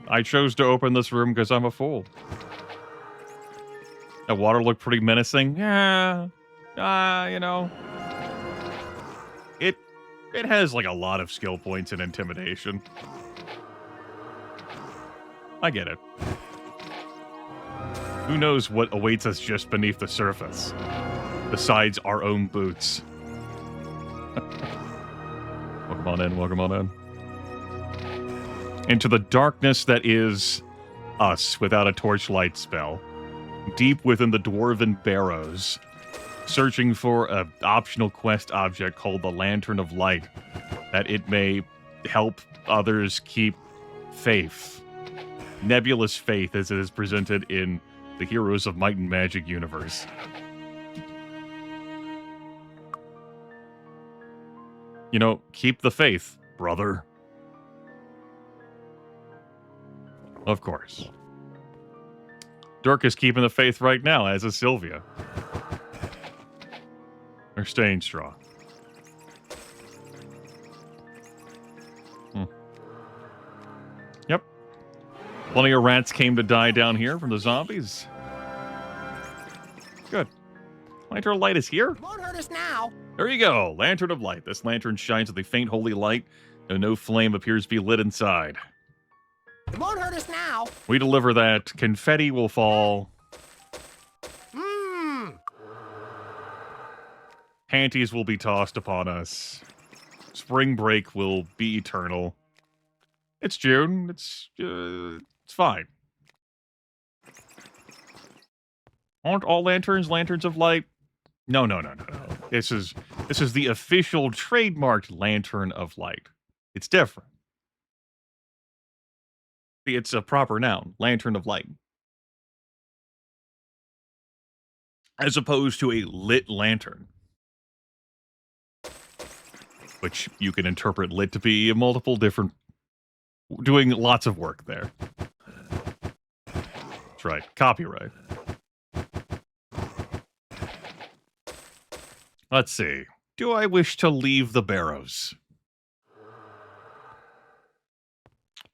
I chose to open this room because I'm a fool. That water looked pretty menacing. Yeah. You know. It has like a lot of skill points in intimidation. I get it. Who knows what awaits us just beneath the surface? Besides our own boots. Welcome on in, welcome on in. Into the darkness that is us without a torchlight spell. Deep within the dwarven barrows. Searching for an optional quest object called the Lantern of Light. That it may help others keep faith. Nebulous faith as it is presented in the Heroes of Might and Magic universe. You know, keep the faith, brother. Of course. Dirk is keeping the faith right now, as is Sylvia. They're staying strong. Yep. Plenty of rats came to die down here from the zombies. Good. Lantern of Light is here. It won't hurt us now. There you go. Lantern of Light. This lantern shines with a faint holy light, though no flame appears to be lit inside. It won't hurt us now. We deliver that. Confetti will fall. Panties will be tossed upon us. Spring break will be eternal. It's June. It's fine. Aren't all lanterns lanterns of light? No. This is the official trademarked Lantern of Light. It's different. It's a proper noun, Lantern of Light. As opposed to a lit lantern. Which you can interpret lit to be multiple different... doing lots of work there. right. Copyright. Let's see. Do I wish to leave the barrows?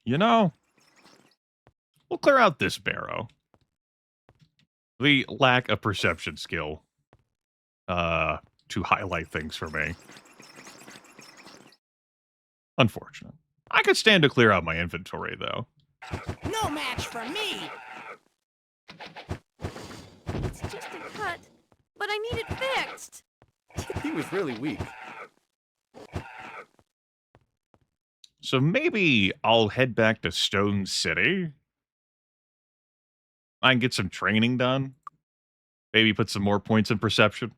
You know, we'll clear out this barrow. The lack of perception skill to highlight things for me. Unfortunate. I could stand to clear out my inventory, though. No match for me! It's just a cut, but I need it fixed. He was really weak. So maybe I'll head back to Stone City. I can get some training done. Maybe put some more points in perception.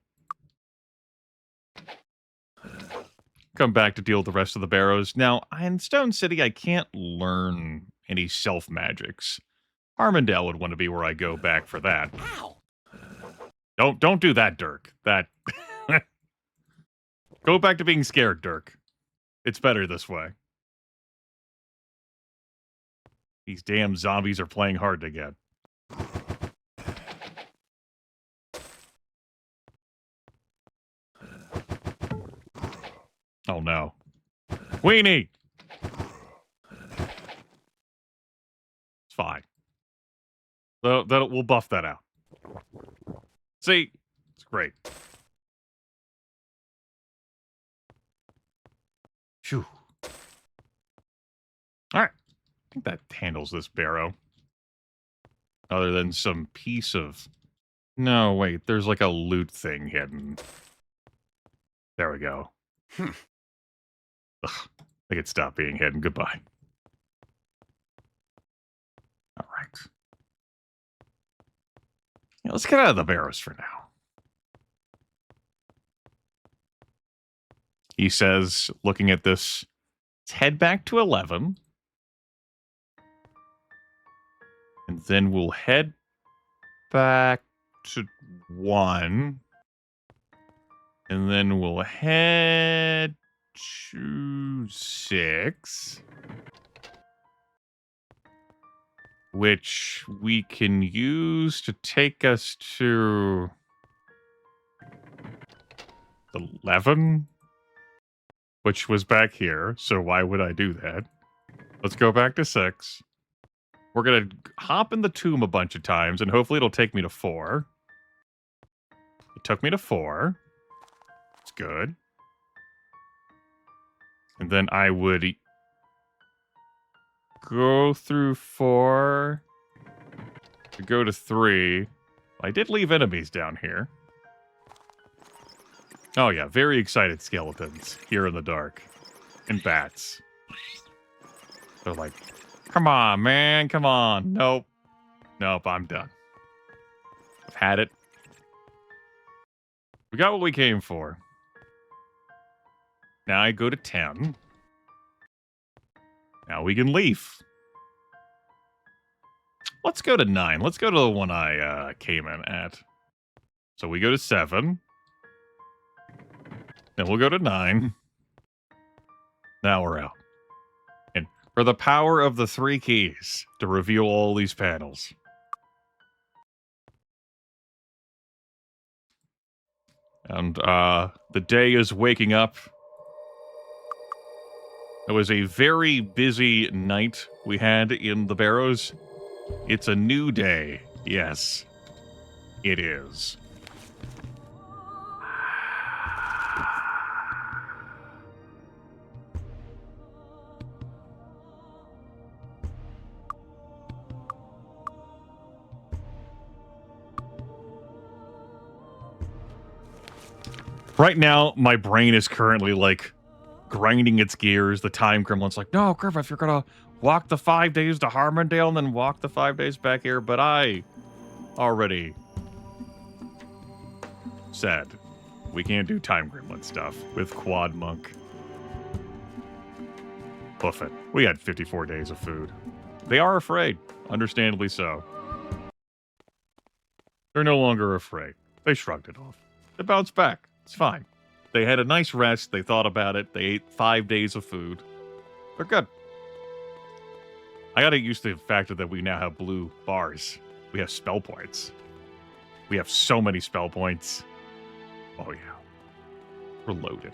Come back to deal with the rest of the barrows. Now, in Stone City, I can't learn any self-magics. Harmondale would want to be where I go back for that. Ow! Don't do that, Dirk. That... Go back to being scared, Dirk. It's better this way. These damn zombies are playing hard to get. Oh no. Weenie! It's fine. We'll buff that out. See? It's great. Phew. Alright. I think that handles this barrow. Other than some piece of... No, wait. There's like a loot thing hidden. There we go. Ugh, I could stop being hidden. Goodbye. All right. Yeah, let's get out of the barrows for now. He says, looking at this, let's head back to 11. And then we'll head back to 1. And then we'll head to 6. Which we can use to take us to 11. Which was back here, so why would I do that? Let's go back to 6. We're going to hop in the tomb a bunch of times, and hopefully it'll take me to 4. It took me to 4. It's good. And then I would go through 4 to go to 3. I did leave enemies down here. Oh yeah, very excited skeletons here in the dark. And bats. They're like, come on, man, come on. Nope. Nope, I'm done. I've had it. We got what we came for. Now I go to 10. Now we can leave. Let's go to 9. Let's go to the one I came in at. So we go to 7. Then we'll go to 9. Now we're out. And for the power of the 3 keys to reveal all these panels. And the day is waking up. It was a very busy night we had in the barrows. It's a new day. Yes, it is. Right now, my brain is currently, like, grinding its gears. The time gremlin's like, no, Griffith, you're gonna walk the 5 days to Harmondale and then walk the 5 days back here. But I already said we can't do time gremlin stuff with Quad Monk. Buff it. We had 54 days of food. They are afraid. Understandably so. They're no longer afraid. They shrugged it off. They bounced back. It's fine. They had a nice rest. They thought about it. They ate 5 days of food. They're good. I gotta get used to the fact that we now have blue bars We have spell points. We have so many spell points. Oh, yeah. We're loaded.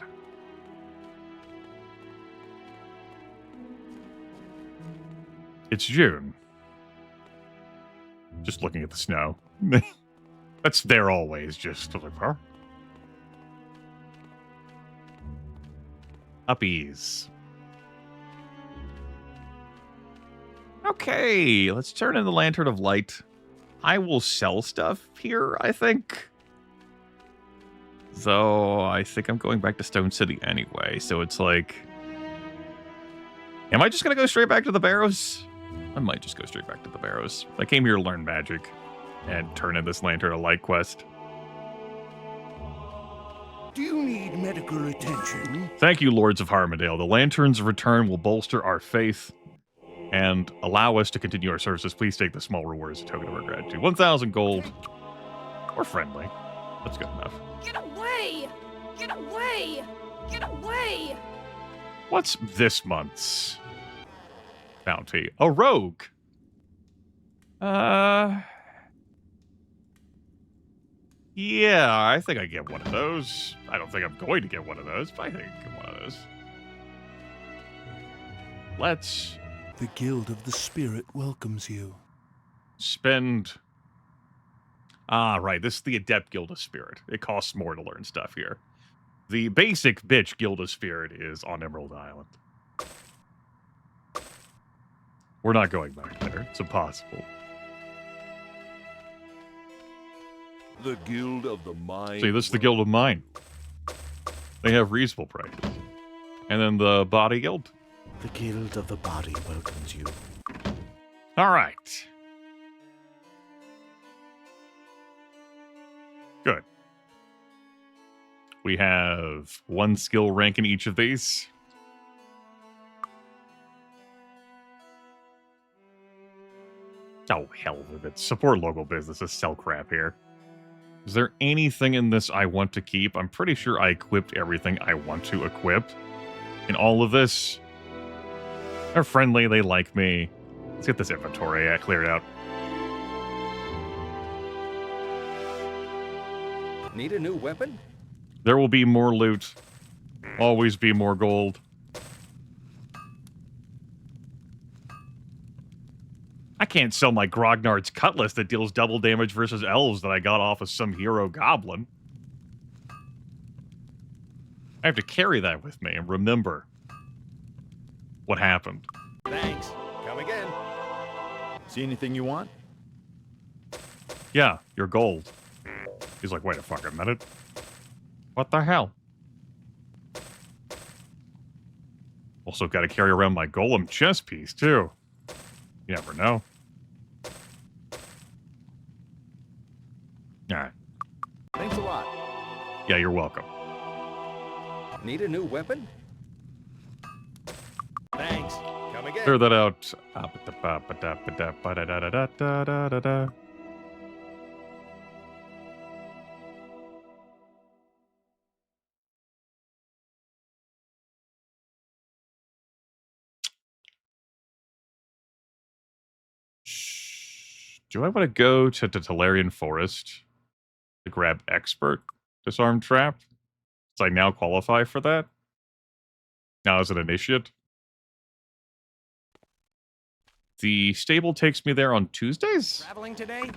It's June. Just looking at the snow. That's there always, just like, huh? Uppies. Okay, let's turn in the Lantern of Light. I will sell stuff here, I think. Though, I think I'm going back to Stone City anyway, so it's like... Am I just going to go straight back to the Barrows? I might just go straight back to the Barrows. I came here to learn magic and turn in this Lantern of Light quest. Do you need medical attention? Thank you, Lords of Harmondale. The Lantern's return will bolster our faith and allow us to continue our services. Please take the small reward as a token of our gratitude. 1,000 gold. Or friendly. That's good enough. Get away! Get away! Get away! What's this month's bounty? A rogue. Yeah, I think I get one of those. I don't think I'm going to get one of those, but I think I get one of those. Let's... The Guild of the Spirit welcomes you. Spend... Ah, right. This is the Adept Guild of Spirit. It costs more to learn stuff here. The basic bitch Guild of Spirit is on Emerald Island. We're not going back there. It's impossible. The Guild of the Mind. See, this is the Guild of Mine. They have reasonable prices. And then the Body Guild. The Guild of the Body welcomes you. All right. Good. We have one skill rank in each of these. Oh, hell with it. Support local businesses, sell crap here. Is there anything in this I want to keep? I'm pretty sure I equipped everything I want to equip in all of this. They're friendly, they like me. Let's get this inventory cleared out. Need a new weapon? There will be more loot. Always be more gold. I can't sell my Grognard's Cutlass that deals double damage versus elves that I got off of some hero goblin. I have to carry that with me and remember what happened. Thanks. Come again. See anything you want? Yeah, your gold. He's like, wait a fucking minute. What the hell? Also got to carry around my golem chess piece, too. You never know. Alright. Thanks a lot. Yeah, you're welcome. Need a new weapon? Thanks. Come again. Clear that out. Do I want to go to Talarian Forest to grab Expert Disarm Trap? Does I now qualify for that? Now as an initiate? The stable takes me there on Tuesdays? Traveling today?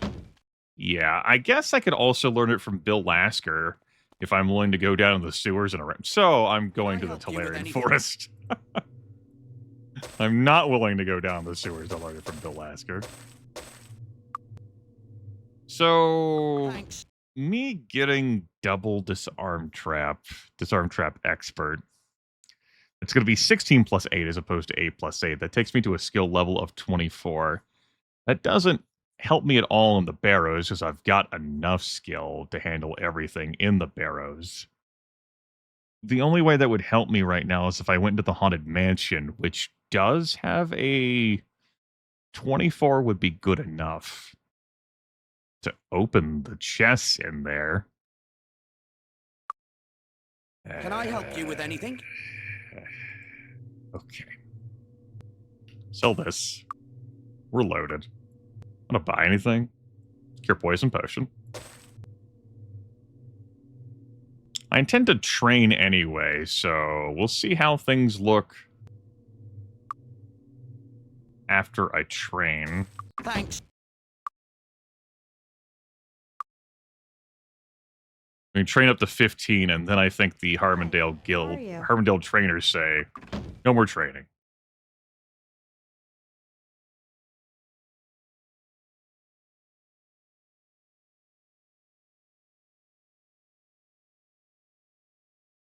Yeah, I guess I could also learn it from Bill Lasker if I'm willing to go down in the sewers and around. So I'm going to the Talarian Forest. I'm not willing to go down the sewers to learn it from Bill Lasker. So, me getting double disarm trap expert, it's going to be 16 plus 8 as opposed to 8 plus 8. That takes me to a skill level of 24. That doesn't help me at all in the Barrows because I've got enough skill to handle everything in the Barrows. The only way that would help me right now is if I went into the Haunted Mansion, which does have a 24 would be good enough to open the chests in there. Can I help you with anything? Okay. Sell this. We're loaded. Want to buy anything? Cure poison potion. I intend to train anyway, so we'll see how things look after I train. Thanks. I mean, train up to 15, and then I think the Harmondale Guild, Harmondale trainers say, no more training.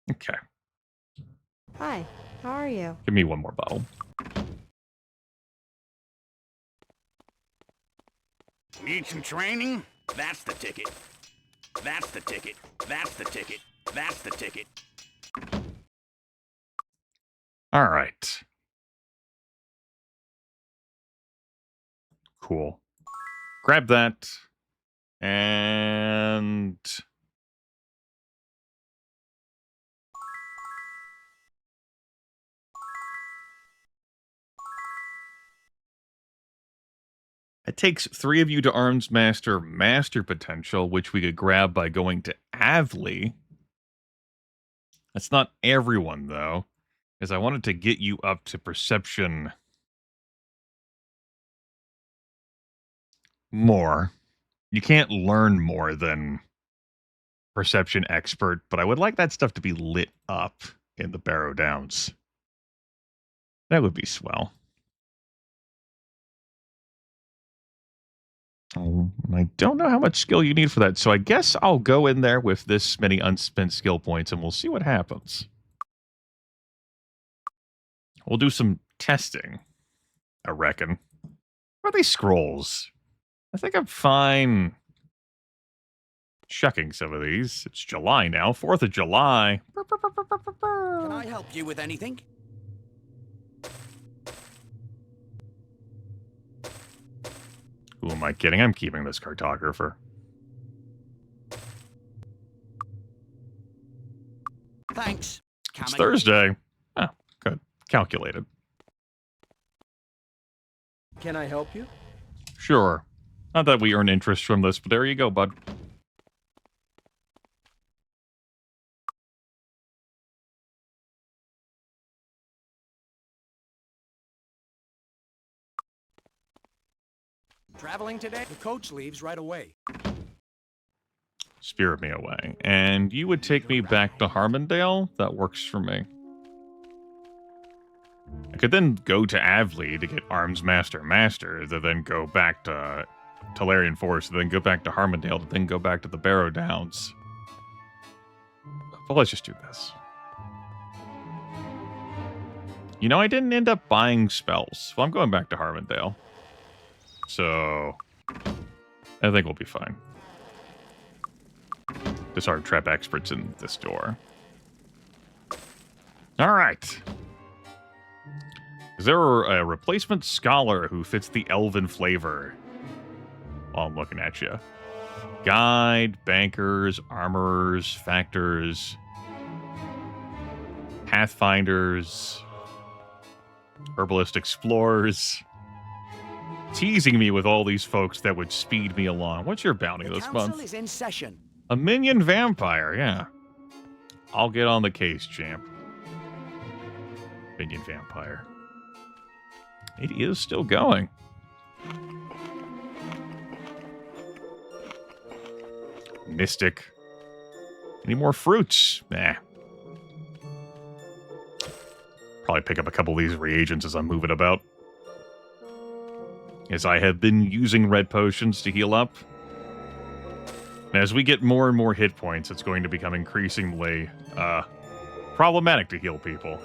Okay. Hi, how are you? Give me one more bottle. Need some training? That's the ticket. That's the ticket. That's the ticket. That's the ticket. All right. Cool. Grab that. And... it takes 3 of you to Arms Master Master Potential, which we could grab by going to Avley. That's not everyone, though, because I wanted to get you up to Perception more. You can't learn more than Perception Expert, but I would like that stuff to be lit up in the Barrow Downs. That would be swell. Oh, I don't know how much skill you need for that, so I guess I'll go in there with this many unspent skill points, and we'll see what happens. We'll do some testing, I reckon. What are these scrolls? I think I'm fine chucking some of these. It's July now, 4th of July. Can I help you with anything? Who am I kidding? I'm keeping this cartographer. Thanks. It's Thursday. Oh, good. Calculated. Can I help you? Sure. Not that we earn interest from this, but there you go, bud. Traveling today? The coach leaves right away. Spirit me away. And you would take me back to Harmondale? That works for me. I could then go to Avley to get Arms Master Master, to then go back to Tolarian Forest, to then go back to Harmondale, to then go back to the Barrow Downs. But let's just do this. You know, I didn't end up buying spells. Well, I'm going back to Harmondale. So, I think we'll be fine. Disarm trap experts in this door. All right. Is there a replacement scholar who fits the elven flavor? While I'm looking at you. Guide, bankers, armorers, factors, pathfinders, herbalist explorers. Teasing me with all these folks that would speed me along. What's your bounty this month? Council is in session. A minion vampire, yeah. I'll get on the case, champ. Minion vampire. It is still going. Mystic. Any more fruits? Nah. Probably pick up a couple of these reagents as I'm moving about. As I have been using red potions to heal up. And as we get more and more hit points, it's going to become increasingly problematic to heal people.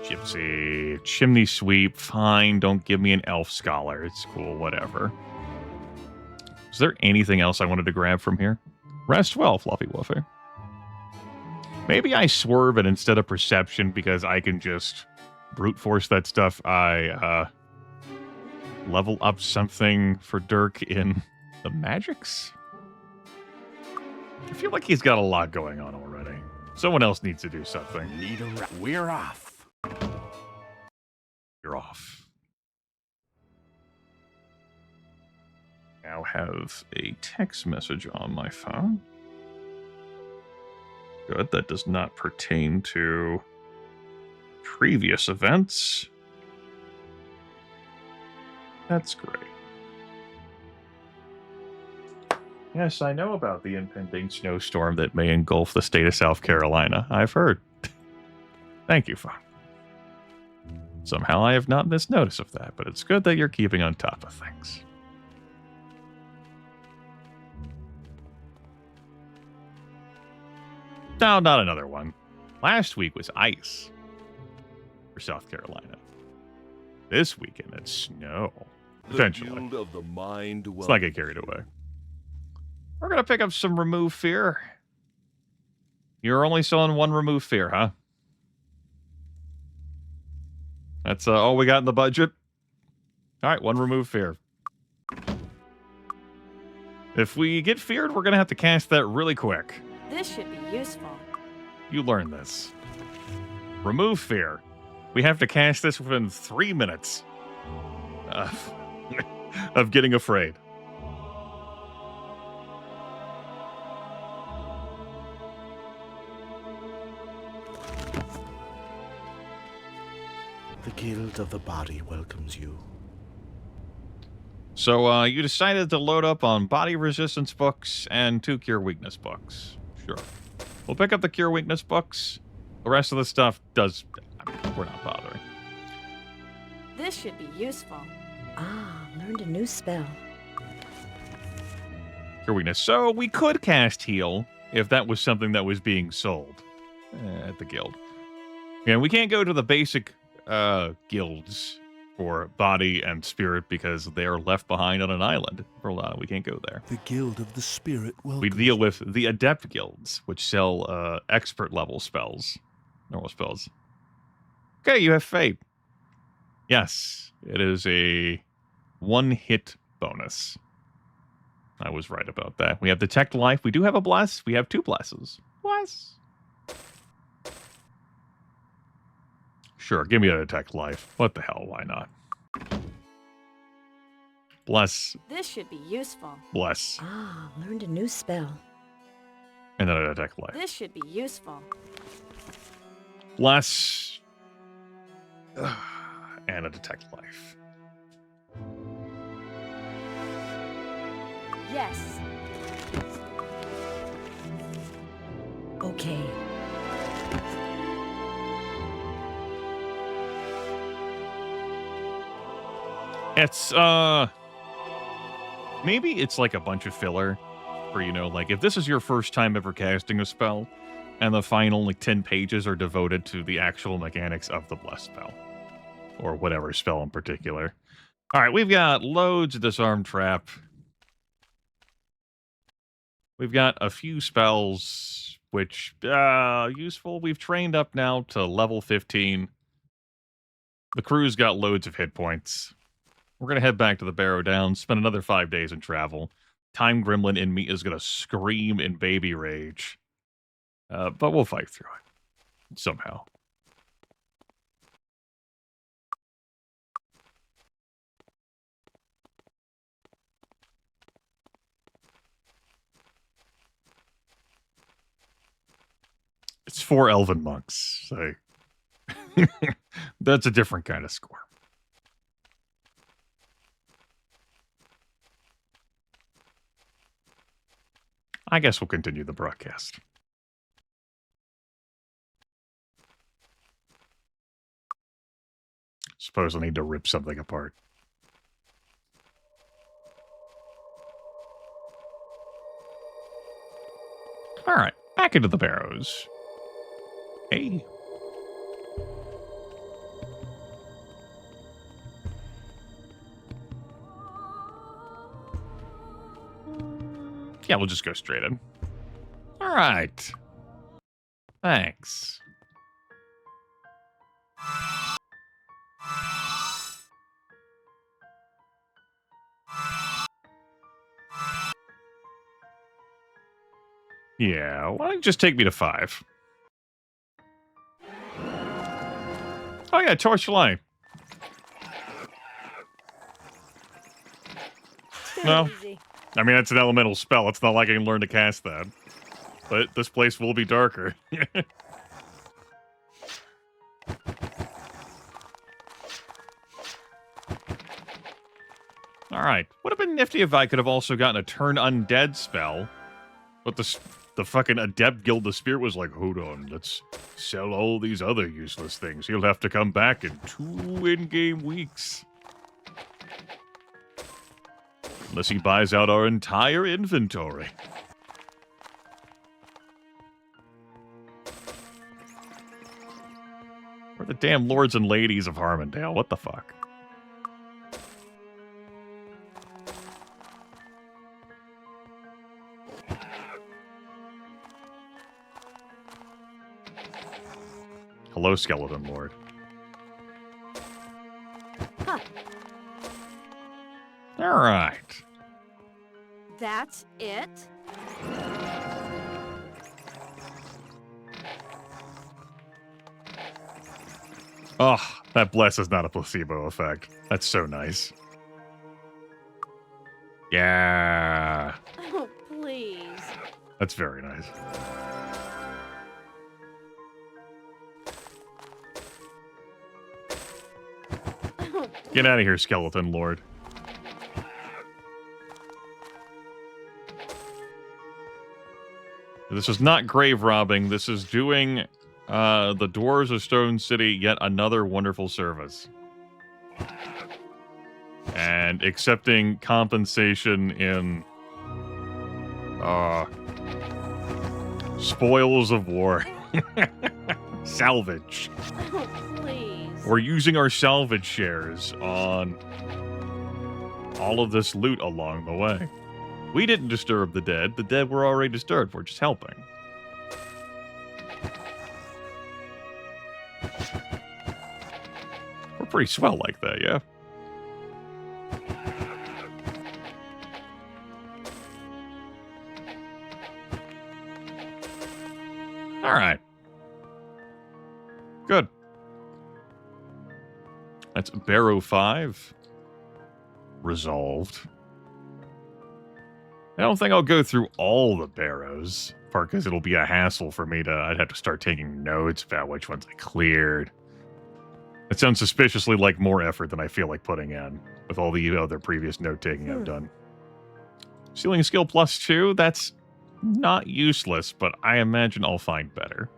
Gypsy, chimney sweep, fine, don't give me an elf scholar. It's cool, whatever. Is there anything else I wanted to grab from here? Rest well, Fluffy Woofy. Maybe I swerve it instead of perception because I can just brute force that stuff. I level up something for Dirk in the magics? I feel like he's got a lot going on already. Someone else needs to do something. We're off. You're off. Now have a text message on my phone. Good, that does not pertain to previous events. That's great. Yes, I know about the impending snowstorm that may engulf the state of South Carolina. I've heard. Thank you, Fawn. Somehow I have not missed notice of that, but it's good that you're keeping on top of things. No, not another one. Last week was ice for South Carolina. This weekend it's snow. Potentially. The guild of the mind. Let's not get carried away. We're going to pick up some Remove Fear. You're only selling one Remove Fear, huh? That's all we got in the budget? All right, one Remove Fear. If we get feared, we're going to have to cast that really quick. This should be useful. You learn this. Remove Fear. We have to cast this within 3 minutes of getting afraid. The Guild of the Body welcomes you. So you decided to load up on body resistance books and 2 cure weakness books. Sure. We'll pick up the cure weakness books. The rest of the stuff does... we're not bothering. This should be useful. Ah, learned a new spell. Cure weakness. So we could cast heal if that was something that was being sold at the guild. Yeah, we can't go to the basic guilds for body and spirit because they are left behind on an island. For a lot, we can't go there. The Guild of the Spirit welcomes. We deal with the adept guilds, which sell expert level spells, normal spells. Okay, you have fate. Yes, it is a 1-hit bonus. I was right about that. We have Detect Life. We do have a Bless. We have 2 Blesses. Bless. Sure, give me a Detect Life. What the hell, why not? Bless. This should be useful. Bless. Ah, learned a new spell. And then a Detect Life. This should be useful. Bless. And a Detect Life. Yes. Okay. It's, maybe it's like a bunch of filler for, you know, like if this is your first time ever casting a spell and the final like 10 pages are devoted to the actual mechanics of the Bless spell or whatever spell in particular. All right, we've got loads of Disarm Trap. We've got a few spells which, useful. We've trained up now to level 15. The crew's got loads of hit points. We're going to head back to the Barrow Downs, spend another 5 days in travel. Time Gremlin in me is going to scream in baby rage. But we'll fight through it. Somehow. It's 4 elven monks. So that's a different kind of score. I guess we'll continue the broadcast. Suppose I need to rip something apart. All right, back into the barrows. Hey. Yeah, we'll just go straight in. All right. Thanks. Yeah, why don't you just take me to 5? Oh yeah, Torchlight. No. I mean, that's an elemental spell. It's not like I can learn to cast that. But this place will be darker. Alright. Would have been nifty if I could have also gotten a turn undead spell. But the fucking Adept Guild of Spirit was like, hold on, let's sell all these other useless things. He'll have to come back in 2 in-game weeks. Unless he buys out our entire inventory. We're the damn lords and ladies of Harmondale. What the fuck? Hello, Skeleton Lord. Huh. All right. That's it? Oh, that bless is not a placebo effect. That's so nice. Yeah. Oh, please. That's very nice. Get out of here, Skeleton Lord. This is not grave robbing. This is doing the Dwarves of Stone City yet another wonderful service. And accepting compensation in spoils of war. Salvage. Oh, please. We're using our salvage shares on all of this loot along the way. We didn't disturb the dead. The dead were already disturbed. We're just helping. We're pretty swell like that, yeah? All right. Good. That's Barrow 5. Resolved. I don't think I'll go through all the barrows, part because it'll be a hassle for me to... I'd have to start taking notes about which ones I cleared. It sounds suspiciously like more effort than I feel like putting in, with all the other previous note-taking I've done. Sealing skill +2, that's not useless, but I imagine I'll find better.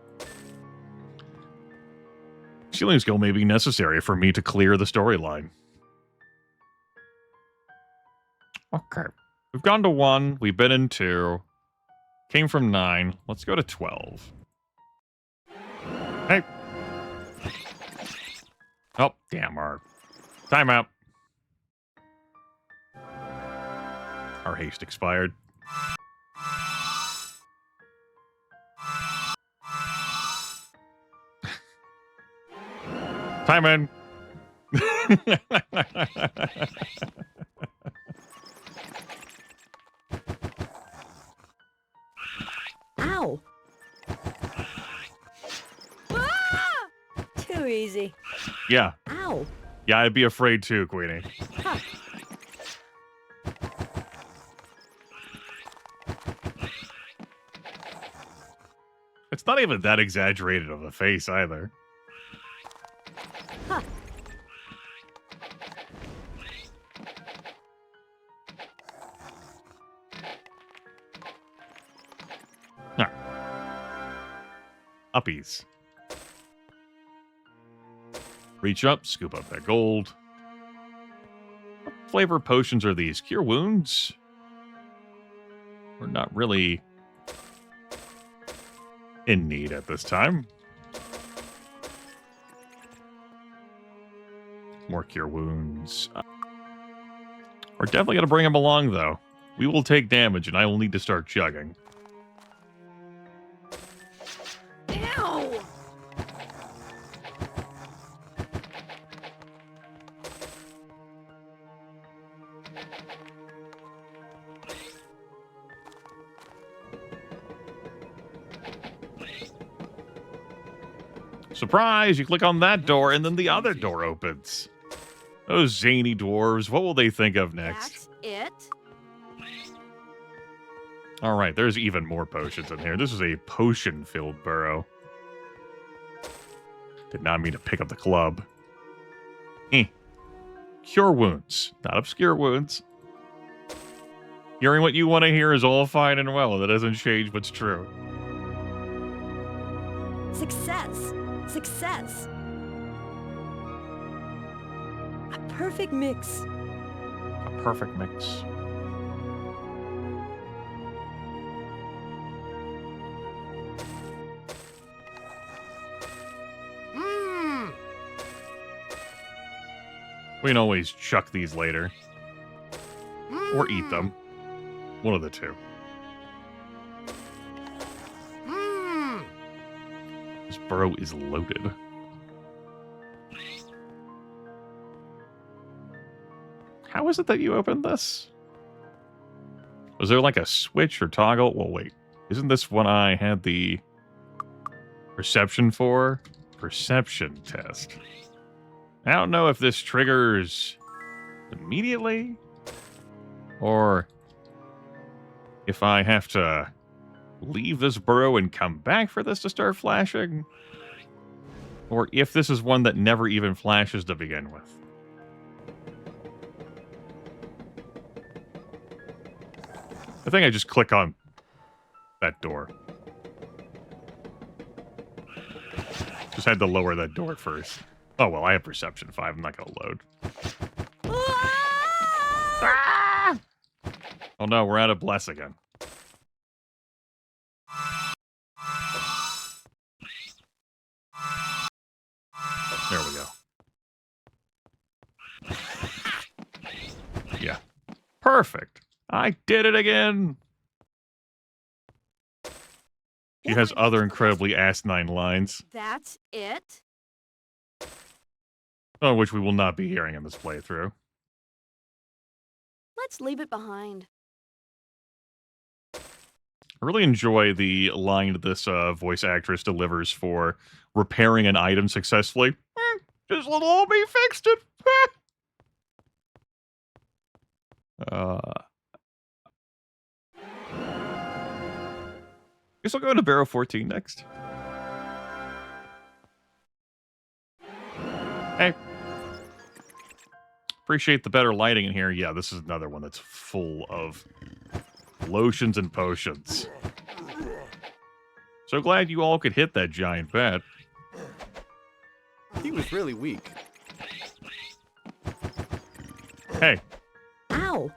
Sealing skill may be necessary for me to clear the storyline. Okay. We've gone to 1. We've been in 2. Came from 9. Let's go to 12. Hey. Oh, damn, our timeout. Our haste expired. Time in. Ow! Too easy. Yeah. Ow! Yeah, I'd be afraid too, Queenie. Huh. It's not even that exaggerated of a face either. Huh. No. Uppies. Reach up, scoop up that gold. What flavor potions are these? Cure wounds? We're not really in need at this time. More cure wounds. We're definitely going to bring him along, though. We will take damage, and I will need to start chugging. Ew! Surprise! You click on that door, and then the other door opens. Those zany dwarves, what will they think of next? That's it? All right, there's even more potions in here. This is a potion-filled burrow. Did not mean to pick up the club. Cure wounds, not obscure wounds. Hearing what you want to hear is all fine and well. That doesn't change what's true. Success. Success. A perfect mix. A perfect mix. We can always chuck these later. Or eat them. One of the two. This burrow is loaded. How is it that you opened this? Was there like a switch or toggle? Well, wait. Isn't this one I had the perception for? Perception test. I don't know if this triggers immediately or if I have to leave this burrow and come back for this to start flashing, or if this is one that never even flashes to begin with. I think I just click on that door. Just had to lower that door first. Oh, well, I have Perception 5. I'm not going to load. Ah! Oh, no, we're out of Bless again. There we go. Yeah. Perfect. I did it again. She has other incredibly asinine lines. That's it? Which we will not be hearing in this playthrough. Let's leave it behind. I really enjoy the line that this voice actress delivers for repairing an item successfully. Just let all be fixed it. Guess I'll go to Barrow 14 next. Hey. Appreciate the better lighting in here. Yeah, this is another one that's full of lotions and potions. So glad you all could hit that giant bat. He was really weak. Hey. Ow.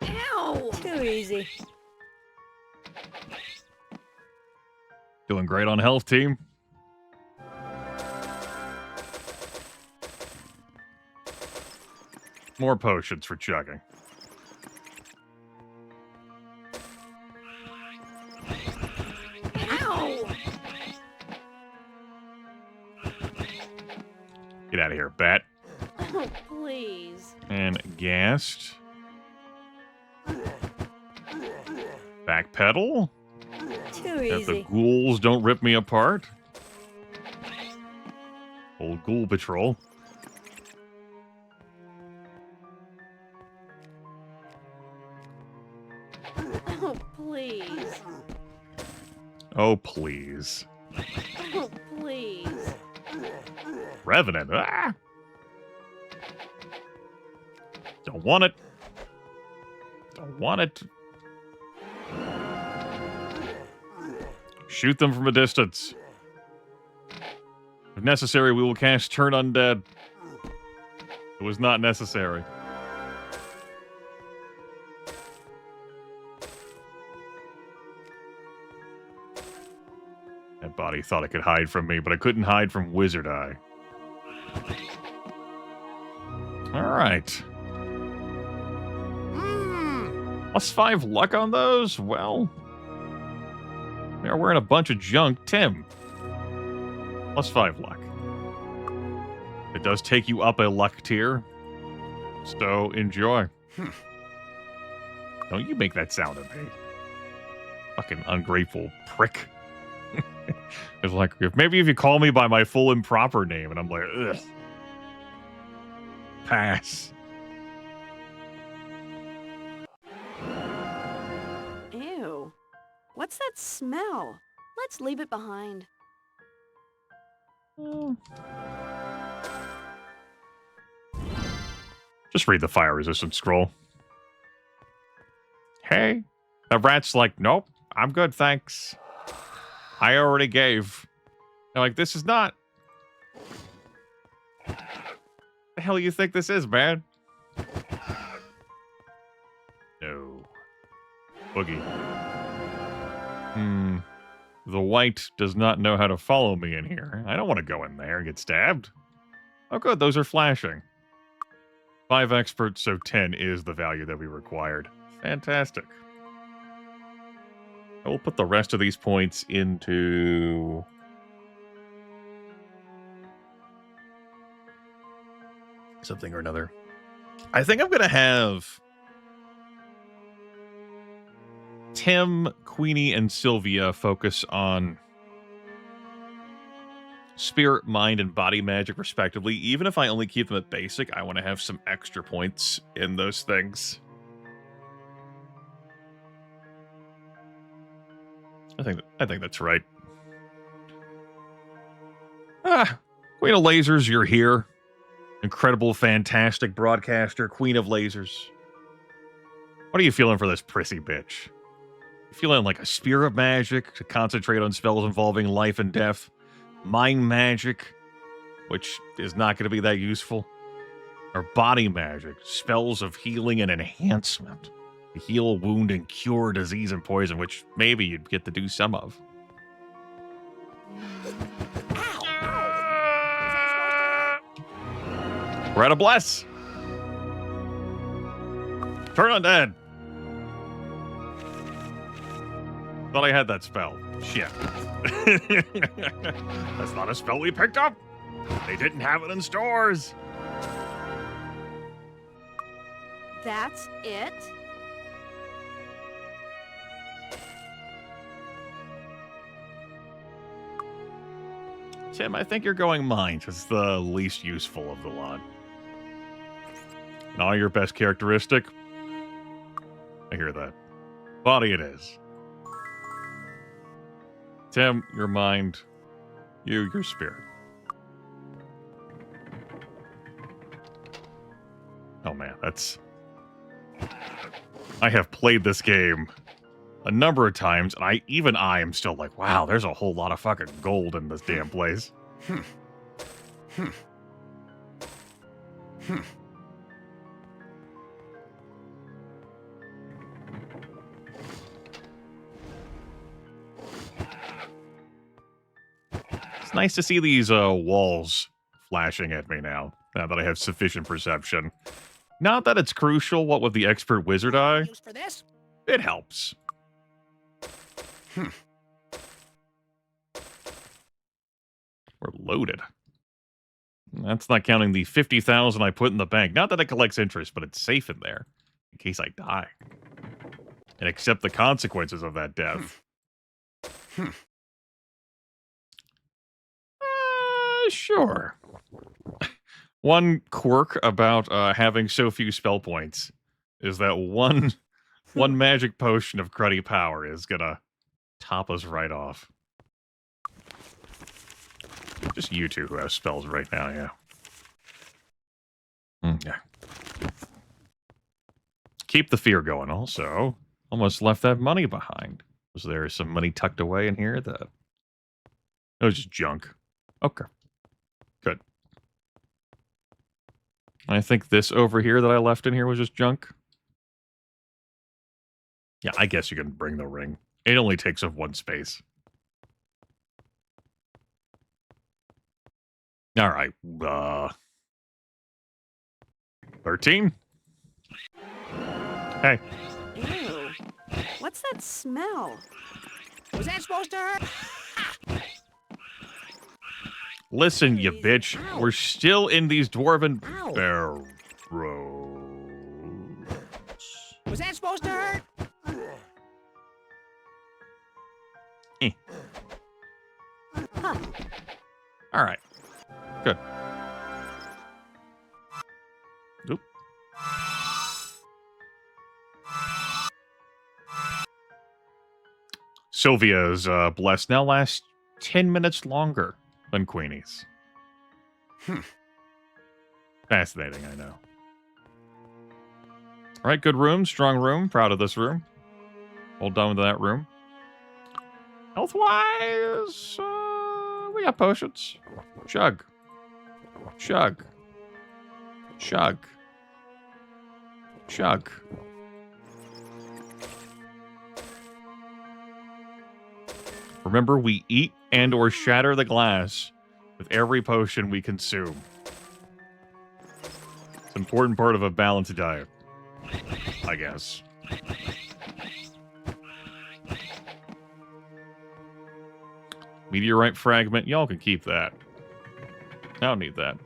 Ow! Too easy. Doing great on health, team. More potions for chugging. Ow! Get out of here, bat. Oh, please. And gassed. Backpedal. Too If the easy. ghouls don't rip me apart. Old ghoul patrol. Oh, please. Oh, please. Oh, please. Revenant. Ah! Don't want it. Don't want it. Shoot them from a distance. If necessary, we will cast Turn Undead. It was not necessary. That body thought it could hide from me, but I couldn't hide from Wizard Eye. Alright. +5 luck on those? Well... we are wearing a bunch of junk. Tim. +5 luck. It does take you up a luck tier. So, enjoy. Don't you make that sound at me. Fucking ungrateful prick. It's like, maybe if you call me by my full and proper name, and I'm like, ugh. Pass. Ew. What's that smell? Let's leave it behind. Just read the fire resistant scroll. Hey. The rat's like, nope, I'm good, thanks. I already gave. They're like, this is not. The hell you think this is, man? No. Boogie. The white does not know how to follow me in here. I don't want to go in there and get stabbed. Oh, good. Those are flashing. 5 experts, so 10 is the value that we required. Fantastic. I will put the rest of these points into... something or another. I think I'm going to have Tim, Queenie, and Sylvia focus on spirit, mind, and body magic, respectively. Even if I only keep them at basic, I want to have some extra points in those things. I think that's right. Queen of Lasers, you're here. Incredible, fantastic broadcaster, Queen of Lasers. What are you feeling for this prissy bitch? You feeling like a spear of magic to concentrate on spells involving life and death? Mind magic, which is not going to be that useful? Or body magic, spells of healing and enhancement to heal, wound, and cure disease and poison, which maybe you'd get to do some of. We're out of bless. Turn undead. Thought I had that spell. Shit. That's not a spell we picked up. They didn't have it in stores. That's it? Tim, I think you're going mind. It's the least useful of the lot. Not your best characteristic. I hear that. Body it is. Tim, your mind. You, your spirit. Oh man, that's... I have played this game a number of times, and I am still like, wow, there's a whole lot of fucking gold in this damn place. It's nice to see these walls flashing at me now that I have sufficient perception. Not that it's crucial, what with the expert wizard eye. Use for this? It helps. We're loaded. That's not counting the 50,000 I put in the bank. Not that it collects interest, but it's safe in there in case I die and accept the consequences of that death. Sure. One quirk about having so few spell points is that one magic potion of cruddy power is gonna top us right off. Just you two who have spells right now, yeah. Yeah. Keep the fear going also. Almost left that money behind. Was there some money tucked away in here that... It was just junk. Okay. Good. I think this over here that I left in here was just junk. Yeah, I guess you can bring the ring. It only takes up one space. All right. 13? Hey. Ew. What's that smell? Was that supposed to hurt? Listen, you bitch. Ow. We're still in these dwarven barrows. Was that supposed to hurt? All right. Good. Sylvia's blessed now lasts 10 minutes longer than Queenie's. Fascinating, I know. All right, good room, strong room. Proud of this room. All done with that room. Health-wise, we got potions. Chug. Chug. Chug. Chug. Remember, we eat and or shatter the glass with every potion we consume. It's an important part of a balanced diet, I guess. Meteorite fragment. Y'all can keep that. I don't need that.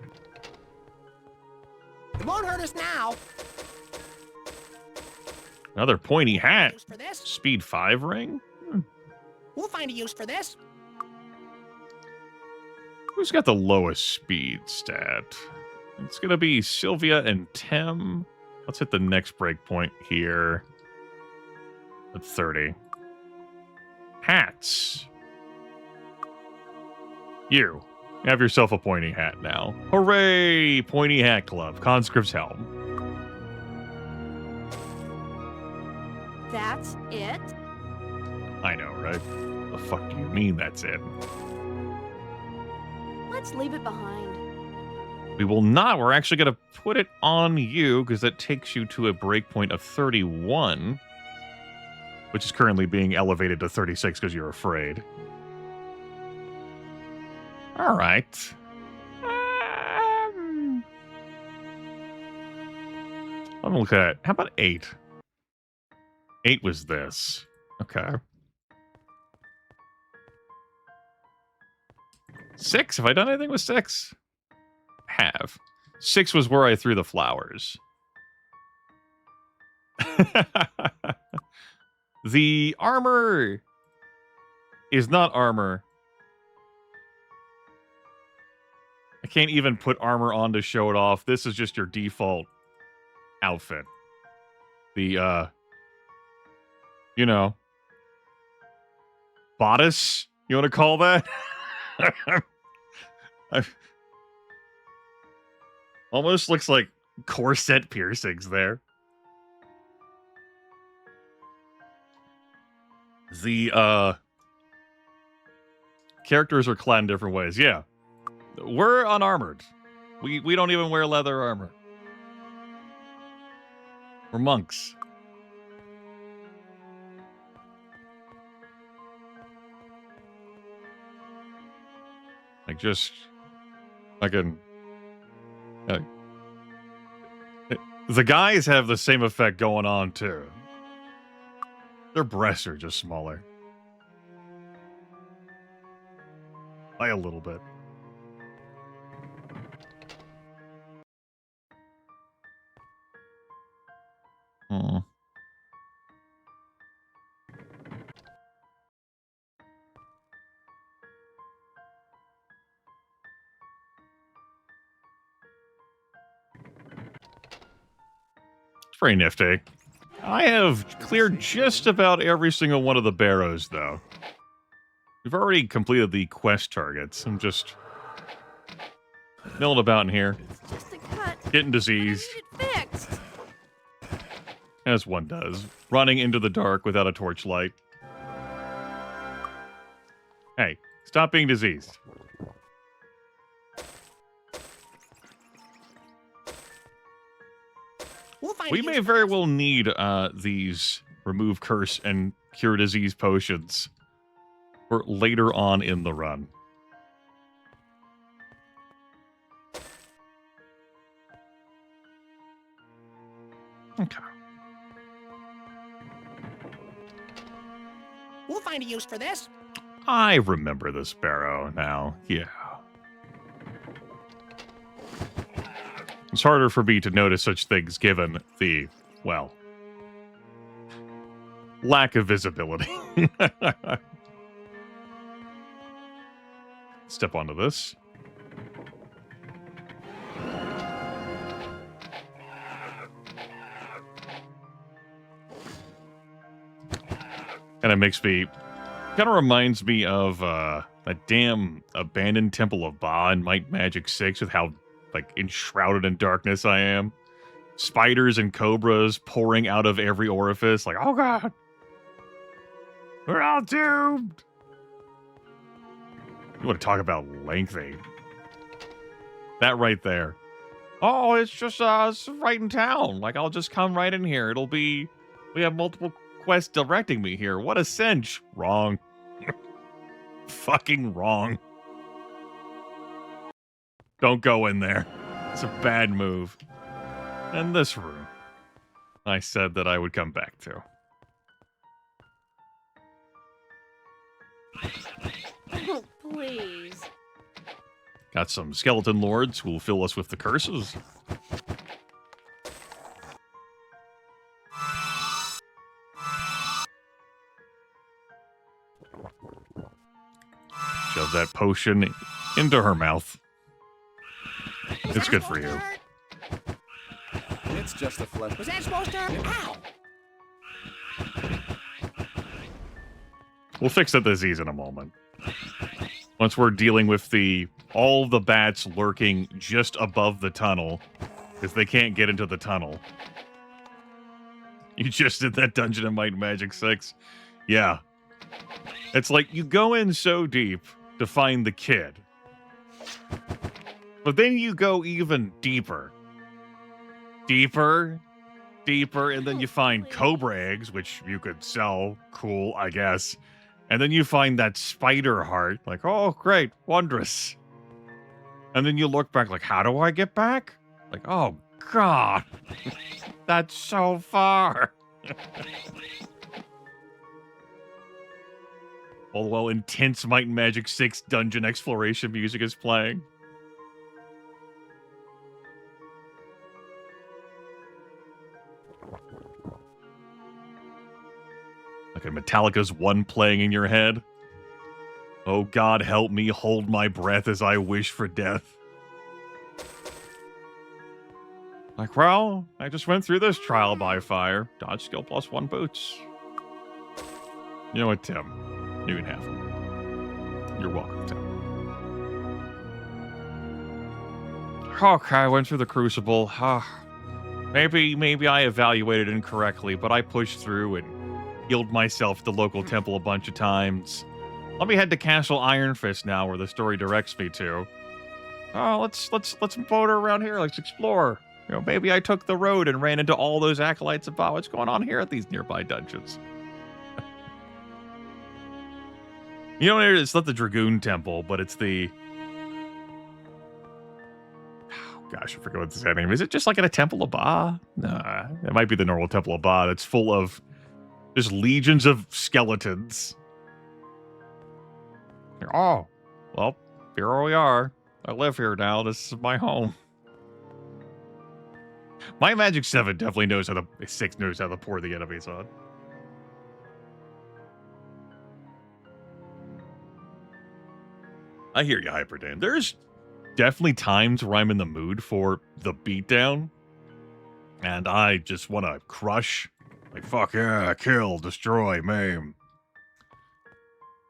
It won't hurt us now. Another pointy hat. Use for this. Speed 5 ring? We'll find a use for this. Who's got the lowest speed stat? It's going to be Sylvia and Tim. Let's hit the next breakpoint here. At 30. Hats. You have yourself a pointy hat now. Hooray! Pointy Hat Club. Conscript's Helm. That's it? I know, right? The fuck do you mean that's it? Let's leave it behind. We will not. We're actually going to put it on you because that takes you to a breakpoint of 31, which is currently being elevated to 36 because you're afraid. All right. Let me look at it. How about 8? 8 was this. Okay. 6? Have I done anything with 6? Have. 6 was where I threw the flowers. The armor is not armor. I can't even put armor on to show it off. This is just your default outfit. The, you know, bodice, you want to call that? Almost looks like corset piercings there. The, characters are clad in different ways. Yeah. We're unarmored. We don't even wear leather armor. We're monks. Like, just... Fucking... the guys have the same effect going on, too. Their breasts are just smaller. By a little bit. Hmm. It's pretty nifty. I have cleared just about every single one of the barrows, though. We've already completed the quest targets. I'm just milling about in here. Just a cut. Getting diseased. I need it fixed. As one does. Running into the dark without a torchlight. Hey, stop being diseased. We may very well need these remove curse and cure disease potions for later on in the run. Okay. We'll find a use for this. I remember this barrow now. Yeah. It's harder for me to notice such things given the, well, lack of visibility. Step onto this. And it makes me Kind of reminds me of that damn abandoned Temple of Ba in Might and Magic 6 with how, like, enshrouded in darkness I am. Spiders and cobras pouring out of every orifice. Like, oh god! We're all doomed! You want to talk about lengthy. That right there. Oh, it's just it's right in town. Like, I'll just come right in here. It'll be... We have multiple quests directing me here. What a cinch. Wrong. Fucking wrong. Don't go in there. It's a bad move. And this room, I said that I would come back to. Please. Got some skeleton lords who will fill us with the curses. Shove that potion into her mouth. It's good for you. It's just a flesh. Was that supposed to hurt? Ow! We'll fix that disease in a moment. Once we're dealing with all the bats lurking just above the tunnel, because they can't get into the tunnel. You just did that dungeon in Might and Magic 6. Yeah. It's like you go in so deep to find the kid. But then you go even deeper. Deeper, and then you find cobra eggs, which you could sell. Cool, I guess. And then you find that spider heart. Like, oh, great, wondrous. And then you look back like, how do I get back? Like, oh, God. That's so far. All while intense Might and Magic 6 dungeon exploration music is playing. Like a Metallica's One playing in your head. Oh God, help me hold my breath as I wish for death. Like, well, I just went through this trial by fire. Dodge skill +1 boots. You know what, Tim? You can have them. You're welcome, Tim. Okay, I went through the crucible. Maybe I evaluated incorrectly, but I pushed through and healed myself at the local temple a bunch of times. Let me head to Castle Iron Fist now, where the story directs me to. Oh, let's motor around here. Let's explore. You know, maybe I took the road and ran into all those acolytes about what's going on here at these nearby dungeons. You know, it's not the Dragoon Temple, but it's the... Oh, gosh, I forget what the name is. Is it just like in a Temple of Ba? Nah, it might be the normal Temple of Ba. It's full of just legions of skeletons. Oh, well, here we are. I live here now. This is my home. My Magic 7 definitely knows how 6 knows how to pour the enemies on. I hear you, Hyperdan. There's definitely times where I'm in the mood for the beatdown. And I just want to crush. Like, fuck yeah, kill, destroy, maim.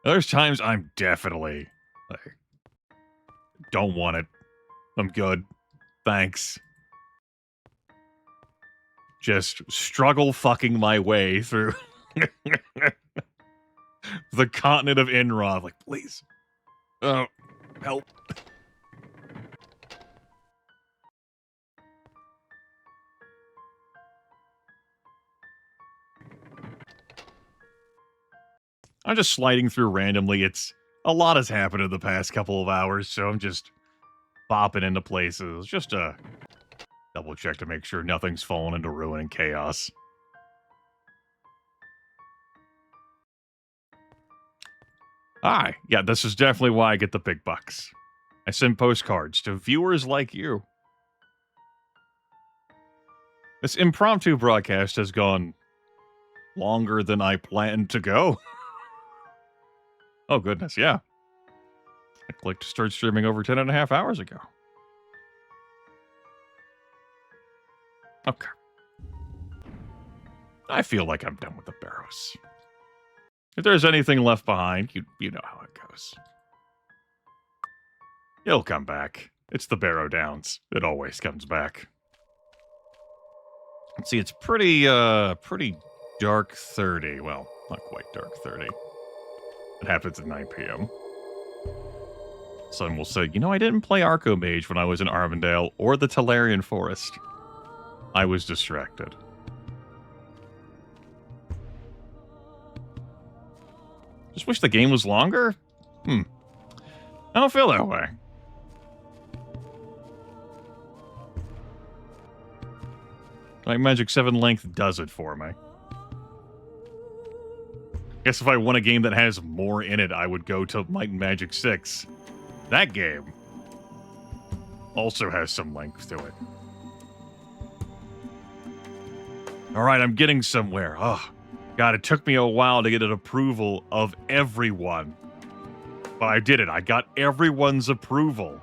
There's times I'm definitely, like, don't want it. I'm good. Thanks. Just struggle fucking my way through the continent of Enrod. Like, please. Oh, help. I'm just sliding through randomly. A lot has happened in the past couple of hours, so I'm just bopping into places. Just to double check to make sure nothing's fallen into ruin and chaos. Hi. Yeah, this is definitely why I get the big bucks. I send postcards to viewers like you. This impromptu broadcast has gone longer than I planned to go. Oh, goodness, yeah. I clicked start streaming over 10.5 hours ago. Okay. I feel like I'm done with the barrows. If there's anything left behind, you know how it goes. It'll come back. It's the Barrow Downs. It always comes back. Let's see, it's pretty dark 30. Well, not quite dark 30. It happens at 9 p.m. Someone will say, you know, I didn't play Archomage when I was in Arvindale or the Talarian Forest. I was distracted. Just wish the game was longer? I don't feel that way. Like Magic 7 length does it for me. Guess if I want a game that has more in it, I would go to Might and Magic 6. That game also has some length to it. Alright, I'm getting somewhere. Oh, God, it took me a while to get an approval of everyone. But I did it. I got everyone's approval.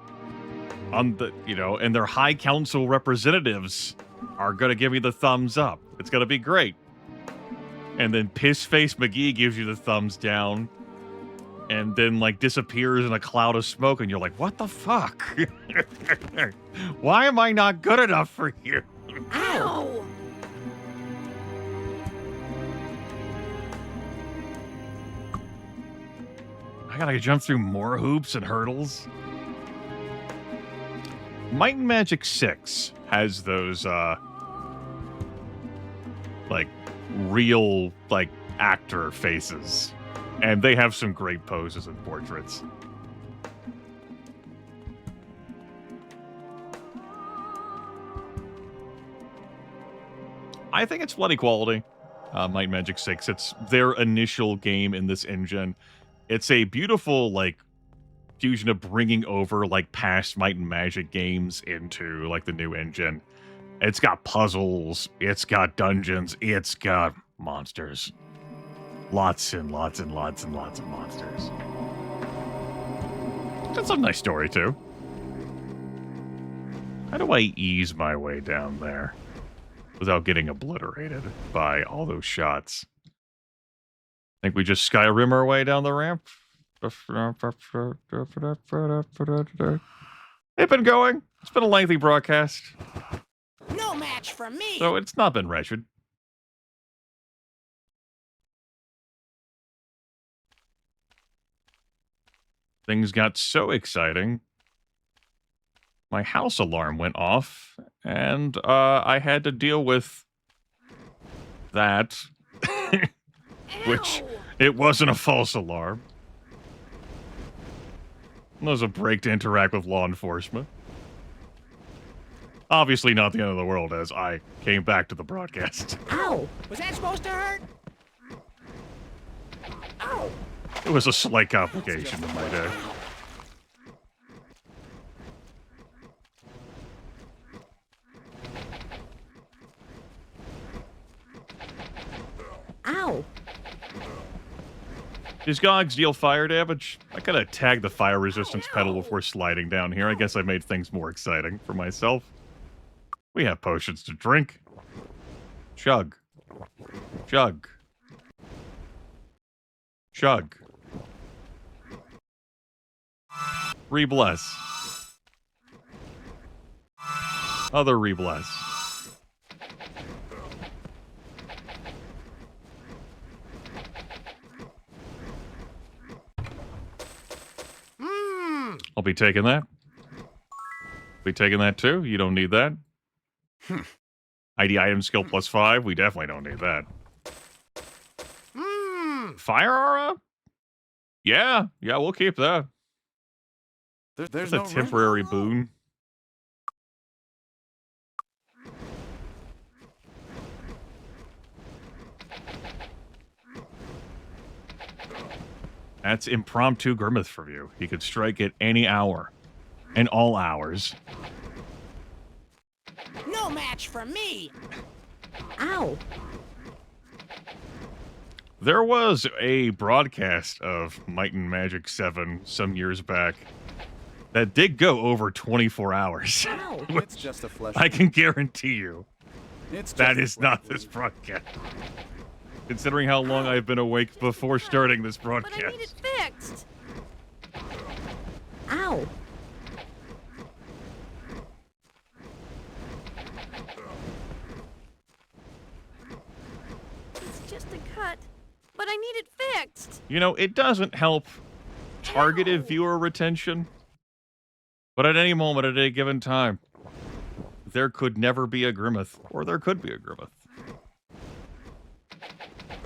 On the, you know, and their High Council representatives are going to give me the thumbs up. It's going to be great. And then Pissface McGee gives you the thumbs down. And then, like, disappears in a cloud of smoke. And you're like, what the fuck? Why am I not good enough for you? Ow! I gotta jump through more hoops and hurdles. Might and Magic 6 has those, like, real, like, actor faces. And they have some great poses and portraits. I think it's bloody quality. Might and Magic 6. It's their initial game in this engine. It's a beautiful, like, fusion of bringing over, like, past Might and Magic games into, like, the new engine. It's got puzzles. It's got dungeons. It's got monsters. Lots and lots and lots and lots of monsters. That's a nice story, too. How do I ease my way down there without getting obliterated by all those shots? Think we just Skyrim our way down the ramp? It's been going. It's been a lengthy broadcast. No match for me. So it's not been wretched. Things got so exciting. My house alarm went off, and I had to deal with that. Which, it wasn't a false alarm. It was a break to interact with law enforcement. Obviously not the end of the world as I came back to the broadcast. Ow! Was that supposed to hurt? Ow! It was a slight complication in my day. Ow! These gogs deal fire damage. I gotta tag the fire resistance pedal before sliding down here. I guess I made things more exciting for myself. We have potions to drink. Chug. Chug. Chug. Rebless. Other rebless. I'll be taking that. Be taking that too. You don't need that. ID item skill +5. We definitely don't need that. Fire aura? Yeah, we'll keep that. There's a temporary boon. That's impromptu Grimith for you. He could strike at any hour. And all hours. No match for me. Ow. There was a broadcast of Might and Magic 7 some years back that did go over 24 hours. Ow. It's just a flesh. I can guarantee you It's that just is not this broadcast. considering how long I've been awake before starting this But I need it broadcast. fixed. Ow! It's just a cut, but I need it fixed. You know, it doesn't help targeted viewer retention, but at any moment, at any given time, there could never be a Grimith, or there could be a Grimith.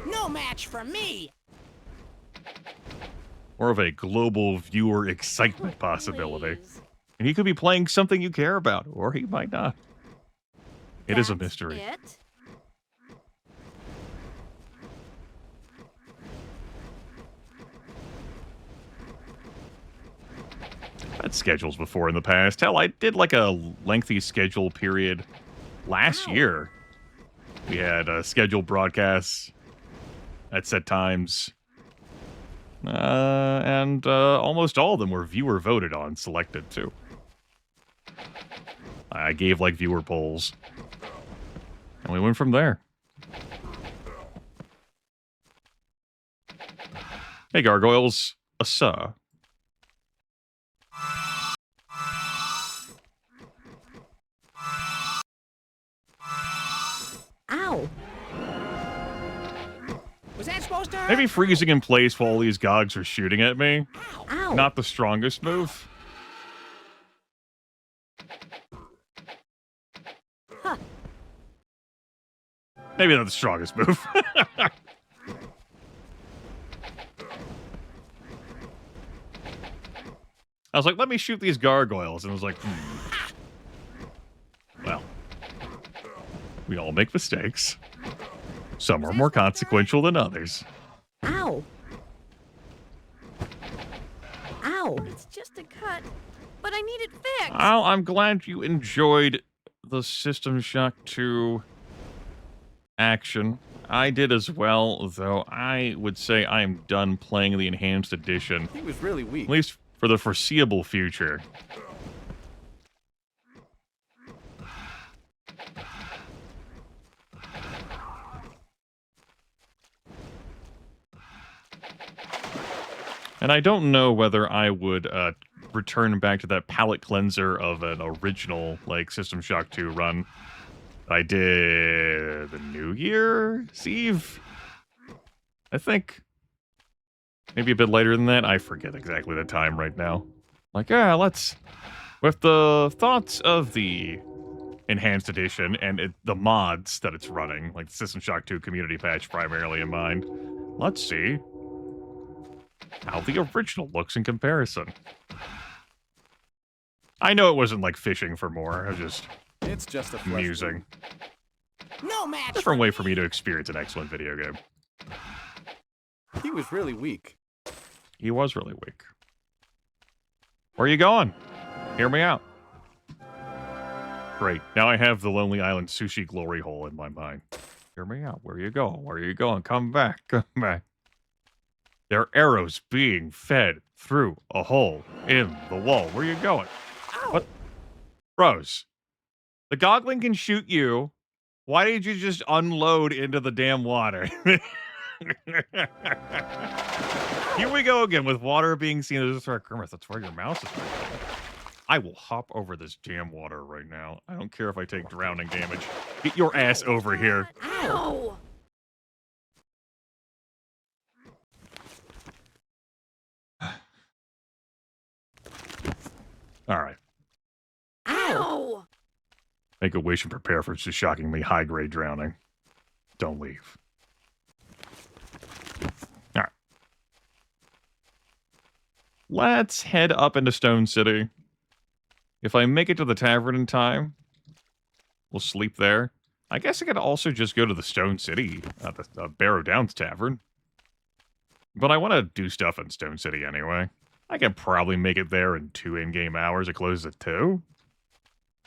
No match for me. Or of a global viewer excitement possibility. And he could be playing something you care about, or he might not. It is a mystery. It? I've had schedules before in the past. Hell, I did like a lengthy schedule period last year. We had scheduled broadcasts at set times. And almost all of them were viewer voted on, selected too. I gave like viewer polls. And we went from there. Hey gargoyles, assa. Ow! Was that supposed to hurt? Maybe freezing in place while all these gogs are shooting at me. Ow! Not the strongest move. Huh. Maybe not the strongest move. I was like, let me shoot these gargoyles. And I was like, well, we all make mistakes. Some are more consequential than others. Ow! Ow! It's just a cut, but I need it fixed. Well, I'm glad you enjoyed the System Shock 2 action. I did as well, though I would say I am done playing the Enhanced Edition. He was really weak. At least for the foreseeable future. And I don't know whether I would return back to that palette cleanser of an original, like, System Shock 2 run I did the New Year's Eve, I think. Maybe a bit later than that. I forget exactly the time right now. Like, yeah, let's... With the thoughts of the Enhanced Edition and the mods that it's running, like the System Shock 2 community patch primarily in mind, let's see how the original looks in comparison. I know it wasn't like fishing for more. I was It's just a musing. No match. Different way for me to experience an excellent video game. He was really weak. He was really weak. Where are you going? Hear me out. Great. Now I have the Lonely Island sushi glory hole in my mind. Hear me out. Where are you going? Where are you going? Come back. Come back. There are arrows being fed through a hole in the wall. Where are you going? Ow. What? Rose, the Gogling can shoot you. Why did you just unload into the damn water? Here we go again with water being seen as a threat. Grimith, that's where your mouse is. I will hop over this damn water right now. I don't care if I take drowning damage. Get your ass over here. Ow! All right. Ow! Make a wish and prepare for just shockingly high-grade drowning. Don't leave. All right. Let's head up into Stone City. If I make it to the tavern in time, we'll sleep there. I guess I could also just go to the Stone City, the Barrow Downs Tavern. But I want to do stuff in Stone City anyway. I can probably make it there in 2 in-game hours. It closes at 2.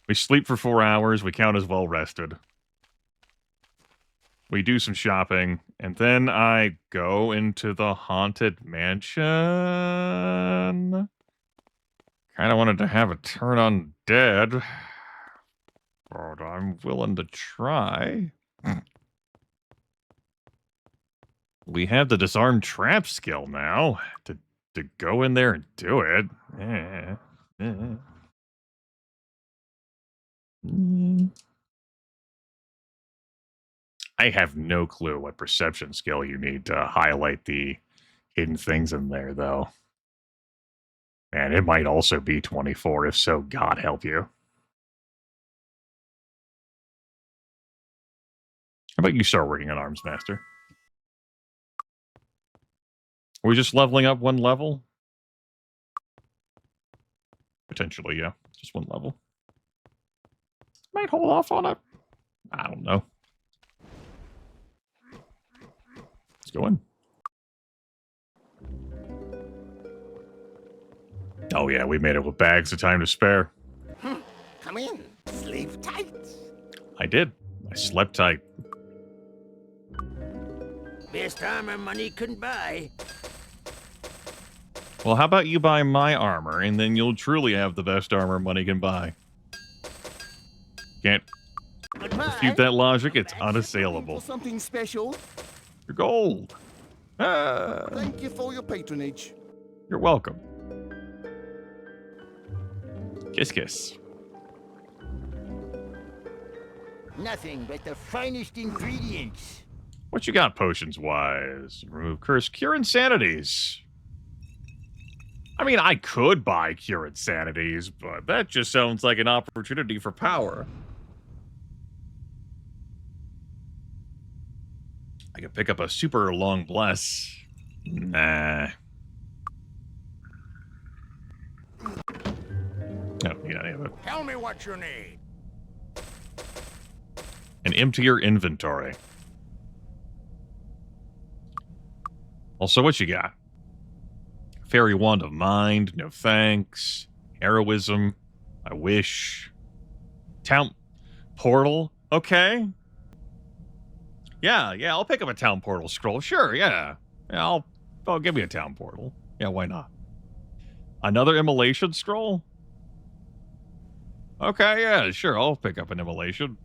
We sleep for 4 hours. We count as well rested. We do some shopping. And then I go into the Haunted Mansion. Kind of wanted to have it turn undead. But I'm willing to try. we have the disarm trap skill now to go in there and do it. I have no clue what perception skill you need to highlight the hidden things in there, though. And it might also be 24. If so, God help you. How about you start working on Arms Master? Are we just leveling up one level? Potentially, yeah. Just one level. Might hold off on it. I don't know. Let's go in. Oh yeah, we made it with bags of time to spare. Come in. Sleep tight. I did. I slept tight. Best armor money couldn't buy. Well, how about you buy my armor, and then you'll truly have the best armor money can buy. Can't refute that logic. It's unassailable. Something special. You're gold. Thank you for your patronage. You're welcome. Kiss, kiss. Nothing but the finest ingredients. What you got potions-wise? Remove curse. Cure insanities. I mean, I could buy Cure Insanities, but that just sounds like an opportunity for power. I could pick up a super long bless. Nah. No, you don't need it. Tell me what you need. An emptier inventory. Also, what you got? Fairy Wand of Mind, no thanks. Heroism, I wish. Town Portal, okay. Yeah, I'll pick up a Town Portal scroll. Sure, yeah. I'll give me a Town Portal. Yeah, why not? Another Immolation scroll? Okay, yeah, sure, I'll pick up an Immolation.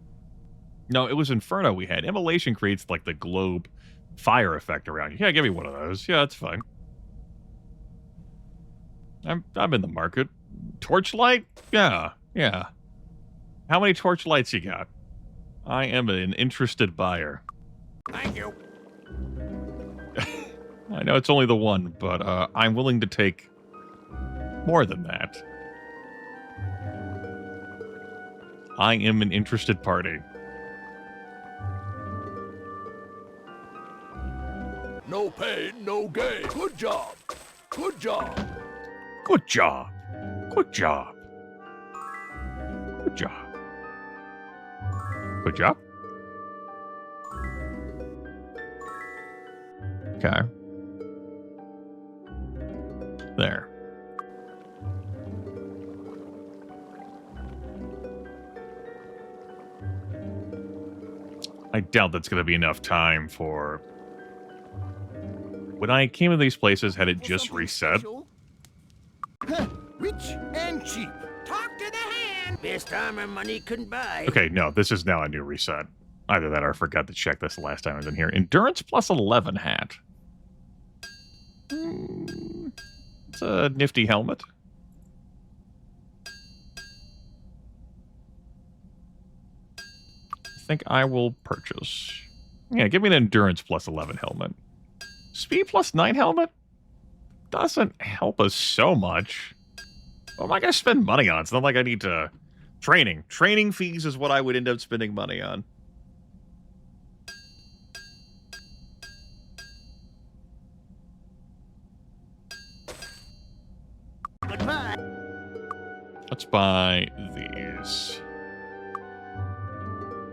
No, it was Inferno we had. Immolation creates, like, the globe fire effect around you. Yeah, give me one of those. Yeah, that's fine. I'm in the market. Torchlight? Yeah. How many torchlights you got? I am an interested buyer. Thank you. I know it's only the one, but I'm willing to take more than that. I am an interested party. No pain, no gain. Good job. Good job. Good job. Good job. Good job. Good job. Okay. There. I doubt that's going to be enough time for... When I came to these places, had it just reset? Rich and cheap. Talk to the hand. Best armor money couldn't buy. Okay, no, this is now a new reset. Either that or I forgot to check this the last time I was in here. Endurance plus 11 hat. It's a nifty helmet. I think I will purchase. Yeah, give me an endurance plus 11 helmet. Speed plus 9 helmet? Doesn't help us so much. What am I going to spend money on? It's not like I need to... Training. Training fees is what I would end up spending money on. Goodbye. Let's buy these.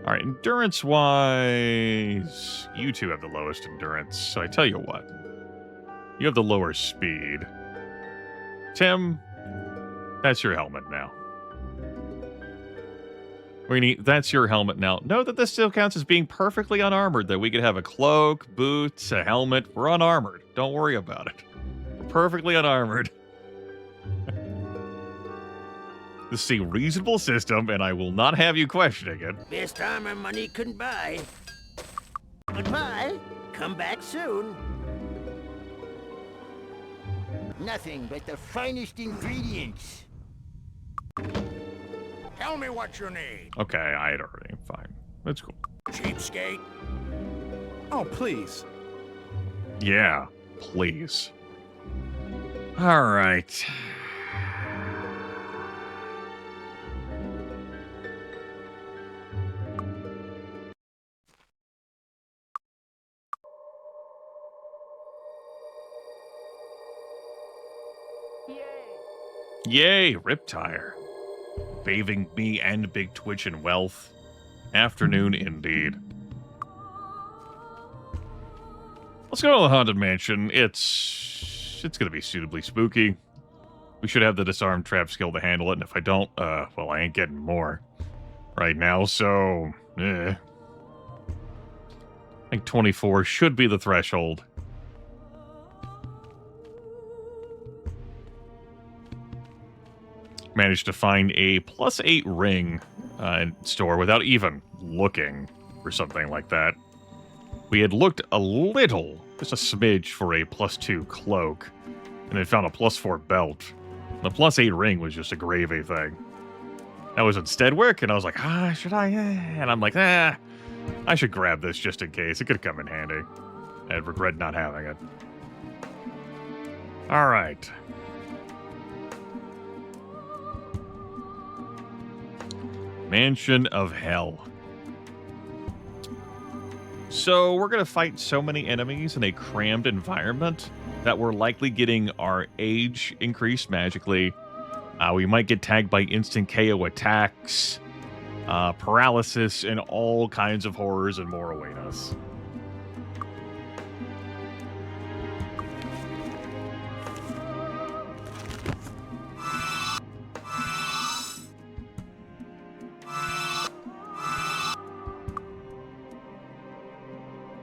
Alright, endurance-wise... You two have the lowest endurance, so I tell you what. You have the lower speed. Tim, that's your helmet now. That's your helmet now. Note that this still counts as being perfectly unarmored, that we could have a cloak, boots, a helmet. We're unarmored. Don't worry about it. We're perfectly unarmored. This is a reasonable system, and I will not have you questioning it. Best armor money couldn't buy. Goodbye. come back soon. Nothing but the finest ingredients. Tell me what you need. Okay, I had already. Fine. That's cool. Cheapskate. Oh, please. Yeah, please. All right. Yay, Riptire. Bathing me and Big Twitch in wealth. Afternoon indeed. Let's go to the Haunted Mansion. It's gonna be suitably spooky. We should have the disarm trap skill to handle it, and if I don't, well, I ain't getting more right now, so, I think 24 should be the threshold. Managed to find a +8 ring in store without even looking for something like that. We had looked a little, just a smidge, for a +2 cloak, and then found a +4 belt. The +8 ring was just a gravy thing. That was instead work, and I was like, should I? And I'm like, I should grab this just in case. It could come in handy. I'd regret not having it. All right. Mansion of Hell. So we're going to fight so many enemies in a crammed environment that we're likely getting our age increased magically. We might get tagged by instant KO attacks, paralysis, and all kinds of horrors and more await us.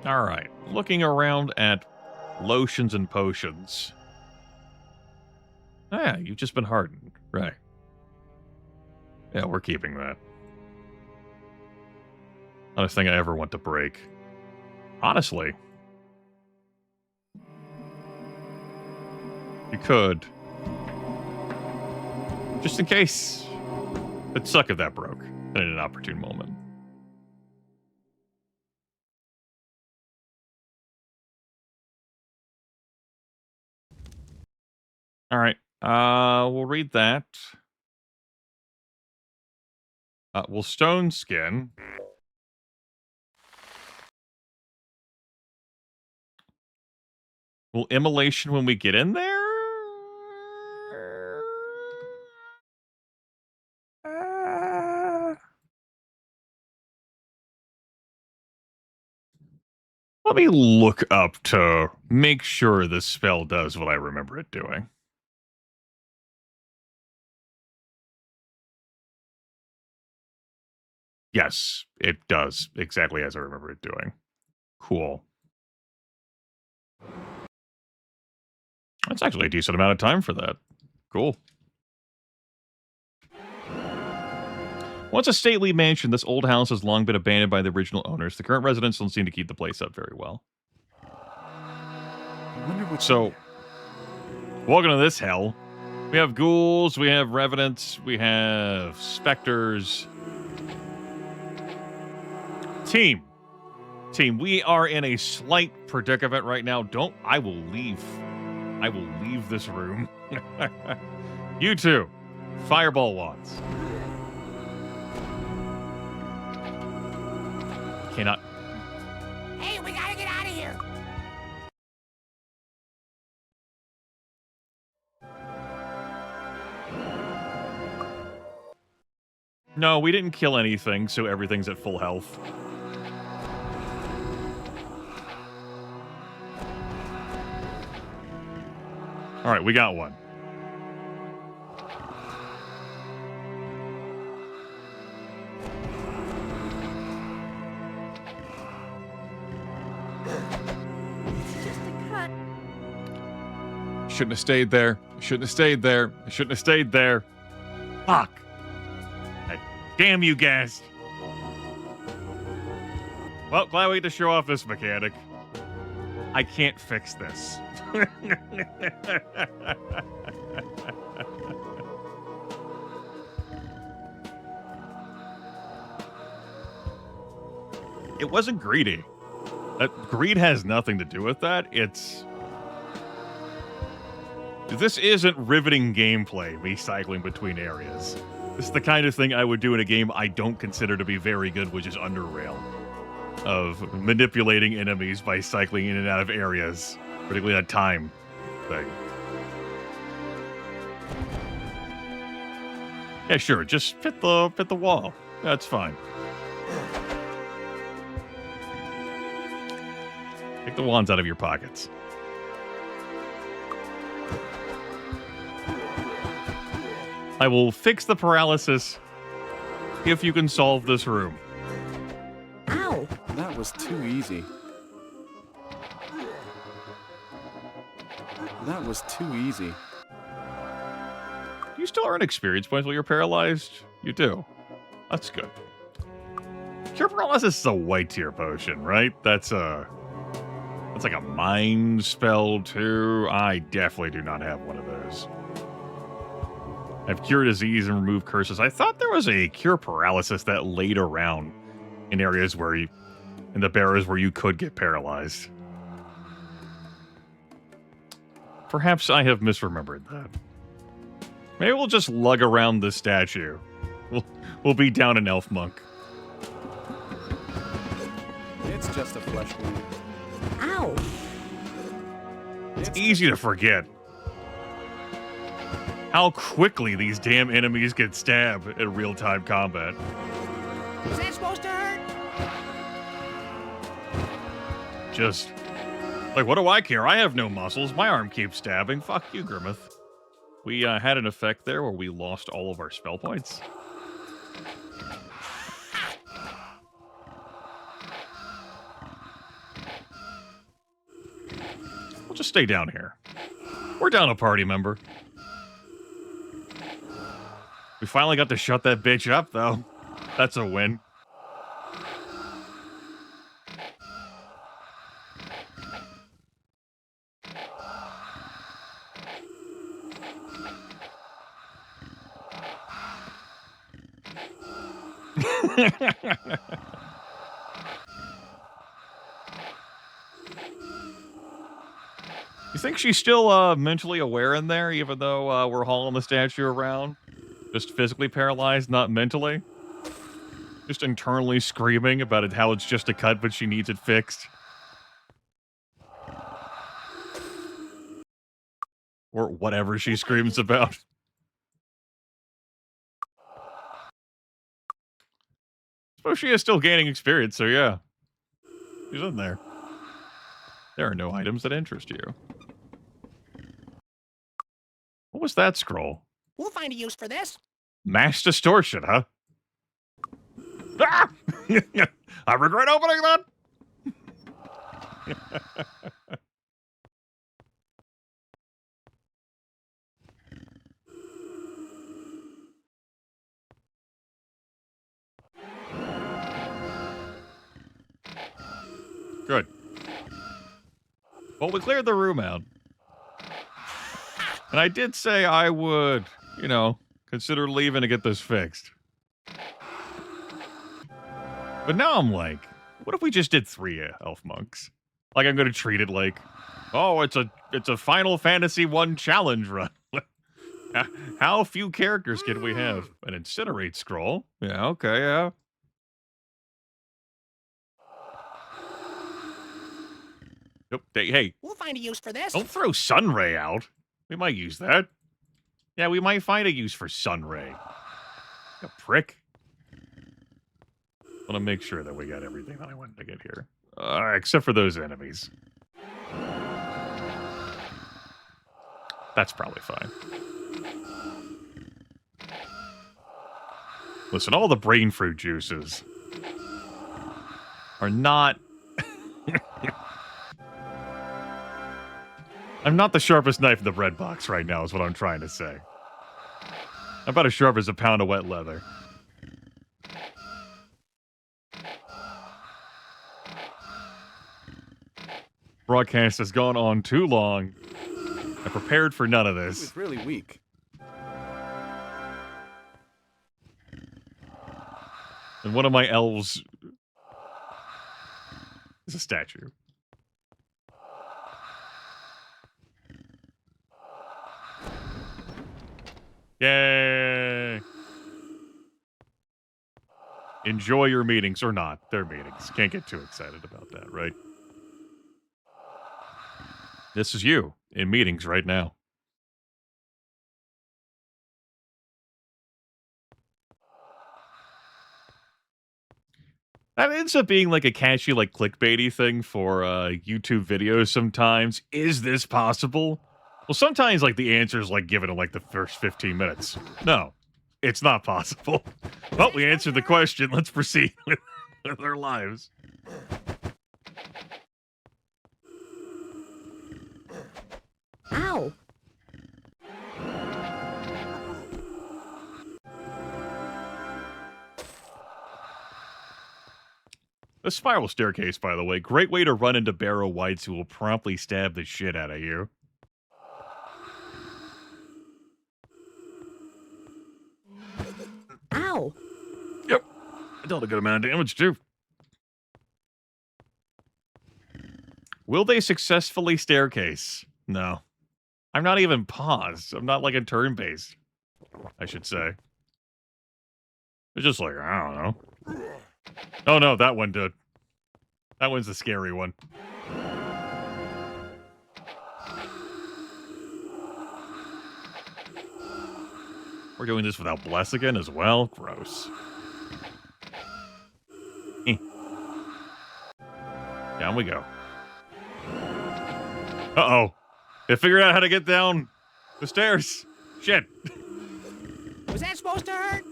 All right, looking around at lotions and potions. Ah, you've just been hardened. Right. Yeah, we're keeping that. Not a thing I ever want to break. Honestly. You could. Just in case. It'd suck if that broke in an opportune moment. All right. We'll read that. We'll stone skin. We'll immolation when we get in there. Let me look up to make sure this spell does what I remember it doing. Yes, it does exactly as I remember it doing. Cool. That's actually a decent amount of time for that. Cool. Once a stately mansion, this old house has long been abandoned by the original owners. The current residents don't seem to keep the place up very well. So, welcome to this hell. We have ghouls, we have revenants, we have specters. Team, we are in a slight predicament right now. I will leave this room. You two, fireball wands. Cannot. Hey, we gotta get out of here. No, we didn't kill anything, so everything's at full health. All right, we got one. It's just a cut. Shouldn't have stayed there. Shouldn't have stayed there. I shouldn't have stayed there. Fuck. Damn you guys. Well, glad we get to show off this mechanic. I can't fix this. It wasn't greedy. Greed has nothing to do with that. This isn't riveting gameplay, me cycling between areas. This is the kind of thing I would do in a game I don't consider to be very good, which is Underrail. Of manipulating enemies by cycling in and out of areas. Particularly that time thing. Yeah, sure, just fit the wall. That's fine. Take the wands out of your pockets. I will fix the paralysis if you can solve this room. Ow! That was too easy. That was too easy. Do you still earn experience points while you're paralyzed? You do. That's good. Cure paralysis is a white tier potion, right? That's like a mind spell too. I definitely do not have one of those. I've cure disease and remove curses. I thought there was a cure paralysis that laid around in areas in the barrows where you could get paralyzed. Perhaps I have misremembered that. Maybe we'll just lug around the statue. We'll be down an elf monk. It's just a flesh wound. Ow! It's easy to forget how quickly these damn enemies get stabbed in real-time combat. Is that supposed to hurt? Just, like, what do I care? I have no muscles. My arm keeps stabbing. Fuck you, Grimith. We had an effect there where we lost all of our spell points. We'll just stay down here. We're down a party member. We finally got to shut that bitch up, though. That's a win. You think she's still mentally aware in there, even though we're hauling the statue around? Just physically paralyzed, not mentally? Just internally screaming about it, how it's just a cut, but she needs it fixed? Or whatever she screams about. Suppose she is still gaining experience, so yeah. She's in there. There are no items that interest you. What was that scroll? We'll find a use for this. Mass distortion, huh? Ah! I regret opening that! Good. Well, we cleared the room out. And I did say I would, consider leaving to get this fixed. But now I'm like, what if we just did 3 elf monks? Like, I'm going to treat it like, oh, it's a Final Fantasy 1 challenge run. How few characters can we have? An incinerate scroll? Yeah, okay, yeah. Nope. Hey. We'll find a use for this. Don't throw Sunray out. We might use that. Yeah, we might find a use for Sunray. A prick. I want to make sure that we got everything that I wanted to get here. Except for those enemies. That's probably fine. Listen, all the brain fruit juices are not... I'm not the sharpest knife in the bread box right now, is what I'm trying to say. I'm about as sharp as a pound of wet leather. Broadcast has gone on too long. I prepared for none of this. It's really weak. And one of my elves is a statue. Yay! Enjoy your meetings, or not. They're meetings. Can't get too excited about that, right? This is you in meetings right now. That ends up being like a catchy, like clickbaity thing for YouTube videos sometimes. Is this possible? Well, sometimes like the answer is like given in like the first 15 minutes. No, it's not possible. Well, we answered the question. Let's proceed with our lives. Ow! The spiral staircase, by the way, great way to run into Barrow Whites who will promptly stab the shit out of you. Ow! Yep. I dealt a good amount of damage, too. Will they successfully staircase? No. I'm not even paused. I'm not like a turn-based, I should say. It's just like, I don't know. Oh no, that one did. That one's the scary one. We're doing this without Bless again as well? Gross. Down we go. Uh-oh. They figured out how to get down the stairs. Shit. Was that supposed to hurt?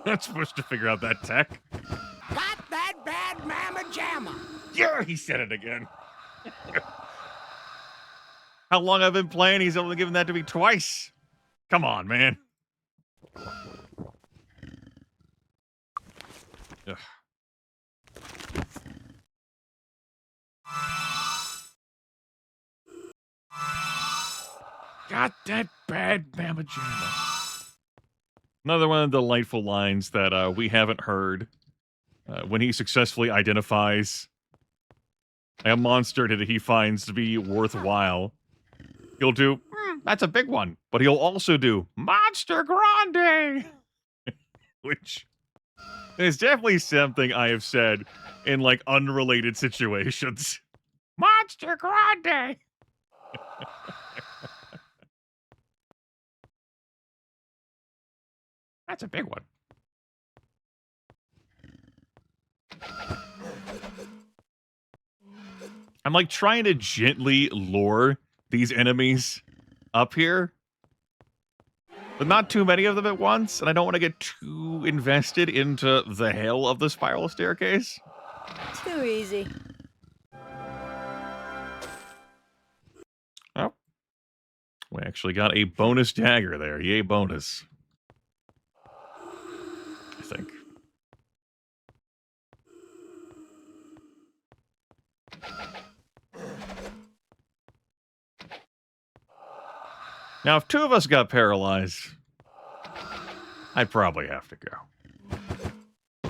Not supposed to figure out that tech. Got that bad mamma jamma. Yeah, he said it again. How long I've been playing, he's only given that to me twice. Come on, man. Ugh. Got that bad mamma jamma. Another one of the delightful lines that we haven't heard when he successfully identifies a monster that he finds to be worthwhile. He'll do, that's a big one, but he'll also do Monster Grande, which is definitely something I have said in like unrelated situations. Monster Grande. That's a big one. I'm like trying to gently lure these enemies up here, but not too many of them at once, and I don't want to get too invested into the hell of the spiral staircase. Too easy. Oh. We actually got a bonus dagger there. Yay, bonus. I think. Now, if two of us got paralyzed, I'd probably have to go.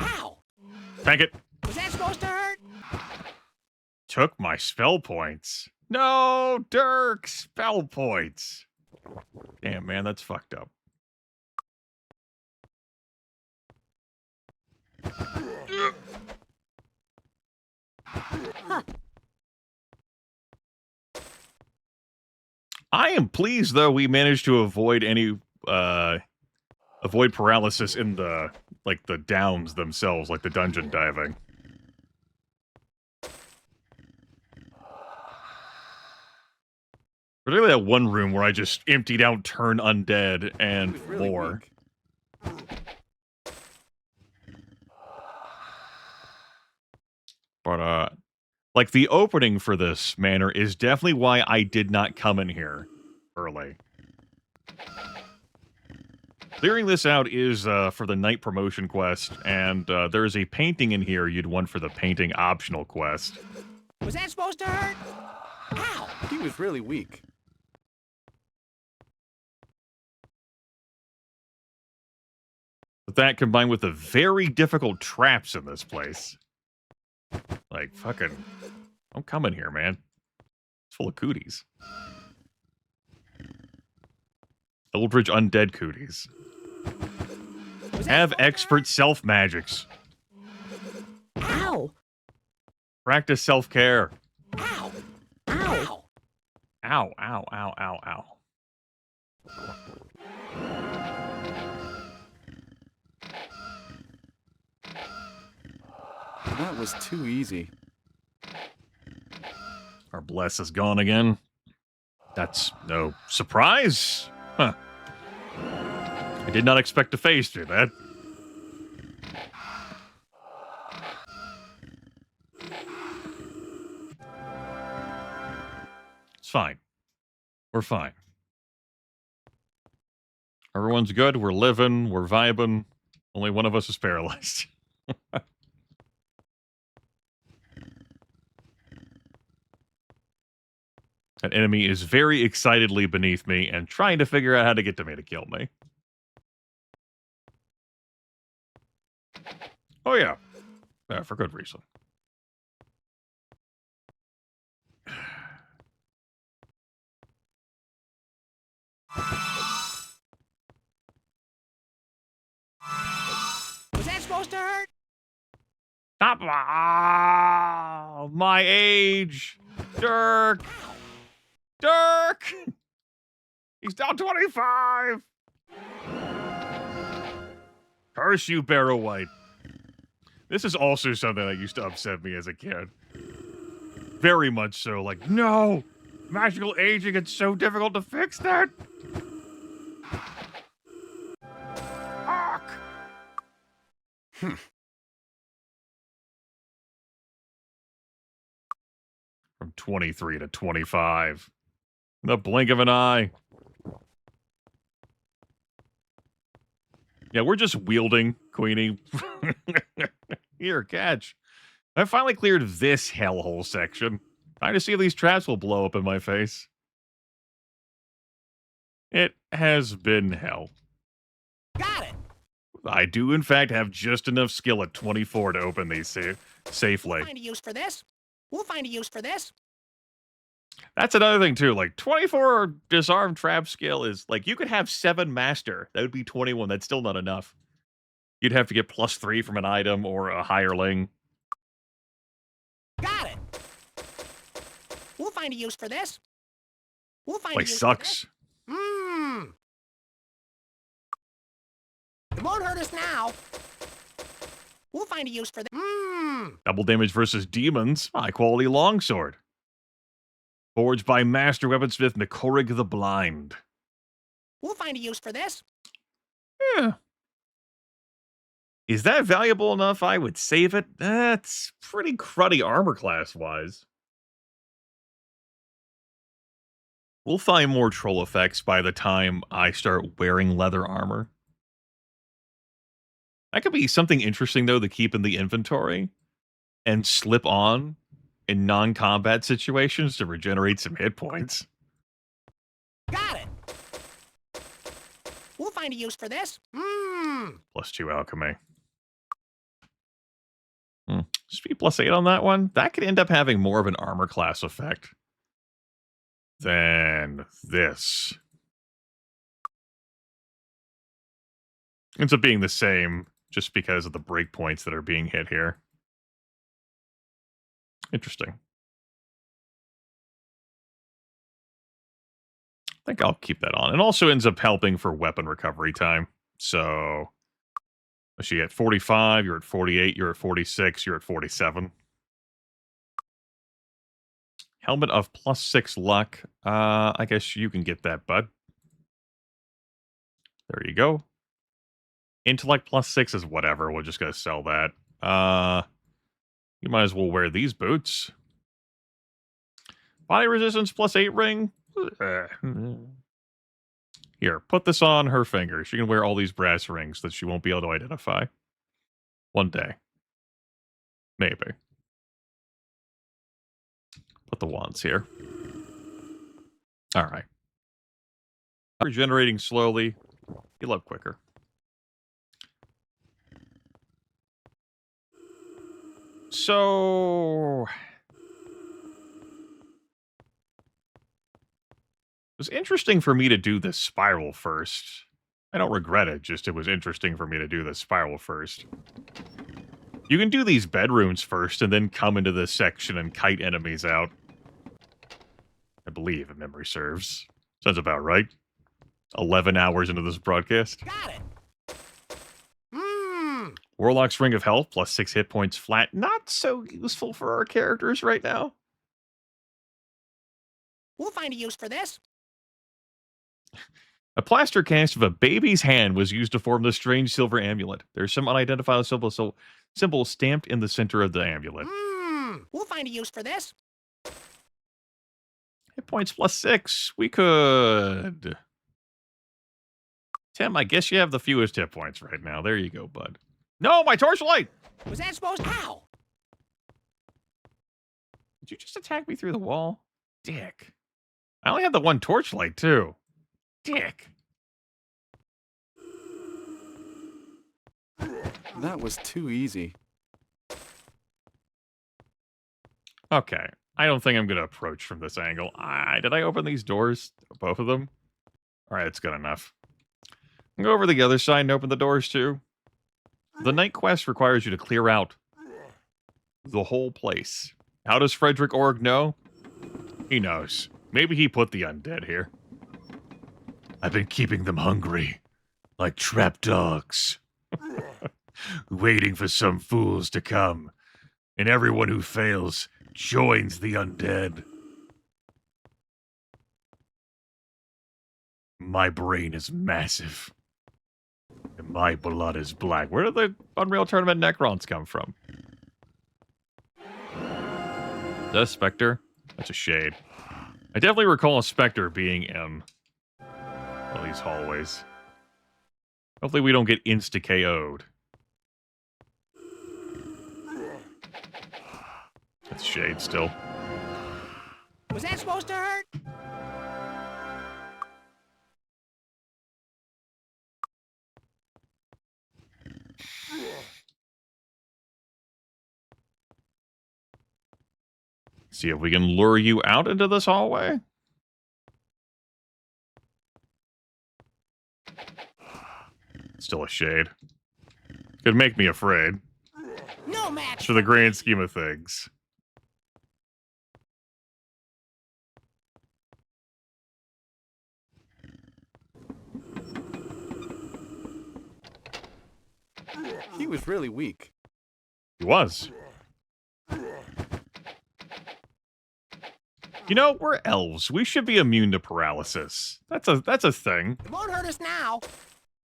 Ow! Thank it. Was that supposed to hurt? Took my spell points. No, Dirk, spell points. Damn, man, that's fucked up. Huh. I am pleased, though, we managed to avoid any, avoid paralysis in the, like, the downs themselves, like the dungeon diving. Particularly that one room where I just emptied out Turn Undead and really more. But, like, the opening for this manor is definitely why I did not come in here early. Clearing this out is for the night promotion quest, and there's a painting in here you'd want for the painting optional quest. Was that supposed to hurt? Ow! He was really weak. But that combined with the very difficult traps in this place. Like, fucking... Don't come in here, man. It's full of cooties. Eldritch undead cooties. Have expert self-magics. Ow! Practice self-care. Ow! Ow! Ow, ow, ow, ow, ow. That was too easy. Our bless is gone again. That's no surprise. Huh. I did not expect to phase through that. It's fine. We're fine. Everyone's good. We're living. We're vibing. Only one of us is paralyzed. An enemy is very excitedly beneath me and trying to figure out how to get to me to kill me. Oh, yeah. Yeah, for good reason. Was that supposed to hurt? Stop! Oh, my age! Dirk! Dirk! He's down 25! Curse you, Barrow White. This is also something that used to upset me as a kid. Very much so. Like, no! Magical aging, it's so difficult to fix that! Fuck! From 23 to 25. In the blink of an eye. Yeah, we're just wielding, Queenie. Here, catch. I finally cleared this hellhole section. Trying to see if these traps will blow up in my face. It has been hell. Got it. I do, in fact, have just enough skill at 24 to open these safely. We'll find a use for this. We'll find a use for this. That's another thing, too. Like, 24 disarm trap skill is, like, you could have 7 master. That would be 21. That's still not enough. You'd have to get +3 from an item or a hireling. Got it. We'll find a use for this. We'll find Like, a use sucks. for this. Mmm. It won't hurt us now. We'll find a use for this. Mmm. Double damage versus demons. High quality longsword. Forged by Master Weaponsmith Nikorig the Blind. We'll find a use for this. Yeah. Is that valuable enough? I would save it. That's pretty cruddy armor class-wise. We'll find more troll effects by the time I start wearing leather armor. That could be something interesting, though, to keep in the inventory and slip on in non-combat situations to regenerate some hit points. Got it. We'll find a use for this. Mmm. +2 alchemy. Speed +8 on that one. That could end up having more of an armor class effect than this. Ends up being the same just because of the breakpoints that are being hit here. Interesting. I think I'll keep that on. It also ends up helping for weapon recovery time. So, let's see, at 45, you're at 48, you're at 46, you're at 47. Helmet of +6 luck. I guess you can get that, bud. There you go. Intellect +6 is whatever. We're just going to sell that. You might as well wear these boots. Body resistance +8 ring. Here, put this on her finger. She can wear all these brass rings that she won't be able to identify. One day. Maybe. the wands here. All right. Regenerating slowly. Heal up quicker. So... it was interesting for me to do this spiral first. I don't regret it, just it was interesting for me to do this spiral first. You can do these bedrooms first and then come into this section and kite enemies out. I believe, if memory serves. Sounds about right. 11 hours into this broadcast. Got it. Warlock's Ring of Health, plus 6 hit points flat. Not so useful for our characters right now. We'll find a use for this. A plaster cast of a baby's hand was used to form the strange silver amulet. There's some unidentifiable symbol stamped in the center of the amulet. We'll find a use for this. Hit points plus 6. We could... Tim, I guess you have the fewest hit points right now. There you go, bud. No, my torchlight! Was that supposed to... Ow! Did you just attack me through the wall? Dick. I only had the one torchlight, too. Dick. That was too easy. Okay. I don't think I'm going to approach from this angle. Did I open these doors? Both of them? Alright, that's good enough. I'll go over to the other side and open the doors, too. The night quest requires you to clear out the whole place. How does Frederick Org know? He knows. Maybe he put the undead here. I've been keeping them hungry, like trapped dogs, waiting for some fools to come, and everyone who fails joins the undead. My brain is massive, and my blood is black. Where did the Unreal Tournament Necrons come from? The Spectre? That's a shade. I definitely recall a Spectre being in all these hallways. Hopefully we don't get insta-KO'd. That's shade still. Was that supposed to hurt? See if we can lure you out into this hallway. Still a shade. Could make me afraid. No match for the grand scheme of things. He was really weak. He was. You know, we're elves. We should be immune to paralysis. That's a thing. It won't hurt us now.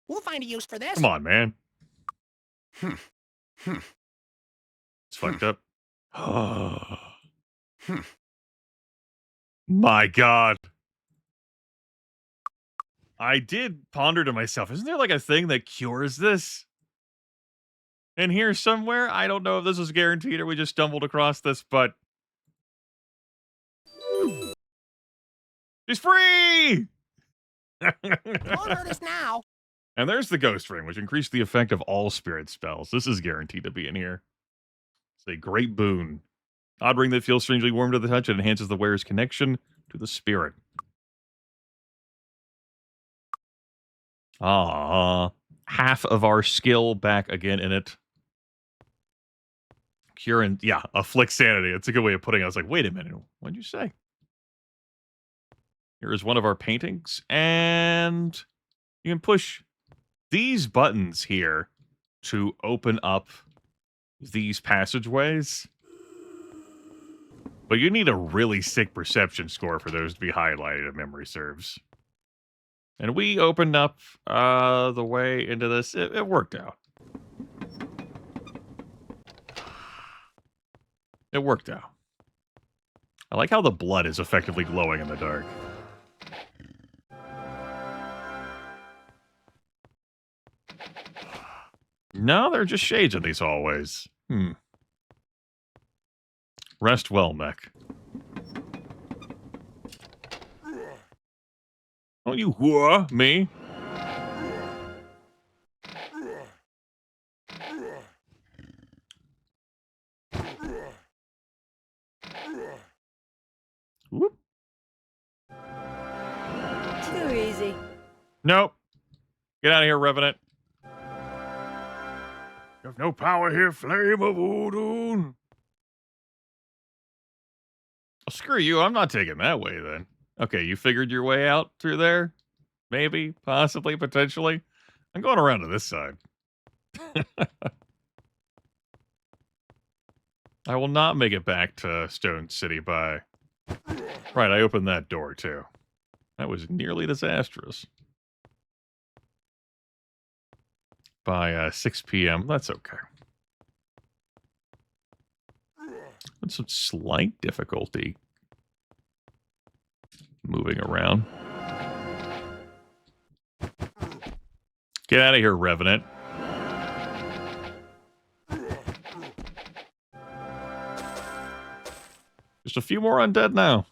We'll find a use for this. Come on, man. It's fucked up. My God. I did ponder to myself, isn't there like a thing that cures this? In here somewhere? I don't know if this is guaranteed or we just stumbled across this, but... she's free! Won't hurt us now. And there's the Ghost Ring, which increased the effect of all spirit spells. This is guaranteed to be in here. It's a great boon. Odd ring that feels strangely warm to the touch and enhances the wearer's connection to the spirit. Half of our skill back again in it. Cure and, yeah, afflict sanity. It's a good way of putting it. I was like, wait a minute, what'd you say? Here is one of our paintings, and you can push these buttons here to open up these passageways. But you need a really sick perception score for those to be highlighted if memory serves. And we opened up the way into this. It worked out. It worked out. I like how the blood is effectively glowing in the dark. No, they're just shades in these hallways. Rest well, mech. Don't you whoa me. Whoop. Too easy. Nope. Get out of here, Revenant. You have no power here, flame of voodoo. Oh, screw you. I'm not taking that way then. Okay, you figured your way out through there? Maybe, possibly, potentially. I'm going around to this side. I will not make it back to Stone City by... Right, I opened that door too. That was nearly disastrous. By 6 p.m. That's okay. With some slight difficulty moving around. Get out of here, Revenant. Just a few more undead now.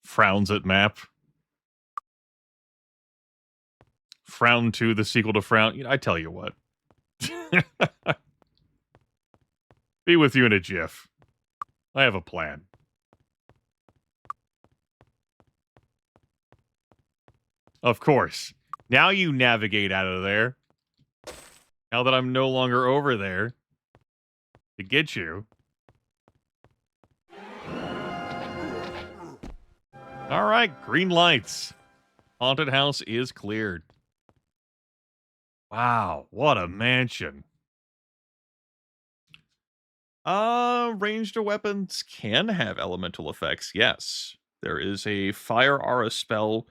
Frowns at map. Frown 2, the sequel to Frown. You know, I tell you what. Be with you in a jiff. I have a plan. Of course. Now you navigate out of there. Now that I'm no longer over there to get you. All right, green lights. Haunted house is cleared. Wow, what a mansion. Ranged weapons can have elemental effects, yes. There is a fire aura spell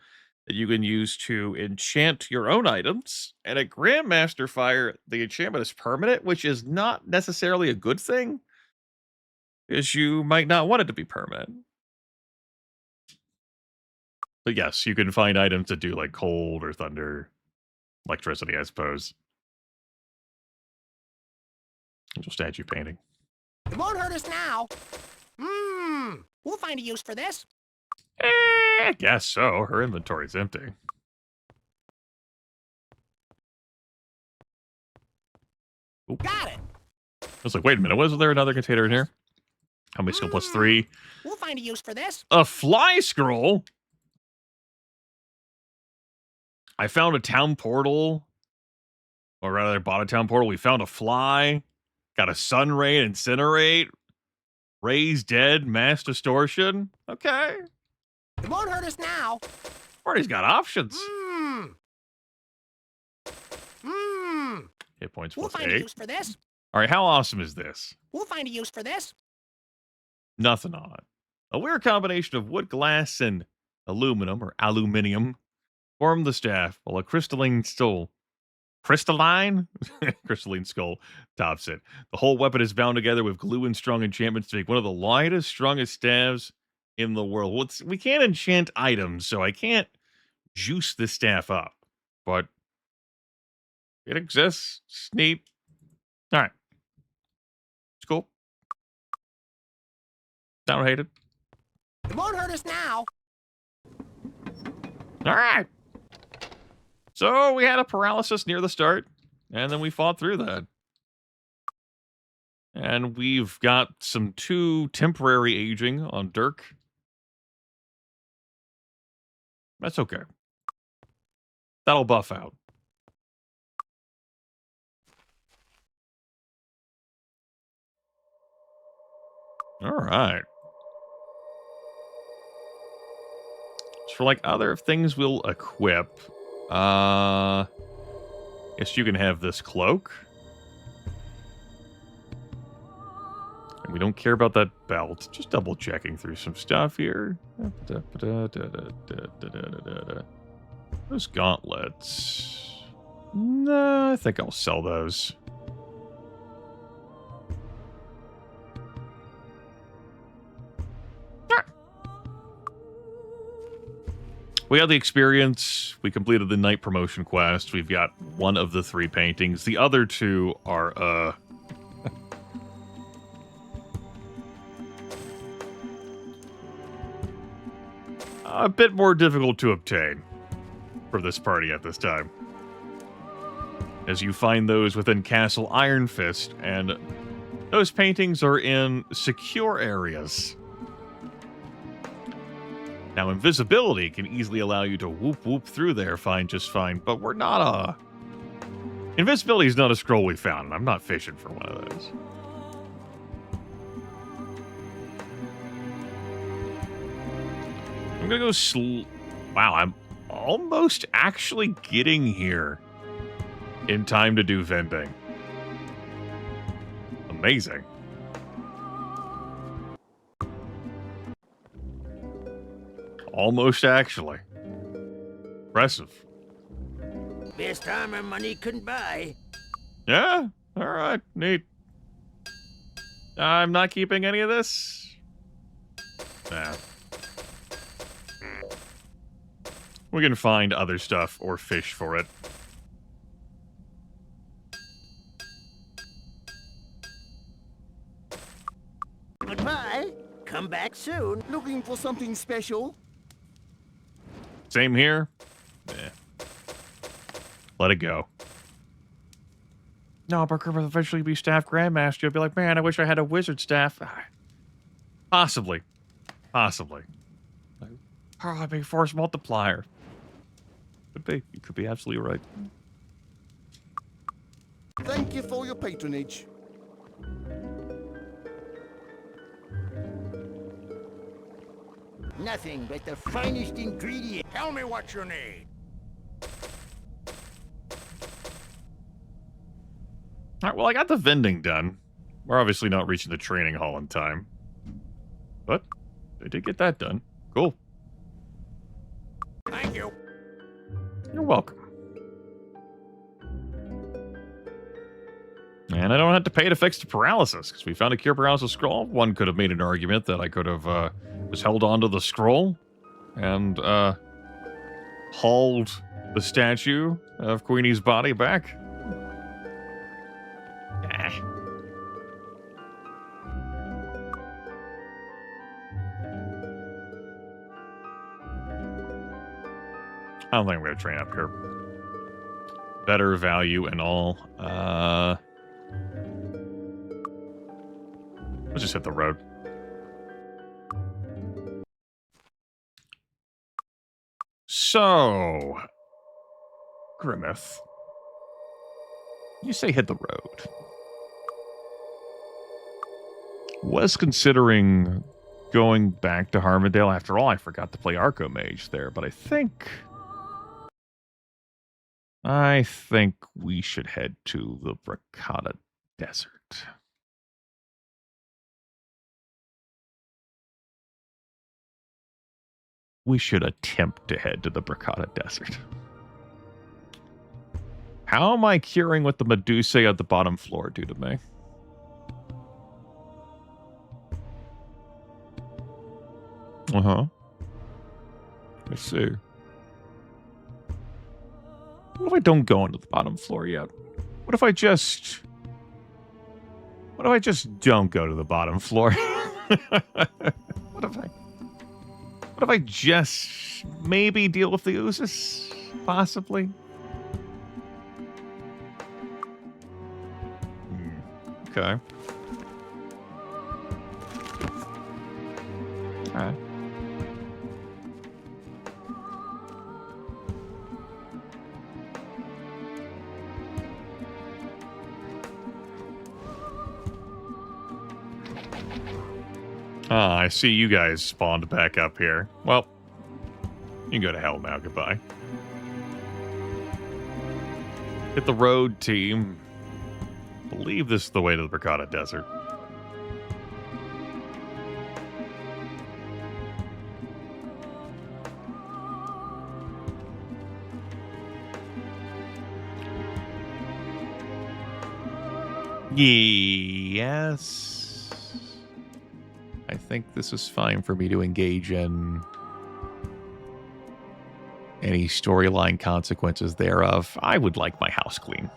that you can use to enchant your own items. And at Grandmaster Fire, the enchantment is permanent, which is not necessarily a good thing, because you might not want it to be permanent. But yes, you can find items that do like cold or thunder, electricity, I suppose. Angel statue painting. It won't hurt us now. We'll find a use for this. I guess so. Her inventory's empty. Oop. Got it. I was like, wait a minute. Was there another container in here? How many skill plus 3? We'll find a use for this. A fly scroll? I found a town portal. Or rather, I bought a town portal. We found a fly. Got a sun ray, incinerate. Raise dead, mass distortion. Okay. It won't hurt us now. Party's got options. Hit points We'll plus find a 8. use for this. All right, how awesome is this? We'll find a use for this. Nothing on it. A weird combination of wood, glass, and aluminum, or aluminium, form the staff, while a crystalline skull tops it. The whole weapon is bound together with glue and strong enchantments to make one of the lightest, strongest staves in the world. Well, we can't enchant items, so I can't juice this staff up. But it exists. It's neat. All right. It's cool. Don't hate it. It won't hurt us now. All right. So we had a paralysis near the start, and then we fought through that. And we've got some 2 temporary aging on Dirk. That's okay. That'll buff out. All right. So for like other things we'll equip, guess you can have this cloak. And we don't care about that belt. Just double checking through some stuff here. Those gauntlets. Nah, I think I'll sell those. We had the experience. We completed the night promotion quest. We've got one of the 3 paintings. The other 2 are, a bit more difficult to obtain for this party at this time, as you find those within Castle Iron Fist, and those paintings are in secure areas. Now, invisibility can easily allow you to whoop through there just fine, but we're not invisibility is not a scroll we found, and I'm not fishing for one of those. I'm gonna go wow, I'm almost actually getting here in time to do vending. Amazing. Almost actually. Impressive. Best time our money couldn't buy. Yeah? Alright, neat. I'm not keeping any of this? Nah. We can find other stuff or fish for it. Goodbye. Come back soon. Looking for something special? Same here. Yeah. Let it go. No, Barker will eventually be staff grandmaster. You'll be like, man, I wish I had a wizard staff. Possibly. Possibly. Oh, big force multiplier. Could be. You could be absolutely right. Thank you for your patronage. Nothing but the finest ingredient. Tell me what you need. Alright, well, I got the vending done. We're obviously not reaching the training hall in time. But I did get that done. Cool. Thank you. You're welcome. And I don't have to pay to fix the paralysis, because we found a cure paralysis scroll. One could have made an argument that I could have was held onto the scroll and hauled the statue of Queenie's body back. I don't think I'm going to train up here. Better value and all. Let's just hit the road. So, Grimith, you say hit the road. Was considering going back to Harmondale. After all, I forgot to play Archomage there, but I think we should head to the Bracata Desert. We should attempt to head to the Bracata Desert. How am I curing what the Medusae at the bottom floor do to me? Uh-huh. I see. What if I don't go into the bottom floor yet? What if I just don't go to the bottom floor? What if I just maybe deal with the oozes? Possibly. Okay. Alright. Ah, I see you guys spawned back up here. Well, you can go to hell now. Goodbye. Hit the road, team. I believe this is the way to the Bracata Desert. Yes. I think this is fine for me to engage in. any storyline consequences thereof, I would like my house clean.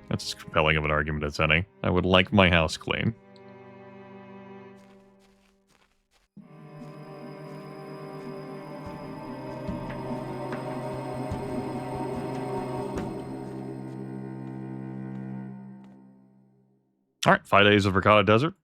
That's as compelling of an argument as any. I would like my house clean. All right, 5 days of Ricotta Desert.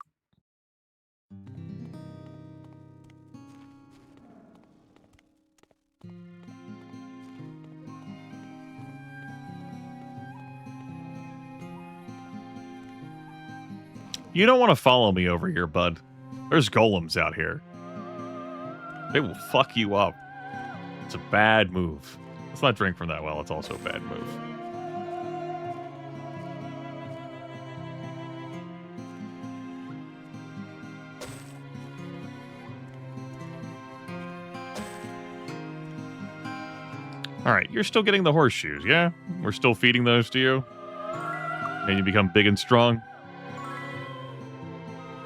You don't want to follow me over here, bud. There's golems out here. They will fuck you up. It's a bad move. Let's not drink from that well. It's also a bad move. All right, you're still getting the horseshoes, yeah? We're still feeding those to you? And you become big and strong?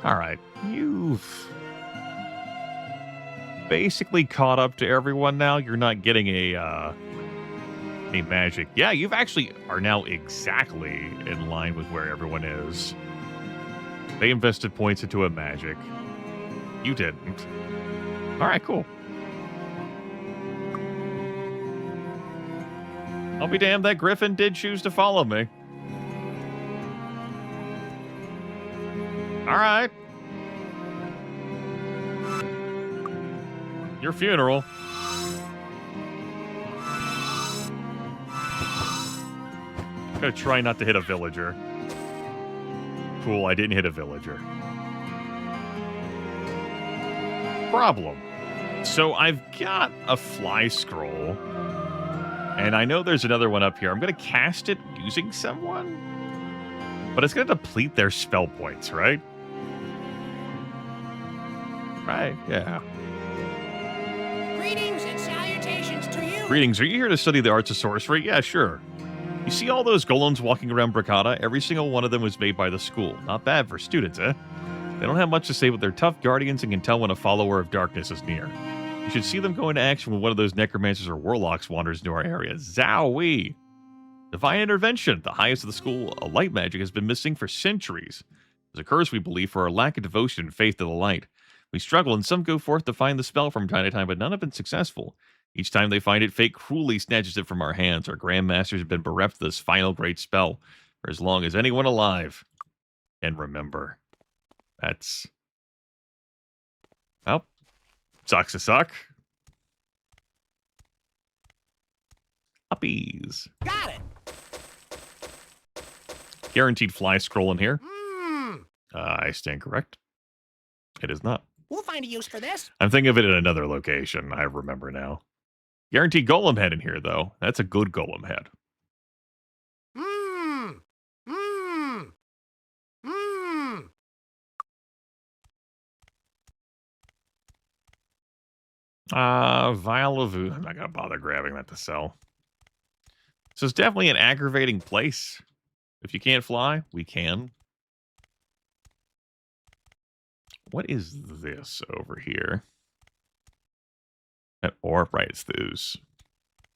All right, you've basically caught up to everyone now. You're not getting a magic. Yeah, you've actually are now exactly in line with where everyone is. They invested points into a magic. You didn't. All right, cool. I'll be damned, that griffin did choose to follow me. All right. Your funeral. I'm gonna try not to hit a villager. Cool, I didn't hit a villager. Problem. So I've got a fly scroll. And I know there's another one up here. I'm going to cast it using someone. But it's going to deplete their spell points, right? Right, yeah. Greetings and salutations to you. Greetings, are you here to study the arts of sorcery? Yeah, sure. You see all those golems walking around Bricata? Every single one of them was made by the school. Not bad for students, eh? They don't have much to say, but they're tough guardians and can tell when a follower of darkness is near. You should see them go into action when one of those necromancers or warlocks wanders into our area. Zowie! Divine intervention. The highest of the school of light magic has been missing for centuries. It's a curse, we believe, for our lack of devotion and faith to the light. We struggle, and some go forth to find the spell from time to time, but none have been successful. Each time they find it, fate cruelly snatches it from our hands. Our grandmasters have been bereft of this final great spell for as long as anyone alive can remember. That's... well, sucks to suck. Puppies. Got it. Guaranteed fly scroll in here. I stand correct. It is not. We'll find a use for this. I'm thinking of it in another location. I remember now. Guaranteed golem head in here, though. That's a good golem head. Vial of... I'm not going to bother grabbing that to sell. So it's definitely an aggravating place. If you can't fly, we can. What is this over here? Or, right, it's the ooze.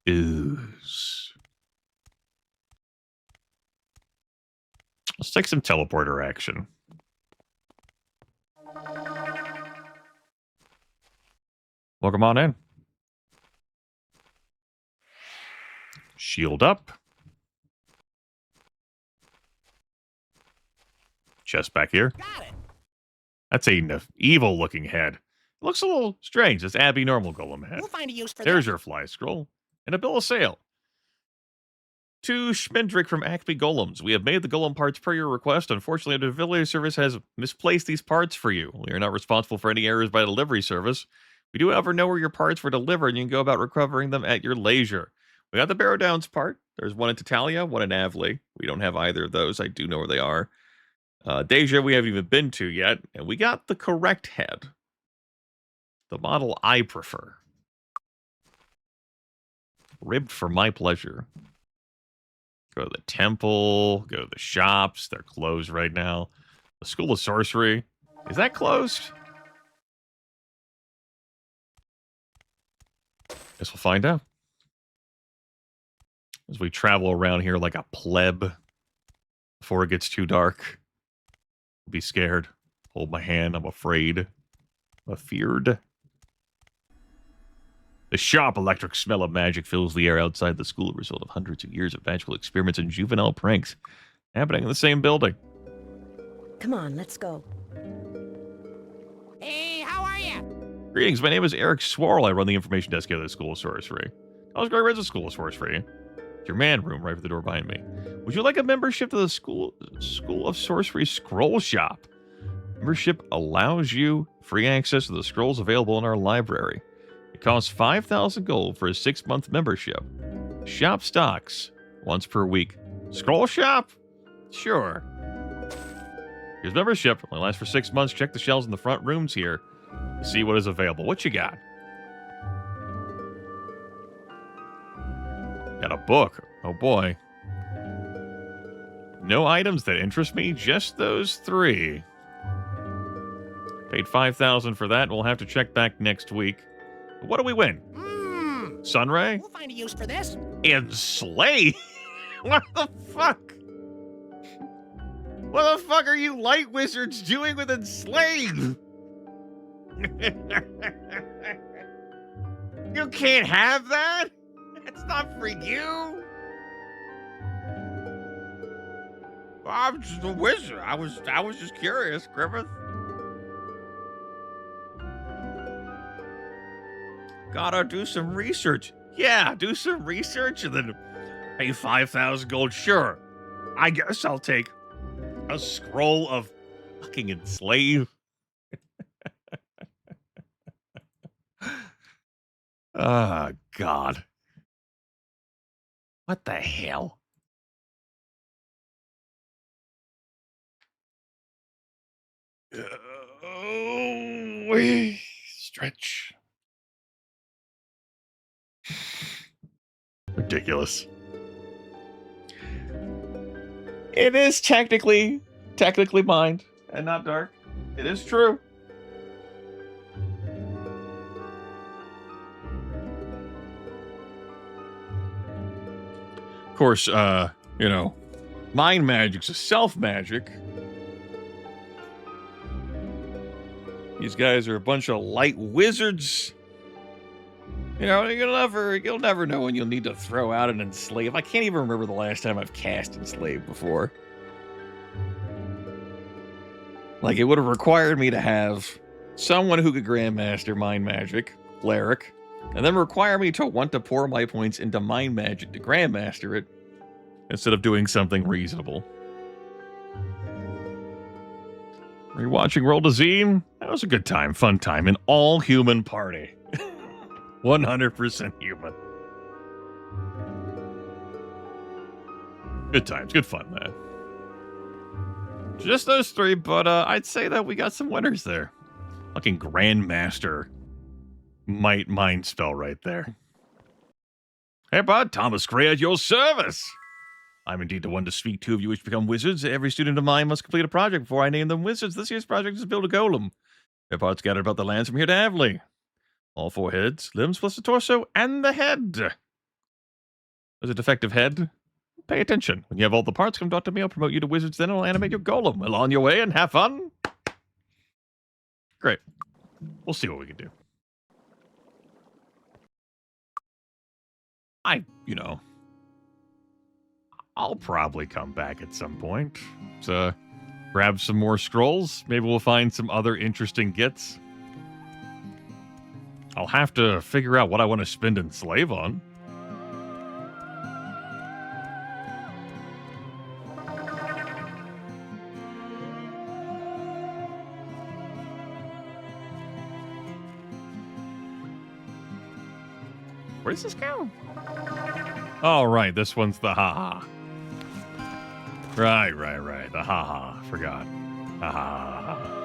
Ooze. Let's take some teleporter action. Welcome on in. Shield up. Chest back here. Got it. That's a evil-looking head. It looks a little strange. It's Abby normal golem head. We'll find a use for There's this. your fly scroll. And a bill of sale. To Schmendrick from Acme Golems. We have made the golem parts per your request. Unfortunately, the delivery service has misplaced these parts for you. We are not responsible for any errors by the delivery service. We do, however, know where your parts were delivered, and you can go about recovering them at your leisure. We got the Barrow Downs part. There's one in Tatalia, one in Avley. We don't have either of those. I do know where they are. Deja, we haven't even been to yet. And we got the correct head. The model I prefer. Ribbed for my pleasure. Go to the temple. Go to the shops. They're closed right now. The School of Sorcery. Is that closed? Guess we'll find out. As we travel around here like a pleb before it gets too dark. Be scared. Hold my hand. I'm afraid. I'm feared. The sharp electric smell of magic fills the air outside the school, a result of hundreds of years of magical experiments and juvenile pranks happening in the same building. Come on, let's go. Hey, how are you? Greetings, my name is Eric Swarl. I run the information desk here at the School of Sorcery. I was going to the School of Sorcery. It's your man room right for the door behind me. Would you like a membership to the School of Sorcery Scroll Shop? Membership allows you free access to the scrolls available in our library. It costs 5,000 gold for a 6-month membership. Shop stocks once per week. Scroll shop? Sure. Here's membership. Only lasts for 6 months. Check the shelves in the front rooms here to see what is available. What you got? Got a book. Oh boy. No items that interest me, just those 3. Paid 5,000 for that. We'll have to check back next week. What do we win? Sunray? We'll find a use for this. Enslave? What the fuck? What the fuck are you light wizards doing with enslave? You can't have that? It's not for you. I'm just a wizard. I was just curious, Grimith. Gotta do some research. Yeah, do some research and then pay 5,000 gold. Sure. I guess I'll take a scroll of fucking enslave. Ah, God. What the hell? Stretch. Ridiculous. It is technically mined and not dark. It is true. Of course, you know, mind magic's a self magic. These guys are a bunch of light wizards. You know, you'll never know when you'll need to throw out an enslave. I can't even remember the last time I've cast enslave before. Like, it would have required me to have someone who could grandmaster mind magic, cleric, and then require me to want to pour my points into mind magic to grandmaster it, instead of doing something reasonable. Rewatching Roll to Zine? That was a good time, fun time, an all-human party. 100% human. Good times, good fun, man. Just those 3, but I'd say that we got some winners there. Fucking Grandmaster mind spell right there. Hey, bud, Thomas Gray at your service. I'm indeed the one to speak to if you wish to become wizards. Every student of mine must complete a project before I name them wizards. This year's project is to build a golem. Their parts scattered about the lands from here to Avley. All 4 heads, limbs plus the torso, and the head. There's a defective head. Pay attention. When you have all the parts, come talk to me. I'll promote you to wizards, then I'll animate your golem. Well, on your way and have fun. Great. We'll see what we can do. I'll probably come back at some point to grab some more scrolls. Maybe we'll find some other interesting gets. I'll have to figure out what I want to spend enslave on. Where does this go? Oh, right. This one's the haha. Right. The haha. Forgot. Haha.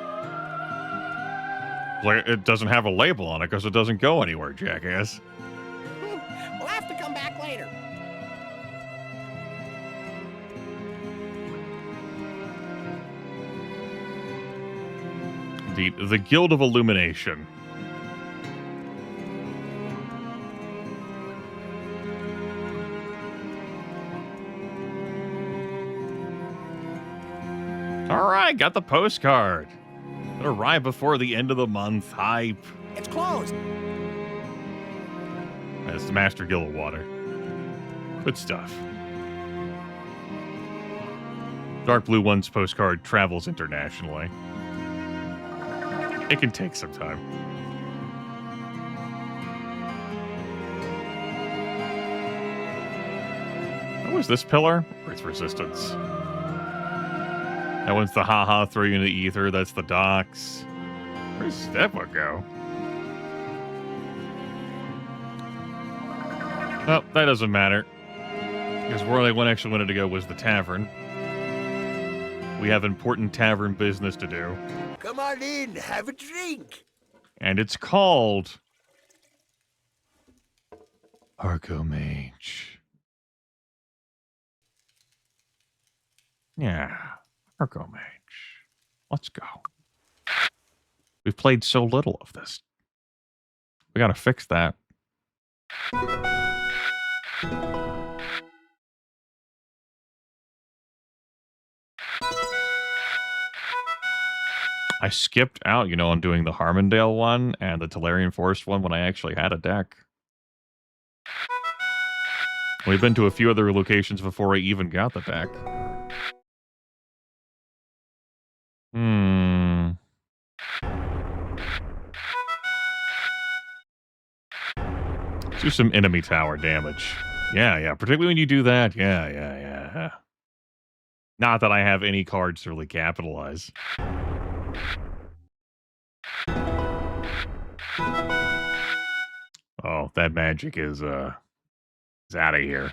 It doesn't have a label on it because it doesn't go anywhere, jackass. We'll have to come back later. Indeed, the Guild of Illumination. All right, got the postcard. It arrived before the end of the month. Hype. It's closed. That's the Master Guild of Water. Good stuff. Dark Blue One's postcard travels internationally. It can take some time. What was this pillar? Earth resistance. That one's the haha, throw you in the ether. That's the docks. Where's that one go? Well, that doesn't matter. Because where I actually wanted to go was the tavern. We have important tavern business to do. Come on in, have a drink. And it's called Archomage. Yeah, Archomage. Let's go. We've played so little of this. We gotta fix that. I skipped out, on doing the Harmondale one and the Talarian Forest one when I actually had a deck. We've been to a few other locations before I even got the deck. Let's do some enemy tower damage. Yeah, particularly when you do that. Yeah. Not that I have any cards to really capitalize. Oh, that magic is out of here.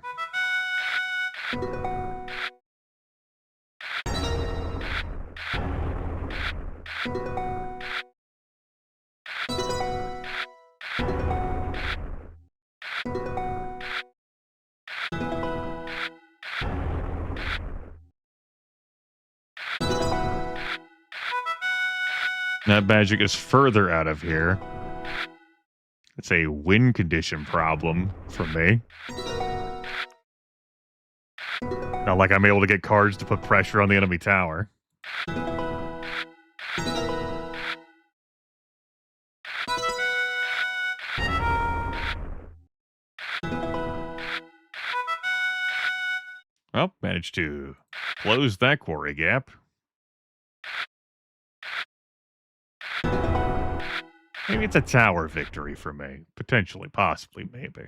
That magic is further out of here. It's a win condition problem for me. Not like I'm able to get cards to put pressure on the enemy tower. Well, managed to close that quarry gap. Maybe it's a tower victory for me. Potentially, possibly, maybe.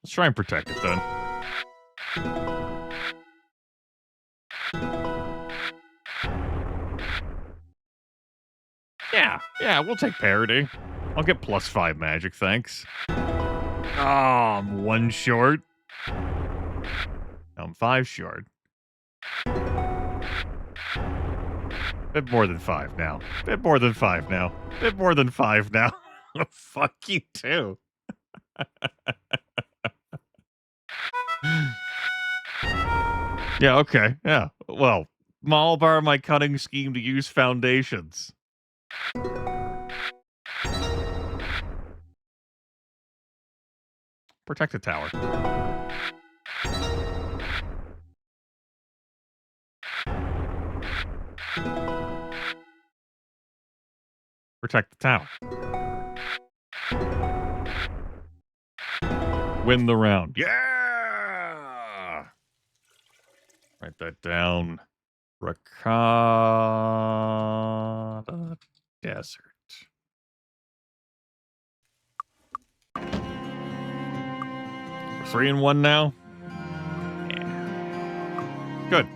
Let's try and protect it then. Yeah, we'll take parity. I'll get +5 magic, thanks. Oh, I'm 1 short. I'm 5 short. Bit more than 5 now. Bit more than 5 now. Bit more than 5 now. Fuck you too. Yeah, okay. Yeah. Well, I'll borrow my cunning scheme to use foundations. Protect the tower. Protect the tower. Win the round. Yeah! Write that down. Rakata Desert. We're 3-1 now? Yeah. Good.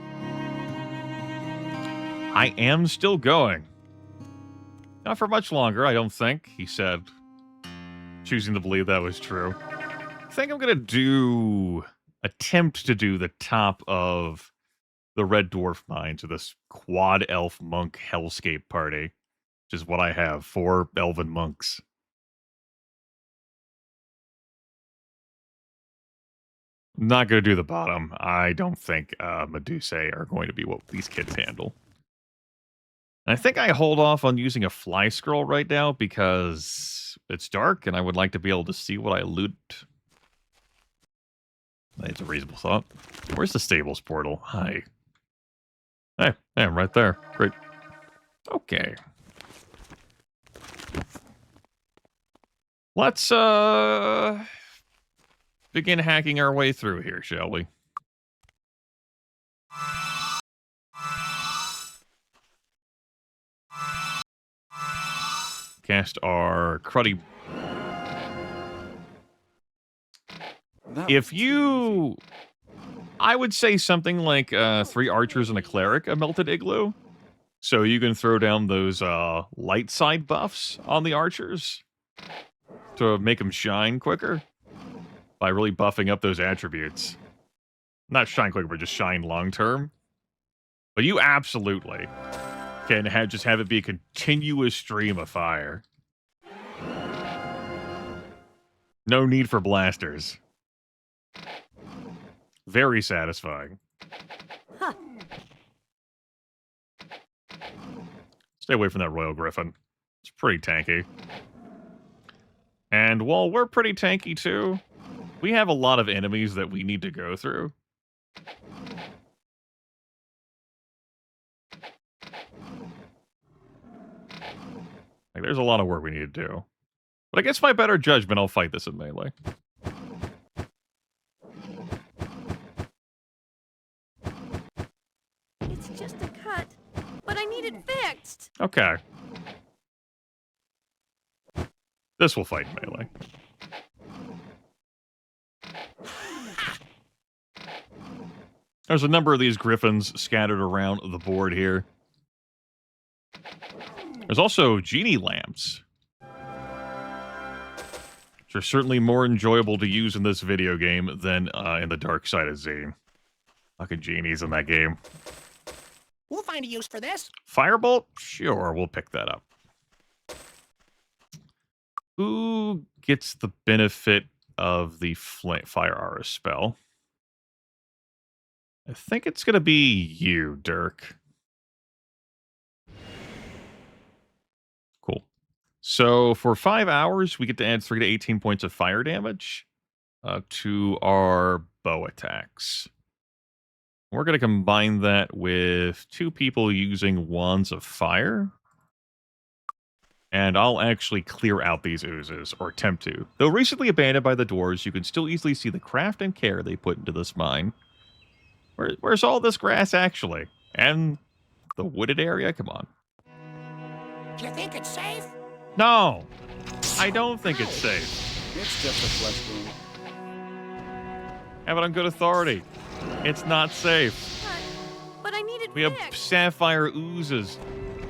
I am still going. Not for much longer, I don't think, he said. Choosing to believe that was true. I think I'm going to attempt to do the top of the Red Dwarf Mines of this Quad Elf Monk Hellscape party, which is what I have, 4 Elven Monks. Not going to do the bottom. I don't think Medusae are going to be what these kids handle. I think I hold off on using a fly scroll right now because it's dark and I would like to be able to see what I loot. It's a reasonable thought. Where's the stables portal? Hi. Hey, I'm right there. Great. Okay. Let's begin hacking our way through here, shall we? Cast our cruddy. If you... I would say something like 3 archers and a cleric, a melted igloo. So you can throw down those light side buffs on the archers to make them shine quicker by really buffing up those attributes. Not shine quicker, but just shine long term. But you absolutely can just have it be a continuous stream of fire. No need for blasters. Very satisfying. Huh. Stay away from that Royal Griffin. It's pretty tanky. And while we're pretty tanky too, we have a lot of enemies that we need to go through. Like, there's a lot of work we need to do. But against my better judgment, I'll fight this in melee. It's just a cut, but I need it fixed. Okay. This will fight in melee. There's a number of these griffins scattered around the board here. There's also genie lamps, which are certainly more enjoyable to use in this video game than in the Dark Side of Z. Fucking genies in that game. We'll find a use for this. Firebolt? Sure, we'll pick that up. Who gets the benefit of the Fire Aura spell? I think it's going to be you, Dirk. Cool. So for 5 hours, we get to add 3 to 18 points of fire damage to our bow attacks. We're going to combine that with 2 people using Wands of Fire. And I'll actually clear out these oozes, or attempt to. Though recently abandoned by the dwarves, you can still easily see the craft and care they put into this mine. Where's all this grass, actually? And the wooded area? Come on. Do you think it's safe? No! I don't think it's safe. It's just a flesh wound. Have it on good authority. It's not safe. But I need it We have fixed. sapphire oozes.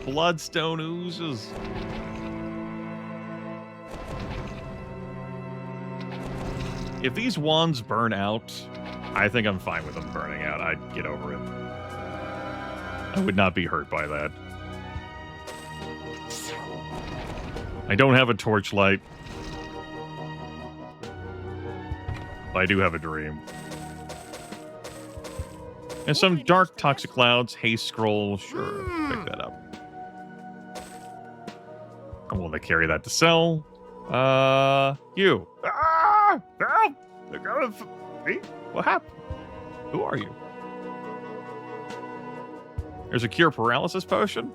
Bloodstone oozes. If these wands burn out, I think I'm fine with them burning out. I'd get over it. I would not be hurt by that. I don't have a torchlight. But I do have a dream. And some dark toxic clouds, haste scroll, sure, pick that up. I'm willing to carry that to sell. You. Ah! Help! They're going for me? What happened? Who are you? There's a cure paralysis potion.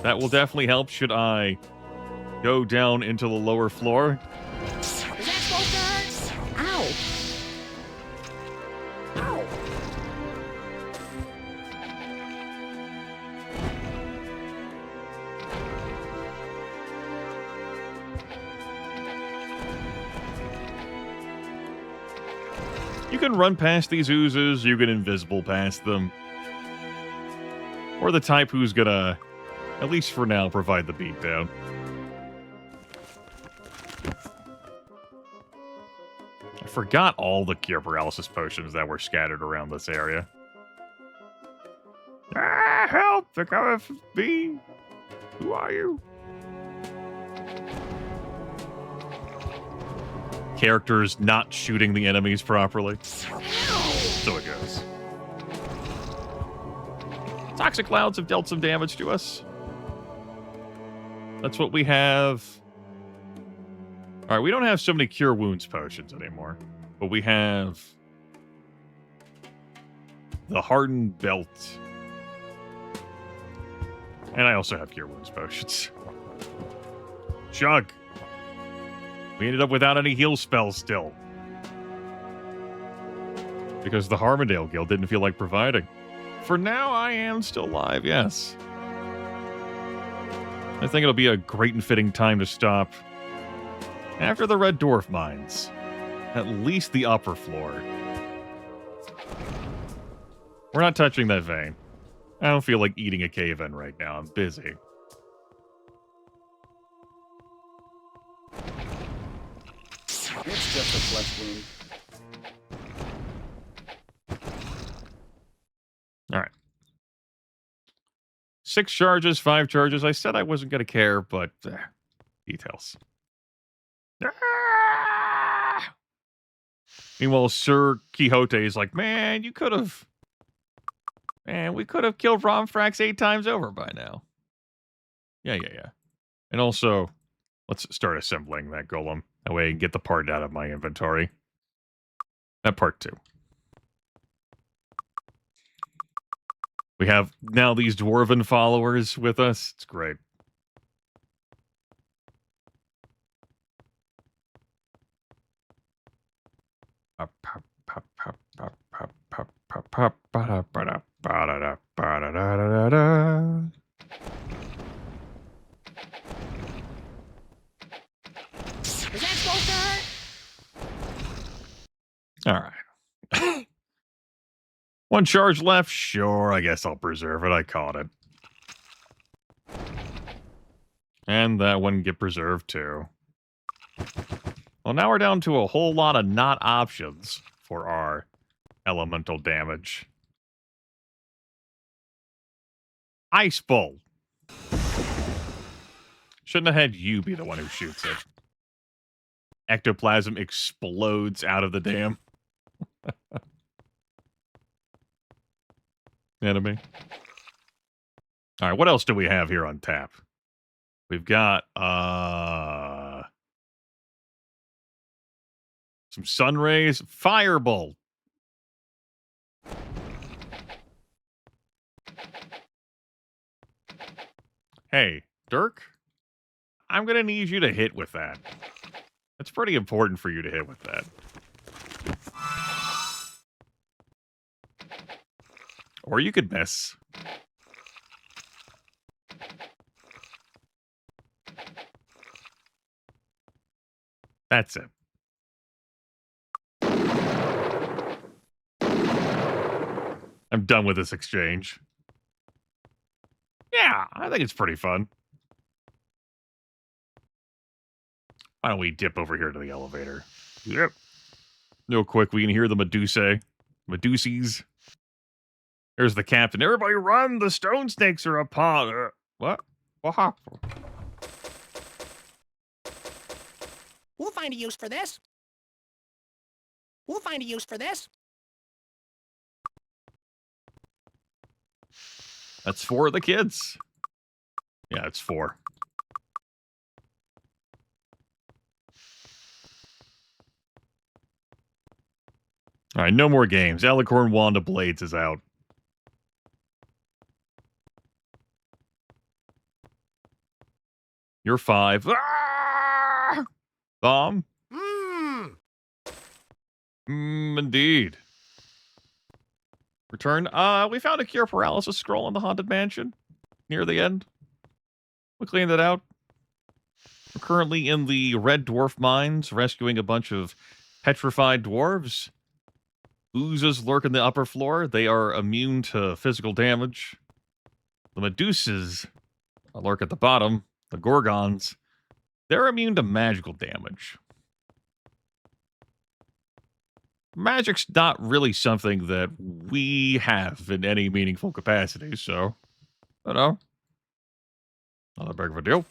That will definitely help should I go down into the lower floor. Is that supposed to hurt? Ow! Ow! You can run past these oozes, you can invisible past them. Or the type who's gonna, at least for now, provide the beatdown. I forgot all the cure paralysis potions that were scattered around this area. Ah, help! They're coming for me! Who are you? Characters not shooting the enemies properly. So it goes. Toxic clouds have dealt some damage to us. That's what we have. All right, we don't have so many cure wounds potions anymore, but we have the hardened belt. And I also have cure wounds potions. Chug. We ended up without any heal spells still. Because the Harmondale Guild didn't feel like providing. For now, I am still alive, yes. I think it'll be a great and fitting time to stop after the Red Dwarf mines. At least the upper floor. We're not touching that vein. I don't feel like eating a cave-in right now. I'm busy. It's just a flesh wound. All right. 6 charges, 5 charges. I said I wasn't going to care, but details. Ah! Meanwhile, Sir Quixote is like, man, you could have... Man, we could have killed Romfrax 8 times over by now. Yeah. And also, let's start assembling that golem. That way I can get the part out of my inventory. That part too. We have now these dwarven followers with us. It's great. Is that supposed to hurt? All right. 1 charge left. Sure, I guess I'll preserve it. I caught it. And that one can get preserved too. Well, now we're down to a whole lot of not options for our elemental damage. Ice Bolt. Shouldn't have had you be the one who shoots it. Ectoplasm explodes out of the dam. Enemy. All right, what else do we have here on tap? We've got some sun rays, firebolt. Hey, Dirk, I'm going to need you to hit with that. It's pretty important for you to hit with that. Or you could miss. That's it. I'm done with this exchange. Yeah, I think it's pretty fun. Why don't we dip over here to the elevator? Yep. Real quick, we can hear the Meduses. There's the captain. Everybody run! The stone snakes are upon... what? What happened? We'll find a use for this. We'll find a use for this. That's 4 of the kids. Yeah, it's 4. All right, no more games. Alicorn Wand of Blades is out. You're 5. Ah! Bomb? Indeed. Return. We found a cure paralysis scroll in the Haunted Mansion. Near the end. We cleaned it out. We're currently in the Red Dwarf Mines, rescuing a bunch of petrified dwarves. Oozes lurk in the upper floor. They are immune to physical damage. The Medusas lurk at the bottom. The Gorgons, they're immune to magical damage. Magic's not really something that we have in any meaningful capacity, so, I don't know. Not that big of a deal.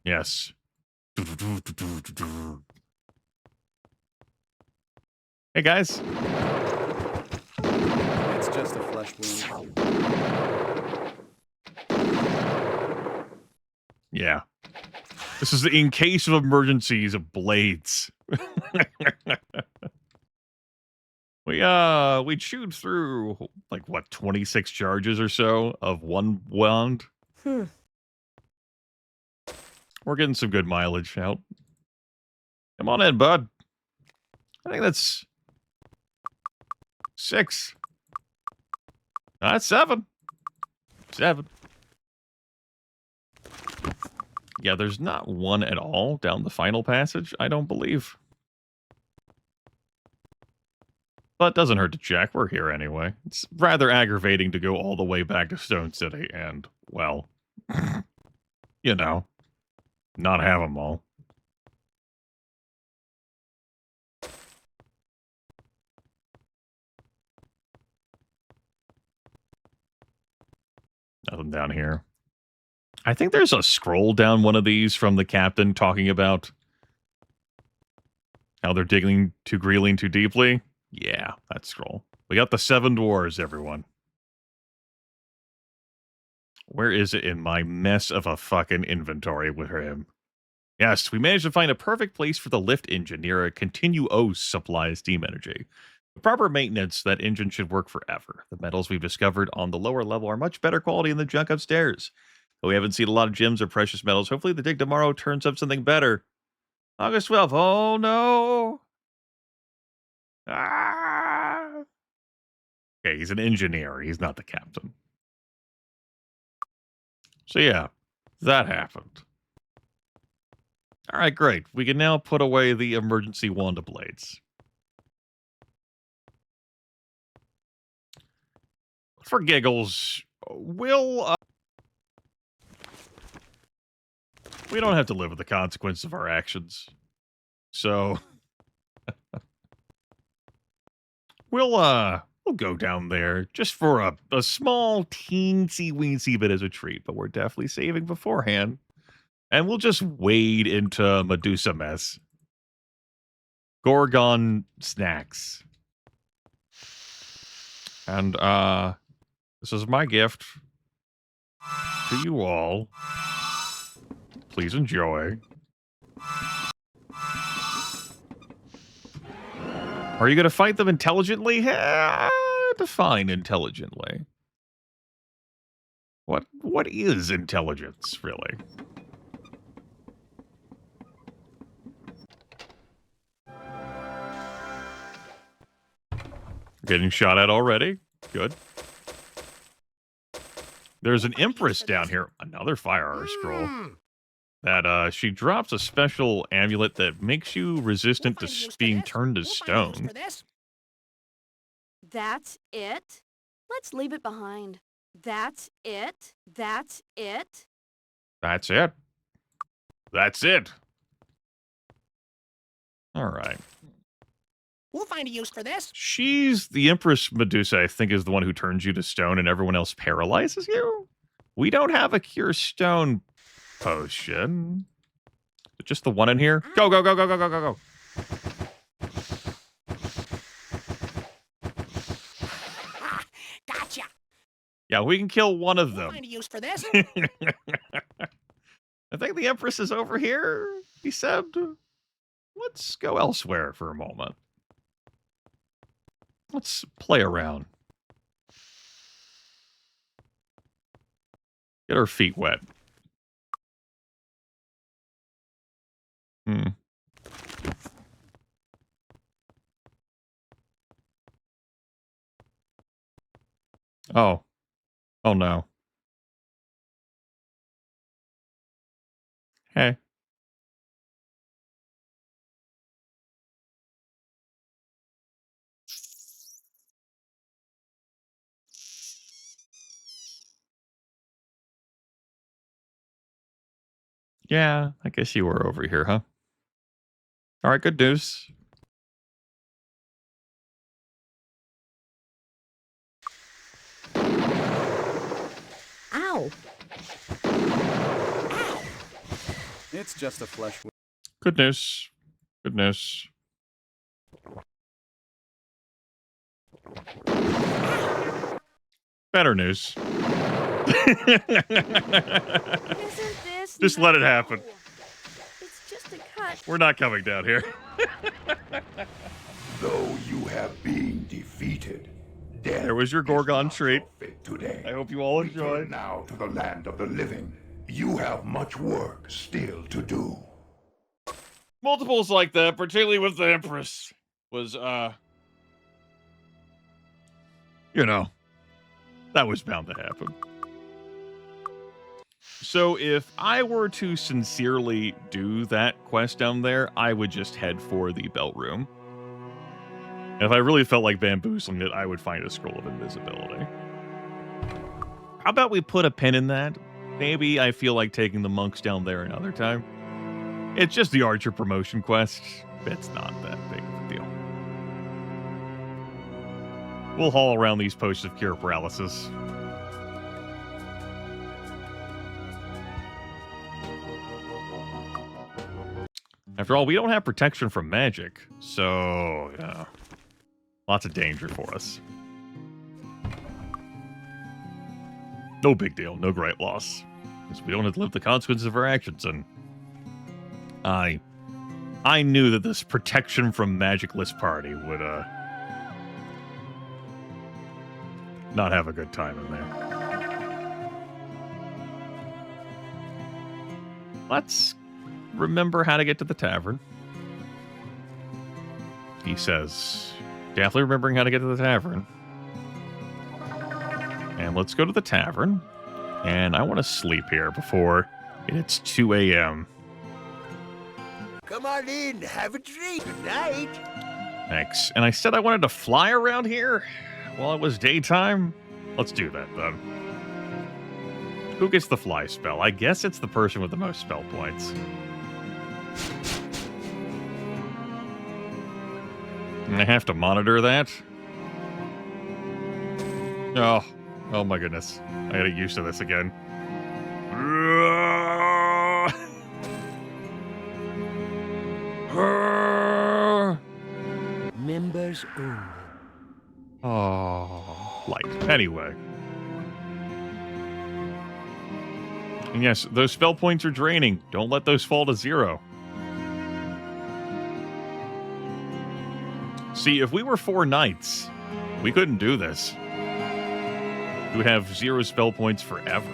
Yes. Hey, guys. It's just a flesh wound. Yeah. This is in case of emergencies of blades. We chewed through, like, what, 26 charges or so of one wand? Hmm. We're getting some good mileage out. Come on in, bud. I think that's 6. That's 7. 7. Yeah, there's not one at all down the final passage, I don't believe. But it doesn't hurt to check. We're here anyway. It's rather aggravating to go all the way back to Stone City and, well, you know, not have them all. Nothing down here. I think there's a scroll down one of these from the captain talking about how they're digging too greedily too deeply. Yeah, that scroll. We got the 7 dwarves, everyone. Where is it in my mess of a fucking inventory with him? Yes, we managed to find a perfect place for the lift engine near a continuous supply of steam energy. With proper maintenance, that engine should work forever. The metals we've discovered on the lower level are much better quality than the junk upstairs. Though we haven't seen a lot of gems or precious metals, hopefully the dig tomorrow turns up something better. August 12th. Oh, no. Ah. Okay, he's an engineer. He's not the captain. So yeah, that happened. All right, great. We can now put away the emergency wand of blades. For giggles, we'll... we don't have to live with the consequences of our actions. So... we'll go down there just for a small teensy-weensy bit as a treat, but we're definitely saving beforehand. And we'll just wade into Medusa mess. Gorgon snacks. And, this is my gift to you all. Please enjoy. Are you going to fight them intelligently? Define intelligently. What is intelligence, really? Getting shot at already. Good. There's an Empress down here. Another fire scroll. That, she drops a special amulet that makes you resistant to being turned to stone. That's it? Let's leave it behind. That's it? That's it? That's it. That's it. All right. We'll find a use for this. She's the Empress Medusa, I think, is the one who turns you to stone and everyone else paralyzes you. We don't have a cure stone potion. Just the one in here. Go, go, go, go, go, go, go, go. Gotcha. Yeah, we can kill one of them. We'll find a use for this. I think the Empress is over here, he said. Let's go elsewhere for a moment. Let's play around. Get our feet wet. Oh. Oh no. Hey. Yeah, I guess you were over here, huh? All right, good news. Ow. Ow. It's just a flesh wound. Good news. Good news. Better news. Isn't this Just let it happen. It's just a cut. We're not coming down here. Though you have been defeated, death There was your Gorgon treat. today. I hope you all Return enjoyed. now to the land of the living. You have much work still to do. Multiples like that, particularly with the Empress, was, you know, that was bound to happen. So if I were to sincerely do that quest down there, I would just head for the belt room. And if I really felt like bamboozling it, I would find a scroll of invisibility. How about we put a pin in that? Maybe I feel like taking the monks down there another time. It's just the Archer promotion quest. It's not that big of a deal. We'll haul around these posts of cure paralysis. After all, we don't have protection from magic, so, yeah. Lots of danger for us. No big deal, no great loss. Because we don't have to live the consequences of our actions, and I knew that this protection from magicless party would, not have a good time in there. Let's remember how to get to the tavern. He says, definitely remembering how to get to the tavern. And let's go to the tavern. And I want to sleep here before it's 2 a.m. Come on in, have a drink. Good night. Thanks. And I said I wanted to fly around here while it was daytime. Let's do that, then. Who gets the fly spell? I guess it's the person with the most spell points. And I have to monitor that? Oh my goodness. I gotta get used to this again. Members only. Oh, light. Anyway. And yes, those spell points are draining. Don't let those fall to 0. See, if we were 4 knights, we couldn't do this. We would have 0 spell points forever.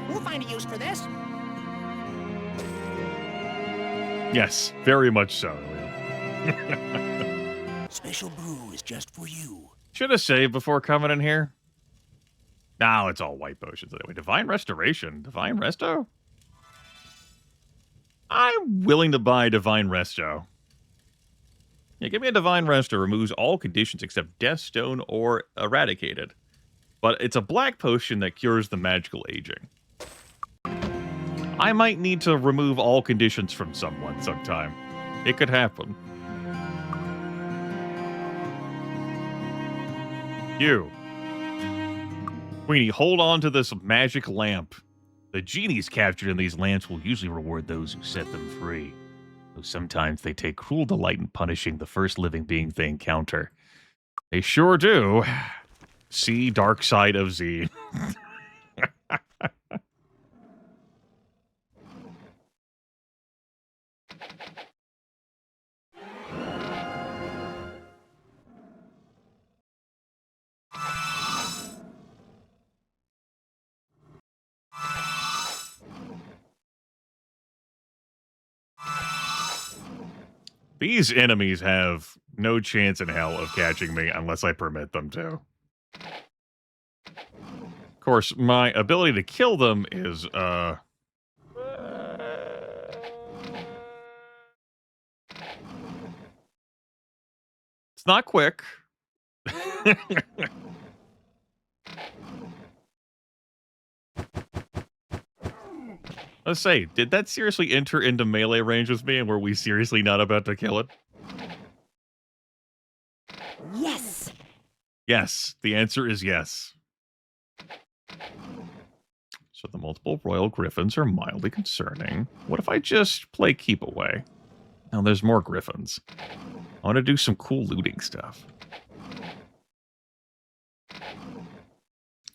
We'll find a use for this. Yes, very much so. Special brew is just for you. Should have saved before coming in here. Now it's all white potions anyway. Divine Restoration. Divine Resto? I'm willing to buy Divine Resto. Yeah, give me a Divine Resto. Removes all conditions except Death Stone or Eradicated. But it's a black potion that cures the magical aging. I might need to remove all conditions from someone sometime. It could happen. You. Queenie, hold on to this magic lamp. The genies captured in these lamps will usually reward those who set them free. Though sometimes they take cruel delight in punishing the first living being they encounter. They sure do. See Dark Side of Z. These enemies have no chance in hell of catching me unless I permit them to. Of course, my ability to kill them is, it's not quick. Let's say, did that seriously enter into melee range with me, and were we seriously not about to kill it? Yes! Yes, the answer is yes. So the multiple royal griffins are mildly concerning. What if I just play keep away? Now there's more griffins. I want to do some cool looting stuff.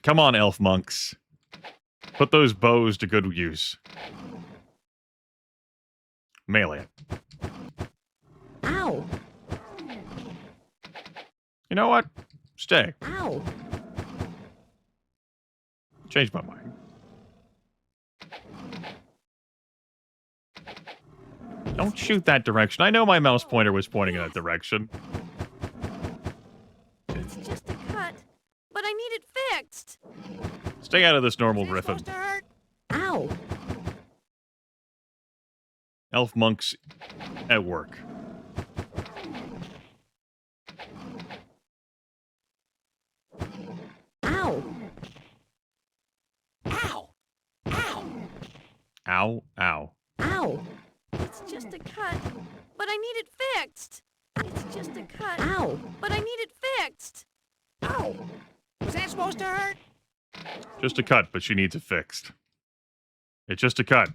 Come on, elf monks. Put those bows to good use. Melee. Ow! You know what? Stay. Ow! Change my mind. Don't shoot that direction. I know my mouse pointer was pointing in that direction. It's just a cut, but I need it fixed. Stay out of this normal griffin. Ow! Elf monks at work. Ow! Ow! Ow! Ow, ow. Ow! It's just a cut, but I need it fixed. It's just a cut. Ow! But I need it fixed. Ow! Was that supposed to hurt? Just a cut, but she needs it fixed. It's just a cut,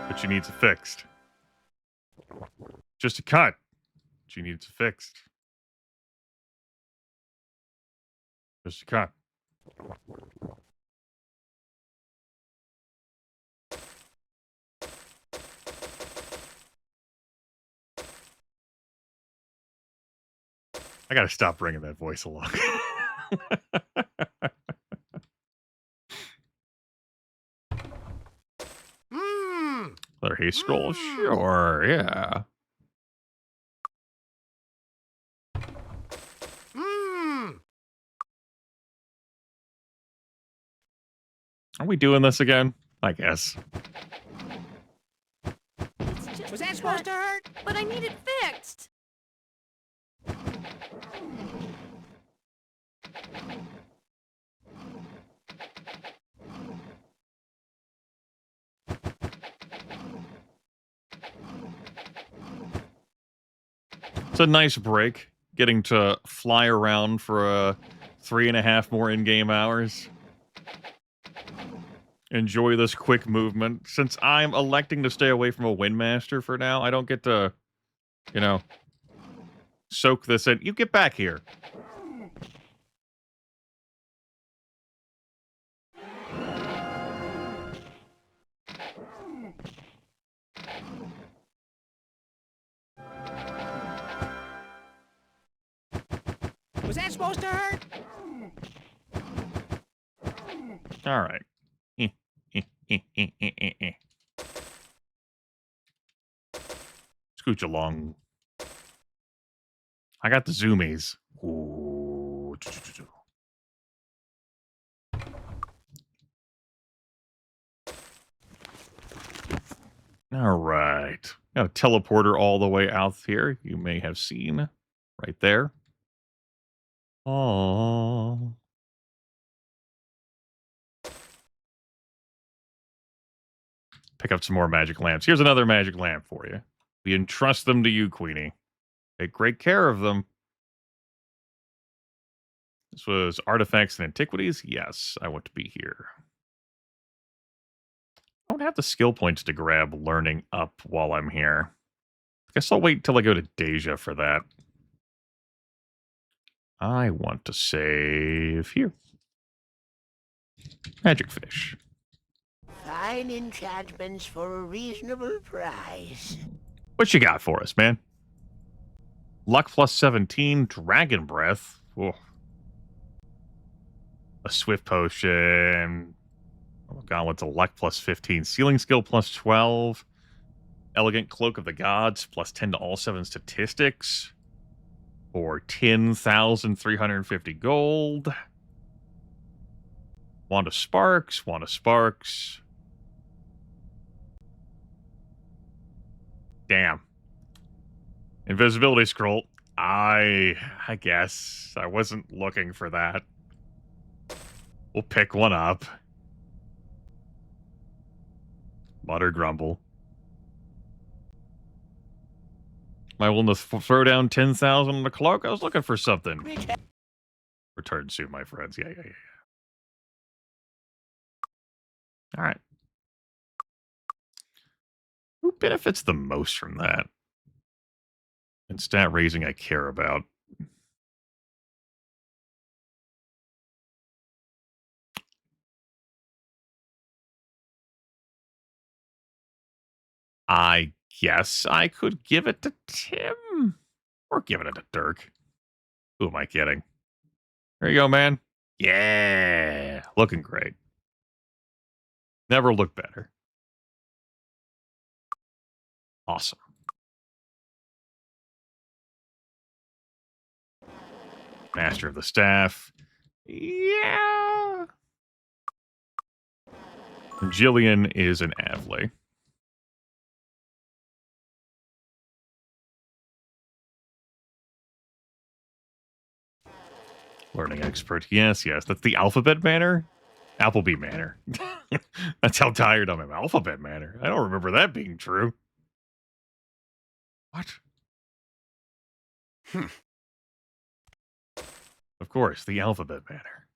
but she needs it fixed. Just a cut. She needs it fixed. Just a cut. I gotta stop bringing that voice along. Letter haste scroll? Sure, yeah. Are we doing this again? I guess. Was that supposed to hurt? But I need it fixed. It's a nice break, getting to fly around for 3.5 more in-game hours. Enjoy this quick movement. Since I'm electing to stay away from a Windmaster for now, I don't get to, you know, soak this in. You get back here. Was that supposed to hurt? All right. Scooch along. I got the zoomies. Ooh. All right. Got a teleporter all the way out here. You may have seen right there. Oh. Pick up some more magic lamps. Here's another magic lamp for you. We entrust them to you, Queenie. Take great care of them. This was artifacts and antiquities. Yes, I want to be here. I don't have the skill points to grab learning up while I'm here. I guess I'll wait till I go to Deja for that. I want to save here. Magic fish. Fine enchantments for a reasonable price. What you got for us, man? Luck plus 17, Dragon Breath. Whoa. A Swift Potion. Oh god, what's a Luck plus 15? Sealing Skill plus 12. Elegant Cloak of the Gods plus 10 to all 7 statistics. For 10,350 gold. Wand of Sparks, Wand of Sparks. Damn. Invisibility scroll. I guess I wasn't looking for that. We'll pick one up. Mutter grumble. Am I willing to throw down 10,000 on the cloak? I was looking for something. Return soon, my friends. Yeah. All right. Who benefits the most from that? And stat raising I care about. I guess I could give it to Tim. Or give it to Dirk. Who am I kidding? There you go, man. Yeah. Looking great. Never looked better. Awesome. Master of the Staff. Yeah. Jillian is an Avley. Learning expert. Yes, yes. That's the Alphabet Manor? Appleby Manor. That's how tired I am. Alphabet Manor. I don't remember that being true. What? Of course, the Alphabet Manor.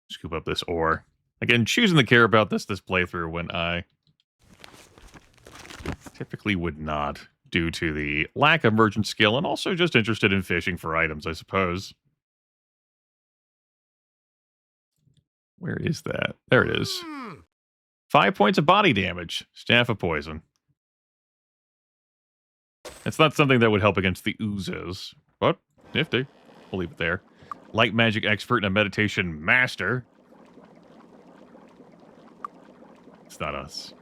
Scoop up this ore. Again, choosing to care about this playthrough when I typically would not, due to the lack of merchant skill and also just interested in fishing for items, I suppose. Where is that? There it is. 5 points of body damage. Staff of Poison. It's not something that would help against the oozes, but nifty. We'll leave it there. Light magic expert and a meditation master. It's not us.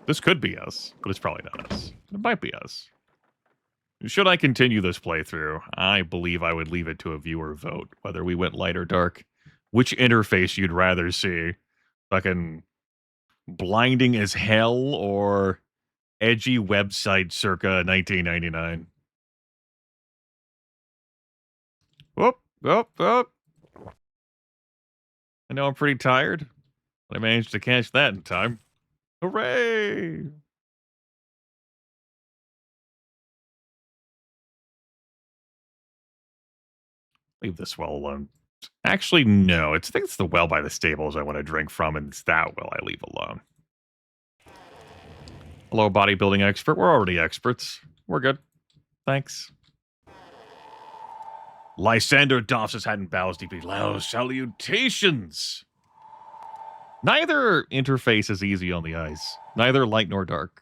This could be us, but it's probably not us. It might be us. Should I continue this playthrough, I believe I would leave it to a viewer vote, whether we went light or dark. Which interface you'd rather see? Fucking blinding as hell or edgy website circa 1999? Whoop, whoop, whoop. I know I'm pretty tired, but I managed to catch that in time. Hooray! Leave this well alone. Actually, no. I think it's the well by the stables I want to drink from, and it's that well I leave alone. Hello, bodybuilding expert. We're already experts. We're good. Thanks. Lysander doffs his hat and bows deeply. Loud salutations! Neither interface is easy on the eyes. Neither light nor dark.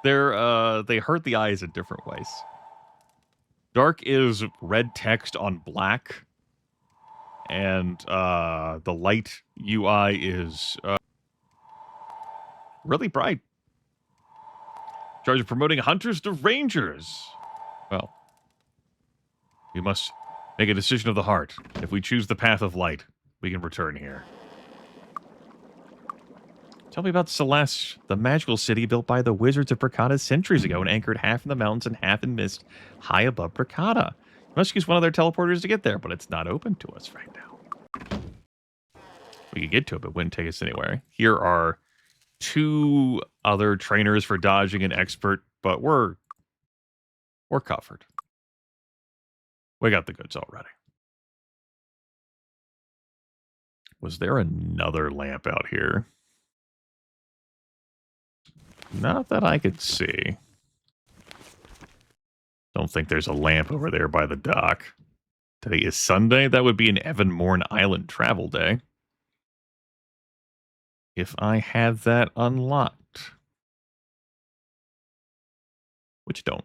They hurt the eyes in different ways. Dark is red text on black. And the light UI is really bright. In charge of promoting hunters to rangers. Well, we must make a decision of the heart. If we choose the path of light, we can return here. Tell me about Celeste, the magical city built by the wizards of Bracada centuries ago and anchored half in the mountains and half in mist high above Bracada. You must use one of their teleporters to get there, but it's not open to us right now. We could get to it, but it wouldn't take us anywhere. Here are 2 other trainers for dodging and expert, but we're covered. We got the goods already. Was there another lamp out here? Not that I could see. Don't think there's a lamp over there by the dock. Today is Sunday. That would be an Evanmorn Island travel day. If I had that unlocked. Which don't.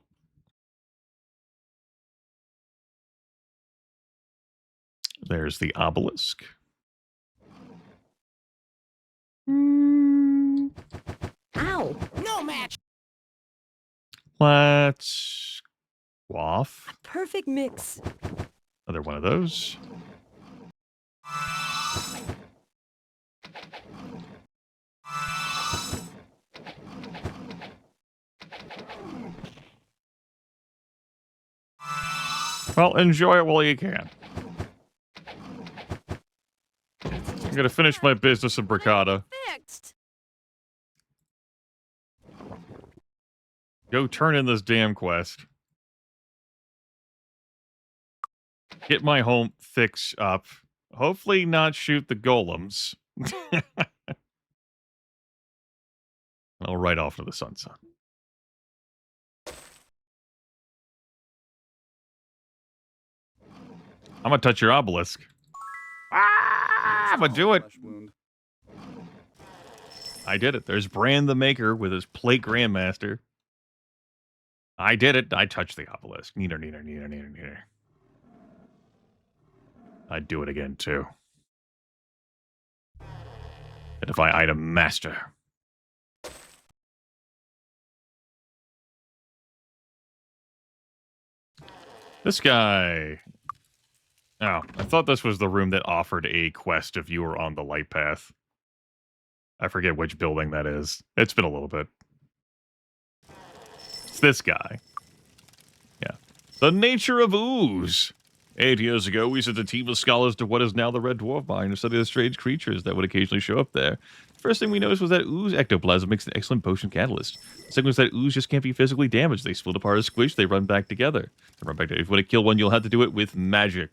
There's the obelisk. Ow! No match! Let's quaff. Perfect mix. Another one of those. Well, enjoy it while you can. I'm gonna finish my business in Bracada. Fixed. Go turn in this damn quest. Get my home fix up. Hopefully not shoot the golems. I'll ride off to the sunset. I'm gonna touch your obelisk. I'm gonna do it. I did it. There's Brand the Maker with his plate Grandmaster. I did it. I touched the obelisk. Neater, neater, neater, neater, neater. I'd do it again, too. Identify item master. This guy... Oh, I thought this was the room that offered a quest if you were on the light path. I forget which building that is. It's been a little bit. It's this guy. Yeah. The nature of ooze. 8 years ago, we sent a team of scholars to what is now the Red Dwarf Mine to study the strange creatures that would occasionally show up there. First thing we noticed was that ooze ectoplasm makes an excellent potion catalyst. The second was that ooze just can't be physically damaged. They split apart or squish, they run back together. If you want to kill one, you'll have to do it with magic.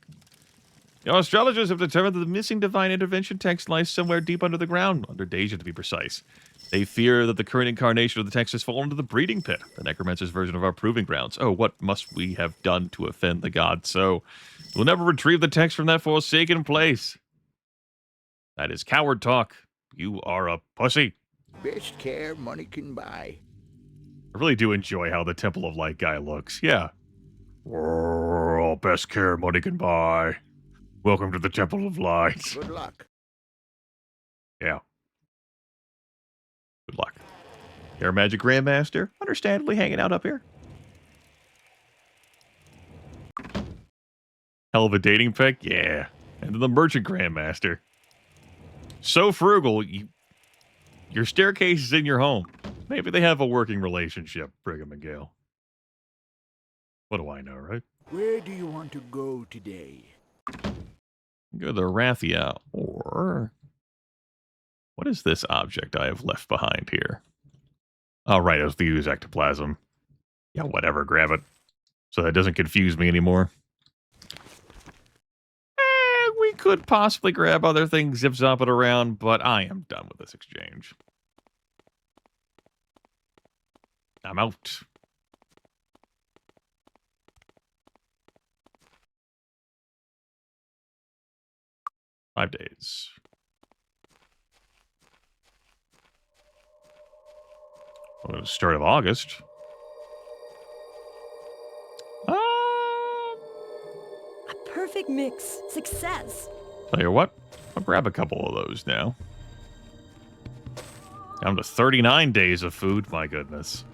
Your astrologers have determined that the missing divine intervention text lies somewhere deep under the ground, under Deja to be precise. They fear that the current incarnation of the text has fallen into the breeding pit, the necromancer's version of our proving grounds. Oh, what must we have done to offend the gods? So, we'll never retrieve the text from that forsaken place. That is coward talk. You are a pussy. Best care money can buy. I really do enjoy how the Temple of Light guy looks. Yeah. Oh, best care money can buy. Welcome to the Temple of Light. Good luck. Yeah. Good luck. Air Magic Grandmaster, understandably hanging out up here. Hell of a dating pick? Yeah. And then the Merchant Grandmaster. So frugal, your staircase is in your home. Maybe they have a working relationship, Brigham and Gale. What do I know, right? Where do you want to go today? Go to Rathia, or... What is this object I have left behind here? Oh, right, it was the ooze ectoplasm. Yeah, whatever, grab it. So that doesn't confuse me anymore. We could possibly grab other things, zip-zop it around, but I am done with this exchange. I'm out. Five days. Well, the start of August. A perfect mix. Success. Tell you what, I'll grab a couple of those now. Down to 39 days of food, my goodness.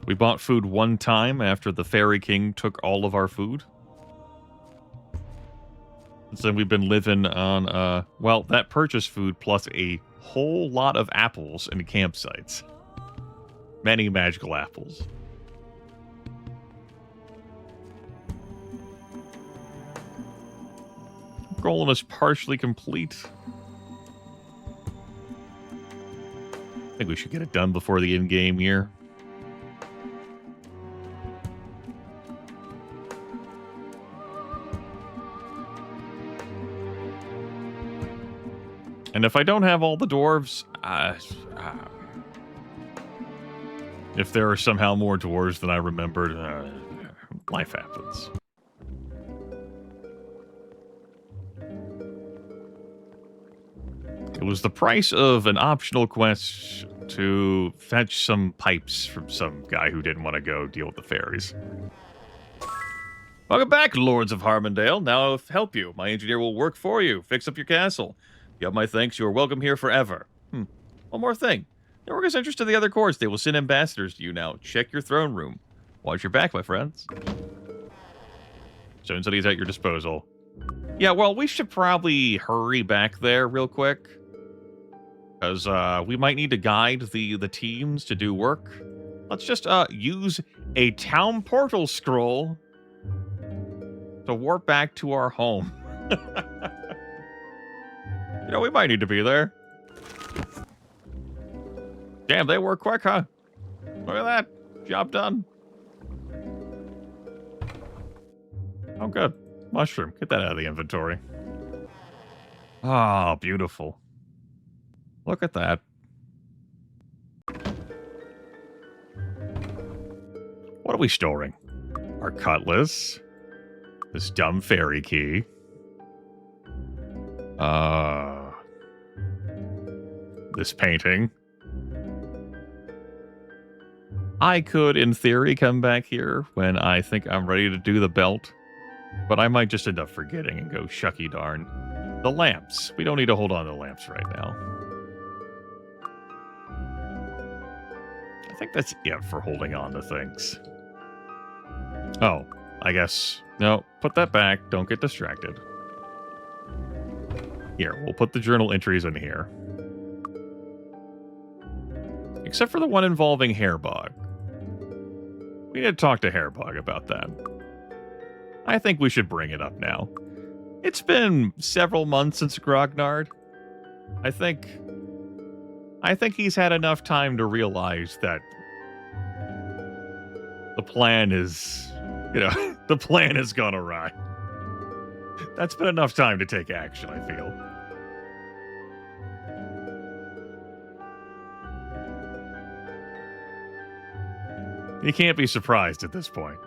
We bought food one time after the Fairy King took all of our food. And so we've been living on, well, that purchased food plus a whole lot of apples and campsites. Many magical apples. Golem is partially complete. I think we should get it done before the in-game year. And if I don't have all the dwarves, if there are somehow more dwarves than I remembered, life happens. It was the price of an optional quest to fetch some pipes from some guy who didn't want to go deal with the fairies. Welcome back, Lords of Harmondale. Now I'll help you. My engineer will work for you. Fix up your castle. You have my thanks. You are welcome here forever. One more thing. The orc is interested in the other courts. They will send ambassadors to you now. Check your throne room. Watch your back, my friends. Stone City is at your disposal. Yeah, well, we should probably hurry back there real quick. Because we might need to guide the teams to do work. Let's just use a town portal scroll to warp back to our home. You know, we might need to be there. Damn, they work quick, huh? Look at that. Job done. Oh, good. Mushroom. Get that out of the inventory. Oh, beautiful. Look at that. What are we storing? Our cutlass. This dumb fairy key. This painting. I could, in theory, come back here when I think I'm ready to do the belt. But I might just end up forgetting and go shucky darn. The lamps. We don't need to hold on to the lamps right now. I think that's it for holding on to things. Oh, I guess. No, put that back. Don't get distracted. Here, we'll put the journal entries in here. Except for the one involving Hairbog. We need to talk to Hairbog about that. I think we should bring it up now. It's been several months since Grognard. I think he's had enough time to realize that the plan is, the plan has gone awry. That's been enough time to take action, I feel. You can't be surprised at this point.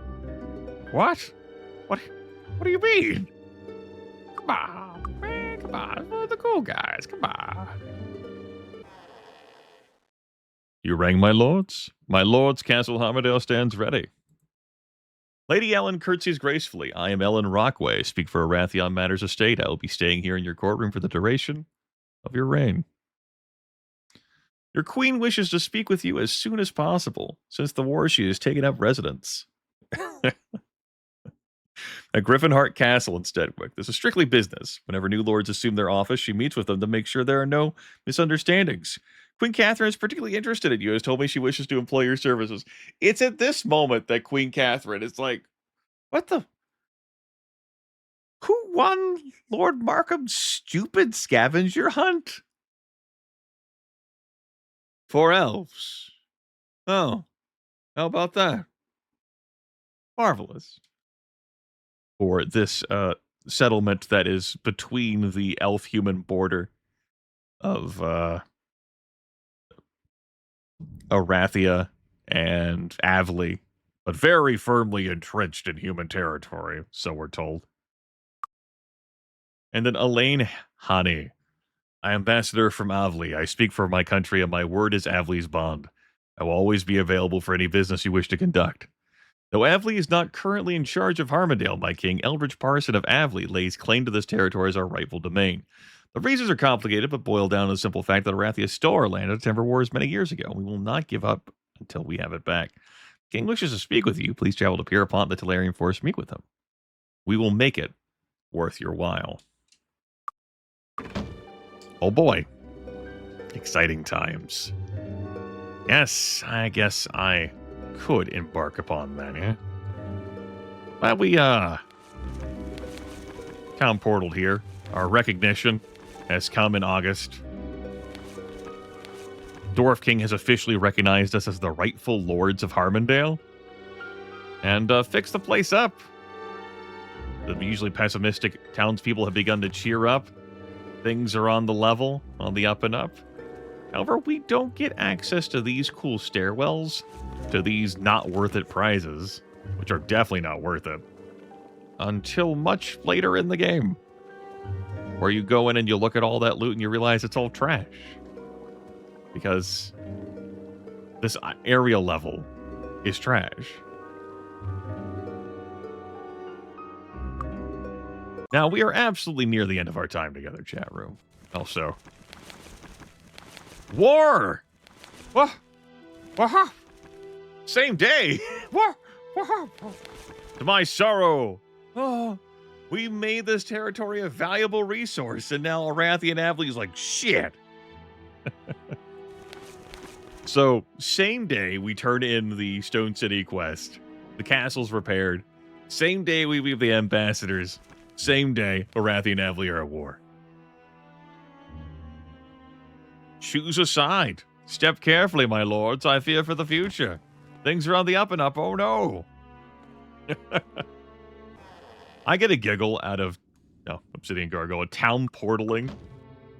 What? What do you mean? Come on, man, come on. We're the cool guys, come on. You rang, my lords? My lords, Castle Harmondale stands ready. Lady Ellen curtsies gracefully. I am Ellen Rockway. Speak for Arathion Matters Estate. I will be staying here in your courtroom for the duration of your reign. Your queen wishes to speak with you as soon as possible. Since the war, she has taken up residence at Griffinheart Castle in Steadwick. This is strictly business. Whenever new lords assume their office, she meets with them to make sure there are no misunderstandings. Queen Catherine is particularly interested in you, has told me she wishes to employ your services. It's at this moment that Queen Catherine is like, what the? Who won Lord Markham's stupid scavenger hunt? 4 elves. Oh, how about that? Marvelous. For this settlement that is between the elf-human border of Arathia and Avley, but very firmly entrenched in human territory, so we're told. And then Elaine Hani. I am ambassador from Avley. I speak for my country, and my word is Avley's bond. I will always be available for any business you wish to conduct. Though Avley is not currently in charge of Harmondale, my king, Eldridge Parson of Avley lays claim to this territory as our rightful domain. The reasons are complicated, but boil down to the simple fact that Arathia stole our land at the Timber Wars many years ago, and we will not give up until we have it back. King wishes to speak with you. Please travel to Pierrepont, the Tellarian Forest, meet with him. We will make it worth your while. Oh boy. Exciting times. Yes, I guess I could embark upon that, yeah? Well, we, town portal here. Our recognition has come in August. Dwarf King has officially recognized us as the rightful lords of Harmondale. And, fixed the place up. The usually pessimistic townspeople have begun to cheer up. Things are on the level, on the up and up. However, we don't get access to these cool stairwells, to these not worth it prizes, which are definitely not worth it, until much later in the game, where you go in and you look at all that loot and you realize it's all trash. Because this area level is trash. Now, we are absolutely near the end of our time together, chat room. Also, war! What? What? Same day? What? To my sorrow. Oh, we made this territory a valuable resource, and now Arathi and Avley is like, shit. So, same day, we turn in the Stone City quest. The castle's repaired. Same day, we leave the ambassadors. Same day, Arathi and Avley are at war. Choose a side. Step carefully, my lords. I fear for the future. Things are on the up and up. Oh, no. I get a giggle out of Obsidian Gargoyle town portaling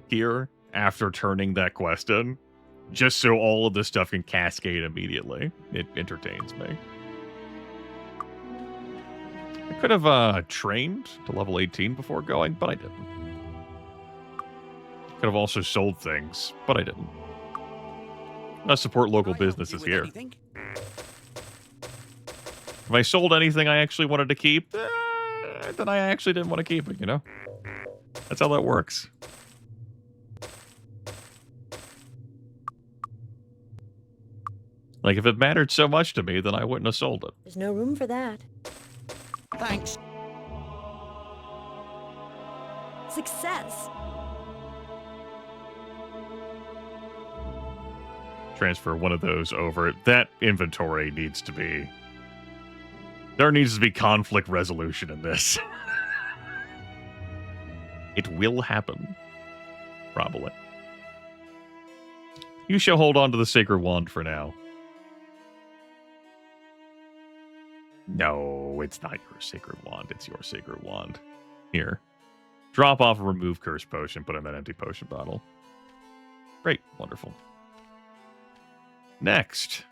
here after turning that quest in, just so all of this stuff can cascade immediately. It entertains me. I could have trained to level 18 before going, but I didn't. Could have also sold things, but I didn't. I support local businesses here. Anything? If I sold anything I actually wanted to keep, then I actually didn't want to keep it, you know? That's how that works. Like, if it mattered so much to me, then I wouldn't have sold it. There's no room for that. Thanks. Success. Transfer one of those over. That inventory needs to be... There needs to be conflict resolution in this. It will happen. Probably. You shall hold on to the sacred wand for now. No, it's not your sacred wand. It's your sacred wand. Here. Drop off a remove curse potion. Put in that empty potion bottle. Great. Wonderful. Next.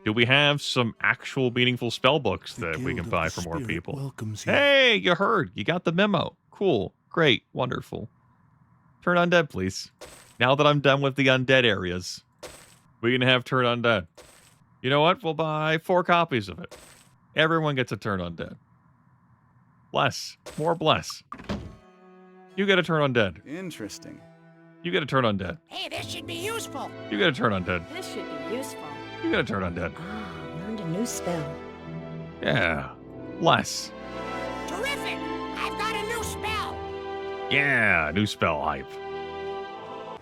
Do we have some actual meaningful spell books that we can buy for more people? Hey, you heard. You got the memo. Cool. Great. Wonderful. Turn undead, please. Now that I'm done with the undead areas, we can have turn undead. You know what? We'll buy 4 copies of it. Everyone gets a turn undead. Bless. More bless. You get a turn undead. Interesting. You get a turn undead. Hey, this should be useful. You get a turn undead. This should be useful. You get a turn undead. Ah, learned a new spell. Yeah. Bless. Terrific! I've got a new spell. Yeah. New spell hype.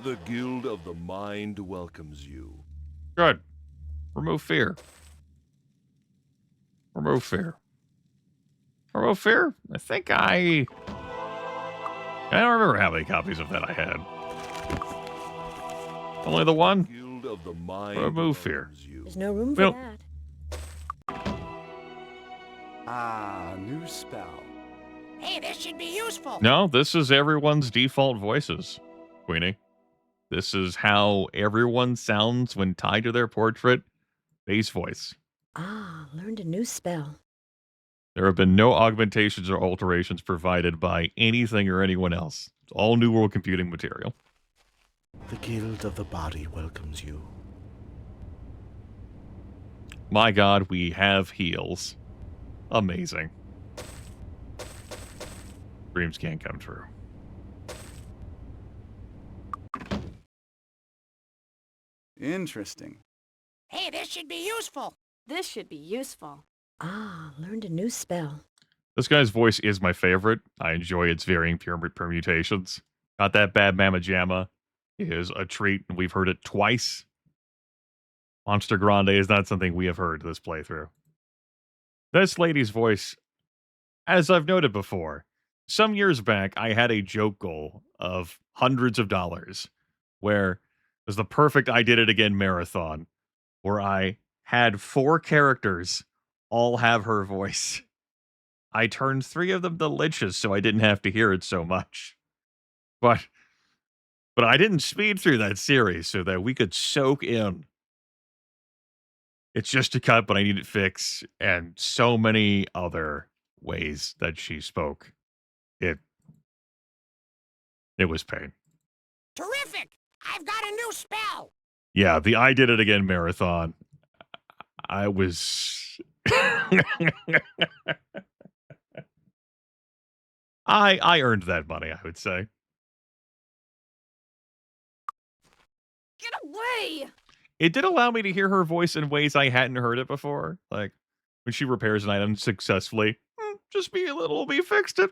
The Guild of the Mind welcomes you. Good. Remove fear. Remove fear. Remove fear? I think I don't remember how many copies of that I had. Only the one? Guild of the Mind Remove fear. There's no room for that. Ah, new spell. Hey, this should be useful. No, this is everyone's default voices, Queenie. This is how everyone sounds when tied to their portrait. Base voice. Ah, learned a new spell. There have been no augmentations or alterations provided by anything or anyone else. It's all New World computing material. The Guild of the Body welcomes you. My God, we have heals. Amazing. Dreams can't come true. Interesting. Hey, this should be useful. This should be useful. Ah, learned a new spell. This guy's voice is my favorite. I enjoy its varying permutations. Not that bad Mamma Jamma is a treat, and we've heard it twice. Monster Grande is not something we have heard this playthrough. This lady's voice, as I've noted before, some years back, I had a joke goal of hundreds of dollars, where it was the perfect I Did It Again marathon, where I had 4 characters all have her voice. I turned 3 of them to liches so I didn't have to hear it so much. But I didn't speed through that series so that we could soak in. It's just a cut, but I need it fixed, and so many other ways that she spoke. It was pain. Terrific! I've got a new spell. Yeah, the I Did It Again marathon. I was... I earned that money, I would say. Get away! It did allow me to hear her voice in ways I hadn't heard it before. Like, when she repairs an item successfully. Just be a little, we fixed it.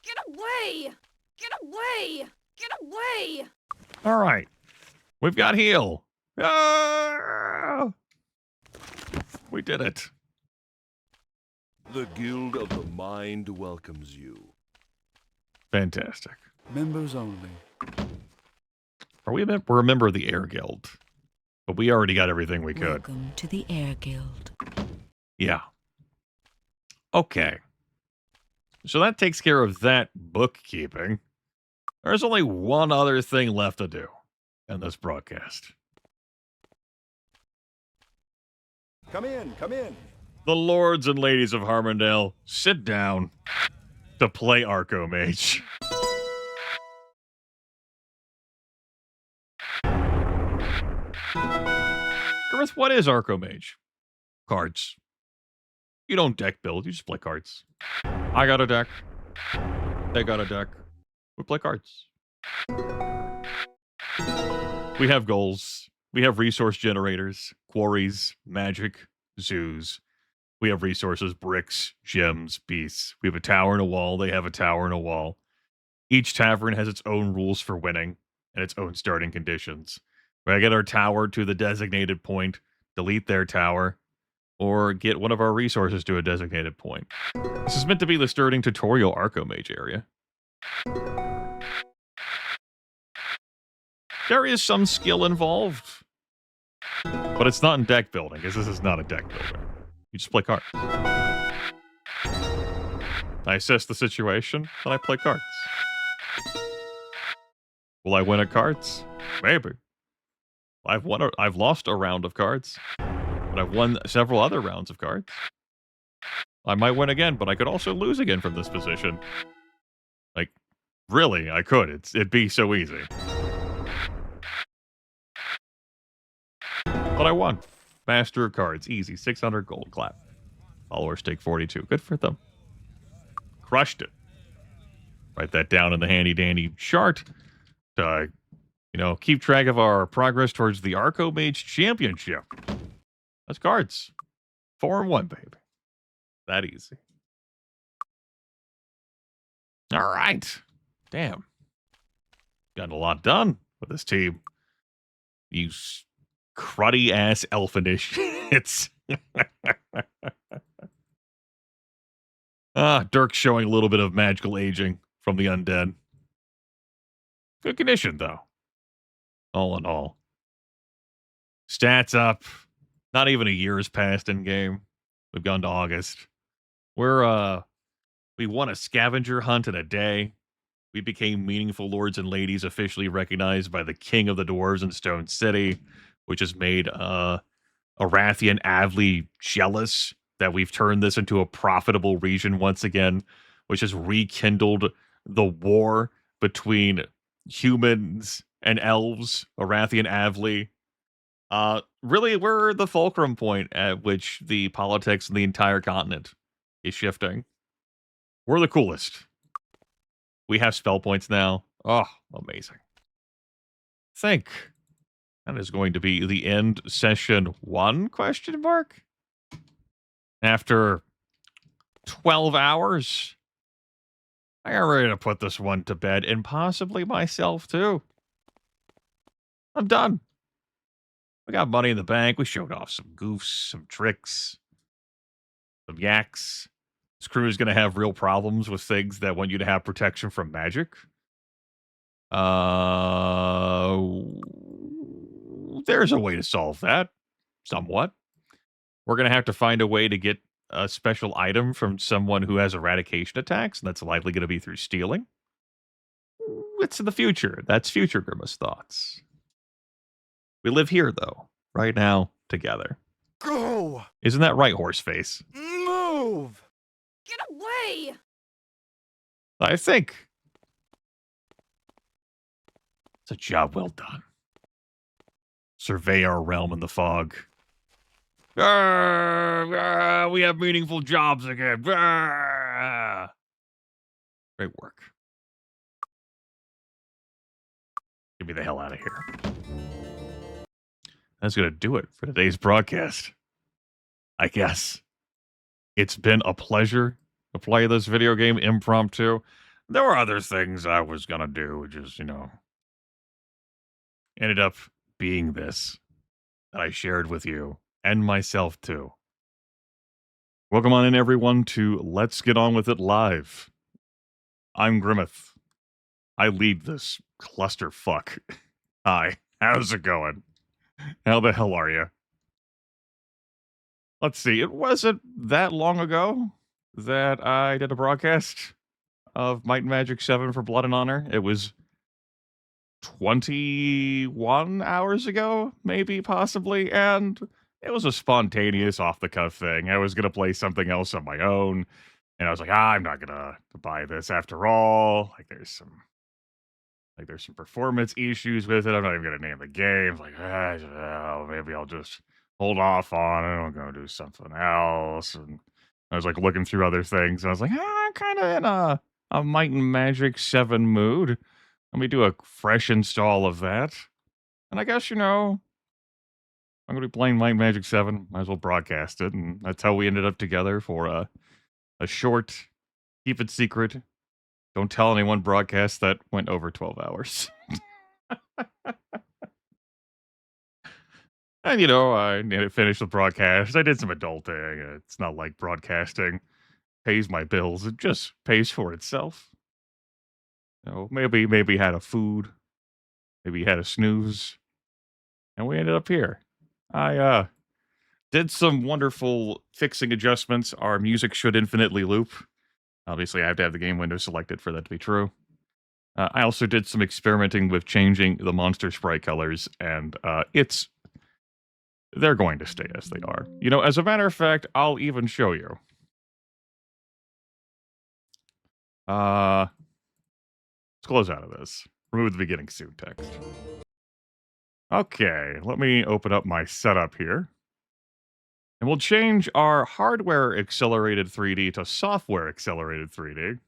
Get away! Get away! Get away! All right. We've got heal. Ah! We did it. The Guild of the Mind welcomes you. Fantastic. Members only. We're a member of the Air Guild. But we already got everything we could. Welcome to the Air Guild. Yeah. Okay. So that takes care of that bookkeeping. There's only one other thing left to do in this broadcast. Come in, come in. The lords and ladies of Harmondale, sit down to play Archomage. Grimith, what is Archomage? Cards. You don't deck build, you just play cards. I got a deck. They got a deck. We play cards. We have goals. We have resource generators, quarries, magic, zoos. We have resources, bricks, gems, beasts. We have a tower and a wall. They have a tower and a wall. Each tavern has its own rules for winning and its own starting conditions. We get our tower to the designated point, delete their tower, or get one of our resources to a designated point. This is meant to be the starting tutorial Archomage area. There is some skill involved, but it's not in deck building, because this is not a deck builder. You just play cards. I assess the situation, and I play cards. Will I win at cards? Maybe. I've lost a round of cards, but I've won several other rounds of cards. I might win again, but I could also lose again from this position. Like, really, I could. It'd be so easy. But I won. Master of cards, easy, 600 gold, clap. Followers take 42. Good for them. Crushed it. Write that down in the handy-dandy chart to, keep track of our progress towards the Archomage Championship. That's cards. 4-1, baby. That easy. All right. Damn. Got a lot done with this team. You cruddy-ass elfinish. It's... Dirk's showing a little bit of magical aging from the undead. Good condition, though. All in all. Stats up. Not even a year has passed in game. We've gone to August. We won a scavenger hunt in a day. We became meaningful lords and ladies, officially recognized by the king of the dwarves in Stone City, which has made Arathian Avley jealous that we've turned this into a profitable region once again, which has rekindled the war between humans and elves, Arathian Avley. Really, we're the fulcrum point at which the politics in the entire continent is shifting. We're the coolest. We have spell points now. Oh, amazing. Think that is going to be the end session 1, question mark? After 12 hours, I got ready to put this one to bed, and possibly myself, too. I'm done. We got money in the bank. We showed off some goofs, some tricks, some yaks. This crew is going to have real problems with things that want you to have protection from magic. There's a way to solve that, somewhat. We're going to have to find a way to get a special item from someone who has eradication attacks, and that's likely going to be through stealing. It's in the future. That's future Grimace thoughts. We live here, though, right now, together. Go! Isn't that right, Horseface? Move! Get away! I think. It's a job well done. Survey our realm in the fog. We have meaningful jobs again. Great work. Get me the hell out of here. That's going to do it for today's broadcast. I guess. It's been a pleasure to play this video game impromptu. There were other things I was going to do, just, ended up being this that I shared with you and myself too. Welcome on in, everyone, to Let's Get On With It Live. I'm Grimith. I lead this clusterfuck. Hi, how's it going? How the hell are you? Let's see, it wasn't that long ago that I did a broadcast of Might and Magic 7 for Blood and Honor. It was 21 hours ago, maybe, possibly, and it was a spontaneous, off-the-cuff thing. I was going to play something else on my own, and I was like, I'm not going to buy this after all. There's some performance issues with it. I'm not even going to name the game. Maybe I'll just hold off on it. I'm going to do something else. And I was looking through other things, and I was like, I'm kind of in a Might and Magic 7 mood. Let me do a fresh install of that. And I guess, I'm going to be playing Might and Magic 7. Might as well broadcast it. And that's how we ended up together for a short, keep it secret, don't tell anyone broadcast that went over 12 hours. And, I finished the broadcast. I did some adulting. It's not like broadcasting pays my bills. It just pays for itself. Maybe had a food. Maybe had a snooze. And we ended up here. I did some wonderful fixing adjustments. Our music should infinitely loop. Obviously, I have to have the game window selected for that to be true. I also did some experimenting with changing the monster sprite colors, and they're going to stay as they are. As a matter of fact, I'll even show you. Let's close out of this. Remove the beginning soon text. Okay, let me open up my setup here. And we'll change our hardware accelerated 3D to software accelerated 3D.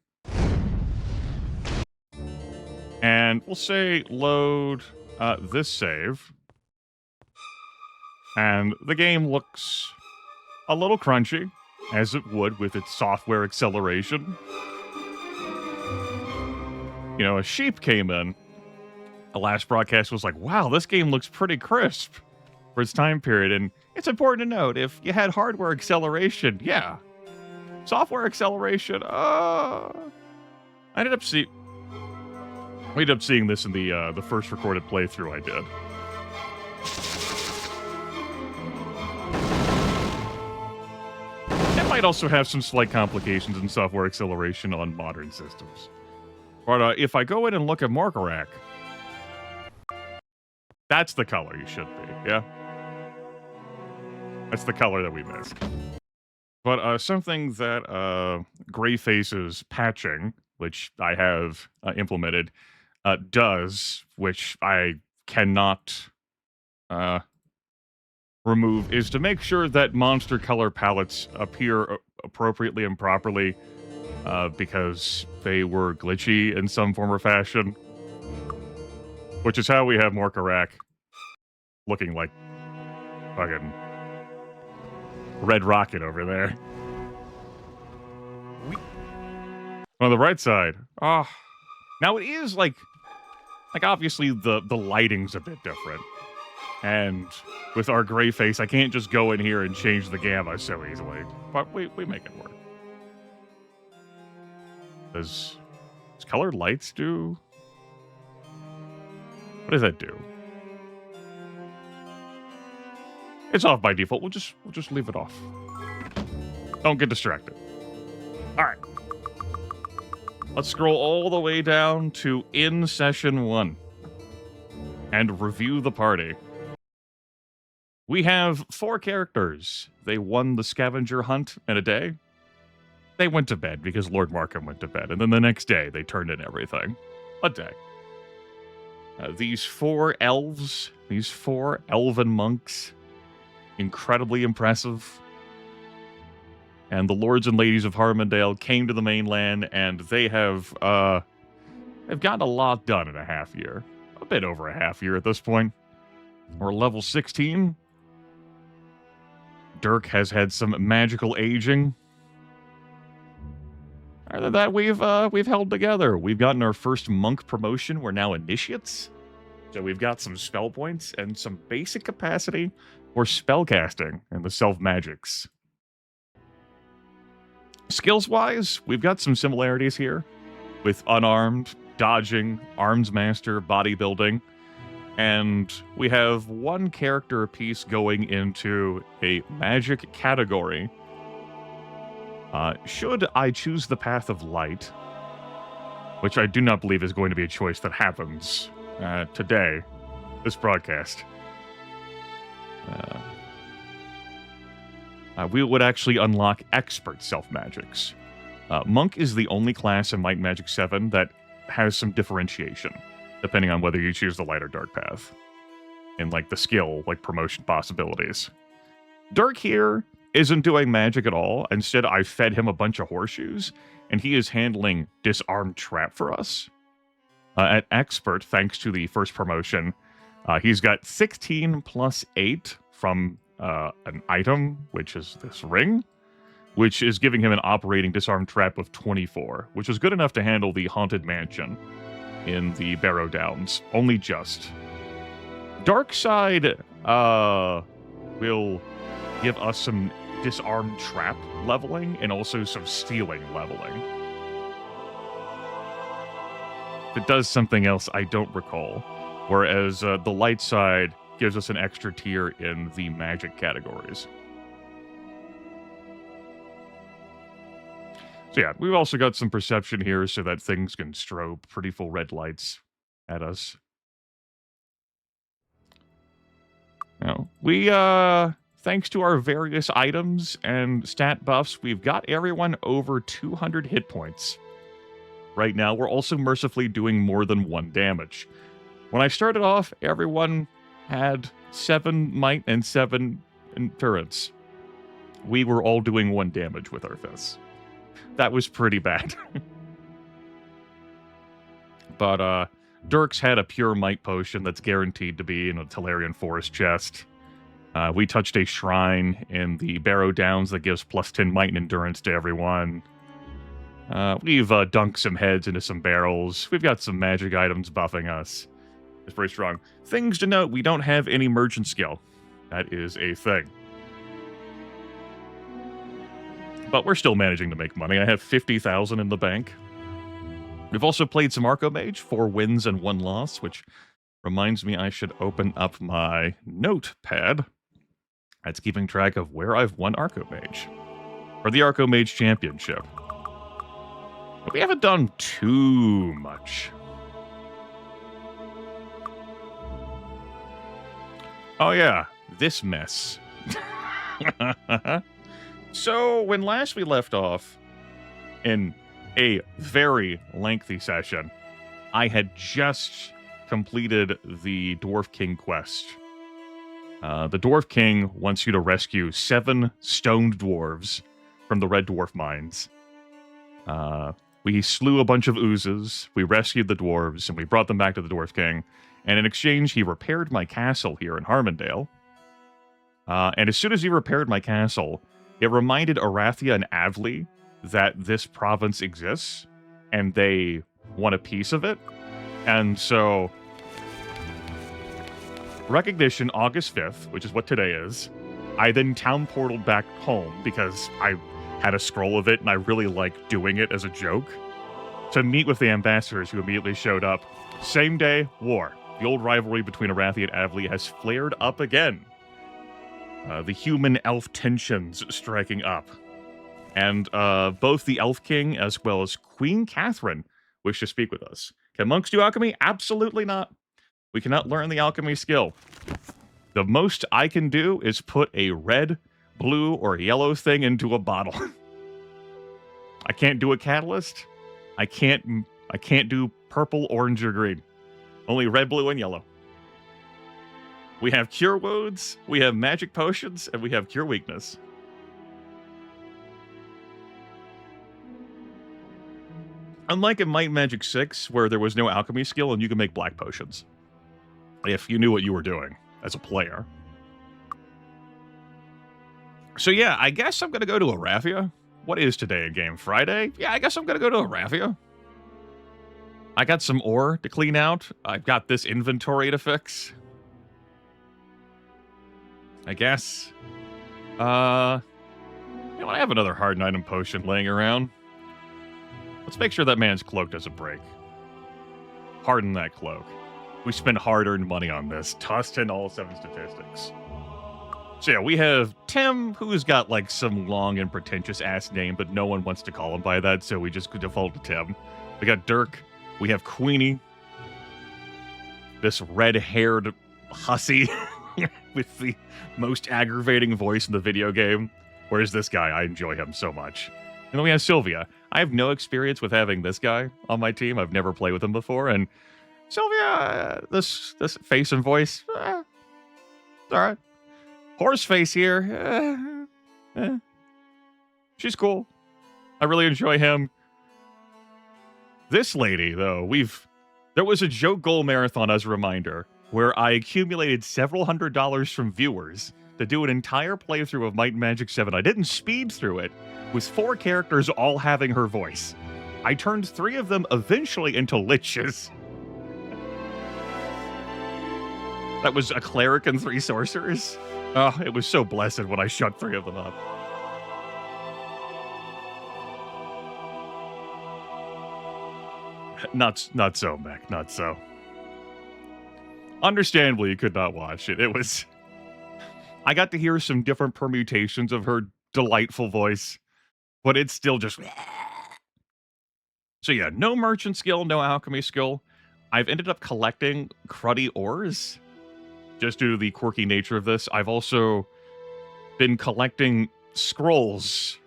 And we'll say load this save. And the game looks a little crunchy, as it would with its software acceleration. A sheep came in. The last broadcast was like, wow, this game looks pretty crisp for its time period. And it's important to note, if you had hardware acceleration, yeah. Software acceleration, we ended up seeing this in the first recorded playthrough I did. It might also have some slight complications in software acceleration on modern systems. But if I go in and look at Morkarak, that's the color you should be, yeah? That's the color that we missed. But something that Greyface's patching, which I have implemented, does, which I cannot remove, is to make sure that monster color palettes appear appropriately and properly, because they were glitchy in some form or fashion. Which is how we have Morkarak looking like fucking Red Rocket over there. On the right side. Now it is like obviously the lighting's a bit different. And with our gray face, I can't just go in here and change the gamma so easily. But we make it work. Does colored lights do? What does that do? It's off by default. We'll just leave it off. Don't get distracted. All right. Let's scroll all the way down to in session 1 and review the party. We have 4 characters. They won the scavenger hunt in a day. They went to bed because Lord Markham went to bed, and then the next day they turned in everything. A day. These 4 elves, these 4 elven monks, incredibly impressive. And the lords and ladies of Harmondale came to the mainland, and they have they've gotten a lot done in a half year. A bit over a half year at this point. We're level 16. Dirk has had some magical aging. Other than that, we've held together. We've gotten our first monk promotion. We're now initiates. So we've got some spell points and some basic capacity for spellcasting and the self-magics. Skills-wise, we've got some similarities here with unarmed, dodging, arms master, bodybuilding, and we have 1 character apiece going into a magic category Should I choose the path of light, which I do not believe is going to be a choice that happens today, this broadcast, we would actually unlock expert self-magics. Monk is the only class in Might and Magic 7 that has some differentiation, depending on whether you choose the light or dark path. And, like, the skill, like, promotion possibilities. Dark here isn't doing magic at all. Instead, I fed him a bunch of horseshoes, and he is handling disarm trap for us. At expert, thanks to the first promotion, he's got 16 plus 8 from an item, which is this ring, which is giving him an operating disarm trap of 24, which is good enough to handle the Haunted Mansion in the Barrow Downs. Only just. Dark side will give us some disarm trap leveling and also some stealing leveling. If it does something else, I don't recall. Whereas the light side gives us an extra tier in the magic categories. So yeah, we've also got some perception here so that things can strobe pretty full red lights at us. Now, we, thanks to our various items and stat buffs, we've got everyone over 200 hit points. Right now, we're also mercifully doing more than 1 damage. When I started off, everyone had 7 might and 7 endurance. We were all doing 1 damage with our fists. That was pretty bad. But, Dirk's had a pure might potion that's guaranteed to be in a Telerian Forest chest. We touched a shrine in the Barrow Downs that gives plus 10 might and endurance to everyone. We've dunked some heads into some barrels. We've got some magic items buffing us. It's pretty strong. Things to note, we don't have any merchant skill. That is a thing. But we're still managing to make money. I have 50,000 in the bank. We've also played some Archomage, 4 wins and 1 loss, which reminds me I should open up my notepad. That's keeping track of where I've won Archomage. Or the Archomage Championship. But we haven't done too much. Oh yeah, this mess. So, when last we left off, in a very lengthy session, I had just completed the Dwarf King quest. The Dwarf King wants you to rescue 7 stoned dwarves from the Red Dwarf mines. We slew a bunch of oozes, we rescued the dwarves, and we brought them back to the Dwarf King. And in exchange, he repaired my castle here in Harmondale. And as soon as he repaired my castle, it reminded Arathia and Avli that this province exists, and they want a piece of it. And so, recognition August 5th, which is what today is, I then town portaled back home because I had a scroll of it, and I really like doing it as a joke, to meet with the ambassadors who immediately showed up. Same day, war. The old rivalry between Arathia and Avli has flared up again. The human-elf tensions striking up. And both the Elf King as well as Queen Catherine wish to speak with us. Can monks do alchemy? Absolutely not. We cannot learn the alchemy skill. The most I can do is put a red, blue, or yellow thing into a bottle. I can't do a catalyst. I can't do purple, orange, or green. Only red, blue, and yellow. We have Cure Wounds, we have Magic Potions, and we have Cure Weakness. Unlike in Might and Magic 6, where there was no alchemy skill and you can make black potions. If you knew what you were doing as a player. So yeah, I guess I'm going to go to Arathia. What is today in game? Friday? Yeah, I guess I'm going to go to Arathia. I got some ore to clean out. I've got this inventory to fix. I guess. You know what? I have another hardened item potion laying around. Let's make sure that man's cloak doesn't break. Harden that cloak. We spent hard-earned money on this. Tossed in all 7 statistics. So yeah, we have Tim, who's got like some long and pretentious ass name, but no one wants to call him by that, so we just default to Tim. We got Dirk. We have Queenie, this red-haired hussy with the most aggravating voice in the video game. Whereas this guy, I enjoy him so much. And then we have Sylvia. I have no experience with having this guy on my team. I've never played with him before, and Sylvia, this face and voice, it's all right. Horseface here, she's cool. I really enjoy him. This lady, though, there was a joke goal marathon as a reminder where I accumulated several $100s from viewers to do an entire playthrough of Might and Magic 7. I didn't speed through it, with 4 characters all having her voice. I turned 3 of them eventually into liches. That was a cleric and 3 sorcerers. Oh, it was so blessed when I shut 3 of them up. Not so, Mech. Not so. Understandably, you could not watch it. It was... I got to hear some different permutations of her delightful voice, but it's still just... So yeah, no merchant skill, no alchemy skill. I've ended up collecting cruddy ores, just due to the quirky nature of this. I've also been collecting scrolls.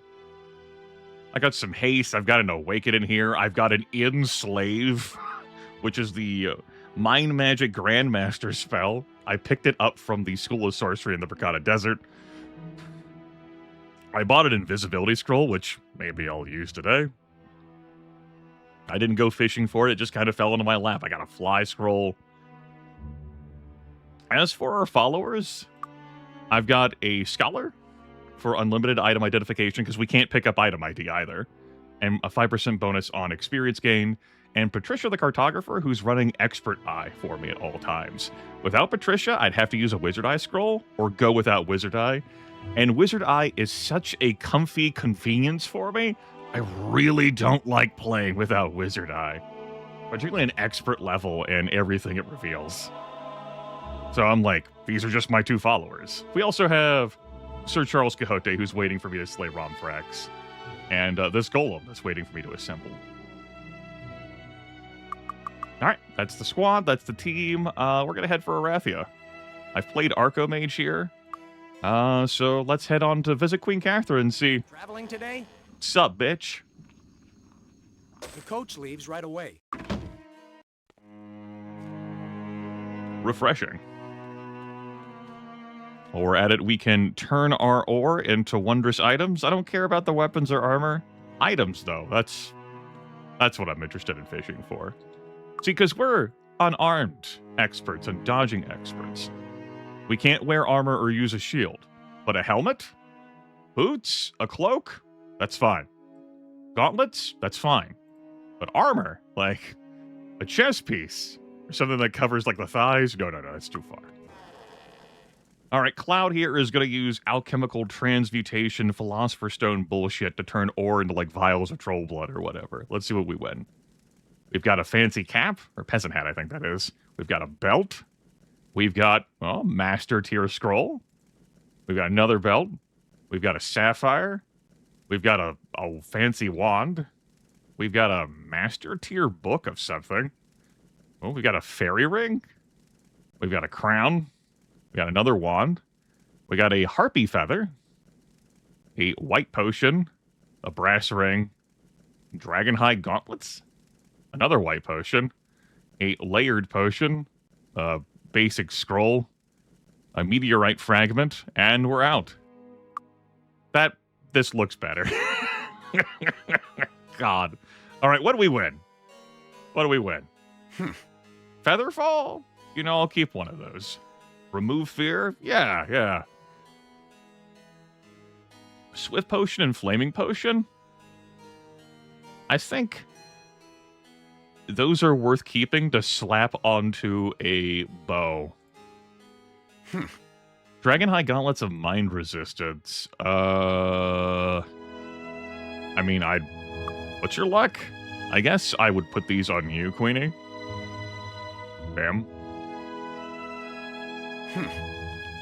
I got some haste. I've got an awaken in here. I've got an enslave, which is the mind magic grandmaster spell. I picked it up from the School of Sorcery in the Bracada Desert. I bought an invisibility scroll, which maybe I'll use today. I didn't go fishing for it. It just kind of fell into my lap. I got a fly scroll. As for our followers, I've got a scholar for unlimited item identification, because we can't pick up item ID either, and a 5% bonus on experience gain, and Patricia the cartographer, who's running expert eye for me at all times. Without Patricia, I'd have to use a wizard eye scroll or go without wizard eye, and wizard eye is such a comfy convenience for me. I really don't like playing without wizard eye, particularly an expert level and everything it reveals. So I'm like, these are just my 2 followers. We also have Sir Charles Quixote, who's waiting for me to slay Romthrax, and this golem that's waiting for me to assemble. All right, that's the squad, that's the team. We're going to head for Arathia. I've played Archomage here, so let's head on to visit Queen Catherine and see... Traveling today? Sup, bitch? The coach leaves right away. Refreshing. While we're at it, we can turn our ore into wondrous items. I don't care about the weapons or armor. Items, though. That's what I'm interested in fishing for. See, because we're unarmed experts and dodging experts. We can't wear armor or use a shield. But a helmet? Boots? A cloak? That's fine. Gauntlets? That's fine. But armor? Like a chest piece? Or something that covers, like, the thighs? No, that's too far. All right, Cloud here is going to use alchemical transmutation philosopher's stone bullshit to turn ore into, like, vials of troll blood or whatever. Let's see what we win. We've got a fancy cap, or peasant hat, I think that is. We've got a belt. We've got, well, master tier scroll. We've got another belt. We've got a sapphire. We've got a fancy wand. We've got a master tier book of something. Oh, we got a fairy ring. We've got a crown. We got another wand. We got a harpy feather. A white potion. A brass ring. Dragon high gauntlets. Another white potion. A layered potion. A basic scroll. A meteorite fragment. And we're out. This looks better. God. All right, what do we win? What do we win? Featherfall? You know, I'll keep one of those. Remove fear? Yeah. Swift potion and flaming potion? I think those are worth keeping to slap onto a bow. Dragon high gauntlets of mind resistance. I mean, what's your luck? I guess I would put these on you, Queenie. Bam.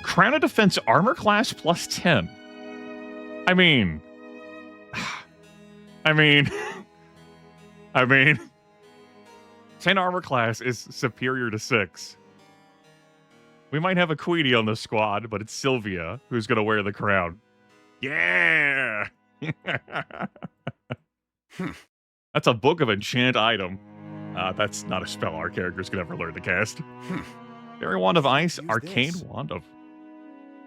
Crown of Defense armor class plus 10. I mean, 10 armor class is superior to 6. We might have a Queenie on the squad, but it's Sylvia who's going to wear the crown. Yeah! That's a Book of Enchant item. That's not a spell our characters could ever learn to cast. Fairy Wand of Ice, Arcane Wand of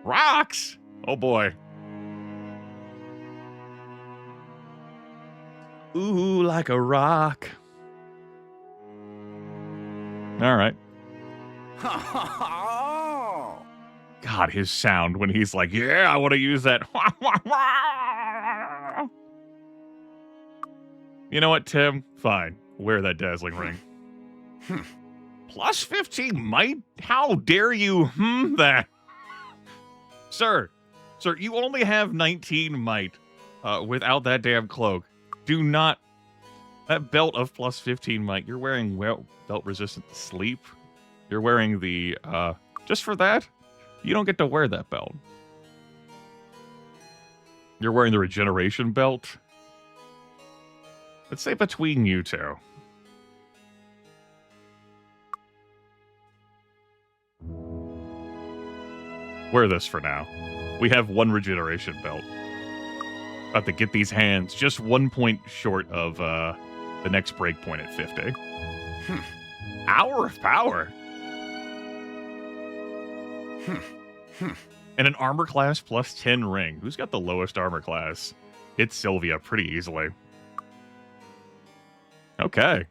Rocks! Oh boy. Ooh, like a rock. Alright. God, his sound when he's like, yeah, I want to use that. You know what, Tim? Fine. Wear that dazzling ring. Plus 15 might? How dare you that? Sir, you only have 19 might without that damn cloak. Do not... That belt of plus 15 might, you're wearing belt-resistant sleep. You're wearing the, just for that, you don't get to wear that belt. You're wearing the regeneration belt. Let's say between you two. Wear this for now. We have one regeneration belt. About to get these hands just 1 point short of the next break point at 50. Hour of Power. And an armor class plus 10 ring. Who's got the lowest armor class? It's Sylvia pretty easily. Okay.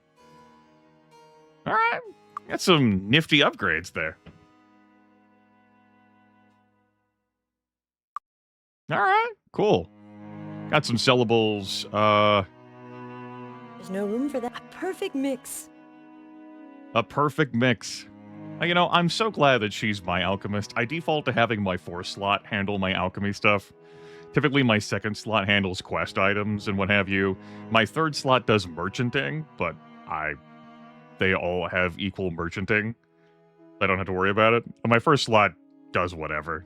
All right. Got some nifty upgrades there. All right. Cool. Got some syllables. There's no room for that. A perfect mix. A perfect mix. You know, I'm so glad that she's my alchemist. I default to having my 4th slot handle my alchemy stuff. Typically, my 2nd slot handles quest items and what have you. My 3rd slot does merchanting, but they all have equal merchanting. I don't have to worry about it. And my 1st slot does whatever.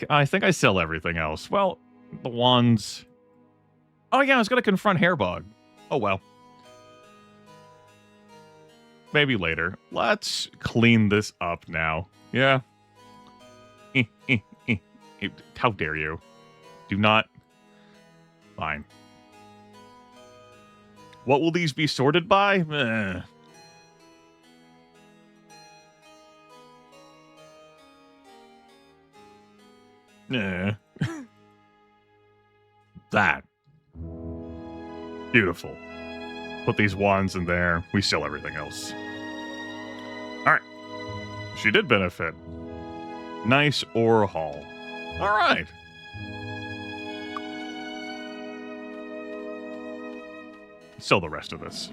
I think I sell everything else. Well, the wands. Oh yeah, I was gonna confront Hairbog. Oh well. Maybe later. Let's clean this up now. Yeah. How dare you? Do not. Fine. What will these be sorted by? That. Beautiful. Put these wands in there. We sell everything else. Alright. She did benefit. Nice ore haul. Alright. Sell the rest of this.